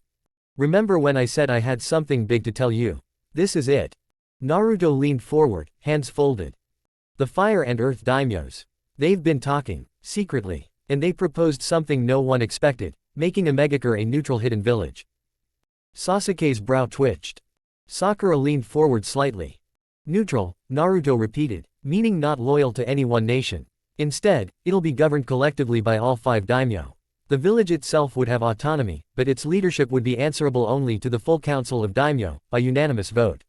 Remember when I said I had something big to tell you? This is it. Naruto leaned forward, hands folded. The Fire and Earth daimyos. They've been talking, secretly, and they proposed something no one expected, making Omegakure a neutral hidden village. Sasuke's brow twitched. Sakura leaned forward slightly. Neutral, Naruto repeated, meaning not loyal to any one nation. Instead, it'll be governed collectively by all 5 daimyo. The village itself would have autonomy, but its leadership would be answerable only to the full council of daimyo, by unanimous vote.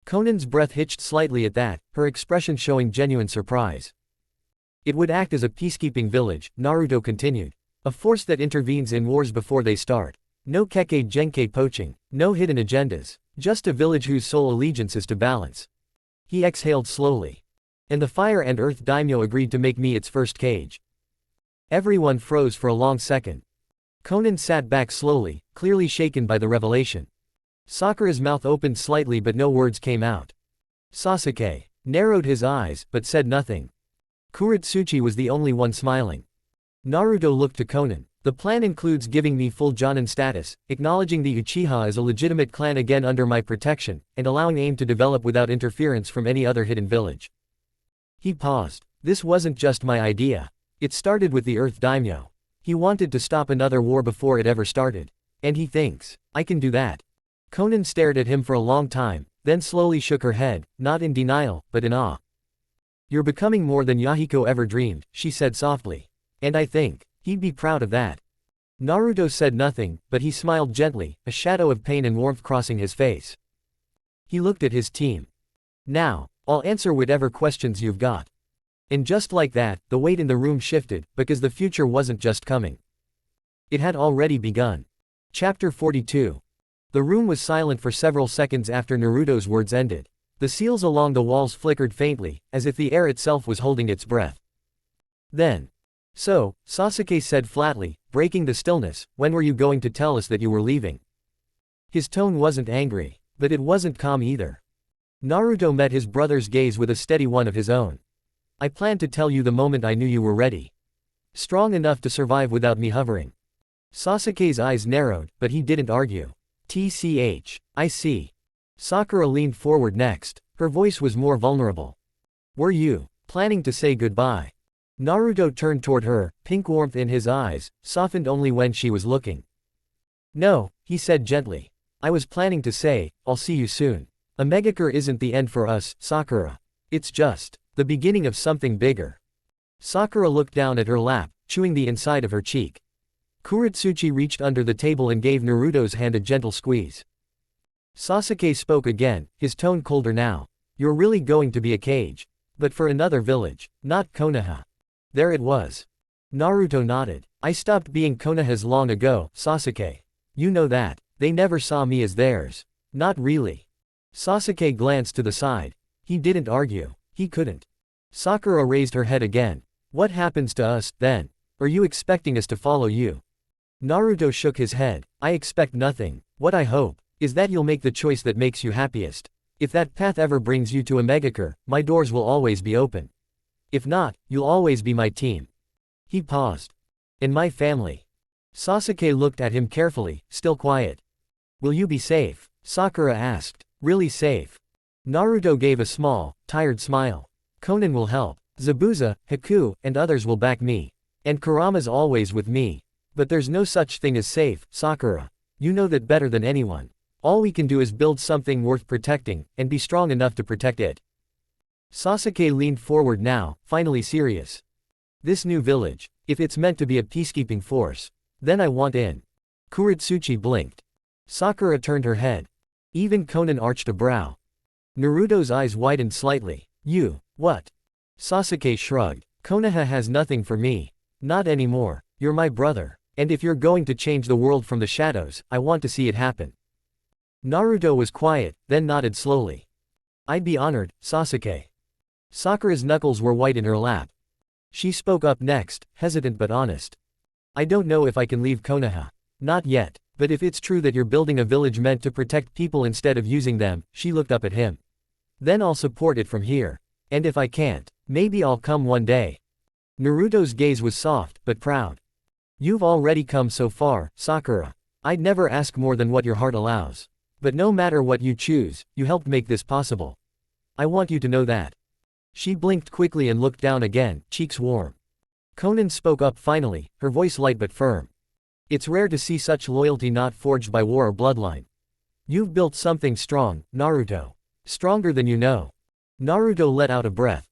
Konan's breath hitched slightly at that, her expression showing genuine surprise. It would act as a peacekeeping village, Naruto continued. A force that intervenes in wars before they start. No Kekkei Genkei poaching, no hidden agendas, just a village whose sole allegiance is to balance. He exhaled slowly. And the Fire and Earth daimyo agreed to make me its first cage. Everyone froze for a long second. Conan sat back slowly, clearly shaken by the revelation. Sakura's mouth opened slightly but no words came out. Sasuke narrowed his eyes, but said nothing. Kuretsuchi was the only one smiling. Naruto looked to Conan. The plan includes giving me full Jonin status, acknowledging the Uchiha as a legitimate clan again under my protection, and allowing AIM to develop without interference from any other hidden village. He paused. This wasn't just my idea. It started with the Earth Daimyo. He wanted to stop another war before it ever started. And he thinks, I can do that. Conan stared at him for a long time, then slowly shook her head, not in denial, but in awe. You're becoming more than Yahiko ever dreamed, she said softly. And I think he'd be proud of that. Naruto said nothing, but he smiled gently, a shadow of pain and warmth crossing his face. He looked at his team. Now, I'll answer whatever questions you've got. And just like that, the weight in the room shifted, because the future wasn't just coming. It had already begun. Chapter 42. The room was silent for several seconds after Naruto's words ended. The seals along the walls flickered faintly, as if the air itself was holding its breath. Then, so, Sasuke said flatly, breaking the stillness, when were you going to tell us that you were leaving? His tone wasn't angry, but it wasn't calm either. Naruto met his brother's gaze with a steady one of his own. I planned to tell you the moment I knew you were ready. Strong enough to survive without me hovering. Sasuke's eyes narrowed, but he didn't argue. TCH, I see. Sakura leaned forward next. Her voice was more vulnerable. Were you planning to say goodbye? Naruto turned toward her, pink warmth in his eyes, softened only when she was looking. No, he said gently. I was planning to say, I'll see you soon. A megacure isn't the end for us, Sakura. It's just the beginning of something bigger. Sakura looked down at her lap, chewing the inside of her cheek. Kuretsuchi reached under the table and gave Naruto's hand a gentle squeeze. Sasuke spoke again, his tone colder now. You're really going to be a cage. But for another village, not Konoha. There it was. Naruto nodded. I stopped being Konoha's long ago, Sasuke. You know that. They never saw me as theirs. Not really. Sasuke glanced to the side. He didn't argue. He couldn't. Sakura raised her head again. What happens to us, then? Are you expecting us to follow you? Naruto shook his head. I expect nothing. What I hope is that you'll make the choice that makes you happiest. If that path ever brings you to a megacure, my doors will always be open. If not, you'll always be my team. He paused. And my family. Sasuke looked at him carefully, still quiet. Will you be safe? Sakura asked. Really safe? Naruto gave a small, tired smile. Conan will help. Zabuza, Haku, and others will back me. And Kurama's always with me. But there's no such thing as safe, Sakura. You know that better than anyone. All we can do is build something worth protecting, and be strong enough to protect it. Sasuke leaned forward now, finally serious. This new village, if it's meant to be a peacekeeping force, then I want in. Kuretsuchi blinked. Sakura turned her head. Even Conan arched a brow. Naruto's eyes widened slightly. You, what? Sasuke shrugged. Konoha has nothing for me. Not anymore. You're my brother. And if you're going to change the world from the shadows, I want to see it happen. Naruto was quiet, then nodded slowly. I'd be honored, Sasuke. Sakura's knuckles were white in her lap. She spoke up next, hesitant but honest. I don't know if I can leave Konoha. Not yet, but if it's true that you're building a village meant to protect people instead of using them, she looked up at him. Then I'll support it from here. And if I can't, maybe I'll come one day. Naruto's gaze was soft, but proud. You've already come so far, Sakura. I'd never ask more than what your heart allows. But no matter what you choose, you helped make this possible. I want you to know that. She blinked quickly and looked down again, cheeks warm. Conan spoke up finally, her voice light but firm. It's rare to see such loyalty not forged by war or bloodline. You've built something strong, Naruto. Stronger than you know. Naruto let out a breath.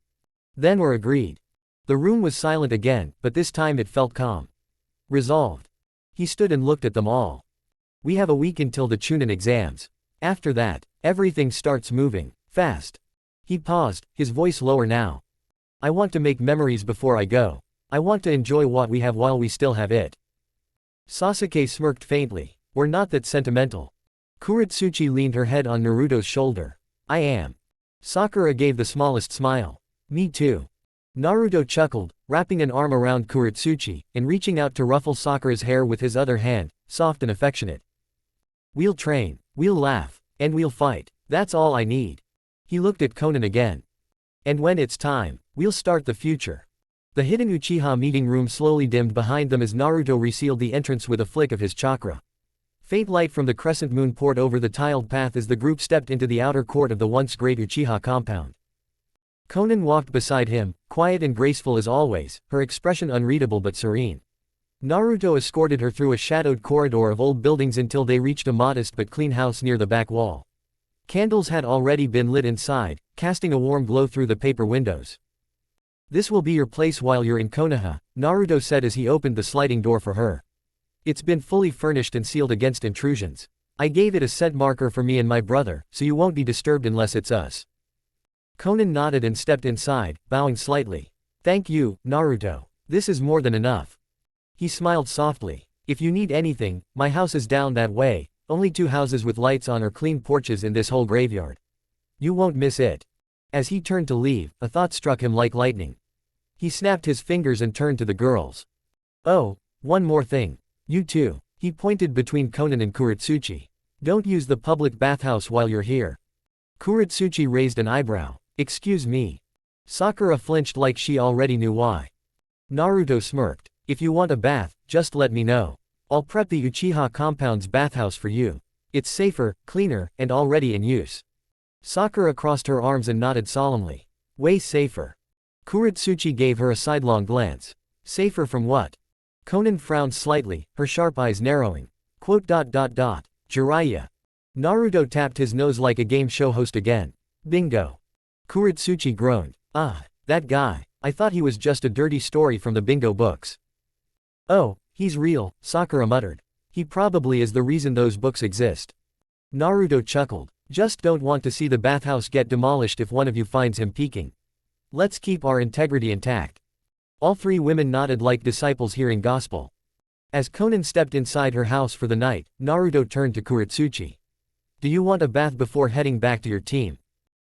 Then we're agreed. The room was silent again, but this time it felt calm. Resolved. He stood and looked at them all. We have a week until the Chunin exams. After that, everything starts moving, fast. He paused, his voice lower now. I want to make memories before I go. I want to enjoy what we have while we still have it. Sasuke smirked faintly. We're not that sentimental. Kuretsuchi leaned her head on Naruto's shoulder. I am. Sakura gave the smallest smile. Me too. Naruto chuckled, wrapping an arm around Kuretsuchi, and reaching out to ruffle Sakura's hair with his other hand, soft and affectionate. We'll train, we'll laugh, and we'll fight, that's all I need. He looked at Conan again. And when it's time, we'll start the future. The hidden Uchiha meeting room slowly dimmed behind them as Naruto resealed the entrance with a flick of his chakra. Faint light from the crescent moon poured over the tiled path as the group stepped into the outer court of the once great Uchiha compound. Conan walked beside him, quiet and graceful as always, her expression unreadable but serene. Naruto escorted her through a shadowed corridor of old buildings until they reached a modest but clean house near the back wall. Candles had already been lit inside, casting a warm glow through the paper windows. "This will be your place while you're in Konoha," Naruto said as he opened the sliding door for her. "It's been fully furnished and sealed against intrusions. I gave it a scent marker for me and my brother, so you won't be disturbed unless it's us." Conan nodded and stepped inside, bowing slightly. "Thank you, Naruto. This is more than enough." He smiled softly. "If you need anything, my house is down that way, only 2 houses with lights on or clean porches in this whole graveyard. You won't miss it." As he turned to leave, a thought struck him like lightning. He snapped his fingers and turned to the girls. "Oh, one more thing. You two." He pointed between Conan and Kuretsuchi. "Don't use the public bathhouse while you're here." Kuretsuchi raised an eyebrow. "Excuse me." Sakura flinched like she already knew why. Naruto smirked. "If you want a bath, just let me know. I'll prep the Uchiha compound's bathhouse for you. It's safer, cleaner, and already in use." Sakura crossed her arms and nodded solemnly. "Way safer." Kuretsuchi gave her a sidelong glance. "Safer from what?" Conan frowned slightly, her sharp eyes narrowing. Jiraiya. Naruto tapped his nose like a game show host again. "Bingo." Kuretsuchi groaned. "Ah, that guy. I thought he was just a dirty story from the bingo books." "Oh, he's real," Sakura muttered. "He probably is the reason those books exist." Naruto chuckled. "Just don't want to see the bathhouse get demolished if one of you finds him peeking. Let's keep our integrity intact." All 3 women nodded like disciples hearing gospel. As Conan stepped inside her house for the night, Naruto turned to Kuretsuchi. "Do you want a bath before heading back to your team?"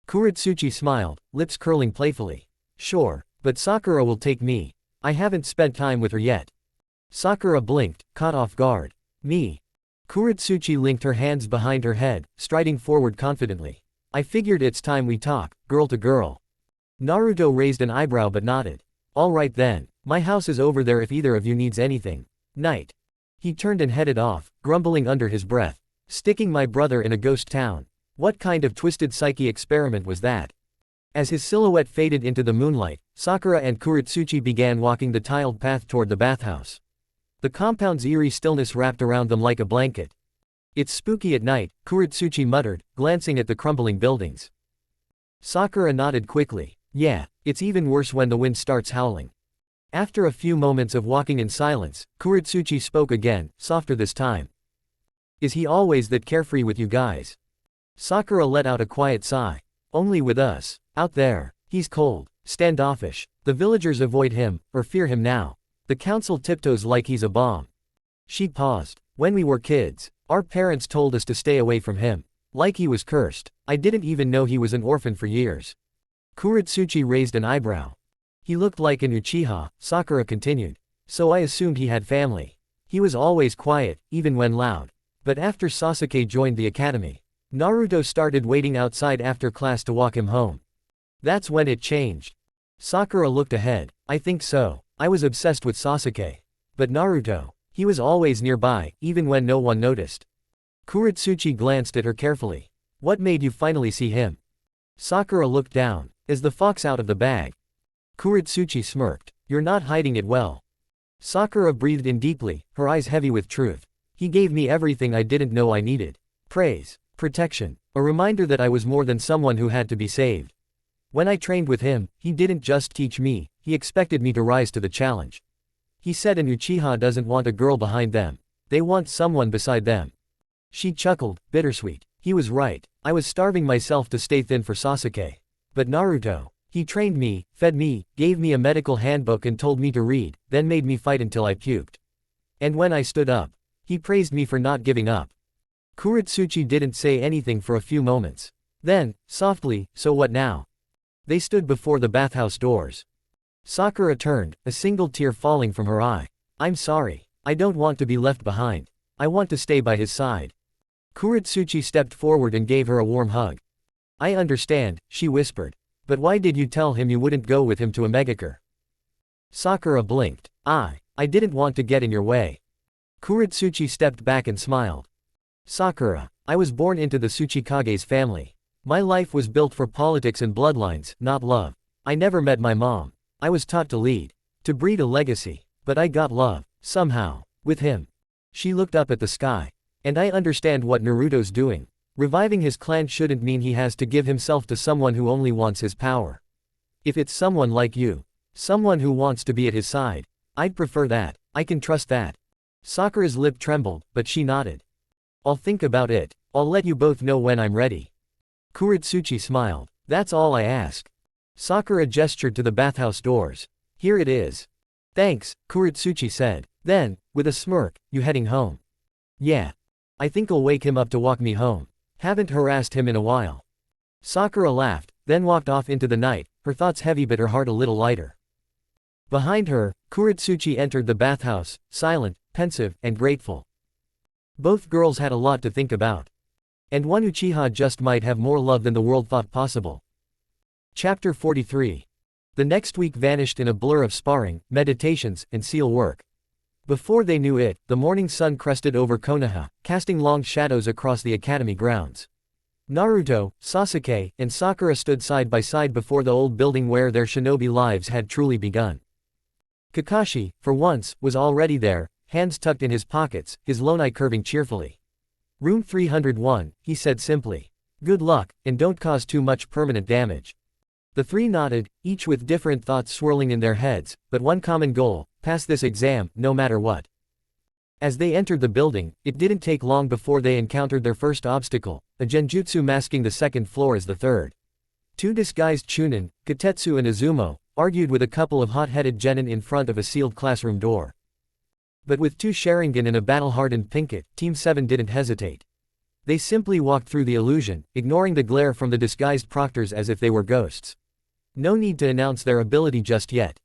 Kuretsuchi smiled, lips curling playfully. "Sure, but Sakura will take me. I haven't spent time with her yet." Sakura blinked, caught off guard. "Me?" Kuretsuchi linked her hands behind her head, striding forward confidently. "I figured it's time we talk, girl to girl." Naruto raised an eyebrow but nodded. "All right then, my house is over there if either of you needs anything. Night." He turned and headed off, grumbling under his breath. Sticking my brother in a ghost town. What kind of twisted psyche experiment was that? As his silhouette faded into the moonlight, Sakura and Kuretsuchi began walking the tiled path toward the bathhouse. The compound's eerie stillness wrapped around them like a blanket. "It's spooky at night," Kuretsuchi muttered, glancing at the crumbling buildings. Sakura nodded quickly. "Yeah, it's even worse when the wind starts howling." After a few moments of walking in silence, Kuretsuchi spoke again, softer this time. "Is he always that carefree with you guys?" Sakura let out a quiet sigh. "Only with us. Out there, he's cold, standoffish. The villagers avoid him, or fear him now. The council tiptoes like he's a bomb." She paused. "When we were kids, our parents told us to stay away from him. Like he was cursed. I didn't even know he was an orphan for years." Kuretsuchi raised an eyebrow. "He looked like an Uchiha," Sakura continued. "So I assumed he had family. He was always quiet, even when loud. But after Sasuke joined the academy, Naruto started waiting outside after class to walk him home. That's when it changed." Sakura looked ahead. "I think so. I was obsessed with Sasuke. But Naruto, he was always nearby, even when no one noticed." Kuretsuchi glanced at her carefully. "What made you finally see him?" Sakura looked down. "Is the fox out of the bag?" Kuretsuchi smirked. "You're not hiding it well." Sakura breathed in deeply, her eyes heavy with truth. "He gave me everything I didn't know I needed. Praise, protection, a reminder that I was more than someone who had to be saved. When I trained with him, he didn't just teach me, he expected me to rise to the challenge. He said an Uchiha doesn't want a girl behind them. They want someone beside them." She chuckled, bittersweet. "He was right. I was starving myself to stay thin for Sasuke. But Naruto, he trained me, fed me, gave me a medical handbook and told me to read, then made me fight until I puked. And when I stood up, he praised me for not giving up." Kuretsuchi didn't say anything for a few moments. Then, softly, "So what now?" They stood before the bathhouse doors. Sakura turned, a single tear falling from her eye. I'm sorry. I don't want to be left behind. I want to stay by his side. Kuretsuchi stepped forward and gave her a warm hug. I understand, she whispered. But why did you tell him you wouldn't go with him to Omegakure? Sakura blinked. I didn't want to get in your way. Kuretsuchi stepped back and smiled. Sakura, I was born into the Tsuchikage's family. My life was built for politics and bloodlines, not love. I never met my mom. I was taught to lead. To breed a legacy. But I got love. Somehow. With him. She looked up at the sky. And I understand what Naruto's doing. Reviving his clan shouldn't mean he has to give himself to someone who only wants his power. If it's someone like you. Someone who wants to be at his side. I'd prefer that. I can trust that. Sakura's lip trembled, but she nodded. I'll think about it. I'll let you both know when I'm ready. Kuretsuchi smiled. That's all I ask. Sakura gestured to the bathhouse doors. Here it is. Thanks, Kuretsuchi said. Then, with a smirk, you heading home? Yeah. I think I'll wake him up to walk me home. Haven't harassed him in a while. Sakura laughed, then walked off into the night, her thoughts heavy but her heart a little lighter. Behind her, Kuretsuchi entered the bathhouse, silent, pensive, and grateful. Both girls had a lot to think about. And one Uchiha just might have more love than the world thought possible. Chapter 43. The next week vanished in a blur of sparring, meditations, and seal work. Before they knew it, the morning sun crested over Konoha, casting long shadows across the academy grounds. Naruto, Sasuke, and Sakura stood side by side before the old building where their shinobi lives had truly begun. Kakashi, for once, was already there, hands tucked in his pockets, his lone eye curving cheerfully. Room 301, he said simply. Good luck, and don't cause too much permanent damage. The three nodded, each with different thoughts swirling in their heads, but one common goal: pass this exam, no matter what. As they entered the building, it didn't take long before they encountered their first obstacle, a genjutsu masking the second floor as the third. Two disguised chunin, Katetsu and Izumo, argued with a couple of hot-headed genin in front of a sealed classroom door. But with two Sharingan and a battle-hardened Pinkett, Team 7 didn't hesitate. They simply walked through the illusion, ignoring the glare from the disguised proctors as if they were ghosts. No need to announce their ability just yet.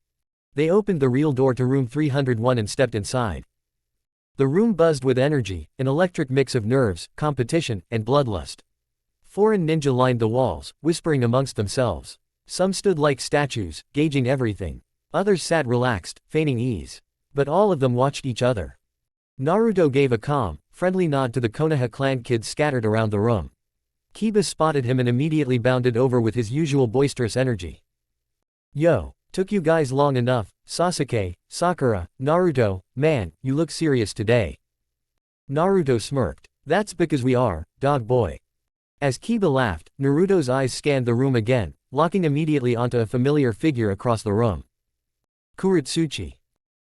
They opened the real door to room 301 and stepped inside. The room buzzed with energy, an electric mix of nerves, competition, and bloodlust. Foreign ninja lined the walls, whispering amongst themselves. Some stood like statues, gauging everything. Others sat relaxed, feigning ease. But all of them watched each other. Naruto gave a calm, friendly nod to the Konoha clan kids scattered around the room. Kiba spotted him and immediately bounded over with his usual boisterous energy. Yo, took you guys long enough, Sasuke, Sakura, Naruto, man, you look serious today. Naruto smirked. That's because we are, dog boy. As Kiba laughed, Naruto's eyes scanned the room again, locking immediately onto a familiar figure across the room. Kuretsuchi.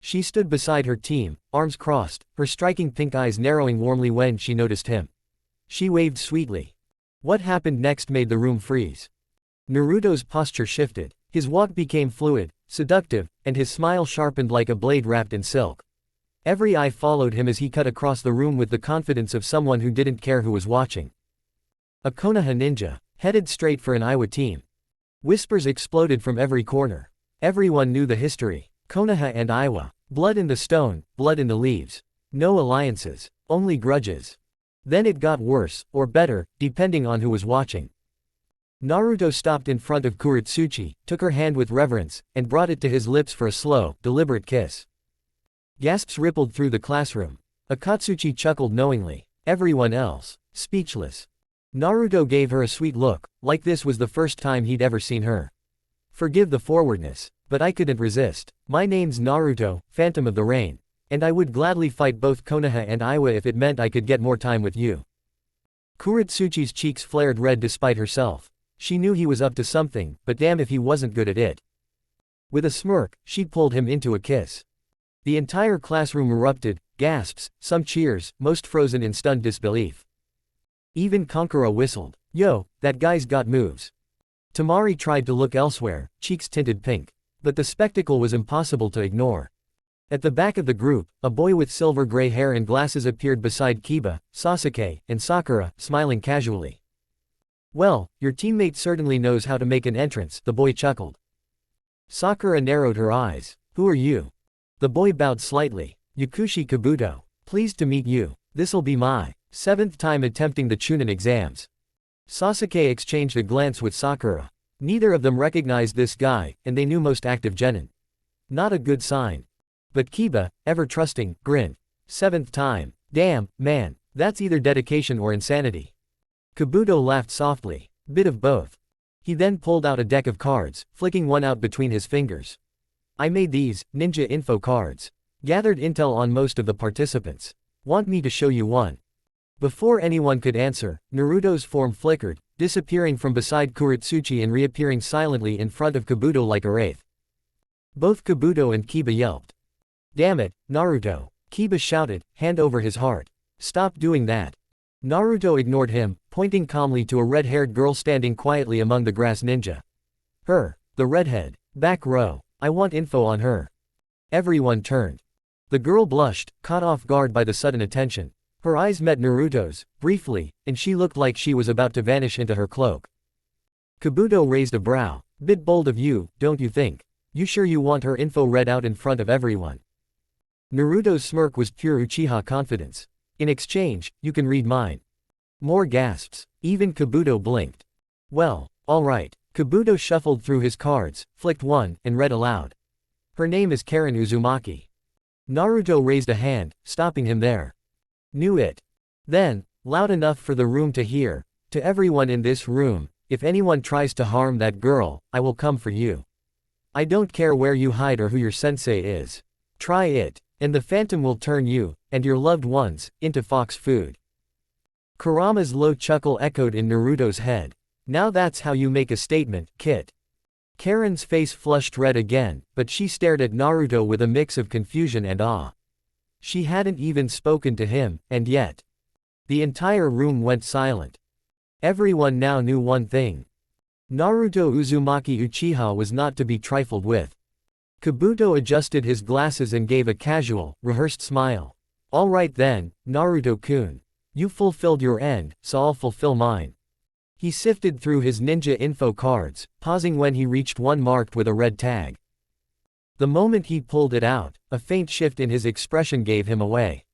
She stood beside her team, arms crossed, her striking pink eyes narrowing warmly when she noticed him. She waved sweetly. What happened next made the room freeze. Naruto's posture shifted, his walk became fluid, seductive, and his smile sharpened like a blade wrapped in silk. Every eye followed him as he cut across the room with the confidence of someone who didn't care who was watching. A Konoha ninja, headed straight for an Iwa team. Whispers exploded from every corner. Everyone knew the history. Konoha and Iwa, blood in the stone, blood in the leaves. No alliances, only grudges. Then it got worse, or better, depending on who was watching. Naruto stopped in front of Kuretsuchi, took her hand with reverence, and brought it to his lips for a slow, deliberate kiss. Gasps rippled through the classroom. Akatsuchi chuckled knowingly. Everyone else, speechless. Naruto gave her a sweet look, like this was the first time he'd ever seen her. Forgive the forwardness, but I couldn't resist. My name's Naruto, Phantom of the Rain. And I would gladly fight both Konoha and Iwa if it meant I could get more time with you. Kuretsuchi's cheeks flared red despite herself. She knew he was up to something, but damn if he wasn't good at it. With a smirk, she pulled him into a kiss. The entire classroom erupted, gasps, some cheers, most frozen in stunned disbelief. Even Kankura whistled. Yo, that guy's got moves. Tamari tried to look elsewhere, cheeks tinted pink. But the spectacle was impossible to ignore. At the back of the group, a boy with silver gray hair and glasses appeared beside Kiba, Sasuke, and Sakura, smiling casually. Well, your teammate certainly knows how to make an entrance, the boy chuckled. Sakura narrowed her eyes. Who are you? The boy bowed slightly. Yakushi Kabuto. Pleased to meet you. This'll be my 7th time attempting the Chunin exams. Sasuke exchanged a glance with Sakura. Neither of them recognized this guy, and they knew most active genin. Not a good sign. But Kiba, ever trusting, grinned. 7th time. Damn, man, that's either dedication or insanity. Kabuto laughed softly. Bit of both. He then pulled out a deck of cards, flicking one out between his fingers. I made these, ninja info cards. Gathered intel on most of the participants. Want me to show you one? Before anyone could answer, Naruto's form flickered, disappearing from beside Kuretsuchi and reappearing silently in front of Kabuto like a wraith. Both Kabuto and Kiba yelped. Damn it, Naruto. Kiba shouted, hand over his heart. Stop doing that. Naruto ignored him, pointing calmly to a red-haired girl standing quietly among the grass ninja. Her, the redhead. Back row. I want info on her. Everyone turned. The girl blushed, caught off guard by the sudden attention. Her eyes met Naruto's, briefly, and she looked like she was about to vanish into her cloak. Kabuto raised a brow. Bit bold of you, don't you think? You sure you want her info read out in front of everyone? Naruto's smirk was pure Uchiha confidence. In exchange, you can read mine. More gasps. Even Kabuto blinked. Well, alright. Kabuto shuffled through his cards, flicked one, and read aloud. Her name is Karen Uzumaki. Naruto raised a hand, stopping him there. Knew it. Then, loud enough for the room to hear, to everyone in this room, if anyone tries to harm that girl, I will come for you. I don't care where you hide or who your sensei is. Try it, and the phantom will turn you, and your loved ones, into fox food. Kurama's low chuckle echoed in Naruto's head. Now that's how you make a statement, Kit. Karen's face flushed red again, but she stared at Naruto with a mix of confusion and awe. She hadn't even spoken to him, and yet. The entire room went silent. Everyone now knew one thing. Naruto Uzumaki Uchiha was not to be trifled with. Kabuto adjusted his glasses and gave a casual, rehearsed smile. All right then, Naruto-kun. You fulfilled your end, so I'll fulfill mine. He sifted through his ninja info cards, pausing when he reached one marked with a red tag. The moment he pulled it out, a faint shift in his expression gave him away.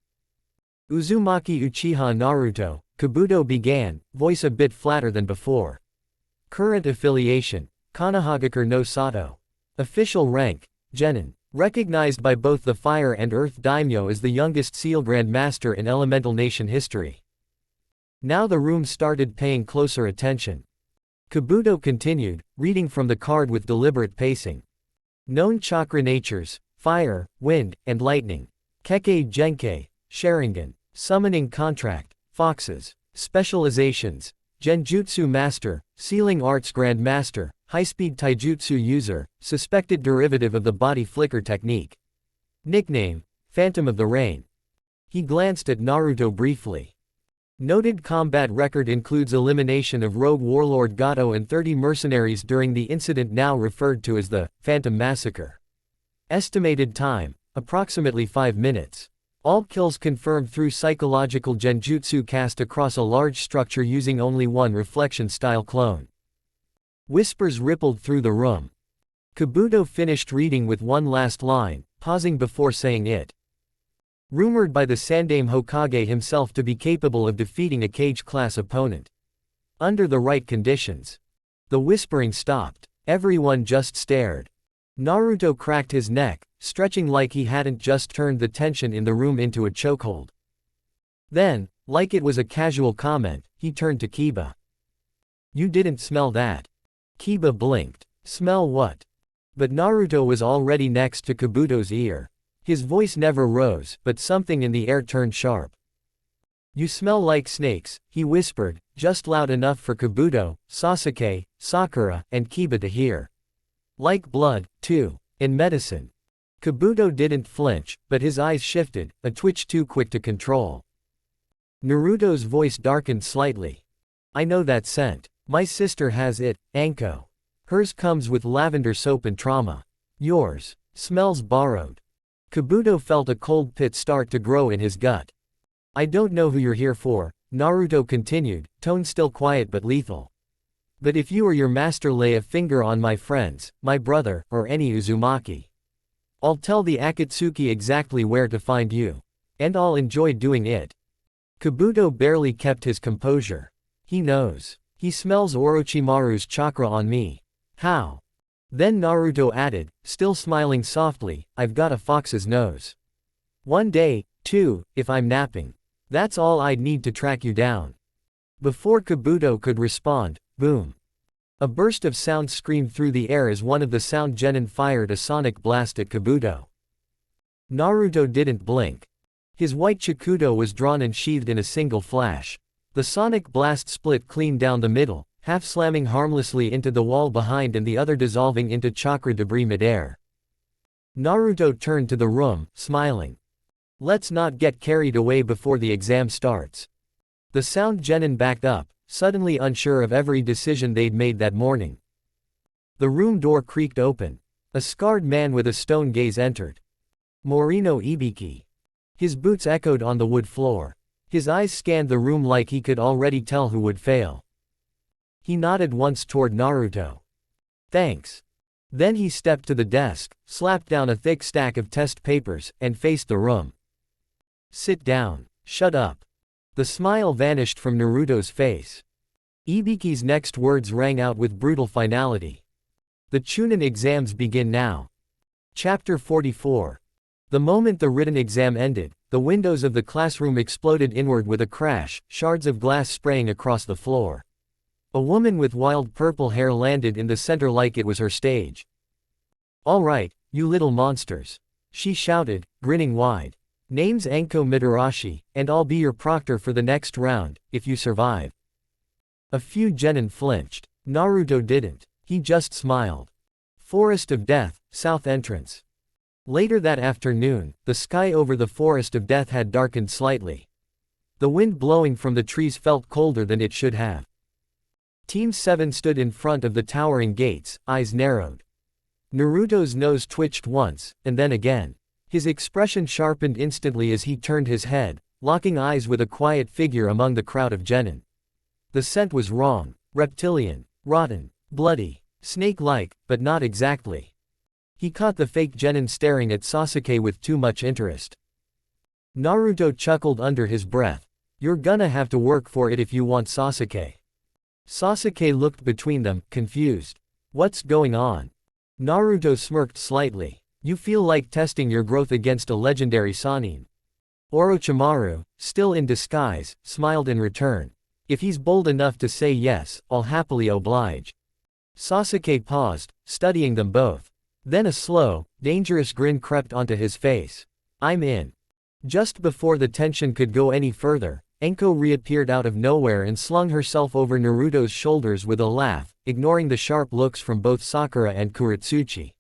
Uzumaki Uchiha Naruto, Kabuto began, voice a bit flatter than before. Current affiliation, Konohagakure no Sato. Official rank, Genin. Recognized by both the Fire and Earth Daimyo as the youngest Seal Grand Master in Elemental Nation history. Now the room started paying closer attention. Kabuto continued, reading from the card with deliberate pacing. Known chakra natures, fire, wind, and lightning. Kekkei Genkei, Sharingan. Summoning contract, foxes. Specializations, Genjutsu Master, Sealing Arts Grand Master, High-Speed Taijutsu User, suspected derivative of the body flicker technique. Nickname, Phantom of the Rain. He glanced at Naruto briefly. Noted combat record includes elimination of rogue warlord Gato and 30 mercenaries during the incident now referred to as the Phantom Massacre. Estimated time, approximately 5 minutes. All kills confirmed through psychological genjutsu cast across a large structure using only one reflection-style clone. Whispers rippled through the room. Kabuto finished reading with one last line, pausing before saying it. Rumored by the Sandaime Hokage himself to be capable of defeating a cage-class opponent. Under the right conditions. The whispering stopped. Everyone just stared. Naruto cracked his neck, stretching like he hadn't just turned the tension in the room into a chokehold. Then, like it was a casual comment, he turned to Kiba. You didn't smell that. Kiba blinked. Smell what? But Naruto was already next to Kabuto's ear. His voice never rose, but something in the air turned sharp. You smell like snakes, he whispered, just loud enough for Kabuto, Sasuke, Sakura, and Kiba to hear. Like blood, too. And medicine. Kabuto didn't flinch, but his eyes shifted, a twitch too quick to control. Naruto's voice darkened slightly. I know that scent. My sister has it, Anko. Hers comes with lavender soap and trauma. Yours smells borrowed. Kabuto felt a cold pit start to grow in his gut. I don't know who you're here for, Naruto continued, tone still quiet but lethal. But if you or your master lay a finger on my friends, my brother, or any Uzumaki, I'll tell the Akatsuki exactly where to find you. And I'll enjoy doing it. Kabuto barely kept his composure. He knows. He smells Orochimaru's chakra on me. How? Then Naruto added, still smiling softly, I've got a fox's nose. One day, too, if I'm napping. That's all I'd need to track you down. Before Kabuto could respond, boom. A burst of sound screamed through the air as one of the sound genin fired a sonic blast at Kabuto. Naruto didn't blink. His white Chikudo was drawn and sheathed in a single flash. The sonic blast split clean down the middle, half slamming harmlessly into the wall behind and the other dissolving into chakra debris midair. Naruto turned to the room, smiling. Let's not get carried away before the exam starts. The sound genin backed up, suddenly unsure of every decision they'd made that morning. The room door creaked open. A scarred man with a stone gaze entered. Morino Ibiki. His boots echoed on the wood floor. His eyes scanned the room like he could already tell who would fail. He nodded once toward Naruto. Thanks. Then he stepped to the desk, slapped down a thick stack of test papers, and faced the room. Sit down. Shut up. The smile vanished from Naruto's face. Ibiki's next words rang out with brutal finality. The Chunin exams begin now. Chapter 44. The moment the written exam ended, the windows of the classroom exploded inward with a crash, shards of glass spraying across the floor. A woman with wild purple hair landed in the center like it was her stage. All right, you little monsters. She shouted, grinning wide. Name's Enko Mitarashi, and I'll be your proctor for the next round, if you survive. A few genin flinched. Naruto didn't. He just smiled. Forest of Death, South Entrance. Later that afternoon, the sky over the Forest of Death had darkened slightly. The wind blowing from the trees felt colder than it should have. Team 7 stood in front of the towering gates, eyes narrowed. Naruto's nose twitched once, and then again. His expression sharpened instantly as he turned his head, locking eyes with a quiet figure among the crowd of genin. The scent was wrong, reptilian, rotten, bloody, snake-like, but not exactly. He caught the fake genin staring at Sasuke with too much interest. Naruto chuckled under his breath. You're gonna have to work for it if you want Sasuke. Sasuke looked between them, confused. What's going on? Naruto smirked slightly. You feel like testing your growth against a legendary Sannin. Orochimaru, still in disguise, smiled in return. If he's bold enough to say yes, I'll happily oblige. Sasuke paused, studying them both. Then a slow, dangerous grin crept onto his face. I'm in. Just before the tension could go any further, Enko reappeared out of nowhere and slung herself over Naruto's shoulders with a laugh, ignoring the sharp looks from both Sakura and Kuretsuchi.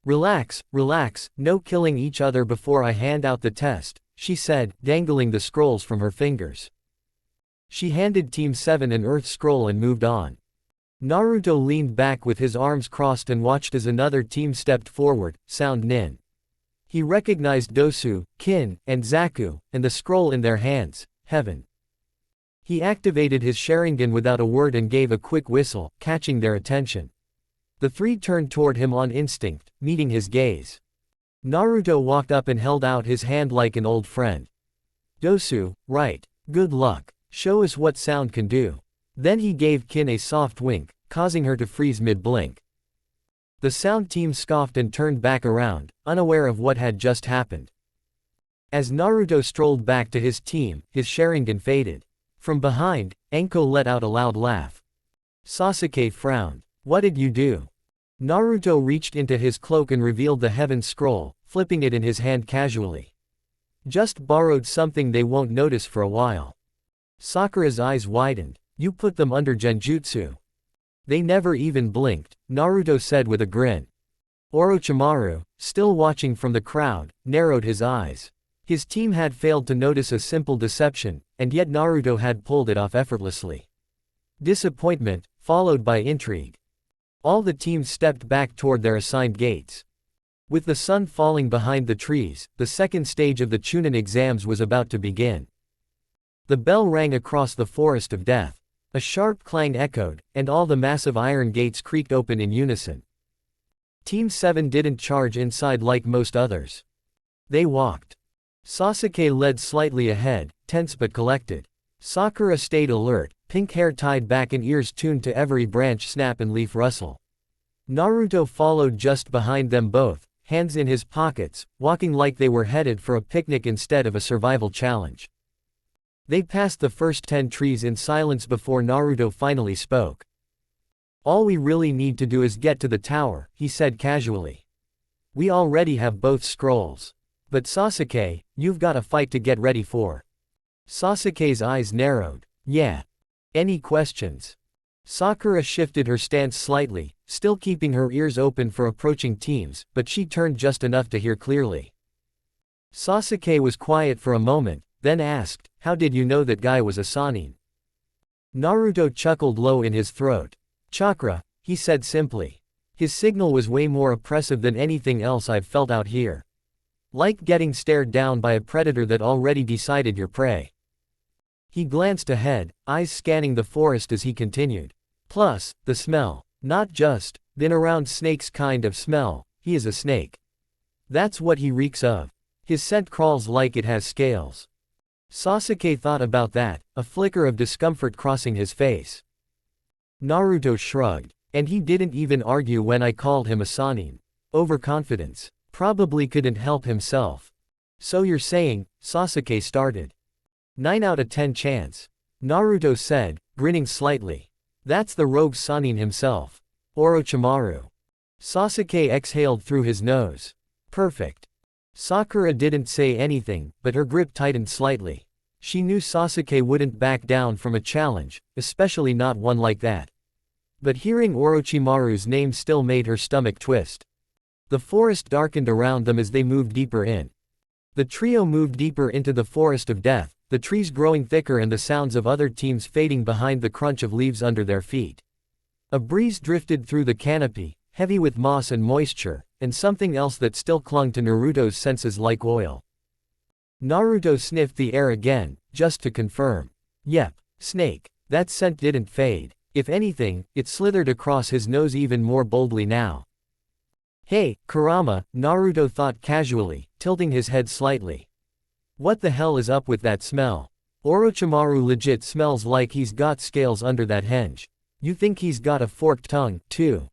Relax, relax, no killing each other before I hand out the test, she said, dangling the scrolls from her fingers. She handed Team 7 an earth scroll and moved on. Naruto leaned back with his arms crossed and watched as another team stepped forward, sound nin. He recognized Dosu, Kin, and Zaku, and the scroll in their hands, heaven. He activated his Sharingan without a word and gave a quick whistle, catching their attention. The three turned toward him on instinct, meeting his gaze. Naruto walked up and held out his hand like an old friend. Dosu, right. Good luck. Show us what sound can do. Then he gave Kin a soft wink, causing her to freeze mid-blink. The sound team scoffed and turned back around, unaware of what had just happened. As Naruto strolled back to his team, his Sharingan faded. From behind, Enko let out a loud laugh. Sasuke frowned. What did you do? Naruto reached into his cloak and revealed the heaven scroll, flipping it in his hand casually. Just borrowed something they won't notice for a while. Sakura's eyes widened. You put them under genjutsu. They never even blinked, Naruto said with a grin. Orochimaru, still watching from the crowd, narrowed his eyes. His team had failed to notice a simple deception, and yet Naruto had pulled it off effortlessly. Disappointment, followed by intrigue. All the teams stepped back toward their assigned gates. With the sun falling behind the trees, the second stage of the Chunin exams was about to begin. The bell rang across the Forest of Death. A sharp clang echoed, and all the massive iron gates creaked open in unison. Team 7 didn't charge inside like most others. They walked. Sasuke led slightly ahead, tense but collected. Sakura stayed alert, pink hair tied back and ears tuned to every branch snap and leaf rustle. Naruto followed just behind them both, hands in his pockets, walking like they were headed for a picnic instead of a survival challenge. They passed the first 10 trees in silence before Naruto finally spoke. "All we really need to do is get to the tower," he said casually. "We already have both scrolls. But Sasuke, you've got a fight to get ready for." Sasuke's eyes narrowed. "Yeah. Any questions?" Sakura shifted her stance slightly, still keeping her ears open for approaching teams, but she turned just enough to hear clearly. Sasuke was quiet for a moment, then asked, "How did you know that guy was a Sannin?" Naruto chuckled low in his throat. "Chakra," he said simply. His signal was way more oppressive than anything else I've felt out here. Like getting stared down by a predator that already decided your prey. He glanced ahead, eyes scanning the forest as he continued. "Plus, the smell. Not just, been around snakes kind of smell, he is a snake. That's what he reeks of. His scent crawls like it has scales." Sasuke thought about that, a flicker of discomfort crossing his face. Naruto shrugged. "And he didn't even argue when I called him a Sannin. Overconfidence. Probably couldn't help himself." "So you're saying," Sasuke started. 9 out of 10 chance. Naruto said, grinning slightly. "That's the rogue Sannin himself. Orochimaru." Sasuke exhaled through his nose. "Perfect." Sakura didn't say anything, but her grip tightened slightly. She knew Sasuke wouldn't back down from a challenge, especially not one like that. But hearing Orochimaru's name still made her stomach twist. The forest darkened around them as they moved deeper in. The trio moved deeper into the forest of death, the trees growing thicker and the sounds of other teams fading behind the crunch of leaves under their feet. A breeze drifted through the canopy, heavy with moss and moisture, and something else that still clung to Naruto's senses like oil. Naruto sniffed the air again, just to confirm. Yep, snake. That scent didn't fade. If anything, it slithered across his nose even more boldly now. "Hey, Kurama," Naruto thought casually, tilting his head slightly. "What the hell is up with that smell? Orochimaru legit smells like he's got scales under that henge. You think he's got a forked tongue, too?"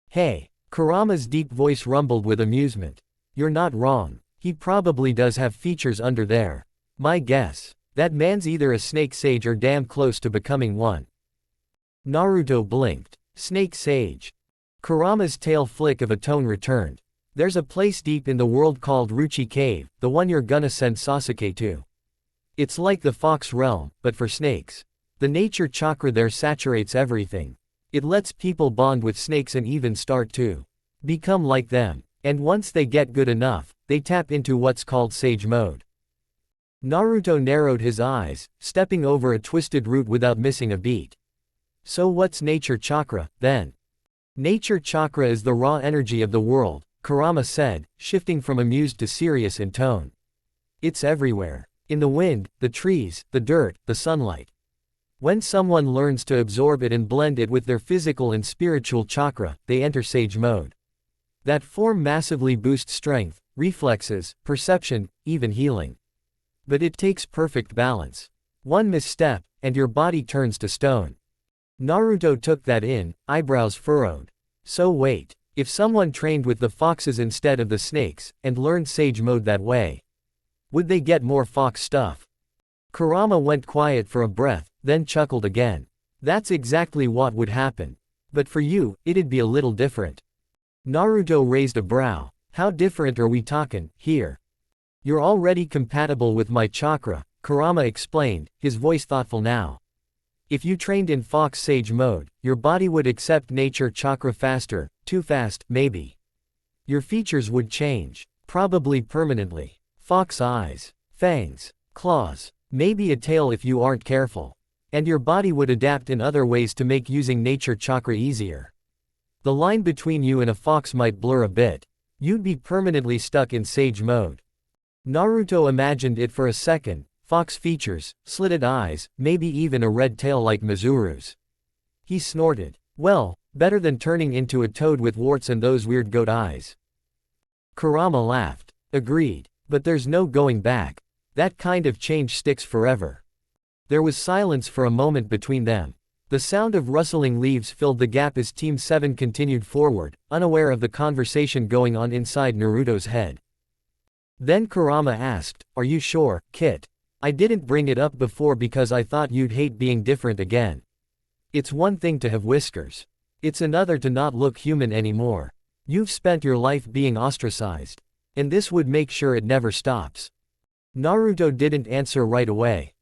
"Hey." Kurama's deep voice rumbled with amusement. "You're not wrong. He probably does have features under there. My guess. That man's either a snake sage or damn close to becoming one." Naruto blinked. Snake sage. Kurama's tail flick of a tone returned. "There's a place deep in the world called Ruchi Cave, the one you're gonna send Sasuke to. It's like the fox realm, but for snakes. The nature chakra there saturates everything. It lets people bond with snakes and even start to become like them. And once they get good enough, they tap into what's called sage mode." Naruto narrowed his eyes, stepping over a twisted root without missing a beat. "So what's nature chakra, then?" "Nature chakra is the raw energy of the world," Kurama said, shifting from amused to serious in tone. "It's everywhere. In the wind, the trees, the dirt, the sunlight. When someone learns to absorb it and blend it with their physical and spiritual chakra, they enter sage mode. That form massively boosts strength, reflexes, perception, even healing. But it takes perfect balance. One misstep, and your body turns to stone." Naruto took that in, eyebrows furrowed. "So wait, if someone trained with the foxes instead of the snakes, and learned sage mode that way, would they get more fox stuff?" Kurama went quiet for a breath, then chuckled again. "That's exactly what would happen. But for you, it'd be a little different." Naruto raised a brow. "How different are we talkin' here?" "You're already compatible with my chakra," Kurama explained, his voice thoughtful now. "If you trained in fox sage mode, your body would accept nature chakra faster, too fast, maybe. Your features would change. Probably permanently. Fox eyes. Fangs. Claws. Maybe a tail if you aren't careful. And your body would adapt in other ways to make using nature chakra easier. The line between you and a fox might blur a bit. You'd be permanently stuck in sage mode." Naruto imagined it for a second, fox features, slitted eyes, maybe even a red tail like Mizuru's. He snorted. Well, better than turning into a toad with warts and those weird goat eyes. Kurama laughed. Agreed. But there's no going back. That kind of change sticks forever. There was silence for a moment between them. The sound of rustling leaves filled the gap as Team 7 continued forward, unaware of the conversation going on inside Naruto's head. Then Kurama asked, "Are you sure, Kit? I didn't bring it up before because I thought you'd hate being different again. It's one thing to have whiskers. It's another to not look human anymore. You've spent your life being ostracized. And this would make sure it never stops." Naruto didn't answer right away.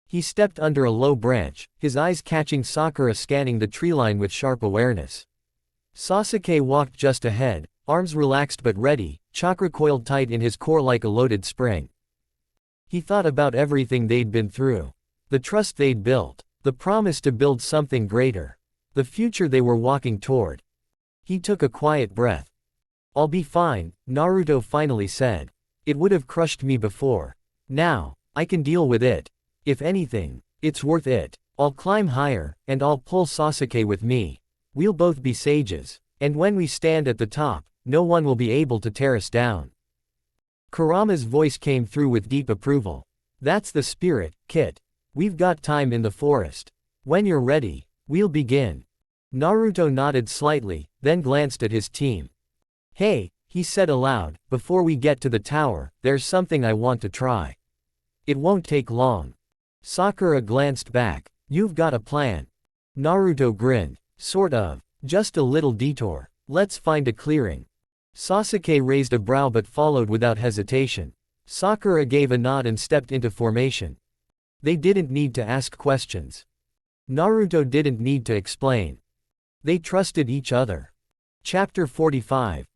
He stepped under a low branch, his eyes catching Sakura scanning the treeline with sharp awareness. Sasuke walked just ahead, arms relaxed but ready, chakra coiled tight in his core like a loaded spring. He thought about everything they'd been through. The trust they'd built. The promise to build something greater. The future they were walking toward. He took a quiet breath. "I'll be fine," Naruto finally said. "It would have crushed me before. Now, I can deal with it. If anything, it's worth it. I'll climb higher, and I'll pull Sasuke with me. We'll both be sages. And when we stand at the top, no one will be able to tear us down." Kurama's voice came through with deep approval. "That's the spirit, Kit. We've got time in the forest. When you're ready, we'll begin." Naruto nodded slightly, then glanced at his team. "Hey," he said aloud, "before we get to the tower, there's something I want to try. It won't take long." Sakura glanced back. "You've got a plan?" Naruto grinned. "Sort of. Just a little detour. Let's find a clearing." Sasuke raised a brow but followed without hesitation. Sakura gave a nod and stepped into formation. They didn't need to ask questions. Naruto didn't need to explain. They trusted each other. Chapter 45.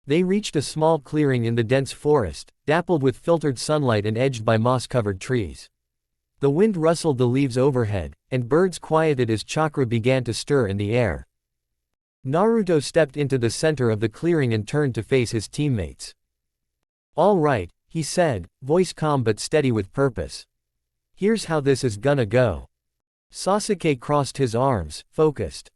They reached a small clearing in the dense forest, dappled with filtered sunlight and edged by moss-covered trees. The wind rustled the leaves overhead, and birds quieted as chakra began to stir in the air. Naruto stepped into the center of the clearing and turned to face his teammates. "All right," he said, voice calm but steady with purpose. "Here's how this is gonna go." Sasuke crossed his arms, focused.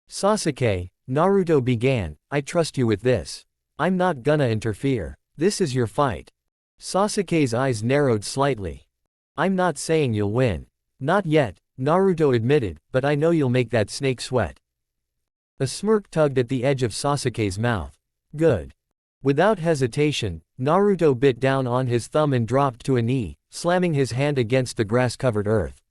"Sasuke," Naruto began, "I trust you with this. I'm not gonna interfere. This is your fight." Sasuke's eyes narrowed slightly. "I'm not saying you'll win. Not yet," Naruto admitted, "but I know you'll make that snake sweat." A smirk tugged at the edge of Sasuke's mouth. "Good." Without hesitation, Naruto bit down on his thumb and dropped to a knee, slamming his hand against the grass-covered earth.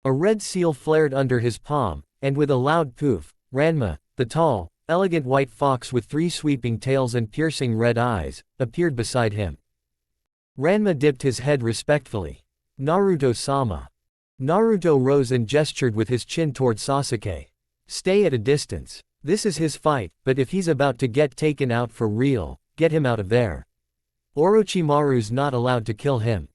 A red seal flared under his palm, and with a loud poof, Ranma, the tall, elegant white fox with 3 sweeping tails and piercing red eyes, appeared beside him. Ranma dipped his head respectfully. "Naruto-sama." Naruto rose and gestured with his chin toward Sasuke. "Stay at a distance. This is his fight, but if he's about to get taken out for real, get him out of there. Orochimaru's not allowed to kill him."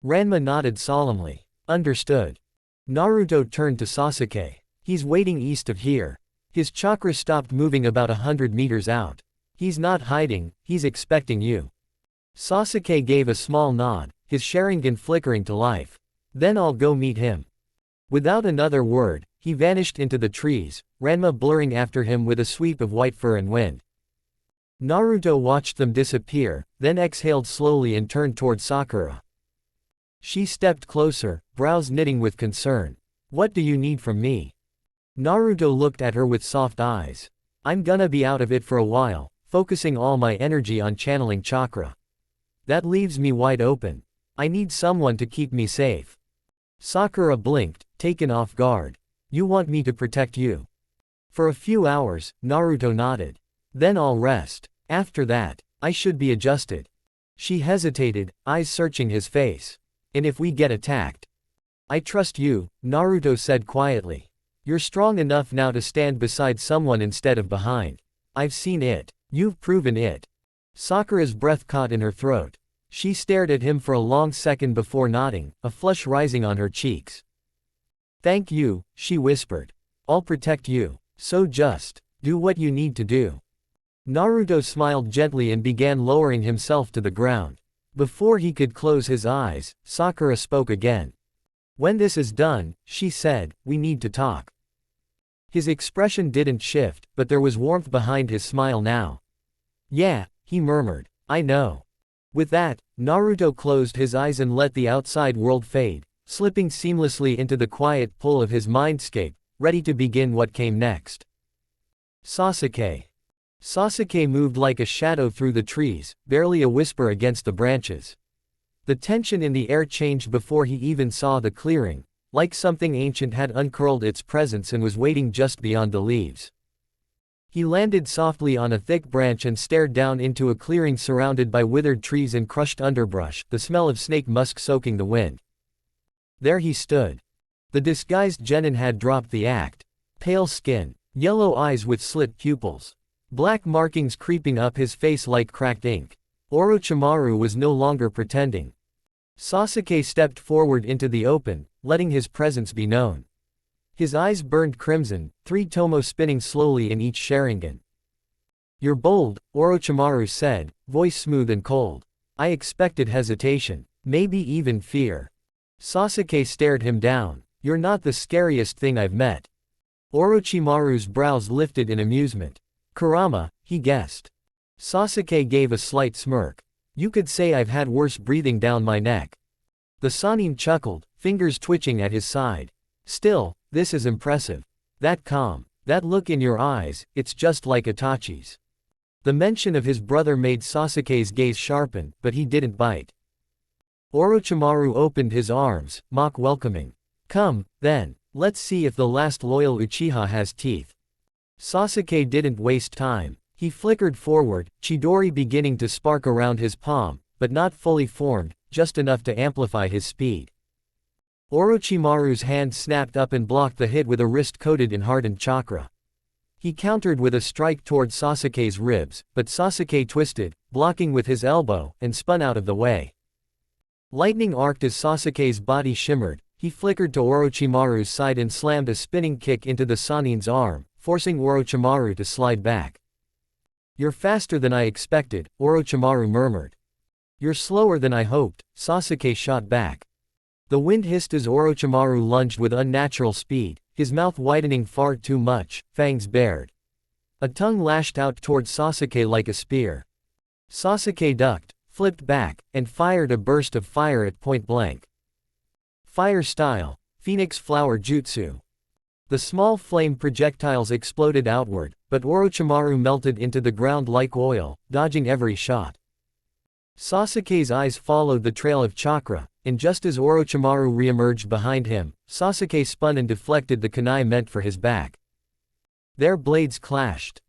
Ranma nodded solemnly. "Understood." Naruto turned to Sasuke. "He's waiting east of here. His chakra stopped moving about 100 meters out. He's not hiding, he's expecting you." Sasuke gave a small nod, his Sharingan flickering to life. "Then I'll go meet him." Without another word, he vanished into the trees, Ranma blurring after him with a sweep of white fur and wind. Naruto watched them disappear, then exhaled slowly and turned toward Sakura. She stepped closer, brows knitting with concern. "What do you need from me?" Naruto looked at her with soft eyes. "I'm gonna be out of it for a while, focusing all my energy on channeling chakra. That leaves me wide open. I need someone to keep me safe." Sakura blinked, taken off guard. "You want me to protect you?" "For a few hours," Naruto nodded. "Then I'll rest. After that, I should be adjusted." She hesitated, eyes searching his face. "And if we get attacked?" "I trust you," Naruto said quietly. "You're strong enough now to stand beside someone instead of behind. I've seen it. You've proven it." Sakura's breath caught in her throat. She stared at him for a long second before nodding, a flush rising on her cheeks. "Thank you," she whispered. "I'll protect you. So just do what you need to do." Naruto smiled gently and began lowering himself to the ground. Before he could close his eyes, Sakura spoke again. When this is done, she said, we need to talk. His expression didn't shift, but there was warmth behind his smile now. Yeah, he murmured. I know. With that, Naruto closed his eyes and let the outside world fade, slipping seamlessly into the quiet pull of his mindscape, ready to begin what came next. Sasuke. Sasuke moved like a shadow through the trees, barely a whisper against the branches. The tension in the air changed before he even saw the clearing, like something ancient had uncurled its presence and was waiting just beyond the leaves. He landed softly on a thick branch and stared down into a clearing surrounded by withered trees and crushed underbrush, the smell of snake musk soaking the wind. There he stood. The disguised genin had dropped the act. Pale skin, yellow eyes with slit pupils, black markings creeping up his face like cracked ink. Orochimaru was no longer pretending. Sasuke stepped forward into the open, letting his presence be known. His eyes burned crimson, 3 tomo spinning slowly in each Sharingan. You're bold, Orochimaru said, voice smooth and cold. I expected hesitation, maybe even fear. Sasuke stared him down. You're not the scariest thing I've met. Orochimaru's brows lifted in amusement. Kurama, he guessed. Sasuke gave a slight smirk. You could say I've had worse breathing down my neck. The Sannin chuckled, fingers twitching at his side. Still, this is impressive. That calm, that look in your eyes, it's just like Itachi's. The mention of his brother made Sasuke's gaze sharpen, but he didn't bite. Orochimaru opened his arms, mock welcoming. Come, then, let's see if the last loyal Uchiha has teeth. Sasuke didn't waste time. He flickered forward, Chidori beginning to spark around his palm, but not fully formed, just enough to amplify his speed. Orochimaru's hand snapped up and blocked the hit with a wrist coated in hardened chakra. He countered with a strike toward Sasuke's ribs, but Sasuke twisted, blocking with his elbow, and spun out of the way. Lightning arced as Sasuke's body shimmered. He flickered to Orochimaru's side and slammed a spinning kick into the Sannin's arm, forcing Orochimaru to slide back. You're faster than I expected, Orochimaru murmured. You're slower than I hoped, Sasuke shot back. The wind hissed as Orochimaru lunged with unnatural speed, his mouth widening far too much, fangs bared. A tongue lashed out toward Sasuke like a spear. Sasuke ducked, flipped back, and fired a burst of fire at point blank. Fire style, Phoenix Flower Jutsu. The small flame projectiles exploded outward, but Orochimaru melted into the ground like oil, dodging every shot. Sasuke's eyes followed the trail of chakra, and just as Orochimaru re-emerged behind him, Sasuke spun and deflected the kunai meant for his back. Their blades clashed.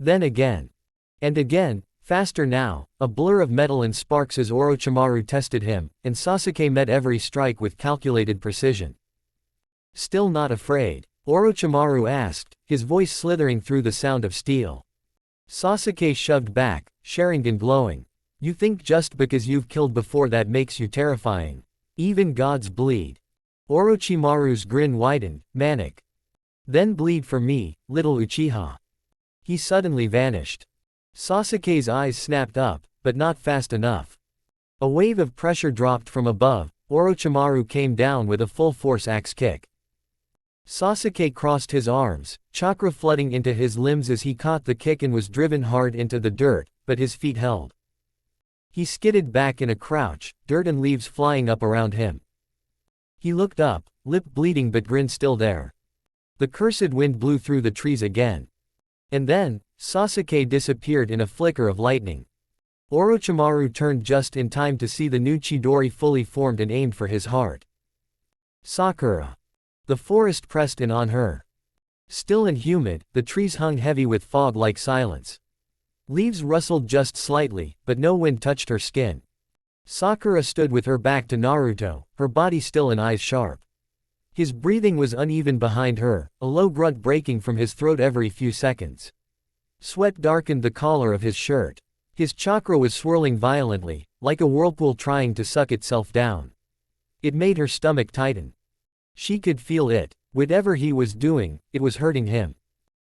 Then again. And again, faster now, a blur of metal and sparks as Orochimaru tested him, and Sasuke met every strike with calculated precision. Still not afraid? Orochimaru asked, his voice slithering through the sound of steel. Sasuke shoved back, Sharingan glowing. You think just because you've killed before that makes you terrifying. Even gods bleed. Orochimaru's grin widened, manic. Then bleed for me, little Uchiha. He suddenly vanished. Sasuke's eyes snapped up, but not fast enough. A wave of pressure dropped from above. Orochimaru came down with a full-force axe kick. Sasuke crossed his arms, chakra flooding into his limbs as he caught the kick and was driven hard into the dirt, but his feet held. He skidded back in a crouch, dirt and leaves flying up around him. He looked up, lip bleeding but grin still there. The cursed wind blew through the trees again. And then, Sasuke disappeared in a flicker of lightning. Orochimaru turned just in time to see the new Chidori fully formed and aimed for his heart. Sakura. The forest pressed in on her. Still and humid, the trees hung heavy with fog-like silence. Leaves rustled just slightly, but no wind touched her skin. Sakura stood with her back to Naruto, her body still and eyes sharp. His breathing was uneven behind her, a low grunt breaking from his throat every few seconds. Sweat darkened the collar of his shirt. His chakra was swirling violently, like a whirlpool trying to suck itself down. It made her stomach tighten. She could feel it. Whatever he was doing, it was hurting him.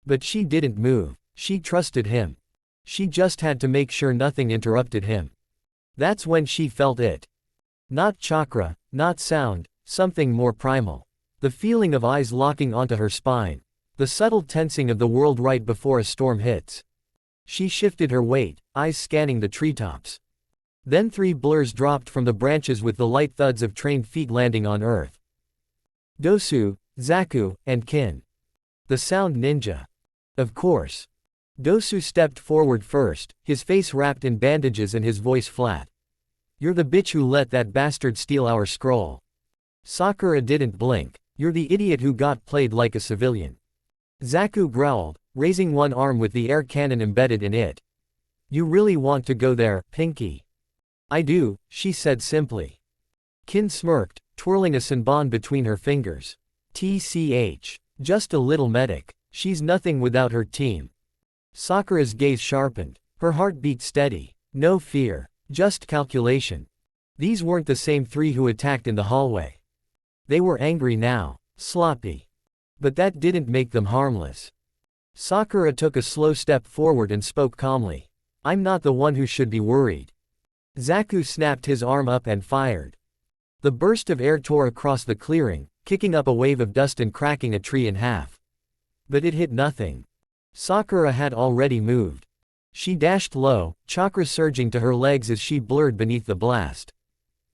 But she didn't move. She trusted him. She just had to make sure nothing interrupted him. That's when she felt it. Not chakra, not sound, something more primal. The feeling of eyes locking onto her spine. The subtle tensing of the world right before a storm hits. She shifted her weight, eyes scanning the treetops. Then 3 blurs dropped from the branches with the light thuds of trained feet landing on earth. Dosu, Zaku, and Kin. The sound ninja. Of course. Dosu stepped forward first, his face wrapped in bandages and his voice flat. "You're the bitch who let that bastard steal our scroll." Sakura didn't blink. "You're the idiot who got played like a civilian." Zaku growled, raising one arm with the air cannon embedded in it. "You really want to go there, Pinky?" "I do," she said simply. Kin smirked, twirling a senbon between her fingers. "TCH. Just a little medic. She's nothing without her team." Sakura's gaze sharpened. Her heart beat steady. No fear. Just calculation. These weren't the same 3 who attacked in the hallway. They were angry now. Sloppy. But that didn't make them harmless. Sakura took a slow step forward and spoke calmly. "I'm not the one who should be worried." Zaku snapped his arm up and fired. The burst of air tore across the clearing, kicking up a wave of dust and cracking a tree in half. But it hit nothing. Sakura had already moved. She dashed low, chakra surging to her legs as she blurred beneath the blast.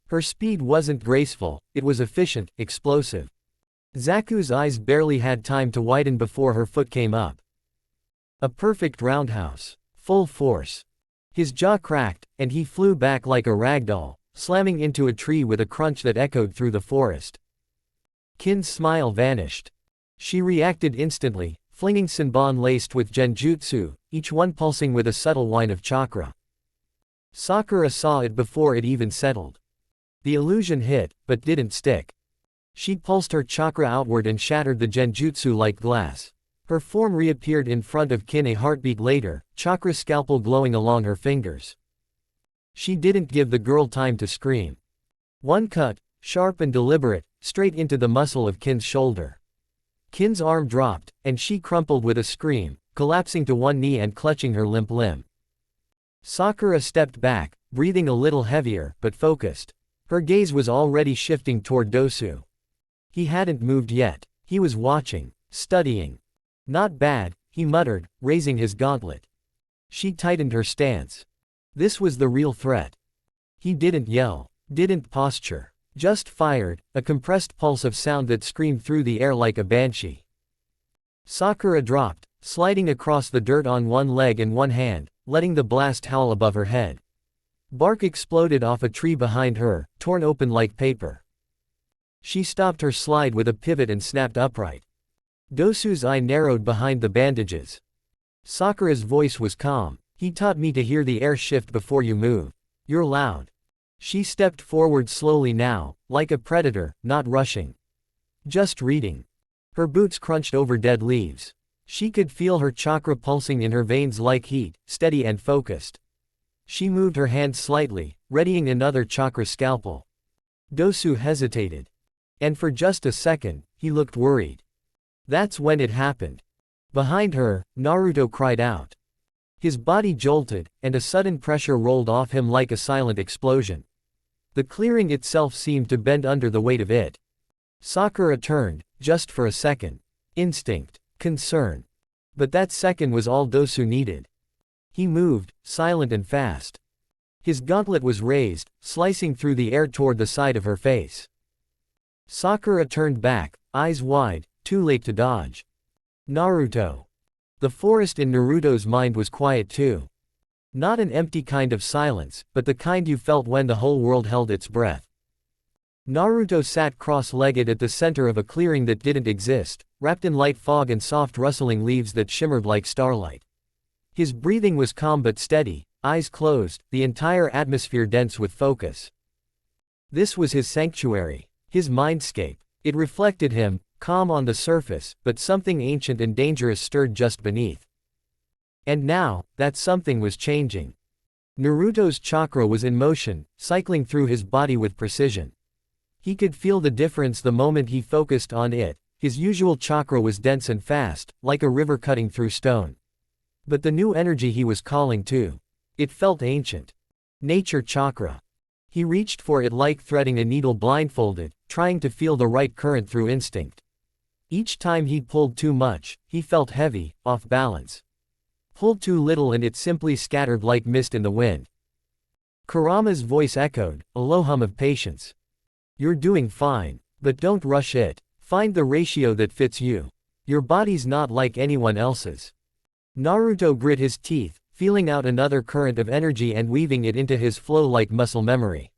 Her speed wasn't graceful, it was efficient, explosive. Zaku's eyes barely had time to widen before her foot came up. A perfect roundhouse. Full force. His jaw cracked, and he flew back like a ragdoll, slamming into a tree with a crunch that echoed through the forest. Kin's smile vanished. She reacted instantly, flinging senbon laced with genjutsu, each one pulsing with a subtle whine of chakra. Sakura saw it before it even settled. The illusion hit, but didn't stick. She pulsed her chakra outward and shattered the genjutsu like glass. Her form reappeared in front of Kin a heartbeat later, chakra scalpel glowing along her fingers. She didn't give the girl time to scream. One cut, sharp and deliberate, straight into the muscle of Kin's shoulder. Kin's arm dropped, and she crumpled with a scream, collapsing to one knee and clutching her limp limb. Sakura stepped back, breathing a little heavier, but focused. Her gaze was already shifting toward Dosu. He hadn't moved yet. He was watching, studying. "Not bad," he muttered, raising his gauntlet. She tightened her stance. This was the real threat. He didn't yell, didn't posture. Just fired, a compressed pulse of sound that screamed through the air like a banshee. Sakura dropped, sliding across the dirt on one leg and one hand, letting the blast howl above her head. Bark exploded off a tree behind her, torn open like paper. She stopped her slide with a pivot and snapped upright. Dosu's eye narrowed behind the bandages. Sakura's voice was calm. "He taught me to hear the air shift before you move. You're loud." She stepped forward slowly now, like a predator, not rushing. Just reading. Her boots crunched over dead leaves. She could feel her chakra pulsing in her veins like heat, steady and focused. She moved her hand slightly, readying another chakra scalpel. Dosu hesitated. And for just a second, he looked worried. That's when it happened. Behind her, Naruto cried out. His body jolted, and a sudden pressure rolled off him like a silent explosion. The clearing itself seemed to bend under the weight of it. Sakura turned, just for a second. Instinct. Concern. But that second was all Dosu needed. He moved, silent and fast. His gauntlet was raised, slicing through the air toward the side of her face. Sakura turned back, eyes wide, too late to dodge. Naruto. The forest in Naruto's mind was quiet too. Not an empty kind of silence, but the kind you felt when the whole world held its breath. Naruto sat cross-legged at the center of a clearing that didn't exist, wrapped in light fog and soft rustling leaves that shimmered like starlight. His breathing was calm but steady, eyes closed, the entire atmosphere dense with focus. This was his sanctuary, his mindscape. It reflected him, calm on the surface, but something ancient and dangerous stirred just beneath. And now, that something was changing. Naruto's chakra was in motion, cycling through his body with precision. He could feel the difference the moment he focused on it. His usual chakra was dense and fast, like a river cutting through stone. But the new energy he was calling to. It felt ancient. Nature chakra. He reached for it like threading a needle blindfolded, trying to feel the right current through instinct. Each time he pulled too much, he felt heavy, off balance. Pulled too little and it simply scattered like mist in the wind. Kurama's voice echoed, a low hum of patience. You're doing fine, but don't rush it. Find the ratio that fits you. Your body's not like anyone else's. Naruto grit his teeth, feeling out another current of energy and weaving it into his flow like muscle memory.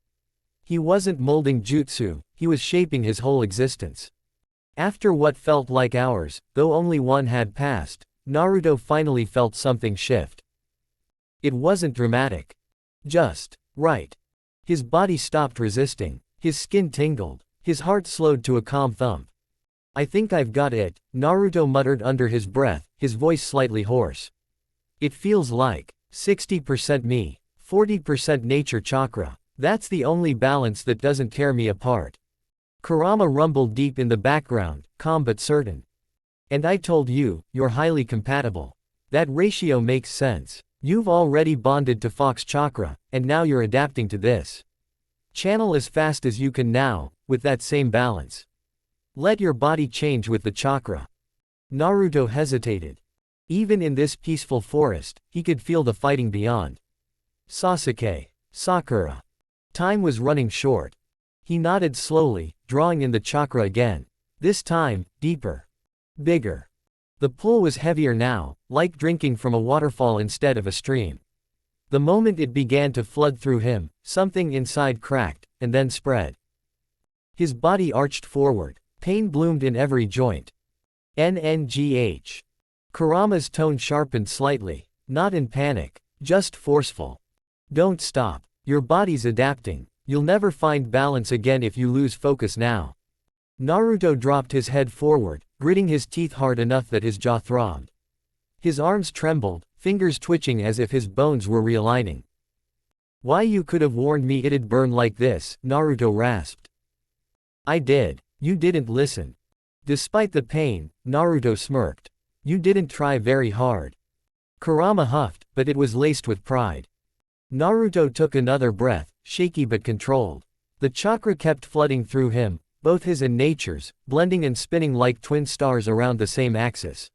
He wasn't molding jutsu, he was shaping his whole existence. After what felt like hours, though only one had passed, Naruto finally felt something shift. It wasn't dramatic. Just right. His body stopped resisting, his skin tingled, his heart slowed to a calm thump. I think I've got it, Naruto muttered under his breath, his voice slightly hoarse. It feels like 60% me, 40% nature chakra. That's the only balance that doesn't tear me apart. Kurama rumbled deep in the background, calm but certain. And I told you, you're highly compatible. That ratio makes sense. You've already bonded to Fox chakra, and now you're adapting to this. Channel as fast as you can now, with that same balance. Let your body change with the chakra. Naruto hesitated. Even in this peaceful forest, he could feel the fighting beyond. Sasuke. Sakura. Time was running short. He nodded slowly, drawing in the chakra again. This time, deeper. Bigger. The pull was heavier now, like drinking from a waterfall instead of a stream. The moment it began to flood through him, something inside cracked, and then spread. His body arched forward. Pain bloomed in every joint. NNGH. Kurama's tone sharpened slightly, not in panic, just forceful. Don't stop. Your body's adapting. You'll never find balance again if you lose focus now. Naruto dropped his head forward, gritting his teeth hard enough that his jaw throbbed. His arms trembled, fingers twitching as if his bones were realigning. Why you could have warned me it'd burn like this, Naruto rasped. I did. You didn't listen. Despite the pain, Naruto smirked. You didn't try very hard. Kurama huffed, but it was laced with pride. Naruto took another breath, shaky but controlled. The chakra kept flooding through him, both his and nature's, blending and spinning like twin stars around the same axis.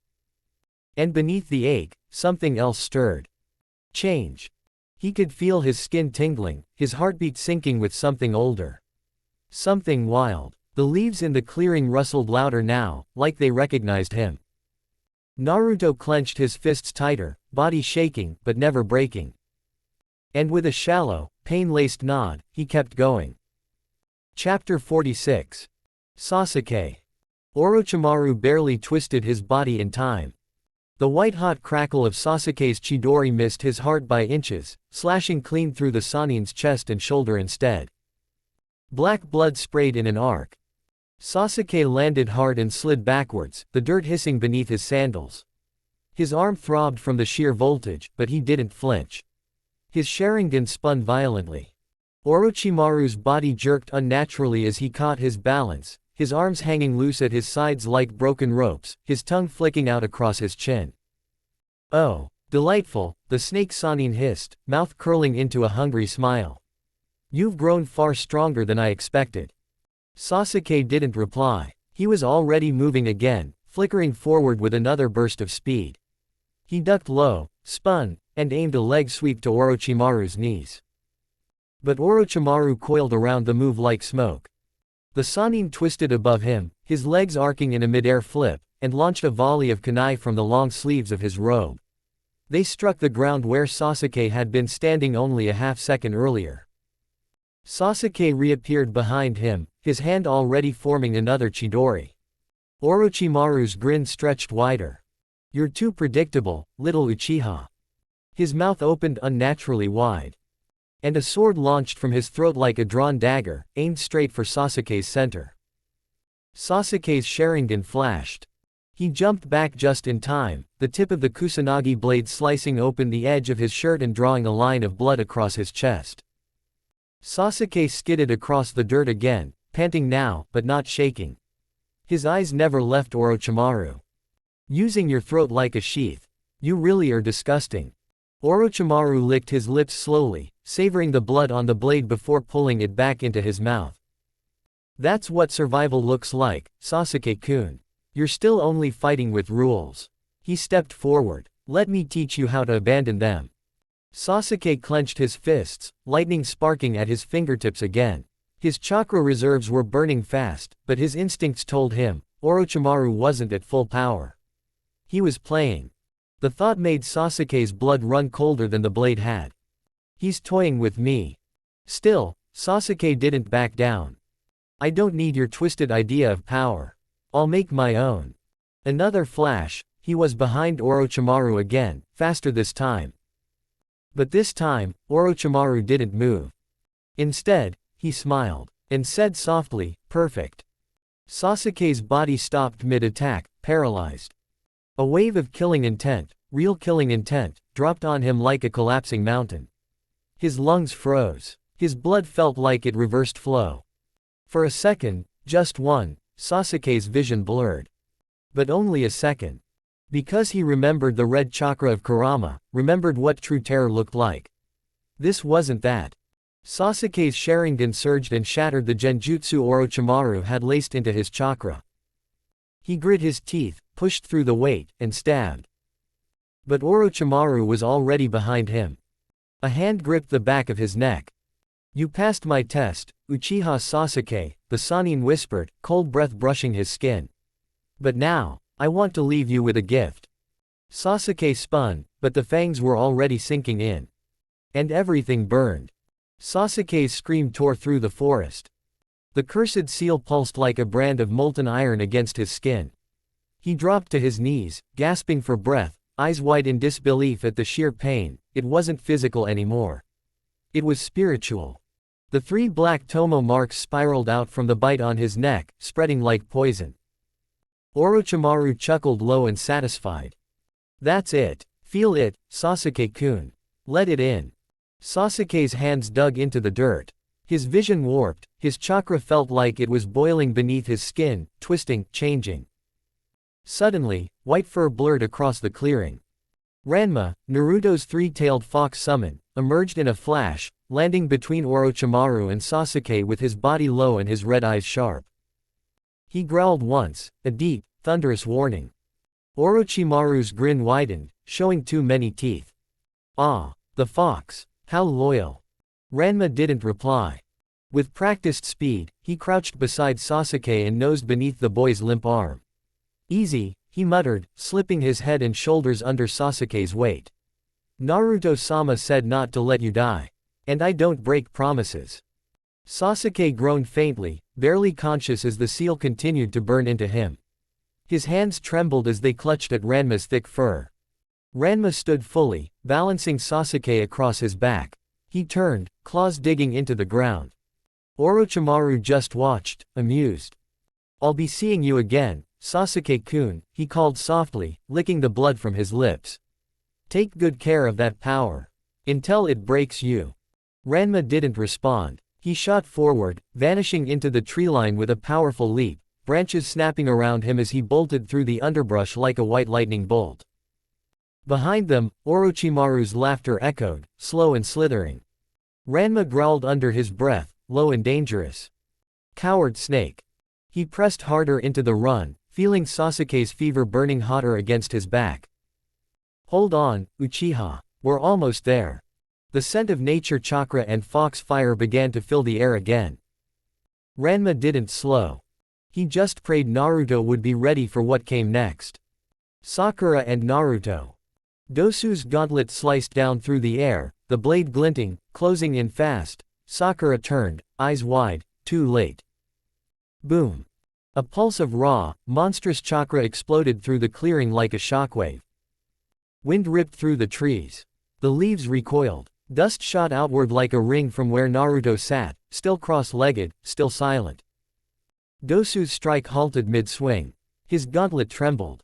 And beneath the ache, something else stirred. Change. He could feel his skin tingling, his heartbeat syncing with something older. Something wild. The leaves in the clearing rustled louder now, like they recognized him. Naruto clenched his fists tighter, body shaking, but never breaking. And with a shallow, pain-laced nod, he kept going. Chapter 46. Sasuke. Orochimaru barely twisted his body in time. The white-hot crackle of Sasuke's Chidori missed his heart by inches, slashing clean through the Sanin's chest and shoulder instead. Black blood sprayed in an arc. Sasuke landed hard and slid backwards, the dirt hissing beneath his sandals. His arm throbbed from the sheer voltage, but he didn't flinch. His Sharingan spun violently. Orochimaru's body jerked unnaturally as he caught his balance, his arms hanging loose at his sides like broken ropes, his tongue flicking out across his chin. Oh, delightful, the snake Sanin hissed, mouth curling into a hungry smile. You've grown far stronger than I expected. Sasuke didn't reply. He was already moving again, flickering forward with another burst of speed. He ducked low, spun, and aimed a leg sweep to Orochimaru's knees. But Orochimaru coiled around the move like smoke. The Sanin twisted above him, his legs arcing in a mid-air flip, and launched a volley of kunai from the long sleeves of his robe. They struck the ground where Sasuke had been standing only a half-second earlier. Sasuke reappeared behind him, his hand already forming another Chidori. Orochimaru's grin stretched wider. You're too predictable, little Uchiha. His mouth opened unnaturally wide. And a sword launched from his throat like a drawn dagger, aimed straight for Sasuke's center. Sasuke's Sharingan flashed. He jumped back just in time, the tip of the Kusanagi blade slicing open the edge of his shirt and drawing a line of blood across his chest. Sasuke skidded across the dirt again, panting now, but not shaking. His eyes never left Orochimaru. Using your throat like a sheath. You really are disgusting. Orochimaru licked his lips slowly, savoring the blood on the blade before pulling it back into his mouth. That's what survival looks like, Sasuke-kun. You're still only fighting with rules. He stepped forward. Let me teach you how to abandon them. Sasuke clenched his fists, lightning sparking at his fingertips again. His chakra reserves were burning fast, but his instincts told him, Orochimaru wasn't at full power. He was playing. The thought made Sasuke's blood run colder than the blade had. He's toying with me. Still, Sasuke didn't back down. I don't need your twisted idea of power. I'll make my own. Another flash, he was behind Orochimaru again, faster this time. But this time, Orochimaru didn't move. Instead, he smiled, and said softly, "Perfect." Sasuke's body stopped mid-attack, paralyzed. A wave of killing intent, real killing intent, dropped on him like a collapsing mountain. His lungs froze. His blood felt like it reversed flow. For a second, just one, Sasuke's vision blurred. But only a second. Because he remembered the red chakra of Kurama, remembered what true terror looked like. This wasn't that. Sasuke's Sharingan surged and shattered the genjutsu Orochimaru had laced into his chakra. He grit his teeth, pushed through the weight, and stabbed. But Orochimaru was already behind him. A hand gripped the back of his neck. "You passed my test, Uchiha Sasuke," the Sannin whispered, cold breath brushing his skin. "But now, I want to leave you with a gift." Sasuke spun, but the fangs were already sinking in. And everything burned. Sasuke's scream tore through the forest. The cursed seal pulsed like a brand of molten iron against his skin. He dropped to his knees, gasping for breath, eyes wide in disbelief at the sheer pain. It wasn't physical anymore. It was spiritual. The 3 black tomo marks spiraled out from the bite on his neck, spreading like poison. Orochimaru chuckled low and satisfied. "That's it. Feel it, Sasuke-kun. Let it in." Sasuke's hands dug into the dirt. His vision warped, his chakra felt like it was boiling beneath his skin, twisting, changing. Suddenly, white fur blurred across the clearing. Ranma, Naruto's 3-tailed fox summon, emerged in a flash, landing between Orochimaru and Sasuke with his body low and his red eyes sharp. He growled once, a deep, thunderous warning. Orochimaru's grin widened, showing too many teeth. "Ah, the fox. How loyal." Ranma didn't reply. With practiced speed, he crouched beside Sasuke and nosed beneath the boy's limp arm. "Easy," he muttered, slipping his head and shoulders under Sasuke's weight. "Naruto-sama said not to let you die. And I don't break promises." Sasuke groaned faintly, barely conscious as the seal continued to burn into him. His hands trembled as they clutched at Ranma's thick fur. Ranma stood fully, balancing Sasuke across his back. He turned, claws digging into the ground. Orochimaru just watched, amused. "I'll be seeing you again, Sasuke-kun," he called softly, licking the blood from his lips. "Take good care of that power. Until it breaks you." Ranma didn't respond. He shot forward, vanishing into the tree line with a powerful leap, branches snapping around him as he bolted through the underbrush like a white lightning bolt. Behind them, Orochimaru's laughter echoed, slow and slithering. Ranma growled under his breath, low and dangerous. "Coward snake." He pressed harder into the run, feeling Sasuke's fever burning hotter against his back. "Hold on, Uchiha. We're almost there." The scent of nature chakra and fox fire began to fill the air again. Ranma didn't slow. He just prayed Naruto would be ready for what came next. Sakura and Naruto. Dosu's gauntlet sliced down through the air, the blade glinting, closing in fast. Sakura turned, eyes wide, too late. Boom. A pulse of raw, monstrous chakra exploded through the clearing like a shockwave. Wind ripped through the trees. The leaves recoiled. Dust shot outward like a ring from where Naruto sat, still cross-legged, still silent. Dosu's strike halted mid-swing. His gauntlet trembled.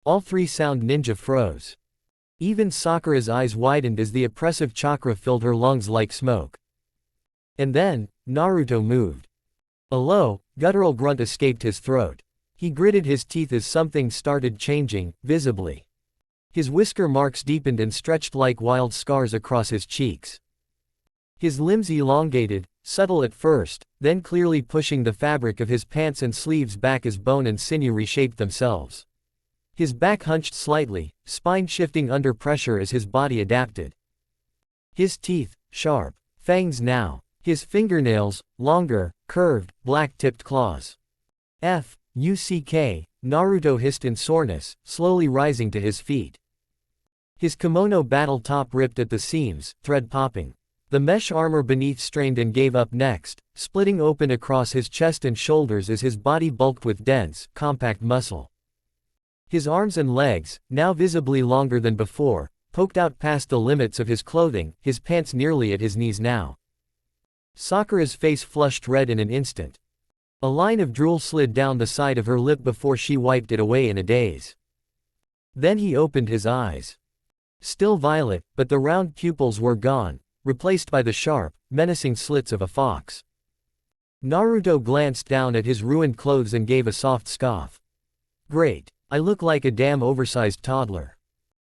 All 3 sound ninja froze. Even Sakura's eyes widened as the oppressive chakra filled her lungs like smoke. And then, Naruto moved. A low, guttural grunt escaped his throat. He gritted his teeth as something started changing, visibly. His whisker marks deepened and stretched like wild scars across his cheeks. His limbs elongated, subtle at first, then clearly pushing the fabric of his pants and sleeves back as bone and sinew reshaped themselves. His back hunched slightly, spine shifting under pressure as his body adapted. His teeth, sharp. Fangs now. His fingernails, longer, curved, black-tipped claws. F-U-C-K, Naruto hissed in soreness, slowly rising to his feet. His kimono battle top ripped at the seams, thread popping. The mesh armor beneath strained and gave up next, splitting open across his chest and shoulders as his body bulked with dense, compact muscle. His arms and legs, now visibly longer than before, poked out past the limits of his clothing, his pants nearly at his knees now. Sakura's face flushed red in an instant. A line of drool slid down the side of her lip before she wiped it away in a daze. Then he opened his eyes. Still violet, but the round pupils were gone, replaced by the sharp, menacing slits of a fox. Naruto glanced down at his ruined clothes and gave a soft scoff. Great. I look like a damn oversized toddler.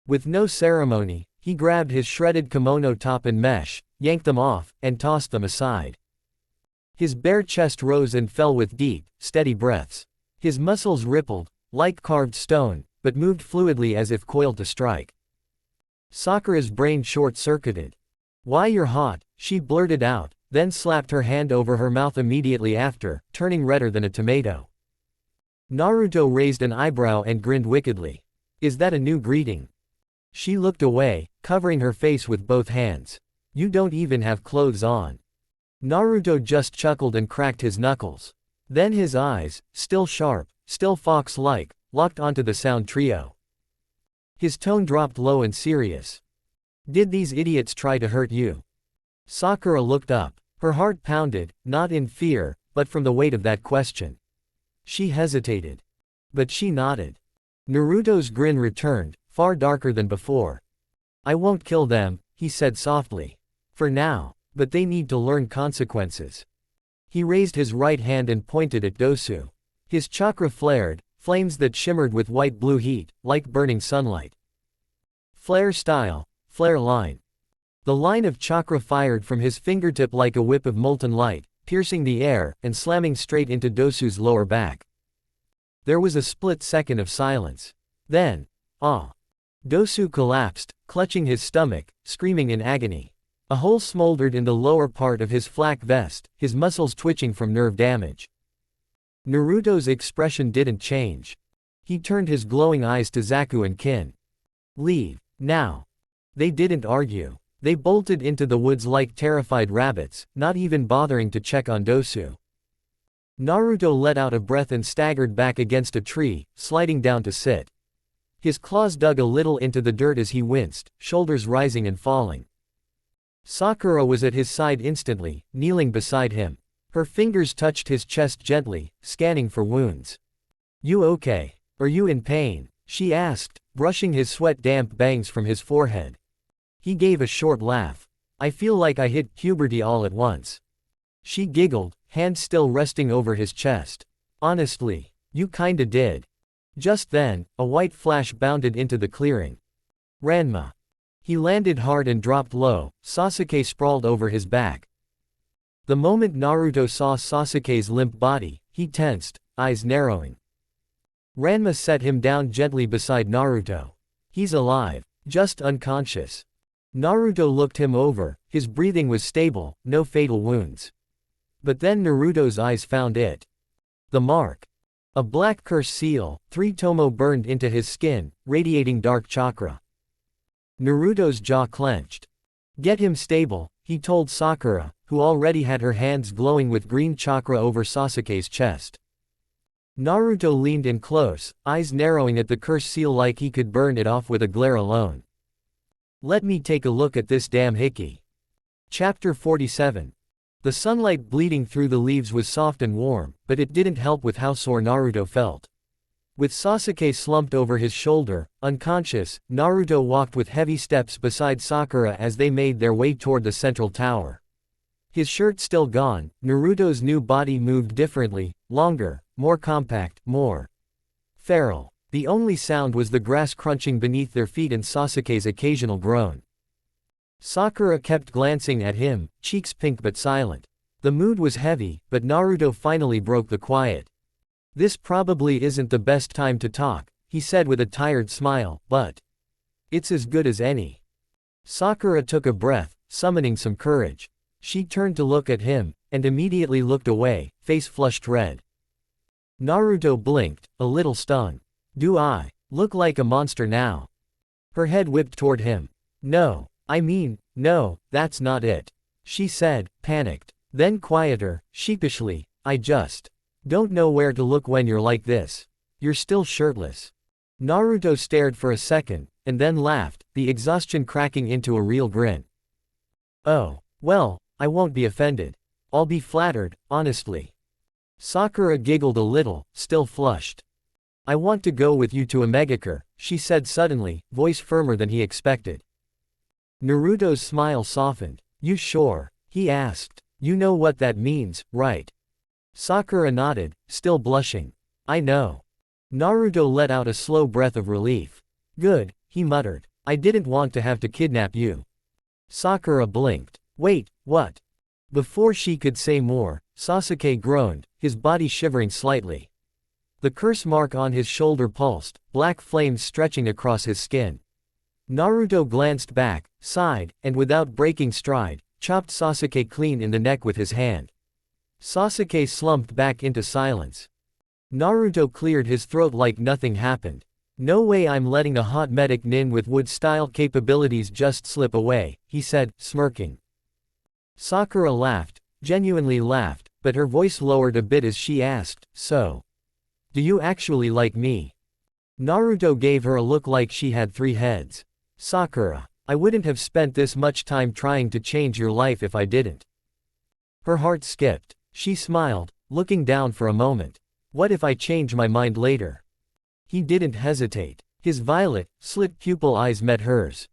With no ceremony, he grabbed his shredded kimono top and mesh, yanked them off, and tossed them aside. His bare chest rose and fell with deep, steady breaths. His muscles rippled, like carved stone, but moved fluidly as if coiled to strike. Sakura's brain short-circuited. "Why, you're hot," she blurted out, then slapped her hand over her mouth immediately after, turning redder than a tomato. Naruto raised an eyebrow and grinned wickedly. "Is that a new greeting?" She looked away, covering her face with both hands. "You don't even have clothes on." Naruto just chuckled and cracked his knuckles. Then his eyes, still sharp, still fox-like, locked onto the sound trio. His tone dropped low and serious. "Did these idiots try to hurt you?" Sakura looked up. Her heart pounded, not in fear, but from the weight of that question. She hesitated. But she nodded. Naruto's grin returned, far darker than before. "I won't kill them," he said softly. "For now. But they need to learn consequences." He raised his right hand and pointed at Dosu. His chakra flared, flames that shimmered with white-blue heat, like burning sunlight. Flare style, flare line. The line of chakra fired from his fingertip like a whip of molten light, piercing the air, and slamming straight into Dosu's lower back. There was a split second of silence. Then, ah! Dosu collapsed, clutching his stomach, screaming in agony. A hole smoldered in the lower part of his flak vest, his muscles twitching from nerve damage. Naruto's expression didn't change. He turned his glowing eyes to Zaku and Kin. "Leave, now." They didn't argue. They bolted into the woods like terrified rabbits, not even bothering to check on Dosu. Naruto let out a breath and staggered back against a tree, sliding down to sit. His claws dug a little into the dirt as he winced, shoulders rising and falling. Sakura was at his side instantly, kneeling beside him. Her fingers touched his chest gently, scanning for wounds. "You okay? Are you in pain?" she asked, brushing his sweat-damp bangs from his forehead. He gave a short laugh. "I feel like I hit puberty all at once." She giggled, hands still resting over his chest. "Honestly, you kinda did." Just then, a white flash bounded into the clearing. Ranma. He landed hard and dropped low, Sasuke sprawled over his back. The moment Naruto saw Sasuke's limp body, he tensed, eyes narrowing. Ranma set him down gently beside Naruto. "He's alive, just unconscious." Naruto looked him over, his breathing was stable, no fatal wounds. But then Naruto's eyes found it. The mark. A black curse seal, 3 tomo burned into his skin, radiating dark chakra. Naruto's jaw clenched. "Get him stable," he told Sakura, who already had her hands glowing with green chakra over Sasuke's chest. Naruto leaned in close, eyes narrowing at the curse seal like he could burn it off with a glare alone. "Let me take a look at this damn hickey." Chapter 47. The sunlight bleeding through the leaves was soft and warm, but it didn't help with how sore Naruto felt. With Sasuke slumped over his shoulder, unconscious, Naruto walked with heavy steps beside Sakura as they made their way toward the central tower. His shirt still gone, Naruto's new body moved differently, longer, more compact, more feral. The only sound was the grass crunching beneath their feet and Sasuke's occasional groan. Sakura kept glancing at him, cheeks pink but silent. The mood was heavy, but Naruto finally broke the quiet. "This probably isn't the best time to talk," he said with a tired smile, "but it's as good as any." Sakura took a breath, summoning some courage. She turned to look at him, and immediately looked away, face flushed red. Naruto blinked, a little stung. "Do I look like a monster now?" Her head whipped toward him. "No, no, that's not it," she said, panicked. Then quieter, sheepishly, "I just don't know where to look when you're like this. You're still shirtless." Naruto stared for a second, and then laughed, the exhaustion cracking into a real grin. "Oh, well, I won't be offended. I'll be flattered, honestly." Sakura giggled a little, still flushed. "I want to go with you to Omegakure," she said suddenly, voice firmer than he expected. Naruto's smile softened. "You sure?" he asked. "You know what that means, right?" Sakura nodded, still blushing. "I know." Naruto let out a slow breath of relief. "Good," he muttered. "I didn't want to have to kidnap you." Sakura blinked. "Wait, what?" Before she could say more, Sasuke groaned, his body shivering slightly. The curse mark on his shoulder pulsed, black flames stretching across his skin. Naruto glanced back, sighed, and without breaking stride, chopped Sasuke clean in the neck with his hand. Sasuke slumped back into silence. Naruto cleared his throat like nothing happened. "No way I'm letting a hot medic nin with wood-style capabilities just slip away," he said, smirking. Sakura laughed, genuinely laughed, but her voice lowered a bit as she asked, "So, do you actually like me?" Naruto gave her a look like she had three heads. "Sakura, I wouldn't have spent this much time trying to change your life if I didn't." Her heart skipped. She smiled, looking down for a moment. "What if I change my mind later?" He didn't hesitate. His violet, slit pupil eyes met hers.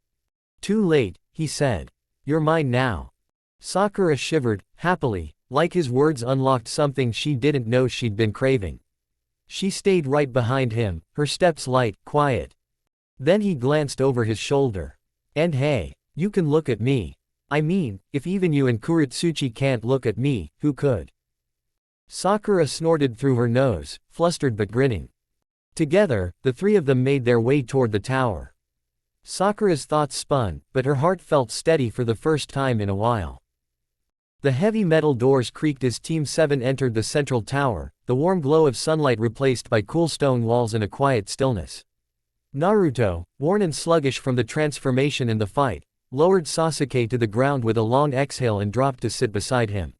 "Too late," he said. "You're mine now." Sakura shivered, happily, like his words unlocked something she didn't know she'd been craving. She stayed right behind him, her steps light, quiet. Then he glanced over his shoulder. "And hey, you can look at me. I mean, if even you and Kuretsuchi can't look at me, who could?" Sakura snorted through her nose, flustered but grinning. Together, the three of them made their way toward the tower. Sakura's thoughts spun, but her heart felt steady for the first time in a while. The heavy metal doors creaked as Team 7 entered the central tower, the warm glow of sunlight replaced by cool stone walls and a quiet stillness. Naruto, worn and sluggish from the transformation and the fight, lowered Sasuke to the ground with a long exhale and dropped to sit beside him.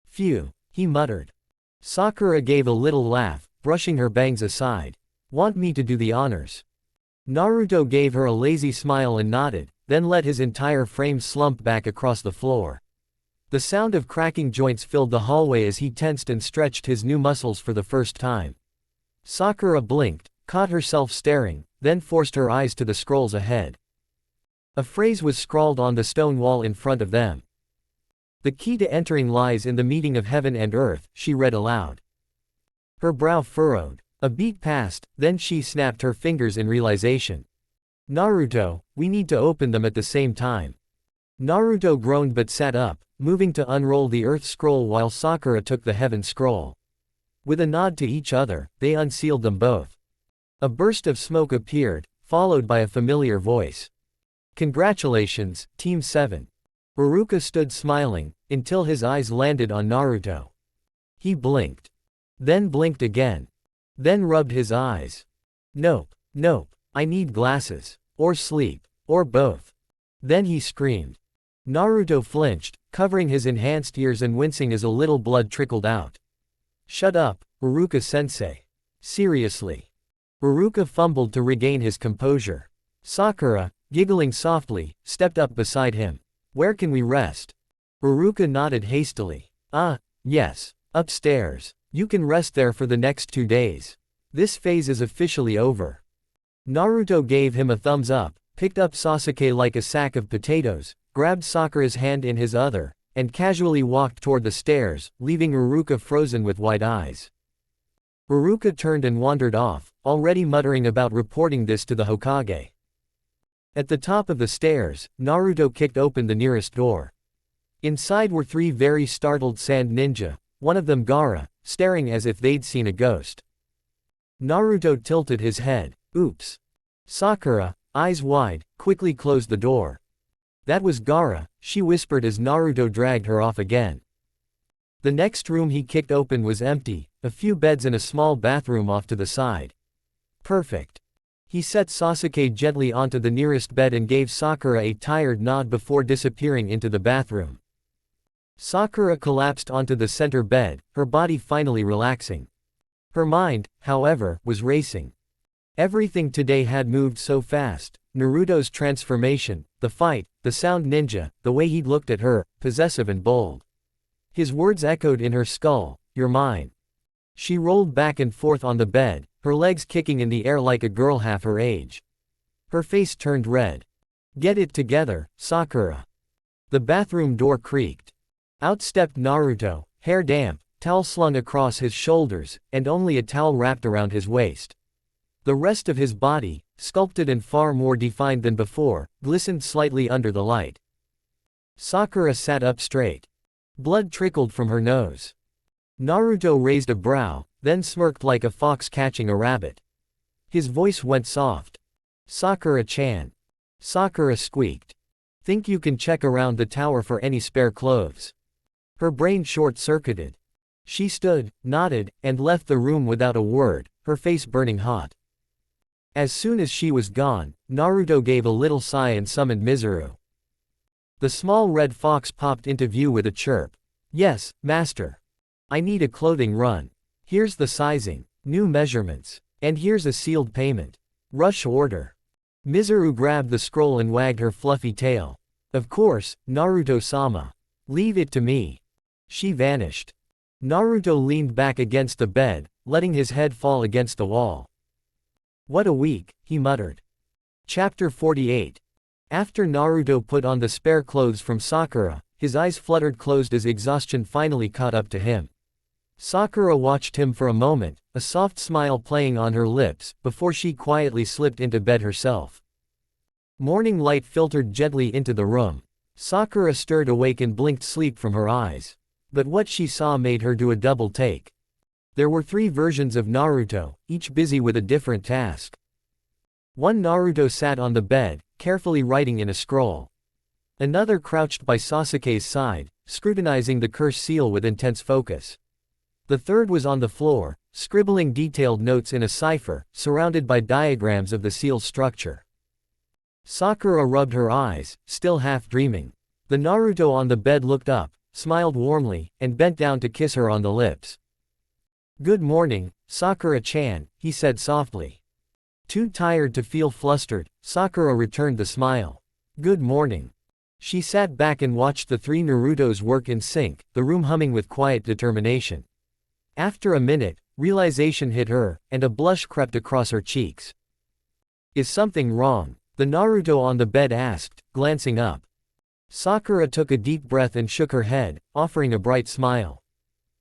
"Phew," he muttered. Sakura gave a little laugh, brushing her bangs aside. "Want me to do the honors?" Naruto gave her a lazy smile and nodded, then let his entire frame slump back across the floor. The sound of cracking joints filled the hallway as he tensed and stretched his new muscles for the first time. Sakura blinked, caught herself staring, then forced her eyes to the scrolls ahead. A phrase was scrawled on the stone wall in front of them. "The key to entering lies in the meeting of heaven and earth," she read aloud. Her brow furrowed. A beat passed, then she snapped her fingers in realization. "Naruto, we need to open them at the same time." Naruto groaned but sat up, moving to unroll the earth scroll while Sakura took the heaven scroll. With a nod to each other, they unsealed them both. A burst of smoke appeared, followed by a familiar voice. "Congratulations, Team 7. Iruka stood smiling, until his eyes landed on Naruto. He blinked. Then blinked again. Then rubbed his eyes. "Nope, nope, I need glasses. Or sleep. Or both." Then he screamed. Naruto flinched, covering his enhanced ears and wincing as a little blood trickled out. "Shut up, Iruka-sensei. Seriously." Iruka fumbled to regain his composure. Sakura, giggling softly, stepped up beside him. "Where can we rest?" Iruka nodded hastily. Yes. Upstairs. You can rest there for the next 2 days. This phase is officially over." Naruto gave him a thumbs up, picked up Sasuke like a sack of potatoes, grabbed Sakura's hand in his other, and casually walked toward the stairs, leaving Iruka frozen with wide eyes. Iruka turned and wandered off, already muttering about reporting this to the Hokage. At the top of the stairs, Naruto kicked open the nearest door. Inside were three very startled sand ninja, one of them Gaara, staring as if they'd seen a ghost. Naruto tilted his head. Oops. Sakura, eyes wide, quickly closed the door. That was Gaara, she whispered as Naruto dragged her off again. The next room he kicked open was empty, a few beds and a small bathroom off to the side. Perfect. He set Sasuke gently onto the nearest bed and gave Sakura a tired nod before disappearing into the bathroom. Sakura collapsed onto the center bed, her body finally relaxing. Her mind, however, was racing. Everything today had moved so fast: Naruto's transformation, the fight, the sound ninja, the way he'd looked at her, possessive and bold. His words echoed in her skull, "You're mine." She rolled back and forth on the bed, her legs kicking in the air like a girl half her age. Her face turned red. "Get it together, Sakura." The bathroom door creaked. Out stepped Naruto, hair damp, towel slung across his shoulders, and only a towel wrapped around his waist. The rest of his body, sculpted and far more defined than before, glistened slightly under the light. Sakura sat up straight. Blood trickled from her nose. Naruto raised a brow, then smirked like a fox catching a rabbit. His voice went soft. "Sakura-chan." Sakura squeaked. "Think you can check around the tower for any spare clothes?" Her brain short-circuited. She stood, nodded, and left the room without a word, her face burning hot. As soon as she was gone, Naruto gave a little sigh and summoned Mizuru. The small red fox popped into view with a chirp. "Yes, master. I need a clothing run. Here's the sizing, new measurements, and here's a sealed payment. Rush order." Mizuru grabbed the scroll and wagged her fluffy tail. "Of course, Naruto-sama. Leave it to me." She vanished. Naruto leaned back against the bed, letting his head fall against the wall. "What a week," he muttered. Chapter 48. After Naruto put on the spare clothes from Sakura, his eyes fluttered closed as exhaustion finally caught up to him. Sakura watched him for a moment, a soft smile playing on her lips, before she quietly slipped into bed herself. Morning light filtered gently into the room. Sakura stirred awake and blinked sleep from her eyes. But what she saw made her do a double take. There were three versions of Naruto, each busy with a different task. One Naruto sat on the bed, carefully writing in a scroll. Another crouched by Sasuke's side, scrutinizing the curse seal with intense focus. The third was on the floor, scribbling detailed notes in a cipher, surrounded by diagrams of the seal's structure. Sakura rubbed her eyes, still half dreaming. The Naruto on the bed looked up, smiled warmly, and bent down to kiss her on the lips. "Good morning, Sakura-chan," he said softly. Too tired to feel flustered, Sakura returned the smile. "Good morning." She sat back and watched the three Narutos work in sync, the room humming with quiet determination. After a minute, realization hit her, and a blush crept across her cheeks. "Is something wrong?" the Naruto on the bed asked, glancing up. Sakura took a deep breath and shook her head, offering a bright smile.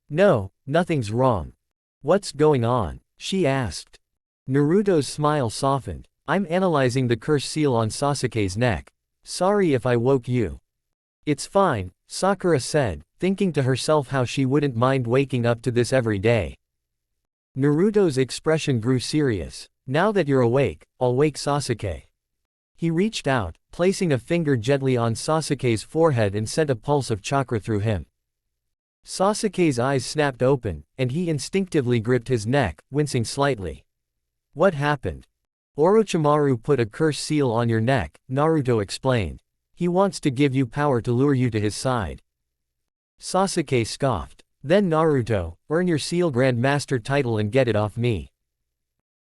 "No, nothing's wrong." "What's going on?" she asked. Naruto's smile softened. "I'm analyzing the curse seal on Sasuke's neck. Sorry if I woke you." "It's fine," Sakura said, thinking to herself how she wouldn't mind waking up to this every day. Naruto's expression grew serious. "Now that you're awake, I'll wake Sasuke." He reached out, placing a finger gently on Sasuke's forehead and sent a pulse of chakra through him. Sasuke's eyes snapped open, and he instinctively gripped his neck, wincing slightly. "What happened?" "Orochimaru put a curse seal on your neck," Naruto explained. "He wants to give you power to lure you to his side." Sasuke scoffed. "Then Naruto, earn your seal Grand Master title and get it off me."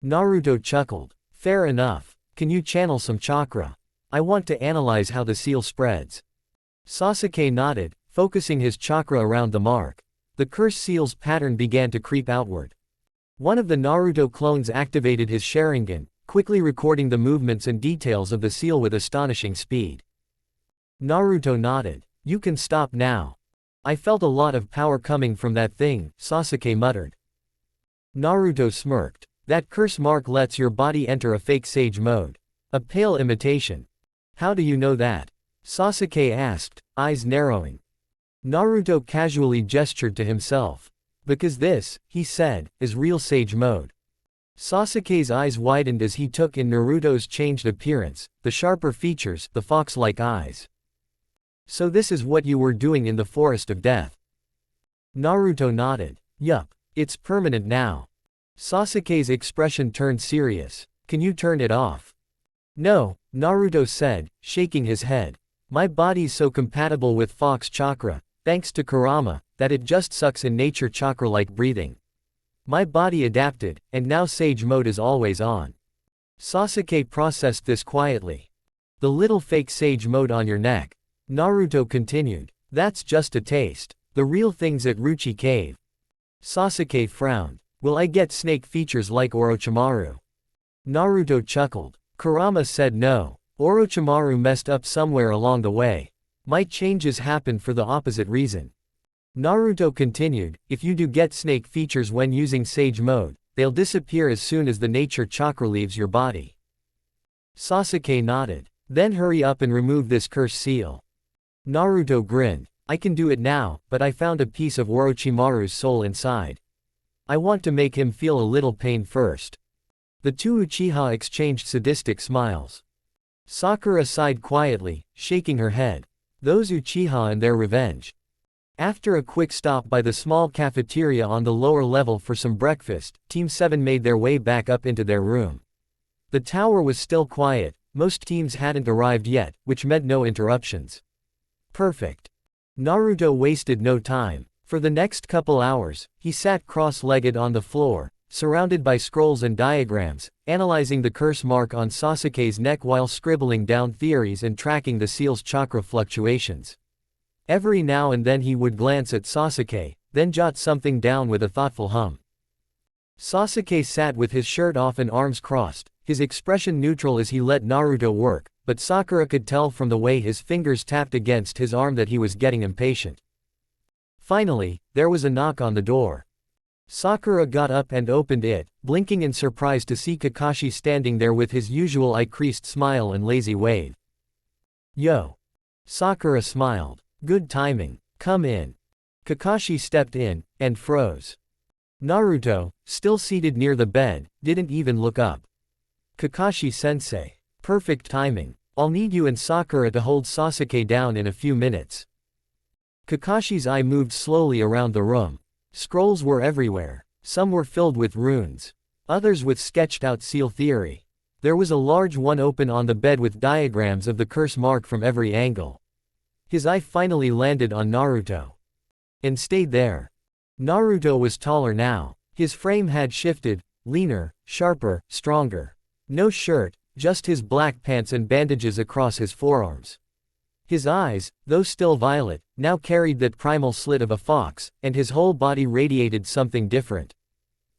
Naruto chuckled. "Fair enough. Can you channel some chakra? I want to analyze how the seal spreads." Sasuke nodded, focusing his chakra around the mark. The curse seal's pattern began to creep outward. One of the Naruto clones activated his Sharingan, quickly recording the movements and details of the seal with astonishing speed. Naruto nodded. "You can stop now." "I felt a lot of power coming from that thing," Sasuke muttered. Naruto smirked. That curse mark lets your body enter a fake sage mode. A pale imitation. How do you know that? Sasuke asked, eyes narrowing. Naruto casually gestured to himself. Because this, he said, is real sage mode. Sasuke's eyes widened as he took in Naruto's changed appearance, the sharper features, the fox-like eyes. So this is what you were doing in the Forest of Death. Naruto nodded. Yup. It's permanent now. Sasuke's expression turned serious. Can you turn it off? No, Naruto said, shaking his head. My body's so compatible with Fox Chakra, thanks to Kurama, that it just sucks in nature chakra like breathing. My body adapted, and now Sage Mode is always on. Sasuke processed this quietly. The little fake Sage Mode on your neck. Naruto continued. That's just a taste. The real thing's at Ruchi Cave. Sasuke frowned. Will I get snake features like Orochimaru? Naruto chuckled. Kurama said no. Orochimaru messed up somewhere along the way. Might changes happen for the opposite reason. Naruto continued, if you do get snake features when using Sage Mode, they'll disappear as soon as the nature chakra leaves your body. Sasuke nodded. Then hurry up and remove this curse seal. Naruto grinned. I can do it now, but I found a piece of Orochimaru's soul inside. I want to make him feel a little pain first. The two Uchiha exchanged sadistic smiles. Sakura sighed quietly, shaking her head. Those Uchiha and their revenge. After a quick stop by the small cafeteria on the lower level for some breakfast, Team 7 made their way back up into their room. The tower was still quiet, most teams hadn't arrived yet, which meant no interruptions. Perfect. Naruto wasted no time. For the next couple hours, he sat cross-legged on the floor, surrounded by scrolls and diagrams, analyzing the curse mark on Sasuke's neck while scribbling down theories and tracking the seal's chakra fluctuations. Every now and then he would glance at Sasuke, then jot something down with a thoughtful hum. Sasuke sat with his shirt off and arms crossed, his expression neutral as he let Naruto work, but Sakura could tell from the way his fingers tapped against his arm that he was getting impatient. Finally, there was a knock on the door. Sakura got up and opened it, blinking in surprise to see Kakashi standing there with his usual eye-creased smile and lazy wave. Yo! Sakura smiled. Good timing. Come in. Kakashi stepped in, and froze. Naruto, still seated near the bed, didn't even look up. Kakashi-sensei. Perfect timing. I'll need you and Sakura to hold Sasuke down in a few minutes. Kakashi's eye moved slowly around the room. Scrolls were everywhere. Some were filled with runes. Others with sketched-out seal theory. There was a large one open on the bed with diagrams of the curse mark from every angle. His eye finally landed on Naruto. And stayed there. Naruto was taller now. His frame had shifted, leaner, sharper, stronger. No shirt, just his black pants and bandages across his forearms. His eyes, though still violet, now carried that primal slit of a fox, and his whole body radiated something different.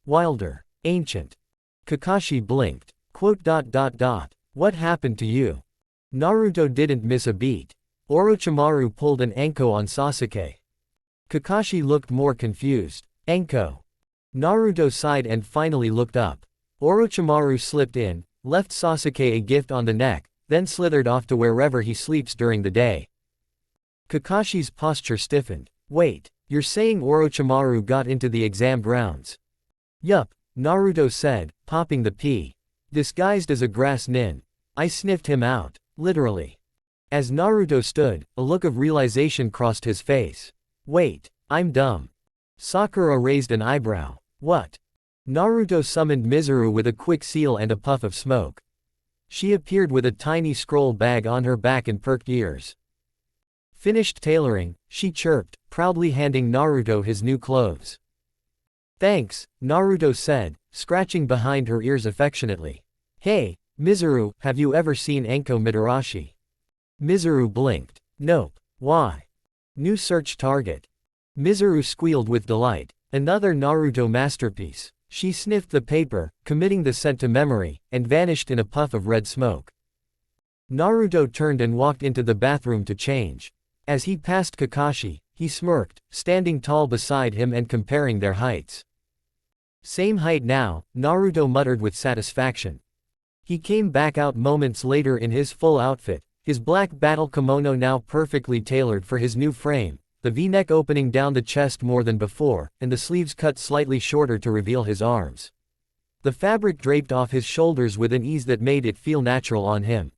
Wilder. Ancient. Kakashi blinked. What happened to you? Naruto didn't miss a beat. Orochimaru pulled an Anko on Sasuke. Kakashi looked more confused. Anko. Naruto sighed and finally looked up. Orochimaru slipped in, left Sasuke a gift on the neck, then slithered off to wherever he sleeps during the day. Kakashi's posture stiffened. Wait, you're saying Orochimaru got into the exam grounds? Yup, Naruto said, popping the pea. Disguised as a grass nin. I sniffed him out, literally. As Naruto stood, a look of realization crossed his face. Wait, I'm dumb. Sakura raised an eyebrow. What? Naruto summoned Mizuru with a quick seal and a puff of smoke. She appeared with a tiny scroll bag on her back and perked ears. Finished tailoring, she chirped, proudly handing Naruto his new clothes. Thanks, Naruto said, scratching behind her ears affectionately. Hey, Mizuru, have you ever seen Anko Mitarashi? Mizuru blinked. Nope. Why? New search target. Mizuru squealed with delight. Another Naruto masterpiece. She sniffed the paper, committing the scent to memory, and vanished in a puff of red smoke. Naruto turned and walked into the bathroom to change. As he passed Kakashi, he smirked, standing tall beside him and comparing their heights. Same height now, Naruto muttered with satisfaction. He came back out moments later in his full outfit, his black battle kimono now perfectly tailored for his new frame, the V-neck opening down the chest more than before, and the sleeves cut slightly shorter to reveal his arms. The fabric draped off his shoulders with an ease that made it feel natural on him.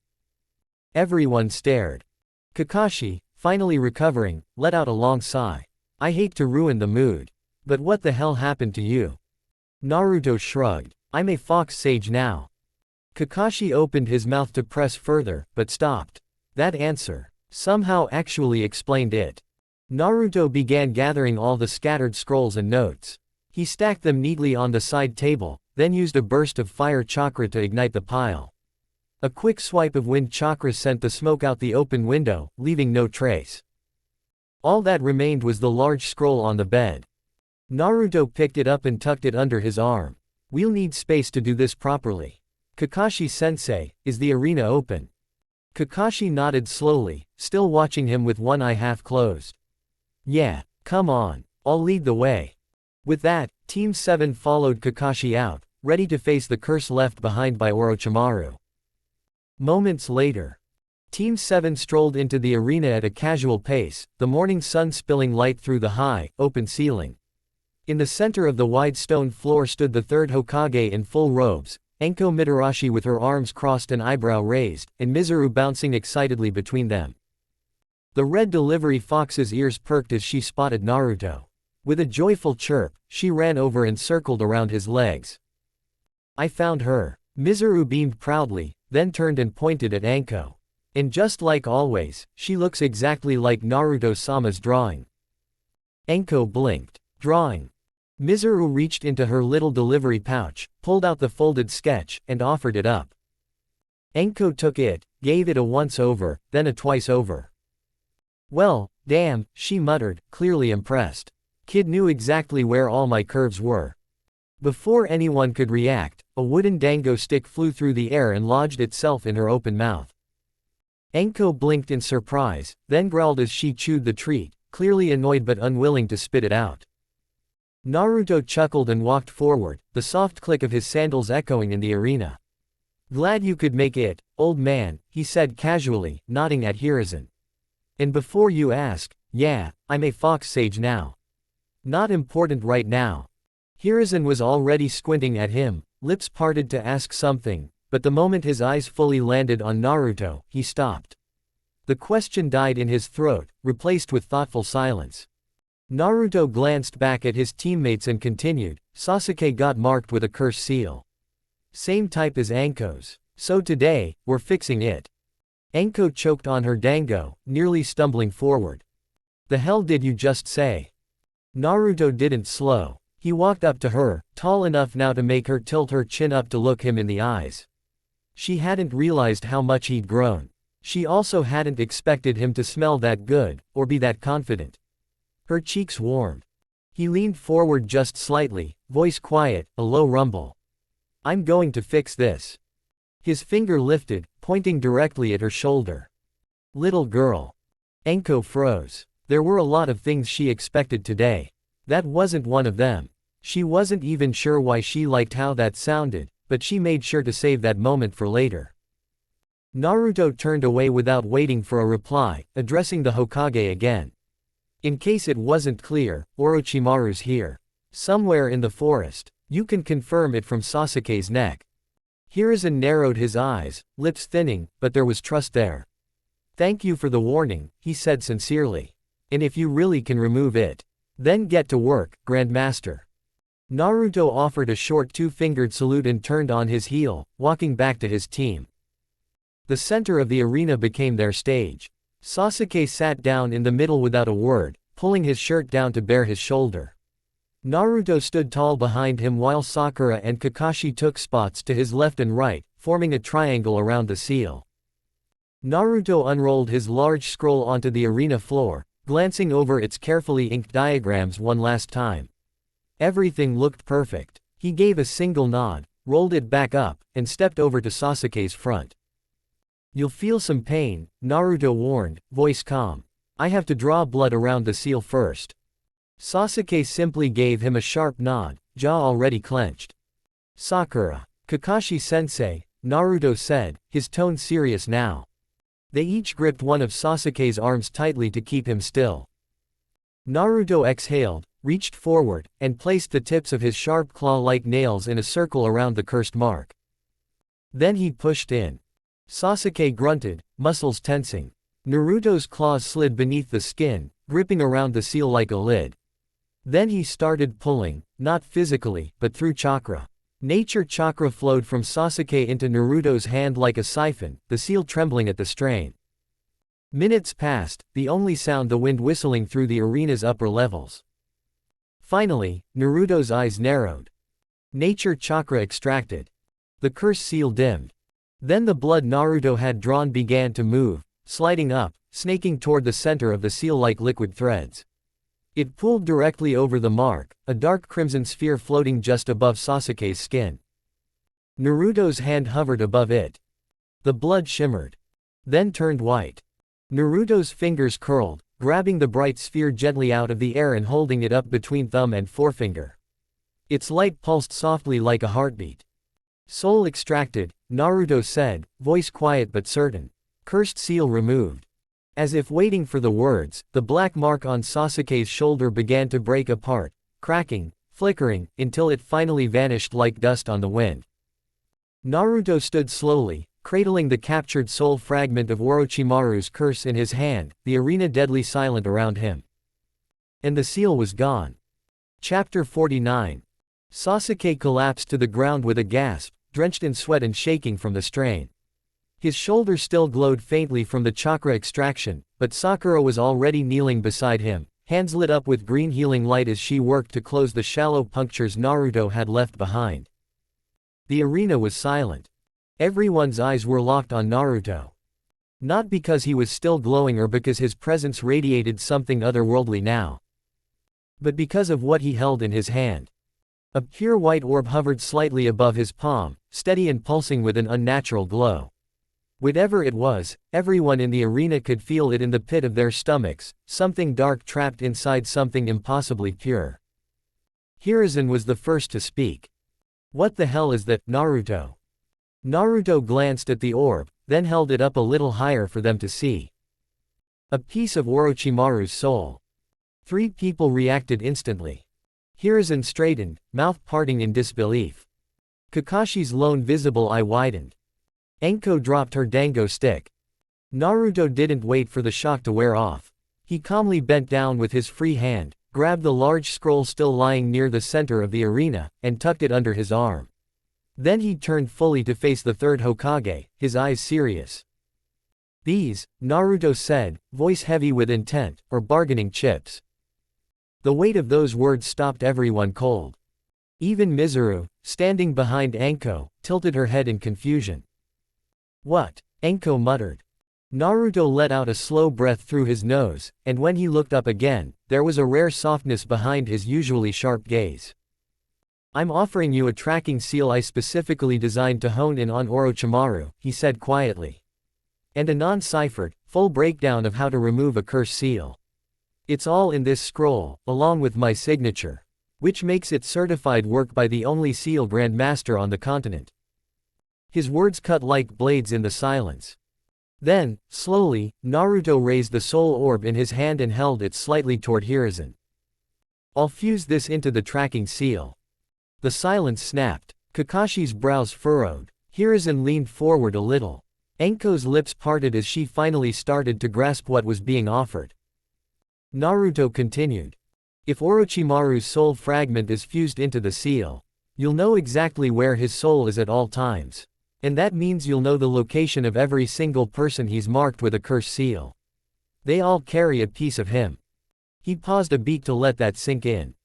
Everyone stared. Kakashi, finally recovering, let out a long sigh. I hate to ruin the mood. But what the hell happened to you? Naruto shrugged. I'm a fox sage now. Kakashi opened his mouth to press further, but stopped. That answer somehow actually explained it. Naruto began gathering all the scattered scrolls and notes. He stacked them neatly on the side table, then used a burst of fire chakra to ignite the pile. A quick swipe of wind chakra sent the smoke out the open window, leaving no trace. All that remained was the large scroll on the bed. Naruto picked it up and tucked it under his arm. We'll need space to do this properly. Kakashi-sensei, is the arena open? Kakashi nodded slowly, still watching him with one eye half closed. Yeah, come on, I'll lead the way. With that, Team 7 followed Kakashi out, ready to face the curse left behind by Orochimaru. Moments later, Team 7 strolled into the arena at a casual pace, the morning sun spilling light through the high, open ceiling. In the center of the wide stone floor stood the third Hokage in full robes, Enko Mitarashi with her arms crossed and eyebrow raised, and Mizuru bouncing excitedly between them. The red delivery fox's ears perked as she spotted Naruto. With a joyful chirp, she ran over and circled around his legs. I found her. Mizuru beamed proudly, then turned and pointed at Enko. And just like always, she looks exactly like Naruto-sama's drawing. Enko blinked. Drawing. Mizuru reached into her little delivery pouch, pulled out the folded sketch, and offered it up. Enko took it, gave it a once-over, then a twice-over. Well, damn, she muttered, clearly impressed. Kid knew exactly where all my curves were. Before anyone could react, a wooden dango stick flew through the air and lodged itself in her open mouth. Enko blinked in surprise, then growled as she chewed the treat, clearly annoyed but unwilling to spit it out. Naruto chuckled and walked forward, the soft click of his sandals echoing in the arena. Glad you could make it, old man, he said casually, nodding at Hiruzen. And before you ask, yeah, I'm a fox sage now. Not important right now. Hiruzen was already squinting at him, lips parted to ask something, but the moment his eyes fully landed on Naruto, he stopped. The question died in his throat, replaced with thoughtful silence. Naruto glanced back at his teammates and continued, Sasuke got marked with a curse seal. Same type as Anko's. So today, we're fixing it. Enko choked on her dango, nearly stumbling forward. The hell did you just say? Naruto didn't slow. He walked up to her, tall enough now to make her tilt her chin up to look him in the eyes. She hadn't realized how much he'd grown. She also hadn't expected him to smell that good, or be that confident. Her cheeks warmed. He leaned forward just slightly, voice quiet, a low rumble. I'm going to fix this. His finger lifted, pointing directly at her shoulder. Little girl. Enko froze. There were a lot of things she expected today. That wasn't one of them. She wasn't even sure why she liked how that sounded, but she made sure to save that moment for later. Naruto turned away without waiting for a reply, addressing the Hokage again. In case it wasn't clear, Orochimaru's here. Somewhere in the forest. You can confirm it from Sasuke's neck. Hiruzen narrowed his eyes, lips thinning, but there was trust there. Thank you for the warning, he said sincerely. And if you really can remove it, then get to work, Grandmaster. Naruto offered a short two-fingered salute and turned on his heel, walking back to his team. The center of the arena became their stage. Sasuke sat down in the middle without a word, pulling his shirt down to bare his shoulder. Naruto stood tall behind him while Sakura and Kakashi took spots to his left and right, forming a triangle around the seal. Naruto unrolled his large scroll onto the arena floor, glancing over its carefully inked diagrams one last time. Everything looked perfect. He gave a single nod, rolled it back up, and stepped over to Sasuke's front. You'll feel some pain, Naruto warned, voice calm. I have to draw blood around the seal first. Sasuke simply gave him a sharp nod, jaw already clenched. Sakura. Kakashi-sensei, Naruto said, his tone serious now. They each gripped one of Sasuke's arms tightly to keep him still. Naruto exhaled, reached forward, and placed the tips of his sharp claw-like nails in a circle around the cursed mark. Then he pushed in. Sasuke grunted, muscles tensing. Naruto's claws slid beneath the skin, gripping around the seal like a lid. Then he started pulling, not physically, but through chakra. Nature chakra flowed from Sasuke into Naruto's hand like a siphon, the seal trembling at the strain. Minutes passed, the only sound the wind whistling through the arena's upper levels. Finally, Naruto's eyes narrowed. Nature chakra extracted. The curse seal dimmed. Then the blood Naruto had drawn began to move, sliding up, snaking toward the center of the seal-like liquid threads. It pooled directly over the mark, a dark crimson sphere floating just above Sasuke's skin. Naruto's hand hovered above it. The blood shimmered. Then turned white. Naruto's fingers curled, grabbing the bright sphere gently out of the air and holding it up between thumb and forefinger. Its light pulsed softly like a heartbeat. Soul extracted, Naruto said, voice quiet but certain. Cursed seal removed. As if waiting for the words, the black mark on Sasuke's shoulder began to break apart, cracking, flickering, until it finally vanished like dust on the wind. Naruto stood slowly, cradling the captured soul fragment of Orochimaru's curse in his hand, the arena deadly silent around him. And the seal was gone. Chapter 49. Sasuke collapsed to the ground with a gasp, drenched in sweat and shaking from the strain. His shoulder still glowed faintly from the chakra extraction, but Sakura was already kneeling beside him, hands lit up with green healing light as she worked to close the shallow punctures Naruto had left behind. The arena was silent. Everyone's eyes were locked on Naruto. Not because he was still glowing or because his presence radiated something otherworldly now, but because of what he held in his hand. A pure white orb hovered slightly above his palm, steady and pulsing with an unnatural glow. Whatever it was, everyone in the arena could feel it in the pit of their stomachs, something dark trapped inside something impossibly pure. Hiruzen was the first to speak. What the hell is that, Naruto? Naruto glanced at the orb, then held it up a little higher for them to see. A piece of Orochimaru's soul. 3 people reacted instantly. Hiruzen straightened, mouth parting in disbelief. Kakashi's lone visible eye widened. Enko dropped her dango stick. Naruto didn't wait for the shock to wear off. He calmly bent down with his free hand, grabbed the large scroll still lying near the center of the arena, and tucked it under his arm. Then he turned fully to face the third Hokage, his eyes serious. These, Naruto said, voice heavy with intent, are bargaining chips. The weight of those words stopped everyone cold. Even Mizuru, standing behind Enko, tilted her head in confusion. What? Enko muttered. Naruto let out a slow breath through his nose, and when he looked up again, there was a rare softness behind his usually sharp gaze. I'm offering you a tracking seal I specifically designed to hone in on Orochimaru, he said quietly. And a non-ciphered, full breakdown of how to remove a curse seal. It's all in this scroll, along with my signature, which makes it certified work by the only seal grandmaster on the continent. His words cut like blades in the silence. Then, slowly, Naruto raised the soul orb in his hand and held it slightly toward Hiruzen. I'll fuse this into the tracking seal. The silence snapped. Kakashi's brows furrowed. Hiruzen leaned forward a little. Enko's lips parted as she finally started to grasp what was being offered. Naruto continued. If Orochimaru's soul fragment is fused into the seal, you'll know exactly where his soul is at all times. And that means you'll know the location of every single person he's marked with a curse seal. They all carry a piece of him. He paused a beat to let that sink in.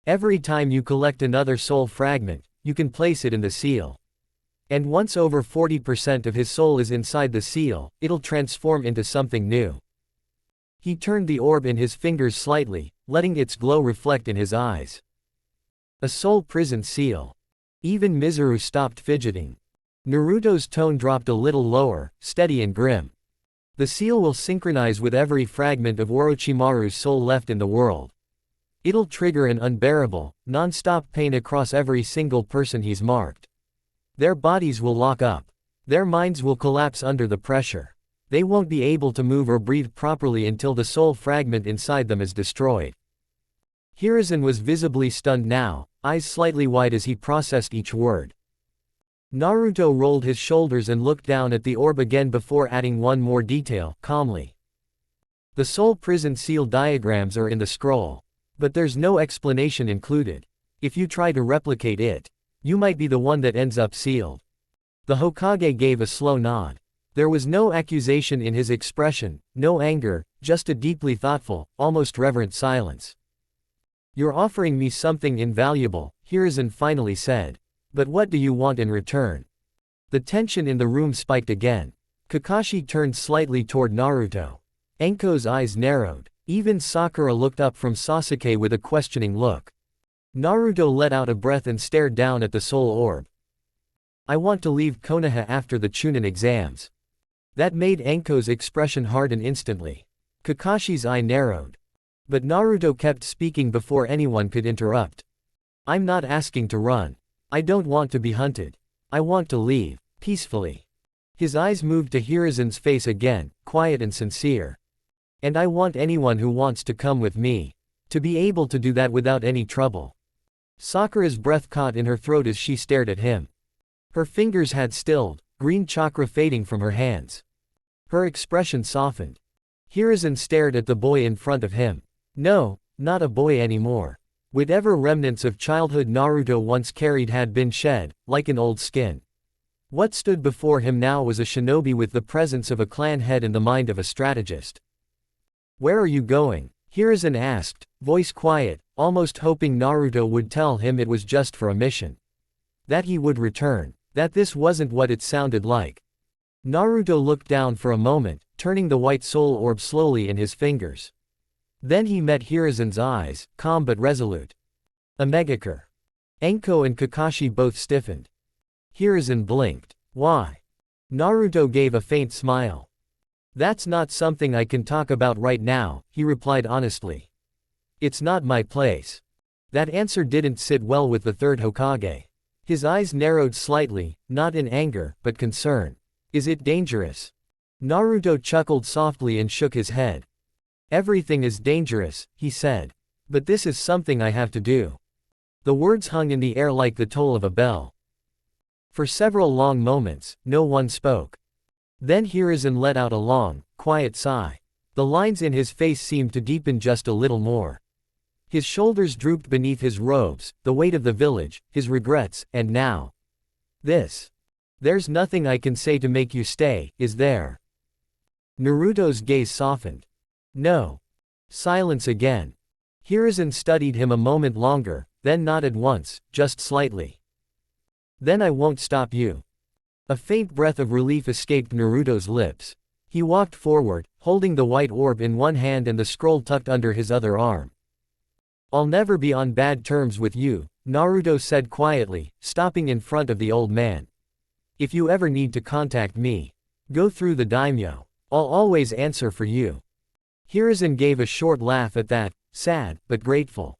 Every time you collect another soul fragment, you can place it in the seal. And once over 40% of his soul is inside the seal, it'll transform into something new. He turned the orb in his fingers slightly, letting its glow reflect in his eyes. A soul prison seal. Even Mizuru stopped fidgeting. Naruto's tone dropped a little lower, steady and grim. The seal will synchronize with every fragment of Orochimaru's soul left in the world. It'll trigger an unbearable, non-stop pain across every single person he's marked. Their bodies will lock up. Their minds will collapse under the pressure. They won't be able to move or breathe properly until the soul fragment inside them is destroyed. Hiruzen was visibly stunned now, eyes slightly wide as he processed each word. Naruto rolled his shoulders and looked down at the orb again before adding one more detail, calmly. The soul prison seal diagrams are in the scroll. But there's no explanation included. If you try to replicate it, you might be the one that ends up sealed. The Hokage gave a slow nod. There was no accusation in his expression, no anger, just a deeply thoughtful, almost reverent silence. You're offering me something invaluable, Hiruzen finally said. But what do you want in return? The tension in the room spiked again. Kakashi turned slightly toward Naruto. Enko's eyes narrowed. Even Sakura looked up from Sasuke with a questioning look. Naruto let out a breath and stared down at the soul orb. I want to leave Konoha after the Chunin exams. That made Enko's expression harden instantly. Kakashi's eye narrowed. But Naruto kept speaking before anyone could interrupt. I'm not asking to run. I don't want to be hunted. I want to leave, peacefully. His eyes moved to Hiruzen's face again, quiet and sincere. And I want anyone who wants to come with me to be able to do that without any trouble. Sakura's breath caught in her throat as she stared at him. Her fingers had stilled, green chakra fading from her hands. Her expression softened. Hiruzen stared at the boy in front of him. No, not a boy anymore. Whatever remnants of childhood Naruto once carried had been shed, like an old skin. What stood before him now was a shinobi with the presence of a clan head and the mind of a strategist. Where are you going? Hiruzen asked, voice quiet, almost hoping Naruto would tell him it was just for a mission. That he would return. That this wasn't what it sounded like. Naruto looked down for a moment, turning the white soul orb slowly in his fingers. Then he met Hiruzen's eyes, calm but resolute. A Megakure. Enko and Kakashi both stiffened. Hiruzen blinked. Why? Naruto gave a faint smile. That's not something I can talk about right now, he replied honestly. It's not my place. That answer didn't sit well with the third Hokage. His eyes narrowed slightly, not in anger, but concern. Is it dangerous? Naruto chuckled softly and shook his head. Everything is dangerous, he said. But this is something I have to do. The words hung in the air like the toll of a bell. For several long moments, no one spoke. Then Hiruzen let out a long, quiet sigh. The lines in his face seemed to deepen just a little more. His shoulders drooped beneath his robes, the weight of the village, his regrets, and now. This. There's nothing I can say to make you stay, is there? Naruto's gaze softened. No. Silence again. Hiruzen studied him a moment longer, then nodded once, just slightly. Then I won't stop you. A faint breath of relief escaped Naruto's lips. He walked forward, holding the white orb in one hand and the scroll tucked under his other arm. I'll never be on bad terms with you, Naruto said quietly, stopping in front of the old man. If you ever need to contact me, go through the daimyo. I'll always answer for you. Hiruzen gave a short laugh at that, sad, but grateful.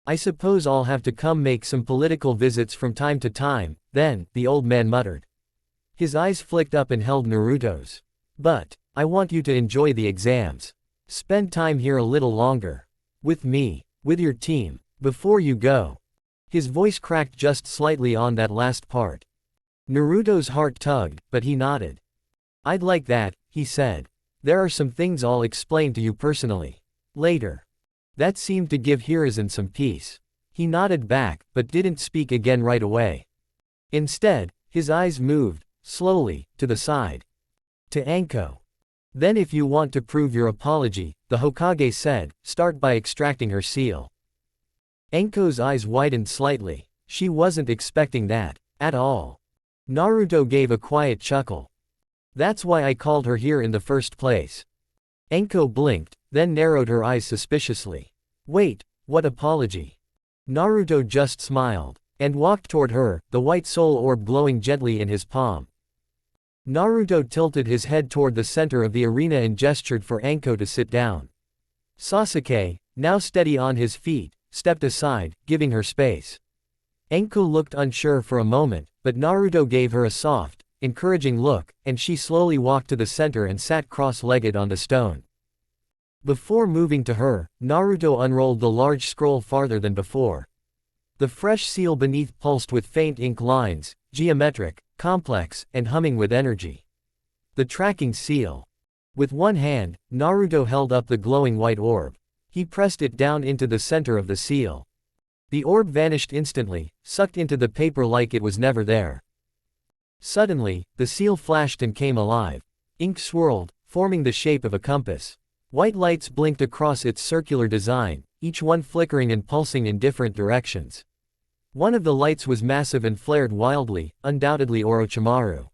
I suppose I'll have to come make some political visits from time to time, then, the old man muttered. His eyes flicked up and held Naruto's. But, I want you to enjoy the exams. Spend time here a little longer. With me, with your team, before you go. His voice cracked just slightly on that last part. Naruto's heart tugged, but he nodded. I'd like that, he said. There are some things I'll explain to you personally. Later. That seemed to give Hiruzen some peace. He nodded back, but didn't speak again right away. Instead, his eyes moved, slowly, to the side. To Anko. Then if you want to prove your apology, the Hokage said, start by extracting her seal. Anko's eyes widened slightly. She wasn't expecting that, at all. Naruto gave a quiet chuckle. That's why I called her here in the first place. Anko blinked, then narrowed her eyes suspiciously. Wait, what apology? Naruto just smiled, and walked toward her, the white soul orb glowing gently in his palm. Naruto tilted his head toward the center of the arena and gestured for Anko to sit down. Sasuke, now steady on his feet, stepped aside, giving her space. Enko looked unsure for a moment, but Naruto gave her a soft, encouraging look, and she slowly walked to the center and sat cross-legged on the stone. Before moving to her, Naruto unrolled the large scroll farther than before. The fresh seal beneath pulsed with faint ink lines, geometric, complex, and humming with energy. The tracking seal. With one hand, Naruto held up the glowing white orb. He pressed it down into the center of the seal. The orb vanished instantly, sucked into the paper like it was never there. Suddenly, the seal flashed and came alive. Ink swirled, forming the shape of a compass. White lights blinked across its circular design, each one flickering and pulsing in different directions. One of the lights was massive and flared wildly, undoubtedly Orochimaru.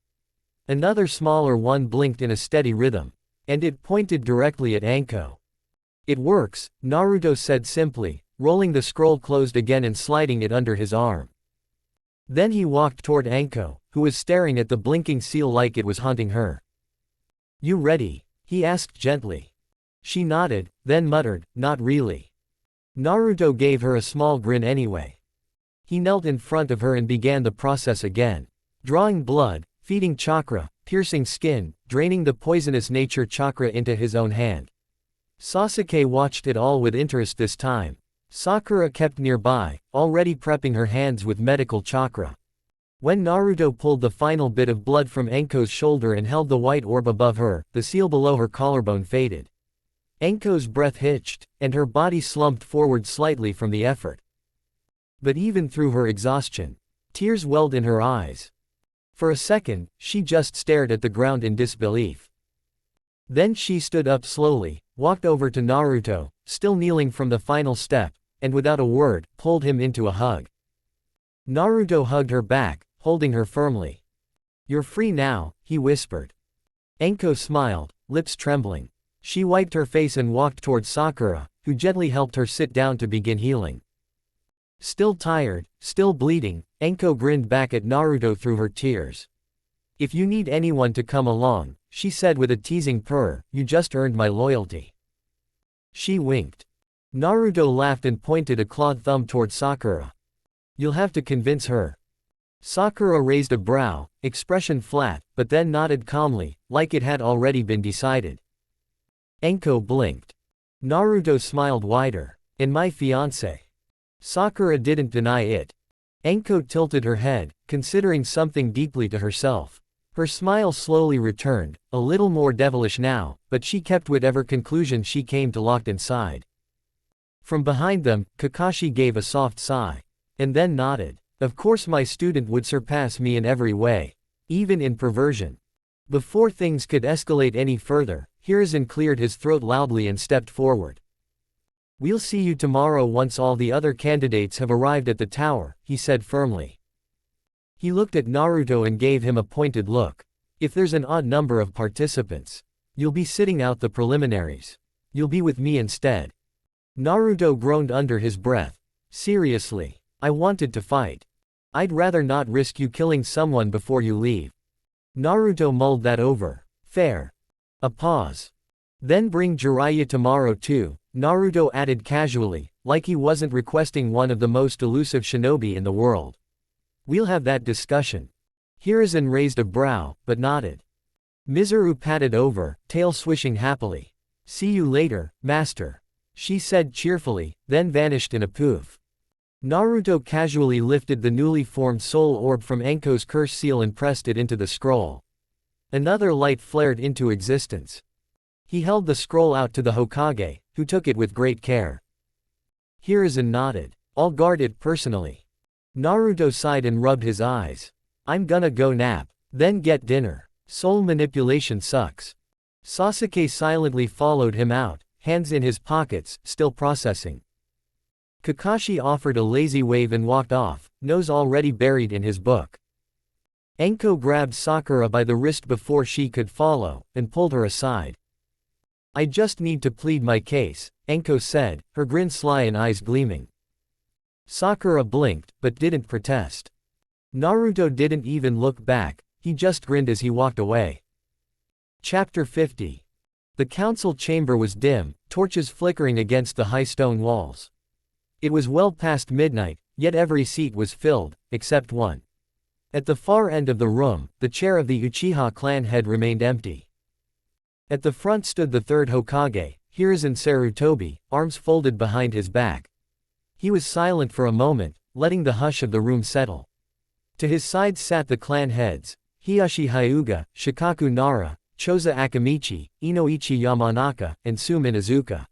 Another smaller one blinked in a steady rhythm. And it pointed directly at Anko. "It works," Naruto said simply, rolling the scroll closed again and sliding it under his arm. Then he walked toward Anko, who was staring at the blinking seal like it was haunting her. "You ready?" he asked gently. She nodded, then muttered, "Not really." Naruto gave her a small grin anyway. He knelt in front of her and began the process again. Drawing blood, feeding chakra, piercing skin, draining the poisonous nature chakra into his own hand. Sasuke watched it all with interest this time. Sakura kept nearby, already prepping her hands with medical chakra. When Naruto pulled the final bit of blood from Enko's shoulder and held the white orb above her, the seal below her collarbone faded. Enko's breath hitched, and her body slumped forward slightly from the effort. But even through her exhaustion, tears welled in her eyes. For a second, she just stared at the ground in disbelief. Then she stood up slowly, walked over to Naruto, still kneeling from the final step, and without a word, pulled him into a hug. Naruto hugged her back, holding her firmly. "You're free now," he whispered. Enko smiled, lips trembling. She wiped her face and walked toward Sakura, who gently helped her sit down to begin healing. Still tired, still bleeding, Enko grinned back at Naruto through her tears. "If you need anyone to come along," she said with a teasing purr, "you just earned my loyalty." She winked. Naruto laughed and pointed a clawed thumb toward Sakura. "You'll have to convince her." Sakura raised a brow, expression flat, but then nodded calmly, like it had already been decided. Enko blinked. Naruto smiled wider. "And my fiancé." Sakura didn't deny it. Enko tilted her head, considering something deeply to herself. Her smile slowly returned, a little more devilish now, but she kept whatever conclusion she came to locked inside. From behind them, Kakashi gave a soft sigh. And then nodded. "Of course my student would surpass me in every way. Even in perversion." Before things could escalate any further, Hiruzen cleared his throat loudly and stepped forward. "We'll see you tomorrow once all the other candidates have arrived at the tower," he said firmly. He looked at Naruto and gave him a pointed look. "If there's an odd number of participants, you'll be sitting out the preliminaries. You'll be with me instead." Naruto groaned under his breath. "Seriously, I wanted to fight. I'd rather not risk you killing someone before you leave." Naruto mulled that over. "Fair." A pause. "Then bring Jiraiya tomorrow too," Naruto added casually, like he wasn't requesting one of the most elusive shinobi in the world. "We'll have that discussion." Hiruzen raised a brow, but nodded. Mizuru padded over, tail swishing happily. "See you later, master," she said cheerfully, then vanished in a poof. Naruto casually lifted the newly formed soul orb from Enko's curse seal and pressed it into the scroll. Another light flared into existence. He held the scroll out to the Hokage, who took it with great care. Hiruzen nodded. "I'll guard it personally." Naruto sighed and rubbed his eyes. "I'm gonna go nap. Then get dinner. Soul manipulation sucks." Sasuke silently followed him out, hands in his pockets, still processing. Kakashi offered a lazy wave and walked off, nose already buried in his book. Enko grabbed Sakura by the wrist before she could follow, and pulled her aside. "I just need to plead my case," Enko said, her grin sly and eyes gleaming. Sakura blinked, but didn't protest. Naruto didn't even look back, he just grinned as he walked away. Chapter 50. The council chamber was dim, torches flickering against the high stone walls. It was well past midnight, yet every seat was filled, except one. At the far end of the room, the chair of the Uchiha clan head remained empty. At the front stood the third Hokage, Hiruzen Sarutobi, arms folded behind his back. He was silent for a moment, letting the hush of the room settle. To his side sat the clan heads, Hiyashi Hyuga, Shikaku Nara, Choza Akamichi, Inoichi Yamanaka, and Su Minazuka.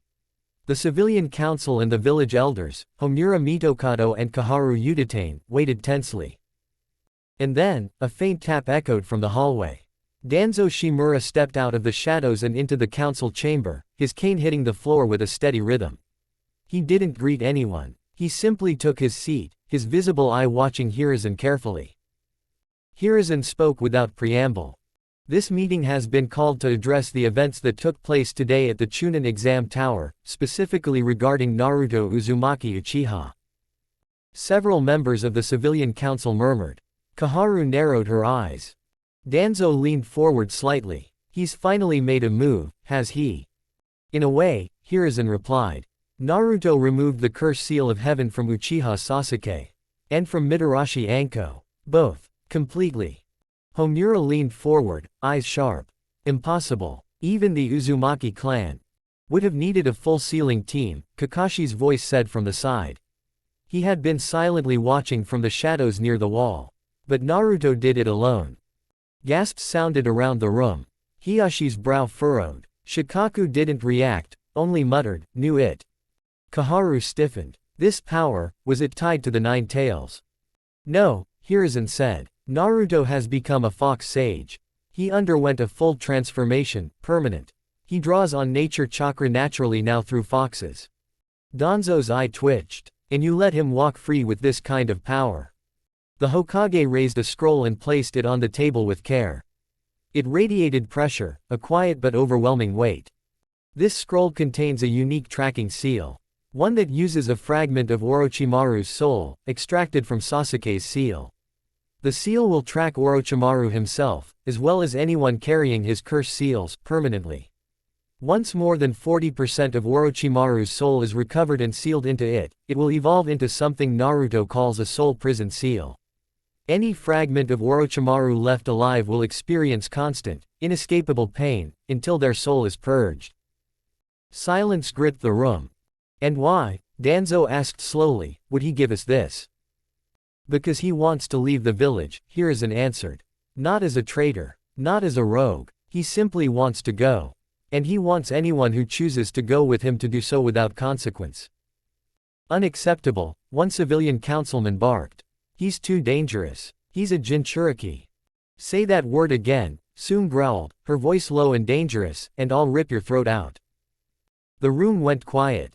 The civilian council and the village elders, Homura Mitokado and Kaharu Uditane, waited tensely. And then, a faint tap echoed from the hallway. Danzo Shimura stepped out of the shadows and into the council chamber, his cane hitting the floor with a steady rhythm. He didn't greet anyone. He simply took his seat, his visible eye watching Hiruzen carefully. Hiruzen spoke without preamble. This meeting has been called to address the events that took place today at the Chunin exam tower, specifically regarding Naruto Uzumaki Uchiha. Several members of the civilian council murmured. Kaharu narrowed her eyes. Danzo leaned forward slightly. He's finally made a move, has he? In a way, Hiruzen replied. Naruto removed the curse seal of heaven from Uchiha Sasuke. And from Mitarashi Anko. Both. Completely. Homura leaned forward, eyes sharp. Impossible. Even the Uzumaki clan would have needed a full sealing team, Kakashi's voice said from the side. He had been silently watching from the shadows near the wall. But Naruto did it alone. Gasps sounded around the room. Hiyashi's brow furrowed. Shikaku didn't react, only muttered, knew it. Kaharu stiffened. This power, was it tied to the Nine Tails? No, Hiruzen said. Naruto has become a fox sage. He underwent a full transformation, permanent. He draws on nature chakra naturally now through foxes. Danzo's eye twitched. And you let him walk free with this kind of power. The Hokage raised a scroll and placed it on the table with care. It radiated pressure, a quiet but overwhelming weight. This scroll contains a unique tracking seal. One that uses a fragment of Orochimaru's soul, extracted from Sasuke's seal. The seal will track Orochimaru himself, as well as anyone carrying his curse seals, permanently. Once more than 40% of Orochimaru's soul is recovered and sealed into it, it will evolve into something Naruto calls a soul prison seal. Any fragment of Orochimaru left alive will experience constant, inescapable pain, until their soul is purged. Silence gripped the room. And why, Danzo asked slowly, would he give us this? Because he wants to leave the village, Hiruzen answered. Not as a traitor. Not as a rogue. He simply wants to go. And he wants anyone who chooses to go with him to do so without consequence. Unacceptable, one civilian councilman barked. He's too dangerous. He's a Jinchuriki. Say that word again, Sune growled, her voice low and dangerous, and I'll rip your throat out. The room went quiet.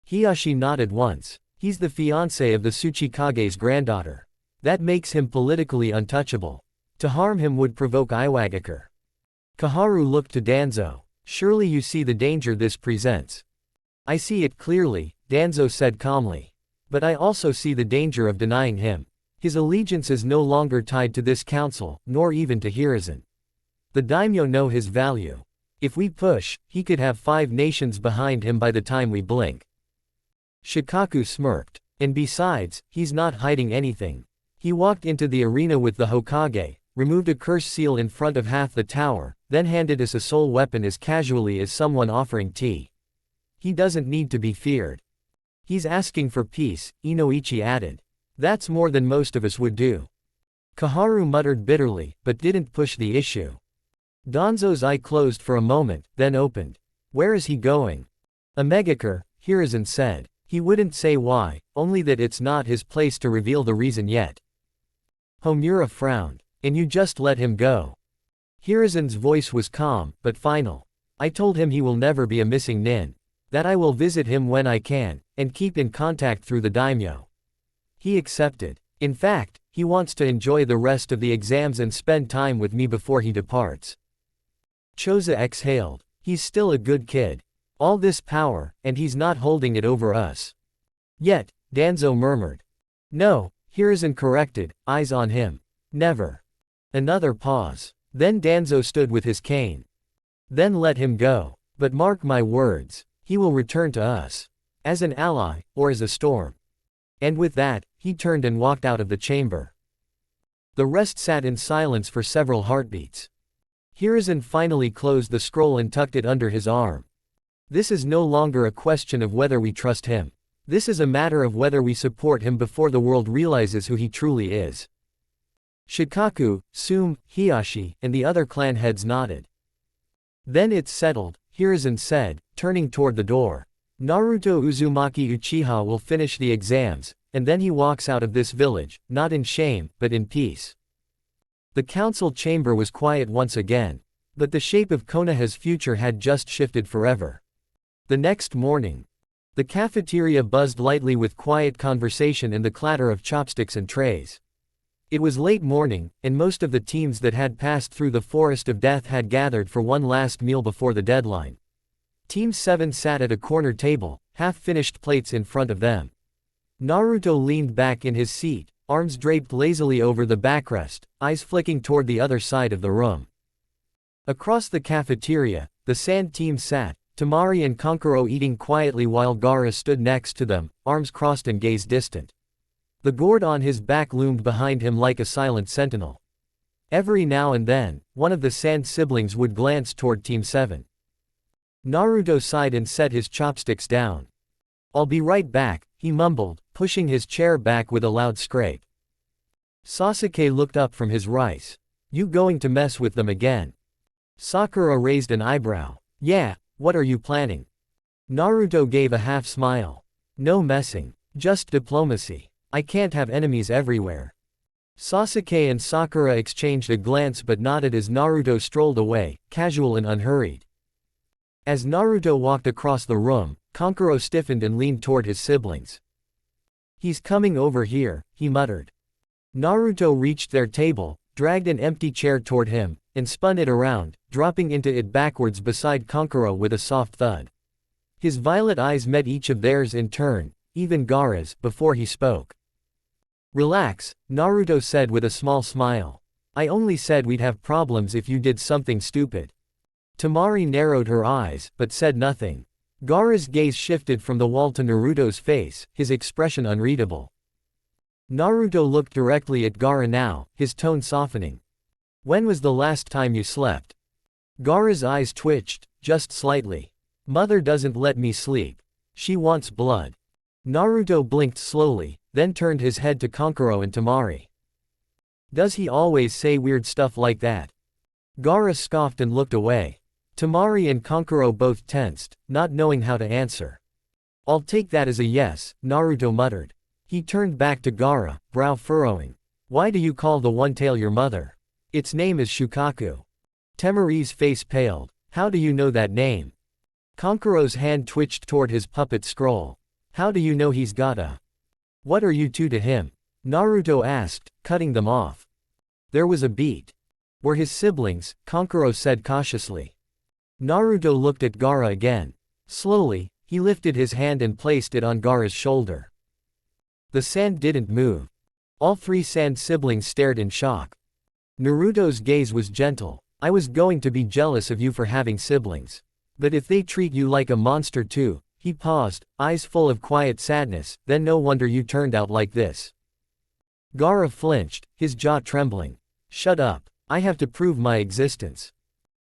Hiyashi nodded once. He's the fiancé of the Tsuchikage's granddaughter. That makes him politically untouchable. To harm him would provoke Iwagakure. Kaharu looked to Danzo. Surely you see the danger this presents. I see it clearly, Danzo said calmly. But I also see the danger of denying him. His allegiance is no longer tied to this council, nor even to Hiruzen. The daimyo know his value. If we push, he could have 5 nations behind him by the time we blink. Shikaku smirked. And besides, he's not hiding anything. He walked into the arena with the Hokage, removed a curse seal in front of half the tower, then handed us a soul weapon as casually as someone offering tea. He doesn't need to be feared. He's asking for peace, Inoichi added. That's more than most of us would do. Kaharu muttered bitterly, but didn't push the issue. Danzo's eye closed for a moment, then opened. Where is he going? Amegakure, Hiruzen said. He wouldn't say why, only that it's not his place to reveal the reason yet. Homura frowned. And you just let him go. Hiruzen's voice was calm, but final. I told him he will never be a missing nin. That I will visit him when I can, and keep in contact through the daimyo. He accepted. In fact, he wants to enjoy the rest of the exams and spend time with me before he departs. Choza exhaled. He's still a good kid. All this power, and he's not holding it over us. Yet, Danzo murmured. No, Hiruzen corrected, eyes on him. Never. Another pause. Then Danzo stood with his cane. Then let him go. But mark my words, he will return to us. As an ally, or as a storm. And with that, he turned and walked out of the chamber. The rest sat in silence for several heartbeats. Hiruzen finally closed the scroll and tucked it under his arm. This is no longer a question of whether we trust him. This is a matter of whether we support him before the world realizes who he truly is. Shikaku, Sume, Hiyashi, and the other clan heads nodded. Then it's settled, Hiruzen said, turning toward the door. Naruto Uzumaki Uchiha will finish the exams, and then he walks out of this village, not in shame, but in peace. The council chamber was quiet once again. But the shape of Konoha's future had just shifted forever. The next morning, the cafeteria buzzed lightly with quiet conversation and the clatter of chopsticks and trays. It was late morning, and most of the teams that had passed through the forest of death had gathered for one last meal before the deadline. Team 7 sat at a corner table, half-finished plates in front of them. Naruto leaned back in his seat, arms draped lazily over the backrest, eyes flicking toward the other side of the room. Across the cafeteria, the Sand team sat, Temari and Kankuro eating quietly while Gaara stood next to them, arms crossed and gaze distant. The gourd on his back loomed behind him like a silent sentinel. Every now and then, one of the Sand siblings would glance toward Team 7. Naruto sighed and set his chopsticks down. "I'll be right back," he mumbled, pushing his chair back with a loud scrape. Sasuke looked up from his rice. "You going to mess with them again?" Sakura raised an eyebrow. "Yeah, what are you planning?" Naruto gave a half smile. "No messing. Just diplomacy. I can't have enemies everywhere." Sasuke and Sakura exchanged a glance but nodded as Naruto strolled away, casual and unhurried. As Naruto walked across the room, Kankuro stiffened and leaned toward his siblings. "He's coming over here," he muttered. Naruto reached their table, dragged an empty chair toward him, and spun it around, dropping into it backwards beside Kankuro with a soft thud. His violet eyes met each of theirs in turn, even Gaara's, before he spoke. "Relax," Naruto said with a small smile. "I only said we'd have problems if you did something stupid." Temari narrowed her eyes, but said nothing. Gaara's gaze shifted from the wall to Naruto's face, his expression unreadable. Naruto looked directly at Gaara now, his tone softening. "When was the last time you slept?" Gaara's eyes twitched, just slightly. "Mother doesn't let me sleep. She wants blood." Naruto blinked slowly, then turned his head to Kankuro and Temari. "Does he always say weird stuff like that?" Gaara scoffed and looked away. Temari and Kankuro both tensed, not knowing how to answer. "I'll take that as a yes," Naruto muttered. He turned back to Gaara, brow furrowing. "Why do you call the one-tail your mother? Its name is Shukaku." Temari's face paled. "How do you know that name?" Kankuro's hand twitched toward his puppet scroll. "How do you know he's got a... What are you two to him?" Naruto asked, cutting them off. There was a beat. "We're his siblings," Kankuro said cautiously. Naruto looked at Gaara again. Slowly, he lifted his hand and placed it on Gaara's shoulder. The Sand didn't move. All three Sand siblings stared in shock. Naruto's gaze was gentle. "I was going to be jealous of you for having siblings. But if they treat you like a monster too," he paused, eyes full of quiet sadness, "then no wonder you turned out like this." Gaara flinched, his jaw trembling. "Shut up. I have to prove my existence."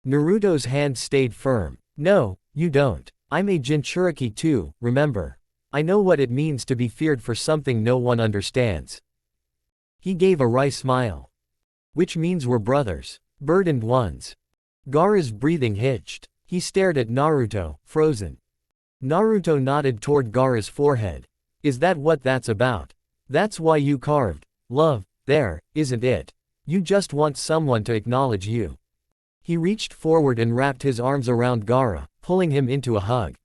Naruto's hand stayed firm. "No, you don't. I'm a Jinchuriki too, remember? I know what it means to be feared for something no one understands." He gave a wry smile. "Which means we're brothers. Burdened ones." Gaara's breathing hitched. He stared at Naruto, frozen. Naruto nodded toward Gaara's forehead. "Is that what that's about? That's why you carved love there, isn't it? You just want someone to acknowledge you." He reached forward and wrapped his arms around Gaara, pulling him into a hug.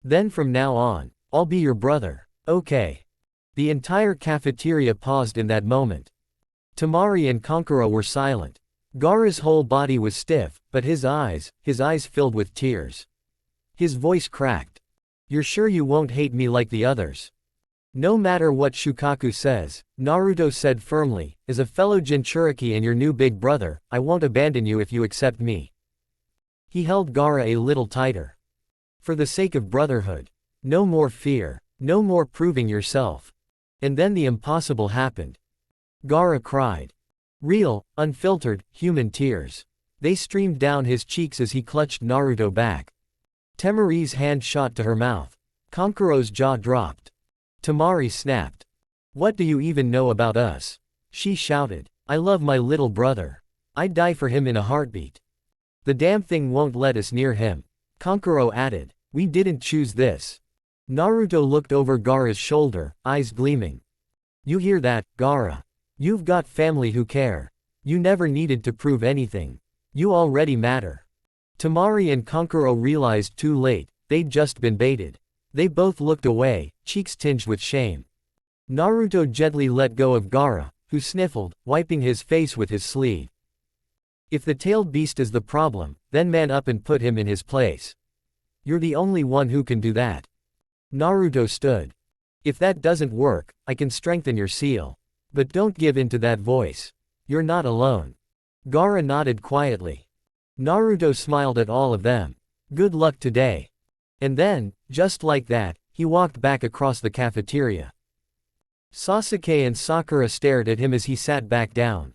"Then from now on, I'll be your brother, okay?" The entire cafeteria paused in that moment. Temari and Kankuro were silent. Gaara's whole body was stiff, but his eyes filled with tears. His voice cracked. "You're sure you won't hate me like the others?" "No matter what Shukaku says," Naruto said firmly, "as a fellow Jinchuriki and your new big brother, I won't abandon you if you accept me." He held Gaara a little tighter. For the sake of brotherhood. No more fear. No more proving yourself. And then the impossible happened. Gaara cried. Real, unfiltered, human tears. They streamed down his cheeks as he clutched Naruto back. Temari's hand shot to her mouth. Kankuro's jaw dropped. Temari snapped. What do you even know about us? She shouted. I love my little brother. I'd die for him in a heartbeat. The damn thing won't let us near him. Kankuro added. We didn't choose this. Naruto looked over Gaara's shoulder, eyes gleaming. You hear that, Gaara? You've got family who care. You never needed to prove anything. You already matter. Temari and Kankuro realized too late, they'd just been baited. They both looked away, cheeks tinged with shame. Naruto gently let go of Gaara, who sniffled, wiping his face with his sleeve. If the tailed beast is the problem, then man up and put him in his place. You're the only one who can do that. Naruto stood. If that doesn't work, I can strengthen your seal. But don't give in to that voice. You're not alone. Gaara nodded quietly. Naruto smiled at all of them. Good luck today. And then, just like that, he walked back across the cafeteria. Sasuke and Sakura stared at him as he sat back down.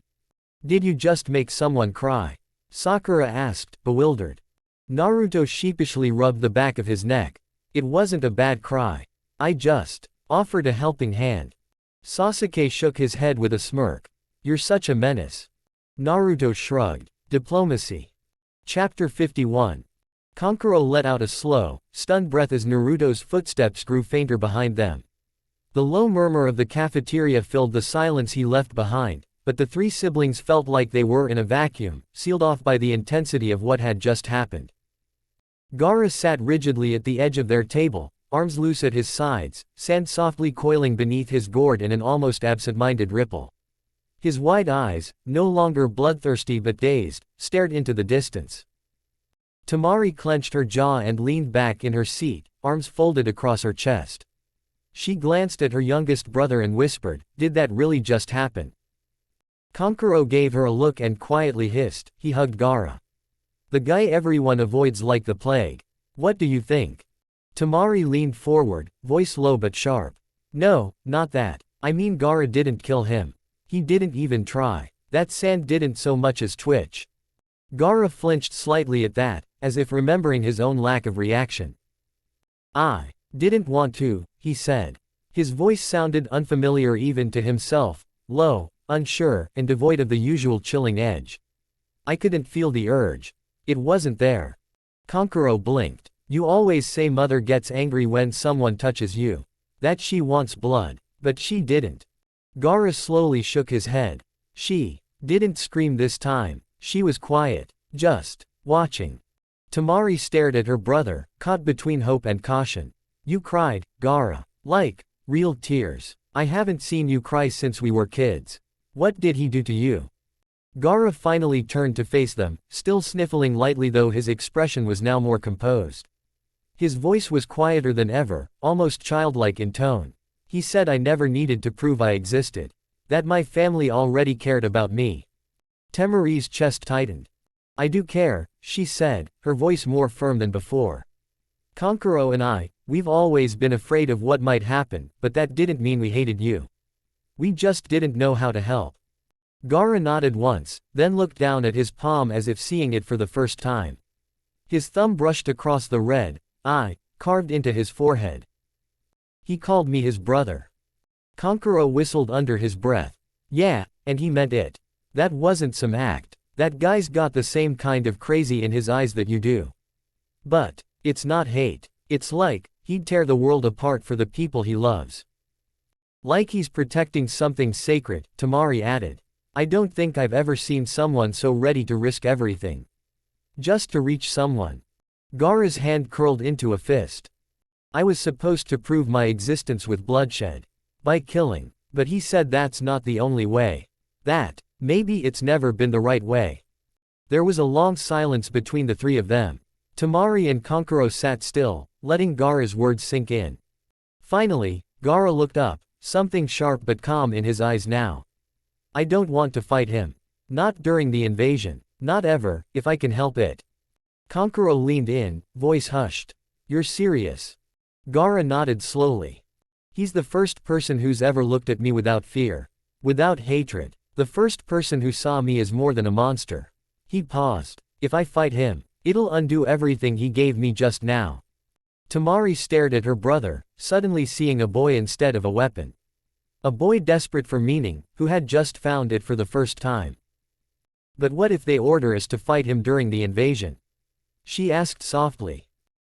Did you just make someone cry? Sakura asked, bewildered. Naruto sheepishly rubbed the back of his neck. It wasn't a bad cry. I just offered a helping hand. Sasuke shook his head with a smirk. You're such a menace. Naruto shrugged. Diplomacy. Chapter 51. Kankuro let out a slow, stunned breath as Naruto's footsteps grew fainter behind them. The low murmur of the cafeteria filled the silence he left behind, but the three siblings felt like they were in a vacuum, sealed off by the intensity of what had just happened. Gaara sat rigidly at the edge of their table, arms loose at his sides, sand softly coiling beneath his gourd in an almost absent-minded ripple. His wide eyes, no longer bloodthirsty but dazed, stared into the distance. Temari clenched her jaw and leaned back in her seat, arms folded across her chest. She glanced at her youngest brother and whispered, "Did that really just happen?" Kankuro gave her a look and quietly hissed, he hugged Gaara. The guy everyone avoids like the plague. What do you think? Temari leaned forward, voice low but sharp. No, not that. I mean Gaara didn't kill him. He didn't even try. That sand didn't so much as twitch. Gaara flinched slightly at that, as if remembering his own lack of reaction. I didn't want to, he said. His voice sounded unfamiliar even to himself, low, unsure, and devoid of the usual chilling edge. I couldn't feel the urge. It wasn't there. Kankuro blinked. You always say mother gets angry when someone touches you. That she wants blood. But she didn't. Gaara slowly shook his head. She didn't scream this time. She was quiet, just watching. Temari stared at her brother, caught between hope and caution. You cried, Gaara. Like real tears. I haven't seen you cry since we were kids. What did he do to you? Gaara finally turned to face them, still sniffling lightly though his expression was now more composed. His voice was quieter than ever, almost childlike in tone. He said I never needed to prove I existed. That my family already cared about me. Temari's chest tightened. I do care, she said, her voice more firm than before. Kankuro and we've always been afraid of what might happen, but that didn't mean we hated you. We just didn't know how to help. Gaara nodded once, then looked down at his palm as if seeing it for the first time. His thumb brushed across the red I carved into his forehead. He called me his brother. Kankuro whistled under his breath. Yeah, and he meant it. That wasn't some act. That guy's got the same kind of crazy in his eyes that you do. But it's not hate. It's like he'd tear the world apart for the people he loves. Like he's protecting something sacred, Temari added. I don't think I've ever seen someone so ready to risk everything. Just to reach someone. Gaara's hand curled into a fist. I was supposed to prove my existence with bloodshed. By killing. But he said that's not the only way. That, maybe it's never been the right way. There was a long silence between the three of them. Temari and Kankuro sat still, letting Gaara's words sink in. Finally, Gaara looked up, something sharp but calm in his eyes now. I don't want to fight him. Not during the invasion. Not ever, if I can help it. Kankuro leaned in, voice hushed. You're serious? Gaara nodded slowly. He's the first person who's ever looked at me without fear. Without hatred. The first person who saw me as more than a monster. He paused. If I fight him, it'll undo everything he gave me just now. Temari stared at her brother, suddenly seeing a boy instead of a weapon. A boy desperate for meaning, who had just found it for the first time. But what if they order us to fight him during the invasion? She asked softly.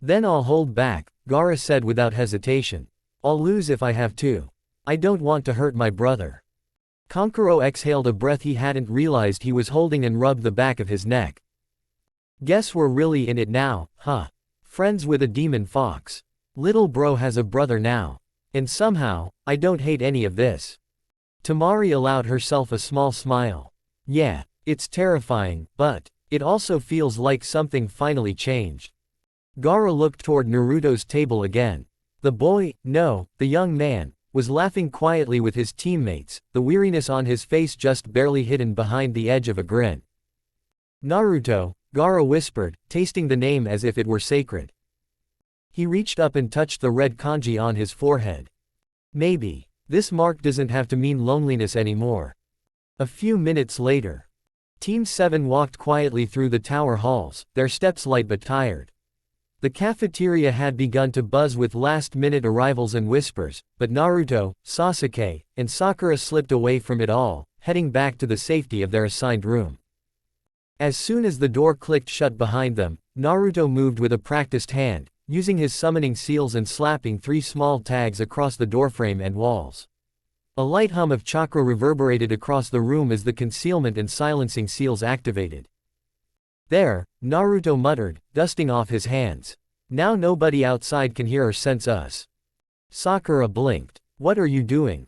Then I'll hold back, Gaara said without hesitation. I'll lose if I have to. I don't want to hurt my brother. Kankuro exhaled a breath he hadn't realized he was holding and rubbed the back of his neck. Guess we're really in it now, huh? Friends with a demon fox. Little bro has a brother now. And somehow, I don't hate any of this. Temari allowed herself a small smile. Yeah, it's terrifying, but it also feels like something finally changed. Gaara looked toward Naruto's table again. The boy, no, the young man, was laughing quietly with his teammates, the weariness on his face just barely hidden behind the edge of a grin. Naruto, Gaara whispered, tasting the name as if it were sacred. He reached up and touched the red kanji on his forehead. Maybe, this mark doesn't have to mean loneliness anymore. A few minutes later, Team 7 walked quietly through the tower halls, their steps light but tired. The cafeteria had begun to buzz with last-minute arrivals and whispers, but Naruto, Sasuke, and Sakura slipped away from it all, heading back to the safety of their assigned room. As soon as the door clicked shut behind them, Naruto moved with a practiced hand, using his summoning seals and slapping 3 small tags across the doorframe and walls. A light hum of chakra reverberated across the room as the concealment and silencing seals activated. There, Naruto muttered, dusting off his hands. Now nobody outside can hear or sense us. Sakura blinked. What are you doing?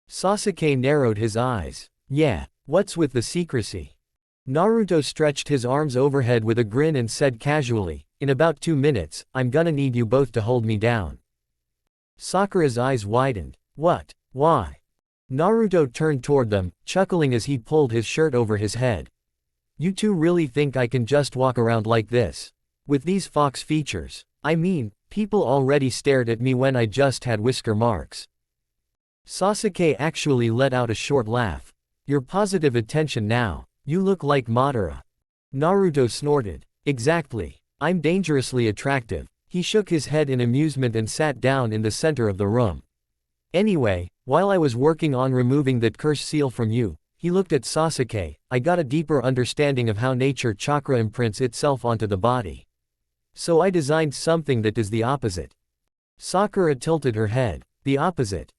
Sasuke narrowed his eyes. Yeah, what's with the secrecy? Naruto stretched his arms overhead with a grin and said casually, in about 2 minutes, I'm gonna need you both to hold me down. Sakura's eyes widened. What? Why? Naruto turned toward them, chuckling as he pulled his shirt over his head. You two really think I can just walk around like this? With these fox features? I mean, people already stared at me when I just had whisker marks. Sasuke actually let out a short laugh. You're positive attention now. You look like Madara. Naruto snorted. Exactly. I'm dangerously attractive. He shook his head in amusement and sat down in the center of the room. Anyway, while I was working on removing that curse seal from you, he looked at Sasuke, I got a deeper understanding of how nature chakra imprints itself onto the body. So I designed something that is the opposite. Sakura tilted her head. The opposite.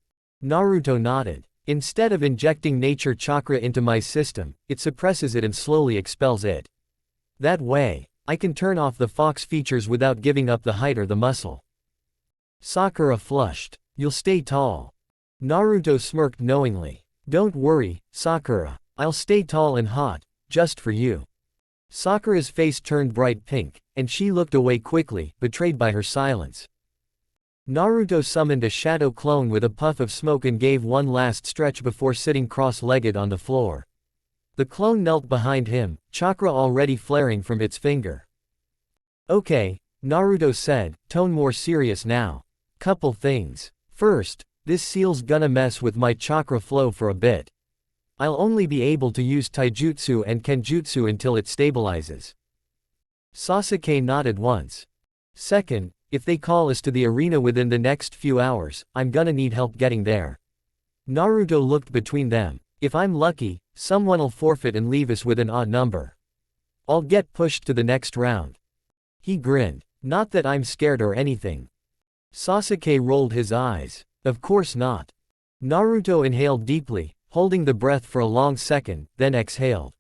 Naruto nodded. Instead of injecting nature chakra into my system, it suppresses it and slowly expels it. That way, I can turn off the fox features without giving up the height or the muscle. Sakura flushed. You'll stay tall. Naruto smirked knowingly. Don't worry, Sakura. I'll stay tall and hot, just for you. Sakura's face turned bright pink, and she looked away quickly, betrayed by her silence. Naruto summoned a shadow clone with a puff of smoke and gave one last stretch before sitting cross-legged on the floor. The clone knelt behind him, chakra already flaring from its finger. Okay, Naruto said, tone more serious now. Couple things. First, this seal's gonna mess with my chakra flow for a bit. I'll only be able to use taijutsu and kenjutsu until it stabilizes. Sasuke nodded once. Second, if they call us to the arena within the next few hours, I'm gonna need help getting there. Naruto looked between them. If I'm lucky, someone'll forfeit and leave us with an odd number. I'll get pushed to the next round. He grinned. Not that I'm scared or anything. Sasuke rolled his eyes. Of course not. Naruto inhaled deeply, holding the breath for a long second, then exhaled.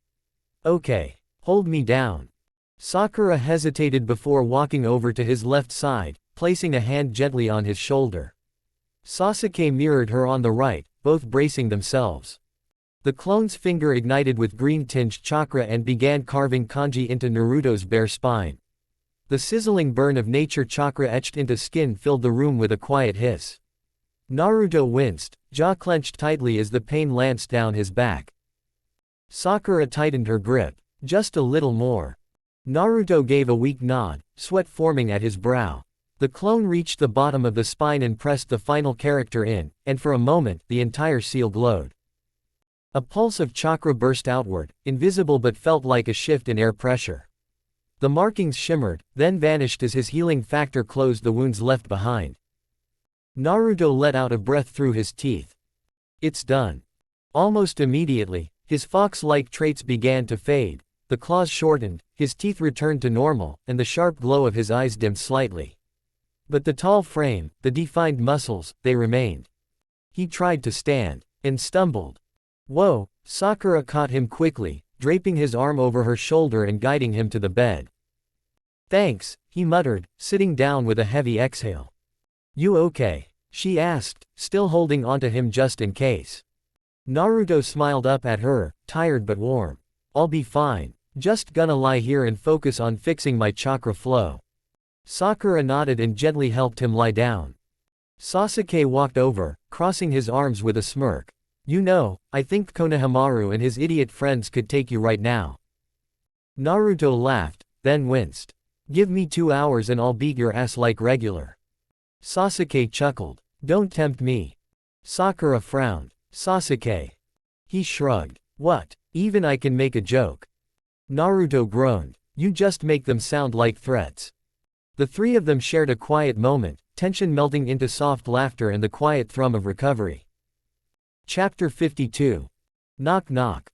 Okay. Hold me down. Sakura hesitated before walking over to his left side, placing a hand gently on his shoulder. Sasuke mirrored her on the right, both bracing themselves. The clone's finger ignited with green-tinged chakra and began carving kanji into Naruto's bare spine. The sizzling burn of nature chakra etched into skin filled the room with a quiet hiss. Naruto winced, jaw clenched tightly as the pain lanced down his back. Sakura tightened her grip. Just a little more. Naruto gave a weak nod, sweat forming at his brow. The clone reached the bottom of the spine and pressed the final character in, and for a moment, the entire seal glowed. A pulse of chakra burst outward, invisible but felt like a shift in air pressure. The markings shimmered, then vanished as his healing factor closed the wounds left behind. Naruto let out a breath through his teeth. It's done. Almost immediately, his fox-like traits began to fade, the claws shortened, his teeth returned to normal, and the sharp glow of his eyes dimmed slightly. But the tall frame, the defined muscles, they remained. He tried to stand, and stumbled. Whoa! Sakura caught him quickly, draping his arm over her shoulder and guiding him to the bed. Thanks, he muttered, sitting down with a heavy exhale. You okay? She asked, still holding onto him just in case. Naruto smiled up at her, tired but warm. I'll be fine. Just gonna lie here and focus on fixing my chakra flow. Sakura nodded and gently helped him lie down. Sasuke walked over, crossing his arms with a smirk. You know, I think Konohamaru and his idiot friends could take you right now. Naruto laughed, then winced. Give me 2 hours and I'll beat your ass like regular. Sasuke chuckled. Don't tempt me. Sakura frowned. Sasuke. He shrugged. What? Even I can make a joke. Naruto groaned. You just make them sound like threats. The three of them shared a quiet moment, tension melting into soft laughter and the quiet thrum of recovery. Chapter 52. Knock knock.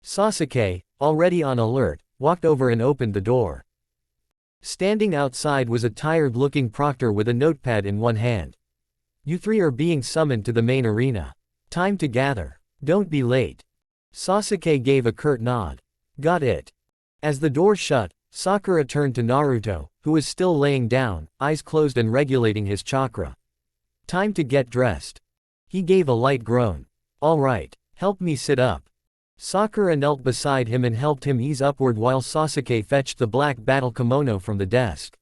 Sasuke, already on alert, walked over and opened the door. Standing outside was a tired-looking proctor with a notepad in one hand. You three are being summoned to the main arena. Time to gather. Don't be late. Sasuke gave a curt nod. Got it. As the door shut, Sakura turned to Naruto, who was still laying down, eyes closed and regulating his chakra. Time to get dressed. He gave a light groan. All right, help me sit up. Sakura knelt beside him and helped him ease upward while Sasuke fetched the black battle kimono from the desk.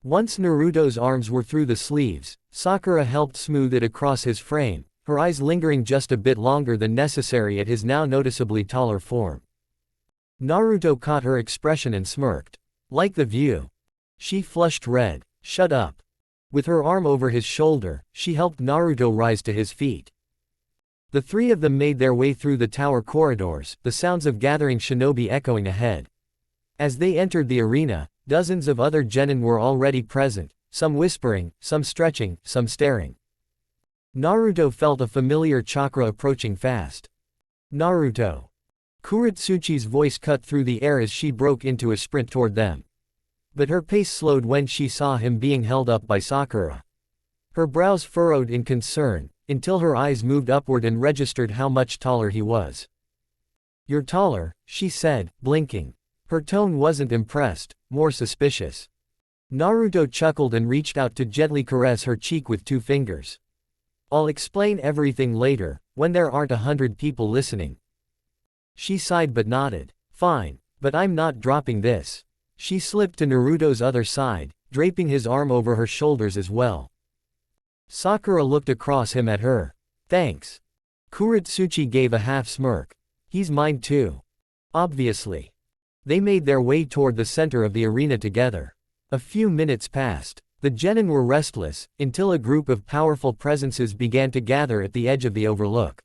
Once Naruto's arms were through the sleeves, Sakura helped smooth it across his frame, her eyes lingering just a bit longer than necessary at his now noticeably taller form. Naruto caught her expression and smirked. Like the view. She flushed red. Shut up. With her arm over his shoulder, she helped Naruto rise to his feet. The three of them made their way through the tower corridors, the sounds of gathering shinobi echoing ahead. As they entered the arena, dozens of other genin were already present, some whispering, some stretching, some staring. Naruto felt a familiar chakra approaching fast. Naruto. Kuretsuchi's voice cut through the air as she broke into a sprint toward them. But her pace slowed when she saw him being held up by Sakura. Her brows furrowed in concern, until her eyes moved upward and registered how much taller he was. You're taller, she said, blinking. Her tone wasn't impressed, more suspicious. Naruto chuckled and reached out to gently caress her cheek with 2 fingers. I'll explain everything later, when there aren't 100 people listening. She sighed but nodded. Fine, but I'm not dropping this. She slipped to Naruto's other side, draping his arm over her shoulders as well. Sakura looked across him at her. Thanks. Kuretsuchi gave a half smirk. He's mine too. Obviously. They made their way toward the center of the arena together. A few minutes passed. The genin were restless, until a group of powerful presences began to gather at the edge of the overlook.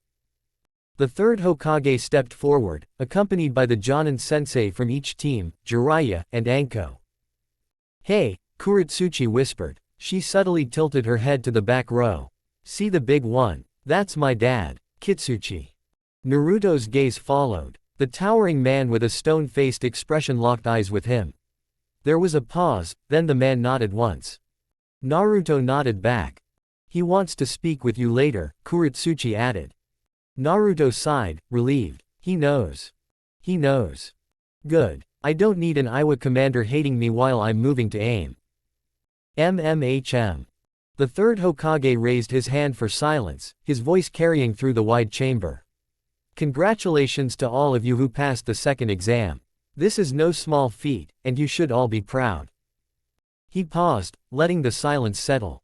The third Hokage stepped forward, accompanied by the Jonin sensei from each team, Jiraiya, and Anko. Hey, Kuretsuchi whispered. She subtly tilted her head to the back row. See the big one? That's my dad, Kitsuchi. Naruto's gaze followed. The towering man with a stone-faced expression locked eyes with him. There was a pause, then the man nodded once. Naruto nodded back. He wants to speak with you later, Kuretsuchi added. Naruto sighed, relieved. He knows. He knows. Good. I don't need an Iwa commander hating me while I'm moving to AIM. MMHM. The third Hokage raised his hand for silence, his voice carrying through the wide chamber. Congratulations to all of you who passed the second exam. This is no small feat, and you should all be proud. He paused, letting the silence settle.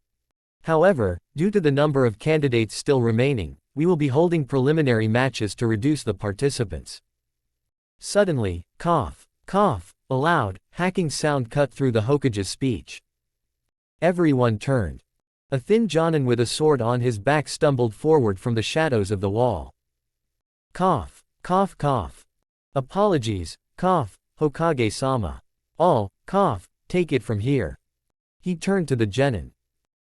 However, due to the number of candidates still remaining, we will be holding preliminary matches to reduce the participants. Suddenly, cough, cough, A loud, hacking sound cut through the Hokage's speech. Everyone turned. A thin Jonin with a sword on his back stumbled forward from the shadows of the wall. Cough, cough, cough. Apologies, cough, Hokage-sama. All, cough, take it from here. He turned to the genin.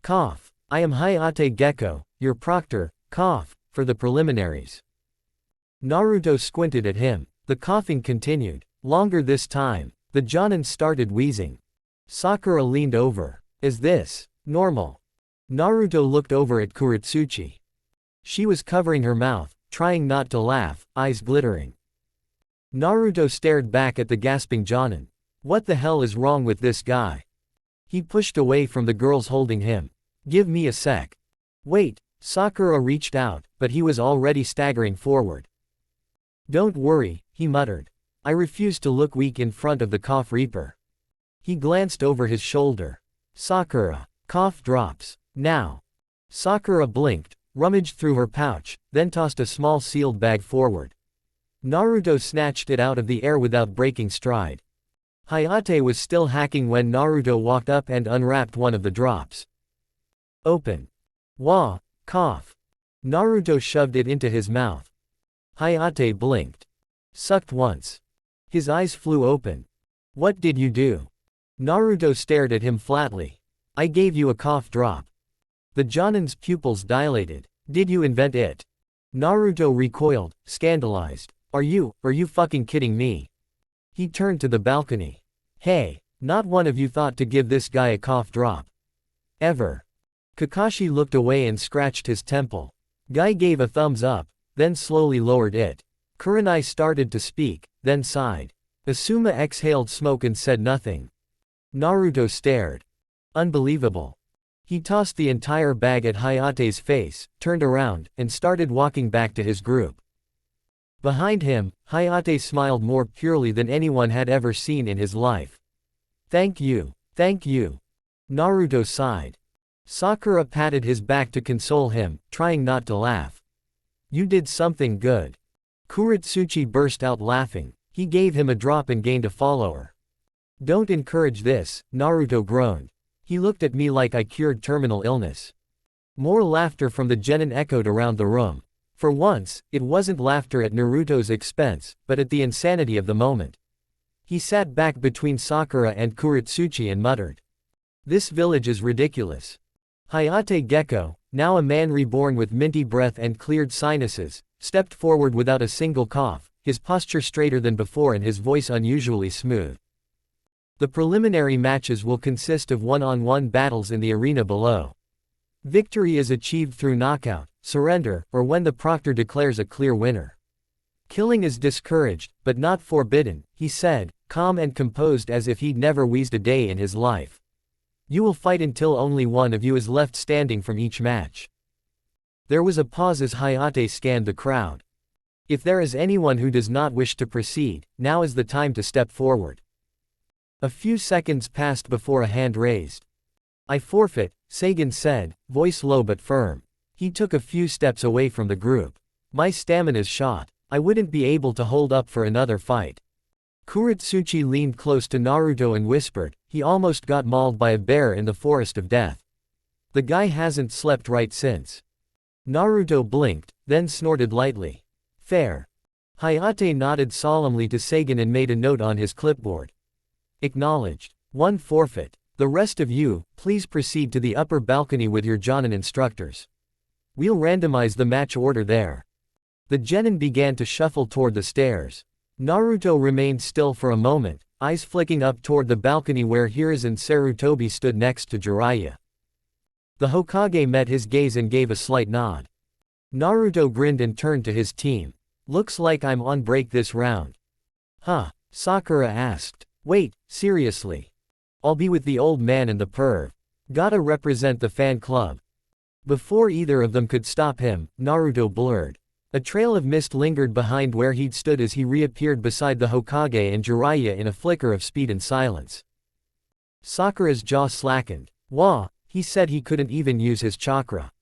Cough, I am Hayate Gecko, your proctor, cough, for the preliminaries. Naruto squinted at him. The coughing continued. Longer this time. The Jonin started wheezing. Sakura leaned over. Is this normal? Naruto looked over at Kuretsuchi. She was covering her mouth, trying not to laugh, eyes glittering. Naruto stared back at the gasping Jonin. What the hell is wrong with this guy? He pushed away from the girls holding him. Give me a sec. Wait, Sakura reached out, but he was already staggering forward. Don't worry, he muttered. I refuse to look weak in front of the cough reaper. He glanced over his shoulder. Sakura. Cough drops. Now. Sakura blinked, rummaged through her pouch, then tossed a small sealed bag forward. Naruto snatched it out of the air without breaking stride. Hayate was still hacking when Naruto walked up and unwrapped one of the drops. Open. Wah, cough. Naruto shoved it into his mouth. Hayate blinked. Sucked once. His eyes flew open. What did you do? Naruto stared at him flatly. I gave you a cough drop. The Jonin's pupils dilated. Did you invent it? Naruto recoiled, scandalized. Are you fucking kidding me? He turned to the balcony. Hey, not one of you thought to give this guy a cough drop. Ever. Kakashi looked away and scratched his temple. Guy gave a thumbs up, then slowly lowered it. Kurenai started to speak, then sighed. Asuma exhaled smoke and said nothing. Naruto stared. Unbelievable. He tossed the entire bag at Hayate's face, turned around, and started walking back to his group. Behind him, Hayate smiled more purely than anyone had ever seen in his life. Thank you. Thank you. Naruto sighed. Sakura patted his back to console him, trying not to laugh. You did something good. Kuretsuchi burst out laughing. He gave him a drop and gained a follower. Don't encourage this, Naruto groaned. He looked at me like I cured terminal illness. More laughter from the genin echoed around the room. For once, it wasn't laughter at Naruto's expense, but at the insanity of the moment. He sat back between Sakura and Kuretsuchi and muttered. This village is ridiculous. Hayate Gecko, now a man reborn with minty breath and cleared sinuses, stepped forward without a single cough, his posture straighter than before and his voice unusually smooth. The preliminary matches will consist of one-on-one battles in the arena below. Victory is achieved through knockout, surrender, or when the proctor declares a clear winner. Killing is discouraged, but not forbidden, he said, calm and composed as if he'd never wheezed a day in his life. You will fight until only one of you is left standing from each match. There was a pause as Hayate scanned the crowd. If there is anyone who does not wish to proceed, now is the time to step forward. A few seconds passed before a hand raised. I forfeit, Sagan said, voice low but firm. He took a few steps away from the group. My stamina's shot. I wouldn't be able to hold up for another fight. Kuretsuchi leaned close to Naruto and whispered, he almost got mauled by a bear in the forest of death. The guy hasn't slept right since. Naruto blinked, then snorted lightly. Fair. Hayate nodded solemnly to Sagan and made a note on his clipboard. Acknowledged. One forfeit. The rest of you, please proceed to the upper balcony with your Jonin instructors. We'll randomize the match order there. The genin began to shuffle toward the stairs. Naruto remained still for a moment, eyes flicking up toward the balcony where Hiruzen Sarutobi stood next to Jiraiya. The Hokage met his gaze and gave a slight nod. Naruto grinned and turned to his team. Looks like I'm on break this round. Huh? Sakura asked. Wait, seriously. I'll be with the old man and the perv. Gotta represent the fan club. Before either of them could stop him, Naruto blurred. A trail of mist lingered behind where he'd stood as he reappeared beside the Hokage and Jiraiya in a flicker of speed and silence. Sakura's jaw slackened. Wah, he said he couldn't even use his chakra.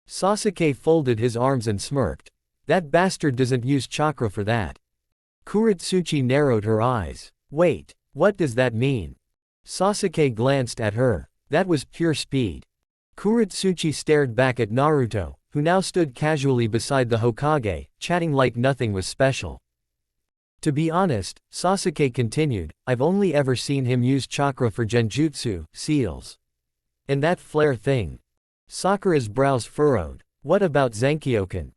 Sasuke folded his arms and smirked. That bastard doesn't use chakra for that. Kuretsuchi narrowed her eyes. Wait. What does that mean? Sasuke glanced at her. That was pure speed. Kuretsuchi stared back at Naruto, who now stood casually beside the Hokage, chatting like nothing was special. To be honest, Sasuke continued, I've only ever seen him use chakra for genjutsu, seals. And that flare thing. Sakura's brows furrowed. What about Zenkyoken?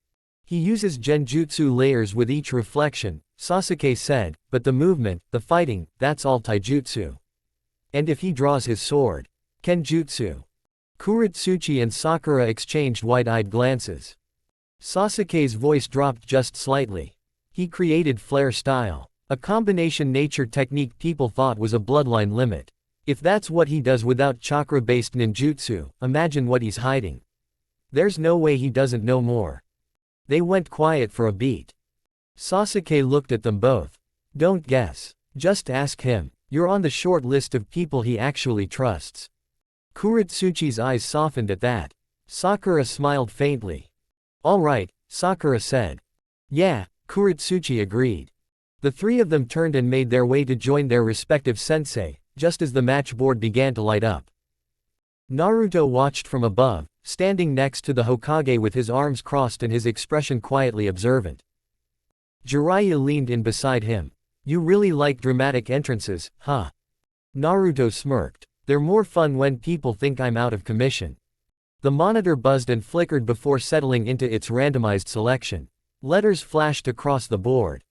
He uses genjutsu layers with each reflection, Sasuke said, but the movement, the fighting, that's all taijutsu. And if he draws his sword? Kenjutsu. Kuretsuchi and Sakura exchanged wide-eyed glances. Sasuke's voice dropped just slightly. He created flare style. A combination nature technique people thought was a bloodline limit. If that's what he does without chakra-based ninjutsu, imagine what he's hiding. There's no way he doesn't know more. They went quiet for a beat. Sasuke looked at them both. Don't guess. Just ask him. You're on the short list of people he actually trusts. Kuretsuchi's eyes softened at that. Sakura smiled faintly. All right, Sakura said. Yeah, Kuretsuchi agreed. The three of them turned and made their way to join their respective sensei, just as the match board began to light up. Naruto watched from above, standing next to the Hokage with his arms crossed and his expression quietly observant. Jiraiya leaned in beside him. You really like dramatic entrances, huh? Naruto smirked. They're more fun when people think I'm out of commission. The monitor buzzed and flickered before settling into its randomized selection. Letters flashed across the board.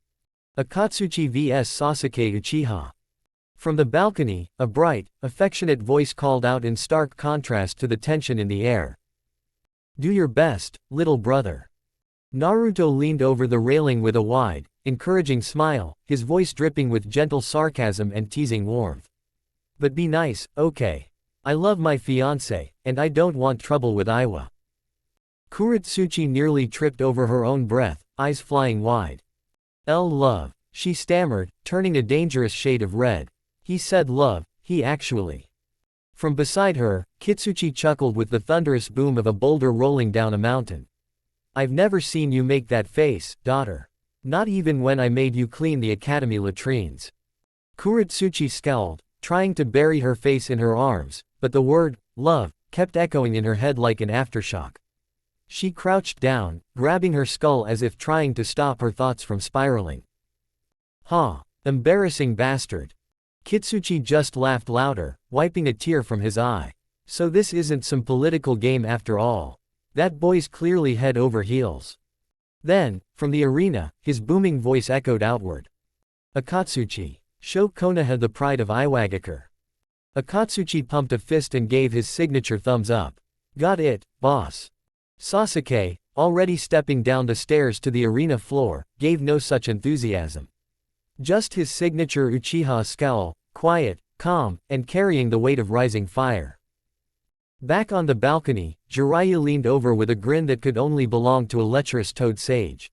Akatsuchi vs Sasuke Uchiha. From the balcony, a bright, affectionate voice called out in stark contrast to the tension in the air. Do your best, little brother. Naruto leaned over the railing with a wide, encouraging smile, his voice dripping with gentle sarcasm and teasing warmth. But be nice, okay? I love my fiancé, and I don't want trouble with Iwa. Kuretsuchi nearly tripped over her own breath, eyes flying wide. Love, she stammered, turning a dangerous shade of red. He said love, he actually. From beside her, Kitsuchi chuckled with the thunderous boom of a boulder rolling down a mountain. I've never seen you make that face, daughter. Not even when I made you clean the academy latrines. Kuretsuchi scowled, trying to bury her face in her arms, but the word, love, kept echoing in her head like an aftershock. She crouched down, grabbing her skull as if trying to stop her thoughts from spiraling. Ha! Embarrassing bastard. Kitsuchi just laughed louder, wiping a tear from his eye. So this isn't some political game after all. That boy's clearly head over heels. Then, from the arena, his booming voice echoed outward. Akatsuchi. Show Konoha the pride of Iwagakure. Akatsuchi pumped a fist and gave his signature thumbs up. Got it, boss. Sasuke, already stepping down the stairs to the arena floor, gave no such enthusiasm. Just his signature Uchiha scowl, quiet, calm, and carrying the weight of rising fire. Back on the balcony, Jiraiya leaned over with a grin that could only belong to a lecherous toad sage.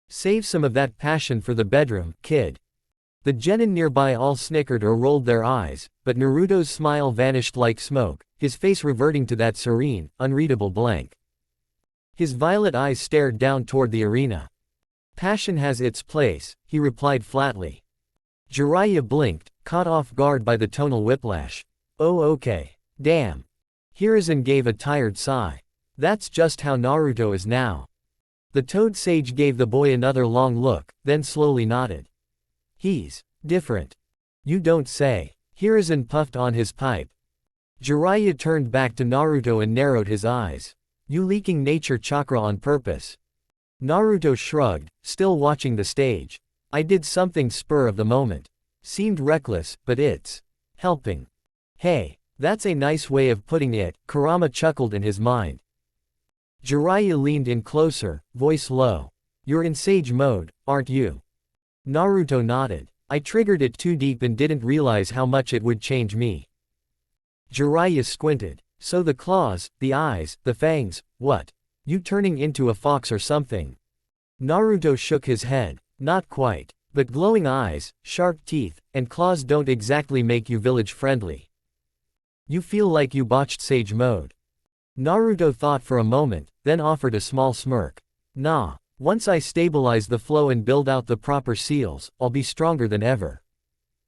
Save some of that passion for the bedroom, kid. The genin nearby all snickered or rolled their eyes, but Naruto's smile vanished like smoke, his face reverting to that serene, unreadable blank. His violet eyes stared down toward the arena. Passion has its place, he replied flatly. Jiraiya blinked, caught off guard by the tonal whiplash. Oh okay. Damn. Hiruzen gave a tired sigh. That's just how Naruto is now. The toad sage gave the boy another long look, then slowly nodded. He's different. You don't say. Hiruzen puffed on his pipe. Jiraiya turned back to Naruto and narrowed his eyes. You leaking nature chakra on purpose. Naruto shrugged, still watching the stage. I did something spur of the moment. Seemed reckless, but it's helping. Hey, that's a nice way of putting it, Kurama chuckled in his mind. Jiraiya leaned in closer, voice low. You're in sage mode, aren't you? Naruto nodded. I triggered it too deep and didn't realize how much it would change me. Jiraiya squinted. So the claws, the eyes, the fangs, what? You turning into a fox or something? Naruto shook his head. Not quite. But glowing eyes, sharp teeth, and claws don't exactly make you village friendly. You feel like you botched sage mode. Naruto thought for a moment, then offered a small smirk. Nah. Once I stabilize the flow and build out the proper seals, I'll be stronger than ever.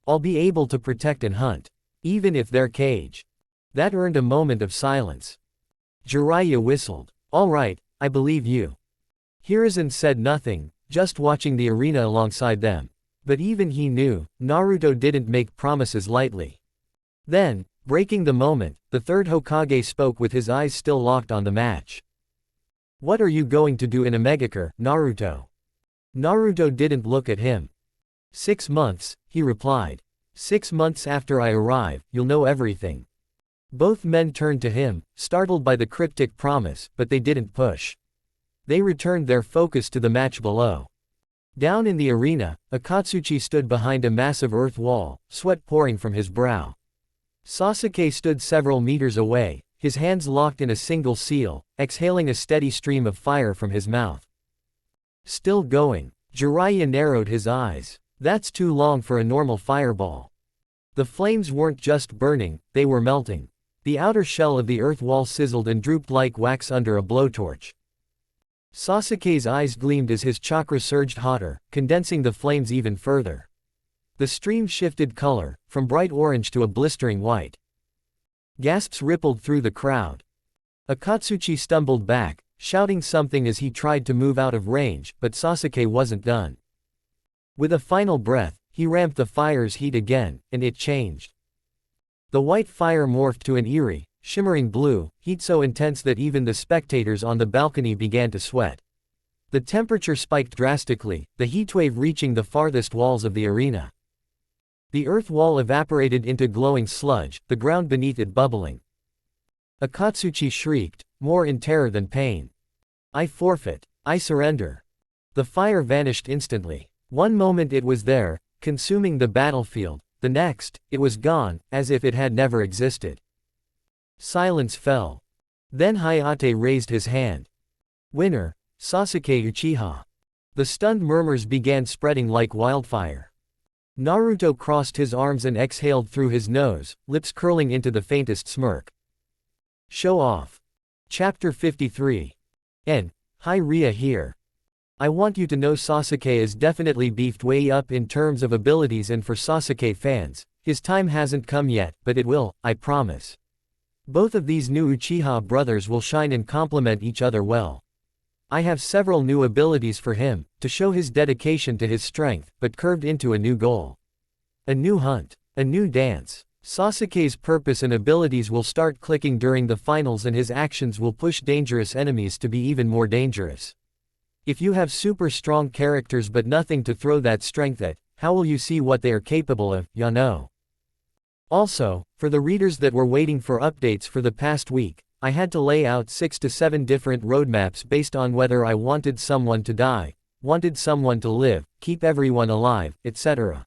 I'll be able to protect and hunt. Even if they're cage. That earned a moment of silence. Jiraiya whistled. All right, I believe you. Hiruzen said nothing, just watching the arena alongside them. But even he knew, Naruto didn't make promises lightly. Then, breaking the moment, the third Hokage spoke with his eyes still locked on the match. What are you going to do in Omegakure, Naruto? Naruto didn't look at him. 6 months, he replied. 6 months after I arrive, you'll know everything. Both men turned to him, startled by the cryptic promise, but they didn't push. They returned their focus to the match below. Down in the arena, Akatsuchi stood behind a massive earth wall, sweat pouring from his brow. Sasuke stood several meters away, his hands locked in a single seal, exhaling a steady stream of fire from his mouth. Still going. Jiraiya narrowed his eyes. That's too long for a normal fireball. The flames weren't just burning, they were melting. The outer shell of the earth wall sizzled and drooped like wax under a blowtorch. Sasuke's eyes gleamed as his chakra surged hotter, condensing the flames even further. The stream shifted color, from bright orange to a blistering white. Gasps rippled through the crowd. Akatsuchi stumbled back, shouting something as he tried to move out of range, but Sasuke wasn't done. With a final breath, he ramped the fire's heat again, and it changed. The white fire morphed to an eerie, shimmering blue, heat so intense that even the spectators on the balcony began to sweat. The temperature spiked drastically, the heatwave reaching the farthest walls of the arena. The earth wall evaporated into glowing sludge, the ground beneath it bubbling. Akatsuchi shrieked, more in terror than pain. I forfeit. I surrender. The fire vanished instantly. One moment it was there, consuming the battlefield, the next, it was gone, as if it had never existed. Silence fell. Then Hayate raised his hand. Winner, Sasuke Uchiha. The stunned murmurs began spreading like wildfire. Naruto crossed his arms and exhaled through his nose, lips curling into the faintest smirk. Show off. Chapter 53. N. Hi Ria here. I want you to know Sasuke is definitely beefed way up in terms of abilities, and for Sasuke fans, his time hasn't come yet, but it will, I promise. Both of these new Uchiha brothers will shine and complement each other well. I have several new abilities for him, to show his dedication to his strength, but curved into a new goal. A new hunt. A new dance. Sasuke's purpose and abilities will start clicking during the finals, and his actions will push dangerous enemies to be even more dangerous. If you have super strong characters but nothing to throw that strength at, how will you see what they are capable of, ya know? Also, for the readers that were waiting for updates for the past week, I had to lay out 6 to 7 different roadmaps based on whether I wanted someone to die, wanted someone to live, keep everyone alive, etc.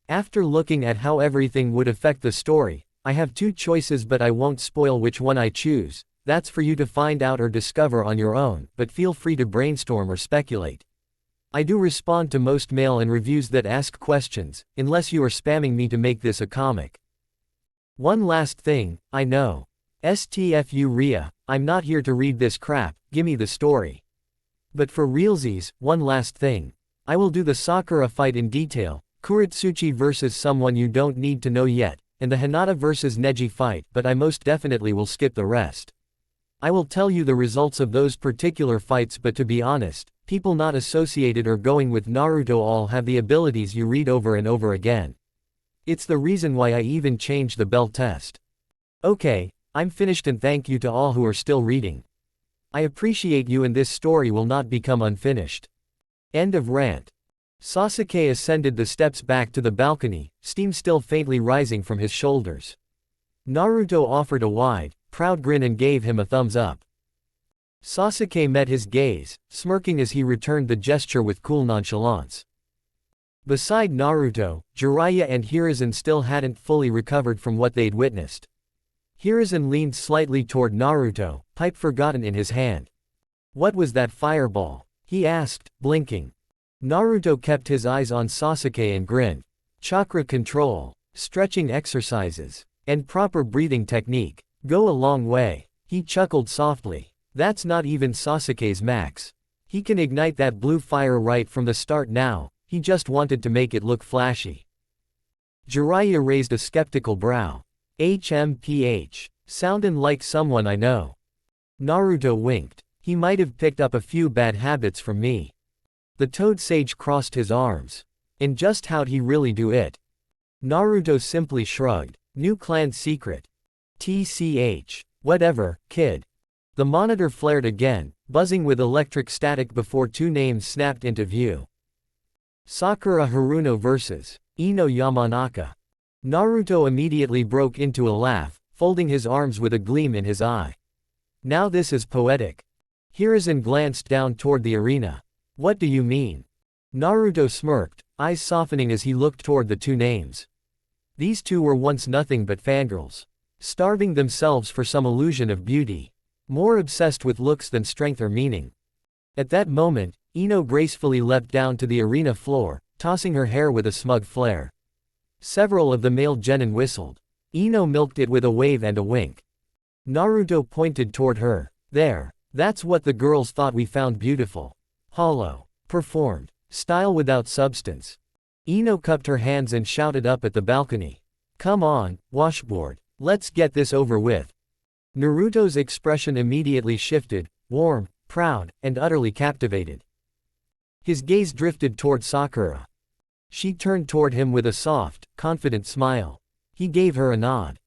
After looking at how everything would affect the story, I have 2 choices, but I won't spoil which one I choose. That's for you to find out or discover on your own, but feel free to brainstorm or speculate. I do respond to most mail and reviews that ask questions, unless you are spamming me to make this a comic. One last thing, I know. STFU Ria, I'm not here to read this crap, gimme the story. But for realsies, one last thing. I will do the Sakura fight in detail, Kuritsuchi versus someone you don't need to know yet, and the Hinata versus Neji fight, but I most definitely will skip the rest. I will tell you the results of those particular fights, but to be honest, people not associated or going with Naruto all have the abilities you read over and over again. It's the reason why I even changed the bell test. Okay, I'm finished, and thank you to all who are still reading. I appreciate you, and this story will not become unfinished. End of rant. Sasuke ascended the steps back to the balcony, steam still faintly rising from his shoulders. Naruto offered a wide, proud grin and gave him a thumbs up. Sasuke met his gaze, smirking as he returned the gesture with cool nonchalance. Beside Naruto, Jiraiya and Hiruzen still hadn't fully recovered from what they'd witnessed. Hiruzen leaned slightly toward Naruto, pipe forgotten in his hand. What was that fireball? He asked, blinking. Naruto kept his eyes on Sasuke and grinned. Chakra control, stretching exercises, and proper breathing technique go a long way. He chuckled softly. That's not even Sasuke's max. He can ignite that blue fire right from the start now, he just wanted to make it look flashy. Jiraiya raised a skeptical brow. HMPH. Soundin' like someone I know. Naruto winked. He might have picked up a few bad habits from me. The Toad Sage crossed his arms. And just how'd he really do it? Naruto simply shrugged. New clan secret. TCH. Whatever, kid. The monitor flared again, buzzing with electric static before two names snapped into view. Sakura Haruno vs. Ino Yamanaka. Naruto immediately broke into a laugh, folding his arms with a gleam in his eye. Now this is poetic. Hiruzen glanced down toward the arena. What do you mean? Naruto smirked, eyes softening as he looked toward the two names. These two were once nothing but fangirls. Starving themselves for some illusion of beauty. More obsessed with looks than strength or meaning. At that moment, Ino gracefully leapt down to the arena floor, tossing her hair with a smug flare. Several of the male genin whistled. Ino milked it with a wave and a wink. Naruto pointed toward her. There. That's what the girls thought we found beautiful. Hollow. Performed. Style without substance. Ino cupped her hands and shouted up at the balcony. Come on, washboard. Let's get this over with. Naruto's expression immediately shifted, warm, proud, and utterly captivated. His gaze drifted toward Sakura. She turned toward him with a soft, confident smile. He gave her a nod.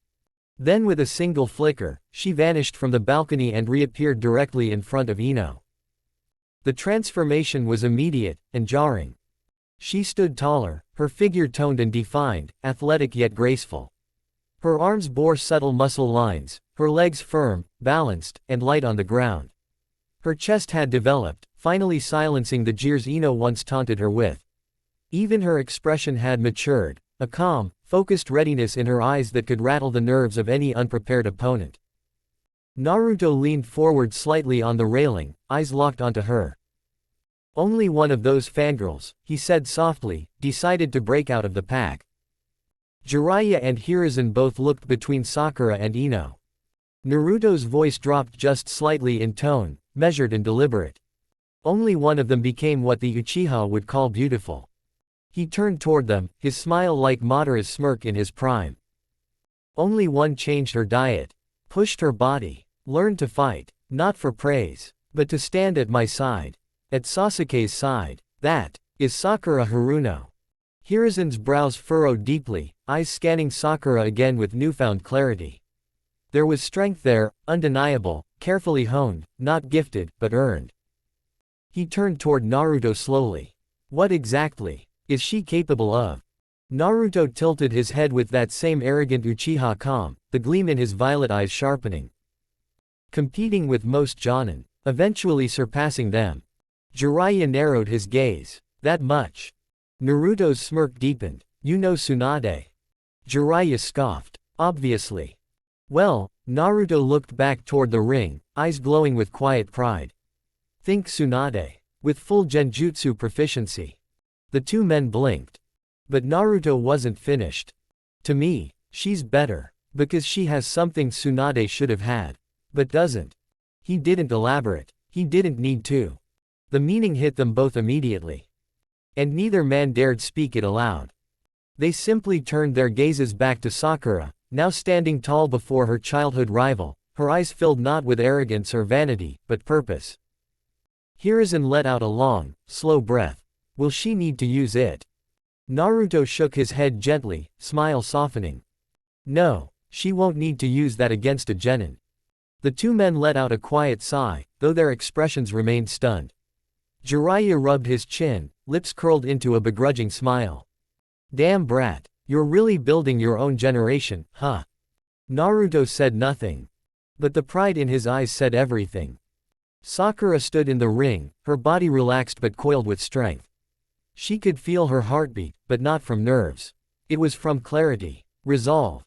Then with a single flicker, she vanished from the balcony and reappeared directly in front of Ino. The transformation was immediate, and jarring. She stood taller, her figure toned and defined, athletic yet graceful. Her arms bore subtle muscle lines, her legs firm, balanced, and light on the ground. Her chest had developed, finally silencing the jeers Ino once taunted her with. Even her expression had matured, a calm, focused readiness in her eyes that could rattle the nerves of any unprepared opponent. Naruto leaned forward slightly on the railing, eyes locked onto her. Only one of those fangirls, he said softly, decided to break out of the pack. Jiraiya and Hiruzen both looked between Sakura and Ino. Naruto's voice dropped just slightly in tone, measured and deliberate. Only one of them became what the Uchiha would call beautiful. He turned toward them, his smile like Madara's smirk in his prime. Only one changed her diet, pushed her body, learned to fight, not for praise, but to stand at my side. At Sasuke's side. That is Sakura Haruno. Hiruzen's brows furrowed deeply, eyes scanning Sakura again with newfound clarity. There was strength there, undeniable, carefully honed, not gifted, but earned. He turned toward Naruto slowly. What exactly is she capable of? Naruto tilted his head with that same arrogant Uchiha calm, the gleam in his violet eyes sharpening. Competing with most jonin, eventually surpassing them. Jiraiya narrowed his gaze. That much. Naruto's smirk deepened. You know Tsunade. Jiraiya scoffed. Obviously. Well, Naruto looked back toward the ring, eyes glowing with quiet pride. Think Tsunade. With full genjutsu proficiency. The two men blinked. But Naruto wasn't finished. To me, she's better. Because she has something Tsunade should have had. But doesn't. He didn't elaborate. He didn't need to. The meaning hit them both immediately. And neither man dared speak it aloud. They simply turned their gazes back to Sakura, now standing tall before her childhood rival, her eyes filled not with arrogance or vanity, but purpose. Hiruzen let out a long, slow breath. Will she need to use it? Naruto shook his head gently, smile softening. No, she won't need to use that against a genin. The two men let out a quiet sigh, though their expressions remained stunned. Jiraiya rubbed his chin, lips curled into a begrudging smile. Damn brat, you're really building your own generation, huh? Naruto said nothing. But the pride in his eyes said everything. Sakura stood in the ring, her body relaxed but coiled with strength. She could feel her heartbeat, but not from nerves. It was from clarity, resolve.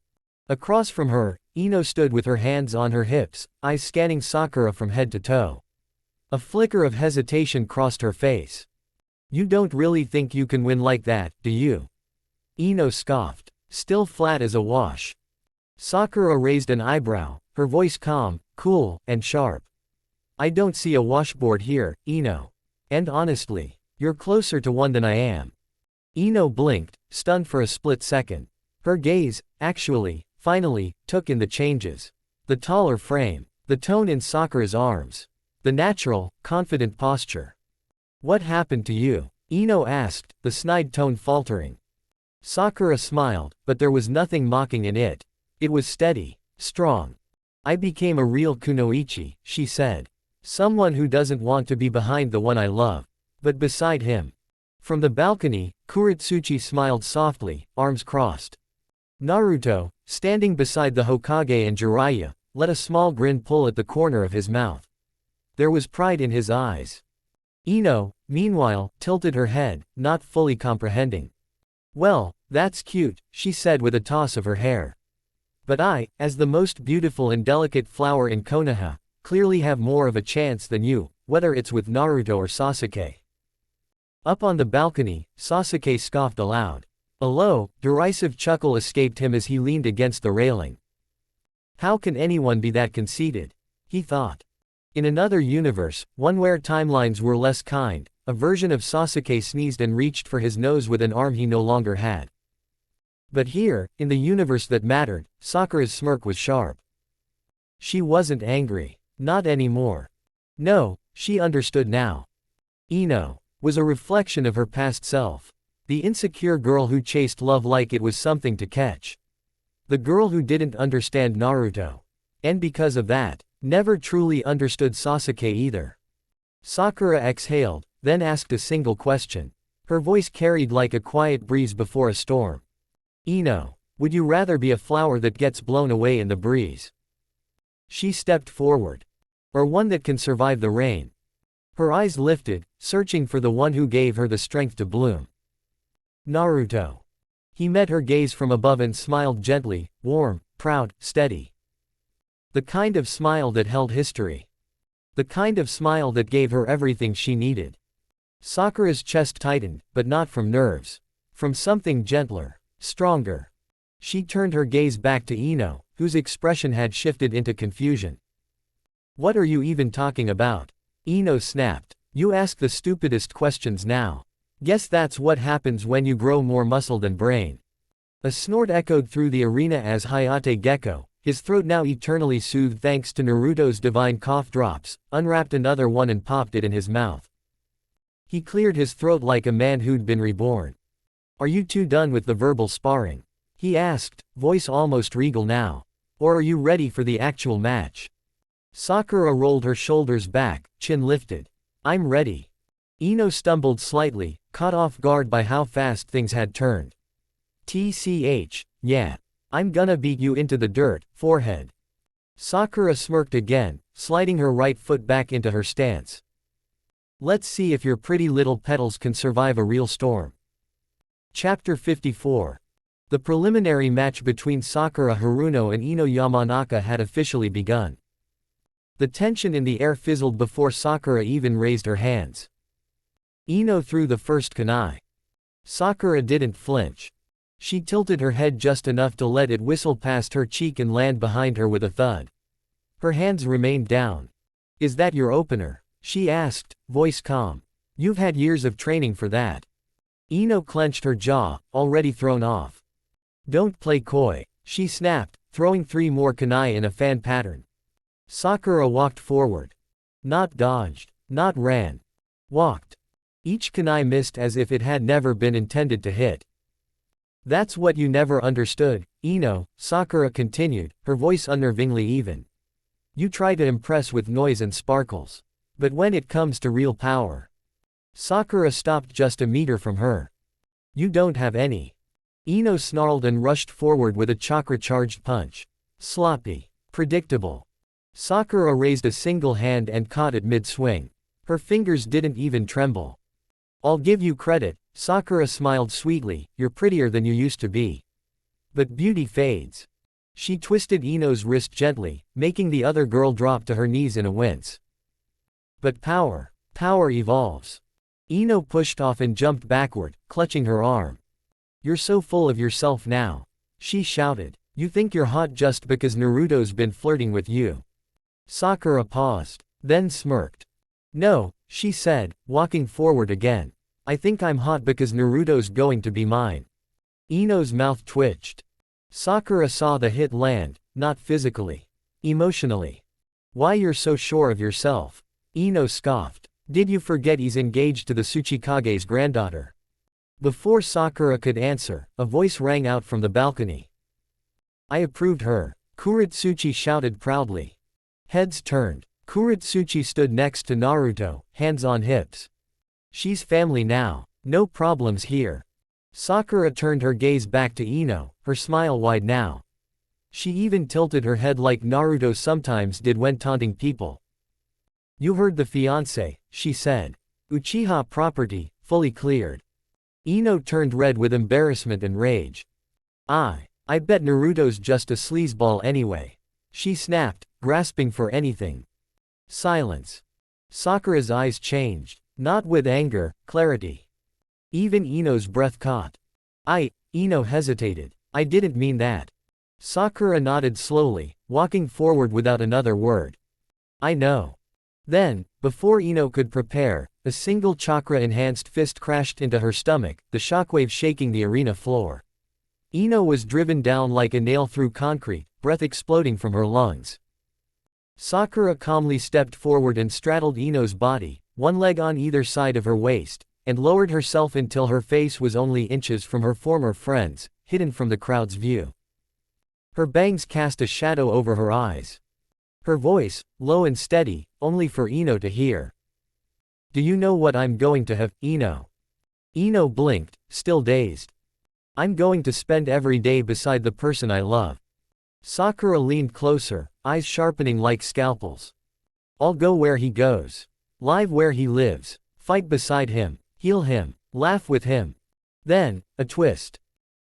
Across from her, Ino stood with her hands on her hips, eyes scanning Sakura from head to toe. A flicker of hesitation crossed her face. You don't really think you can win like that, do you? Ino scoffed, still flat as a wash. Sakura raised an eyebrow, her voice calm, cool, and sharp. I don't see a washboard here, Ino. And honestly, you're closer to one than I am. Ino blinked, stunned for a split second. Her gaze, actually, finally, took in the changes. The taller frame. The tone in Sakura's arms. The natural, confident posture. "What happened to you?" Ino asked, the snide tone faltering. Sakura smiled, but there was nothing mocking in it. It was steady, strong. "I became a real kunoichi," she said. "Someone who doesn't want to be behind the one I love, but beside him." From the balcony, Kuretsuchi smiled softly, arms crossed. Naruto, standing beside the Hokage and Jiraiya, let a small grin pull at the corner of his mouth. There was pride in his eyes. Ino, meanwhile, tilted her head, not fully comprehending. "Well, that's cute," she said with a toss of her hair. "But I, as the most beautiful and delicate flower in Konoha, clearly have more of a chance than you, whether it's with Naruto or Sasuke." Up on the balcony, Sasuke scoffed aloud. A low, derisive chuckle escaped him as he leaned against the railing. How can anyone be that conceited? He thought. In another universe, one where timelines were less kind, a version of Sasuke sneezed and reached for his nose with an arm he no longer had. But here, in the universe that mattered, Sakura's smirk was sharp. She wasn't angry. Not anymore. No, she understood now. Ino was a reflection of her past self. The insecure girl who chased love like it was something to catch. The girl who didn't understand Naruto. And because of that, never truly understood Sasuke either. Sakura exhaled, then asked a single question. Her voice carried like a quiet breeze before a storm. "Ino, would you rather be a flower that gets blown away in the breeze?" She stepped forward. "Or one that can survive the rain?" Her eyes lifted, searching for the one who gave her the strength to bloom. Naruto. He met her gaze from above and smiled gently, warm, proud, steady. The kind of smile that held history. The kind of smile that gave her everything she needed. Sakura's chest tightened, but not from nerves. From something gentler, stronger. She turned her gaze back to Ino, whose expression had shifted into confusion. "What are you even talking about?" Ino snapped. "You ask the stupidest questions now. Guess that's what happens when you grow more muscle than brain." A snort echoed through the arena as Hayate Gecko, his throat now eternally soothed thanks to Naruto's divine cough drops, unwrapped another one and popped it in his mouth. He cleared his throat like a man who'd been reborn. "Are you two done with the verbal sparring?" he asked, voice almost regal now. "Or are you ready for the actual match?" Sakura rolled her shoulders back, chin lifted. "I'm ready." Ino stumbled slightly, caught off guard by how fast things had turned. "TCH, yeah. I'm gonna beat you into the dirt, forehead." Sakura smirked again, sliding her right foot back into her stance. "Let's see if your pretty little petals can survive a real storm." Chapter 54. The preliminary match between Sakura Haruno and Ino Yamanaka had officially begun. The tension in the air fizzled before Sakura even raised her hands. Ino threw the first kunai. Sakura didn't flinch. She tilted her head just enough to let it whistle past her cheek and land behind her with a thud. Her hands remained down. "Is that your opener?" she asked, voice calm. "You've had years of training for that." Ino clenched her jaw, already thrown off. "Don't play coy," she snapped, throwing 3 more kunai in a fan pattern. Sakura walked forward. Not dodged. Not ran. Walked. Each kunai missed as if it had never been intended to hit. "That's what you never understood, Ino," Sakura continued, her voice unnervingly even. "You try to impress with noise and sparkles. But when it comes to real power..." Sakura stopped just a meter from her. "You don't have any." Ino snarled and rushed forward with a chakra-charged punch. Sloppy. Predictable. Sakura raised a single hand and caught it mid-swing. Her fingers didn't even tremble. "I'll give you credit," Sakura smiled sweetly, "you're prettier than you used to be. But beauty fades." She twisted Ino's wrist gently, making the other girl drop to her knees in a wince. "But power evolves." Ino pushed off and jumped backward, clutching her arm. "You're so full of yourself now," she shouted. "You think you're hot just because Naruto's been flirting with you." Sakura paused, then smirked. "No," she said, walking forward again. "I think I'm hot because Naruto's going to be mine." Ino's mouth twitched. Sakura saw the hit land, not physically. Emotionally. Why you're so sure of yourself? Ino scoffed. Did you forget he's engaged to the Tsuchikage's granddaughter? Before Sakura could answer, a voice rang out from the balcony. I approved her. Kuretsuchi shouted proudly. Heads turned. Kuretsuchi stood next to Naruto, hands on hips. She's family now. No problems here. Sakura turned her gaze back to Ino, her smile wide now. She even tilted her head like Naruto sometimes did when taunting people. You heard the fiancé, she said. Uchiha property, fully cleared. Ino turned red with embarrassment and rage. I bet Naruto's just a sleazeball anyway. She snapped, grasping for anything. Silence. Sakura's eyes changed, not with anger, clarity. Even Ino's breath caught. Ino hesitated. I didn't mean that. Sakura nodded slowly, walking forward without another word. I know. Then, before Ino could prepare, a single chakra-enhanced fist crashed into her stomach, the shockwave shaking the arena floor. Ino was driven down like a nail through concrete, breath exploding from her lungs. Sakura calmly stepped forward and straddled Ino's body, one leg on either side of her waist, and lowered herself until her face was only inches from her former friends, hidden from the crowd's view. Her bangs cast a shadow over her eyes. Her voice, low and steady, only for Ino to hear. Do you know what I'm going to have, Ino? Ino blinked, still dazed. I'm going to spend every day beside the person I love. Sakura leaned closer, eyes sharpening like scalpels. I'll go where he goes. Live where he lives. Fight beside him. Heal him. Laugh with him. Then, a twist.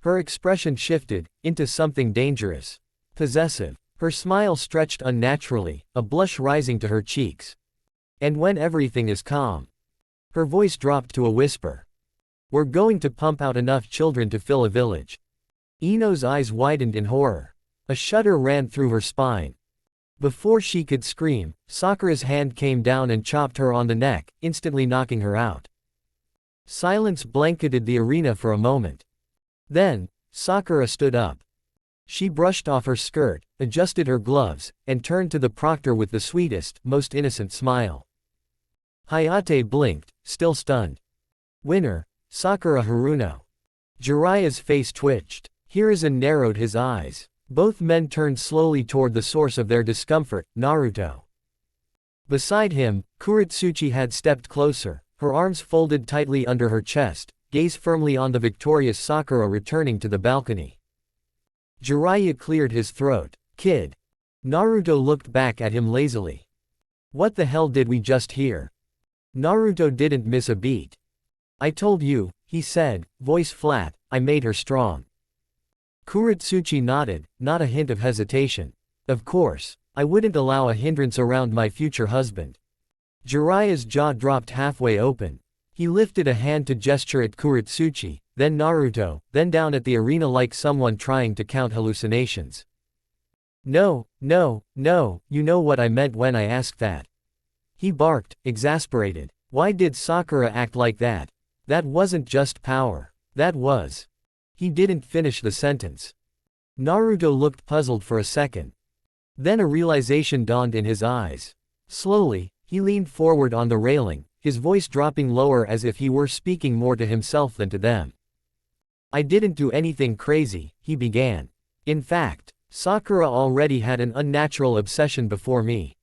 Her expression shifted, into something dangerous. Possessive. Her smile stretched unnaturally, a blush rising to her cheeks. And when everything is calm. Her voice dropped to a whisper. We're going to pump out enough children to fill a village. Ino's eyes widened in horror. A shudder ran through her spine. Before she could scream, Sakura's hand came down and chopped her on the neck, instantly knocking her out. Silence blanketed the arena for a moment. Then, Sakura stood up. She brushed off her skirt, adjusted her gloves, and turned to the proctor with the sweetest, most innocent smile. Hayate blinked, still stunned. Winner, Sakura Haruno. Jiraiya's face twitched. Hiruzen narrowed his eyes. Both men turned slowly toward the source of their discomfort, Naruto. Beside him, Kuretsuchi had stepped closer, her arms folded tightly under her chest, gaze firmly on the victorious Sakura returning to the balcony. Jiraiya cleared his throat. Kid. Naruto looked back at him lazily. What the hell did we just hear? Naruto didn't miss a beat. I told you, he said, voice flat, I made her strong. Kuretsuchi nodded, not a hint of hesitation. Of course, I wouldn't allow a hindrance around my future husband. Jiraiya's jaw dropped halfway open. He lifted a hand to gesture at Kuretsuchi, then Naruto, then down at the arena like someone trying to count hallucinations. No, you know what I meant when I asked that. He barked, exasperated. Why did Sakura act like that? That wasn't just power. That was. He didn't finish the sentence. Naruto looked puzzled for a second. Then a realization dawned in his eyes. Slowly, he leaned forward on the railing, his voice dropping lower as if he were speaking more to himself than to them. I didn't do anything crazy, he began. In fact, Sakura already had an unnatural obsession before me.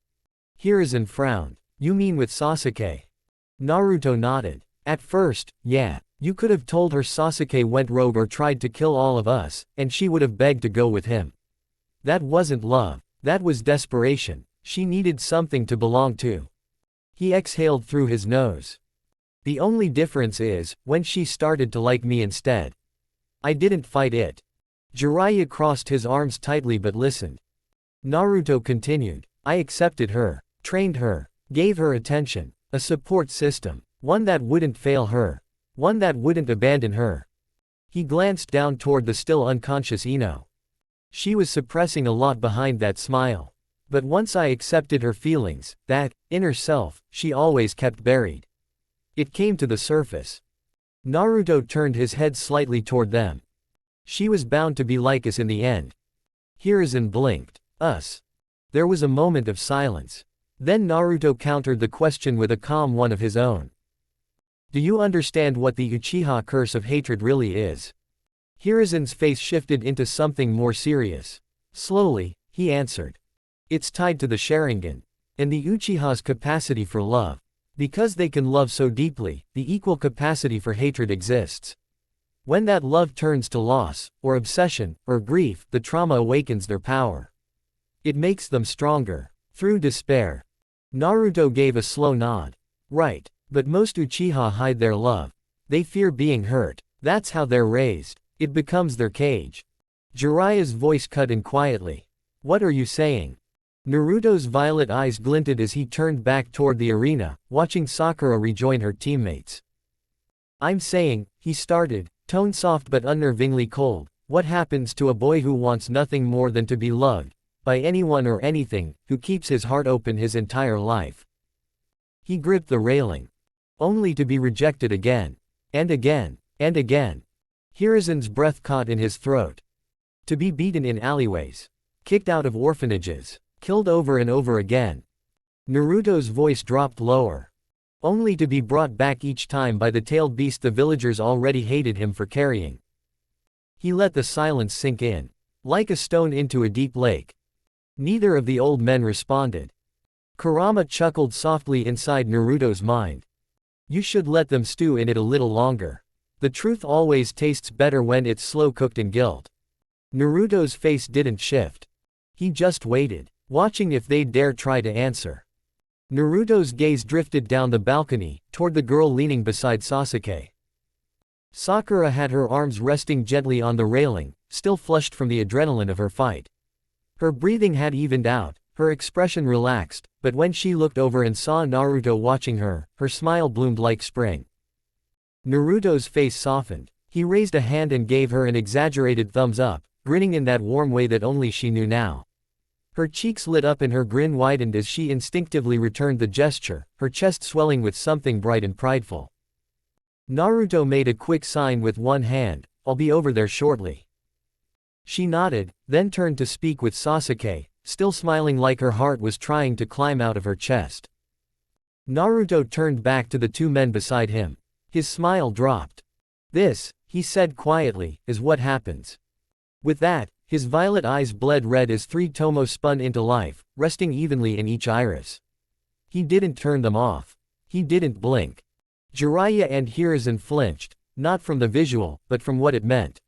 Hiruzen frowned. You mean with Sasuke? Naruto nodded. At first, yeah. You could have told her Sasuke went rogue or tried to kill all of us, and she would have begged to go with him. That wasn't love. That was desperation. She needed something to belong to. He exhaled through his nose. The only difference is, when she started to like me instead. I didn't fight it. Jiraiya crossed his arms tightly but listened. Naruto continued. I accepted her, trained her, gave her attention, a support system, one that wouldn't fail her, one that wouldn't abandon her. He glanced down toward the still unconscious Ino. She was suppressing a lot behind that smile. But once I accepted her feelings, that inner self, she always kept buried. It came to the surface. Naruto turned his head slightly toward them. She was bound to be like us in the end. Hiruzen blinked. Us. There was a moment of silence. Then Naruto countered the question with a calm one of his own. Do you understand what the Uchiha curse of hatred really is? Hiruzen's face shifted into something more serious. Slowly, he answered. It's tied to the Sharingan, and the Uchiha's capacity for love. Because they can love so deeply, the equal capacity for hatred exists. When that love turns to loss, or obsession, or grief, the trauma awakens their power. It makes them stronger. Through despair. Naruto gave a slow nod. Right, but most Uchiha hide their love. They fear being hurt. That's how they're raised. It becomes their cage. Jiraiya's voice cut in quietly. What are you saying? Naruto's violet eyes glinted as he turned back toward the arena, watching Sakura rejoin her teammates. I'm saying, he started, tone soft but unnervingly cold, what happens to a boy who wants nothing more than to be loved, by anyone or anything, who keeps his heart open his entire life? He gripped the railing. Only to be rejected again. And again. And again. Hiruzen's breath caught in his throat. To be beaten in alleyways. Kicked out of orphanages. Killed over and over again. Naruto's voice dropped lower. Only to be brought back each time by the tailed beast the villagers already hated him for carrying. He let the silence sink in. Like a stone into a deep lake. Neither of the old men responded. Kurama chuckled softly inside Naruto's mind. You should let them stew in it a little longer. The truth always tastes better when it's slow cooked in guilt. Naruto's face didn't shift. He just waited, watching if they'd dare try to answer. Naruto's gaze drifted down the balcony, toward the girl leaning beside Sasuke. Sakura had her arms resting gently on the railing, still flushed from the adrenaline of her fight. Her breathing had evened out, her expression relaxed, but when she looked over and saw Naruto watching her, her smile bloomed like spring. Naruto's face softened. He raised a hand and gave her an exaggerated thumbs up, grinning in that warm way that only she knew now. Her cheeks lit up and her grin widened as she instinctively returned the gesture, her chest swelling with something bright and prideful. Naruto made a quick sign with one hand, I'll be over there shortly. She nodded, then turned to speak with Sasuke, still smiling like her heart was trying to climb out of her chest. Naruto turned back to the two men beside him. His smile dropped. This, he said quietly, is what happens. With that, his violet eyes bled red as three tomos spun into life, resting evenly in each iris. He didn't turn them off. He didn't blink. Jiraiya and Hiruzen flinched, not from the visual, but from what it meant.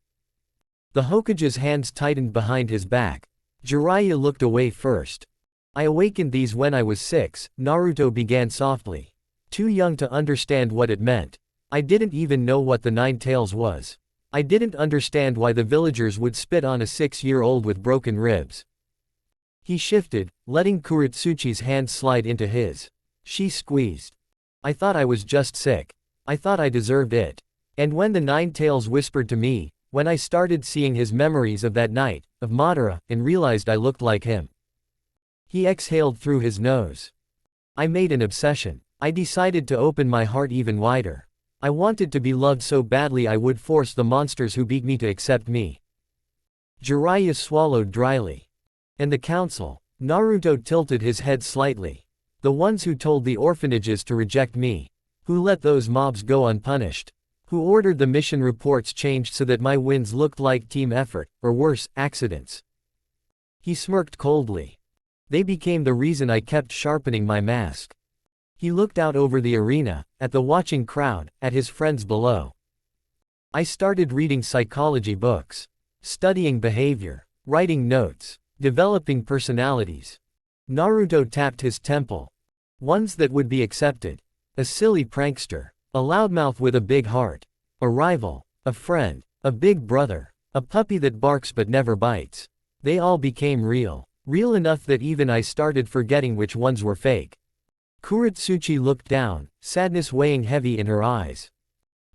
The Hokage's hands tightened behind his back. Jiraiya looked away first. I awakened these when I was 6, Naruto began softly. Too young to understand what it meant. I didn't even know what the Nine Tails was. I didn't understand why the villagers would spit on a 6-year-old with broken ribs. He shifted, letting Kuretsuchi's hand slide into his. She squeezed. I thought I was just sick. I thought I deserved it. And when the Nine Tails whispered to me, when I started seeing his memories of that night, of Madara, and realized I looked like him. He exhaled through his nose. I made an obsession. I decided to open my heart even wider. I wanted to be loved so badly I would force the monsters who beat me to accept me. Jiraiya swallowed dryly. And the council? Naruto tilted his head slightly. The ones who told the orphanages to reject me. Who let those mobs go unpunished. Who ordered the mission reports changed so that my wins looked like team effort, or worse, accidents. He smirked coldly. They became the reason I kept sharpening my mask. He looked out over the arena, at the watching crowd, at his friends below. I started reading psychology books. Studying behavior. Writing notes. Developing personalities. Naruto tapped his temple. Ones that would be accepted. A silly prankster. A loudmouth with a big heart. A rival. A friend. A big brother. A puppy that barks but never bites. They all became real. Real enough that even I started forgetting which ones were fake. Kuretsuchi looked down, sadness weighing heavy in her eyes.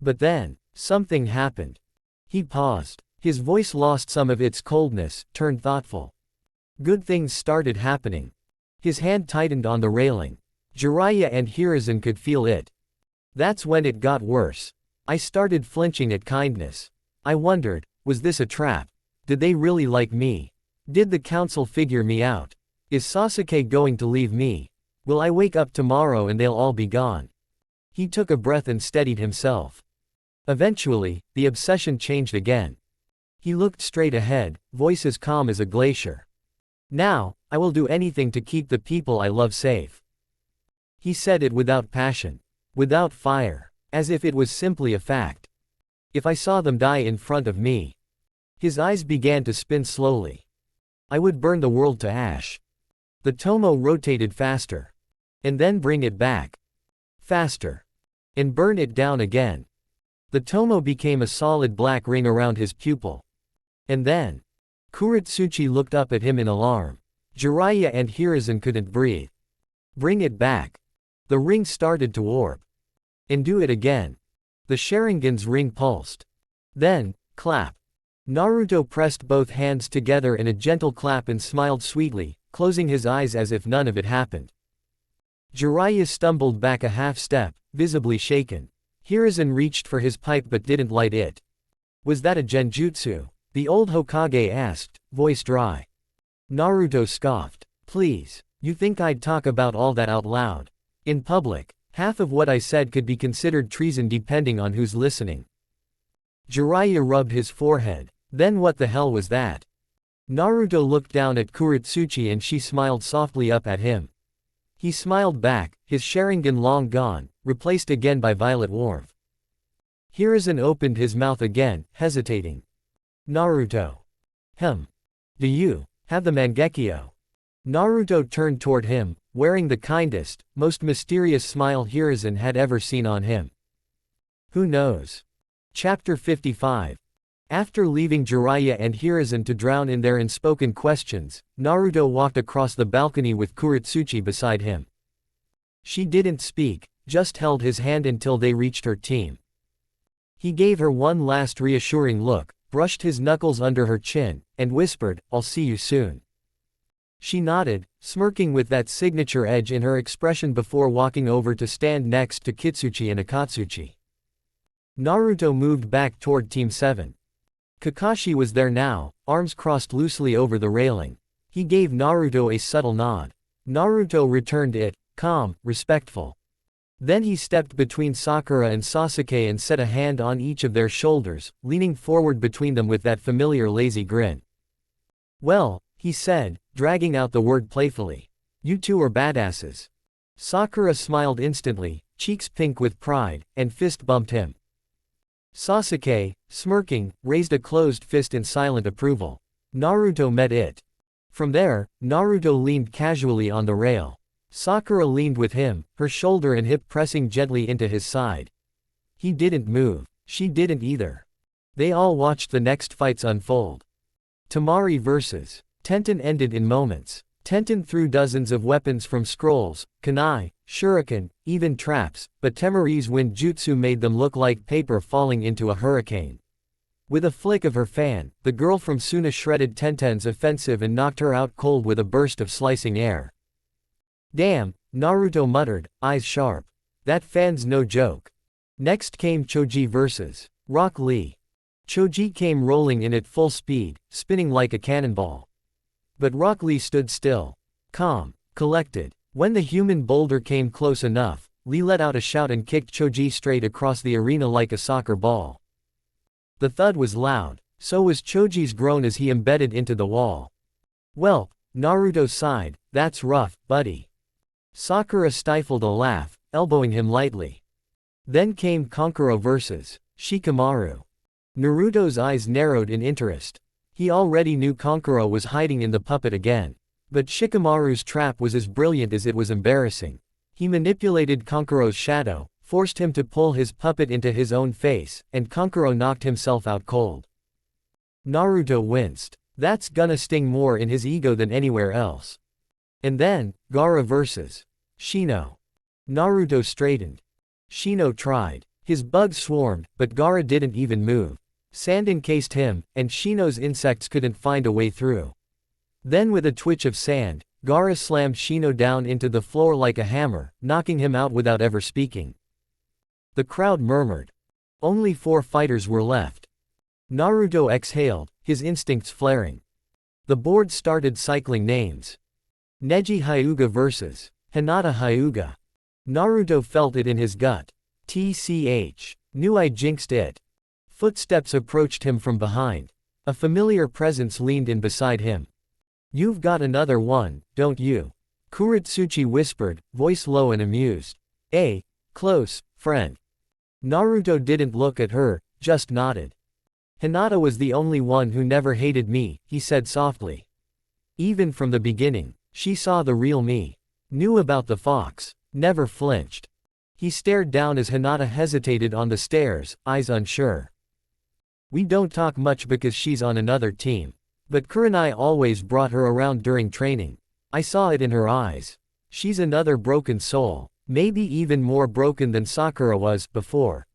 But then, something happened. He paused. His voice lost some of its coldness, turned thoughtful. Good things started happening. His hand tightened on the railing. Jiraiya and Hiruzen could feel it. That's when it got worse. I started flinching at kindness. I wondered, Was this a trap? Did they really like me? Did the council figure me out? Is Sasuke going to leave me? Will I wake up tomorrow and they'll all be gone? He took a breath and steadied himself. Eventually, the obsession changed again. He looked straight ahead, voice as calm as a glacier. Now, I will do anything to keep the people I love safe. He said it without passion, without fire, as if it was simply a fact. If I saw them die in front of me. His eyes began to spin slowly. I would burn the world to ash. The tomo rotated faster. And then bring it back. Faster. And burn it down again. The tomo became a solid black ring around his pupil. And then, Kuretsuchi looked up at him in alarm. Jiraiya and Hiruzen couldn't breathe. Bring it back. The ring started to warp. And do it again. The Sharingan's ring pulsed. Then, clap. Naruto pressed both hands together in a gentle clap and smiled sweetly, closing his eyes as if none of it happened. Jiraiya stumbled back a half step, visibly shaken. Hiruzen reached for his pipe but didn't light it. Was that a genjutsu? The old Hokage asked, voice dry. Naruto scoffed. Please, you think I'd talk about all that out loud? In public, half of what I said could be considered treason depending on who's listening. Jiraiya rubbed his forehead. Then what the hell was that? Naruto looked down at Kuretsuchi and she smiled softly up at him. He smiled back, his Sharingan long gone, replaced again by violet warmth. Hiruzen opened his mouth again, hesitating. Naruto. Do you have the Mangekyo? Naruto turned toward him, wearing the kindest, most mysterious smile Hiruzen had ever seen on him. Who knows? Chapter 55. After leaving Jiraiya and Hiruzen to drown in their unspoken questions, Naruto walked across the balcony with Kuretsuchi beside him. She didn't speak, just held his hand until they reached her team. He gave her one last reassuring look, brushed his knuckles under her chin, and whispered, "I'll see you soon." She nodded, smirking with that signature edge in her expression before walking over to stand next to Kitsuchi and Akatsuchi. Naruto moved back toward Team 7. Kakashi was there now, arms crossed loosely over the railing. He gave Naruto a subtle nod. Naruto returned it, calm, respectful. Then he stepped between Sakura and Sasuke and set a hand on each of their shoulders, leaning forward between them with that familiar lazy grin. "Well," he said, dragging out the word playfully. "You two are badasses." Sakura smiled instantly, cheeks pink with pride, and fist bumped him. Sasuke, smirking, raised a closed fist in silent approval. Naruto met it. From there, Naruto leaned casually on the rail. Sakura leaned with him, her shoulder and hip pressing gently into his side. He didn't move. She didn't either. They all watched the next fights unfold. Temari vs. Tenten ended in moments. Tenten threw dozens of weapons from scrolls, kunai, shuriken, even traps, but Temari's wind jutsu made them look like paper falling into a hurricane. With a flick of her fan, the girl from Suna shredded Tenten's offensive and knocked her out cold with a burst of slicing air. "Damn," Naruto muttered, eyes sharp. "That fan's no joke." Next came Choji vs. Rock Lee. Choji came rolling in at full speed, spinning like a cannonball. But Rock Lee stood still. Calm, collected. When the human boulder came close enough, Lee let out a shout and kicked Choji straight across the arena like a soccer ball. The thud was loud, so was Choji's groan as he embedded into the wall. "Well," Naruto sighed, "that's rough, buddy." Sakura stifled a laugh, elbowing him lightly. Then came Kankuro vs. Shikamaru. Naruto's eyes narrowed in interest. He already knew Kankuro was hiding in the puppet again. But Shikamaru's trap was as brilliant as it was embarrassing. He manipulated Kankuro's shadow, forced him to pull his puppet into his own face, and Kankuro knocked himself out cold. Naruto winced. That's gonna sting more in his ego than anywhere else. And then, Gaara vs. Shino. Naruto straightened. Shino tried. His bugs swarmed, but Gaara didn't even move. Sand encased him, and Shino's insects couldn't find a way through. Then with a twitch of sand, Gaara slammed Shino down into the floor like a hammer, knocking him out without ever speaking. The crowd murmured. Only 4 fighters were left. Naruto exhaled, his instincts flaring. The board started cycling names. Neji Hyuga vs. Hinata Hyuga. Naruto felt it in his gut. TCH. Knew I jinxed it. Footsteps approached him from behind. A familiar presence leaned in beside him. You've got another one, don't you? Kuretsuchi whispered, voice low and amused. Close, friend. Naruto didn't look at her, just nodded. Hinata was the only one who never hated me, he said softly. Even from the beginning, she saw the real me. Knew about the fox. Never flinched. He stared down as Hinata hesitated on the stairs, eyes unsure. We don't talk much because she's on another team. But Kurenai always brought her around during training. I saw it in her eyes. She's another broken soul, maybe even more broken than Sakura was before.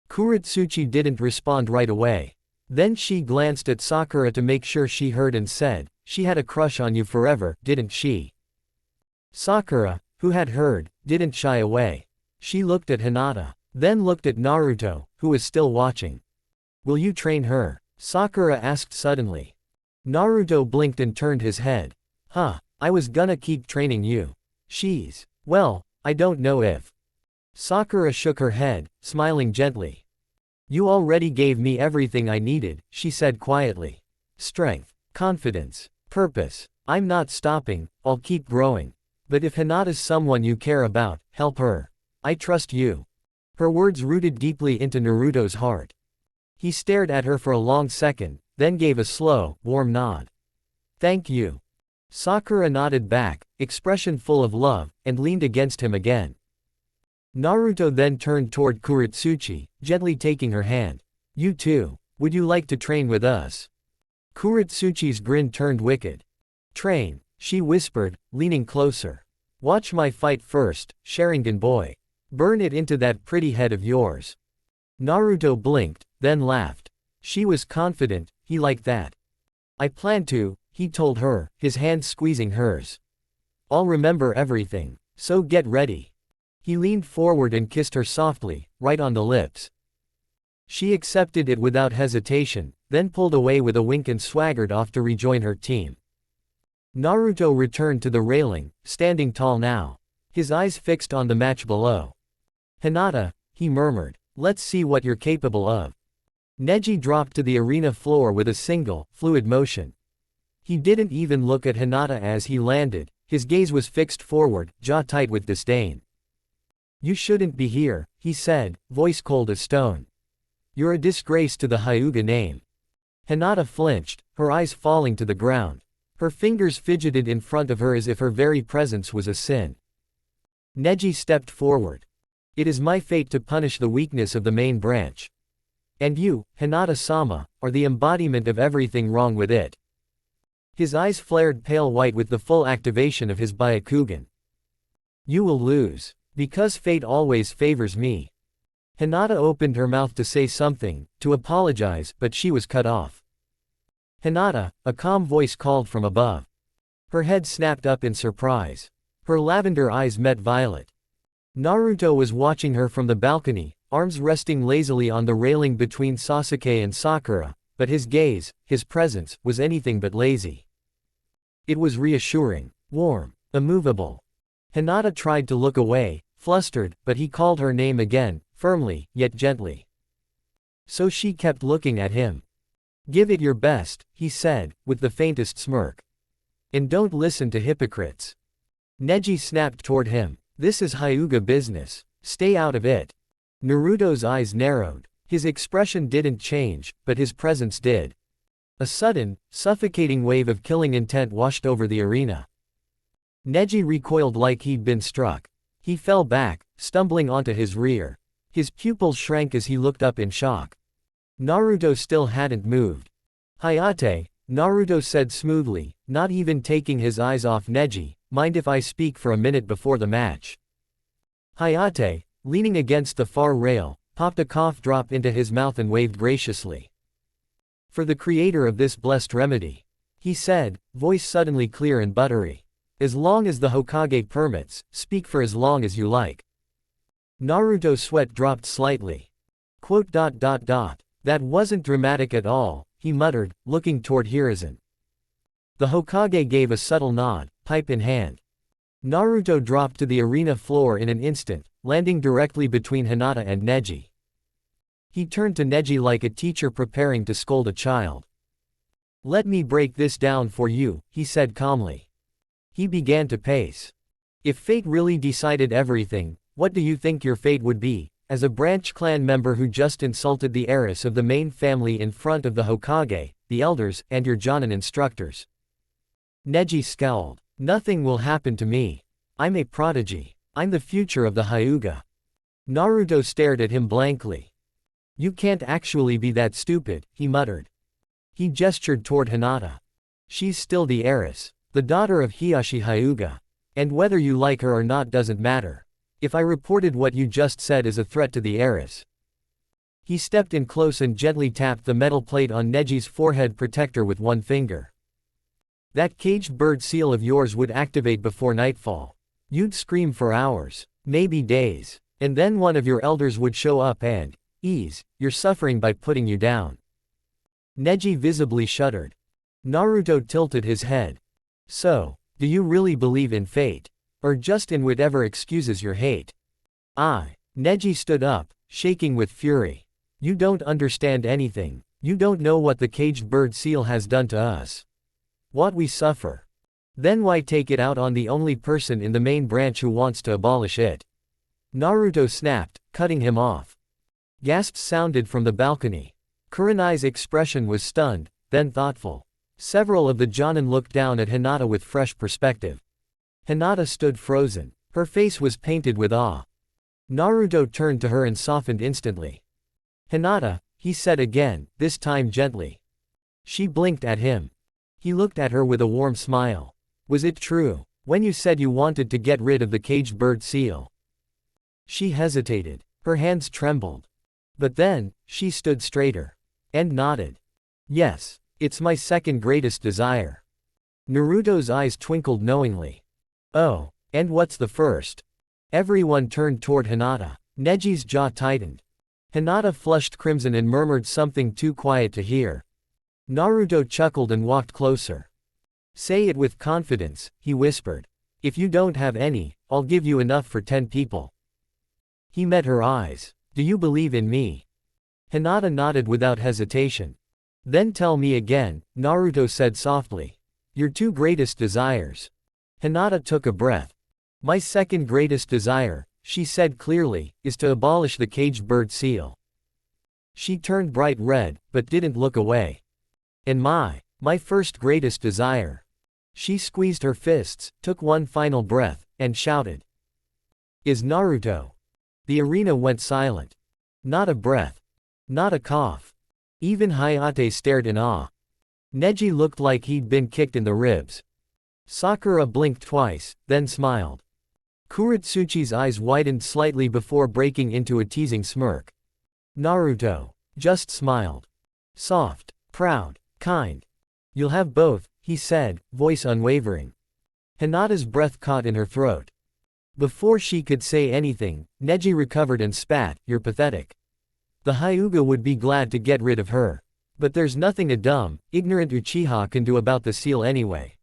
Kuretsuchi didn't respond right away. Then she glanced at Sakura to make sure she heard and said, she had a crush on you forever, didn't she? Sakura, who had heard, didn't shy away. She looked at Hinata, then looked at Naruto, who was still watching. Will you train her? Sakura asked suddenly. Naruto blinked and turned his head. I was gonna keep training you. Well, I don't know if. Sakura shook her head, smiling gently. You already gave me everything I needed, she said quietly. Strength, confidence, purpose. I'm not stopping, I'll keep growing. But if Hinata's someone you care about, help her. I trust you. Her words rooted deeply into Naruto's heart. He stared at her for a long second, then gave a slow, warm nod. Thank you. Sakura nodded back, expression full of love, and leaned against him again. Naruto then turned toward Kuretsuchi, gently taking her hand. You too. Would you like to train with us? Kuretsuchi's grin turned wicked. Train, she whispered, leaning closer. Watch my fight first, Sharingan boy. Burn it into that pretty head of yours. Naruto blinked, then laughed. She was confident, he liked that. I plan to, he told her, his hand squeezing hers. I'll remember everything, so get ready. He leaned forward and kissed her softly, right on the lips. She accepted it without hesitation, then pulled away with a wink and swaggered off to rejoin her team. Naruto returned to the railing, standing tall now. His eyes fixed on the match below. Hinata, he murmured, let's see what you're capable of. Neji dropped to the arena floor with a single, fluid motion. He didn't even look at Hinata as he landed, his gaze was fixed forward, jaw tight with disdain. You shouldn't be here, he said, voice cold as stone. You're a disgrace to the Hyuga name. Hinata flinched, her eyes falling to the ground. Her fingers fidgeted in front of her as if her very presence was a sin. Neji stepped forward. It is my fate to punish the weakness of the main branch. And you, Hinata-sama, are the embodiment of everything wrong with it. His eyes flared pale white with the full activation of his Byakugan. You will lose. Because fate always favors me. Hinata opened her mouth to say something, to apologize, but she was cut off. Hinata, a calm voice called from above. Her head snapped up in surprise. Her lavender eyes met violet. Naruto was watching her from the balcony, arms resting lazily on the railing between Sasuke and Sakura, but his gaze, his presence, was anything but lazy. It was reassuring, warm, immovable. Hinata tried to look away, flustered, but he called her name again, firmly, yet gently. So she kept looking at him. Give it your best, he said, with the faintest smirk. And don't listen to hypocrites. Neji snapped toward him. This is Hyuga business. Stay out of it. Naruto's eyes narrowed. His expression didn't change, but his presence did. A sudden, suffocating wave of killing intent washed over the arena. Neji recoiled like he'd been struck. He fell back, stumbling onto his rear. His pupils shrank as he looked up in shock. Naruto still hadn't moved. Hayate, Naruto said smoothly, not even taking his eyes off Neji, mind if I speak for a minute before the match? Hayate, leaning against the far rail, popped a cough drop into his mouth and waved graciously. For the creator of this blessed remedy, he said, voice suddenly clear and buttery. As long as the Hokage permits, speak for as long as you like. Naruto's sweat dropped slightly. That wasn't dramatic at all, he muttered, looking toward Hiruzen. The Hokage gave a subtle nod, pipe in hand. Naruto dropped to the arena floor in an instant, landing directly between Hinata and Neji. He turned to Neji like a teacher preparing to scold a child. "Let me break this down for you," he said calmly. He began to pace. "If fate really decided everything, what do you think your fate would be, as a branch clan member who just insulted the heiress of the main family in front of the Hokage, the elders, and your Jonin instructors?" Neji scowled. "Nothing will happen to me. I'm a prodigy. I'm the future of the Hyuga." Naruto stared at him blankly. "You can't actually be that stupid," he muttered. He gestured toward Hinata. "She's still the heiress. The daughter of Hiashi Hyuga. And whether you like her or not doesn't matter. If I reported what you just said as a threat to the heiress." He stepped in close and gently tapped the metal plate on Neji's forehead protector with one finger. "That caged bird seal of yours would activate before nightfall. You'd scream for hours, maybe days. And then one of your elders would show up and ease your suffering by putting you down." Neji visibly shuddered. Naruto tilted his head. "So, do you really believe in fate? Or just in whatever excuses your hate?" Neji stood up, shaking with fury. "You don't understand anything. You don't know what the caged bird seal has done to us. What we suffer. Then why take it out on the only person in the main branch who wants to abolish it?" Naruto snapped, cutting him off. Gasps sounded from the balcony. Kurenai's expression was stunned, then thoughtful. Several of the Jonin looked down at Hinata with fresh perspective. Hinata stood frozen. Her face was painted with awe. Naruto turned to her and softened instantly. "Hinata," he said again, this time gently. She blinked at him. He looked at her with a warm smile. "Was it true, when you said you wanted to get rid of the caged bird seal?" She hesitated. Her hands trembled. But then, she stood straighter. And nodded. "Yes, it's my second greatest desire." Naruto's eyes twinkled knowingly. "Oh, and what's the first?" Everyone turned toward Hinata. Neji's jaw tightened. Hinata flushed crimson and murmured something too quiet to hear. Naruto chuckled and walked closer. "Say it with confidence," he whispered. "If you don't have any, I'll give you enough for 10 people." He met her eyes. "Do you believe in me?" Hinata nodded without hesitation. "Then tell me again," Naruto said softly. "Your 2 greatest desires." Hinata took a breath. "My second greatest desire," she said clearly, "is to abolish the caged bird seal." She turned bright red, but didn't look away. "And my first greatest desire." She squeezed her fists, took one final breath, and shouted. "Is Naruto." The arena went silent. Not a breath. Not a cough. Even Hayate stared in awe. Neji looked like he'd been kicked in the ribs. Sakura blinked twice, then smiled. Kuretsuchi's eyes widened slightly before breaking into a teasing smirk. Naruto just smiled. Soft, proud, kind. "You'll have both," he said, voice unwavering. Hinata's breath caught in her throat. Before she could say anything, Neji recovered and spat, "You're pathetic. The Hyuga would be glad to get rid of her. But there's nothing a dumb, ignorant Uchiha can do about the seal anyway."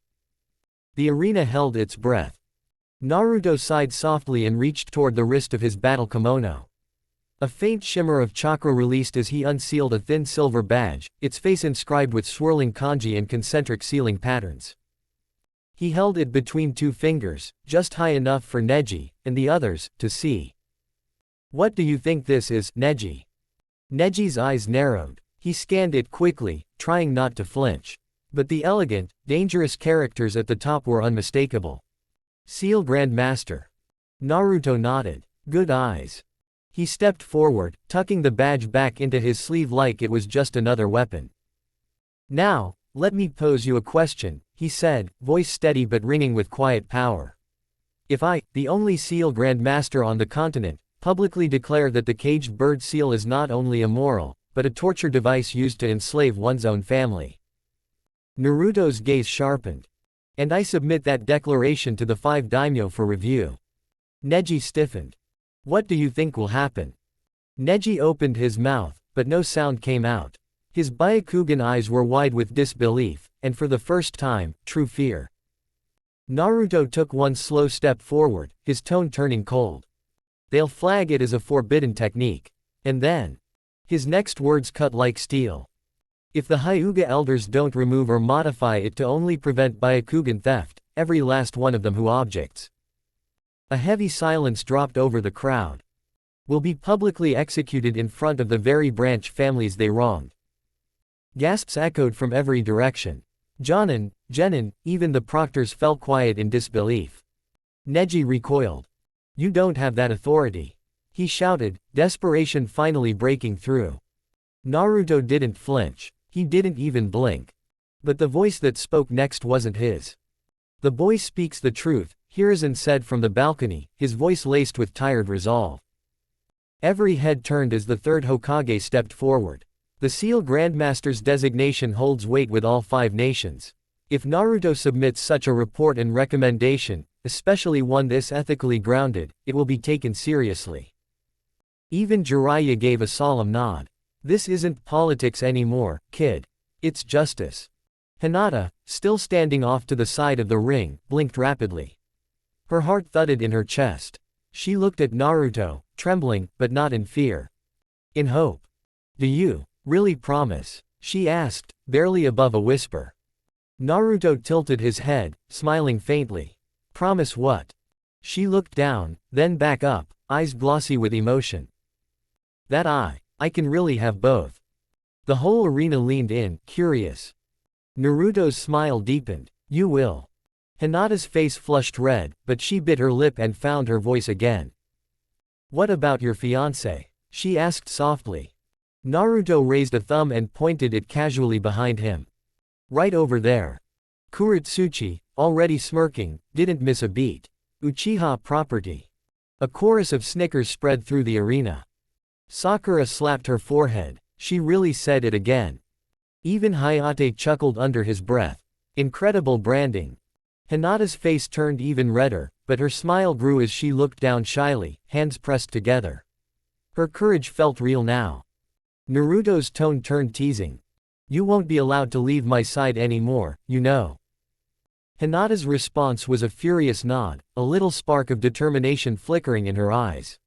The arena held its breath. Naruto sighed softly and reached toward the wrist of his battle kimono. A faint shimmer of chakra released as he unsealed a thin silver badge, its face inscribed with swirling kanji and concentric sealing patterns. He held it between 2 fingers, just high enough for Neji, and the others, to see. "What do you think this is, Neji?" Neji's eyes narrowed. He scanned it quickly, trying not to flinch. But the elegant, dangerous characters at the top were unmistakable. "Seal Grand Master." Naruto nodded. "Good eyes." He stepped forward, tucking the badge back into his sleeve like it was just another weapon. "Now, let me pose you a question," he said, voice steady but ringing with quiet power. "If I, the only Seal Grand Master on the continent, publicly declare that the caged bird seal is not only immoral, but a torture device used to enslave one's own family." Naruto's gaze sharpened. "And I submit that declaration to the 5 daimyo for review." Neji stiffened. "What do you think will happen?" Neji opened his mouth, but no sound came out. His Byakugan eyes were wide with disbelief, and for the first time, true fear. Naruto took one slow step forward, his tone turning cold. They'll flag it as a forbidden technique. And then, his next words cut like steel. If the Hyuga elders don't remove or modify it to only prevent Byakugan theft, every last one of them who objects. A heavy silence dropped over the crowd. Will be publicly executed in front of the very branch families they wronged. Gasps echoed from every direction. Jonin, Genin, even the proctors fell quiet in disbelief. Neji recoiled. You don't have that authority. He shouted, desperation finally breaking through. Naruto didn't flinch. He didn't even blink. But the voice that spoke next wasn't his. The boy speaks the truth, Hiruzen said from the balcony, his voice laced with tired resolve. Every head turned as the third Hokage stepped forward. The Seal Grandmaster's designation holds weight with all 5 nations. If Naruto submits such a report and recommendation, especially one this ethically grounded, it will be taken seriously. Even Jiraiya gave a solemn nod. This isn't politics anymore, kid. It's justice. Hinata, still standing off to the side of the ring, blinked rapidly. Her heart thudded in her chest. She looked at Naruto, trembling, but not in fear. In hope. Do you really promise? She asked, barely above a whisper. Naruto tilted his head, smiling faintly. Promise what? She looked down, then back up, eyes glossy with emotion. That I can really have both. The whole arena leaned in, curious. Naruto's smile deepened. You will. Hinata's face flushed red, but she bit her lip and found her voice again. What about your fiancé? She asked softly. Naruto raised a thumb and pointed it casually behind him. Right over there. Kuretsuchi, already smirking, didn't miss a beat. Uchiha property. A chorus of snickers spread through the arena. Sakura slapped her forehead. She really said it again. Even Hayate chuckled under his breath. Incredible branding. Hinata's face turned even redder, but her smile grew as she looked down shyly, hands pressed together. Her courage felt real now. Naruto's tone turned teasing. You won't be allowed to leave my side anymore, you know. Hinata's response was a furious nod, a little spark of determination flickering in her eyes.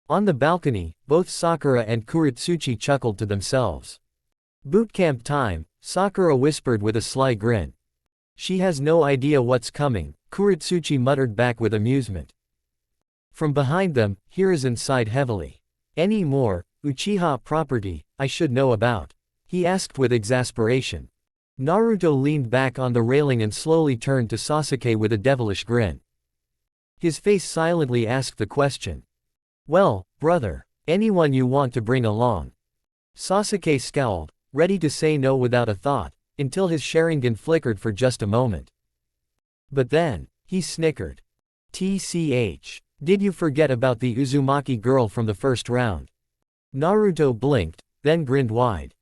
On the balcony, both Sakura and Kuretsuchi chuckled to themselves. Boot camp time, Sakura whispered with a sly grin. She has no idea what's coming, Kuretsuchi muttered back with amusement. From behind them, Hiruzen sighed heavily. Any more Uchiha property I should know about? He asked with exasperation. Naruto leaned back on the railing and slowly turned to Sasuke with a devilish grin. His face silently asked the question. Well, brother, anyone you want to bring along? Sasuke scowled, ready to say no without a thought, until his Sharingan flickered for just a moment. But then, he snickered. TCH. Did you forget about the Uzumaki girl from the first round? Naruto blinked, then grinned wide.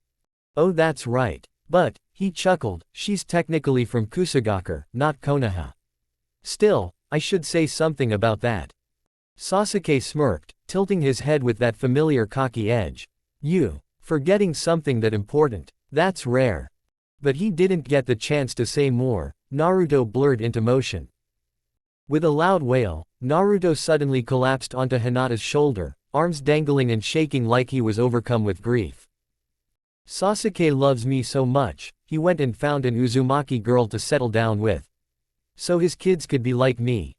Oh, that's right. But, he chuckled, she's technically from Kusagaku, not Konoha. Still, I should say something about that. Sasuke smirked, tilting his head with that familiar cocky edge. You, forgetting something that important, that's rare. But he didn't get the chance to say more, Naruto blurred into motion. With a loud wail, Naruto suddenly collapsed onto Hinata's shoulder, arms dangling and shaking like he was overcome with grief. Sasuke loves me so much, he went and found an Uzumaki girl to settle down with. So his kids could be like me.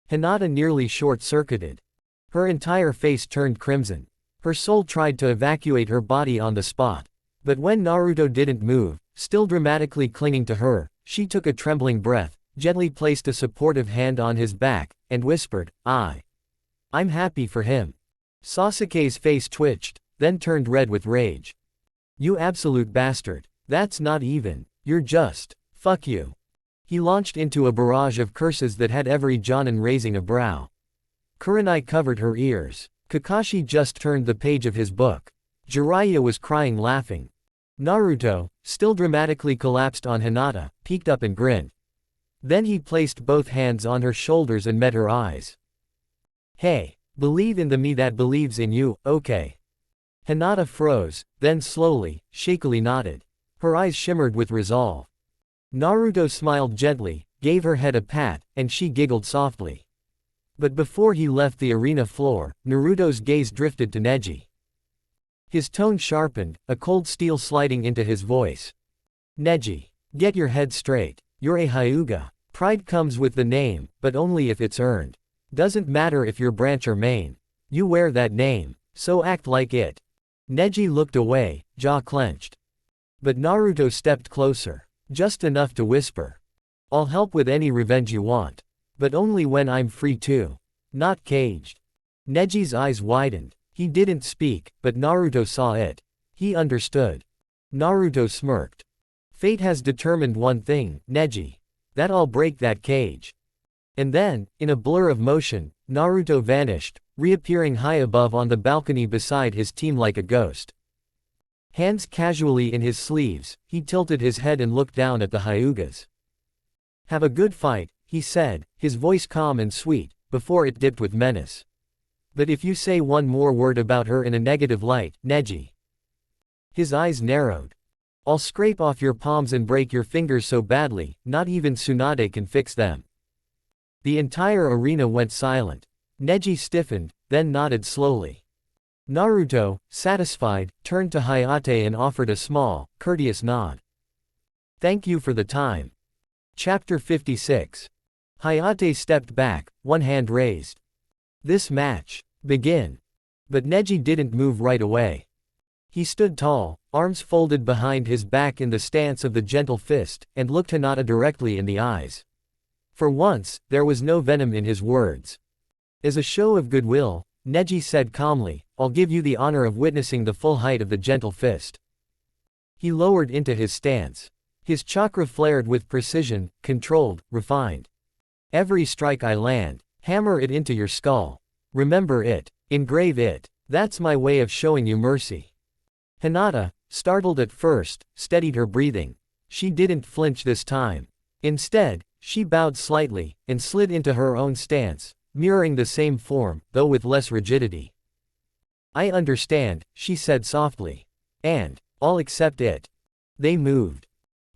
Hinata nearly short-circuited. Her entire face turned crimson. Her soul tried to evacuate her body on the spot. But when Naruto didn't move, still dramatically clinging to her, she took a trembling breath, gently placed a supportive hand on his back, and whispered, I'm happy for him. Sasuke's face twitched, then turned red with rage. You absolute bastard. That's not even. You're just. Fuck you. He launched into a barrage of curses that had every Jonin raising a brow. Kurenai covered her ears. Kakashi just turned the page of his book. Jiraiya was crying laughing. Naruto, still dramatically collapsed on Hinata, peeked up and grinned. Then he placed both hands on her shoulders and met her eyes. Hey, believe in the me that believes in you, okay? Hinata froze, then slowly, shakily nodded. Her eyes shimmered with resolve. Naruto smiled gently, gave her head a pat, and she giggled softly. But before he left the arena floor, Naruto's gaze drifted to Neji. His tone sharpened, a cold steel sliding into his voice. Neji, get your head straight. You're a Hyuga. Pride comes with the name, but only if it's earned. Doesn't matter if you're branch or main. You wear that name, so act like it. Neji looked away, jaw clenched. But Naruto stepped closer. Just enough to whisper. I'll help with any revenge you want. But only when I'm free too. Not caged. Neji's eyes widened. He didn't speak, but Naruto saw it. He understood. Naruto smirked. Fate has determined one thing, Neji. That I'll break that cage. And then, in a blur of motion, Naruto vanished, reappearing high above on the balcony beside his team like a ghost. Hands casually in his sleeves, he tilted his head and looked down at the Hyugas. Have a good fight, he said, his voice calm and sweet, before it dipped with menace. But if you say one more word about her in a negative light, Neji. His eyes narrowed. I'll scrape off your palms and break your fingers so badly, not even Tsunade can fix them. The entire arena went silent. Neji stiffened, then nodded slowly. Naruto, satisfied, turned to Hayate and offered a small, courteous nod. Thank you for the time. Chapter 56. Hayate stepped back, one hand raised. This match. Begin. But Neji didn't move right away. He stood tall, arms folded behind his back in the stance of the gentle fist, and looked Hinata directly in the eyes. For once, there was no venom in his words. As a show of goodwill, Neji said calmly, I'll give you the honor of witnessing the full height of the gentle fist. He lowered into his stance. His chakra flared with precision, controlled, refined. Every strike I land, hammer it into your skull. Remember it. Engrave it. That's my way of showing you mercy. Hinata, startled at first, steadied her breathing. She didn't flinch this time. Instead, she bowed slightly, and slid into her own stance, mirroring the same form, though with less rigidity. I understand, she said softly. And, I'll accept it. They moved.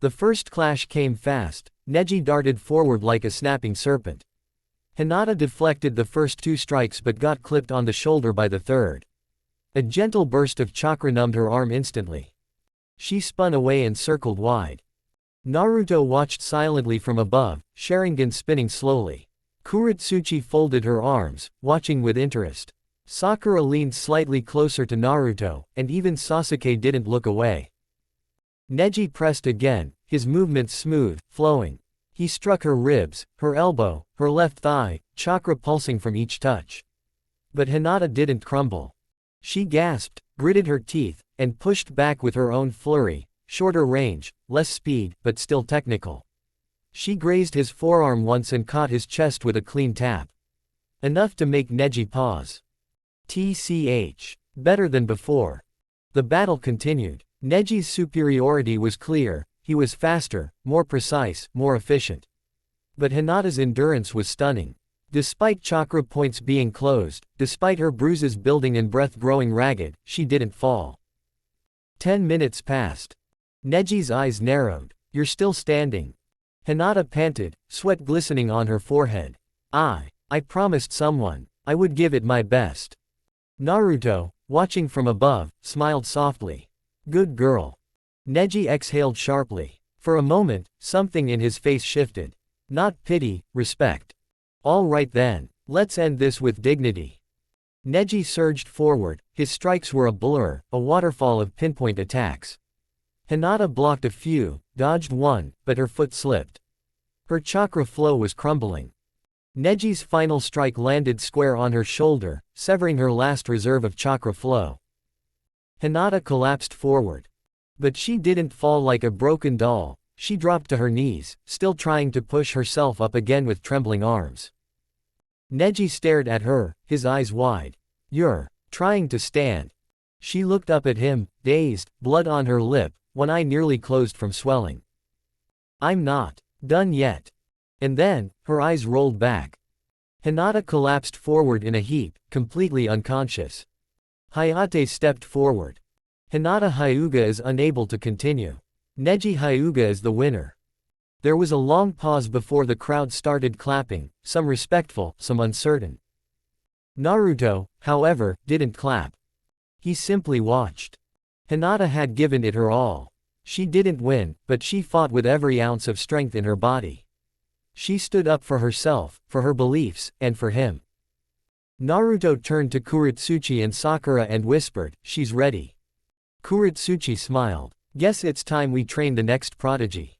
The first clash came fast. Neji darted forward like a snapping serpent. Hinata deflected the first two strikes but got clipped on the shoulder by the third. A gentle burst of chakra numbed her arm instantly. She spun away and circled wide. Naruto watched silently from above, Sharingan spinning slowly. Kuretsuchi folded her arms, watching with interest. Sakura leaned slightly closer to Naruto, and even Sasuke didn't look away. Neji pressed again, his movements smooth, flowing. He struck her ribs, her elbow, her left thigh, chakra pulsing from each touch. But Hinata didn't crumble. She gasped, gritted her teeth, and pushed back with her own flurry, shorter range, less speed, but still technical. She grazed his forearm once and caught his chest with a clean tap. Enough to make Neji pause. TCH. Better than before. The battle continued. Neji's superiority was clear. He was faster, more precise, more efficient. But Hinata's endurance was stunning. Despite chakra points being closed, despite her bruises building and breath growing ragged, she didn't fall. 10 minutes passed. Neji's eyes narrowed. You're still standing. Hinata panted, sweat glistening on her forehead. I promised someone. I would give it my best. Naruto, watching from above, smiled softly. Good girl. Neji exhaled sharply. For a moment, something in his face shifted. Not pity, respect. All right then, let's end this with dignity. Neji surged forward, his strikes were a blur, a waterfall of pinpoint attacks. Hinata blocked a few, dodged one, but her foot slipped. Her chakra flow was crumbling. Neji's final strike landed square on her shoulder, severing her last reserve of chakra flow. Hinata collapsed forward. But she didn't fall like a broken doll. She dropped to her knees, still trying to push herself up again with trembling arms. Neji stared at her, his eyes wide. You're trying to stand. She looked up at him, dazed, blood on her lip, one eye nearly closed from swelling. I'm not done yet. And then, her eyes rolled back. Hinata collapsed forward in a heap, completely unconscious. Hayate stepped forward. Hinata Hyuga is unable to continue. Neji Hyuga is the winner. There was a long pause before the crowd started clapping, some respectful, some uncertain. Naruto, however, didn't clap. He simply watched. Hinata had given it her all. She didn't win, but she fought with every ounce of strength in her body. She stood up for herself, for her beliefs, and for him. Naruto turned to Kuretsuchi and Sakura and whispered, "She's ready." Kuretsuchi smiled. "Guess it's time we train the next prodigy."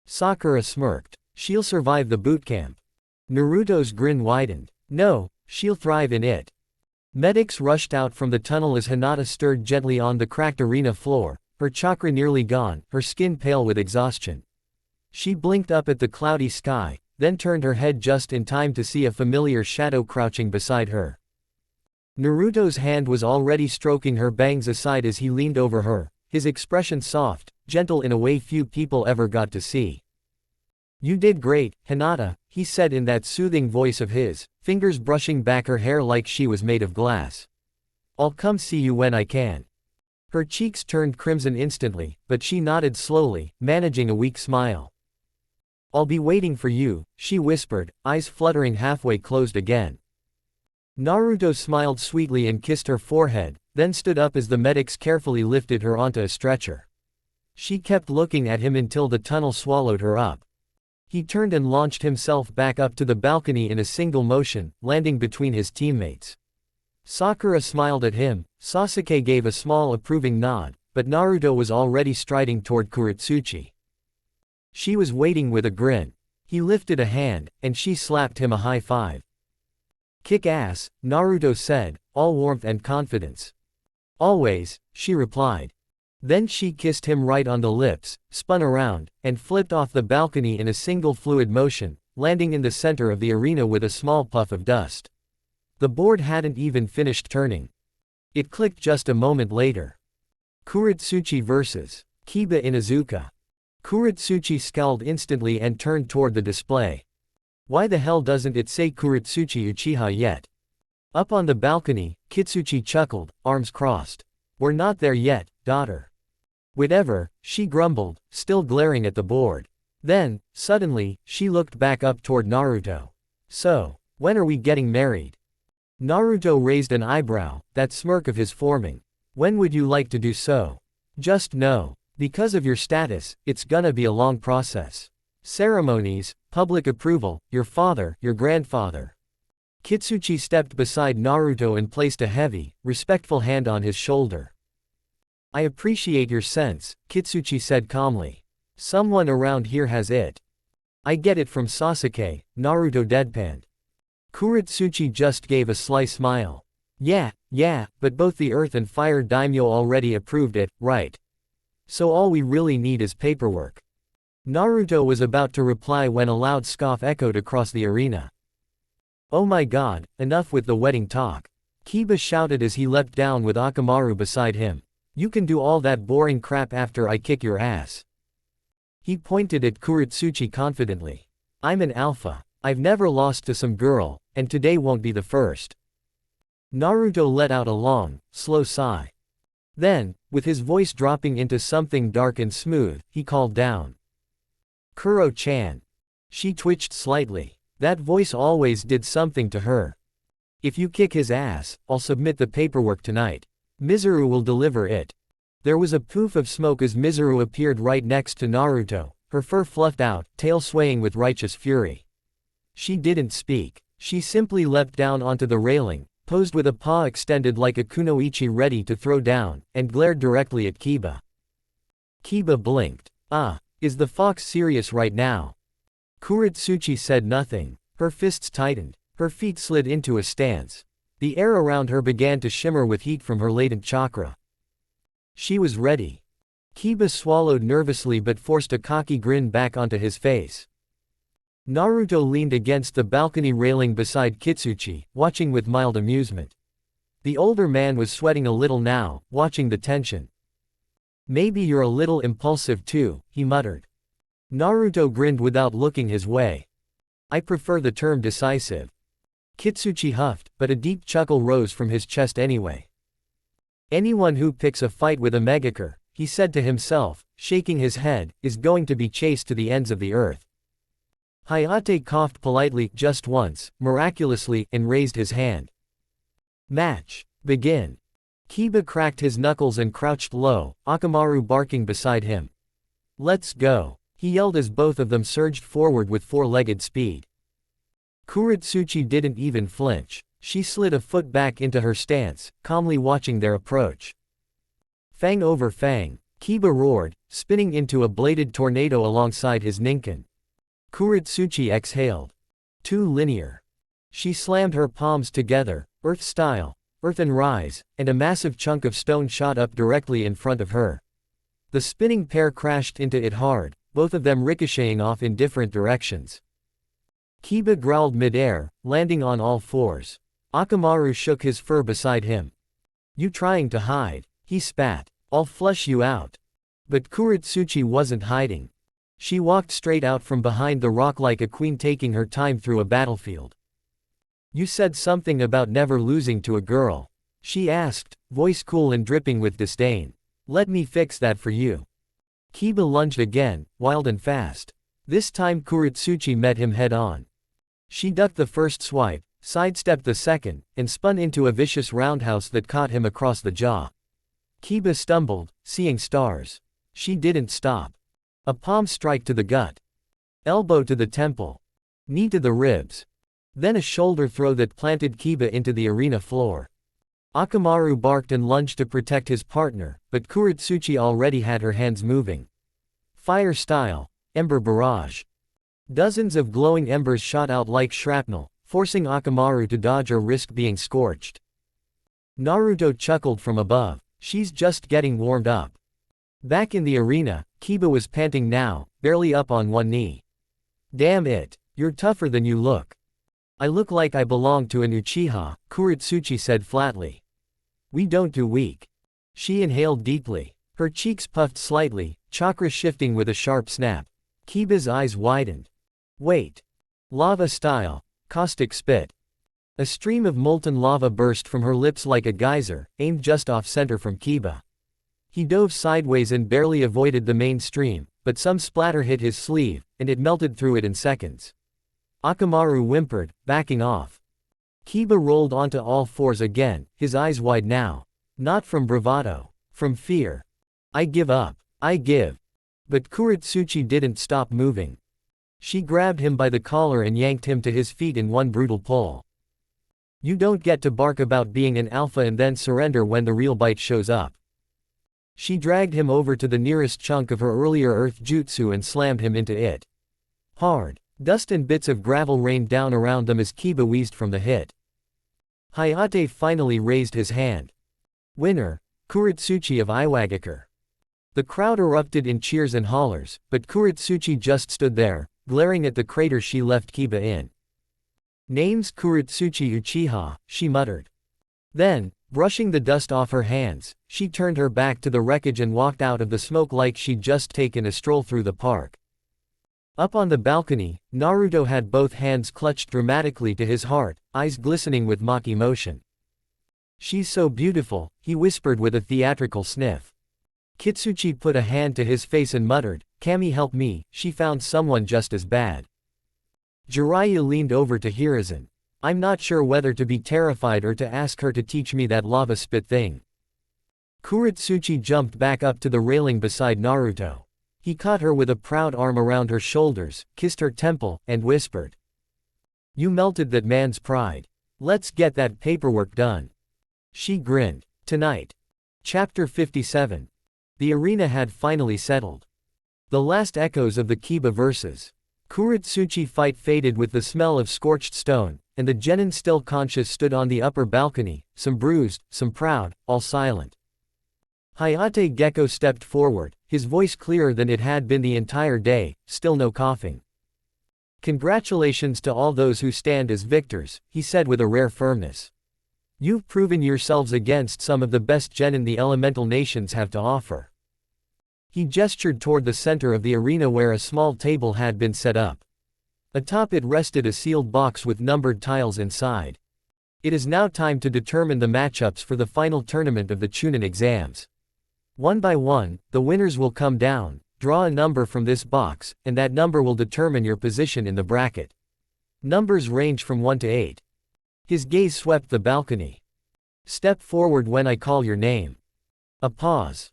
Sakura smirked. "She'll survive the boot camp." Naruto's grin widened. "No, she'll thrive in it." Medics rushed out from the tunnel as Hinata stirred gently on the cracked arena floor, her chakra nearly gone, her skin pale with exhaustion. She blinked up at the cloudy sky, then turned her head just in time to see a familiar shadow crouching beside her. Naruto's hand was already stroking her bangs aside as he leaned over her, his expression soft, gentle in a way few people ever got to see. "You did great, Hinata," he said in that soothing voice of his, fingers brushing back her hair like she was made of glass. "I'll come see you when I can." Her cheeks turned crimson instantly, but she nodded slowly, managing a weak smile. "I'll be waiting for you," she whispered, eyes fluttering halfway closed again. Naruto smiled sweetly and kissed her forehead, then stood up as the medics carefully lifted her onto a stretcher. She kept looking at him until the tunnel swallowed her up. He turned and launched himself back up to the balcony in a single motion, landing between his teammates. Sakura smiled at him, Sasuke gave a small approving nod, but Naruto was already striding toward Kuretsuchi. She was waiting with a grin. He lifted a hand, and she slapped him a high five. "Kick ass," Naruto said, all warmth and confidence. "Always," she replied. Then she kissed him right on the lips, spun around, and flipped off the balcony in a single fluid motion, landing in the center of the arena with a small puff of dust. The board hadn't even finished turning. It clicked just a moment later. Kuretsuchi vs. Kiba Inuzuka. Kuretsuchi scowled instantly and turned toward the display. Why the hell doesn't it say Kuretsuchi Uchiha yet? Up on the balcony, Kitsuchi chuckled, arms crossed. "We're not there yet, daughter." "Whatever," she grumbled, still glaring at the board. Then, suddenly, she looked back up toward Naruto. "So, when are we getting married?" Naruto raised an eyebrow, that smirk of his forming. "When would you like to do so?" "Just know. Because of your status, it's gonna be a long process. Ceremonies, public approval, your father, your grandfather." Kitsuchi stepped beside Naruto and placed a heavy, respectful hand on his shoulder. "I appreciate your sense," Kitsuchi said calmly. "Someone around here has it." "I get it from Sasuke," Naruto deadpanned. Kuretsuchi just gave a sly smile. Yeah, but both the Earth and Fire Daimyo already approved it, right? So all we really need is paperwork." Naruto was about to reply when a loud scoff echoed across the arena. "Oh my god, enough with the wedding talk." Kiba shouted as he leapt down with Akamaru beside him. "You can do all that boring crap after I kick your ass." He pointed at Kuretsuchi confidently. "I'm an alpha. I've never lost to some girl, and today won't be the first." Naruto let out a long, slow sigh. Then, with his voice dropping into something dark and smooth, he called down. "Kuro-chan." She twitched slightly. That voice always did something to her. "If you kick his ass, I'll submit the paperwork tonight. Mizuru will deliver it." There was a poof of smoke as Mizuru appeared right next to Naruto, her fur fluffed out, tail swaying with righteous fury. She didn't speak. She simply leapt down onto the railing, posed with a paw extended like a kunoichi ready to throw down, and glared directly at Kiba. Kiba blinked. Is the fox serious right now?" Kuretsuchi said nothing. Her fists tightened. Her feet slid into a stance. The air around her began to shimmer with heat from her latent chakra. She was ready. Kiba swallowed nervously but forced a cocky grin back onto his face. Naruto leaned against the balcony railing beside Kitsuchi, watching with mild amusement. The older man was sweating a little now, watching the tension. "Maybe you're a little impulsive too," he muttered. Naruto grinned without looking his way. "I prefer the term decisive." Kitsuchi huffed, but a deep chuckle rose from his chest anyway. Anyone who picks a fight with a Megakure, he said to himself, shaking his head, is going to be chased to the ends of the earth. Hayate coughed politely just once, miraculously, and raised his hand. Match. Begin. Kiba cracked his knuckles and crouched low, Akamaru barking beside him. Let's go, he yelled as both of them surged forward with four-legged speed. Kuretsuchi didn't even flinch. She slid a foot back into her stance, calmly watching their approach. Fang over fang, Kiba roared, spinning into a bladed tornado alongside his Ninken. Kuretsuchi exhaled. Too linear. She slammed her palms together, earth style, earth and rise, and a massive chunk of stone shot up directly in front of her. The spinning pair crashed into it hard, both of them ricocheting off in different directions. Kiba growled midair, landing on all fours. Akamaru shook his fur beside him. You trying to hide? He spat. I'll flush you out. But Kuretsuchi wasn't hiding. She walked straight out from behind the rock like a queen taking her time through a battlefield. You said something about never losing to a girl. She asked, voice cool and dripping with disdain. Let me fix that for you. Kiba lunged again, wild and fast. This time Kuretsuchi met him head-on. She ducked the first swipe, sidestepped the second, and spun into a vicious roundhouse that caught him across the jaw. Kiba stumbled, seeing stars. She didn't stop. A palm strike to the gut. Elbow to the temple. Knee to the ribs. Then a shoulder throw that planted Kiba into the arena floor. Akamaru barked and lunged to protect his partner, but Kuretsuchi already had her hands moving. Fire style, ember barrage. Dozens of glowing embers shot out like shrapnel, forcing Akamaru to dodge or risk being scorched. Naruto chuckled from above. She's just getting warmed up. Back in the arena, Kiba was panting now, barely up on one knee. Damn it, you're tougher than you look. I look like I belong to an Uchiha, Kuretsuchi said flatly. We don't do weak. She inhaled deeply. Her cheeks puffed slightly, chakra shifting with a sharp snap. Kiba's eyes widened. Wait. Lava style, caustic spit. A stream of molten lava burst from her lips like a geyser, aimed just off-center from Kiba. He dove sideways and barely avoided the main stream, but some splatter hit his sleeve, and it melted through it in seconds. Akamaru whimpered, backing off. Kiba rolled onto all fours again, his eyes wide now. Not from bravado. From fear. I give up. I give. But Kuretsuchi didn't stop moving. She grabbed him by the collar and yanked him to his feet in one brutal pull. You don't get to bark about being an alpha and then surrender when the real bite shows up. She dragged him over to the nearest chunk of her earlier earth jutsu and slammed him into it. Hard. Dust and bits of gravel rained down around them as Kiba wheezed from the hit. Hayate finally raised his hand. Winner, Kuretsuchi of Iwagakure. The crowd erupted in cheers and hollers, but Kuretsuchi just stood there, glaring at the crater she left Kiba in. Name's Kuretsuchi Uchiha, she muttered. Then, brushing the dust off her hands, she turned her back to the wreckage and walked out of the smoke like she'd just taken a stroll through the park. Up on the balcony, Naruto had both hands clutched dramatically to his heart, eyes glistening with mock emotion. She's so beautiful, he whispered with a theatrical sniff. Kitsuchi put a hand to his face and muttered, Kami help me, she found someone just as bad. Jiraiya leaned over to Hiruzen. I'm not sure whether to be terrified or to ask her to teach me that lava spit thing. Kuretsuchi jumped back up to the railing beside Naruto. He caught her with a proud arm around her shoulders, kissed her temple, and whispered. You melted that man's pride. Let's get that paperwork done. She grinned. Tonight. Chapter 57. The arena had finally settled. The last echoes of the Kiba verses. Kuretsuchi fight faded with the smell of scorched stone, and the genin still conscious stood on the upper balcony, some bruised, some proud, all silent. Hayate Gecko stepped forward, his voice clearer than it had been the entire day, still no coughing. Congratulations to all those who stand as victors, he said with a rare firmness. You've proven yourselves against some of the best genin the elemental nations have to offer. He gestured toward the center of the arena where a small table had been set up. Atop it rested a sealed box with numbered tiles inside. It is now time to determine the matchups for the final tournament of the Chunin exams. One by one, the winners will come down, draw a number from this box, and that number will determine your position in the bracket. Numbers range from 1 to 8. His gaze swept the balcony. Step forward when I call your name. A pause.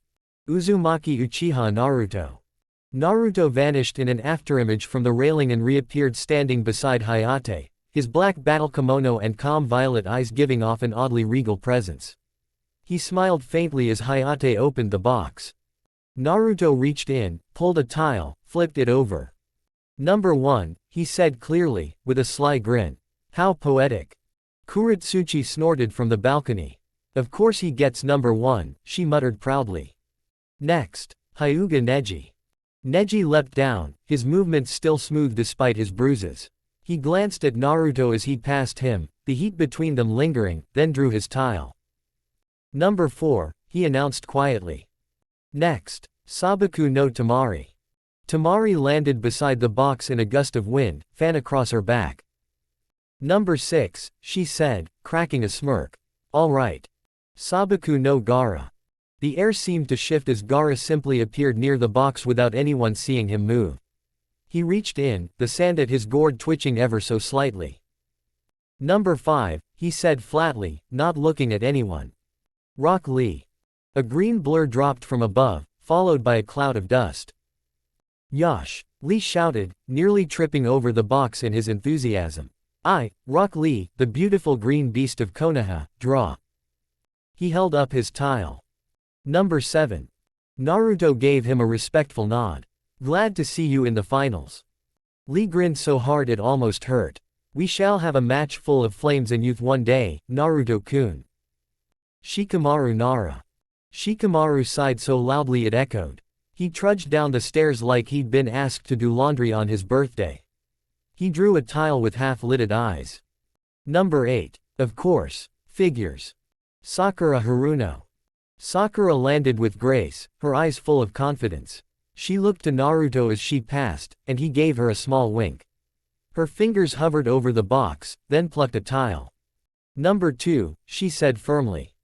Uzumaki Uchiha Naruto. Naruto vanished in an afterimage from the railing and reappeared standing beside Hayate, his black battle kimono and calm violet eyes giving off an oddly regal presence. He smiled faintly as Hayate opened the box. Naruto reached in, pulled a tile, flipped it over. Number 1, he said clearly, with a sly grin. How poetic. Kuretsuchi snorted from the balcony. Of course he gets number 1, she muttered proudly. Next, Hyuga Neji. Neji leapt down, his movements still smooth despite his bruises. He glanced at Naruto as he passed him, the heat between them lingering, then drew his tile. Number 4, he announced quietly. Next, Sabaku no Tamari. Tamari landed beside the box in a gust of wind, fan across her back. Number 6, she said, cracking a smirk. All right. Sabaku no Gaara. The air seemed to shift as Gaara simply appeared near the box without anyone seeing him move. He reached in, the sand at his gourd twitching ever so slightly. Number 5, he said flatly, not looking at anyone. Rock Lee. A green blur dropped from above, followed by a cloud of dust. Yosh! Lee shouted, nearly tripping over the box in his enthusiasm. Rock Lee, the beautiful green beast of Konoha, draw. He held up his tile. Number 7. Naruto gave him a respectful nod. Glad to see you in the finals. Lee grinned so hard it almost hurt. We shall have a match full of flames and youth one day, Naruto-kun. Shikamaru Nara. Shikamaru sighed so loudly it echoed. He trudged down the stairs like he'd been asked to do laundry on his birthday. He drew a tile with half-lidded eyes. Number 8. Of course. Figures. Sakura Haruno. Sakura landed with grace, her eyes full of confidence. She looked to Naruto as she passed, and he gave her a small wink. Her fingers hovered over the box, then plucked a tile. Number 2, she said firmly.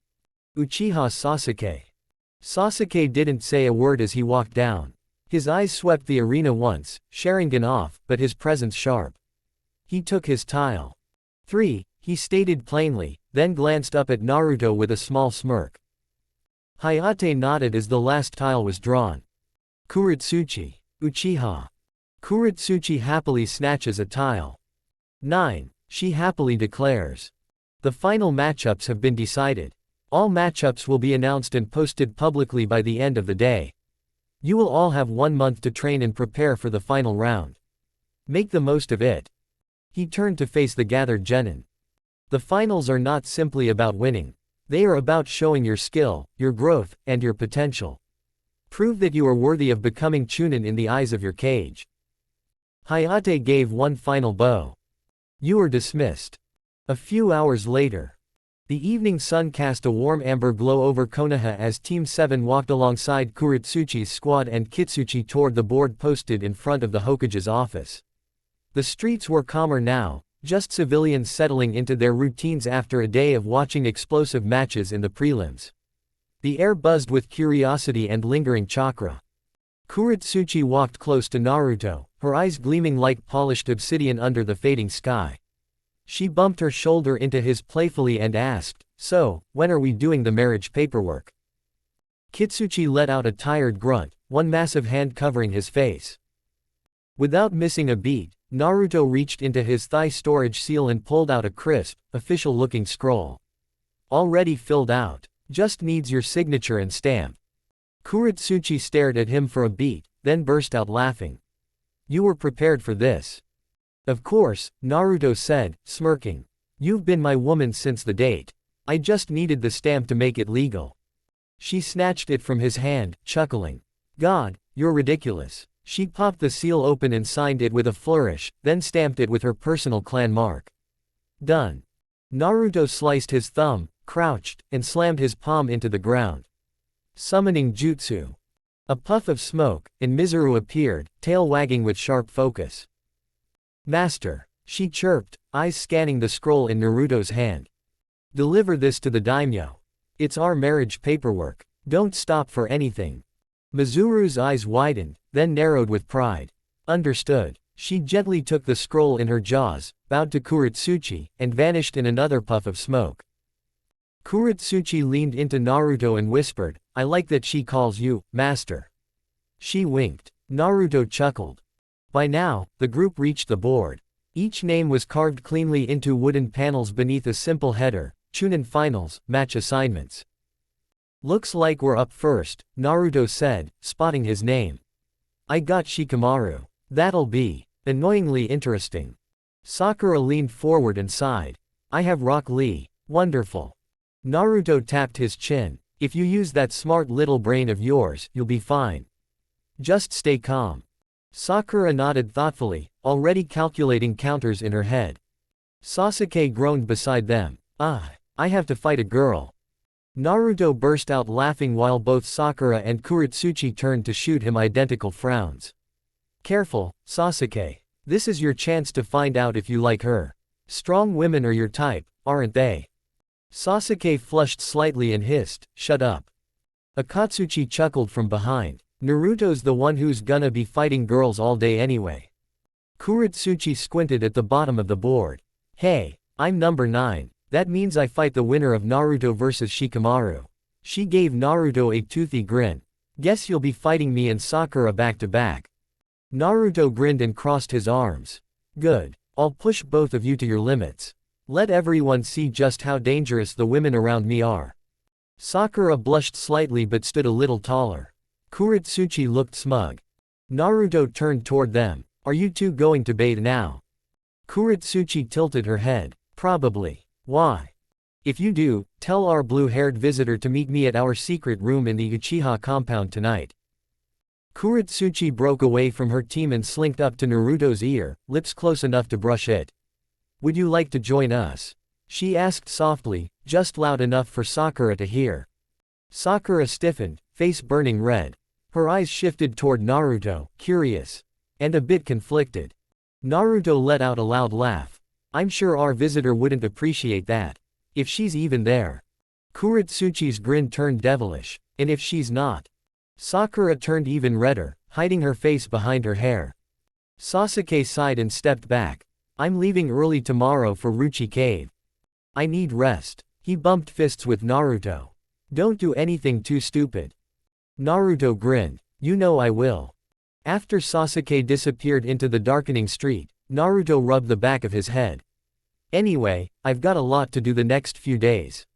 Uchiha Sasuke. Sasuke didn't say a word as he walked down. His eyes swept the arena once, Sharingan off, but his presence sharp. He took his tile. 3, he stated plainly, then glanced up at Naruto with a small smirk. Hayate nodded as the last tile was drawn. Kuretsuchi. Uchiha. Kuretsuchi happily snatches a tile. 9, she happily declares. The final matchups have been decided. All matchups will be announced and posted publicly by the end of the day. You will all have 1 month to train and prepare for the final round. Make the most of it. He turned to face the gathered genin. The finals are not simply about winning. They are about showing your skill, your growth, and your potential. Prove that you are worthy of becoming Chunin in the eyes of your cage. Hayate gave one final bow. You are dismissed. A few hours later. The evening sun cast a warm amber glow over Konoha as Team 7 walked alongside Kuretsuchi's squad and Kitsuchi toward the board posted in front of the Hokage's office. The streets were calmer now, just civilians settling into their routines after a day of watching explosive matches in the prelims. The air buzzed with curiosity and lingering chakra. Kuretsuchi walked close to Naruto, her eyes gleaming like polished obsidian under the fading sky. She bumped her shoulder into his playfully and asked, "So, when are we doing the marriage paperwork?" Kitsuchi let out a tired grunt, one massive hand covering his face. Without missing a beat, Naruto reached into his thigh storage seal and pulled out a crisp, official-looking scroll. Already filled out. Just needs your signature and stamp. Kuretsuchi stared at him for a beat, then burst out laughing. You were prepared for this. Of course, Naruto said, smirking. You've been my woman since the date. I just needed the stamp to make it legal. She snatched it from his hand, chuckling. God, you're ridiculous. She popped the seal open and signed it with a flourish, then stamped it with her personal clan mark. Done. Naruto sliced his thumb, crouched, and slammed his palm into the ground. Summoning jutsu. A puff of smoke, and Mizuru appeared, tail wagging with sharp focus. Master. She chirped, eyes scanning the scroll in Naruto's hand. Deliver this to the daimyo. It's our marriage paperwork. Don't stop for anything. Mizuru's eyes widened, then narrowed with pride. Understood. She gently took the scroll in her jaws, bowed to Kuretsuchi, and vanished in another puff of smoke. Kuretsuchi leaned into Naruto and whispered, I like that she calls you, master. She winked. Naruto chuckled. By now, the group reached the board. Each name was carved cleanly into wooden panels beneath a simple header, Chunin Finals, Match Assignments. Looks like we're up first, Naruto said, spotting his name. I got Shikamaru. That'll be annoyingly interesting. Sakura leaned forward and sighed. I have Rock Lee. Wonderful. Naruto tapped his chin. If you use that smart little brain of yours, you'll be fine. Just stay calm. Sakura nodded thoughtfully, already calculating counters in her head. Sasuke groaned beside them. I have to fight a girl. Naruto burst out laughing while both Sakura and Kuretsuchi turned to shoot him identical frowns. Careful, Sasuke. This is your chance to find out if you like her. Strong women are your type, aren't they? Sasuke flushed slightly and hissed, shut up. Akatsuchi chuckled from behind. Naruto's the one who's gonna be fighting girls all day anyway. Kuretsuchi squinted at the bottom of the board. Hey, I'm number 9. That means I fight the winner of Naruto vs Shikamaru. She gave Naruto a toothy grin. Guess you'll be fighting me and Sakura back to back. Naruto grinned and crossed his arms. Good. I'll push both of you to your limits. Let everyone see just how dangerous the women around me are. Sakura blushed slightly but stood a little taller. Kuretsuchi looked smug. Naruto turned toward them. Are you two going to bathe now? Kuretsuchi tilted her head. Probably. Why? If you do, tell our blue-haired visitor to meet me at our secret room in the Uchiha compound tonight. Kuretsuchi broke away from her team and slinked up to Naruto's ear, lips close enough to brush it. Would you like to join us? She asked softly, just loud enough for Sakura to hear. Sakura stiffened, face burning red. Her eyes shifted toward Naruto, curious. And a bit conflicted. Naruto let out a loud laugh. I'm sure our visitor wouldn't appreciate that. If she's even there. Kuretsuchi's grin turned devilish. And if she's not? Sakura turned even redder, hiding her face behind her hair. Sasuke sighed and stepped back. I'm leaving early tomorrow for Ruchi Cave. I need rest. He bumped fists with Naruto. Don't do anything too stupid. Naruto grinned. You know I will. After Sasuke disappeared into the darkening street, Naruto rubbed the back of his head. Anyway, I've got a lot to do the next few days.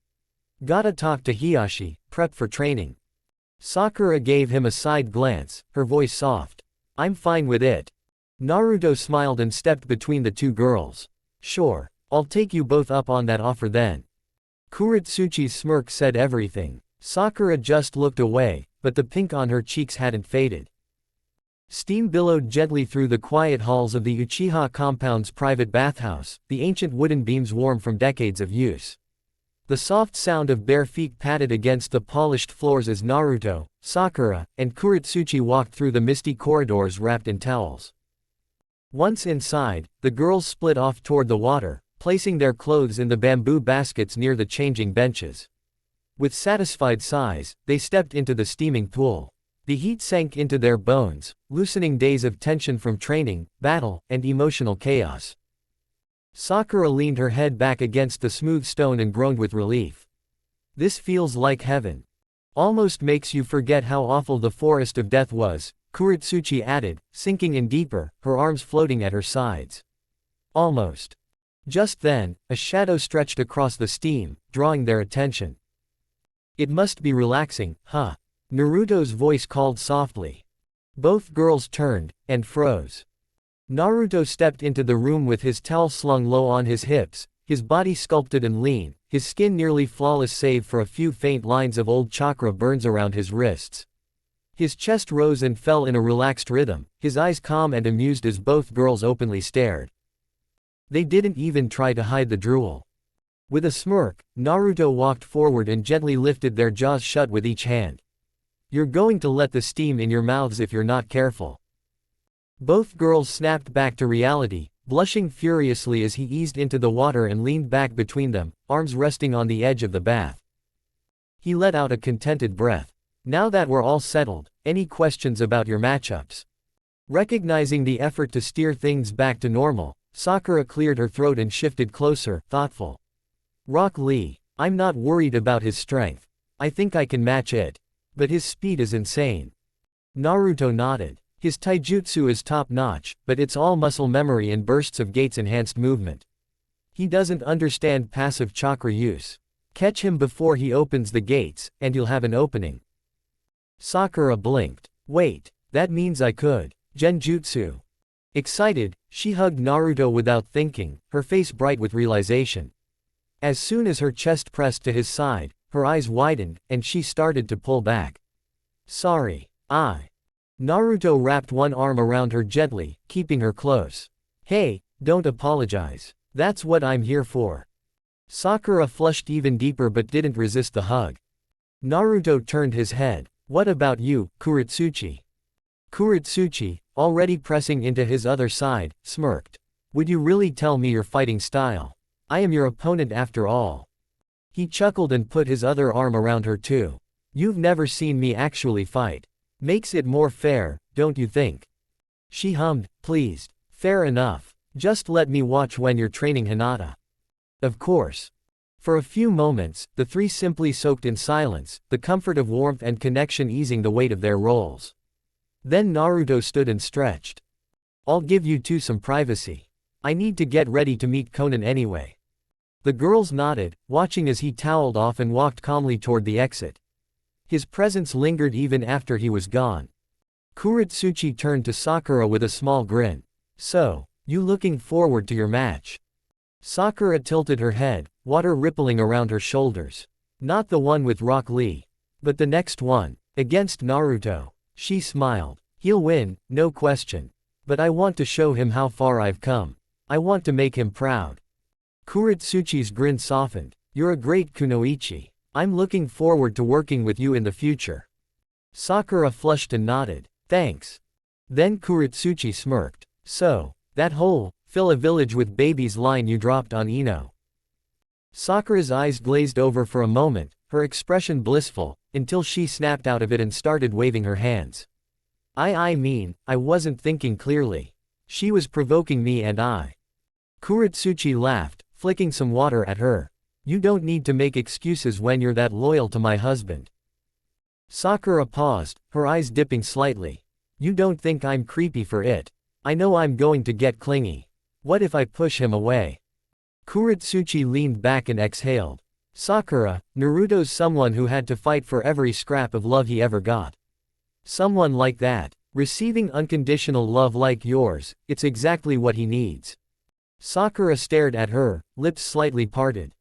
Gotta talk to Hiyashi, prep for training. Sakura gave him a side glance, her voice soft. I'm fine with it. Naruto smiled and stepped between the two girls. Sure, I'll take you both up on that offer then. Kuretsuchi's smirk said everything. Sakura just looked away, but the pink on her cheeks hadn't faded. Steam billowed gently through the quiet halls of the Uchiha compound's private bathhouse, the ancient wooden beams warm from decades of use. The soft sound of bare feet patted against the polished floors as Naruto, Sakura, and Kuretsuchi walked through the misty corridors wrapped in towels. Once inside, the girls split off toward the water, placing their clothes in the bamboo baskets near the changing benches. With satisfied sighs, they stepped into the steaming pool. The heat sank into their bones, loosening days of tension from training, battle, and emotional chaos. Sakura leaned her head back against the smooth stone and groaned with relief. This feels like heaven. Almost makes you forget how awful the forest of death was, Kuretsuchi added, sinking in deeper, her arms floating at her sides. Almost. Just then, a shadow stretched across the steam, drawing their attention. It must be relaxing, huh? Naruto's voice called softly. Both girls turned, and froze. Naruto stepped into the room with his towel slung low on his hips, his body sculpted and lean, his skin nearly flawless save for a few faint lines of old chakra burns around his wrists. His chest rose and fell in a relaxed rhythm, his eyes calm and amused as both girls openly stared. They didn't even try to hide the drool. With a smirk, Naruto walked forward and gently lifted their jaws shut with each hand. You're going to let the steam in your mouths if you're not careful. Both girls snapped back to reality, blushing furiously as he eased into the water and leaned back between them, arms resting on the edge of the bath. He let out a contented breath. Now that we're all settled, any questions about your matchups? Recognizing the effort to steer things back to normal, Sakura cleared her throat and shifted closer, thoughtful. Rock Lee, I'm not worried about his strength. I think I can match it. But his speed is insane. Naruto nodded. His taijutsu is top-notch, but it's all muscle memory and bursts of gates-enhanced movement. He doesn't understand passive chakra use. Catch him before he opens the gates, and you'll have an opening. Sakura blinked. Wait, that means I could. Genjutsu. Excited, she hugged Naruto without thinking, her face bright with realization. As soon as her chest pressed to his side, her eyes widened, and she started to pull back. Sorry. Naruto wrapped one arm around her gently, keeping her close. Hey, don't apologize. That's what I'm here for. Sakura flushed even deeper but didn't resist the hug. Naruto turned his head. What about you, Kuretsuchi? Kuretsuchi, already pressing into his other side, smirked. Would you really tell me your fighting style? I am your opponent after all. He chuckled and put his other arm around her too. You've never seen me actually fight. Makes it more fair, don't you think? She hummed, pleased. Fair enough. Just let me watch when you're training Hinata. Of course. For a few moments, the three simply soaked in silence, the comfort of warmth and connection easing the weight of their roles. Then Naruto stood and stretched. I'll give you two some privacy. I need to get ready to meet Konan anyway. The girls nodded, watching as he toweled off and walked calmly toward the exit. His presence lingered even after he was gone. Kuretsuchi turned to Sakura with a small grin. So, you looking forward to your match? Sakura tilted her head, water rippling around her shoulders. Not the one with Rock Lee. But the next one, against Naruto. She smiled. He'll win, no question. But I want to show him how far I've come. I want to make him proud. Kuretsuchi's grin softened. You're a great kunoichi. I'm looking forward to working with you in the future. Sakura flushed and nodded. Thanks. Then Kuretsuchi smirked. So, that whole, fill a village with babies line you dropped on Ino. Sakura's eyes glazed over for a moment, her expression blissful, until she snapped out of it and started waving her hands. I mean, I wasn't thinking clearly. She was provoking me and I. Kuretsuchi laughed, flicking some water at her. You don't need to make excuses when you're that loyal to my husband. Sakura paused, her eyes dipping slightly. You don't think I'm creepy for it. I know I'm going to get clingy. What if I push him away? Kuretsuchi leaned back and exhaled. Sakura, Naruto's someone who had to fight for every scrap of love he ever got. Someone like that, receiving unconditional love like yours, it's exactly what he needs. Sakura stared at her, lips slightly parted.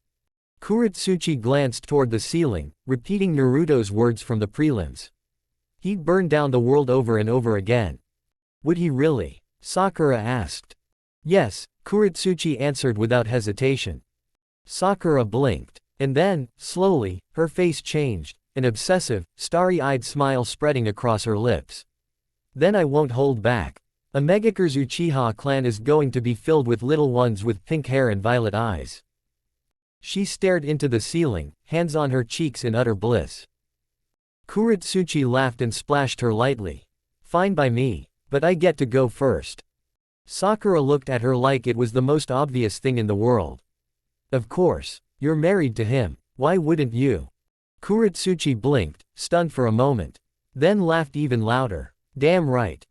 Kuretsuchi glanced toward the ceiling, repeating Naruto's words from the prelims. He'd burn down the world over and over again. Would he really? Sakura asked. Yes, Kuretsuchi answered without hesitation. Sakura blinked. And then, slowly, her face changed, an obsessive, starry-eyed smile spreading across her lips. Then I won't hold back. Amegakure's Uchiha clan is going to be filled with little ones with pink hair and violet eyes. She stared into the ceiling, hands on her cheeks in utter bliss. Kuretsuchi laughed and splashed her lightly. Fine by me, but I get to go first. Sakura looked at her like it was the most obvious thing in the world. Of course, you're married to him, why wouldn't you? Kuretsuchi blinked, stunned for a moment. Then laughed even louder. Damn right.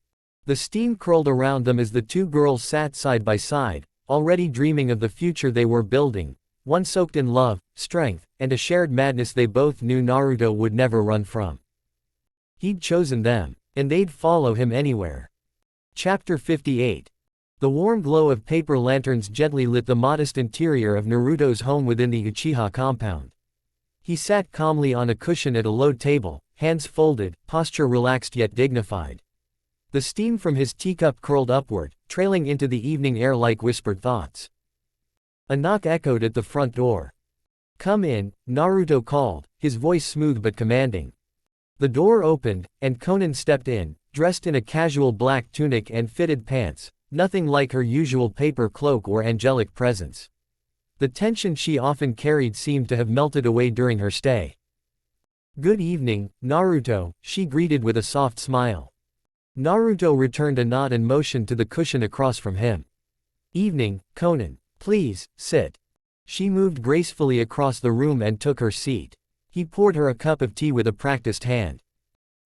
The steam curled around them as the two girls sat side by side, already dreaming of the future they were building. One soaked in love, strength, and a shared madness they both knew Naruto would never run from. He'd chosen them, and they'd follow him anywhere. Chapter 58. The warm glow of paper lanterns gently lit the modest interior of Naruto's home within the Uchiha compound. He sat calmly on a cushion at a low table, hands folded, posture relaxed yet dignified. The steam from his teacup curled upward, trailing into the evening air like whispered thoughts. A knock echoed at the front door. Come in, Naruto called, his voice smooth but commanding. The door opened, and Konan stepped in, dressed in a casual black tunic and fitted pants, nothing like her usual paper cloak or angelic presence. The tension she often carried seemed to have melted away during her stay. "Good evening, Naruto," she greeted with a soft smile. Naruto returned a nod and motioned to the cushion across from him. "Evening, Konan. Please, sit." She moved gracefully across the room and took her seat. He poured her a cup of tea with a practiced hand.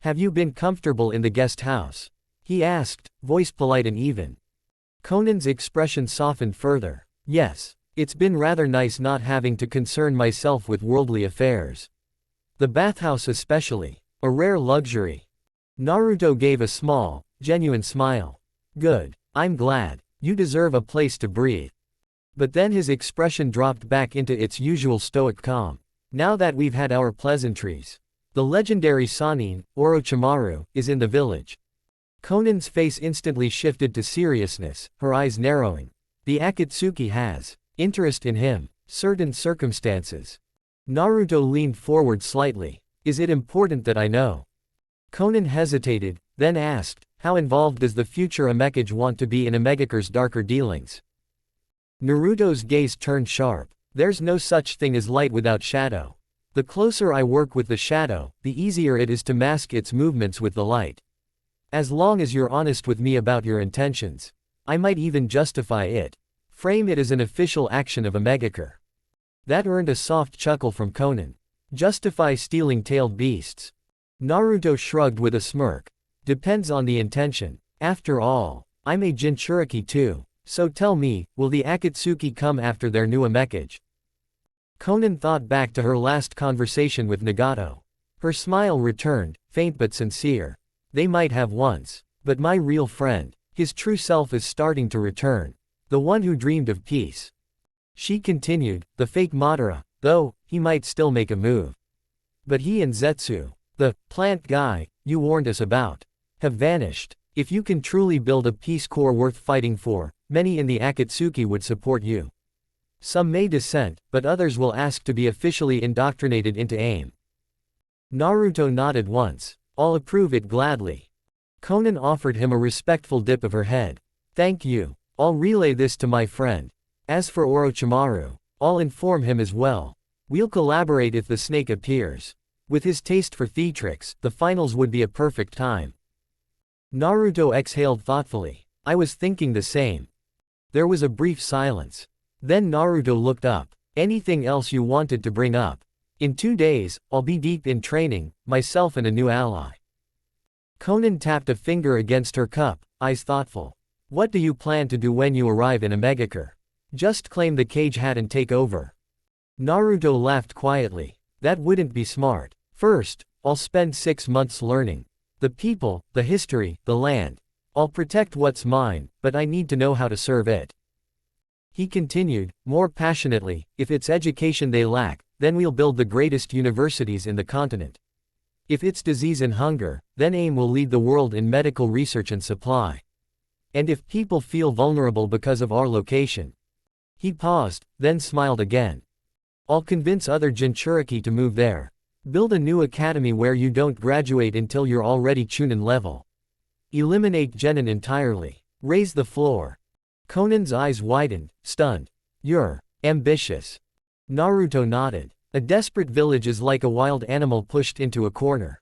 "Have you been comfortable in the guest house?" he asked, voice polite and even. Conan's expression softened further. "Yes. It's been rather nice not having to concern myself with worldly affairs. The bathhouse especially. A rare luxury." Naruto gave a small, genuine smile. "Good. I'm glad. You deserve a place to breathe." But then his expression dropped back into its usual stoic calm. "Now that we've had our pleasantries, the legendary Sannin, Orochimaru, is in the village." Conan's face instantly shifted to seriousness, her eyes narrowing. "The Akatsuki has interest in him. Certain circumstances." Naruto leaned forward slightly. "Is it important that I know?" Konan hesitated, then asked, "How involved does the future Amekage want to be in Amegakure's darker dealings?" Naruto's gaze turned sharp. "There's no such thing as light without shadow. The closer I work with the shadow, the easier it is to mask its movements with the light. As long as you're honest with me about your intentions, I might even justify it. Frame it as an official action of Amegakure." That earned a soft chuckle from Konan. "Justify stealing tailed beasts?" Naruto shrugged with a smirk. "Depends on the intention. After all, I'm a Jinchuriki too, so tell me, will the Akatsuki come after their new Amekage?" Konan thought back to her last conversation with Nagato. Her smile returned, faint but sincere. "They might have once. But my real friend, his true self is starting to return. The one who dreamed of peace." She continued, "The fake Madara, though, he might still make a move. But he and Zetsu, the plant guy you warned us about, have vanished. If you can truly build a peace corps worth fighting for, many in the Akatsuki would support you. Some may dissent, but others will ask to be officially indoctrinated into AIM." Naruto nodded once. "I'll approve it gladly." Konan offered him a respectful dip of her head. "Thank you. I'll relay this to my friend. As for Orochimaru, I'll inform him as well. We'll collaborate if the snake appears. With his taste for theatrics, the finals would be a perfect time." Naruto exhaled thoughtfully. "I was thinking the same." There was a brief silence. Then Naruto looked up. "Anything else you wanted to bring up?" "In 2 days, I'll be deep in training, myself and a new ally." Konan tapped a finger against her cup, eyes thoughtful. "What do you plan to do when you arrive in Amegakure? Just claim the cage hat and take over?" Naruto laughed quietly. "That wouldn't be smart. First, I'll spend 6 months learning the people, the history, the land. I'll protect what's mine, but I need to know how to serve it." He continued, more passionately, "If it's education they lack, then we'll build the greatest universities in the continent. If it's disease and hunger, then AIM will lead the world in medical research and supply. And if people feel vulnerable because of our location." He paused, then smiled again. "I'll convince other Jinchuriki to move there. Build a new academy where you don't graduate until you're already Chunin level. Eliminate genin entirely. Raise the floor." Konan's eyes widened, stunned. "You're ambitious." Naruto nodded. "A desperate village is like a wild animal pushed into a corner.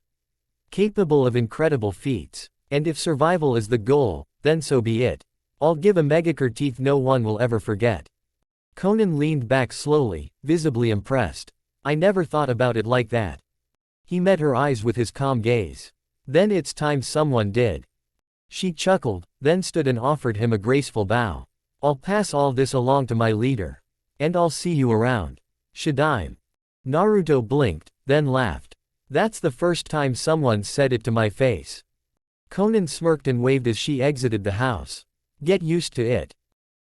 Capable of incredible feats. And if survival is the goal, then so be it. I'll give a Megakure teeth no one will ever forget." Konan leaned back slowly, visibly impressed. "I never thought about it like that." He met her eyes with his calm gaze. "Then it's time someone did." She chuckled, then stood and offered him a graceful bow. "I'll pass all this along to my leader. And I'll see you around. Shadaime." Naruto blinked, then laughed. "That's the first time someone said it to my face." Konan smirked and waved as she exited the house. "Get used to it."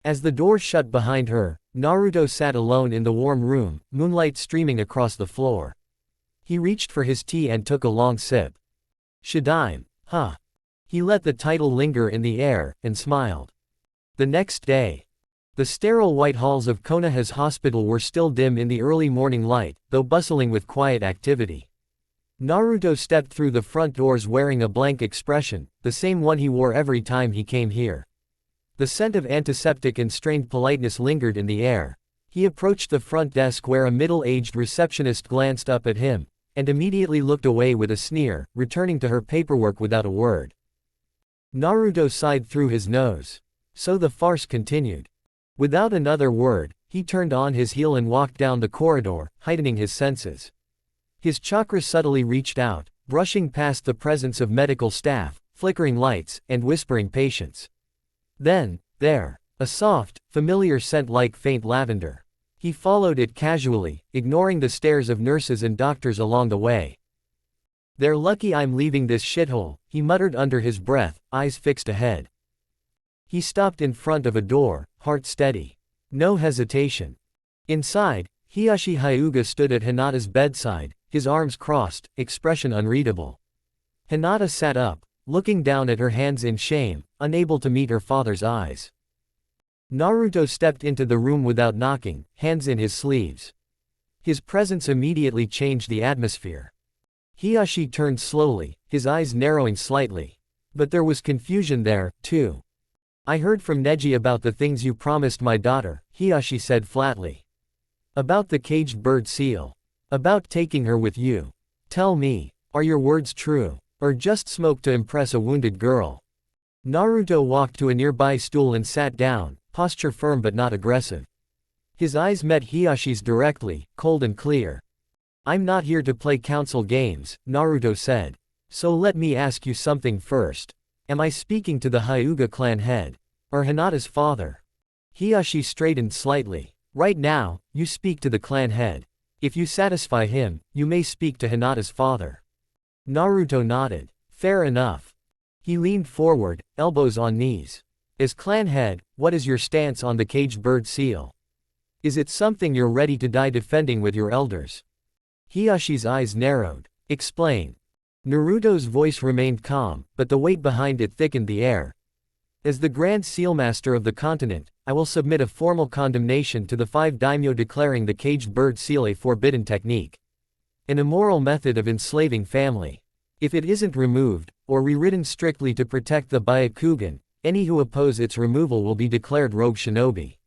As the door shut behind her, Naruto sat alone in the warm room, moonlight streaming across the floor. He reached for his tea and took a long sip. "Shadaime, huh?" He let the title linger in the air, and smiled. The next day, the sterile white halls of Konoha's hospital were still dim in the early morning light, though bustling with quiet activity. Naruto stepped through the front doors wearing a blank expression, the same one he wore every time he came here. The scent of antiseptic and strained politeness lingered in the air. He approached the front desk where a middle-aged receptionist glanced up at him, and immediately looked away with a sneer, returning to her paperwork without a word. Naruto sighed through his nose. So the farce continued. Without another word, he turned on his heel and walked down the corridor, heightening his senses. His chakra subtly reached out, brushing past the presence of medical staff, flickering lights, and whispering patients. Then, there, a soft, familiar scent like faint lavender. He followed it casually, ignoring the stares of nurses and doctors along the way. "They're lucky I'm leaving this shithole," he muttered under his breath, eyes fixed ahead. He stopped in front of a door, heart steady. No hesitation. Inside, Hiyashi Hyuga stood at Hinata's bedside, his arms crossed, expression unreadable. Hinata sat up, looking down at her hands in shame, unable to meet her father's eyes. Naruto stepped into the room without knocking, hands in his sleeves. His presence immediately changed the atmosphere. Hiyashi turned slowly, his eyes narrowing slightly. But there was confusion there, too. "I heard from Neji about the things you promised my daughter," Hiyashi said flatly. "About the caged bird seal. About taking her with you. Tell me, are your words true? Or just smoke to impress a wounded girl?" Naruto walked to a nearby stool and sat down, posture firm but not aggressive. His eyes met Hiyashi's directly, cold and clear. "I'm not here to play council games," Naruto said. "So let me ask you something first. Am I speaking to the Hyuga clan head? Or Hinata's father?" Hiyashi straightened slightly. "Right now, you speak to the clan head. If you satisfy him, you may speak to Hinata's father." Naruto nodded. "Fair enough." He leaned forward, elbows on knees. "As clan head, what is your stance on the caged bird seal? Is it something you're ready to die defending with your elders?" Hiyashi's eyes narrowed. "Explain." Naruto's voice remained calm, but the weight behind it thickened the air. "As the Grand Sealmaster of the continent, I will submit a formal condemnation to the 5 daimyo declaring the caged bird seal a forbidden technique. An immoral method of enslaving family. If it isn't removed, or rewritten strictly to protect the Byakugan, any who oppose its removal will be declared rogue shinobi.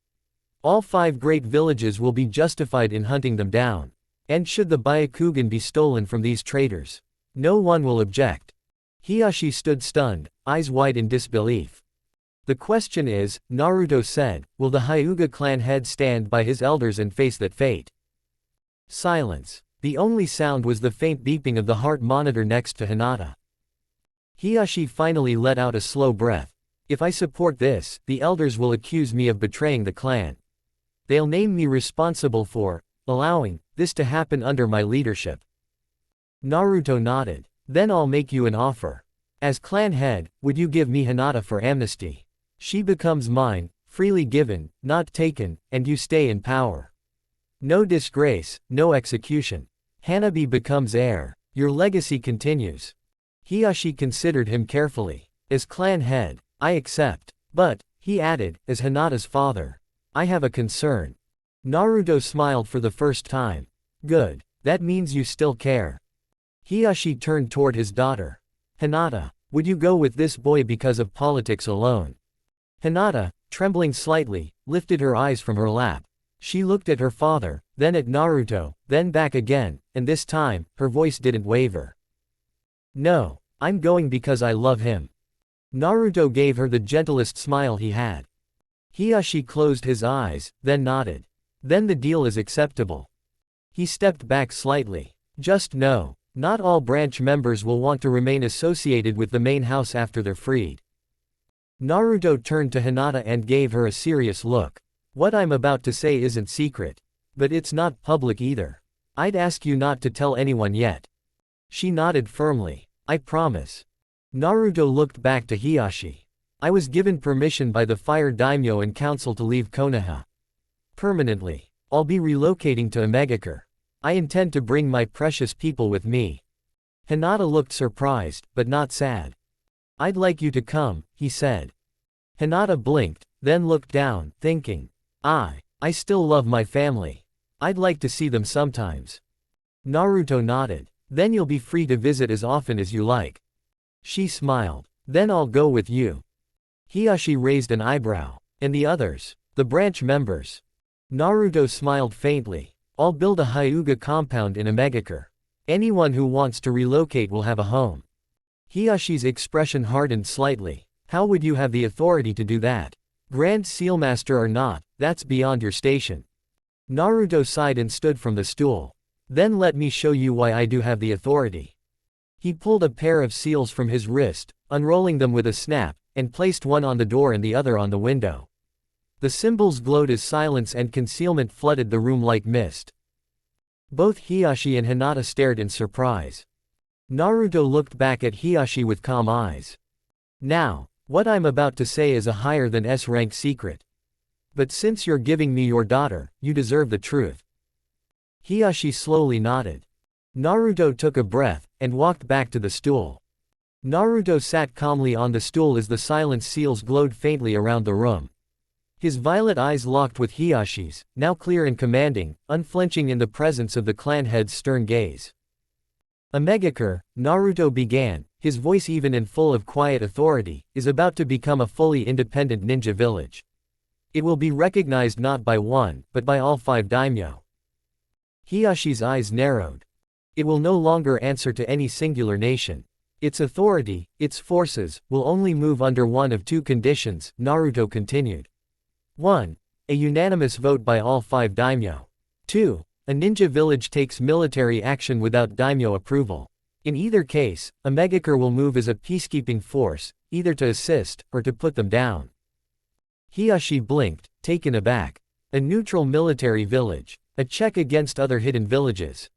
All 5 great villages will be justified in hunting them down. And should the Byakugan be stolen from these traitors, no one will object." Hiyashi stood stunned, eyes wide in disbelief. "The question is," Naruto said, "will the Hyuga clan head stand by his elders and face that fate?" Silence. The only sound was the faint beeping of the heart monitor next to Hinata. Hiyashi finally let out a slow breath. "If I support this, the elders will accuse me of betraying the clan. They'll name me responsible for allowing this to happen under my leadership." Naruto nodded. "Then I'll make you an offer. As clan head, would you give me Hinata for amnesty? She becomes mine, freely given, not taken, and you stay in power. No disgrace, no execution. Hanabi becomes heir. Your legacy continues." Hiyashi considered him carefully. "As clan head, I accept. But," he added, "as Hinata's father, I have a concern." Naruto smiled for the first time. "Good. That means you still care." Hiyashi turned toward his daughter. "Hinata, would you go with this boy because of politics alone?" Hinata, trembling slightly, lifted her eyes from her lap. She looked at her father, then at Naruto, then back again, and this time, her voice didn't waver. "No, I'm going because I love him." Naruto gave her the gentlest smile he had. Hiyashi closed his eyes, then nodded. "Then the deal is acceptable." He stepped back slightly. "Just know, not all branch members will want to remain associated with the main house after they're freed." Naruto turned to Hinata and gave her a serious look. "What I'm about to say isn't secret. But it's not public either. I'd ask you not to tell anyone yet." She nodded firmly. "I promise." Naruto looked back to Hiyashi. "I was given permission by the Fire Daimyo and Council to leave Konoha. Permanently. I'll be relocating to Omegakure. I intend to bring my precious people with me." Hinata looked surprised, but not sad. "I'd like you to come," he said. Hinata blinked, then looked down, thinking, I still love my family. I'd like to see them sometimes." Naruto nodded. "Then you'll be free to visit as often as you like." She smiled. "Then I'll go with you." Hiyashi raised an eyebrow. And the others? The branch members? Naruto smiled faintly. I'll build a Hyuga compound in Omegakure. Anyone who wants to relocate will have a home. Hiyashi's expression hardened slightly. How would you have the authority to do that? Grand Sealmaster or not, that's beyond your station. Naruto sighed and stood from the stool. Then let me show you why I do have the authority. He pulled a pair of seals from his wrist, unrolling them with a snap, and placed one on the door and the other on the window. The symbols glowed as silence and concealment flooded the room like mist. Both Hiyashi and Hinata stared in surprise. Naruto looked back at Hiyashi with calm eyes. Now, what I'm about to say is a higher than S-rank secret. But since you're giving me your daughter, you deserve the truth. Hiyashi slowly nodded. Naruto took a breath, and walked back to the stool. Naruto sat calmly on the stool as the silence seals glowed faintly around the room. His violet eyes locked with Hiyashi's, now clear and commanding, unflinching in the presence of the clan head's stern gaze. Omegakure, Naruto began, his voice even and full of quiet authority, is about to become a fully independent ninja village. It will be recognized not by one, but by all 5 daimyo. Hiyashi's eyes narrowed. It will no longer answer to any singular nation. Its authority, its forces, will only move under one of 2 conditions, Naruto continued. 1. A unanimous vote by all 5 daimyo. 2. A ninja village takes military action without daimyo approval. In either case, Omegakure will move as a peacekeeping force, either to assist, or to put them down. Hiyashi blinked, taken aback. A neutral military village. A check against other hidden villages.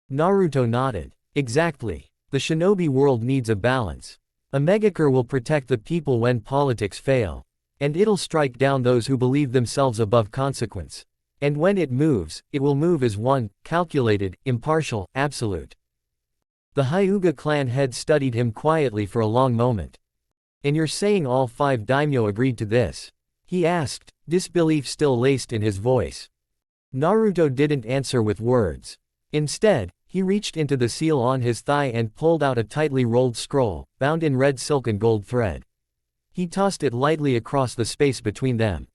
Naruto nodded. Exactly. The shinobi world needs a balance. Omegakure will protect the people when politics fail. And it'll strike down those who believe themselves above consequence. And when it moves, it will move as one, calculated, impartial, absolute. The Hyuga clan head studied him quietly for a long moment. And you're saying all 5 daimyo agreed to this? He asked, disbelief still laced in his voice. Naruto didn't answer with words. Instead, he reached into the seal on his thigh and pulled out a tightly rolled scroll, bound in red silk and gold thread. He tossed it lightly across the space between them.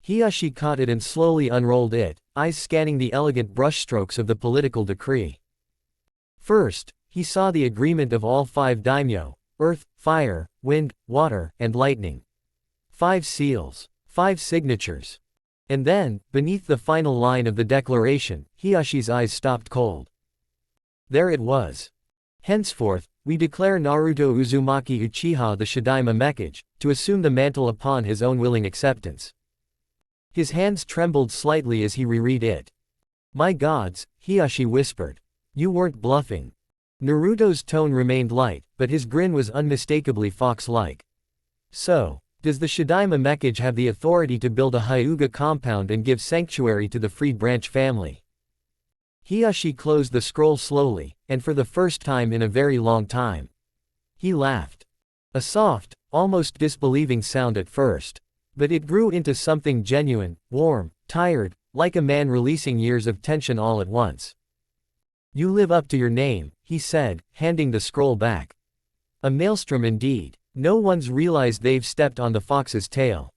Hiyashi caught it and slowly unrolled it, eyes scanning the elegant brushstrokes of the political decree. First, he saw the agreement of all 5 daimyo, earth, fire, wind, water, and lightning. 5 seals. 5 signatures. And then, beneath the final line of the declaration, Hiyashi's eyes stopped cold. There it was. Henceforth, we declare Naruto Uzumaki Uchiha the Shadaima Mekage, to assume the mantle upon his own willing acceptance. His hands trembled slightly as he reread it. My gods, Hiyashi whispered. You weren't bluffing. Naruto's tone remained light, but his grin was unmistakably fox-like. So, does the Shadaima Mekage have the authority to build a Hyuga compound and give sanctuary to the freed branch family? Hiyashi closed the scroll slowly, and for the first time in a very long time. He laughed. A soft, almost disbelieving sound at first. But it grew into something genuine, warm, tired, like a man releasing years of tension all at once. You live up to your name, he said, handing the scroll back. A maelstrom indeed. No one's realized they've stepped on the fox's tail.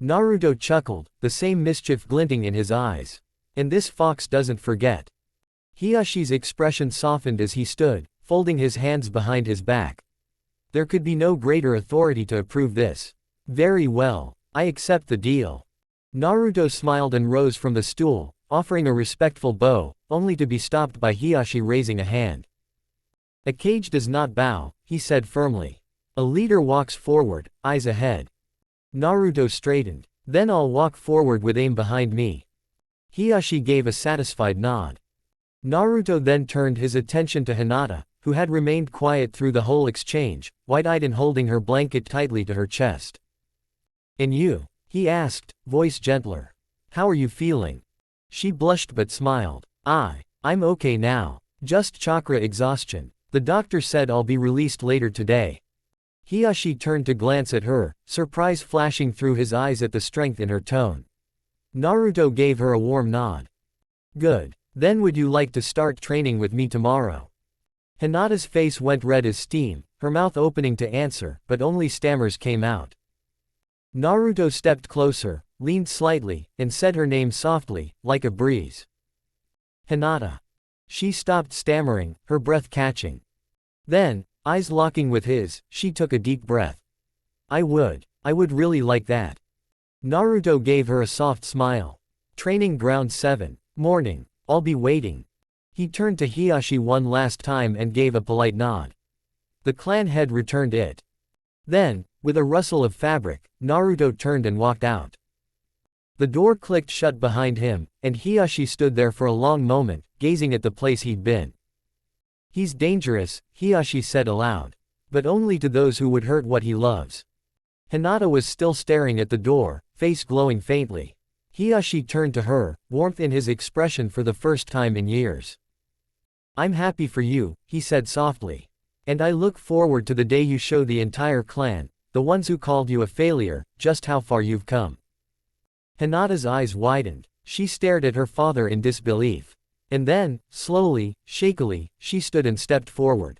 Naruto chuckled, the same mischief glinting in his eyes. And this fox doesn't forget. Hiyashi's expression softened as he stood, folding his hands behind his back. There could be no greater authority to approve this. Very well, I accept the deal. Naruto smiled and rose from the stool, offering a respectful bow, only to be stopped by Hiyashi raising a hand. A cage does not bow, he said firmly. A leader walks forward, eyes ahead. Naruto straightened. Then I'll walk forward with aim behind me. Hiyashi gave a satisfied nod. Naruto then turned his attention to Hinata, who had remained quiet through the whole exchange, wide-eyed and holding her blanket tightly to her chest. And you? He asked, voice gentler. How are you feeling? She blushed but smiled. I'm okay now. Just chakra exhaustion. The doctor said I'll be released later today. Hiyashi turned to glance at her, surprise flashing through his eyes at the strength in her tone. Naruto gave her a warm nod. Good. Then would you like to start training with me tomorrow? Hinata's face went red as steam, her mouth opening to answer, but only stammers came out. Naruto stepped closer, leaned slightly, and said her name softly, like a breeze. Hinata. She stopped stammering, her breath catching. Then, eyes locking with his, she took a deep breath. I would really like that. Naruto gave her a soft smile. Training ground 7. Morning. I'll be waiting. He turned to Hiyashi one last time and gave a polite nod. The clan head returned it. Then, with a rustle of fabric, Naruto turned and walked out. The door clicked shut behind him, and Hiyashi stood there for a long moment, gazing at the place he'd been. He's dangerous, Hiyashi said aloud. But only to those who would hurt what he loves. Hinata was still staring at the door, face glowing faintly. Hiyashi turned to her, warmth in his expression for the first time in years. I'm happy for you, he said softly. And I look forward to the day you show the entire clan, the ones who called you a failure, just how far you've come. Hinata's eyes widened. She stared at her father in disbelief. And then, slowly, shakily, she stood and stepped forward.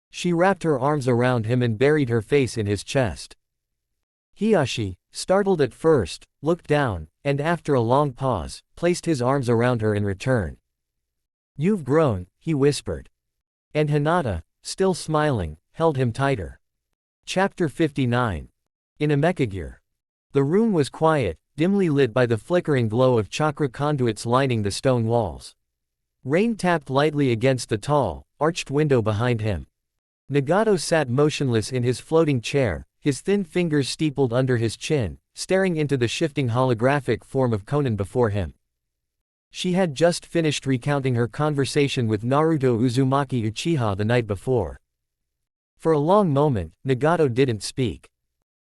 She wrapped her arms around him and buried her face in his chest. Hiyashi, startled at first, looked down, and after a long pause, placed his arms around her in return. You've grown, he whispered. And Hinata, still smiling, held him tighter. Chapter 59. In a mecha gear. The room was quiet, dimly lit by the flickering glow of chakra conduits lining the stone walls. Rain tapped lightly against the tall, arched window behind him. Nagato sat motionless in his floating chair, his thin fingers steepled under his chin, staring into the shifting holographic form of Konan before him. She had just finished recounting her conversation with Naruto Uzumaki Uchiha the night before. For a long moment, Nagato didn't speak.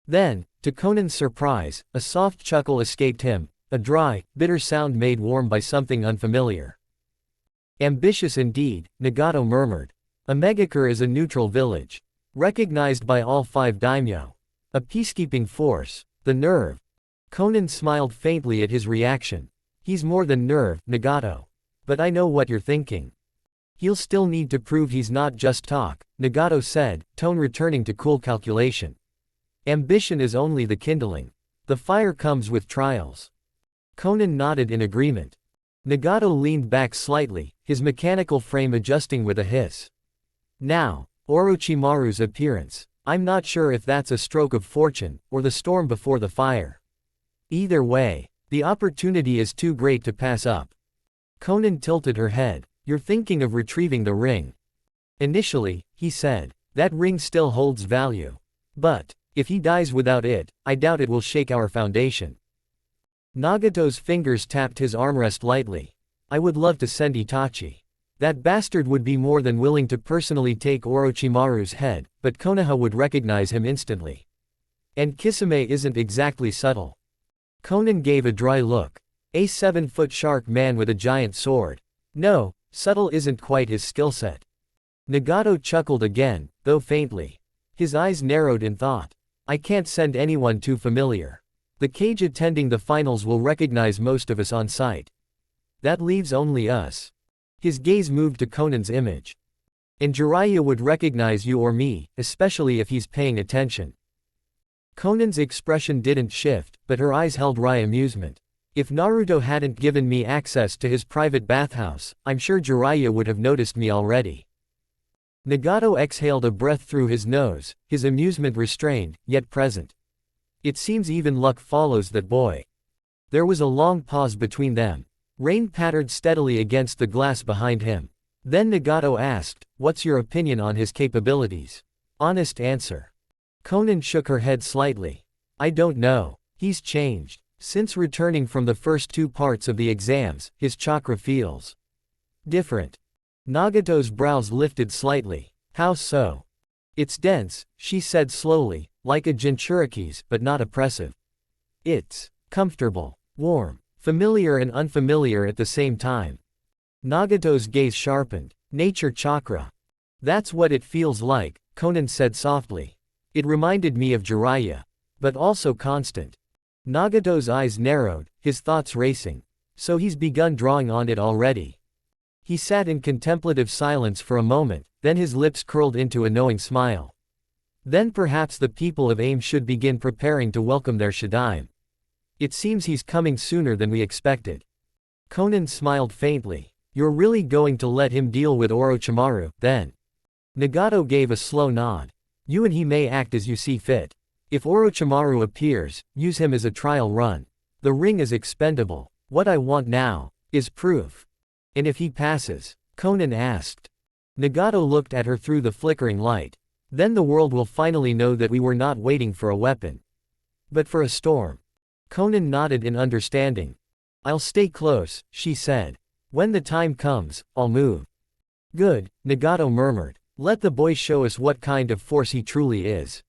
Then, to Konan's surprise, a soft chuckle escaped him, a dry, bitter sound made warm by something unfamiliar. Ambitious indeed, Nagato murmured. A megakure is a neutral village. Recognized by all 5 daimyo. A peacekeeping force. The nerve. Konan smiled faintly at his reaction. He's more than nerve, Nagato. But I know what you're thinking. He'll still need to prove he's not just talk, Nagato said, tone returning to cool calculation. Ambition is only the kindling. The fire comes with trials. Konan nodded in agreement. Nagato leaned back slightly, his mechanical frame adjusting with a hiss. Now, Orochimaru's appearance. I'm not sure if that's a stroke of fortune, or the storm before the fire. Either way, the opportunity is too great to pass up. Konan tilted her head. You're thinking of retrieving the ring. Initially, he said, that ring still holds value. But, if he dies without it, I doubt it will shake our foundation. Nagato's fingers tapped his armrest lightly. I would love to send Itachi. That bastard would be more than willing to personally take Orochimaru's head, but Konoha would recognize him instantly. And Kisame isn't exactly subtle. Konan gave a dry look. A 7-foot shark man with a giant sword. No, subtle isn't quite his skill set. Nagato chuckled again, though faintly. His eyes narrowed in thought. I can't send anyone too familiar. The cage attending the finals will recognize most of us on sight. That leaves only us. His gaze moved to Konan's image. And Jiraiya would recognize you or me, especially if he's paying attention. Konan's expression didn't shift, but her eyes held wry amusement. If Naruto hadn't given me access to his private bathhouse, I'm sure Jiraiya would have noticed me already. Nagato exhaled a breath through his nose, his amusement restrained, yet present. It seems even luck follows that boy. There was a long pause between them. Rain pattered steadily against the glass behind him. Then Nagato asked, what's your opinion on his capabilities? Honest answer. Konan shook her head slightly. I don't know. He's changed. Since returning from the first 2 parts of the exams, his chakra feels different. Nagato's brows lifted slightly. How so? It's dense, she said slowly, like a Jinchuriki's, but not oppressive. It's comfortable, warm, familiar and unfamiliar at the same time. Nagato's gaze sharpened. Nature chakra. That's what it feels like, Konan said softly. It reminded me of Jiraiya. But also constant. Nagato's eyes narrowed, his thoughts racing. So he's begun drawing on it already. He sat in contemplative silence for a moment, then his lips curled into a knowing smile. Then perhaps the people of AIM should begin preparing to welcome their Shadaime. It seems he's coming sooner than we expected. Konan smiled faintly. You're really going to let him deal with Orochimaru, then? Nagato gave a slow nod. You and he may act as you see fit. If Orochimaru appears, use him as a trial run. The ring is expendable. What I want now is proof. And if he passes? Konan asked. Nagato looked at her through the flickering light. Then the world will finally know that we were not waiting for a weapon, but for a storm. Konan nodded in understanding. I'll stay close, she said. When the time comes, I'll move. Good, Nagato murmured. Let the boy show us what kind of force he truly is.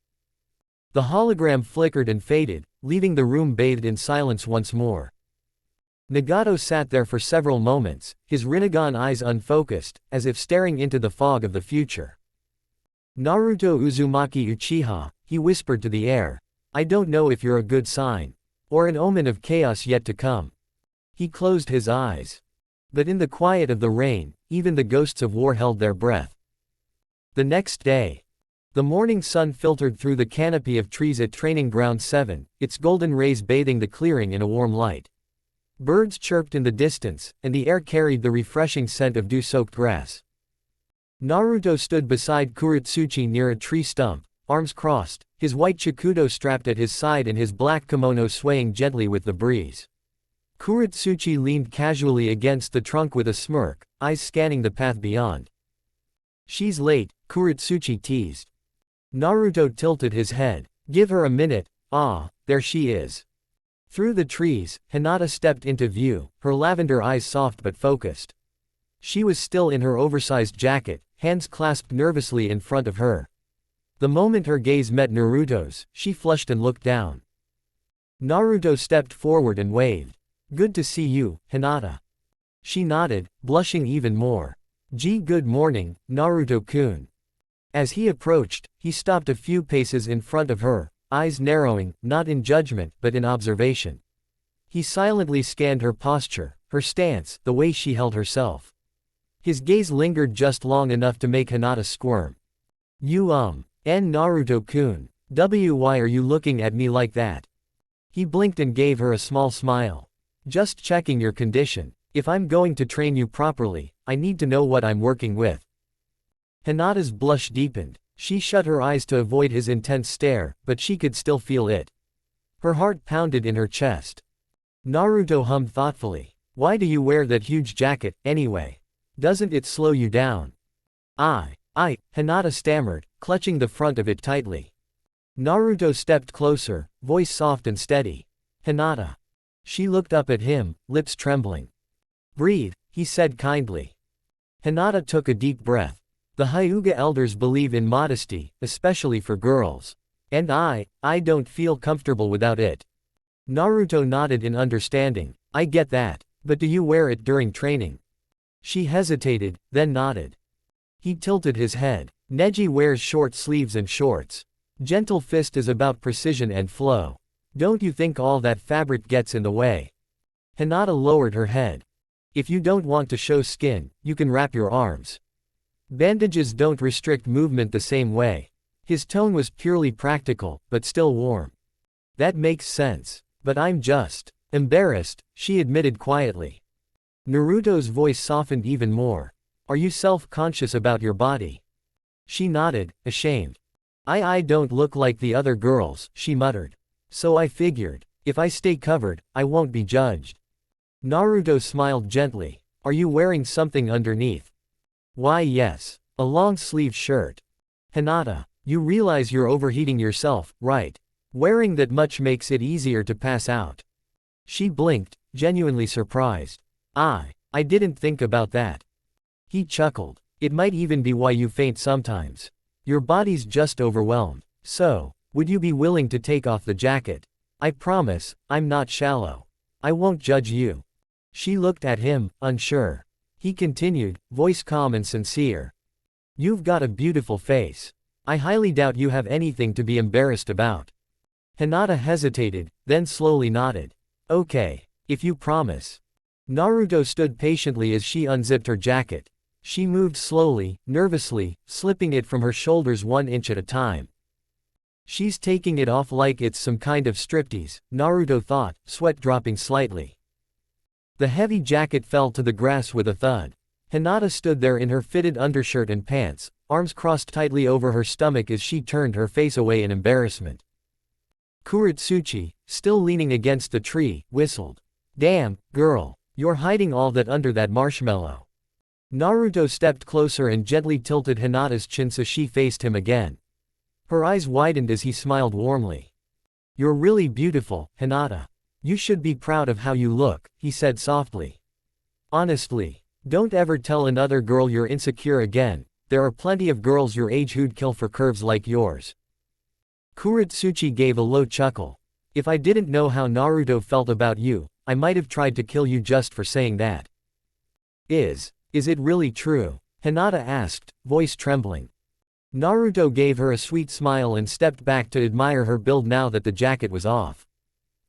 The hologram flickered and faded, leaving the room bathed in silence once more. Nagato sat there for several moments, his Rinnegan eyes unfocused, as if staring into the fog of the future. Naruto Uzumaki Uchiha, he whispered to the air. I don't know if you're a good sign, or an omen of chaos yet to come. He closed his eyes. But in the quiet of the rain, even the ghosts of war held their breath. The next day, the morning sun filtered through the canopy of trees at Training Ground 7, its golden rays bathing the clearing in a warm light. Birds chirped in the distance, and the air carried the refreshing scent of dew-soaked grass. Naruto stood beside Kuretsuchi near a tree stump, arms crossed, his white chikudo strapped at his side and his black kimono swaying gently with the breeze. Kuretsuchi leaned casually against the trunk with a smirk, eyes scanning the path beyond. She's late, Kuretsuchi teased. Naruto tilted his head. Give her a minute. Ah, there she is. Through the trees, Hinata stepped into view, her lavender eyes soft but focused. She was still in her oversized jacket, hands clasped nervously in front of her. The moment her gaze met Naruto's, she flushed and looked down. Naruto stepped forward and waved. Good to see you, Hinata. She nodded, blushing even more. Good morning, Naruto-kun. As he approached, he stopped a few paces in front of her, eyes narrowing, not in judgment but in observation. He silently scanned her posture, her stance, the way she held herself. His gaze lingered just long enough to make Hinata squirm. Naruto-kun. Why are you looking at me like that? He blinked and gave her a small smile. Just checking your condition. If I'm going to train you properly, I need to know what I'm working with. Hinata's blush deepened. She shut her eyes to avoid his intense stare, but she could still feel it. Her heart pounded in her chest. Naruto hummed thoughtfully. Why do you wear that huge jacket, anyway? Doesn't it slow you down? Hinata stammered, clutching the front of it tightly. Naruto stepped closer, voice soft and steady. Hinata. She looked up at him, lips trembling. Breathe, he said kindly. Hinata took a deep breath. The Hyuga elders believe in modesty, especially for girls. And I don't feel comfortable without it. Naruto nodded in understanding. I get that, but do you wear it during training? She hesitated, then nodded. He tilted his head. Neji wears short sleeves and shorts. Gentle Fist is about precision and flow. Don't you think all that fabric gets in the way? Hinata lowered her head. If you don't want to show skin, you can wrap your arms. Bandages don't restrict movement the same way. His tone was purely practical, but still warm. That makes sense. But I'm just embarrassed, she admitted quietly. Naruto's voice softened even more. Are you self-conscious about your body? She nodded, ashamed. I don't look like the other girls, she muttered. So I figured, if I stay covered, I won't be judged. Naruto smiled gently. Are you wearing something underneath? Why yes. A long-sleeved shirt. Hinata, you realize you're overheating yourself, right? Wearing that much makes it easier to pass out. She blinked, genuinely surprised. I didn't think about that. He chuckled. It might even be why you faint sometimes. Your body's just overwhelmed. So, would you be willing to take off the jacket? I promise, I'm not shallow. I won't judge you. She looked at him, unsure. He continued, voice calm and sincere. You've got a beautiful face. I highly doubt you have anything to be embarrassed about. Hinata hesitated, then slowly nodded. Okay, if you promise. Naruto stood patiently as she unzipped her jacket. She moved slowly, nervously, slipping it from her shoulders 1 inch at a time. She's taking it off like it's some kind of striptease, Naruto thought, sweat dropping slightly. The heavy jacket fell to the grass with a thud. Hinata stood there in her fitted undershirt and pants, arms crossed tightly over her stomach as she turned her face away in embarrassment. Kuretsuchi, still leaning against the tree, whistled. Damn, girl, you're hiding all that under that marshmallow. Naruto stepped closer and gently tilted Hinata's chin so she faced him again. Her eyes widened as he smiled warmly. You're really beautiful, Hinata. You should be proud of how you look, he said softly. Honestly, don't ever tell another girl you're insecure again. There are plenty of girls your age who'd kill for curves like yours. Kuretsuchi gave a low chuckle. If I didn't know how Naruto felt about you, I might have tried to kill you just for saying that. Is it really true? Hinata asked, voice trembling. Naruto gave her a sweet smile and stepped back to admire her build now that the jacket was off.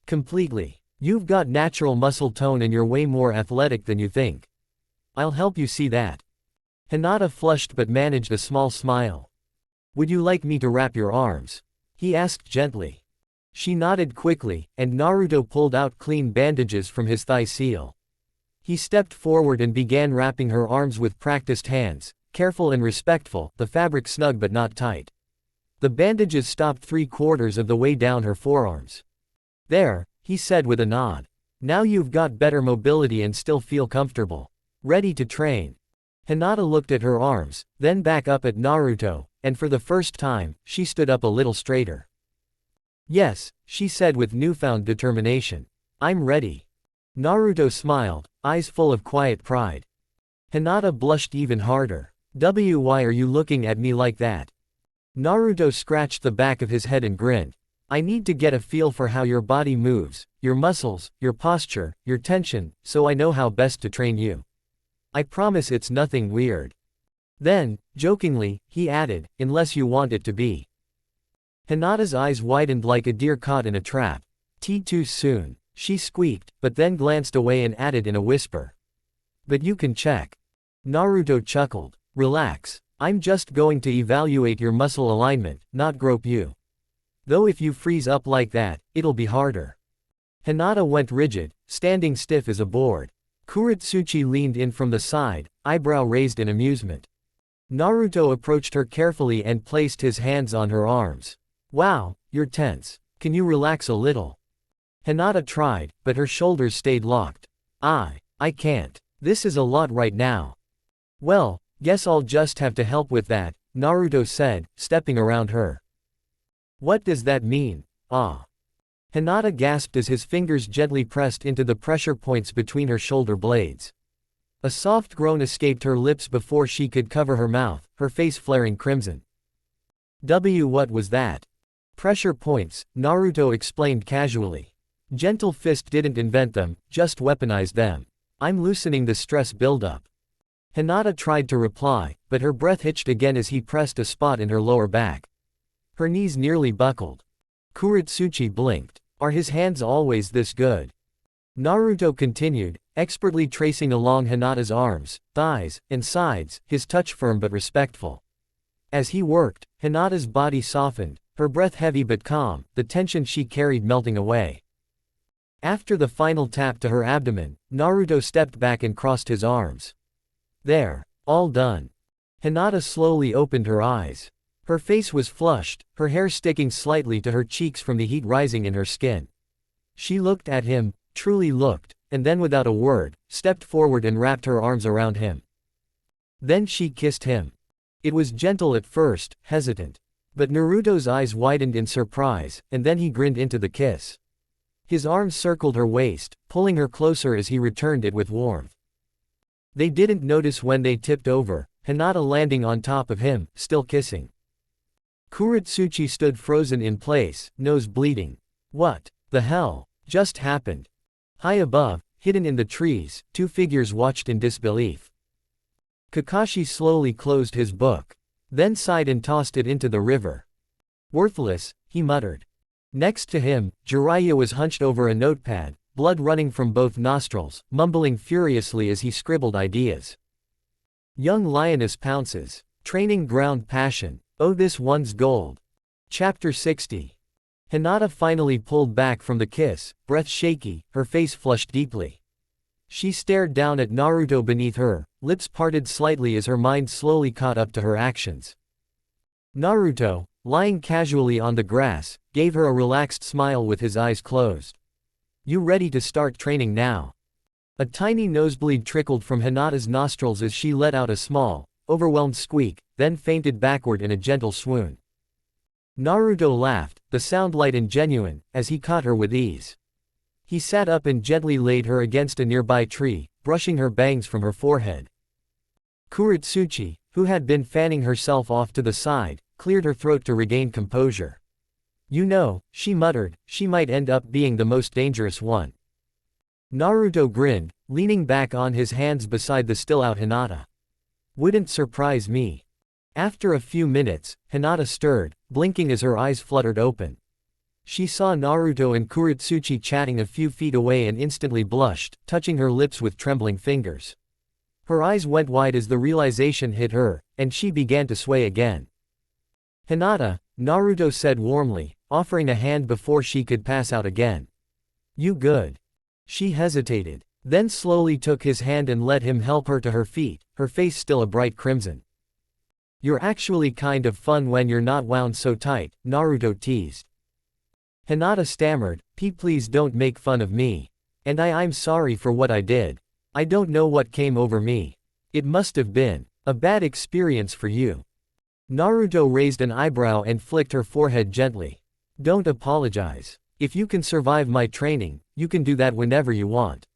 Completely. You've got natural muscle tone and you're way more athletic than you think. I'll help you see that. Hinata flushed but managed a small smile. Would you like me to wrap your arms? He asked gently. She nodded quickly, and Naruto pulled out clean bandages from his thigh seal. He stepped forward and began wrapping her arms with practiced hands, careful and respectful, the fabric snug but not tight. The bandages stopped 3/4 of the way down her forearms. There, he said with a nod. Now you've got better mobility and still feel comfortable. Ready to train. Hinata looked at her arms, then back up at Naruto, and for the first time, she stood up a little straighter. Yes, she said with newfound determination. I'm ready. Naruto smiled, eyes full of quiet pride. Hinata blushed even harder. Why are you looking at me like that? Naruto scratched the back of his head and grinned. I need to get a feel for how your body moves, your muscles, your posture, your tension, so I know how best to train you. I promise it's nothing weird. Then, jokingly, he added, unless you want it to be. Hinata's eyes widened like a deer caught in a trap. Too soon, she squeaked, but then glanced away and added in a whisper. But you can check. Naruto chuckled. Relax, I'm just going to evaluate your muscle alignment, not grope you. Though if you freeze up like that, it'll be harder. Hinata went rigid, standing stiff as a board. Kuretsuchi leaned in from the side, eyebrow raised in amusement. Naruto approached her carefully and placed his hands on her arms. Wow, you're tense. Can you relax a little? Hinata tried, but her shoulders stayed locked. I can't. This is a lot right now. Well, guess I'll just have to help with that, Naruto said, stepping around her. What does that mean? Hinata gasped as his fingers gently pressed into the pressure points between her shoulder blades. A soft groan escaped her lips before she could cover her mouth, her face flaring crimson. What was that? Pressure points, Naruto explained casually. Gentle Fist didn't invent them, just weaponized them. I'm loosening the stress buildup. Hinata tried to reply, but her breath hitched again as he pressed a spot in her lower back. Her knees nearly buckled. Kuretsuchi blinked. Are his hands always this good? Naruto continued, expertly tracing along Hinata's arms, thighs, and sides, his touch firm but respectful. As he worked, Hinata's body softened, her breath heavy but calm, the tension she carried melting away. After the final tap to her abdomen, Naruto stepped back and crossed his arms. There. All done. Hinata slowly opened her eyes. Her face was flushed, her hair sticking slightly to her cheeks from the heat rising in her skin. She looked at him, truly looked, and then without a word, stepped forward and wrapped her arms around him. Then she kissed him. It was gentle at first, hesitant. But Naruto's eyes widened in surprise, and then he grinned into the kiss. His arms circled her waist, pulling her closer as he returned it with warmth. They didn't notice when they tipped over, Hinata landing on top of him, still kissing. Kuretsuchi stood frozen in place, nose bleeding. What the hell just happened? High above, hidden in the trees, two figures watched in disbelief. Kakashi slowly closed his book. Then sighed and tossed it into the river. Worthless, he muttered. Next to him, Jiraiya was hunched over a notepad, blood running from both nostrils, mumbling furiously as he scribbled ideas. Young lioness pounces. Training ground passion. Oh, this one's gold. Chapter 60. Hinata finally pulled back from the kiss, breath shaky, her face flushed deeply. She stared down at Naruto beneath her, lips parted slightly as her mind slowly caught up to her actions. Naruto, lying casually on the grass, gave her a relaxed smile with his eyes closed. You ready to start training now? A tiny nosebleed trickled from Hinata's nostrils as she let out a small, overwhelmed squeak, then fainted backward in a gentle swoon. Naruto laughed, the sound light and genuine, as he caught her with ease. He sat up and gently laid her against a nearby tree, brushing her bangs from her forehead. Kuretsuchi, who had been fanning herself off to the side, cleared her throat to regain composure. You know, she muttered, she might end up being the most dangerous one. Naruto grinned, leaning back on his hands beside the still-out Hinata. Wouldn't surprise me. After a few minutes, Hinata stirred, blinking as her eyes fluttered open. She saw Naruto and Kuretsuchi chatting a few feet away and instantly blushed, touching her lips with trembling fingers. Her eyes went wide as the realization hit her, and she began to sway again. Hinata, Naruto said warmly, offering a hand before she could pass out again. You good? She hesitated, then slowly took his hand and let him help her to her feet, her face still a bright crimson. You're actually kind of fun when you're not wound so tight, Naruto teased. Hinata stammered, please don't make fun of me. And I'm sorry for what I did. I don't know what came over me. It must have been a bad experience for you. Naruto raised an eyebrow and flicked her forehead gently. Don't apologize. If you can survive my training, you can do that whenever you want.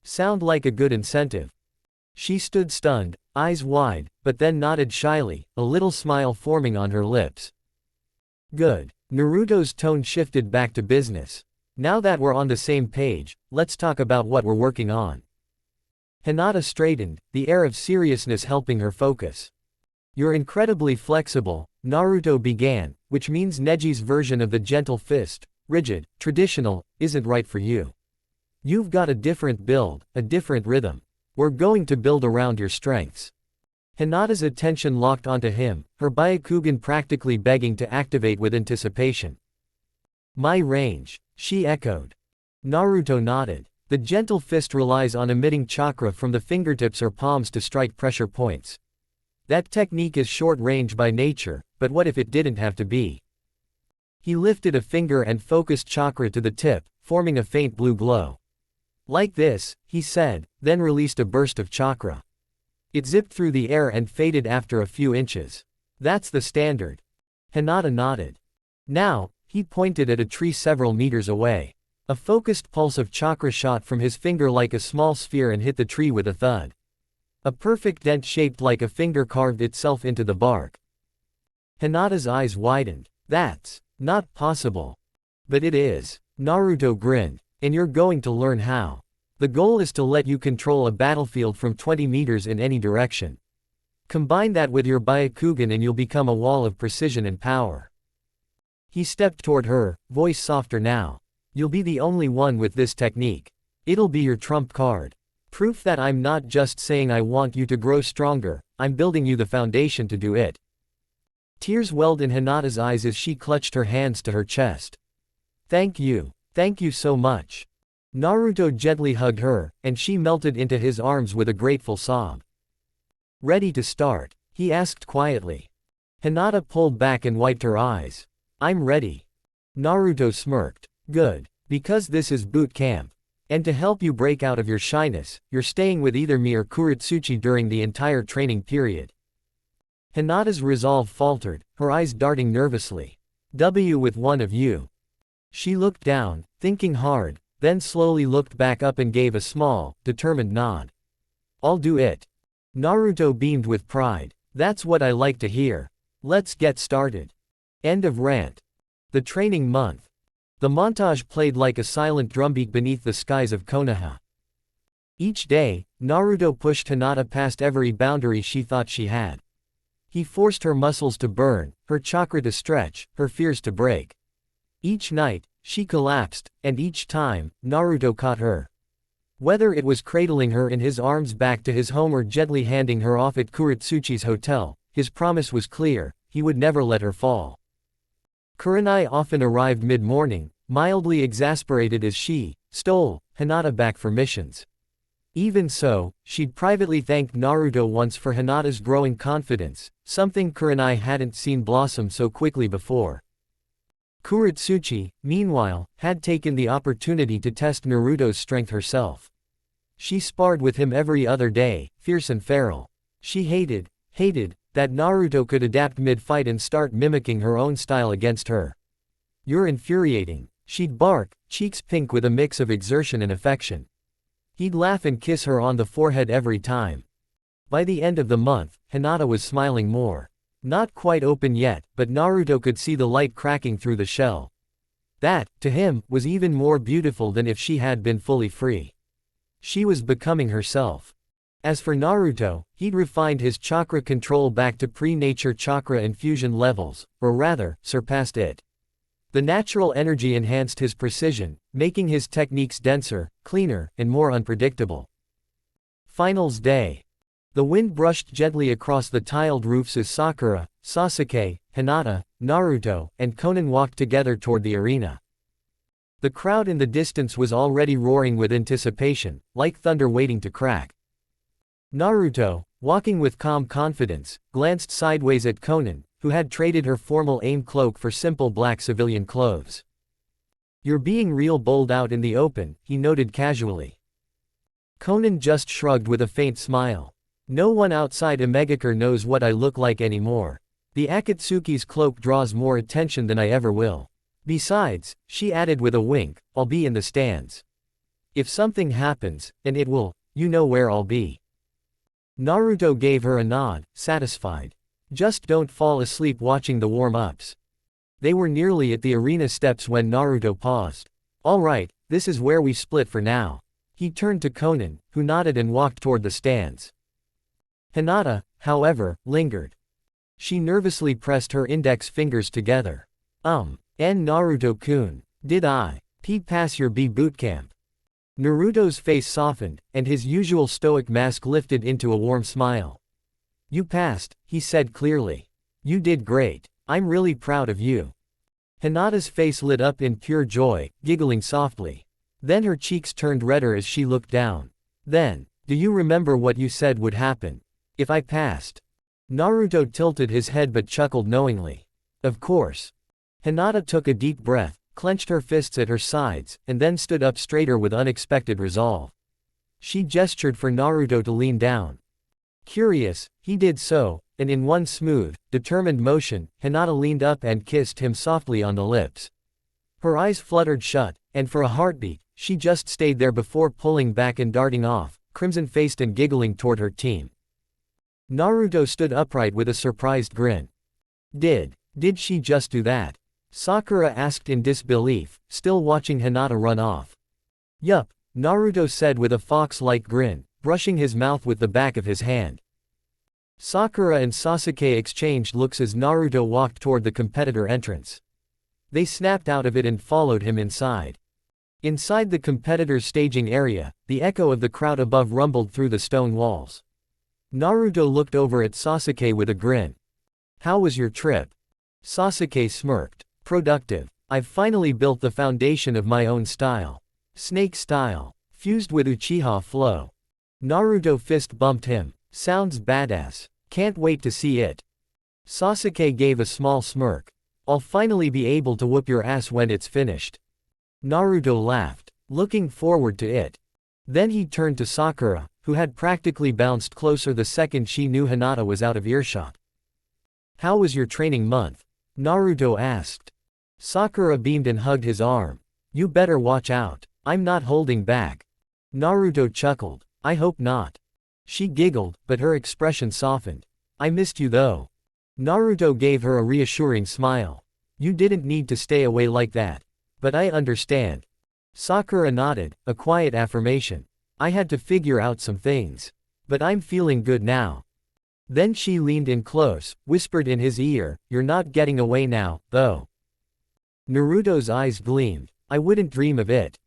Sound like a good incentive. She stood stunned, eyes wide, but then nodded shyly, a little smile forming on her lips. Good. Naruto's tone shifted back to business. Now that we're on the same page, let's talk about what we're working on. Hinata straightened, the air of seriousness helping her focus. You're incredibly flexible, Naruto began, which means Neji's version of the gentle fist, rigid, traditional, isn't right for you. You've got a different build, a different rhythm. We're going to build around your strengths. Hinata's attention locked onto him, her Byakugan practically begging to activate with anticipation. My range, she echoed. Naruto nodded. The gentle fist relies on emitting chakra from the fingertips or palms to strike pressure points. That technique is short range by nature, but what if it didn't have to be? He lifted a finger and focused chakra to the tip, forming a faint blue glow. Like this, he said, then released a burst of chakra. It zipped through the air and faded after a few inches. That's the standard. Hinata nodded. Now, he pointed at a tree several meters away. A focused pulse of chakra shot from his finger like a small sphere and hit the tree with a thud. A perfect dent shaped like a finger carved itself into the bark. Hinata's eyes widened. That's not possible. But it is. Naruto grinned. And you're going to learn how. The goal is to let you control a battlefield from 20 meters in any direction. Combine that with your Byakugan and you'll become a wall of precision and power. He stepped toward her, voice softer now. You'll be the only one with this technique. It'll be your trump card. Proof that I'm not just saying I want you to grow stronger, I'm building you the foundation to do it. Tears welled in Hinata's eyes as she clutched her hands to her chest. Thank you so much. Naruto gently hugged her, and she melted into his arms with a grateful sob. Ready to start? He asked quietly. Hinata pulled back and wiped her eyes. I'm ready. Naruto smirked. Good. Because this is boot camp. And to help you break out of your shyness, you're staying with either me or Kuretsuchi during the entire training period. Hinata's resolve faltered, her eyes darting nervously. With one of you. She looked down, thinking hard, then slowly looked back up and gave a small, determined nod. I'll do it. Naruto beamed with pride. That's what I like to hear. Let's get started. End of rant. The training month. The montage played like a silent drumbeat beneath the skies of Konoha. Each day, Naruto pushed Hinata past every boundary she thought she had. He forced her muscles to burn, her chakra to stretch, her fears to break. Each night, she collapsed, and each time, Naruto caught her. Whether it was cradling her in his arms back to his home or gently handing her off at Kuretsuchi's hotel, his promise was clear, he would never let her fall. Kurenai often arrived mid-morning, mildly exasperated as she stole Hinata back for missions. Even so, she'd privately thanked Naruto once for Hinata's growing confidence, something Kurenai hadn't seen blossom so quickly before. Kuretsuchi, meanwhile, had taken the opportunity to test Naruto's strength herself. She sparred with him every other day, fierce and feral. She hated that Naruto could adapt mid-fight and start mimicking her own style against her. "You're infuriating," she'd bark, cheeks pink with a mix of exertion and affection. He'd laugh and kiss her on the forehead every time. By the end of the month, Hinata was smiling more. Not quite open yet, but Naruto could see the light cracking through the shell. That, to him, was even more beautiful than if she had been fully free. She was becoming herself. As for Naruto, he'd refined his chakra control back to pre-nature chakra infusion levels, or rather, surpassed it. The natural energy enhanced his precision, making his techniques denser, cleaner, and more unpredictable. Finals day. The wind brushed gently across the tiled roofs as Sakura, Sasuke, Hinata, Naruto, and Konan walked together toward the arena. The crowd in the distance was already roaring with anticipation, like thunder waiting to crack. Naruto, walking with calm confidence, glanced sideways at Konan, who had traded her formal AIM cloak for simple black civilian clothes. "You're being real bold out in the open," he noted casually. Konan just shrugged with a faint smile. "No one outside Omegakure knows what I look like anymore. The Akatsuki's cloak draws more attention than I ever will. Besides," she added with a wink, "I'll be in the stands. If something happens, and it will, you know where I'll be." Naruto gave her a nod, satisfied. "Just don't fall asleep watching the warm-ups." They were nearly at the arena steps when Naruto paused. "All right, this is where we split for now." He turned to Konan, who nodded and walked toward the stands. Hinata, however, lingered. She nervously pressed her index fingers together. And Naruto-kun, did I pass your B bootcamp?" Naruto's face softened, and his usual stoic mask lifted into a warm smile. "You passed," he said clearly. "You did great. I'm really proud of you." Hinata's face lit up in pure joy, giggling softly. Then her cheeks turned redder as she looked down. "Then, do you remember what you said would happen if I passed?" Naruto tilted his head but chuckled knowingly. "Of course." Hinata took a deep breath, clenched her fists at her sides, and then stood up straighter with unexpected resolve. She gestured for Naruto to lean down. Curious, he did so, and in one smooth, determined motion, Hinata leaned up and kissed him softly on the lips. Her eyes fluttered shut, and for a heartbeat, she just stayed there before pulling back and darting off, crimson-faced and giggling toward her team. Naruto stood upright with a surprised grin. Did she just do that?" Sakura asked in disbelief, still watching Hinata run off. "Yup," Naruto said with a fox-like grin, brushing his mouth with the back of his hand. Sakura and Sasuke exchanged looks as Naruto walked toward the competitor entrance. They snapped out of it and followed him inside. Inside the competitor's staging area, the echo of the crowd above rumbled through the stone walls. Naruto looked over at Sasuke with a grin. "How was your trip?" Sasuke smirked. "Productive. I've finally built the foundation of my own style. Snake style. Fused with Uchiha flow." Naruto fist bumped him. "Sounds badass. Can't wait to see it." Sasuke gave a small smirk. "I'll finally be able to whoop your ass when it's finished." Naruto laughed. Looking forward to it. Then he turned to Sakura, who had practically bounced closer the second she knew Hinata was out of earshot. "How was your training month?" Naruto asked. Sakura beamed and hugged his arm. "You better watch out. I'm not holding back." Naruto chuckled. "I hope not." She giggled, but her expression softened. "I missed you though." Naruto gave her a reassuring smile. "You didn't need to stay away like that. But I understand." Sakura nodded, a quiet affirmation. "I had to figure out some things. But I'm feeling good now." Then she leaned in close, whispered in his ear, "You're not getting away now, though." Naruto's eyes gleamed. "I wouldn't dream of it."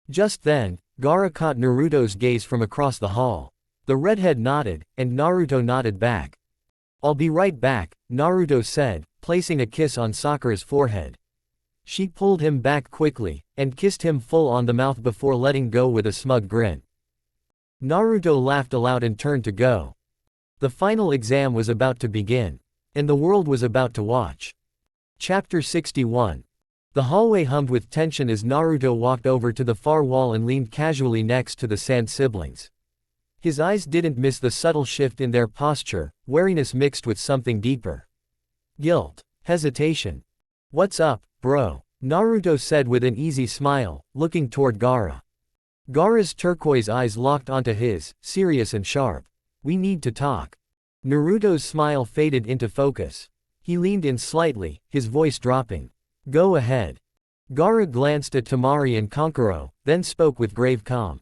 Just then, Gaara caught Naruto's gaze from across the hall. The redhead nodded, and Naruto nodded back. "I'll be right back," Naruto said, placing a kiss on Sakura's forehead. She pulled him back quickly, and kissed him full on the mouth before letting go with a smug grin. Naruto laughed aloud and turned to go. The final exam was about to begin. And the world was about to watch. Chapter 61. The hallway hummed with tension as Naruto walked over to the far wall and leaned casually next to the Sand siblings. His eyes didn't miss the subtle shift in their posture, wariness mixed with something deeper. Guilt. Hesitation. "What's up, bro?" Naruto said with an easy smile, looking toward Gaara. Gaara's turquoise eyes locked onto his, serious and sharp. "We need to talk." Naruto's smile faded into focus. He leaned in slightly, his voice dropping. "Go ahead." Gaara glanced at Temari and Kankuro, then spoke with grave calm.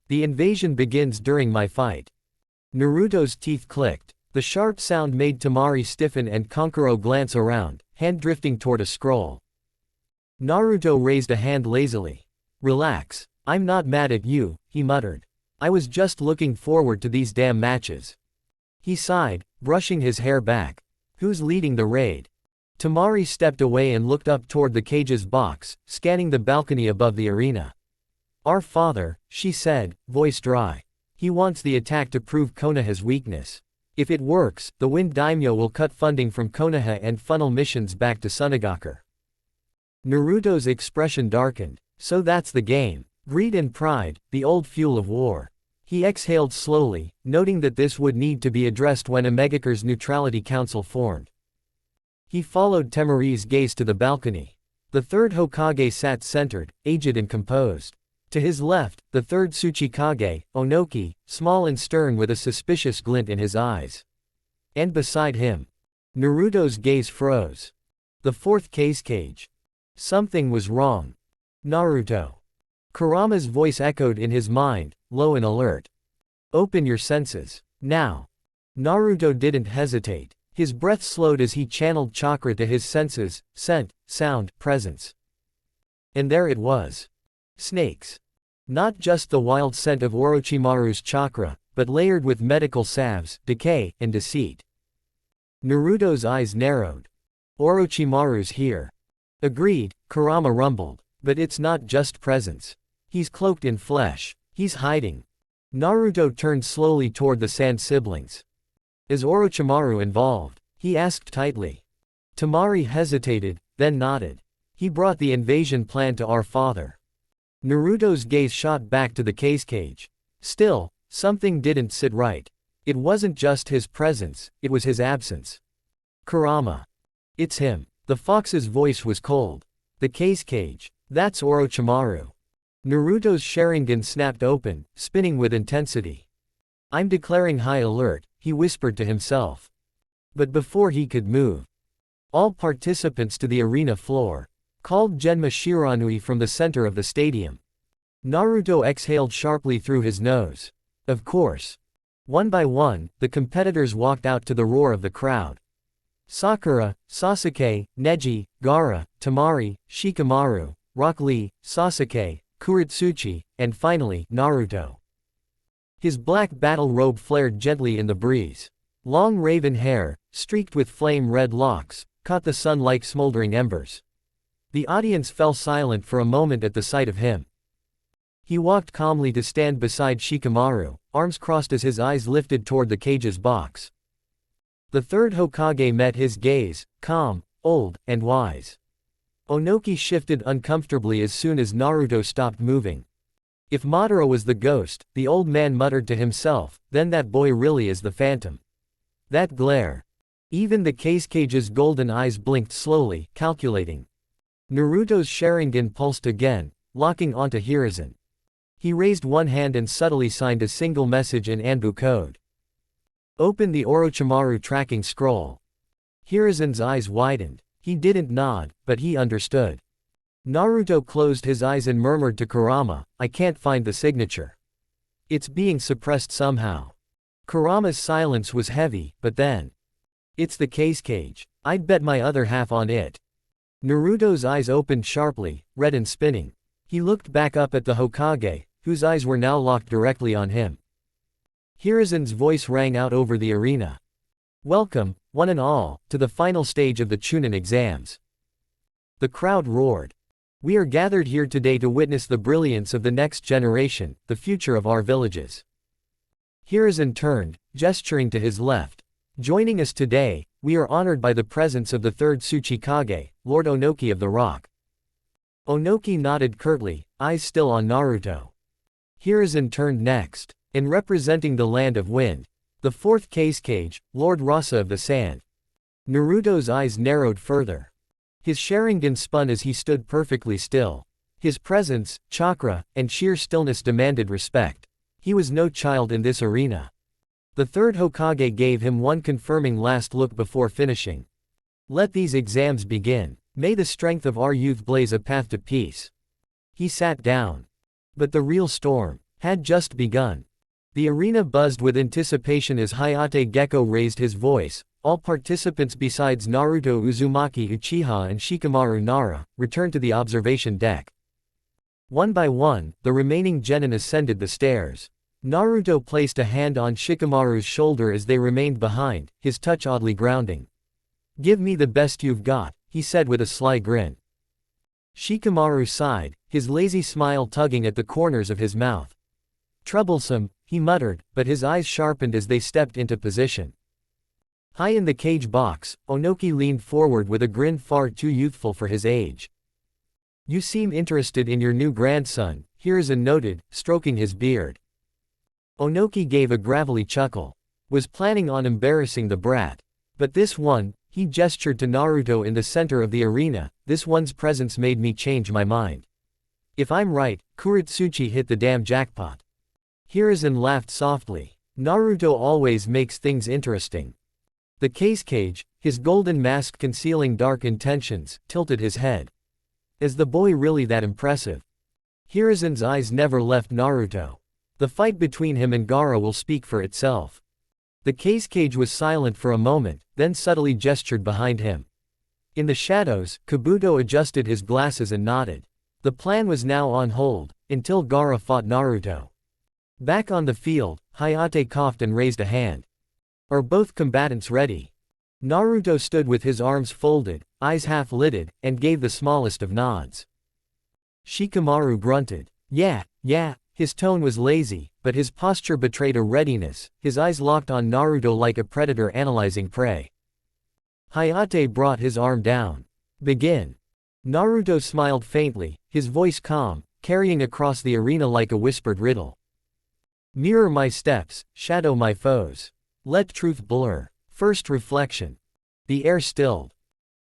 "The invasion begins during my fight." Naruto's teeth clicked. The sharp sound made Temari stiffen and Kankuro glance around, hand drifting toward a scroll. Naruto raised a hand lazily. "Relax. I'm not mad at you," he muttered. "I was just looking forward to these damn matches." He sighed, brushing his hair back. "Who's leading the raid?" Temari stepped away and looked up toward the cage's box, scanning the balcony above the arena. "Our father," she said, voice dry. "He wants the attack to prove Konoha's weakness. If it works, the Wind Daimyo will cut funding from Konoha and funnel missions back to Sunagaku." Naruto's expression darkened. "So that's the game. Greed and pride, the old fuel of war." He exhaled slowly, noting that this would need to be addressed when Omegakure's Neutrality Council formed. He followed Temari's gaze to the balcony. The third Hokage sat centered, aged and composed. To his left, the third Tsuchikage, Onoki, small and stern with a suspicious glint in his eyes. And beside him, Naruto's gaze froze. The fourth cage. Something was wrong. "Naruto." Kurama's voice echoed in his mind, low and alert. "Open your senses. Now." Naruto didn't hesitate. His breath slowed as he channeled chakra to his senses, scent, sound, presence. And there it was. Snakes. Not just the wild scent of Orochimaru's chakra, but layered with medical salves, decay, and deceit. Naruto's eyes narrowed. "Orochimaru's here." "Agreed," Kurama rumbled. "But it's not just presence. He's cloaked in flesh. He's hiding." Naruto turned slowly toward the Sand siblings. "Is Orochimaru involved?" he asked tightly. Temari hesitated, then nodded. "He brought the invasion plan to our father." Naruto's gaze shot back to the cage. Still, something didn't sit right. It wasn't just his presence, it was his absence. "Kurama." "It's him." The fox's voice was cold. "The cage. That's Orochimaru." Naruto's Sharingan snapped open, spinning with intensity. "I'm declaring high alert," he whispered to himself. But before he could move, "All participants to the arena floor," called Genma Shiranui from the center of the stadium. Naruto exhaled sharply through his nose. Of course. One by one, the competitors walked out to the roar of the crowd. Sakura, Sasuke, Neji, Gaara, Temari, Shikamaru, Rock Lee, Sasuke, Kuretsuchi, and finally, Naruto. His black battle robe flared gently in the breeze. Long raven hair, streaked with flame-red locks, caught the sun like smoldering embers. The audience fell silent for a moment at the sight of him. He walked calmly to stand beside Shikamaru, arms crossed as his eyes lifted toward the cage's box. The third Hokage met his gaze, calm, old, and wise. Onoki shifted uncomfortably as soon as Naruto stopped moving. If Madara was the ghost, the old man muttered to himself, then that boy really is the phantom. That glare. Even the cage's golden eyes blinked slowly, calculating. Naruto's Sharingan pulsed again, locking onto Hiruzen. He raised one hand and subtly signed a single message in Anbu code. "Open the Orochimaru tracking scroll." Hiruzen's eyes widened. He didn't nod, but he understood. Naruto closed his eyes and murmured to Kurama, "I can't find the signature. It's being suppressed somehow." Kurama's silence was heavy, but then. "It's the cage. I'd bet my other half on it." Naruto's eyes opened sharply, red and spinning. He looked back up at the Hokage, whose eyes were now locked directly on him. Hiruzen's voice rang out over the arena. "Welcome, one and all, to the final stage of the Chunin exams. The crowd roared. We are gathered here today to witness the brilliance of the next generation, the future of our villages. Hiruzen turned, gesturing to his left. Joining us today, we are honored by the presence of the third Tsuchikage, Lord Onoki of the Rock. Onoki nodded curtly, eyes still on Naruto. Hiruzen turned next. In representing the Land of Wind, the fourth Cage, Lord Rasa of the Sand. Naruto's eyes narrowed further. His Sharingan spun as he stood perfectly still. His presence, chakra, and sheer stillness demanded respect. He was no child in this arena. The third Hokage gave him one confirming last look before finishing. Let these exams begin. May the strength of our youth blaze a path to peace. He sat down. But the real storm had just begun. The arena buzzed with anticipation as Hayate Gecko raised his voice. All participants besides Naruto Uzumaki Uchiha and Shikamaru Nara returned to the observation deck. One by one, the remaining genin ascended the stairs. Naruto placed a hand on Shikamaru's shoulder as they remained behind, his touch oddly grounding. Give me the best you've got, he said with a sly grin. Shikamaru sighed, his lazy smile tugging at the corners of his mouth. Troublesome, he muttered, but his eyes sharpened as they stepped into position. High in the cage box, Onoki leaned forward with a grin far too youthful for his age. You seem interested in your new grandson, Hiruzen noted, stroking his beard. Onoki gave a gravelly chuckle. Was planning on embarrassing the brat. But this one, he gestured to Naruto in the center of the arena, this one's presence made me change my mind. If I'm right, Kuretsuchi hit the damn jackpot. Hiruzen laughed softly. Naruto always makes things interesting. The Cage, his golden mask concealing dark intentions, tilted his head. Is the boy really that impressive? Hiruzen's eyes never left Naruto. The fight between him and Gaara will speak for itself. The Cage was silent for a moment, then subtly gestured behind him. In the shadows, Kabuto adjusted his glasses and nodded. The plan was now on hold, until Gaara fought Naruto. Back on the field, Hayate coughed and raised a hand. Are both combatants ready? Naruto stood with his arms folded, eyes half-lidded, and gave the smallest of nods. Shikamaru grunted. Yeah. His tone was lazy, but his posture betrayed a readiness, his eyes locked on Naruto like a predator analyzing prey. Hayate brought his arm down. Begin. Naruto smiled faintly, his voice calm, carrying across the arena like a whispered riddle. Mirror my steps, shadow my foes. Let truth blur. First reflection. The air stilled.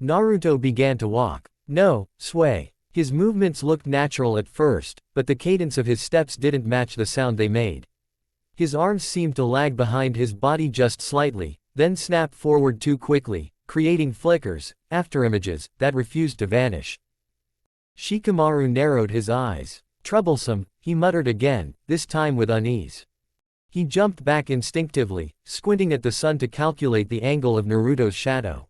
Naruto began to walk. No, sway. His movements looked natural at first, but the cadence of his steps didn't match the sound they made. His arms seemed to lag behind his body just slightly, then snap forward too quickly, creating flickers, afterimages, that refused to vanish. Shikamaru narrowed his eyes. Troublesome, he muttered again, this time with unease. He jumped back instinctively, squinting at the sun to calculate the angle of Naruto's shadow.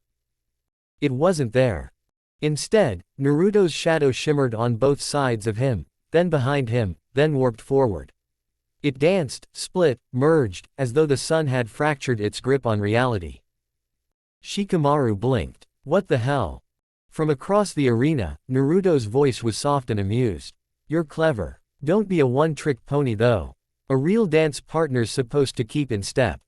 It wasn't there. Instead, Naruto's shadow shimmered on both sides of him, then behind him, then warped forward. It danced, split, merged, as though the sun had fractured its grip on reality. Shikamaru blinked. What the hell? From across the arena, Naruto's voice was soft and amused. You're clever. Don't be a one-trick pony though. A real dance partner's supposed to keep in step.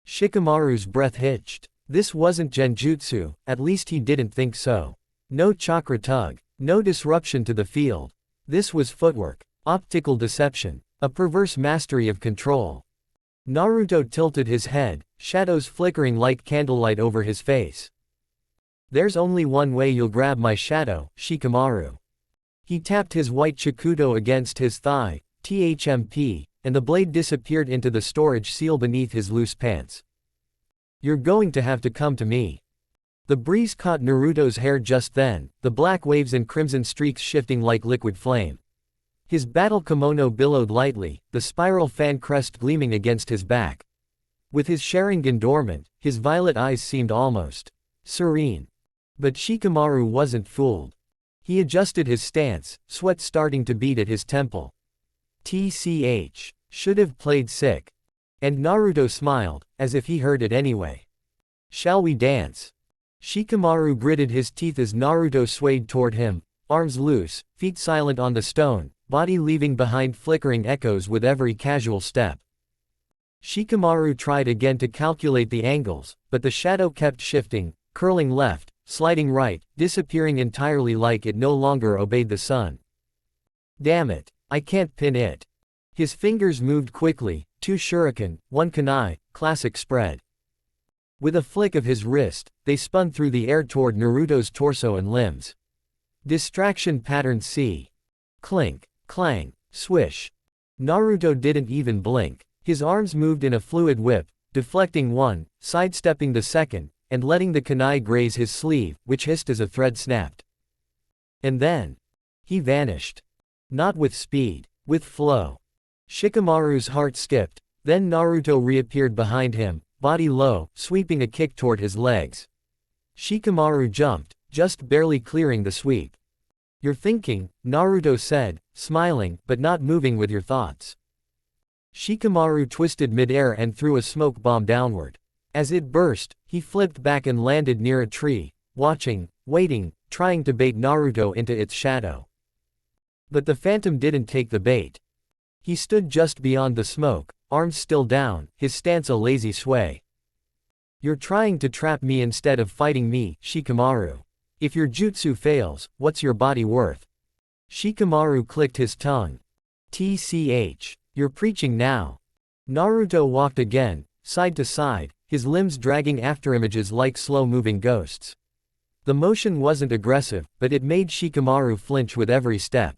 Shikamaru's breath hitched. This wasn't genjutsu, at least he didn't think so. No chakra tug. No disruption to the field. This was footwork. Optical deception. A perverse mastery of control. Naruto tilted his head, shadows flickering like candlelight over his face. There's only one way you'll grab my shadow, Shikamaru. He tapped his white chikudo against his thigh, THMP, and the blade disappeared into the storage seal beneath his loose pants. You're going to have to come to me. The breeze caught Naruto's hair just then, the black waves and crimson streaks shifting like liquid flame. His battle kimono billowed lightly, the spiral fan crest gleaming against his back. With his Sharingan dormant, his violet eyes seemed almost serene. But Shikamaru wasn't fooled. He adjusted his stance, sweat starting to bead at his temple. TCH. Should have played sick. And Naruto smiled, as if he heard it anyway. Shall we dance? Shikamaru gritted his teeth as Naruto swayed toward him, arms loose, feet silent on the stone, body leaving behind flickering echoes with every casual step. Shikamaru tried again to calculate the angles, but the shadow kept shifting, curling left, sliding right, disappearing entirely like it no longer obeyed the sun. Damn it, I can't pin it. His fingers moved quickly, 2 shuriken, 1 kunai, classic spread. With a flick of his wrist, they spun through the air toward Naruto's torso and limbs. Distraction pattern C. Clink, clang, swish. Naruto didn't even blink. His arms moved in a fluid whip, deflecting one, sidestepping the second, and letting the kunai graze his sleeve, which hissed as a thread snapped. And then, he vanished. Not with speed, with flow. Shikamaru's heart skipped, then Naruto reappeared behind him, body low, sweeping a kick toward his legs. Shikamaru jumped, just barely clearing the sweep. You're thinking, Naruto said, smiling, but not moving with your thoughts. Shikamaru twisted midair and threw a smoke bomb downward. As it burst, he flipped back and landed near a tree, watching, waiting, trying to bait Naruto into its shadow. But the phantom didn't take the bait. He stood just beyond the smoke, arms still down, his stance a lazy sway. You're trying to trap me instead of fighting me, Shikamaru. If your jutsu fails, what's your body worth? Shikamaru clicked his tongue. TCH. You're preaching now. Naruto walked again, side to side, his limbs dragging afterimages like slow-moving ghosts. The motion wasn't aggressive, but it made Shikamaru flinch with every step.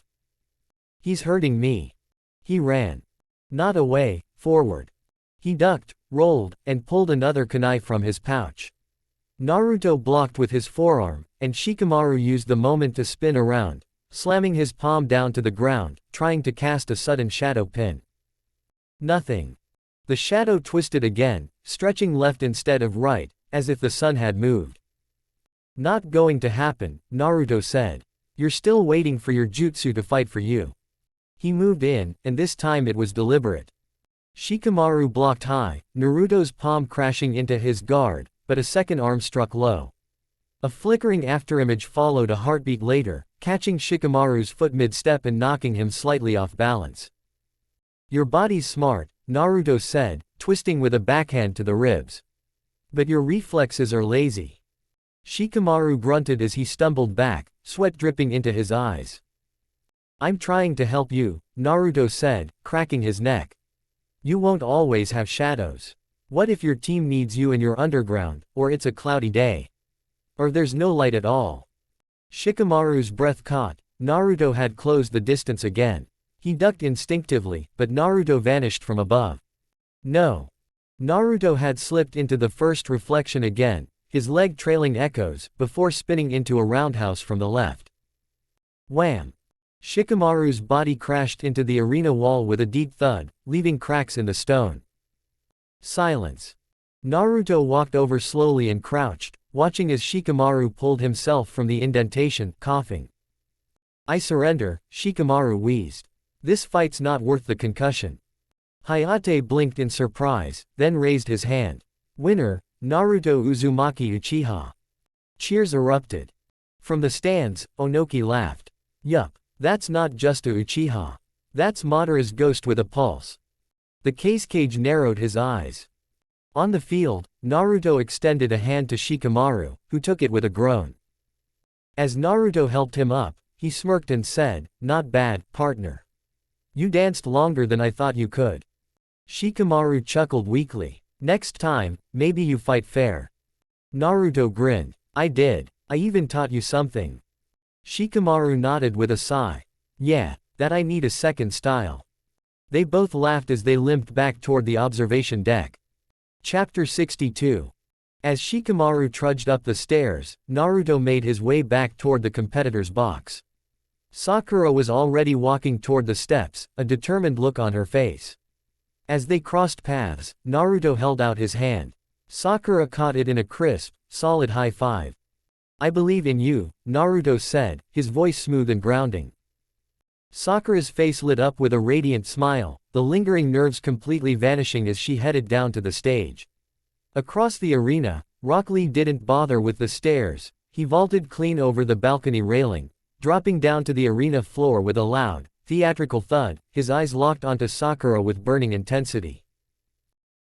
He's hurting me. He ran. Not away, forward. He ducked, rolled, and pulled another kunai from his pouch. Naruto blocked with his forearm, and Shikamaru used the moment to spin around, slamming his palm down to the ground, trying to cast a sudden shadow pin. Nothing. The shadow twisted again, stretching left instead of right, as if the sun had moved. Not going to happen, Naruto said. You're still waiting for your jutsu to fight for you. He moved in, and this time it was deliberate. Shikamaru blocked high, Naruto's palm crashing into his guard, but a second arm struck low. A flickering afterimage followed a heartbeat later, catching Shikamaru's foot mid-step and knocking him slightly off balance. Your body's smart, Naruto said, twisting with a backhand to the ribs. But your reflexes are lazy. Shikamaru grunted as he stumbled back, sweat dripping into his eyes. I'm trying to help you, Naruto said, cracking his neck. You won't always have shadows. What if your team needs you in your underground, or it's a cloudy day? Or there's no light at all? Shikamaru's breath caught. Naruto had closed the distance again. He ducked instinctively, but Naruto vanished from above. No. Naruto had slipped into the first reflection again, his leg trailing echoes, before spinning into a roundhouse from the left. Wham! Shikamaru's body crashed into the arena wall with a deep thud, leaving cracks in the stone. Silence. Naruto walked over slowly and crouched, watching as Shikamaru pulled himself from the indentation, coughing. I surrender, Shikamaru wheezed. This fight's not worth the concussion. Hayate blinked in surprise, then raised his hand. Winner, Naruto Uzumaki Uchiha. Cheers erupted. From the stands, Onoki laughed. Yup, that's not just a Uchiha. That's Madara's ghost with a pulse. The cage narrowed his eyes. On the field, Naruto extended a hand to Shikamaru, who took it with a groan. As Naruto helped him up, he smirked and said, not bad, partner. You danced longer than I thought you could. Shikamaru chuckled weakly. Next time, maybe you fight fair. Naruto grinned. I did. I even taught you something. Shikamaru nodded with a sigh. Yeah, that I need a second style. They both laughed as they limped back toward the observation deck. Chapter 62. As Shikamaru trudged up the stairs, Naruto made his way back toward the competitor's box. Sakura was already walking toward the steps, a determined look on her face. As they crossed paths, Naruto held out his hand. Sakura caught it in a crisp, solid high five. I believe in you, Naruto said, his voice smooth and grounding. Sakura's face lit up with a radiant smile, the lingering nerves completely vanishing as she headed down to the stage. Across the arena, Rock Lee didn't bother with the stairs, he vaulted clean over the balcony railing, dropping down to the arena floor with a loud, theatrical thud, his eyes locked onto Sakura with burning intensity.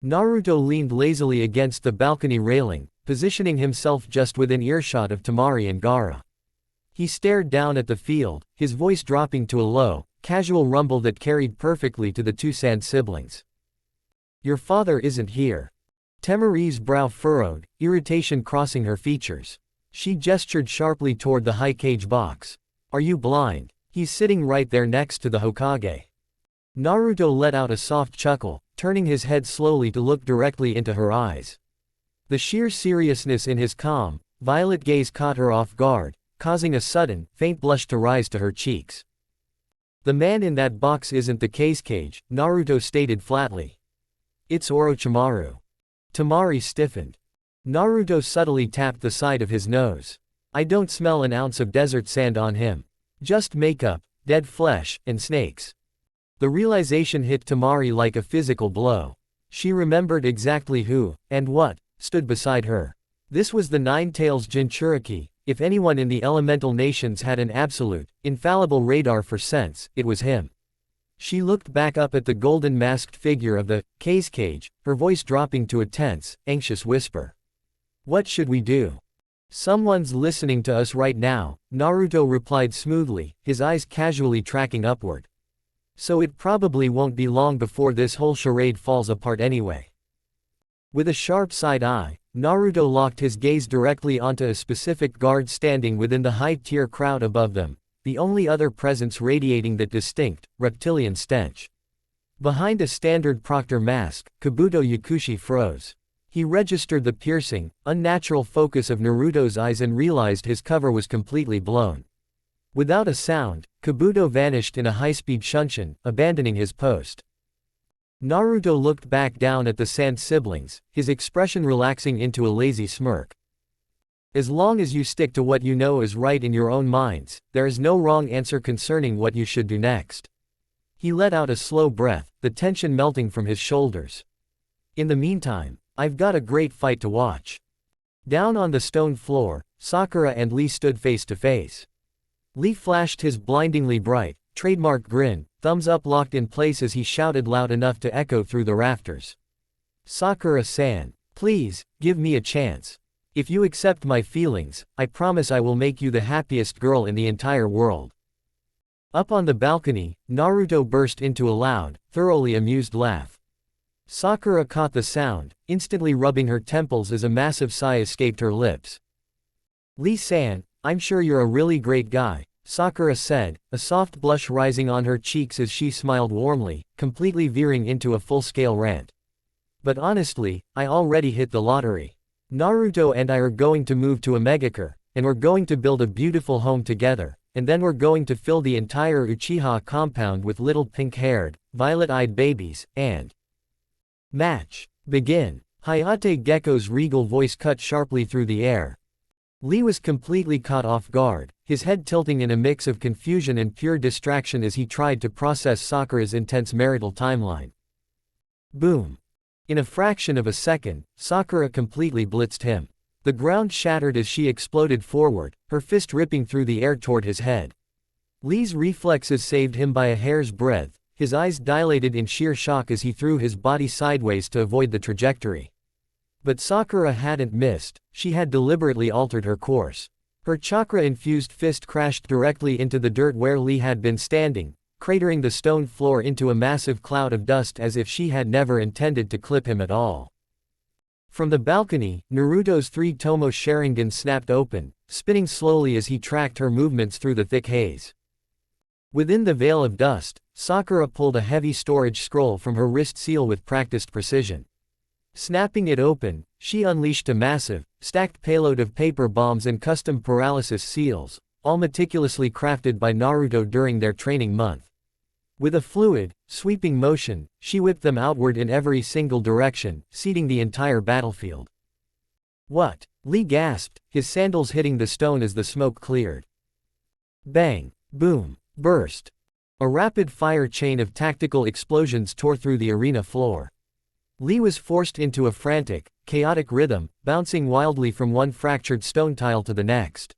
Naruto leaned lazily against the balcony railing, positioning himself just within earshot of Temari and Gaara. He stared down at the field, his voice dropping to a low, casual rumble that carried perfectly to the two Sand siblings. "Your father isn't here." Temari's brow furrowed, irritation crossing her features. She gestured sharply toward the high cage box. "Are you blind? He's sitting right there next to the Hokage." Naruto let out a soft chuckle, turning his head slowly to look directly into her eyes. The sheer seriousness in his calm, violet gaze caught her off guard, causing a sudden, faint blush to rise to her cheeks. "The man in that box isn't the cage," Naruto stated flatly. "It's Orochimaru." Temari stiffened. Naruto subtly tapped the side of his nose. "I don't smell an ounce of desert sand on him. Just makeup, dead flesh, and snakes." The realization hit Temari like a physical blow. She remembered exactly who, and what, stood beside her. This was the Nine-Tails Jinchuriki. If anyone in the elemental nations had an absolute, infallible radar for sense, it was him. She looked back up at the golden masked figure of the cage, her voice dropping to a tense, anxious whisper. "What should we do?" "Someone's listening to us right now," Naruto replied smoothly, his eyes casually tracking upward. "So it probably won't be long before this whole charade falls apart anyway." With a sharp side eye, Naruto locked his gaze directly onto a specific guard standing within the high-tier crowd above them, the only other presence radiating that distinct, reptilian stench. Behind a standard Proctor mask, Kabuto Yakushi froze. He registered the piercing, unnatural focus of Naruto's eyes and realized his cover was completely blown. Without a sound, Kabuto vanished in a high-speed shunshin, abandoning his post. Naruto looked back down at the Sand siblings, his expression relaxing into a lazy smirk. "As long as you stick to what you know is right in your own minds, there is no wrong answer concerning what you should do next." He let out a slow breath, the tension melting from his shoulders. "In the meantime, I've got a great fight to watch." Down on the stone floor, Sakura and Lee stood face to face. Lee flashed his blindingly bright, trademark grin, thumbs up locked in place as he shouted loud enough to echo through the rafters. "Sakura-san, please, give me a chance. If you accept my feelings, I promise I will make you the happiest girl in the entire world." Up on the balcony, Naruto burst into a loud, thoroughly amused laugh. Sakura caught the sound, instantly rubbing her temples as a massive sigh escaped her lips. "Lee-san, I'm sure you're a really great guy," Sakura said, a soft blush rising on her cheeks as she smiled warmly, completely veering into a full-scale rant. "But honestly, I already hit the lottery. Naruto and I are going to move to Omegakure, and we're going to build a beautiful home together, and then we're going to fill the entire Uchiha compound with little pink-haired, violet-eyed babies, and match. Begin." Hayate Gecko's regal voice cut sharply through the air. Lee was completely caught off guard, his head tilting in a mix of confusion and pure distraction as he tried to process Sakura's intense marital timeline. Boom. In a fraction of a second, Sakura completely blitzed him. The ground shattered as she exploded forward, her fist ripping through the air toward his head. Lee's reflexes saved him by a hair's breadth, his eyes dilated in sheer shock as he threw his body sideways to avoid the trajectory. But Sakura hadn't missed, she had deliberately altered her course. Her chakra-infused fist crashed directly into the dirt where Lee had been standing, cratering the stone floor into a massive cloud of dust as if she had never intended to clip him at all. From the balcony, Naruto's three-tomo Sharingan snapped open, spinning slowly as he tracked her movements through the thick haze. Within the veil of dust, Sakura pulled a heavy storage scroll from her wrist seal with practiced precision. Snapping it open, she unleashed a massive, stacked payload of paper bombs and custom paralysis seals, all meticulously crafted by Naruto during their training month. With a fluid, sweeping motion, she whipped them outward in every single direction, seeding the entire battlefield. "What?" Lee gasped, his sandals hitting the stone as the smoke cleared. Bang! Boom! Burst! A rapid-fire chain of tactical explosions tore through the arena floor. Lee was forced into a frantic, chaotic rhythm, bouncing wildly from one fractured stone tile to the next.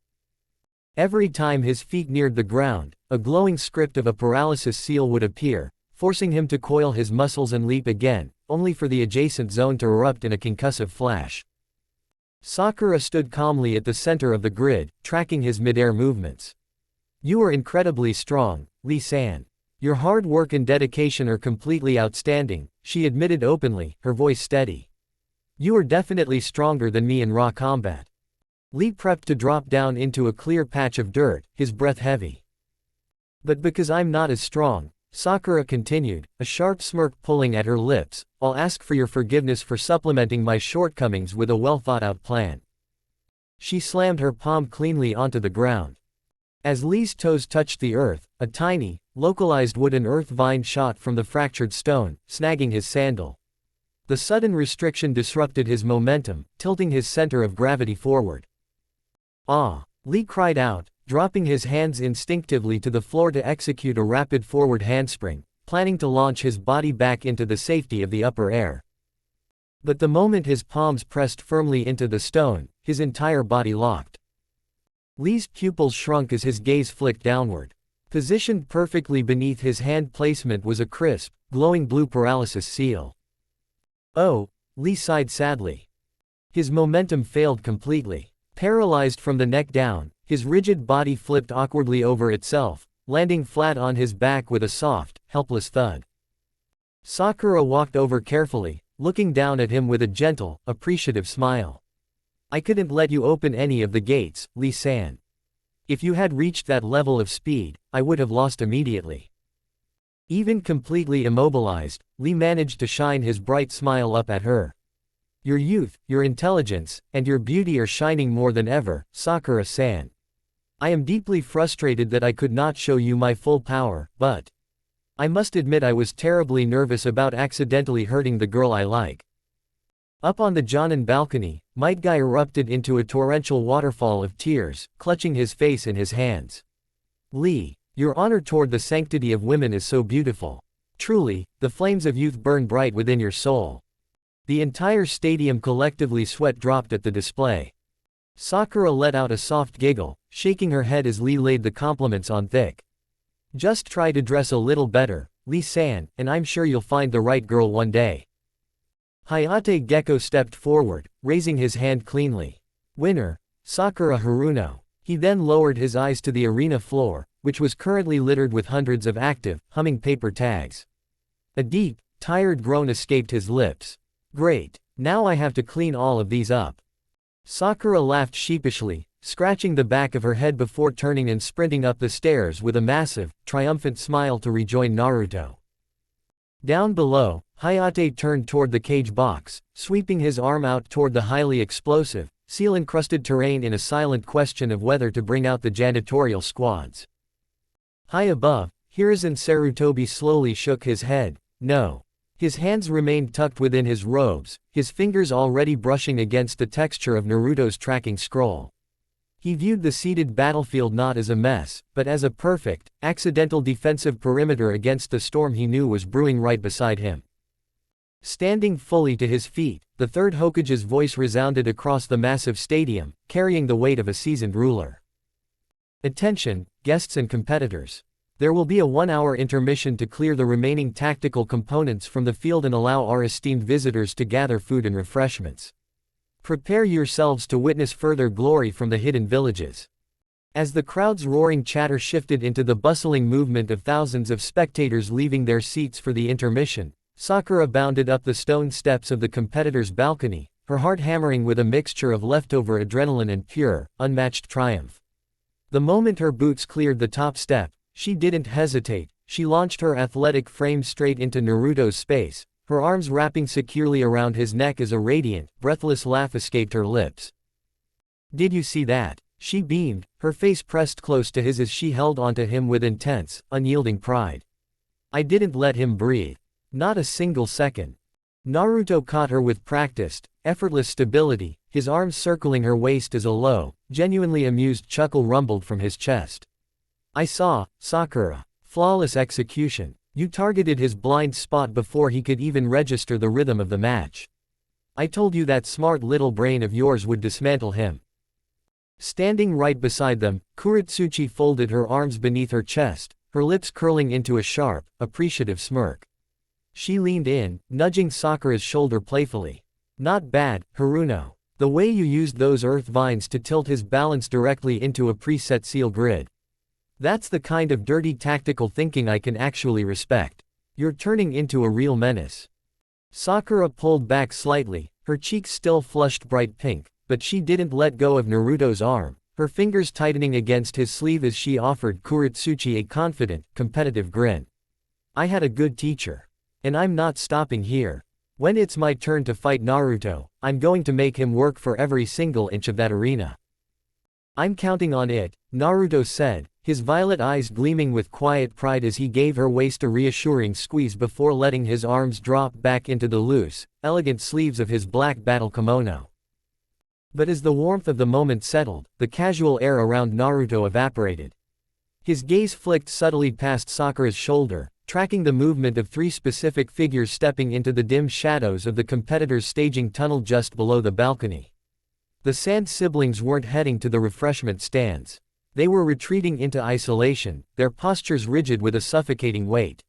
Every time his feet neared the ground, a glowing script of a paralysis seal would appear, forcing him to coil his muscles and leap again, only for the adjacent zone to erupt in a concussive flash. Sakura stood calmly at the center of the grid, tracking his mid-air movements. "You are incredibly strong, Lee-san. Your hard work and dedication are completely outstanding," she admitted openly, her voice steady. "You are definitely stronger than me in raw combat." Lee prepped to drop down into a clear patch of dirt, his breath heavy. "But because I'm not as strong," Sakura continued, a sharp smirk pulling at her lips, "I'll ask for your forgiveness for supplementing my shortcomings with a well-thought-out plan." She slammed her palm cleanly onto the ground. As Lee's toes touched the earth, a tiny, localized wooden earth vine shot from the fractured stone, snagging his sandal. The sudden restriction disrupted his momentum, tilting his center of gravity forward. "Ah!" Lee cried out, dropping his hands instinctively to the floor to execute a rapid forward handspring, planning to launch his body back into the safety of the upper air. But the moment his palms pressed firmly into the stone, his entire body locked. Lee's pupils shrunk as his gaze flicked downward. Positioned perfectly beneath his hand placement was a crisp, glowing blue paralysis seal. "Oh," Lee sighed sadly. His momentum failed completely. Paralyzed from the neck down, his rigid body flipped awkwardly over itself, landing flat on his back with a soft, helpless thud. Sakura walked over carefully, looking down at him with a gentle, appreciative smile. "I couldn't let you open any of the gates, Lee-san. If you had reached that level of speed, I would have lost immediately." Even completely immobilized, Lee managed to shine his bright smile up at her. "Your youth, your intelligence, and your beauty are shining more than ever, Sakura-san. I am deeply frustrated that I could not show you my full power, but I must admit I was terribly nervous about accidentally hurting the girl I like." Up on the Jonin balcony, Might Guy erupted into a torrential waterfall of tears, clutching his face in his hands. "Lee, your honor toward the sanctity of women is so beautiful. Truly, the flames of youth burn bright within your soul." The entire stadium collectively sweat dropped at the display. Sakura let out a soft giggle, shaking her head as Lee laid the compliments on thick. "Just try to dress a little better, Lee-san, and I'm sure you'll find the right girl one day." Hayate Gecko stepped forward, raising his hand cleanly. "Winner, Sakura Haruno." He then lowered his eyes to the arena floor, which was currently littered with hundreds of active, humming paper tags. A deep, tired groan escaped his lips. "Great. Now I have to clean all of these up." Sakura laughed sheepishly, scratching the back of her head before turning and sprinting up the stairs with a massive, triumphant smile to rejoin Naruto. Down below, Hayate turned toward the cage box, sweeping his arm out toward the highly explosive, seal-encrusted terrain in a silent question of whether to bring out the janitorial squads. High above, Hiruzen Sarutobi slowly shook his head. No. His hands remained tucked within his robes, his fingers already brushing against the texture of Naruto's tracking scroll. He viewed the seated battlefield not as a mess, but as a perfect, accidental defensive perimeter against the storm he knew was brewing right beside him. Standing fully to his feet, the third Hokage's voice resounded across the massive stadium, carrying the weight of a seasoned ruler. "Attention, guests and competitors. There will be a 1-hour intermission to clear the remaining tactical components from the field and allow our esteemed visitors to gather food and refreshments. Prepare yourselves to witness further glory from the hidden villages." As the crowd's roaring chatter shifted into the bustling movement of thousands of spectators leaving their seats for the intermission, Sakura bounded up the stone steps of the competitor's balcony, her heart hammering with a mixture of leftover adrenaline and pure, unmatched triumph. The moment her boots cleared the top step, she didn't hesitate. She launched her athletic frame straight into Naruto's space, her arms wrapping securely around his neck as a radiant, breathless laugh escaped her lips. "Did you see that?" She beamed, her face pressed close to his as she held onto him with intense, unyielding pride. "I didn't let him breathe. Not a single second." Naruto caught her with practiced, effortless stability, his arms circling her waist as a low, genuinely amused chuckle rumbled from his chest. "I saw, Sakura. Flawless execution. You targeted his blind spot before he could even register the rhythm of the match. I told you that smart little brain of yours would dismantle him. Standing right beside them, Kuretsuchi folded her arms beneath her chest, her lips curling into a sharp, appreciative smirk. She leaned in, nudging Sakura's shoulder playfully. Not bad, Haruno. The way you used those earth vines to tilt his balance directly into a preset seal grid. That's the kind of dirty tactical thinking I can actually respect. You're turning into a real menace. Sakura pulled back slightly, her cheeks still flushed bright pink, but she didn't let go of Naruto's arm, her fingers tightening against his sleeve as she offered Kuretsuchi a confident, competitive grin. I had a good teacher. And I'm not stopping here. When it's my turn to fight Naruto, I'm going to make him work for every single inch of that arena. I'm counting on it, Naruto said, his violet eyes gleaming with quiet pride as he gave her waist a reassuring squeeze before letting his arms drop back into the loose, elegant sleeves of his black battle kimono. But as the warmth of the moment settled, the casual air around Naruto evaporated. His gaze flicked subtly past Sakura's shoulder, tracking the movement of three specific figures stepping into the dim shadows of the competitors' staging tunnel just below the balcony. The Sand siblings weren't heading to the refreshment stands. They were retreating into isolation, their postures rigid with a suffocating weight.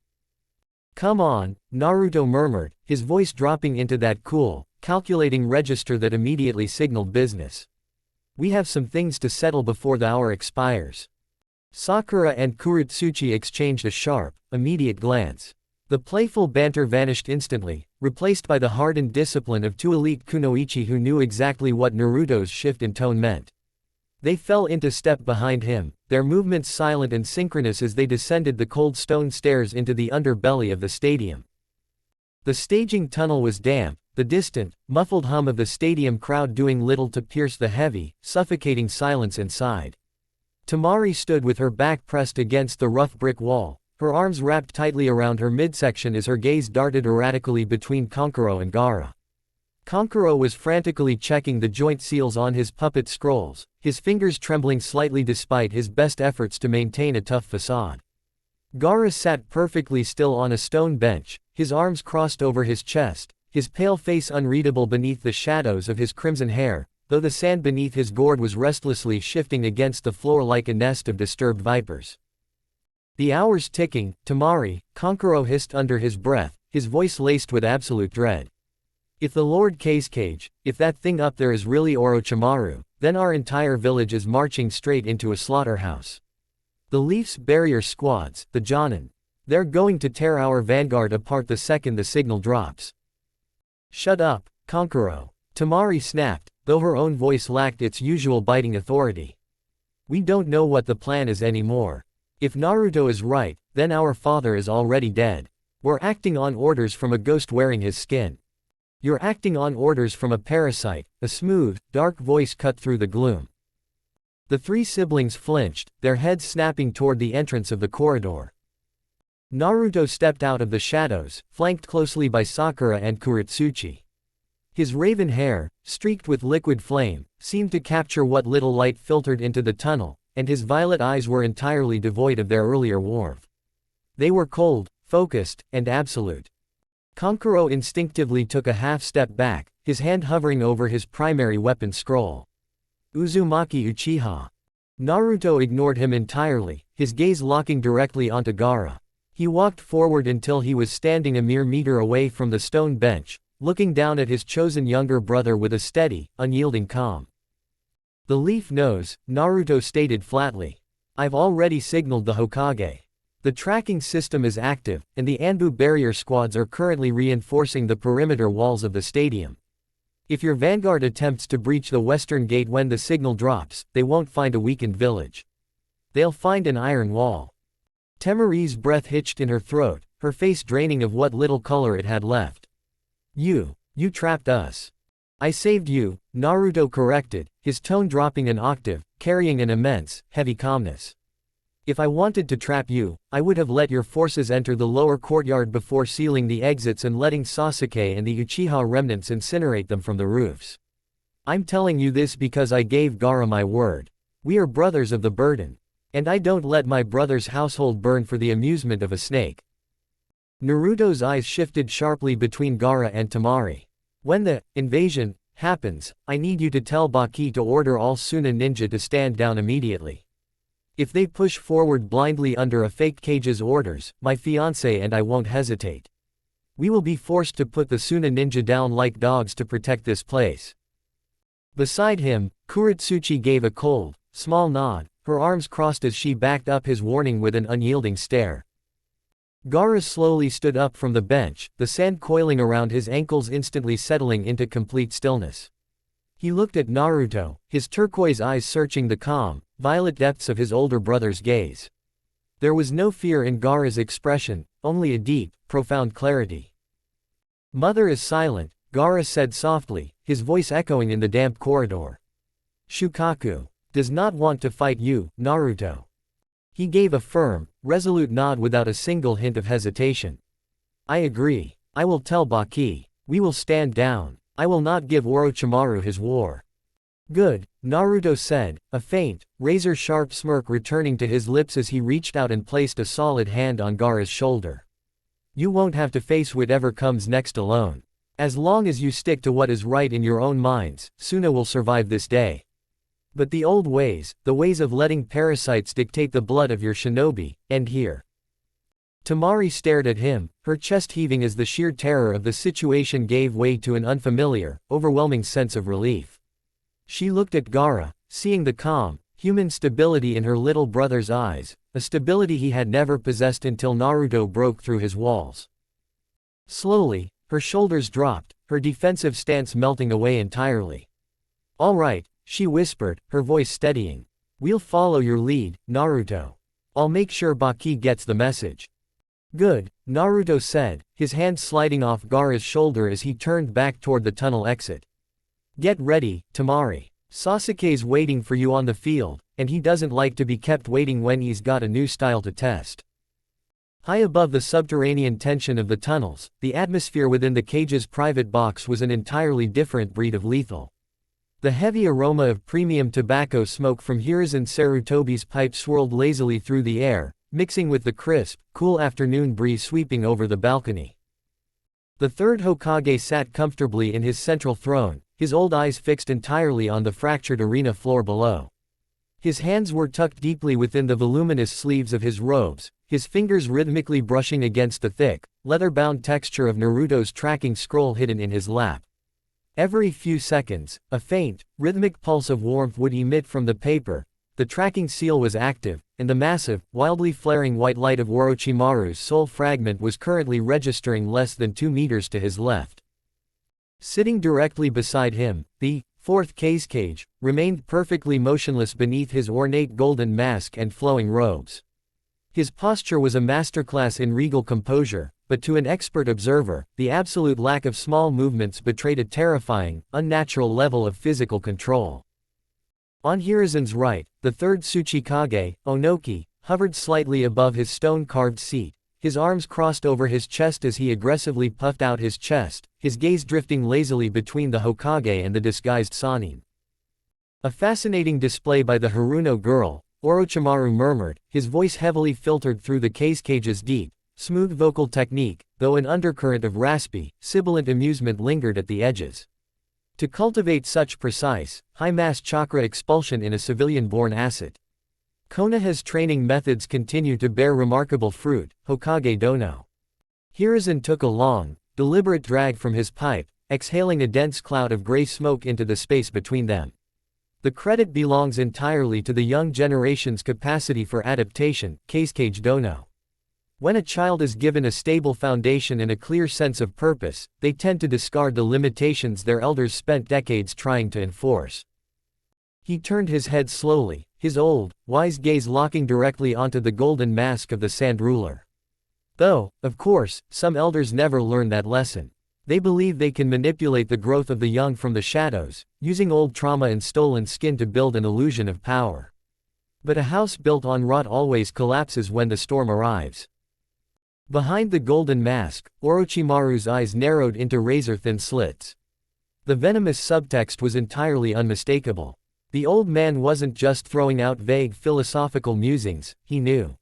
Come on, Naruto murmured, his voice dropping into that cool, calculating register that immediately signaled business. We have some things to settle before the hour expires. Sakura and Kuretsuchi exchanged a sharp, immediate glance. The playful banter vanished instantly, replaced by the hardened discipline of two elite kunoichi who knew exactly what Naruto's shift in tone meant. They fell into step behind him, their movements silent and synchronous as they descended the cold stone stairs into the underbelly of the stadium. The staging tunnel was damp, the distant, muffled hum of the stadium crowd doing little to pierce the heavy, suffocating silence inside. Temari stood with her back pressed against the rough brick wall, her arms wrapped tightly around her midsection as her gaze darted erratically between Kankuro and Gaara. Kankuro was frantically checking the joint seals on his puppet scrolls, his fingers trembling slightly despite his best efforts to maintain a tough facade. Gaara sat perfectly still on a stone bench, his arms crossed over his chest, his pale face unreadable beneath the shadows of his crimson hair, though the sand beneath his gourd was restlessly shifting against the floor like a nest of disturbed vipers. The hours ticking, Temari, Kankuro hissed under his breath, his voice laced with absolute dread. If the Lord Cage, if that thing up there is really Orochimaru, then our entire village is marching straight into a slaughterhouse. The Leaf's barrier squads, the Jonin. They're going to tear our vanguard apart the second the signal drops. Shut up, Kankuro. Temari snapped, though her own voice lacked its usual biting authority. We don't know what the plan is anymore. If Naruto is right, then our father is already dead. We're acting on orders from a ghost wearing his skin. You're acting on orders from a parasite, a smooth, dark voice cut through the gloom. The three siblings flinched, their heads snapping toward the entrance of the corridor. Naruto stepped out of the shadows, flanked closely by Sakura and Kuretsuchi. His raven hair, streaked with liquid flame, seemed to capture what little light filtered into the tunnel, and his violet eyes were entirely devoid of their earlier warmth. They were cold, focused, and absolute. Kankuro instinctively took a half step back, his hand hovering over his primary weapon scroll. Uzumaki Uchiha. Naruto ignored him entirely, his gaze locking directly onto Gaara. He walked forward until he was standing a mere meter away from the stone bench, looking down at his chosen younger brother with a steady, unyielding calm. The Leaf knows, Naruto stated flatly. I've already signaled the Hokage. The tracking system is active, and the Anbu barrier squads are currently reinforcing the perimeter walls of the stadium. If your vanguard attempts to breach the western gate when the signal drops, they won't find a weakened village. They'll find an iron wall. Temari's breath hitched in her throat, her face draining of what little color it had left. You trapped us. I saved you, Naruto corrected, his tone dropping an octave, carrying an immense, heavy calmness. If I wanted to trap you, I would have let your forces enter the lower courtyard before sealing the exits and letting Sasuke and the Uchiha remnants incinerate them from the roofs. I'm telling you this because I gave Gaara my word. We are brothers of the burden. And I don't let my brother's household burn for the amusement of a snake. Naruto's eyes shifted sharply between Gaara and Temari. When the invasion happens, I need you to tell Baki to order all Suna ninja to stand down immediately. If they push forward blindly under a fake Kage's orders, my fiancé and I won't hesitate. We will be forced to put the Suna ninja down like dogs to protect this place. Beside him, Kuretsuchi gave a cold, small nod, her arms crossed as she backed up his warning with an unyielding stare. Gaara slowly stood up from the bench, the sand coiling around his ankles instantly settling into complete stillness. He looked at Naruto, his turquoise eyes searching the calm, violet depths of his older brother's gaze. There was no fear in Gaara's expression, only a deep, profound clarity. "Mother is silent," Gaara said softly, his voice echoing in the damp corridor. "Shukaku does not want to fight you, Naruto." He gave a firm, resolute nod without a single hint of hesitation. "I agree. I will tell Baki. We will stand down. I will not give Orochimaru his war." "Good," Naruto said, a faint, razor-sharp smirk returning to his lips as he reached out and placed a solid hand on Gaara's shoulder. "You won't have to face whatever comes next alone. As long as you stick to what is right in your own minds, Suna will survive this day. But the old ways, the ways of letting parasites dictate the blood of your shinobi, end here." Temari stared at him, her chest heaving as the sheer terror of the situation gave way to an unfamiliar, overwhelming sense of relief. She looked at Gaara, seeing the calm, human stability in her little brother's eyes, a stability he had never possessed until Naruto broke through his walls. Slowly, her shoulders dropped, her defensive stance melting away entirely. "All right," she whispered, her voice steadying. "We'll follow your lead, Naruto. I'll make sure Baki gets the message." "Good," Naruto said, his hand sliding off Gaara's shoulder as he turned back toward the tunnel exit. "Get ready, Temari. Sasuke's waiting for you on the field, and he doesn't like to be kept waiting when he's got a new style to test." High above the subterranean tension of the tunnels, the atmosphere within the Kage's private box was an entirely different breed of lethal. The heavy aroma of premium tobacco smoke from Hiruzen Sarutobi's pipe swirled lazily through the air, mixing with the crisp, cool afternoon breeze sweeping over the balcony. The third Hokage sat comfortably in his central throne, his old eyes fixed entirely on the fractured arena floor below. His hands were tucked deeply within the voluminous sleeves of his robes, his fingers rhythmically brushing against the thick, leather-bound texture of Naruto's tracking scroll hidden in his lap. Every few seconds, a faint, rhythmic pulse of warmth would emit from the paper, the tracking seal was active, and the massive, wildly flaring white light of Orochimaru's soul fragment was currently registering less than 2 meters to his left. Sitting directly beside him, the fourth Kage remained perfectly motionless beneath his ornate golden mask and flowing robes. His posture was a masterclass in regal composure, but to an expert observer, the absolute lack of small movements betrayed a terrifying, unnatural level of physical control. On Hiruzen's right, the third Tsuchikage, Onoki, hovered slightly above his stone-carved seat, his arms crossed over his chest as he aggressively puffed out his chest, his gaze drifting lazily between the Hokage and the disguised Sannin. "A fascinating display by the Haruno girl," Orochimaru murmured, his voice heavily filtered through the Kage's deep, smooth vocal technique, though an undercurrent of raspy, sibilant amusement lingered at the edges. To cultivate such precise, high-mass chakra expulsion in a civilian-born asset. Konoha's training methods continue to bear remarkable fruit, Hokage Dono. Hiruzen took a long, deliberate drag from his pipe, exhaling a dense cloud of gray smoke into the space between them. The credit belongs entirely to the young generation's capacity for adaptation, Kage Dono. When a child is given a stable foundation and a clear sense of purpose, they tend to discard the limitations their elders spent decades trying to enforce. He turned his head slowly, his old, wise gaze locking directly onto the golden mask of the Sand Ruler. Though, of course, some elders never learn that lesson. They believe they can manipulate the growth of the young from the shadows, using old trauma and stolen skin to build an illusion of power. But a house built on rot always collapses when the storm arrives. Behind the golden mask, Orochimaru's eyes narrowed into razor-thin slits. The venomous subtext was entirely unmistakable. The old man wasn't just throwing out vague philosophical musings, he knew.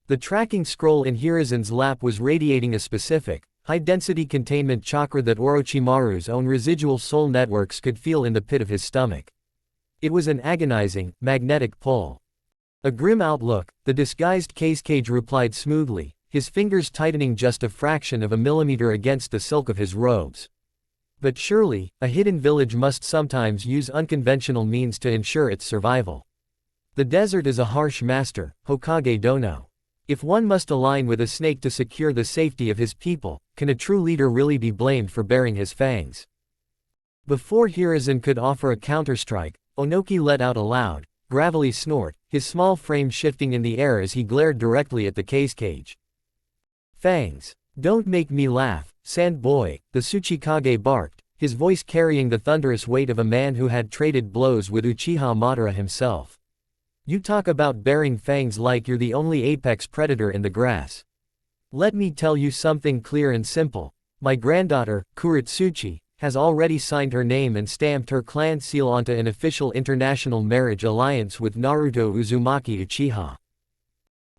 The tracking scroll in Hiruzen's lap was radiating a specific, high-density containment chakra that Orochimaru's own residual soul networks could feel in the pit of his stomach. It was an agonizing, magnetic pull. A grim outlook, the disguised case replied smoothly, his fingers tightening just a fraction of a millimeter against the silk of his robes. But surely, a hidden village must sometimes use unconventional means to ensure its survival. The desert is a harsh master, Hokage Dono. If one must align with a snake to secure the safety of his people, can a true leader really be blamed for baring his fangs? Before Hiruzen could offer a counterstrike, Onoki let out a loud, gravelly snort, his small frame shifting in the air as he glared directly at the cage. Fangs. Don't make me laugh, Sand Boy, the Tsuchikage barked, his voice carrying the thunderous weight of a man who had traded blows with Uchiha Madara himself. You talk about baring fangs like you're the only apex predator in the grass. Let me tell you something clear and simple. My granddaughter, Kuretsuchi, has already signed her name and stamped her clan seal onto an official international marriage alliance with Naruto Uzumaki Uchiha.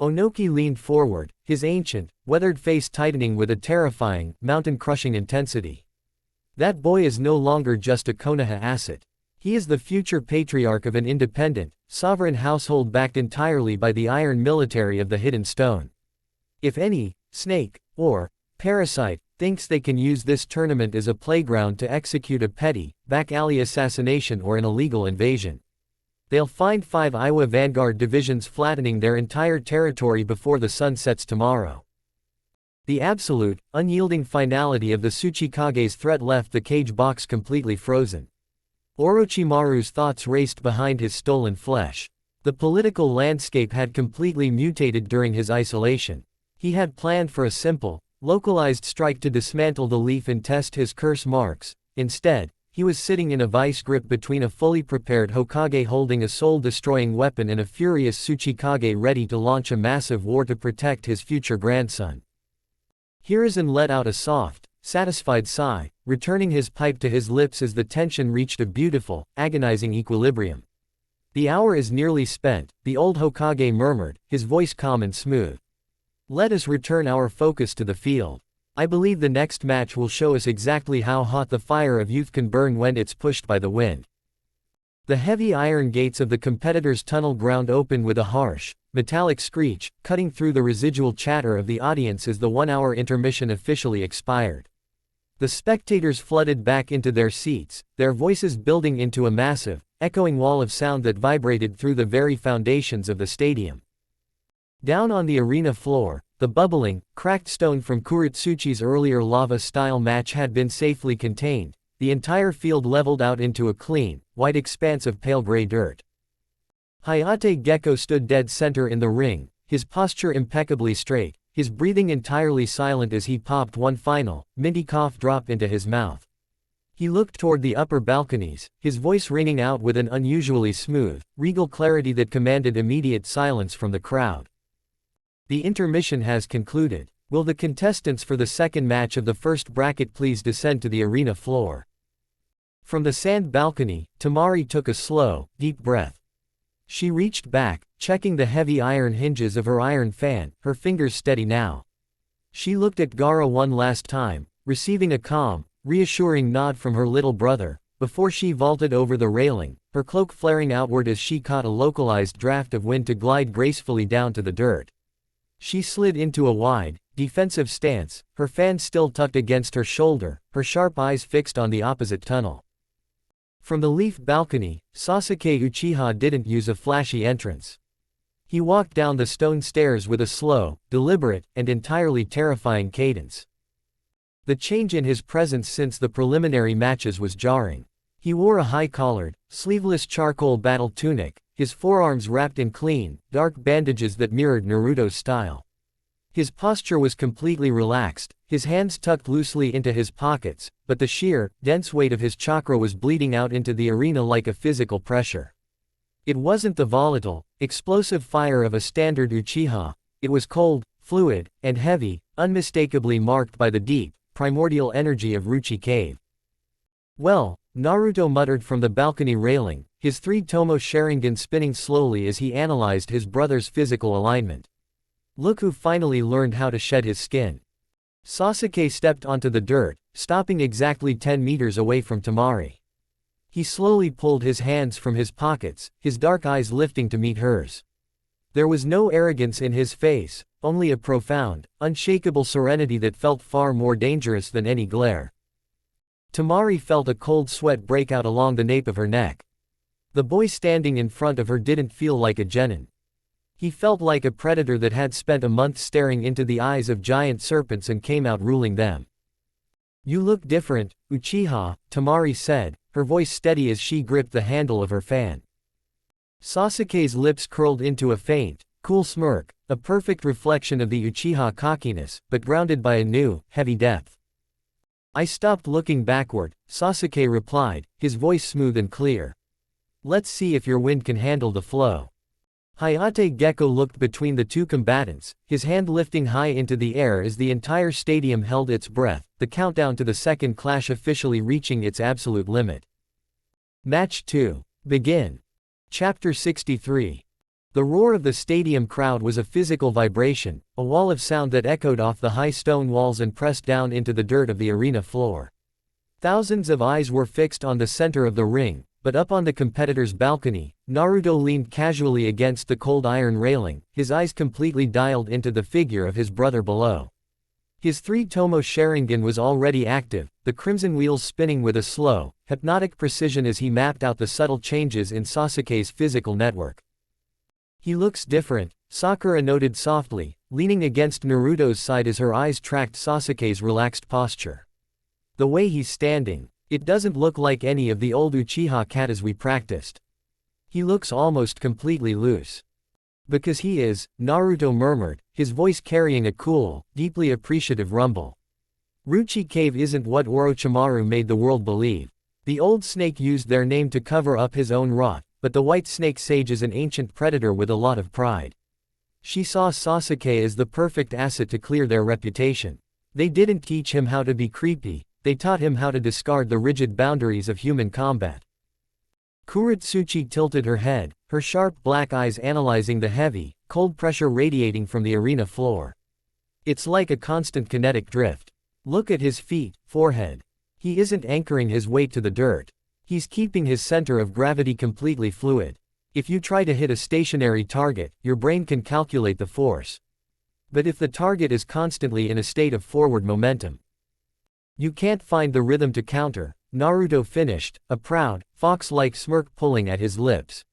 Onoki leaned forward, his ancient, weathered face tightening with a terrifying, mountain-crushing intensity. That boy is no longer just a Konoha asset. He is the future patriarch of an independent, sovereign household backed entirely by the iron military of the Hidden Stone. If any snake or parasite thinks they can use this tournament as a playground to execute a petty, back-alley assassination or an illegal invasion, they'll find 5 Iowa Vanguard divisions flattening their entire territory before the sun sets tomorrow. The absolute, unyielding finality of the Tsuchikage's threat left the cage box completely frozen. Orochimaru's thoughts raced behind his stolen flesh. The political landscape had completely mutated during his isolation. He had planned for a simple, localized strike to dismantle the leaf and test his curse marks. Instead, he was sitting in a vice grip between a fully prepared Hokage holding a soul-destroying weapon and a furious Tsuchikage ready to launch a massive war to protect his future grandson. Hiruzen let out a soft, satisfied sigh, returning his pipe to his lips as the tension reached a beautiful, agonizing equilibrium. The hour is nearly spent, the old Hokage murmured, his voice calm and smooth. Let us return our focus to the field. I believe the next match will show us exactly how hot the fire of youth can burn when it's pushed by the wind. The heavy iron gates of the competitor's tunnel ground open with a harsh, metallic screech, cutting through the residual chatter of the audience as the 1-hour intermission officially expired. The spectators flooded back into their seats, their voices building into a massive, echoing wall of sound that vibrated through the very foundations of the stadium. Down on the arena floor, the bubbling, cracked stone from Kuretsuchi's earlier lava-style match had been safely contained, the entire field leveled out into a clean, white expanse of pale gray dirt. Hayate Gecko stood dead center in the ring, his posture impeccably straight, his breathing entirely silent as he popped one final, minty cough drop into his mouth. He looked toward the upper balconies, his voice ringing out with an unusually smooth, regal clarity that commanded immediate silence from the crowd. The intermission has concluded. Will the contestants for the second match of the first bracket please descend to the arena floor? From the sand balcony, Temari took a slow, deep breath. She reached back, checking the heavy iron hinges of her iron fan, her fingers steady now. She looked at Gaara one last time, receiving a calm, reassuring nod from her little brother, before she vaulted over the railing, her cloak flaring outward as she caught a localized draft of wind to glide gracefully down to the dirt. She slid into a wide, defensive stance, her fan still tucked against her shoulder, her sharp eyes fixed on the opposite tunnel. From the leaf balcony, Sasuke Uchiha didn't use a flashy entrance. He walked down the stone stairs with a slow, deliberate, and entirely terrifying cadence. The change in his presence since the preliminary matches was jarring. He wore a high-collared, sleeveless charcoal battle tunic, his forearms wrapped in clean, dark bandages that mirrored Naruto's style. His posture was completely relaxed, his hands tucked loosely into his pockets, but the sheer, dense weight of his chakra was bleeding out into the arena like a physical pressure. It wasn't the volatile, explosive fire of a standard Uchiha, it was cold, fluid, and heavy, unmistakably marked by the deep, primordial energy of Ruchi Cave. Well, Naruto muttered from the balcony railing, his 3-tomo Sharingan spinning slowly as he analyzed his brother's physical alignment. Look who finally learned how to shed his skin. Sasuke stepped onto the dirt, stopping exactly 10 meters away from Temari. He slowly pulled his hands from his pockets, his dark eyes lifting to meet hers. There was no arrogance in his face, only a profound, unshakable serenity that felt far more dangerous than any glare. Temari felt a cold sweat break out along the nape of her neck. The boy standing in front of her didn't feel like a genin. He felt like a predator that had spent a month staring into the eyes of giant serpents and came out ruling them. "You look different, Uchiha," Temari said, her voice steady as she gripped the handle of her fan. Sasuke's lips curled into a faint, cool smirk, a perfect reflection of the Uchiha cockiness, but grounded by a new, heavy depth. "I stopped looking backward," Sasuke replied, his voice smooth and clear. "Let's see if your wind can handle the flow." Hayate Gecko looked between the two combatants, his hand lifting high into the air as the entire stadium held its breath, the countdown to the second clash officially reaching its absolute limit. Match 2. Begin. Chapter 63. The roar of the stadium crowd was a physical vibration, a wall of sound that echoed off the high stone walls and pressed down into the dirt of the arena floor. Thousands of eyes were fixed on the center of the ring, but up on the competitor's balcony, Naruto leaned casually against the cold iron railing, his eyes completely dialed into the figure of his brother below. His three-tomo Sharingan was already active, the crimson wheels spinning with a slow, hypnotic precision as he mapped out the subtle changes in Sasuke's physical network. "He looks different," Sakura noted softly, leaning against Naruto's side as her eyes tracked Sasuke's relaxed posture. "The way he's standing. It doesn't look like any of the old Uchiha katas we practiced. He looks almost completely loose." "Because he is," Naruto murmured, his voice carrying a cool, deeply appreciative rumble. "Ruchi Cave isn't what Orochimaru made the world believe. The old snake used their name to cover up his own rot, but the white snake sage is an ancient predator with a lot of pride. She saw Sasuke as the perfect asset to clear their reputation. They didn't teach him how to be creepy, they taught him how to discard the rigid boundaries of human combat." Kuretsuchi tilted her head, her sharp black eyes analyzing the heavy, cold pressure radiating from the arena floor. "It's like a constant kinetic drift. Look at his feet, forehead. He isn't anchoring his weight to the dirt. He's keeping his center of gravity completely fluid. If you try to hit a stationary target, your brain can calculate the force. But if the target is constantly in a state of forward momentum, you can't find the rhythm to counter," Naruto finished, a proud, fox-like smirk pulling at his lips.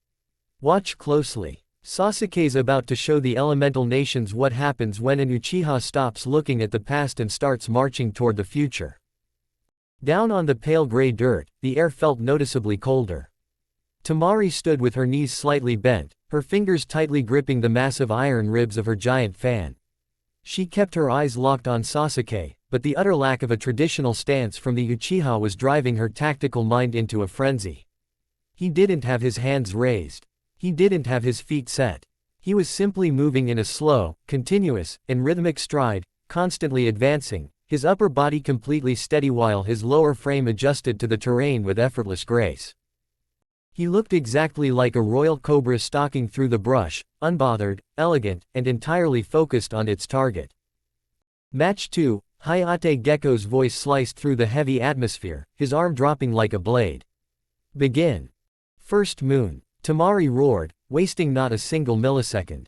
"Watch closely. Sasuke's about to show the elemental nations what happens when an Uchiha stops looking at the past and starts marching toward the future." Down on the pale gray dirt, the air felt noticeably colder. Temari stood with her knees slightly bent, her fingers tightly gripping the massive iron ribs of her giant fan. She kept her eyes locked on Sasuke, but the utter lack of a traditional stance from the Uchiha was driving her tactical mind into a frenzy. He didn't have his hands raised. He didn't have his feet set. He was simply moving in a slow, continuous, and rhythmic stride, constantly advancing, his upper body completely steady while his lower frame adjusted to the terrain with effortless grace. He looked exactly like a royal cobra stalking through the brush, unbothered, elegant, and entirely focused on its target. Match 2, Hayate Gecko's voice sliced through the heavy atmosphere, his arm dropping like a blade. "Begin." "First moon," Temari roared, wasting not a single millisecond.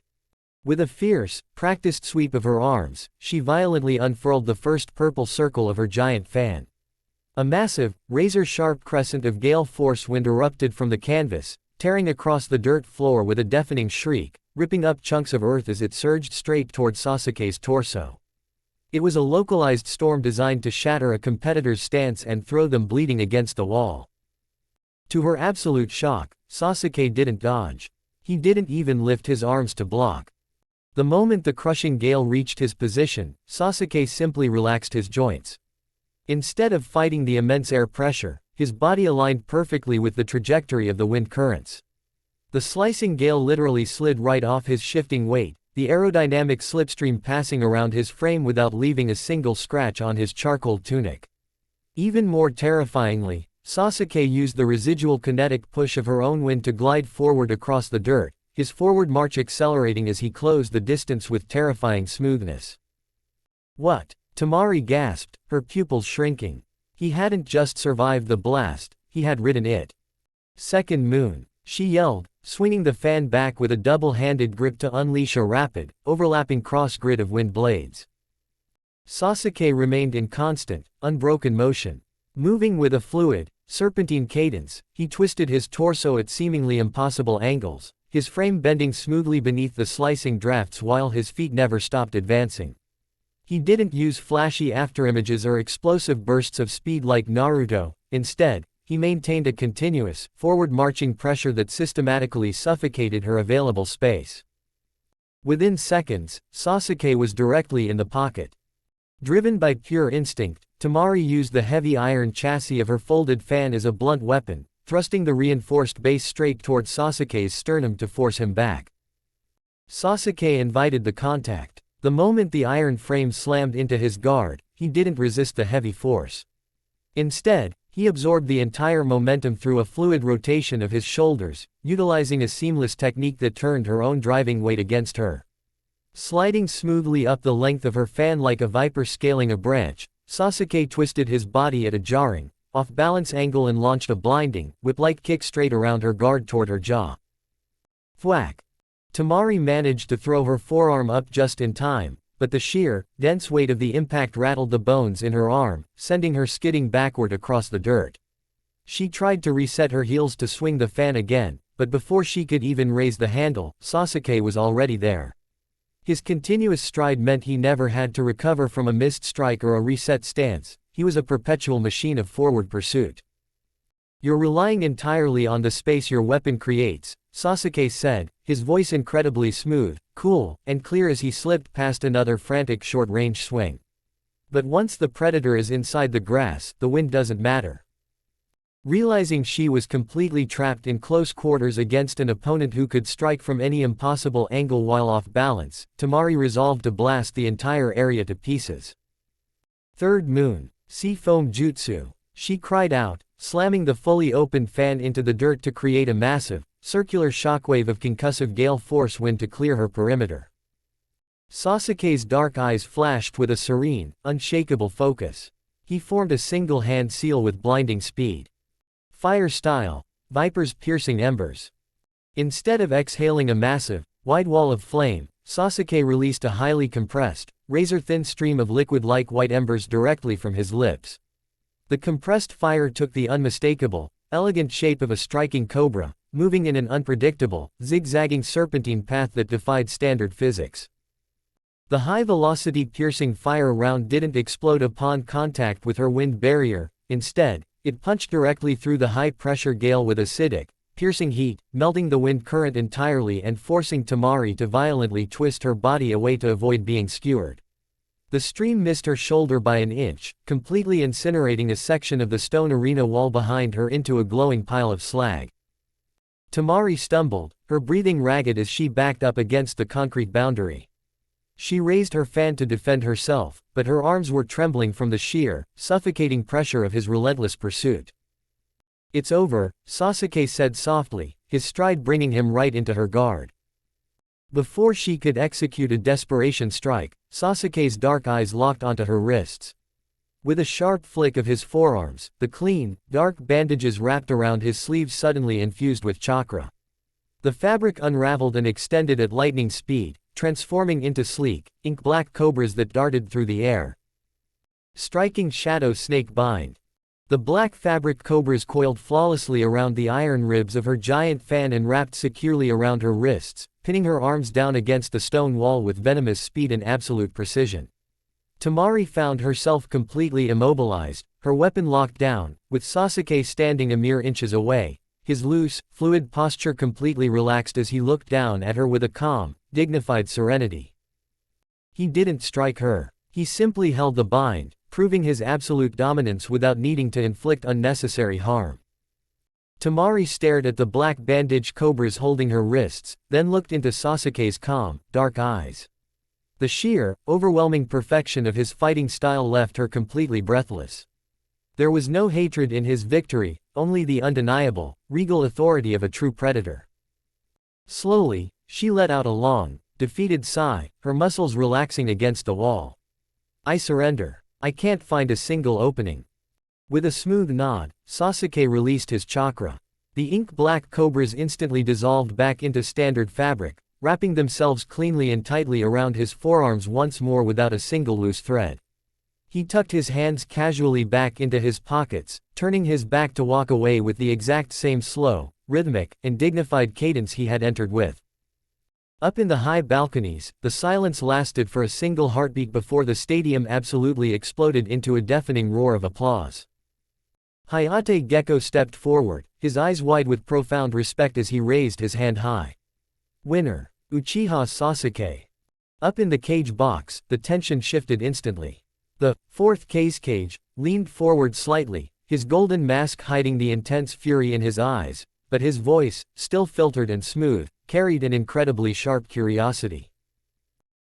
With a fierce, practiced sweep of her arms, she violently unfurled the first purple circle of her giant fan. A massive, razor-sharp crescent of gale force wind erupted from the canvas, tearing across the dirt floor with a deafening shriek, ripping up chunks of earth as it surged straight toward Sasuke's torso. It was a localized storm designed to shatter a competitor's stance and throw them bleeding against the wall. To her absolute shock, Sasuke didn't dodge. He didn't even lift his arms to block. The moment the crushing gale reached his position, Sasuke simply relaxed his joints. Instead of fighting the immense air pressure, his body aligned perfectly with the trajectory of the wind currents. The slicing gale literally slid right off his shifting weight, the aerodynamic slipstream passing around his frame without leaving a single scratch on his charcoal tunic. Even more terrifyingly, Sasuke used the residual kinetic push of her own wind to glide forward across the dirt, his forward march accelerating as he closed the distance with terrifying smoothness. What? Tamari gasped, her pupils shrinking. He hadn't just survived the blast, he had ridden it. Second moon, she yelled, swinging the fan back with a double-handed grip to unleash a rapid, overlapping cross-grid of wind blades. Sasuke remained in constant, unbroken motion. Moving with a fluid, serpentine cadence, he twisted his torso at seemingly impossible angles, his frame bending smoothly beneath the slicing drafts while his feet never stopped advancing. He didn't use flashy afterimages or explosive bursts of speed like Naruto. Instead, he maintained a continuous, forward-marching pressure that systematically suffocated her available space. Within seconds, Sasuke was directly in the pocket. Driven by pure instinct, Tamari used the heavy iron chassis of her folded fan as a blunt weapon, thrusting the reinforced base straight toward Sasuke's sternum to force him back. Sasuke invited the contact. The moment the iron frame slammed into his guard, he didn't resist the heavy force. Instead, he absorbed the entire momentum through a fluid rotation of his shoulders, utilizing a seamless technique that turned her own driving weight against her. Sliding smoothly up the length of her fan like a viper scaling a branch, Sasuke twisted his body at a jarring, off-balance angle and launched a blinding, whip-like kick straight around her guard toward her jaw. Thwack! Tamari managed to throw her forearm up just in time, but the sheer, dense weight of the impact rattled the bones in her arm, sending her skidding backward across the dirt. She tried to reset her heels to swing the fan again, but before she could even raise the handle, Sasuke was already there. His continuous stride meant he never had to recover from a missed strike or a reset stance. He was a perpetual machine of forward pursuit. "You're relying entirely on the space your weapon creates," Sasuke said, his voice incredibly smooth, cool, and clear as he slipped past another frantic short-range swing. "But once the predator is inside the grass, the wind doesn't matter." Realizing she was completely trapped in close quarters against an opponent who could strike from any impossible angle while off balance, Tamari resolved to blast the entire area to pieces. Third moon, sea foam jutsu, she cried out, slamming the fully opened fan into the dirt to create a massive, circular shockwave of concussive gale force wind to clear her perimeter. Sasuke's dark eyes flashed with a serene, unshakable focus. He formed a single-hand seal with blinding speed. Fire style, Viper's piercing embers. Instead of exhaling a massive, wide wall of flame, Sasuke released a highly compressed, razor-thin stream of liquid-like white embers directly from his lips. The compressed fire took the unmistakable, elegant shape of a striking cobra, moving in an unpredictable, zigzagging serpentine path that defied standard physics. The high-velocity piercing fire round didn't explode upon contact with her wind barrier. Instead, it punched directly through the high-pressure gale with acidic, piercing heat, melting the wind current entirely and forcing Tamari to violently twist her body away to avoid being skewered. The stream missed her shoulder by an inch, completely incinerating a section of the stone arena wall behind her into a glowing pile of slag. Tamari stumbled, her breathing ragged as she backed up against the concrete boundary. She raised her fan to defend herself, but her arms were trembling from the sheer, suffocating pressure of his relentless pursuit. "It's over," Sasuke said softly, his stride bringing him right into her guard. Before she could execute a desperation strike, Sasuke's dark eyes locked onto her wrists. With a sharp flick of his forearms, the clean, dark bandages wrapped around his sleeves suddenly infused with chakra. The fabric unraveled and extended at lightning speed, transforming into sleek, ink-black cobras that darted through the air. Striking shadow snake bind. The black fabric cobras coiled flawlessly around the iron ribs of her giant fan and wrapped securely around her wrists, pinning her arms down against the stone wall with venomous speed and absolute precision. Tamari found herself completely immobilized, her weapon locked down, with Sasuke standing a mere inches away, his loose, fluid posture completely relaxed as he looked down at her with a calm, dignified serenity. He didn't strike her. He simply held the bind, proving his absolute dominance without needing to inflict unnecessary harm. Tamari stared at the black bandage cobras holding her wrists, then looked into Sasuke's calm, dark eyes. The sheer, overwhelming perfection of his fighting style left her completely breathless. There was no hatred in his victory, only the undeniable, regal authority of a true predator. Slowly, she let out a long, defeated sigh, her muscles relaxing against the wall. I surrender. I can't find a single opening. With a smooth nod, Sasuke released his chakra. The ink-black cobras instantly dissolved back into standard fabric, wrapping themselves cleanly and tightly around his forearms once more without a single loose thread. He tucked his hands casually back into his pockets, turning his back to walk away with the exact same slow, rhythmic, and dignified cadence he had entered with. Up in the high balconies, the silence lasted for a single heartbeat before the stadium absolutely exploded into a deafening roar of applause. Hayate Gecko stepped forward, his eyes wide with profound respect as he raised his hand high. Winner, Uchiha Sasuke. Up in the cage box, the tension shifted instantly. The fourth cage leaned forward slightly, his golden mask hiding the intense fury in his eyes, but his voice, still filtered and smooth, carried an incredibly sharp curiosity.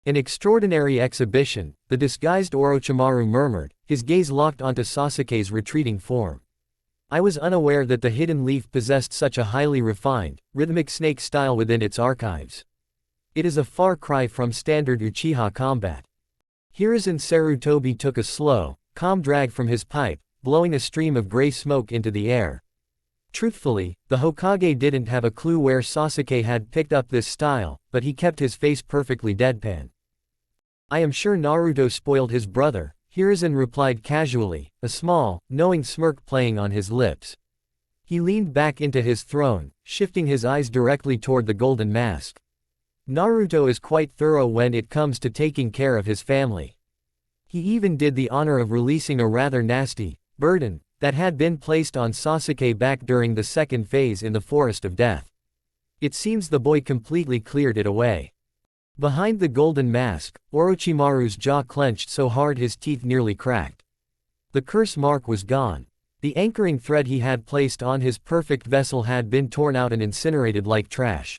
An extraordinary exhibition, the disguised Orochimaru murmured, his gaze locked onto Sasuke's retreating form. I was unaware that the hidden leaf possessed such a highly refined, rhythmic snake style within its archives. It is a far cry from standard Uchiha combat. Hiruzen Sarutobi took a slow, calm drag from his pipe, blowing a stream of gray smoke into the air. Truthfully, the Hokage didn't have a clue where Sasuke had picked up this style, but he kept his face perfectly deadpan. I am sure Naruto spoiled his brother, Hiruzen replied casually, a small, knowing smirk playing on his lips. He leaned back into his throne, shifting his eyes directly toward the golden mask. Naruto is quite thorough when it comes to taking care of his family. He even did the honor of releasing a rather nasty burden that had been placed on Sasuke back during the second phase in the Forest of Death. It seems the boy completely cleared it away. Behind the golden mask, Orochimaru's jaw clenched so hard his teeth nearly cracked. The curse mark was gone. The anchoring thread he had placed on his perfect vessel had been torn out and incinerated like trash.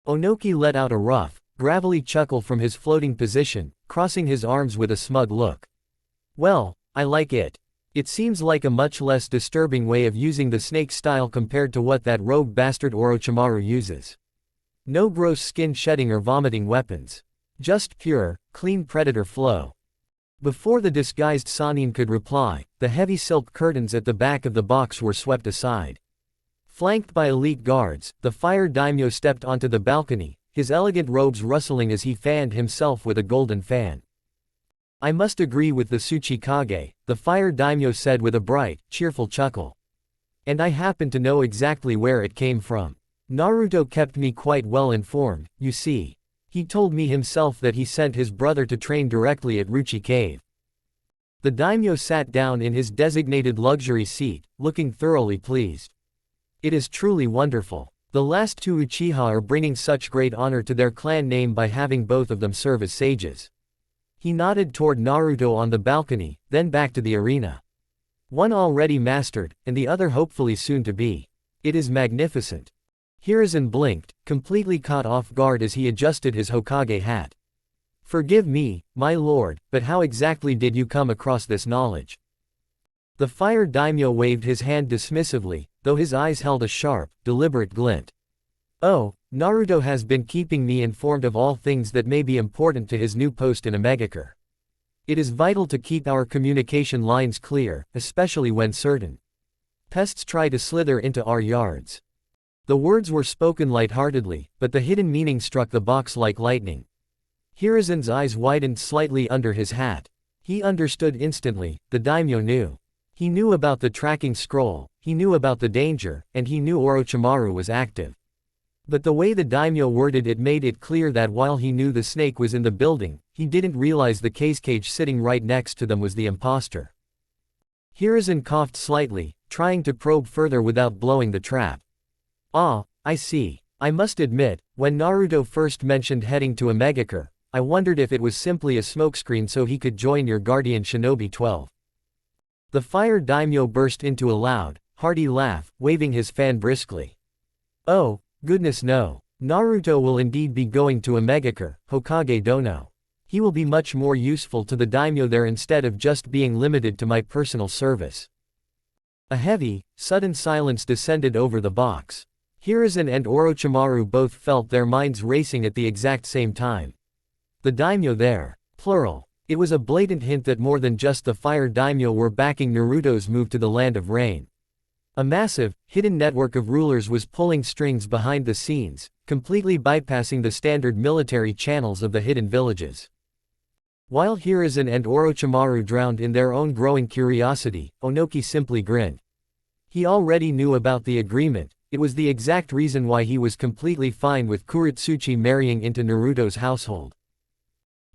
Onoki let out a rough, gravelly chuckle from his floating position, crossing his arms with a smug look. Well, I like it. It seems like a much less disturbing way of using the snake style compared to what that rogue bastard Orochimaru uses. No gross skin shedding or vomiting weapons. Just pure, clean predator flow. Before the disguised Sannin could reply, the heavy silk curtains at the back of the box were swept aside. Flanked by elite guards, the fire daimyo stepped onto the balcony, his elegant robes rustling as he fanned himself with a golden fan. I must agree with the Tsuchikage, the fire daimyo said with a bright, cheerful chuckle. And I happen to know exactly where it came from. Naruto kept me quite well informed, you see. He told me himself that he sent his brother to train directly at Ruchi Cave. The daimyo sat down in his designated luxury seat, looking thoroughly pleased. It is truly wonderful. The last two Uchiha are bringing such great honor to their clan name by having both of them serve as sages. He nodded toward Naruto on the balcony, then back to the arena. One already mastered, and the other hopefully soon to be. It is magnificent. Hiruzen blinked, completely caught off guard as he adjusted his Hokage hat. Forgive me, my lord, but how exactly did you come across this knowledge? The fire daimyo waved his hand dismissively, though his eyes held a sharp, deliberate glint. Oh, Naruto has been keeping me informed of all things that may be important to his new post in Omegakure. It is vital to keep our communication lines clear, especially when certain pests try to slither into our yards. The words were spoken lightheartedly, but the hidden meaning struck the box like lightning. Hiruzen's eyes widened slightly under his hat. He understood instantly, the daimyo knew. He knew about the tracking scroll, he knew about the danger, and he knew Orochimaru was active. But the way the daimyo worded it made it clear that while he knew the snake was in the building, he didn't realize the cage sitting right next to them was the imposter. Hiruzen coughed slightly, trying to probe further without blowing the trap. Ah, I see. I must admit, when Naruto first mentioned heading to Omegakure, I wondered if it was simply a smokescreen so he could join your guardian shinobi 12. The fire daimyo burst into a loud, hearty laugh, waving his fan briskly. Oh, goodness no. Naruto will indeed be going to Omegakure, Hokage Dono. He will be much more useful to the daimyo there instead of just being limited to my personal service. A heavy, sudden silence descended over the box. Hiruzen and Orochimaru both felt their minds racing at the exact same time. The daimyo there. Plural. It was a blatant hint that more than just the fire daimyo were backing Naruto's move to the Land of Rain. A massive, hidden network of rulers was pulling strings behind the scenes, completely bypassing the standard military channels of the hidden villages. While Hiruzen and Orochimaru drowned in their own growing curiosity, Onoki simply grinned. He already knew about the agreement. It was the exact reason why he was completely fine with Kuretsuchi marrying into Naruto's household.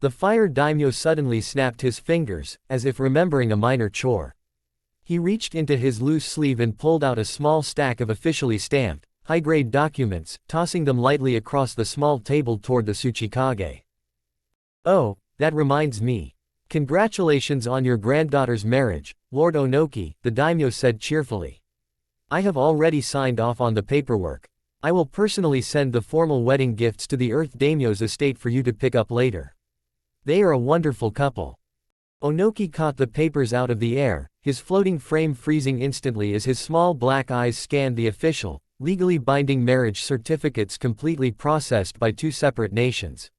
The fire daimyo suddenly snapped his fingers, as if remembering a minor chore. He reached into his loose sleeve and pulled out a small stack of officially stamped, high-grade documents, tossing them lightly across the small table toward the Tsuchikage. "Oh, that reminds me. Congratulations on your granddaughter's marriage, Lord Onoki," the daimyo said cheerfully. "I have already signed off on the paperwork. I will personally send the formal wedding gifts to the Earth Daimyo's estate for you to pick up later. They are a wonderful couple." Onoki caught the papers out of the air, his floating frame freezing instantly as his small black eyes scanned the official, legally binding marriage certificates completely processed by two separate nations.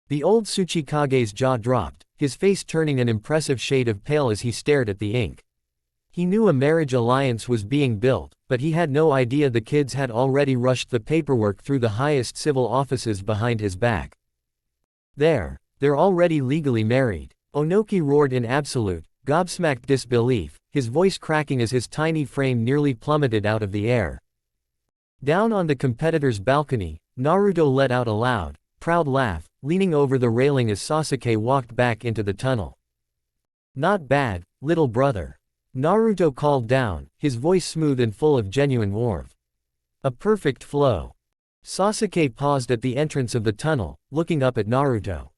The old Tsuchikage's jaw dropped, his face turning an impressive shade of pale as he stared at the ink. He knew a marriage alliance was being built, but he had no idea the kids had already rushed the paperwork through the highest civil offices behind his back. They're already legally married. Onoki roared in absolute, gobsmacked disbelief, his voice cracking as his tiny frame nearly plummeted out of the air. Down on the competitor's balcony, Naruto let out a loud, proud laugh, leaning over the railing as Sasuke walked back into the tunnel. "Not bad, little brother." Naruto called down, his voice smooth and full of genuine warmth. "A perfect flow." Sasuke paused at the entrance of the tunnel, looking up at Naruto.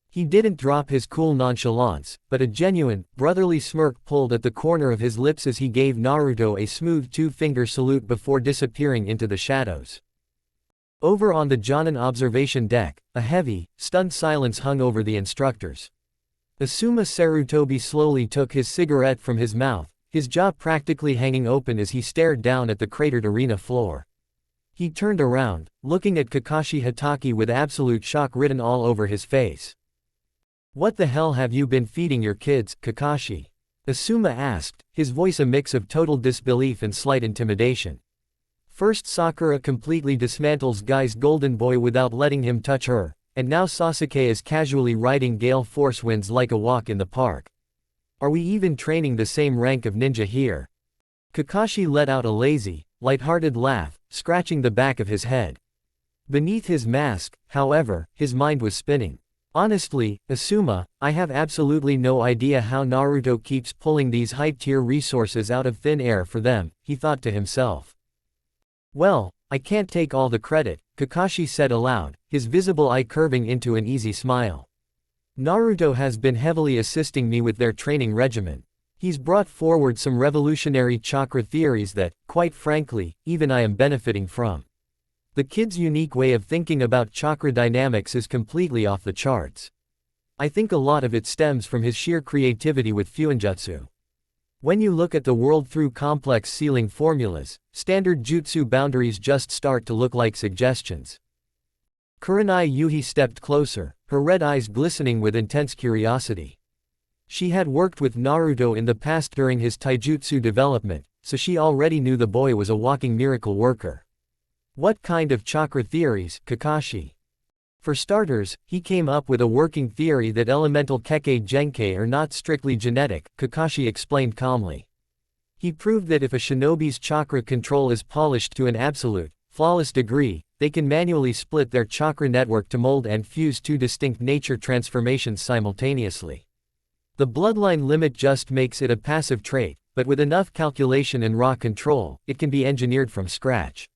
He didn't drop his cool nonchalance, but a genuine, brotherly smirk pulled at the corner of his lips as he gave Naruto a smooth two-finger salute before disappearing into the shadows. Over on the Jonin observation deck, a heavy, stunned silence hung over the instructors. Asuma Sarutobi slowly took his cigarette from his mouth, his jaw practically hanging open as he stared down at the cratered arena floor. He turned around, looking at Kakashi Hatake with absolute shock written all over his face. "What the hell have you been feeding your kids, Kakashi?" Asuma asked, his voice a mix of total disbelief and slight intimidation. First Sakura completely dismantles Guy's golden boy without letting him touch her, and now Sasuke is casually riding gale force winds like a walk in the park. Are we even training the same rank of ninja here? Kakashi let out a lazy, light-hearted laugh, scratching the back of his head. Beneath his mask, however, his mind was spinning. "Honestly, Asuma, I have absolutely no idea how Naruto keeps pulling these high-tier resources out of thin air for them," he thought to himself. "Well, I can't take all the credit," Kakashi said aloud, his visible eye curving into an easy smile. "Naruto has been heavily assisting me with their training regimen. He's brought forward some revolutionary chakra theories that, quite frankly, even I am benefiting from. The kid's unique way of thinking about chakra dynamics is completely off the charts. I think a lot of it stems from his sheer creativity with Fuinjutsu. When you look at the world through complex ceiling formulas, standard jutsu boundaries just start to look like suggestions." Kurenai Yuhi stepped closer, her red eyes glistening with intense curiosity. She had worked with Naruto in the past during his taijutsu development, so she already knew the boy was a walking miracle worker. "What kind of chakra theories, Kakashi?" "For starters, he came up with a working theory that elemental Kekkei Genkei are not strictly genetic," Kakashi explained calmly. "He proved that if a shinobi's chakra control is polished to an absolute, flawless degree, they can manually split their chakra network to mold and fuse two distinct nature transformations simultaneously. The bloodline limit just makes it a passive trait, but with enough calculation and raw control, it can be engineered from scratch."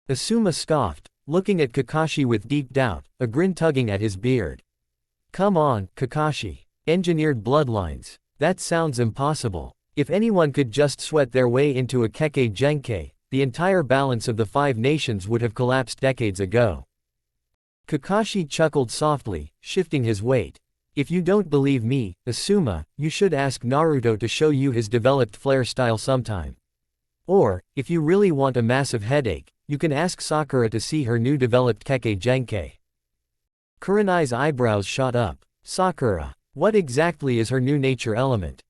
Asuma scoffed, looking at Kakashi with deep doubt, a grin tugging at his beard. "Come on, Kakashi. Engineered bloodlines. That sounds impossible. If anyone could just sweat their way into a Kekkei Genkei, the entire balance of the 5 nations would have collapsed decades ago." Kakashi chuckled softly, shifting his weight. "If you don't believe me, Asuma, you should ask Naruto to show you his developed flare style sometime." Or, if you really want a massive headache, you can ask Sakura to see her new developed Kekkei Genkei. Kurenai's eyebrows shot up. Sakura. What exactly is her new nature element?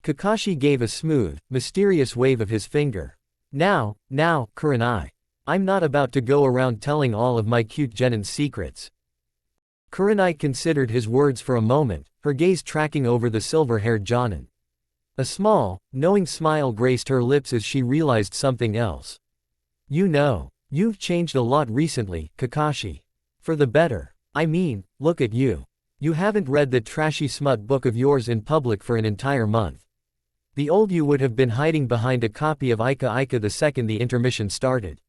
Kakashi gave a smooth, mysterious wave of his finger. Now, Kurenai. I'm not about to go around telling all of my cute Genin's secrets. Kurenai considered his words for a moment, her gaze tracking over the silver-haired Jonin. A small, knowing smile graced her lips as she realized something else. You know, you've changed a lot recently, Kakashi. For the better. I mean, look at you. You haven't read that trashy smut book of yours in public for an entire month. The old you would have been hiding behind a copy of Ika Ika the second the intermission started.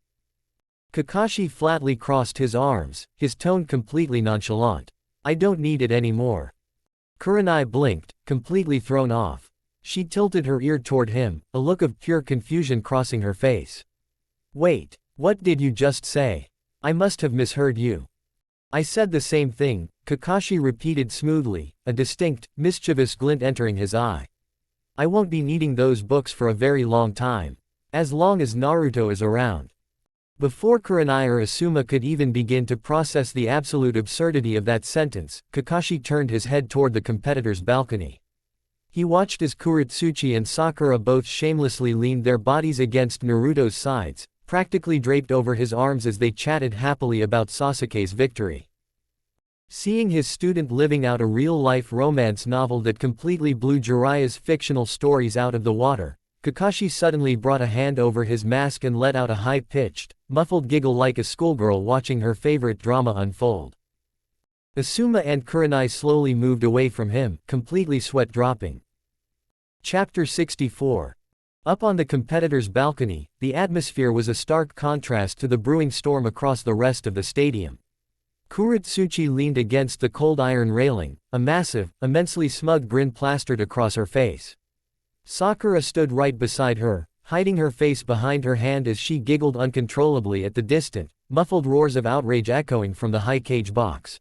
Kakashi flatly crossed his arms, his tone completely nonchalant. I don't need it anymore. Kurenai blinked, completely thrown off. She tilted her ear toward him, a look of pure confusion crossing her face. Wait, what did you just say? I must have misheard you. I said the same thing, Kakashi repeated smoothly, a distinct, mischievous glint entering his eye. I won't be needing those books for a very long time. As long as Naruto is around. Before Kurenai or Asuma could even begin to process the absolute absurdity of that sentence, Kakashi turned his head toward the competitor's balcony. He watched as Kuretsuchi and Sakura both shamelessly leaned their bodies against Naruto's sides, practically draped over his arms as they chatted happily about Sasuke's victory. Seeing his student living out a real-life romance novel that completely blew Jiraiya's fictional stories out of the water, Kakashi suddenly brought a hand over his mask and let out a high-pitched, muffled giggle like a schoolgirl watching her favorite drama unfold. Asuma and Kurenai slowly moved away from him, completely sweat-dropping. Chapter 64. Up on the competitor's balcony, the atmosphere was a stark contrast to the brewing storm across the rest of the stadium. Kuretsuchi leaned against the cold iron railing, a massive, immensely smug grin plastered across her face. Sakura stood right beside her, hiding her face behind her hand as she giggled uncontrollably at the distant, muffled roars of outrage echoing from the high cage box.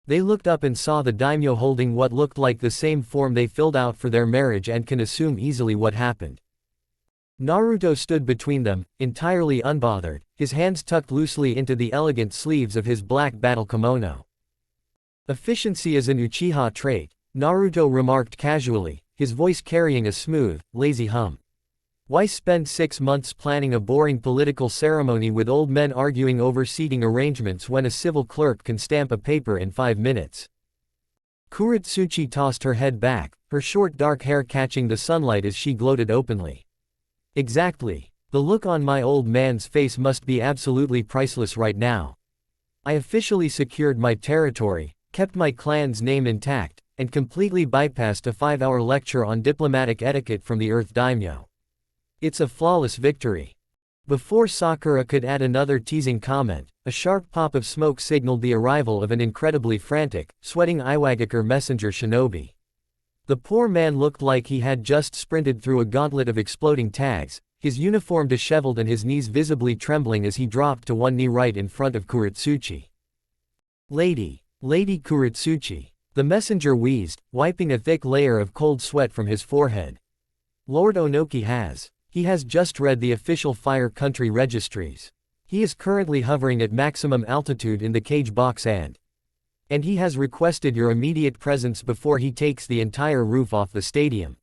They looked up and saw the daimyo holding what looked like the same form they filled out for their marriage and can assume easily what happened. Naruto stood between them, entirely unbothered, his hands tucked loosely into the elegant sleeves of his black battle kimono. Efficiency is an Uchiha trait, Naruto remarked casually, his voice carrying a smooth, lazy hum. Why spend 6 months planning a boring political ceremony with old men arguing over seating arrangements when a civil clerk can stamp a paper in 5 minutes? Kuretsuchi tossed her head back, her short dark hair catching the sunlight as she gloated openly. Exactly. The look on my old man's face must be absolutely priceless right now. I officially secured my territory, kept my clan's name intact, and completely bypassed a 5-hour lecture on diplomatic etiquette from the Earth Daimyo. It's a flawless victory. Before Sakura could add another teasing comment, a sharp pop of smoke signaled the arrival of an incredibly frantic, sweating Iwagakure messenger shinobi. The poor man looked like he had just sprinted through a gauntlet of exploding tags, his uniform disheveled and his knees visibly trembling as he dropped to one knee right in front of Kuretsuchi. Lady Kuretsuchi. The messenger wheezed, wiping a thick layer of cold sweat from his forehead. Lord Onoki has. He has just read the official Fire Country registries. He is currently hovering at maximum altitude in the cage box and he has requested your immediate presence before he takes the entire roof off the stadium.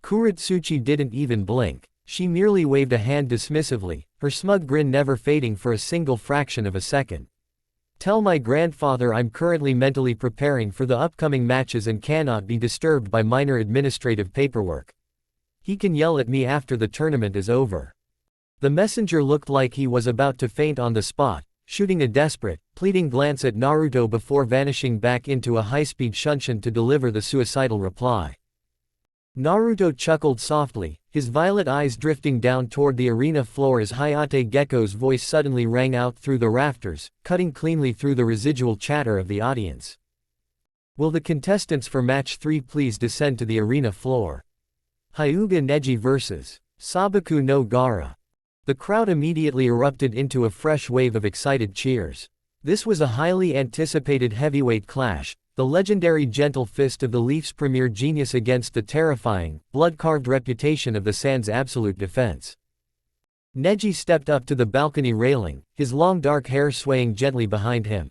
Kuretsuchi didn't even blink. She merely waved a hand dismissively, her smug grin never fading for a single fraction of a second. Tell my grandfather I'm currently mentally preparing for the upcoming matches and cannot be disturbed by minor administrative paperwork. He can yell at me after the tournament is over. The messenger looked like he was about to faint on the spot, shooting a desperate, pleading glance at Naruto before vanishing back into a high-speed shunshin to deliver the suicidal reply. Naruto chuckled softly, his violet eyes drifting down toward the arena floor as Hayate Gecko's voice suddenly rang out through the rafters, cutting cleanly through the residual chatter of the audience. Will the contestants for match 3 please descend to the arena floor? Hyuga Neji vs. Sabaku no Gara. The crowd immediately erupted into a fresh wave of excited cheers. This was a highly anticipated heavyweight clash, the legendary gentle fist of the Leaf's premier genius against the terrifying, blood-carved reputation of the Sand's absolute defense. Neji stepped up to the balcony railing, his long dark hair swaying gently behind him.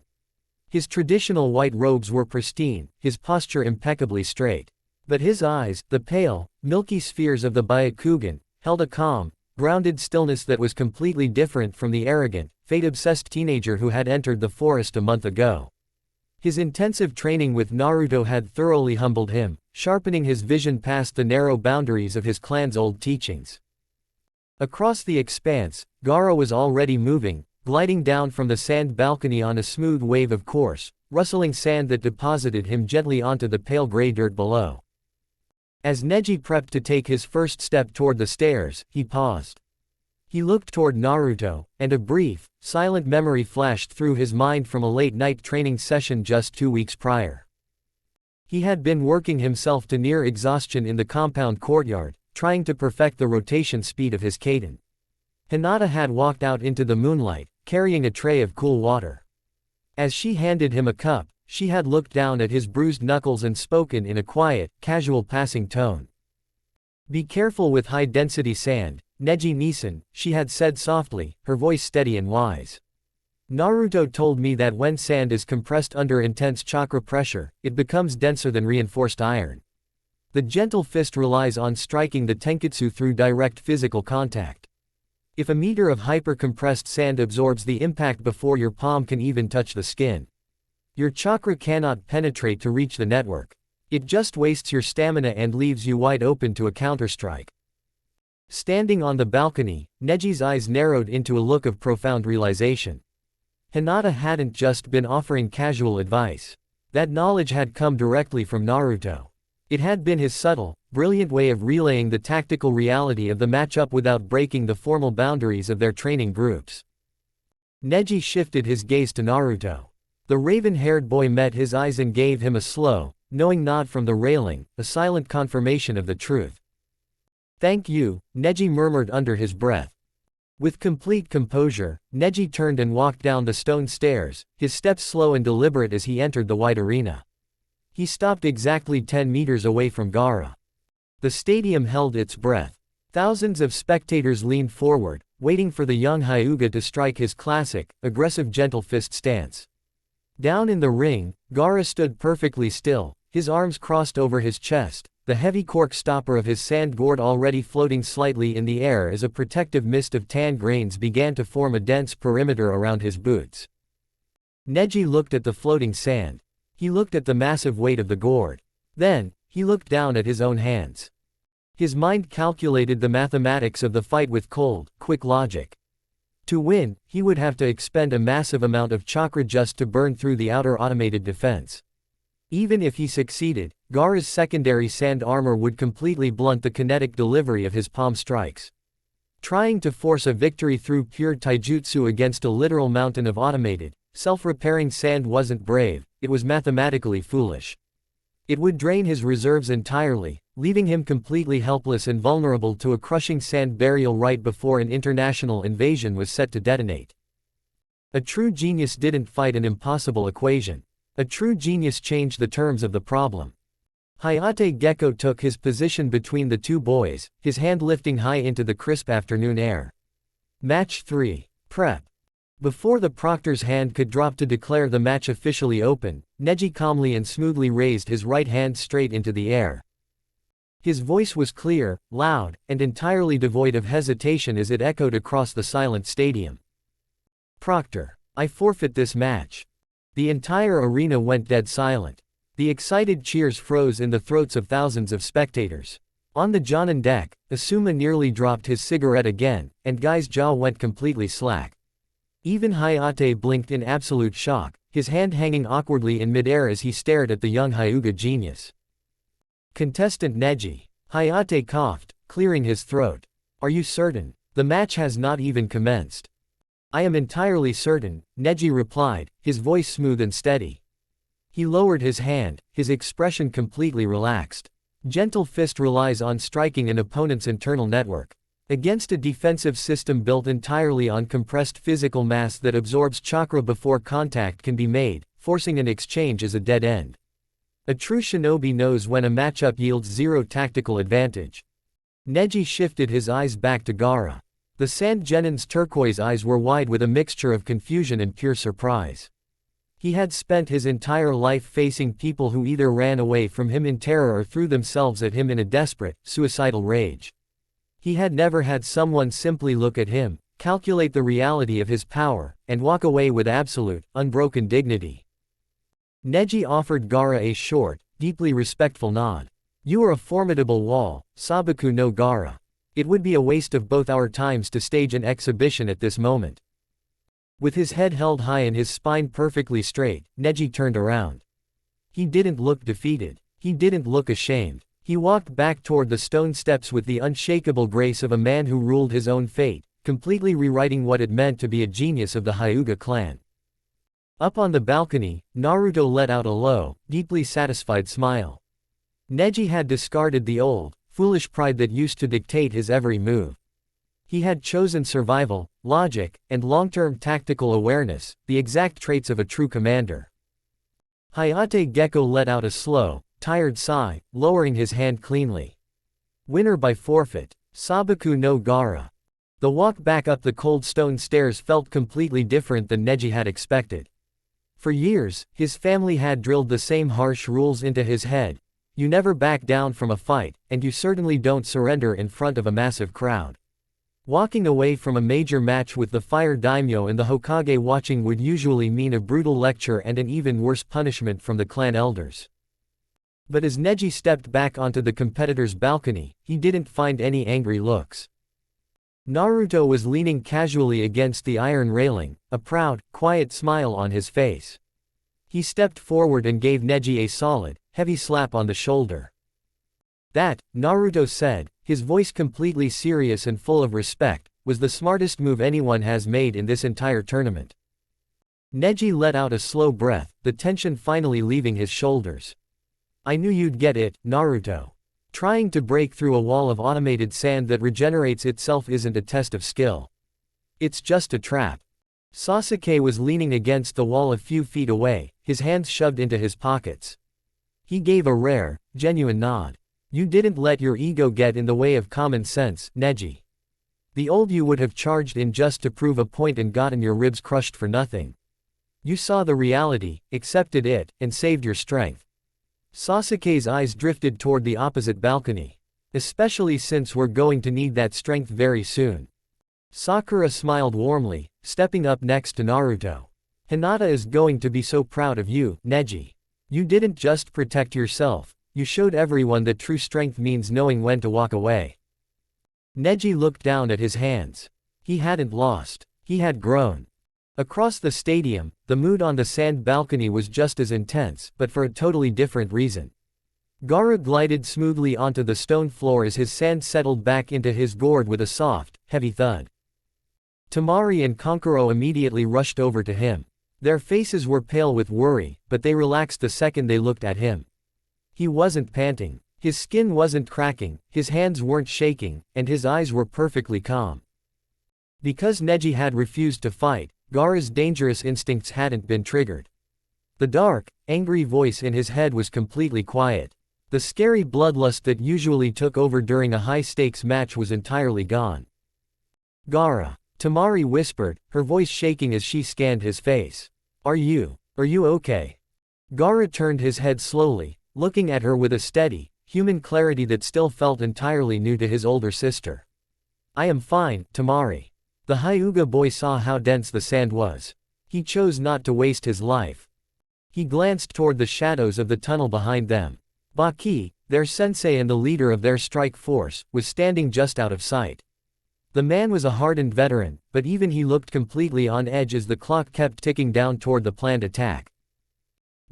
His traditional white robes were pristine, his posture impeccably straight. But his eyes, the pale, milky spheres of the Byakugan, held a calm, grounded stillness that was completely different from the arrogant, fate-obsessed teenager who had entered the forest a month ago. His intensive training with Naruto had thoroughly humbled him, sharpening his vision past the narrow boundaries of his clan's old teachings. Across the expanse, Gaara was already moving, gliding down from the sand balcony on a smooth wave of coarse, rustling sand that deposited him gently onto the pale gray dirt below. As Neji prepped to take his first step toward the stairs, he paused. He looked toward Naruto, and a brief, silent memory flashed through his mind from a late-night training session just 2 weeks prior. He had been working himself to near exhaustion in the compound courtyard, trying to perfect the rotation speed of his Kaden. Hinata had walked out into the moonlight, carrying a tray of cool water. As she handed him a cup, she had looked down at his bruised knuckles and spoken in a quiet, casual passing tone. "Be careful with high-density sand, Neji-Nisan," she had said softly, her voice steady and wise. "Naruto told me that when sand is compressed under intense chakra pressure, it becomes denser than reinforced iron. The gentle fist relies on striking the tenketsu through direct physical contact. If a meter of hyper-compressed sand absorbs the impact before your palm can even touch the skin, your chakra cannot penetrate to reach the network. It just wastes your stamina and leaves you wide open to a counterstrike." Standing on the balcony, Neji's eyes narrowed into a look of profound realization. Hinata hadn't just been offering casual advice. That knowledge had come directly from Naruto. It had been his subtle, brilliant way of relaying the tactical reality of the matchup without breaking the formal boundaries of their training groups. Neji shifted his gaze to Naruto. The raven-haired boy met his eyes and gave him a slow, knowing nod from the railing, a silent confirmation of the truth. "Thank you," Neji murmured under his breath. With complete composure, Neji turned and walked down the stone stairs, his steps slow and deliberate as he entered the wide arena. He stopped exactly 10 meters away from Gaara. The stadium held its breath. Thousands of spectators leaned forward, waiting for the young Hyuga to strike his classic, aggressive gentle fist stance. Down in the ring, Gaara stood perfectly still, his arms crossed over his chest, the heavy cork stopper of his sand gourd already floating slightly in the air as a protective mist of tan grains began to form a dense perimeter around his boots. Neji looked at the floating sand. He looked at the massive weight of the gourd. Then, he looked down at his own hands. His mind calculated the mathematics of the fight with cold, quick logic. To win, he would have to expend a massive amount of chakra just to burn through the outer automated defense. Even if he succeeded, Gaara's secondary sand armor would completely blunt the kinetic delivery of his palm strikes. Trying to force a victory through pure taijutsu against a literal mountain of automated, self-repairing sand wasn't brave, it was mathematically foolish. It would drain his reserves entirely, leaving him completely helpless and vulnerable to a crushing sand burial right before an international invasion was set to detonate. A true genius didn't fight an impossible equation. A true genius changed the terms of the problem. Hayate Gecko took his position between the two boys, his hand lifting high into the crisp afternoon air. Match 3. Prep. Before the proctor's hand could drop to declare the match officially open, Neji calmly and smoothly raised his right hand straight into the air. His voice was clear, loud, and entirely devoid of hesitation as it echoed across the silent stadium. "Proctor, I forfeit this match." The entire arena went dead silent. The excited cheers froze in the throats of thousands of spectators. On the Jonin deck, Asuma nearly dropped his cigarette again, and Guy's jaw went completely slack. Even Hayate blinked in absolute shock, his hand hanging awkwardly in midair as he stared at the young Hyuga genius. "Contestant Neji." Hayate coughed, clearing his throat. "Are you certain? The match has not even commenced." "I am entirely certain," Neji replied, his voice smooth and steady. He lowered his hand, his expression completely relaxed. Gentle fist relies on striking an opponent's internal network. Against a defensive system built entirely on compressed physical mass that absorbs chakra before contact can be made, forcing an exchange is a dead end. A true shinobi knows when a matchup yields zero tactical advantage. Neji shifted his eyes back to Gaara. The Sand Genin's turquoise eyes were wide with a mixture of confusion and pure surprise. He had spent his entire life facing people who either ran away from him in terror or threw themselves at him in a desperate, suicidal rage. He had never had someone simply look at him, calculate the reality of his power, and walk away with absolute, unbroken dignity. Neji offered Gaara a short, deeply respectful nod. "You are a formidable wall, Sabaku no Gaara. It would be a waste of both our times to stage an exhibition at this moment." With his head held high and his spine perfectly straight, Neji turned around. He didn't look defeated. He didn't look ashamed. He walked back toward the stone steps with the unshakable grace of a man who ruled his own fate, completely rewriting what it meant to be a genius of the Hyuga clan. Up on the balcony, Naruto let out a low, deeply satisfied smile. Neji had discarded the old, foolish pride that used to dictate his every move. He had chosen survival, logic, and long-term tactical awareness, the exact traits of a true commander. Hayate Gecko let out a slow, tired sigh, lowering his hand cleanly. Winner by forfeit, Sabaku no Gaara. The walk back up the cold stone stairs felt completely different than Neji had expected. For years, his family had drilled the same harsh rules into his head. You never back down from a fight, and you certainly don't surrender in front of a massive crowd. Walking away from a major match with the Fire Daimyo and the Hokage watching would usually mean a brutal lecture and an even worse punishment from the clan elders. But as Neji stepped back onto the competitor's balcony, he didn't find any angry looks. Naruto was leaning casually against the iron railing, a proud, quiet smile on his face. He stepped forward and gave Neji a solid, heavy slap on the shoulder. "That," Naruto said, his voice completely serious and full of respect, "was the smartest move anyone has made in this entire tournament." Neji let out a slow breath, the tension finally leaving his shoulders. "I knew you'd get it, Naruto. Trying to break through a wall of automated sand that regenerates itself isn't a test of skill. It's just a trap." Sasuke was leaning against the wall a few feet away, his hands shoved into his pockets. He gave a rare, genuine nod. "You didn't let your ego get in the way of common sense, Neji. The old you would have charged in just to prove a point and gotten your ribs crushed for nothing. You saw the reality, accepted it, and saved your strength." Sasuke's eyes drifted toward the opposite balcony. "Especially since we're going to need that strength very soon." Sakura smiled warmly, stepping up next to Naruto. "Hinata is going to be so proud of you, Neji. You didn't just protect yourself, you showed everyone that true strength means knowing when to walk away." Neji looked down at his hands. He hadn't lost. He had grown. Across the stadium, the mood on the sand balcony was just as intense, but for a totally different reason. Gaara glided smoothly onto the stone floor as his sand settled back into his gourd with a soft, heavy thud. Temari and Kankuro immediately rushed over to him. Their faces were pale with worry, but they relaxed the second they looked at him. He wasn't panting. His skin wasn't cracking, his hands weren't shaking, and his eyes were perfectly calm. Because Neji had refused to fight, Gaara's dangerous instincts hadn't been triggered. The dark, angry voice in his head was completely quiet. The scary bloodlust that usually took over during a high-stakes match was entirely gone. "Gaara," Temari whispered, her voice shaking as she scanned his face. Are you okay?" Gaara turned his head slowly, looking at her with a steady, human clarity that still felt entirely new to his older sister. "I am fine, Temari." The Hyuga boy saw how dense the sand was. He chose not to waste his life. He glanced toward the shadows of the tunnel behind them. Baki, their sensei and the leader of their strike force, was standing just out of sight. The man was a hardened veteran, but even he looked completely on edge as the clock kept ticking down toward the planned attack.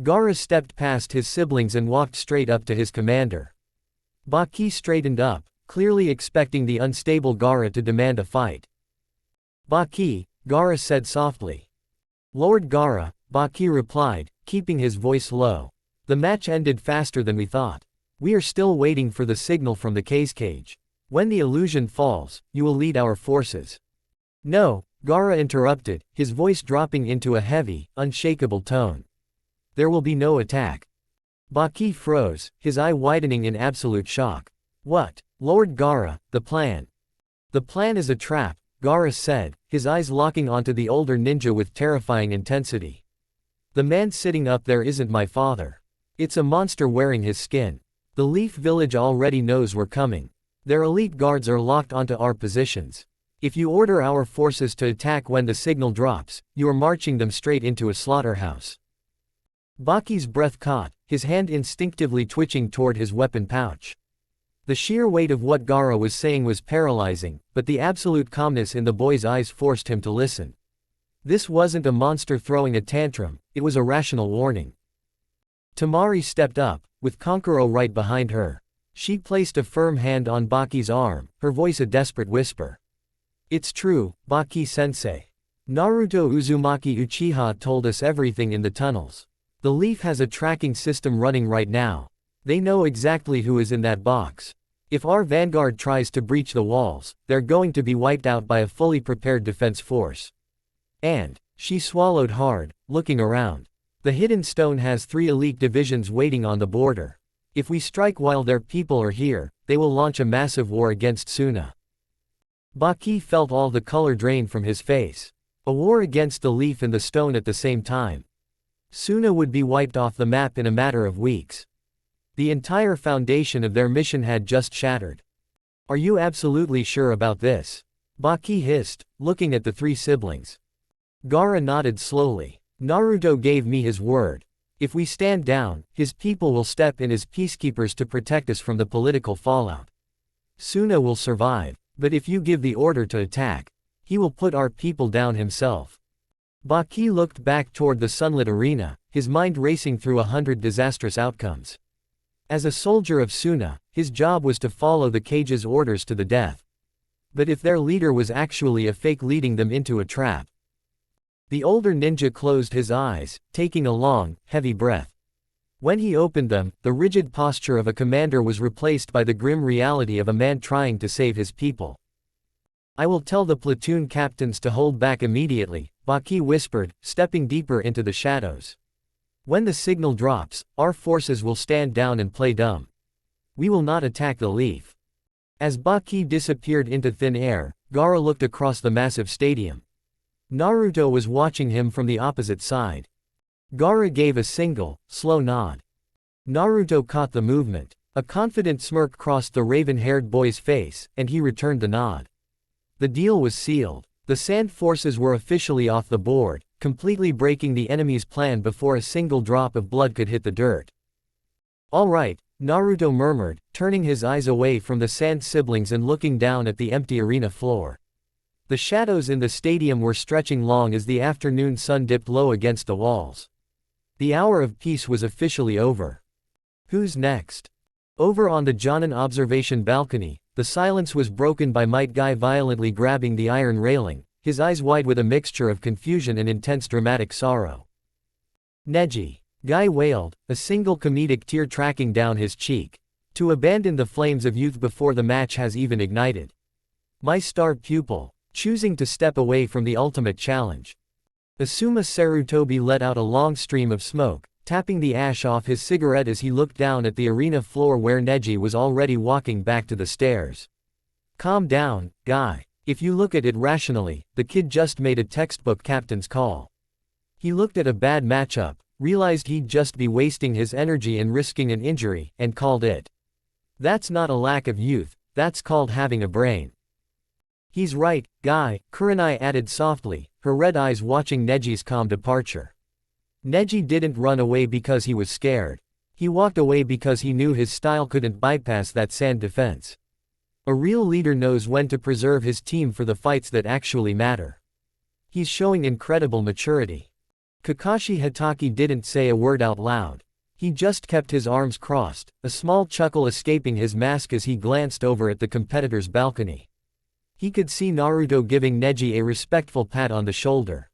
Gaara stepped past his siblings and walked straight up to his commander. Baki straightened up, clearly expecting the unstable Gaara to demand a fight. "Baki," Gaara said softly. "Lord Gaara," Baki replied, keeping his voice low. "The match ended faster than we thought. We are still waiting for the signal from the cage. When the illusion falls, you will lead our forces." "No," Gaara interrupted, his voice dropping into a heavy, unshakable tone. "There will be no attack." Baki froze, his eye widening in absolute shock. What? Lord Gaara, the plan. The plan is a trap, Gaara said, his eyes locking onto the older ninja with terrifying intensity. The man sitting up there isn't my father. It's a monster wearing his skin. The Leaf Village already knows we're coming. Their elite guards are locked onto our positions. If you order our forces to attack when the signal drops, you are marching them straight into a slaughterhouse. Baki's breath caught, his hand instinctively twitching toward his weapon pouch. The sheer weight of what Gaara was saying was paralyzing, but the absolute calmness in the boy's eyes forced him to listen. This wasn't a monster throwing a tantrum, it was a rational warning. Tamari stepped up, with Kankuro right behind her. She placed a firm hand on Baki's arm, her voice a desperate whisper. It's true, Baki-sensei. Naruto Uzumaki Uchiha told us everything in the tunnels. The Leaf has a tracking system running right now. They know exactly who is in that box. If our vanguard tries to breach the walls, they're going to be wiped out by a fully prepared defense force. And, she swallowed hard, looking around. The Hidden Stone has 3 elite divisions waiting on the border. If we strike while their people are here, they will launch a massive war against Suna. Baki felt all the color drain from his face. A war against the Leaf and the Stone at the same time. Suna would be wiped off the map in a matter of weeks. The entire foundation of their mission had just shattered. Are you absolutely sure about this? Baki hissed, looking at the 3 siblings. Gaara nodded slowly. Naruto gave me his word. If we stand down, his people will step in as peacekeepers to protect us from the political fallout. Suna will survive, but if you give the order to attack, he will put our people down himself. Baki looked back toward the sunlit arena, his mind racing through 100 disastrous outcomes. As a soldier of Suna, his job was to follow the cage's orders to the death. But if their leader was actually a fake leading them into a trap? The older ninja closed his eyes, taking a long, heavy breath. When he opened them, the rigid posture of a commander was replaced by the grim reality of a man trying to save his people. I will tell the platoon captains to hold back immediately, Baki whispered, stepping deeper into the shadows. When the signal drops, our forces will stand down and play dumb. We will not attack the Leaf. As Baki disappeared into thin air, Gaara looked across the massive stadium. Naruto was watching him from the opposite side. Gaara gave a single, slow nod. Naruto caught the movement. A confident smirk crossed the raven-haired boy's face, and he returned the nod. The deal was sealed. The Sand forces were officially off the board, completely breaking the enemy's plan before a single drop of blood could hit the dirt. All right, Naruto murmured, turning his eyes away from the Sand siblings and looking down at the empty arena floor. The shadows in the stadium were stretching long as the afternoon sun dipped low against the walls. The hour of peace was officially over. Who's next? Over on the Jonin observation balcony, the silence was broken by Might Guy violently grabbing the iron railing, his eyes wide with a mixture of confusion and intense dramatic sorrow. Neji, Guy wailed, a single comedic tear tracking down his cheek. To abandon the flames of youth before the match has even ignited. My star pupil. Choosing to step away from the ultimate challenge. Asuma Sarutobi let out a long stream of smoke, tapping the ash off his cigarette as he looked down at the arena floor where Neji was already walking back to the stairs. Calm down, Guy. If you look at it rationally, the kid just made a textbook captain's call. He looked at a bad matchup, realized he'd just be wasting his energy and risking an injury, and called it. That's not a lack of youth, that's called having a brain. He's right, Guy, Kurenai added softly, her red eyes watching Neji's calm departure. Neji didn't run away because he was scared. He walked away because he knew his style couldn't bypass that Sand defense. A real leader knows when to preserve his team for the fights that actually matter. He's showing incredible maturity. Kakashi Hatake didn't say a word out loud. He just kept his arms crossed, a small chuckle escaping his mask as he glanced over at the competitor's balcony. He could see Naruto giving Neji a respectful pat on the shoulder.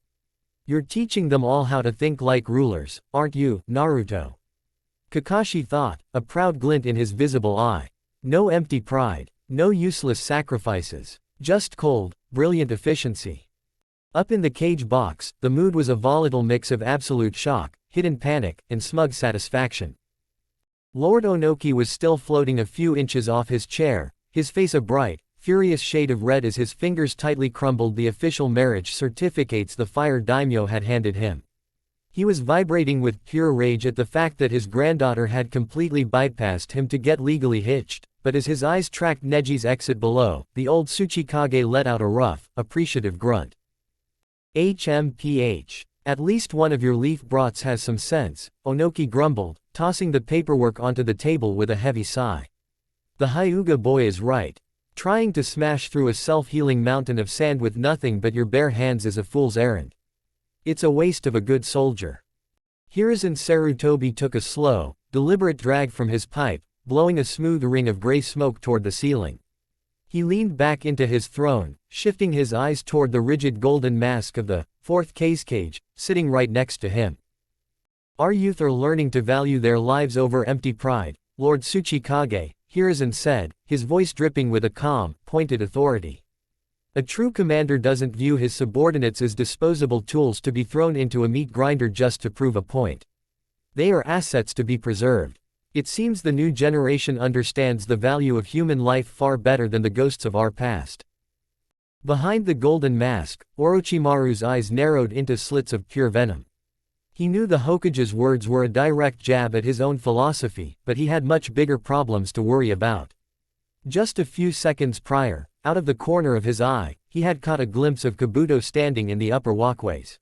You're teaching them all how to think like rulers, aren't you, Naruto? Kakashi thought, a proud glint in his visible eye. No empty pride, no useless sacrifices, just cold, brilliant efficiency. Up in the cage box, the mood was a volatile mix of absolute shock, hidden panic, and smug satisfaction. Lord Onoki was still floating a few inches off his chair, his face a bright, furious shade of red as his fingers tightly crumbled the official marriage certificates the fire daimyo had handed him. He was vibrating with pure rage at the fact that his granddaughter had completely bypassed him to get legally hitched, but as his eyes tracked Neji's exit below, the old Tsuchikage let out a rough, appreciative grunt. HMPH. At least one of your leaf brats has some sense, Onoki grumbled, tossing the paperwork onto the table with a heavy sigh. The Hyuga boy is right. Trying to smash through a self-healing mountain of sand with nothing but your bare hands is a fool's errand. It's a waste of a good soldier. Hiruzen Sarutobi took a slow, deliberate drag from his pipe, blowing a smooth ring of gray smoke toward the ceiling. He leaned back into his throne, shifting his eyes toward the rigid golden mask of the fourth cage, sitting right next to him. Our youth are learning to value their lives over empty pride, Lord Tsuchikage, Hiruzen said, his voice dripping with a calm, pointed authority. A true commander doesn't view his subordinates as disposable tools to be thrown into a meat grinder just to prove a point. They are assets to be preserved. It seems the new generation understands the value of human life far better than the ghosts of our past. Behind the golden mask, Orochimaru's eyes narrowed into slits of pure venom. He knew the Hokage's words were a direct jab at his own philosophy, but he had much bigger problems to worry about. Just a few seconds prior, out of the corner of his eye, he had caught a glimpse of Kabuto standing in the upper walkways.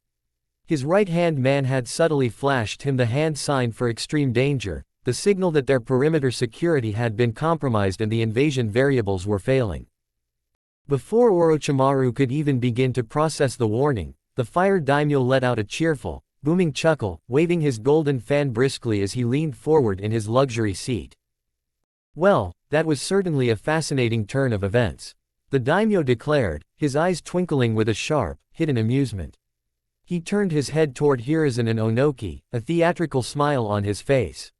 His right-hand man had subtly flashed him the hand sign for extreme danger, the signal that their perimeter security had been compromised and the invasion variables were failing. Before Orochimaru could even begin to process the warning, the fire daimyo let out a cheerful, booming chuckle, waving his golden fan briskly as he leaned forward in his luxury seat. Well, that was certainly a fascinating turn of events. The daimyo declared, his eyes twinkling with a sharp, hidden amusement. He turned his head toward Hiruzen and Onoki, a theatrical smile on his face.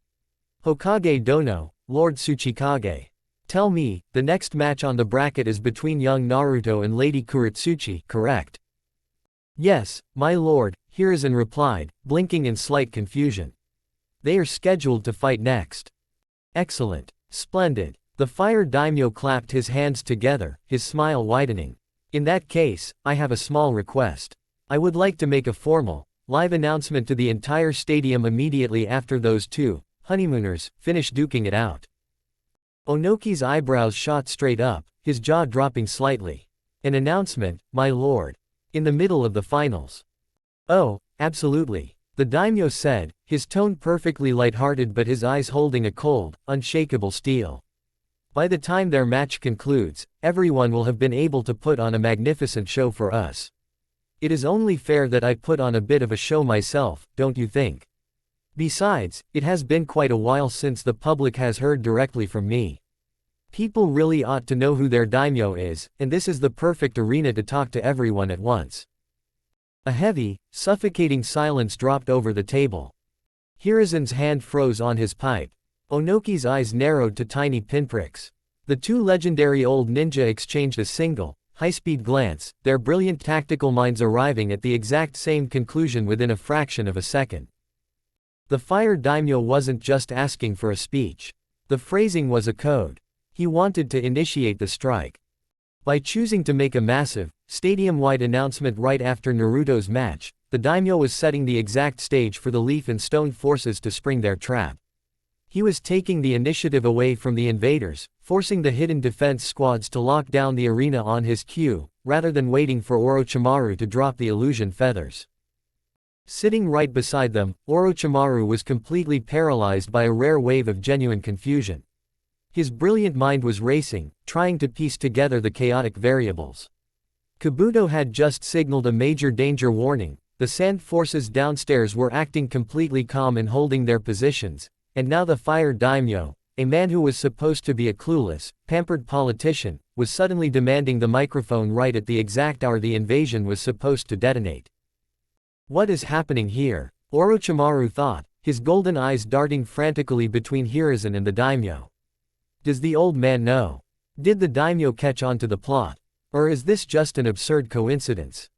Hokage Dono, Lord Tsuchikage. Tell me, the next match on the bracket is between young Naruto and Lady Kuretsuchi, correct? Yes, my lord, Hiruzen replied, blinking in slight confusion. They are scheduled to fight next. Excellent. Splendid. The fire daimyo clapped his hands together, his smile widening. In that case, I have a small request. I would like to make a formal, live announcement to the entire stadium immediately after those two honeymooners finish duking it out. Onoki's eyebrows shot straight up, his jaw dropping slightly. An announcement, my lord. In the middle of the finals. Oh, absolutely. The daimyo said, his tone perfectly lighthearted but his eyes holding a cold, unshakable steel. By the time their match concludes, everyone will have been able to put on a magnificent show for us. It is only fair that I put on a bit of a show myself, don't you think? Besides, it has been quite a while since the public has heard directly from me. People really ought to know who their daimyo is, and this is the perfect arena to talk to everyone at once. A heavy, suffocating silence dropped over the table. Hiruzen's hand froze on his pipe. Onoki's eyes narrowed to tiny pinpricks. The two legendary old ninja exchanged a single, high-speed glance, their brilliant tactical minds arriving at the exact same conclusion within a fraction of a second. The fire daimyo wasn't just asking for a speech. The phrasing was a code. He wanted to initiate the strike. By choosing to make a massive, stadium-wide announcement right after Naruto's match, the daimyo was setting the exact stage for the Leaf and Stone forces to spring their trap. He was taking the initiative away from the invaders, forcing the hidden defense squads to lock down the arena on his cue, rather than waiting for Orochimaru to drop the illusion feathers. Sitting right beside them, Orochimaru was completely paralyzed by a rare wave of genuine confusion. His brilliant mind was racing, trying to piece together the chaotic variables. Kabuto had just signaled a major danger warning, the sand forces downstairs were acting completely calm and holding their positions, and now the fire daimyo, a man who was supposed to be a clueless, pampered politician, was suddenly demanding the microphone right at the exact hour the invasion was supposed to detonate. What is happening here? Orochimaru thought, his golden eyes darting frantically between Hiruzen and the daimyo. Does the old man know? Did the daimyo catch on to the plot? Or is this just an absurd coincidence?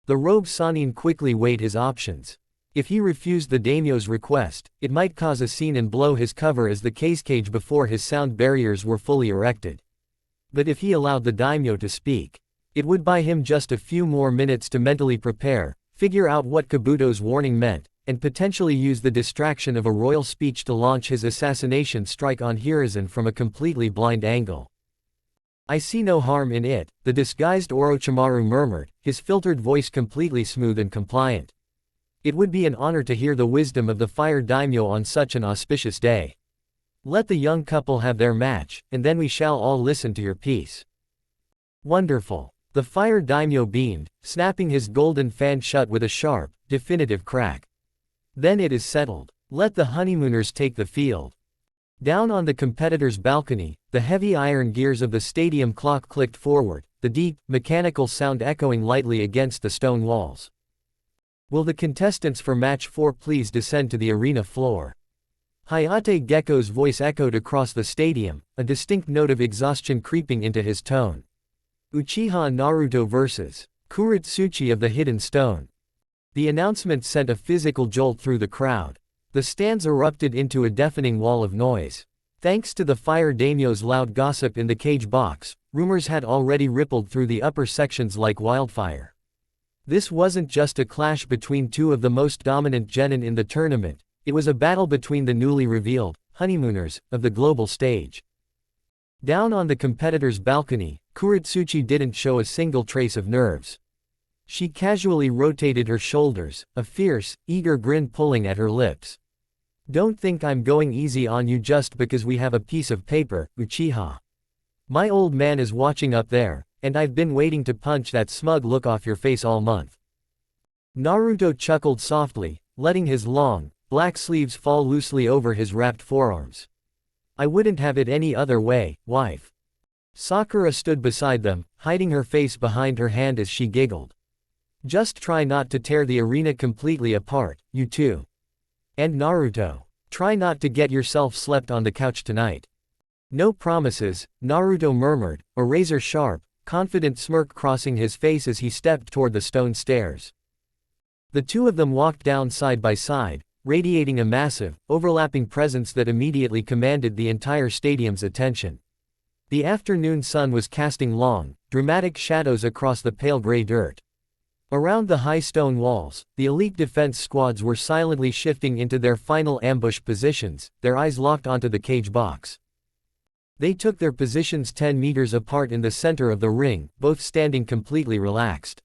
The robe Sanin quickly weighed his options. If he refused the daimyo's request, it might cause a scene and blow his cover as the cage before his sound barriers were fully erected. But if he allowed the daimyo to speak, it would buy him just a few more minutes to mentally prepare, figure out what Kabuto's warning meant, and potentially use the distraction of a royal speech to launch his assassination strike on Hiruzen from a completely blind angle. "I see no harm in it," the disguised Orochimaru murmured, his filtered voice completely smooth and compliant. "It would be an honor to hear the wisdom of the Fire Daimyo on such an auspicious day. Let the young couple have their match, and then we shall all listen to your piece." "Wonderful." The Fire Daimyo beamed, snapping his golden fan shut with a sharp, definitive crack. "Then it is settled. Let the honeymooners take the field." Down on the competitor's balcony, the heavy iron gears of the stadium clock clicked forward, the deep, mechanical sound echoing lightly against the stone walls. "Will the contestants for match 4 please descend to the arena floor?" Hayate Gecko's voice echoed across the stadium, a distinct note of exhaustion creeping into his tone. "Uchiha Naruto vs. Kuretsuchi of the Hidden Stone." The announcement sent a physical jolt through the crowd. The stands erupted into a deafening wall of noise. Thanks to the Fire Daimyo's loud gossip in the cage box, rumors had already rippled through the upper sections like wildfire. This wasn't just a clash between two of the most dominant genin in the tournament, it was a battle between the newly revealed honeymooners of the global stage. Down on the competitor's balcony, Kuretsuchi didn't show a single trace of nerves. She casually rotated her shoulders, a fierce, eager grin pulling at her lips. "Don't think I'm going easy on you just because we have a piece of paper, Uchiha. My old man is watching up there, and I've been waiting to punch that smug look off your face all month." Naruto chuckled softly, letting his long, black sleeves fall loosely over his wrapped forearms. "I wouldn't have it any other way, wife." Sakura stood beside them, hiding her face behind her hand as she giggled. "Just try not to tear the arena completely apart, you two. And Naruto, try not to get yourself slept on the couch tonight." "No promises," Naruto murmured, a razor-sharp, confident smirk crossing his face as he stepped toward the stone stairs. The two of them walked down side by side, radiating a massive, overlapping presence that immediately commanded the entire stadium's attention. The afternoon sun was casting long, dramatic shadows across the pale gray dirt. Around the high stone walls, the elite defense squads were silently shifting into their final ambush positions, their eyes locked onto the cage box. They took their positions 10 meters apart in the center of the ring, both standing completely relaxed.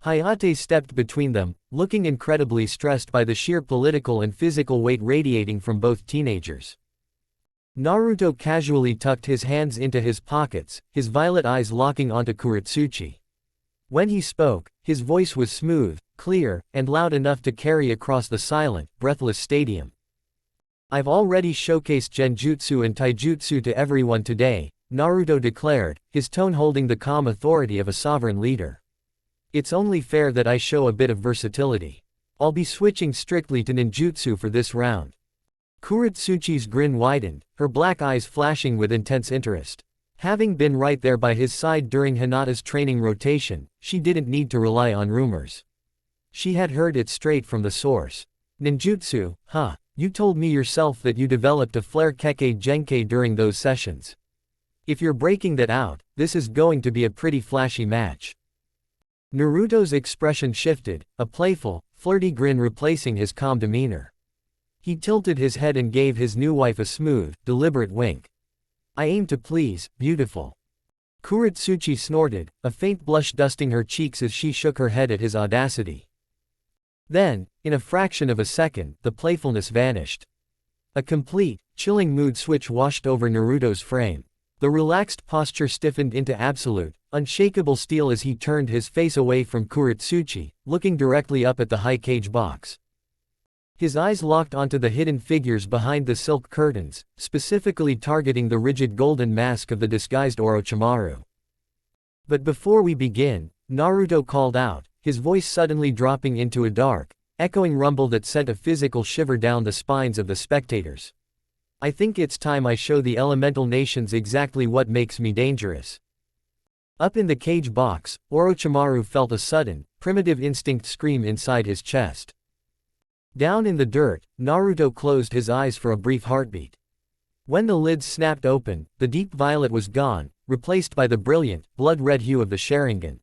Hayate stepped between them, looking incredibly stressed by the sheer political and physical weight radiating from both teenagers. Naruto casually tucked his hands into his pockets, his violet eyes locking onto Kuretsuchi. When he spoke, his voice was smooth, clear, and loud enough to carry across the silent, breathless stadium. "I've already showcased genjutsu and taijutsu to everyone today," Naruto declared, his tone holding the calm authority of a sovereign leader. "It's only fair that I show a bit of versatility. I'll be switching strictly to ninjutsu for this round." Kuretsuchi's grin widened, her black eyes flashing with intense interest. Having been right there by his side during Hinata's training rotation, she didn't need to rely on rumors. She had heard it straight from the source. "Ninjutsu, huh? You told me yourself that you developed a flare Kekkei Genkei during those sessions. If you're breaking that out, this is going to be a pretty flashy match." Naruto's expression shifted, a playful, flirty grin replacing his calm demeanor. He tilted his head and gave his new wife a smooth, deliberate wink. "I aim to please, beautiful." Kuretsuchi snorted, a faint blush dusting her cheeks as she shook her head at his audacity. Then, in a fraction of a second, the playfulness vanished. A complete, chilling mood switch washed over Naruto's frame. The relaxed posture stiffened into absolute, unshakable steel as he turned his face away from Kuretsuchi, looking directly up at the high cage box. His eyes locked onto the hidden figures behind the silk curtains, specifically targeting the rigid golden mask of the disguised Orochimaru. "But before we begin," Naruto called out, his voice suddenly dropping into a dark, echoing rumble that sent a physical shiver down the spines of the spectators. "I think it's time I show the elemental nations exactly what makes me dangerous." Up in the cage box, Orochimaru felt a sudden, primitive instinct scream inside his chest. Down in the dirt, Naruto closed his eyes for a brief heartbeat. When the lids snapped open, the deep violet was gone, replaced by the brilliant, blood-red hue of the Sharingan.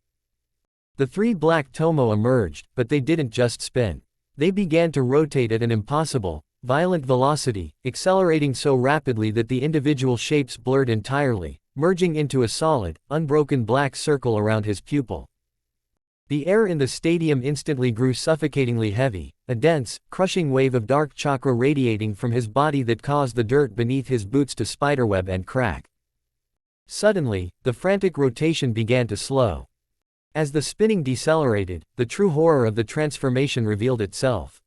The three black tomo emerged, but they didn't just spin. They began to rotate at an impossible, violent velocity, accelerating so rapidly that the individual shapes blurred entirely, merging into a solid, unbroken black circle around his pupil. The air in the stadium instantly grew suffocatingly heavy, a dense, crushing wave of dark chakra radiating from his body that caused the dirt beneath his boots to spiderweb and crack. Suddenly, the frantic rotation began to slow. As the spinning decelerated, the true horror of the transformation revealed itself.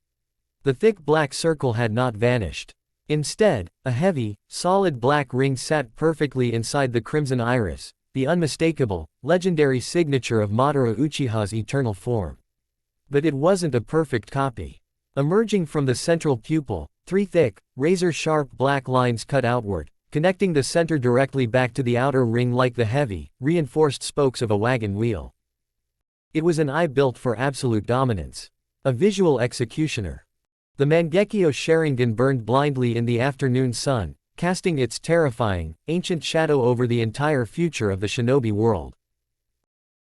The thick black circle had not vanished. Instead, a heavy, solid black ring sat perfectly inside the crimson iris, the unmistakable, legendary signature of Madara Uchiha's eternal form. But it wasn't a perfect copy. Emerging from the central pupil, three thick, razor-sharp black lines cut outward, connecting the center directly back to the outer ring like the heavy, reinforced spokes of a wagon wheel. It was an eye built for absolute dominance. A visual executioner. The Mangekyo Sharingan burned blindly in the afternoon sun, casting its terrifying, ancient shadow over the entire future of the shinobi world.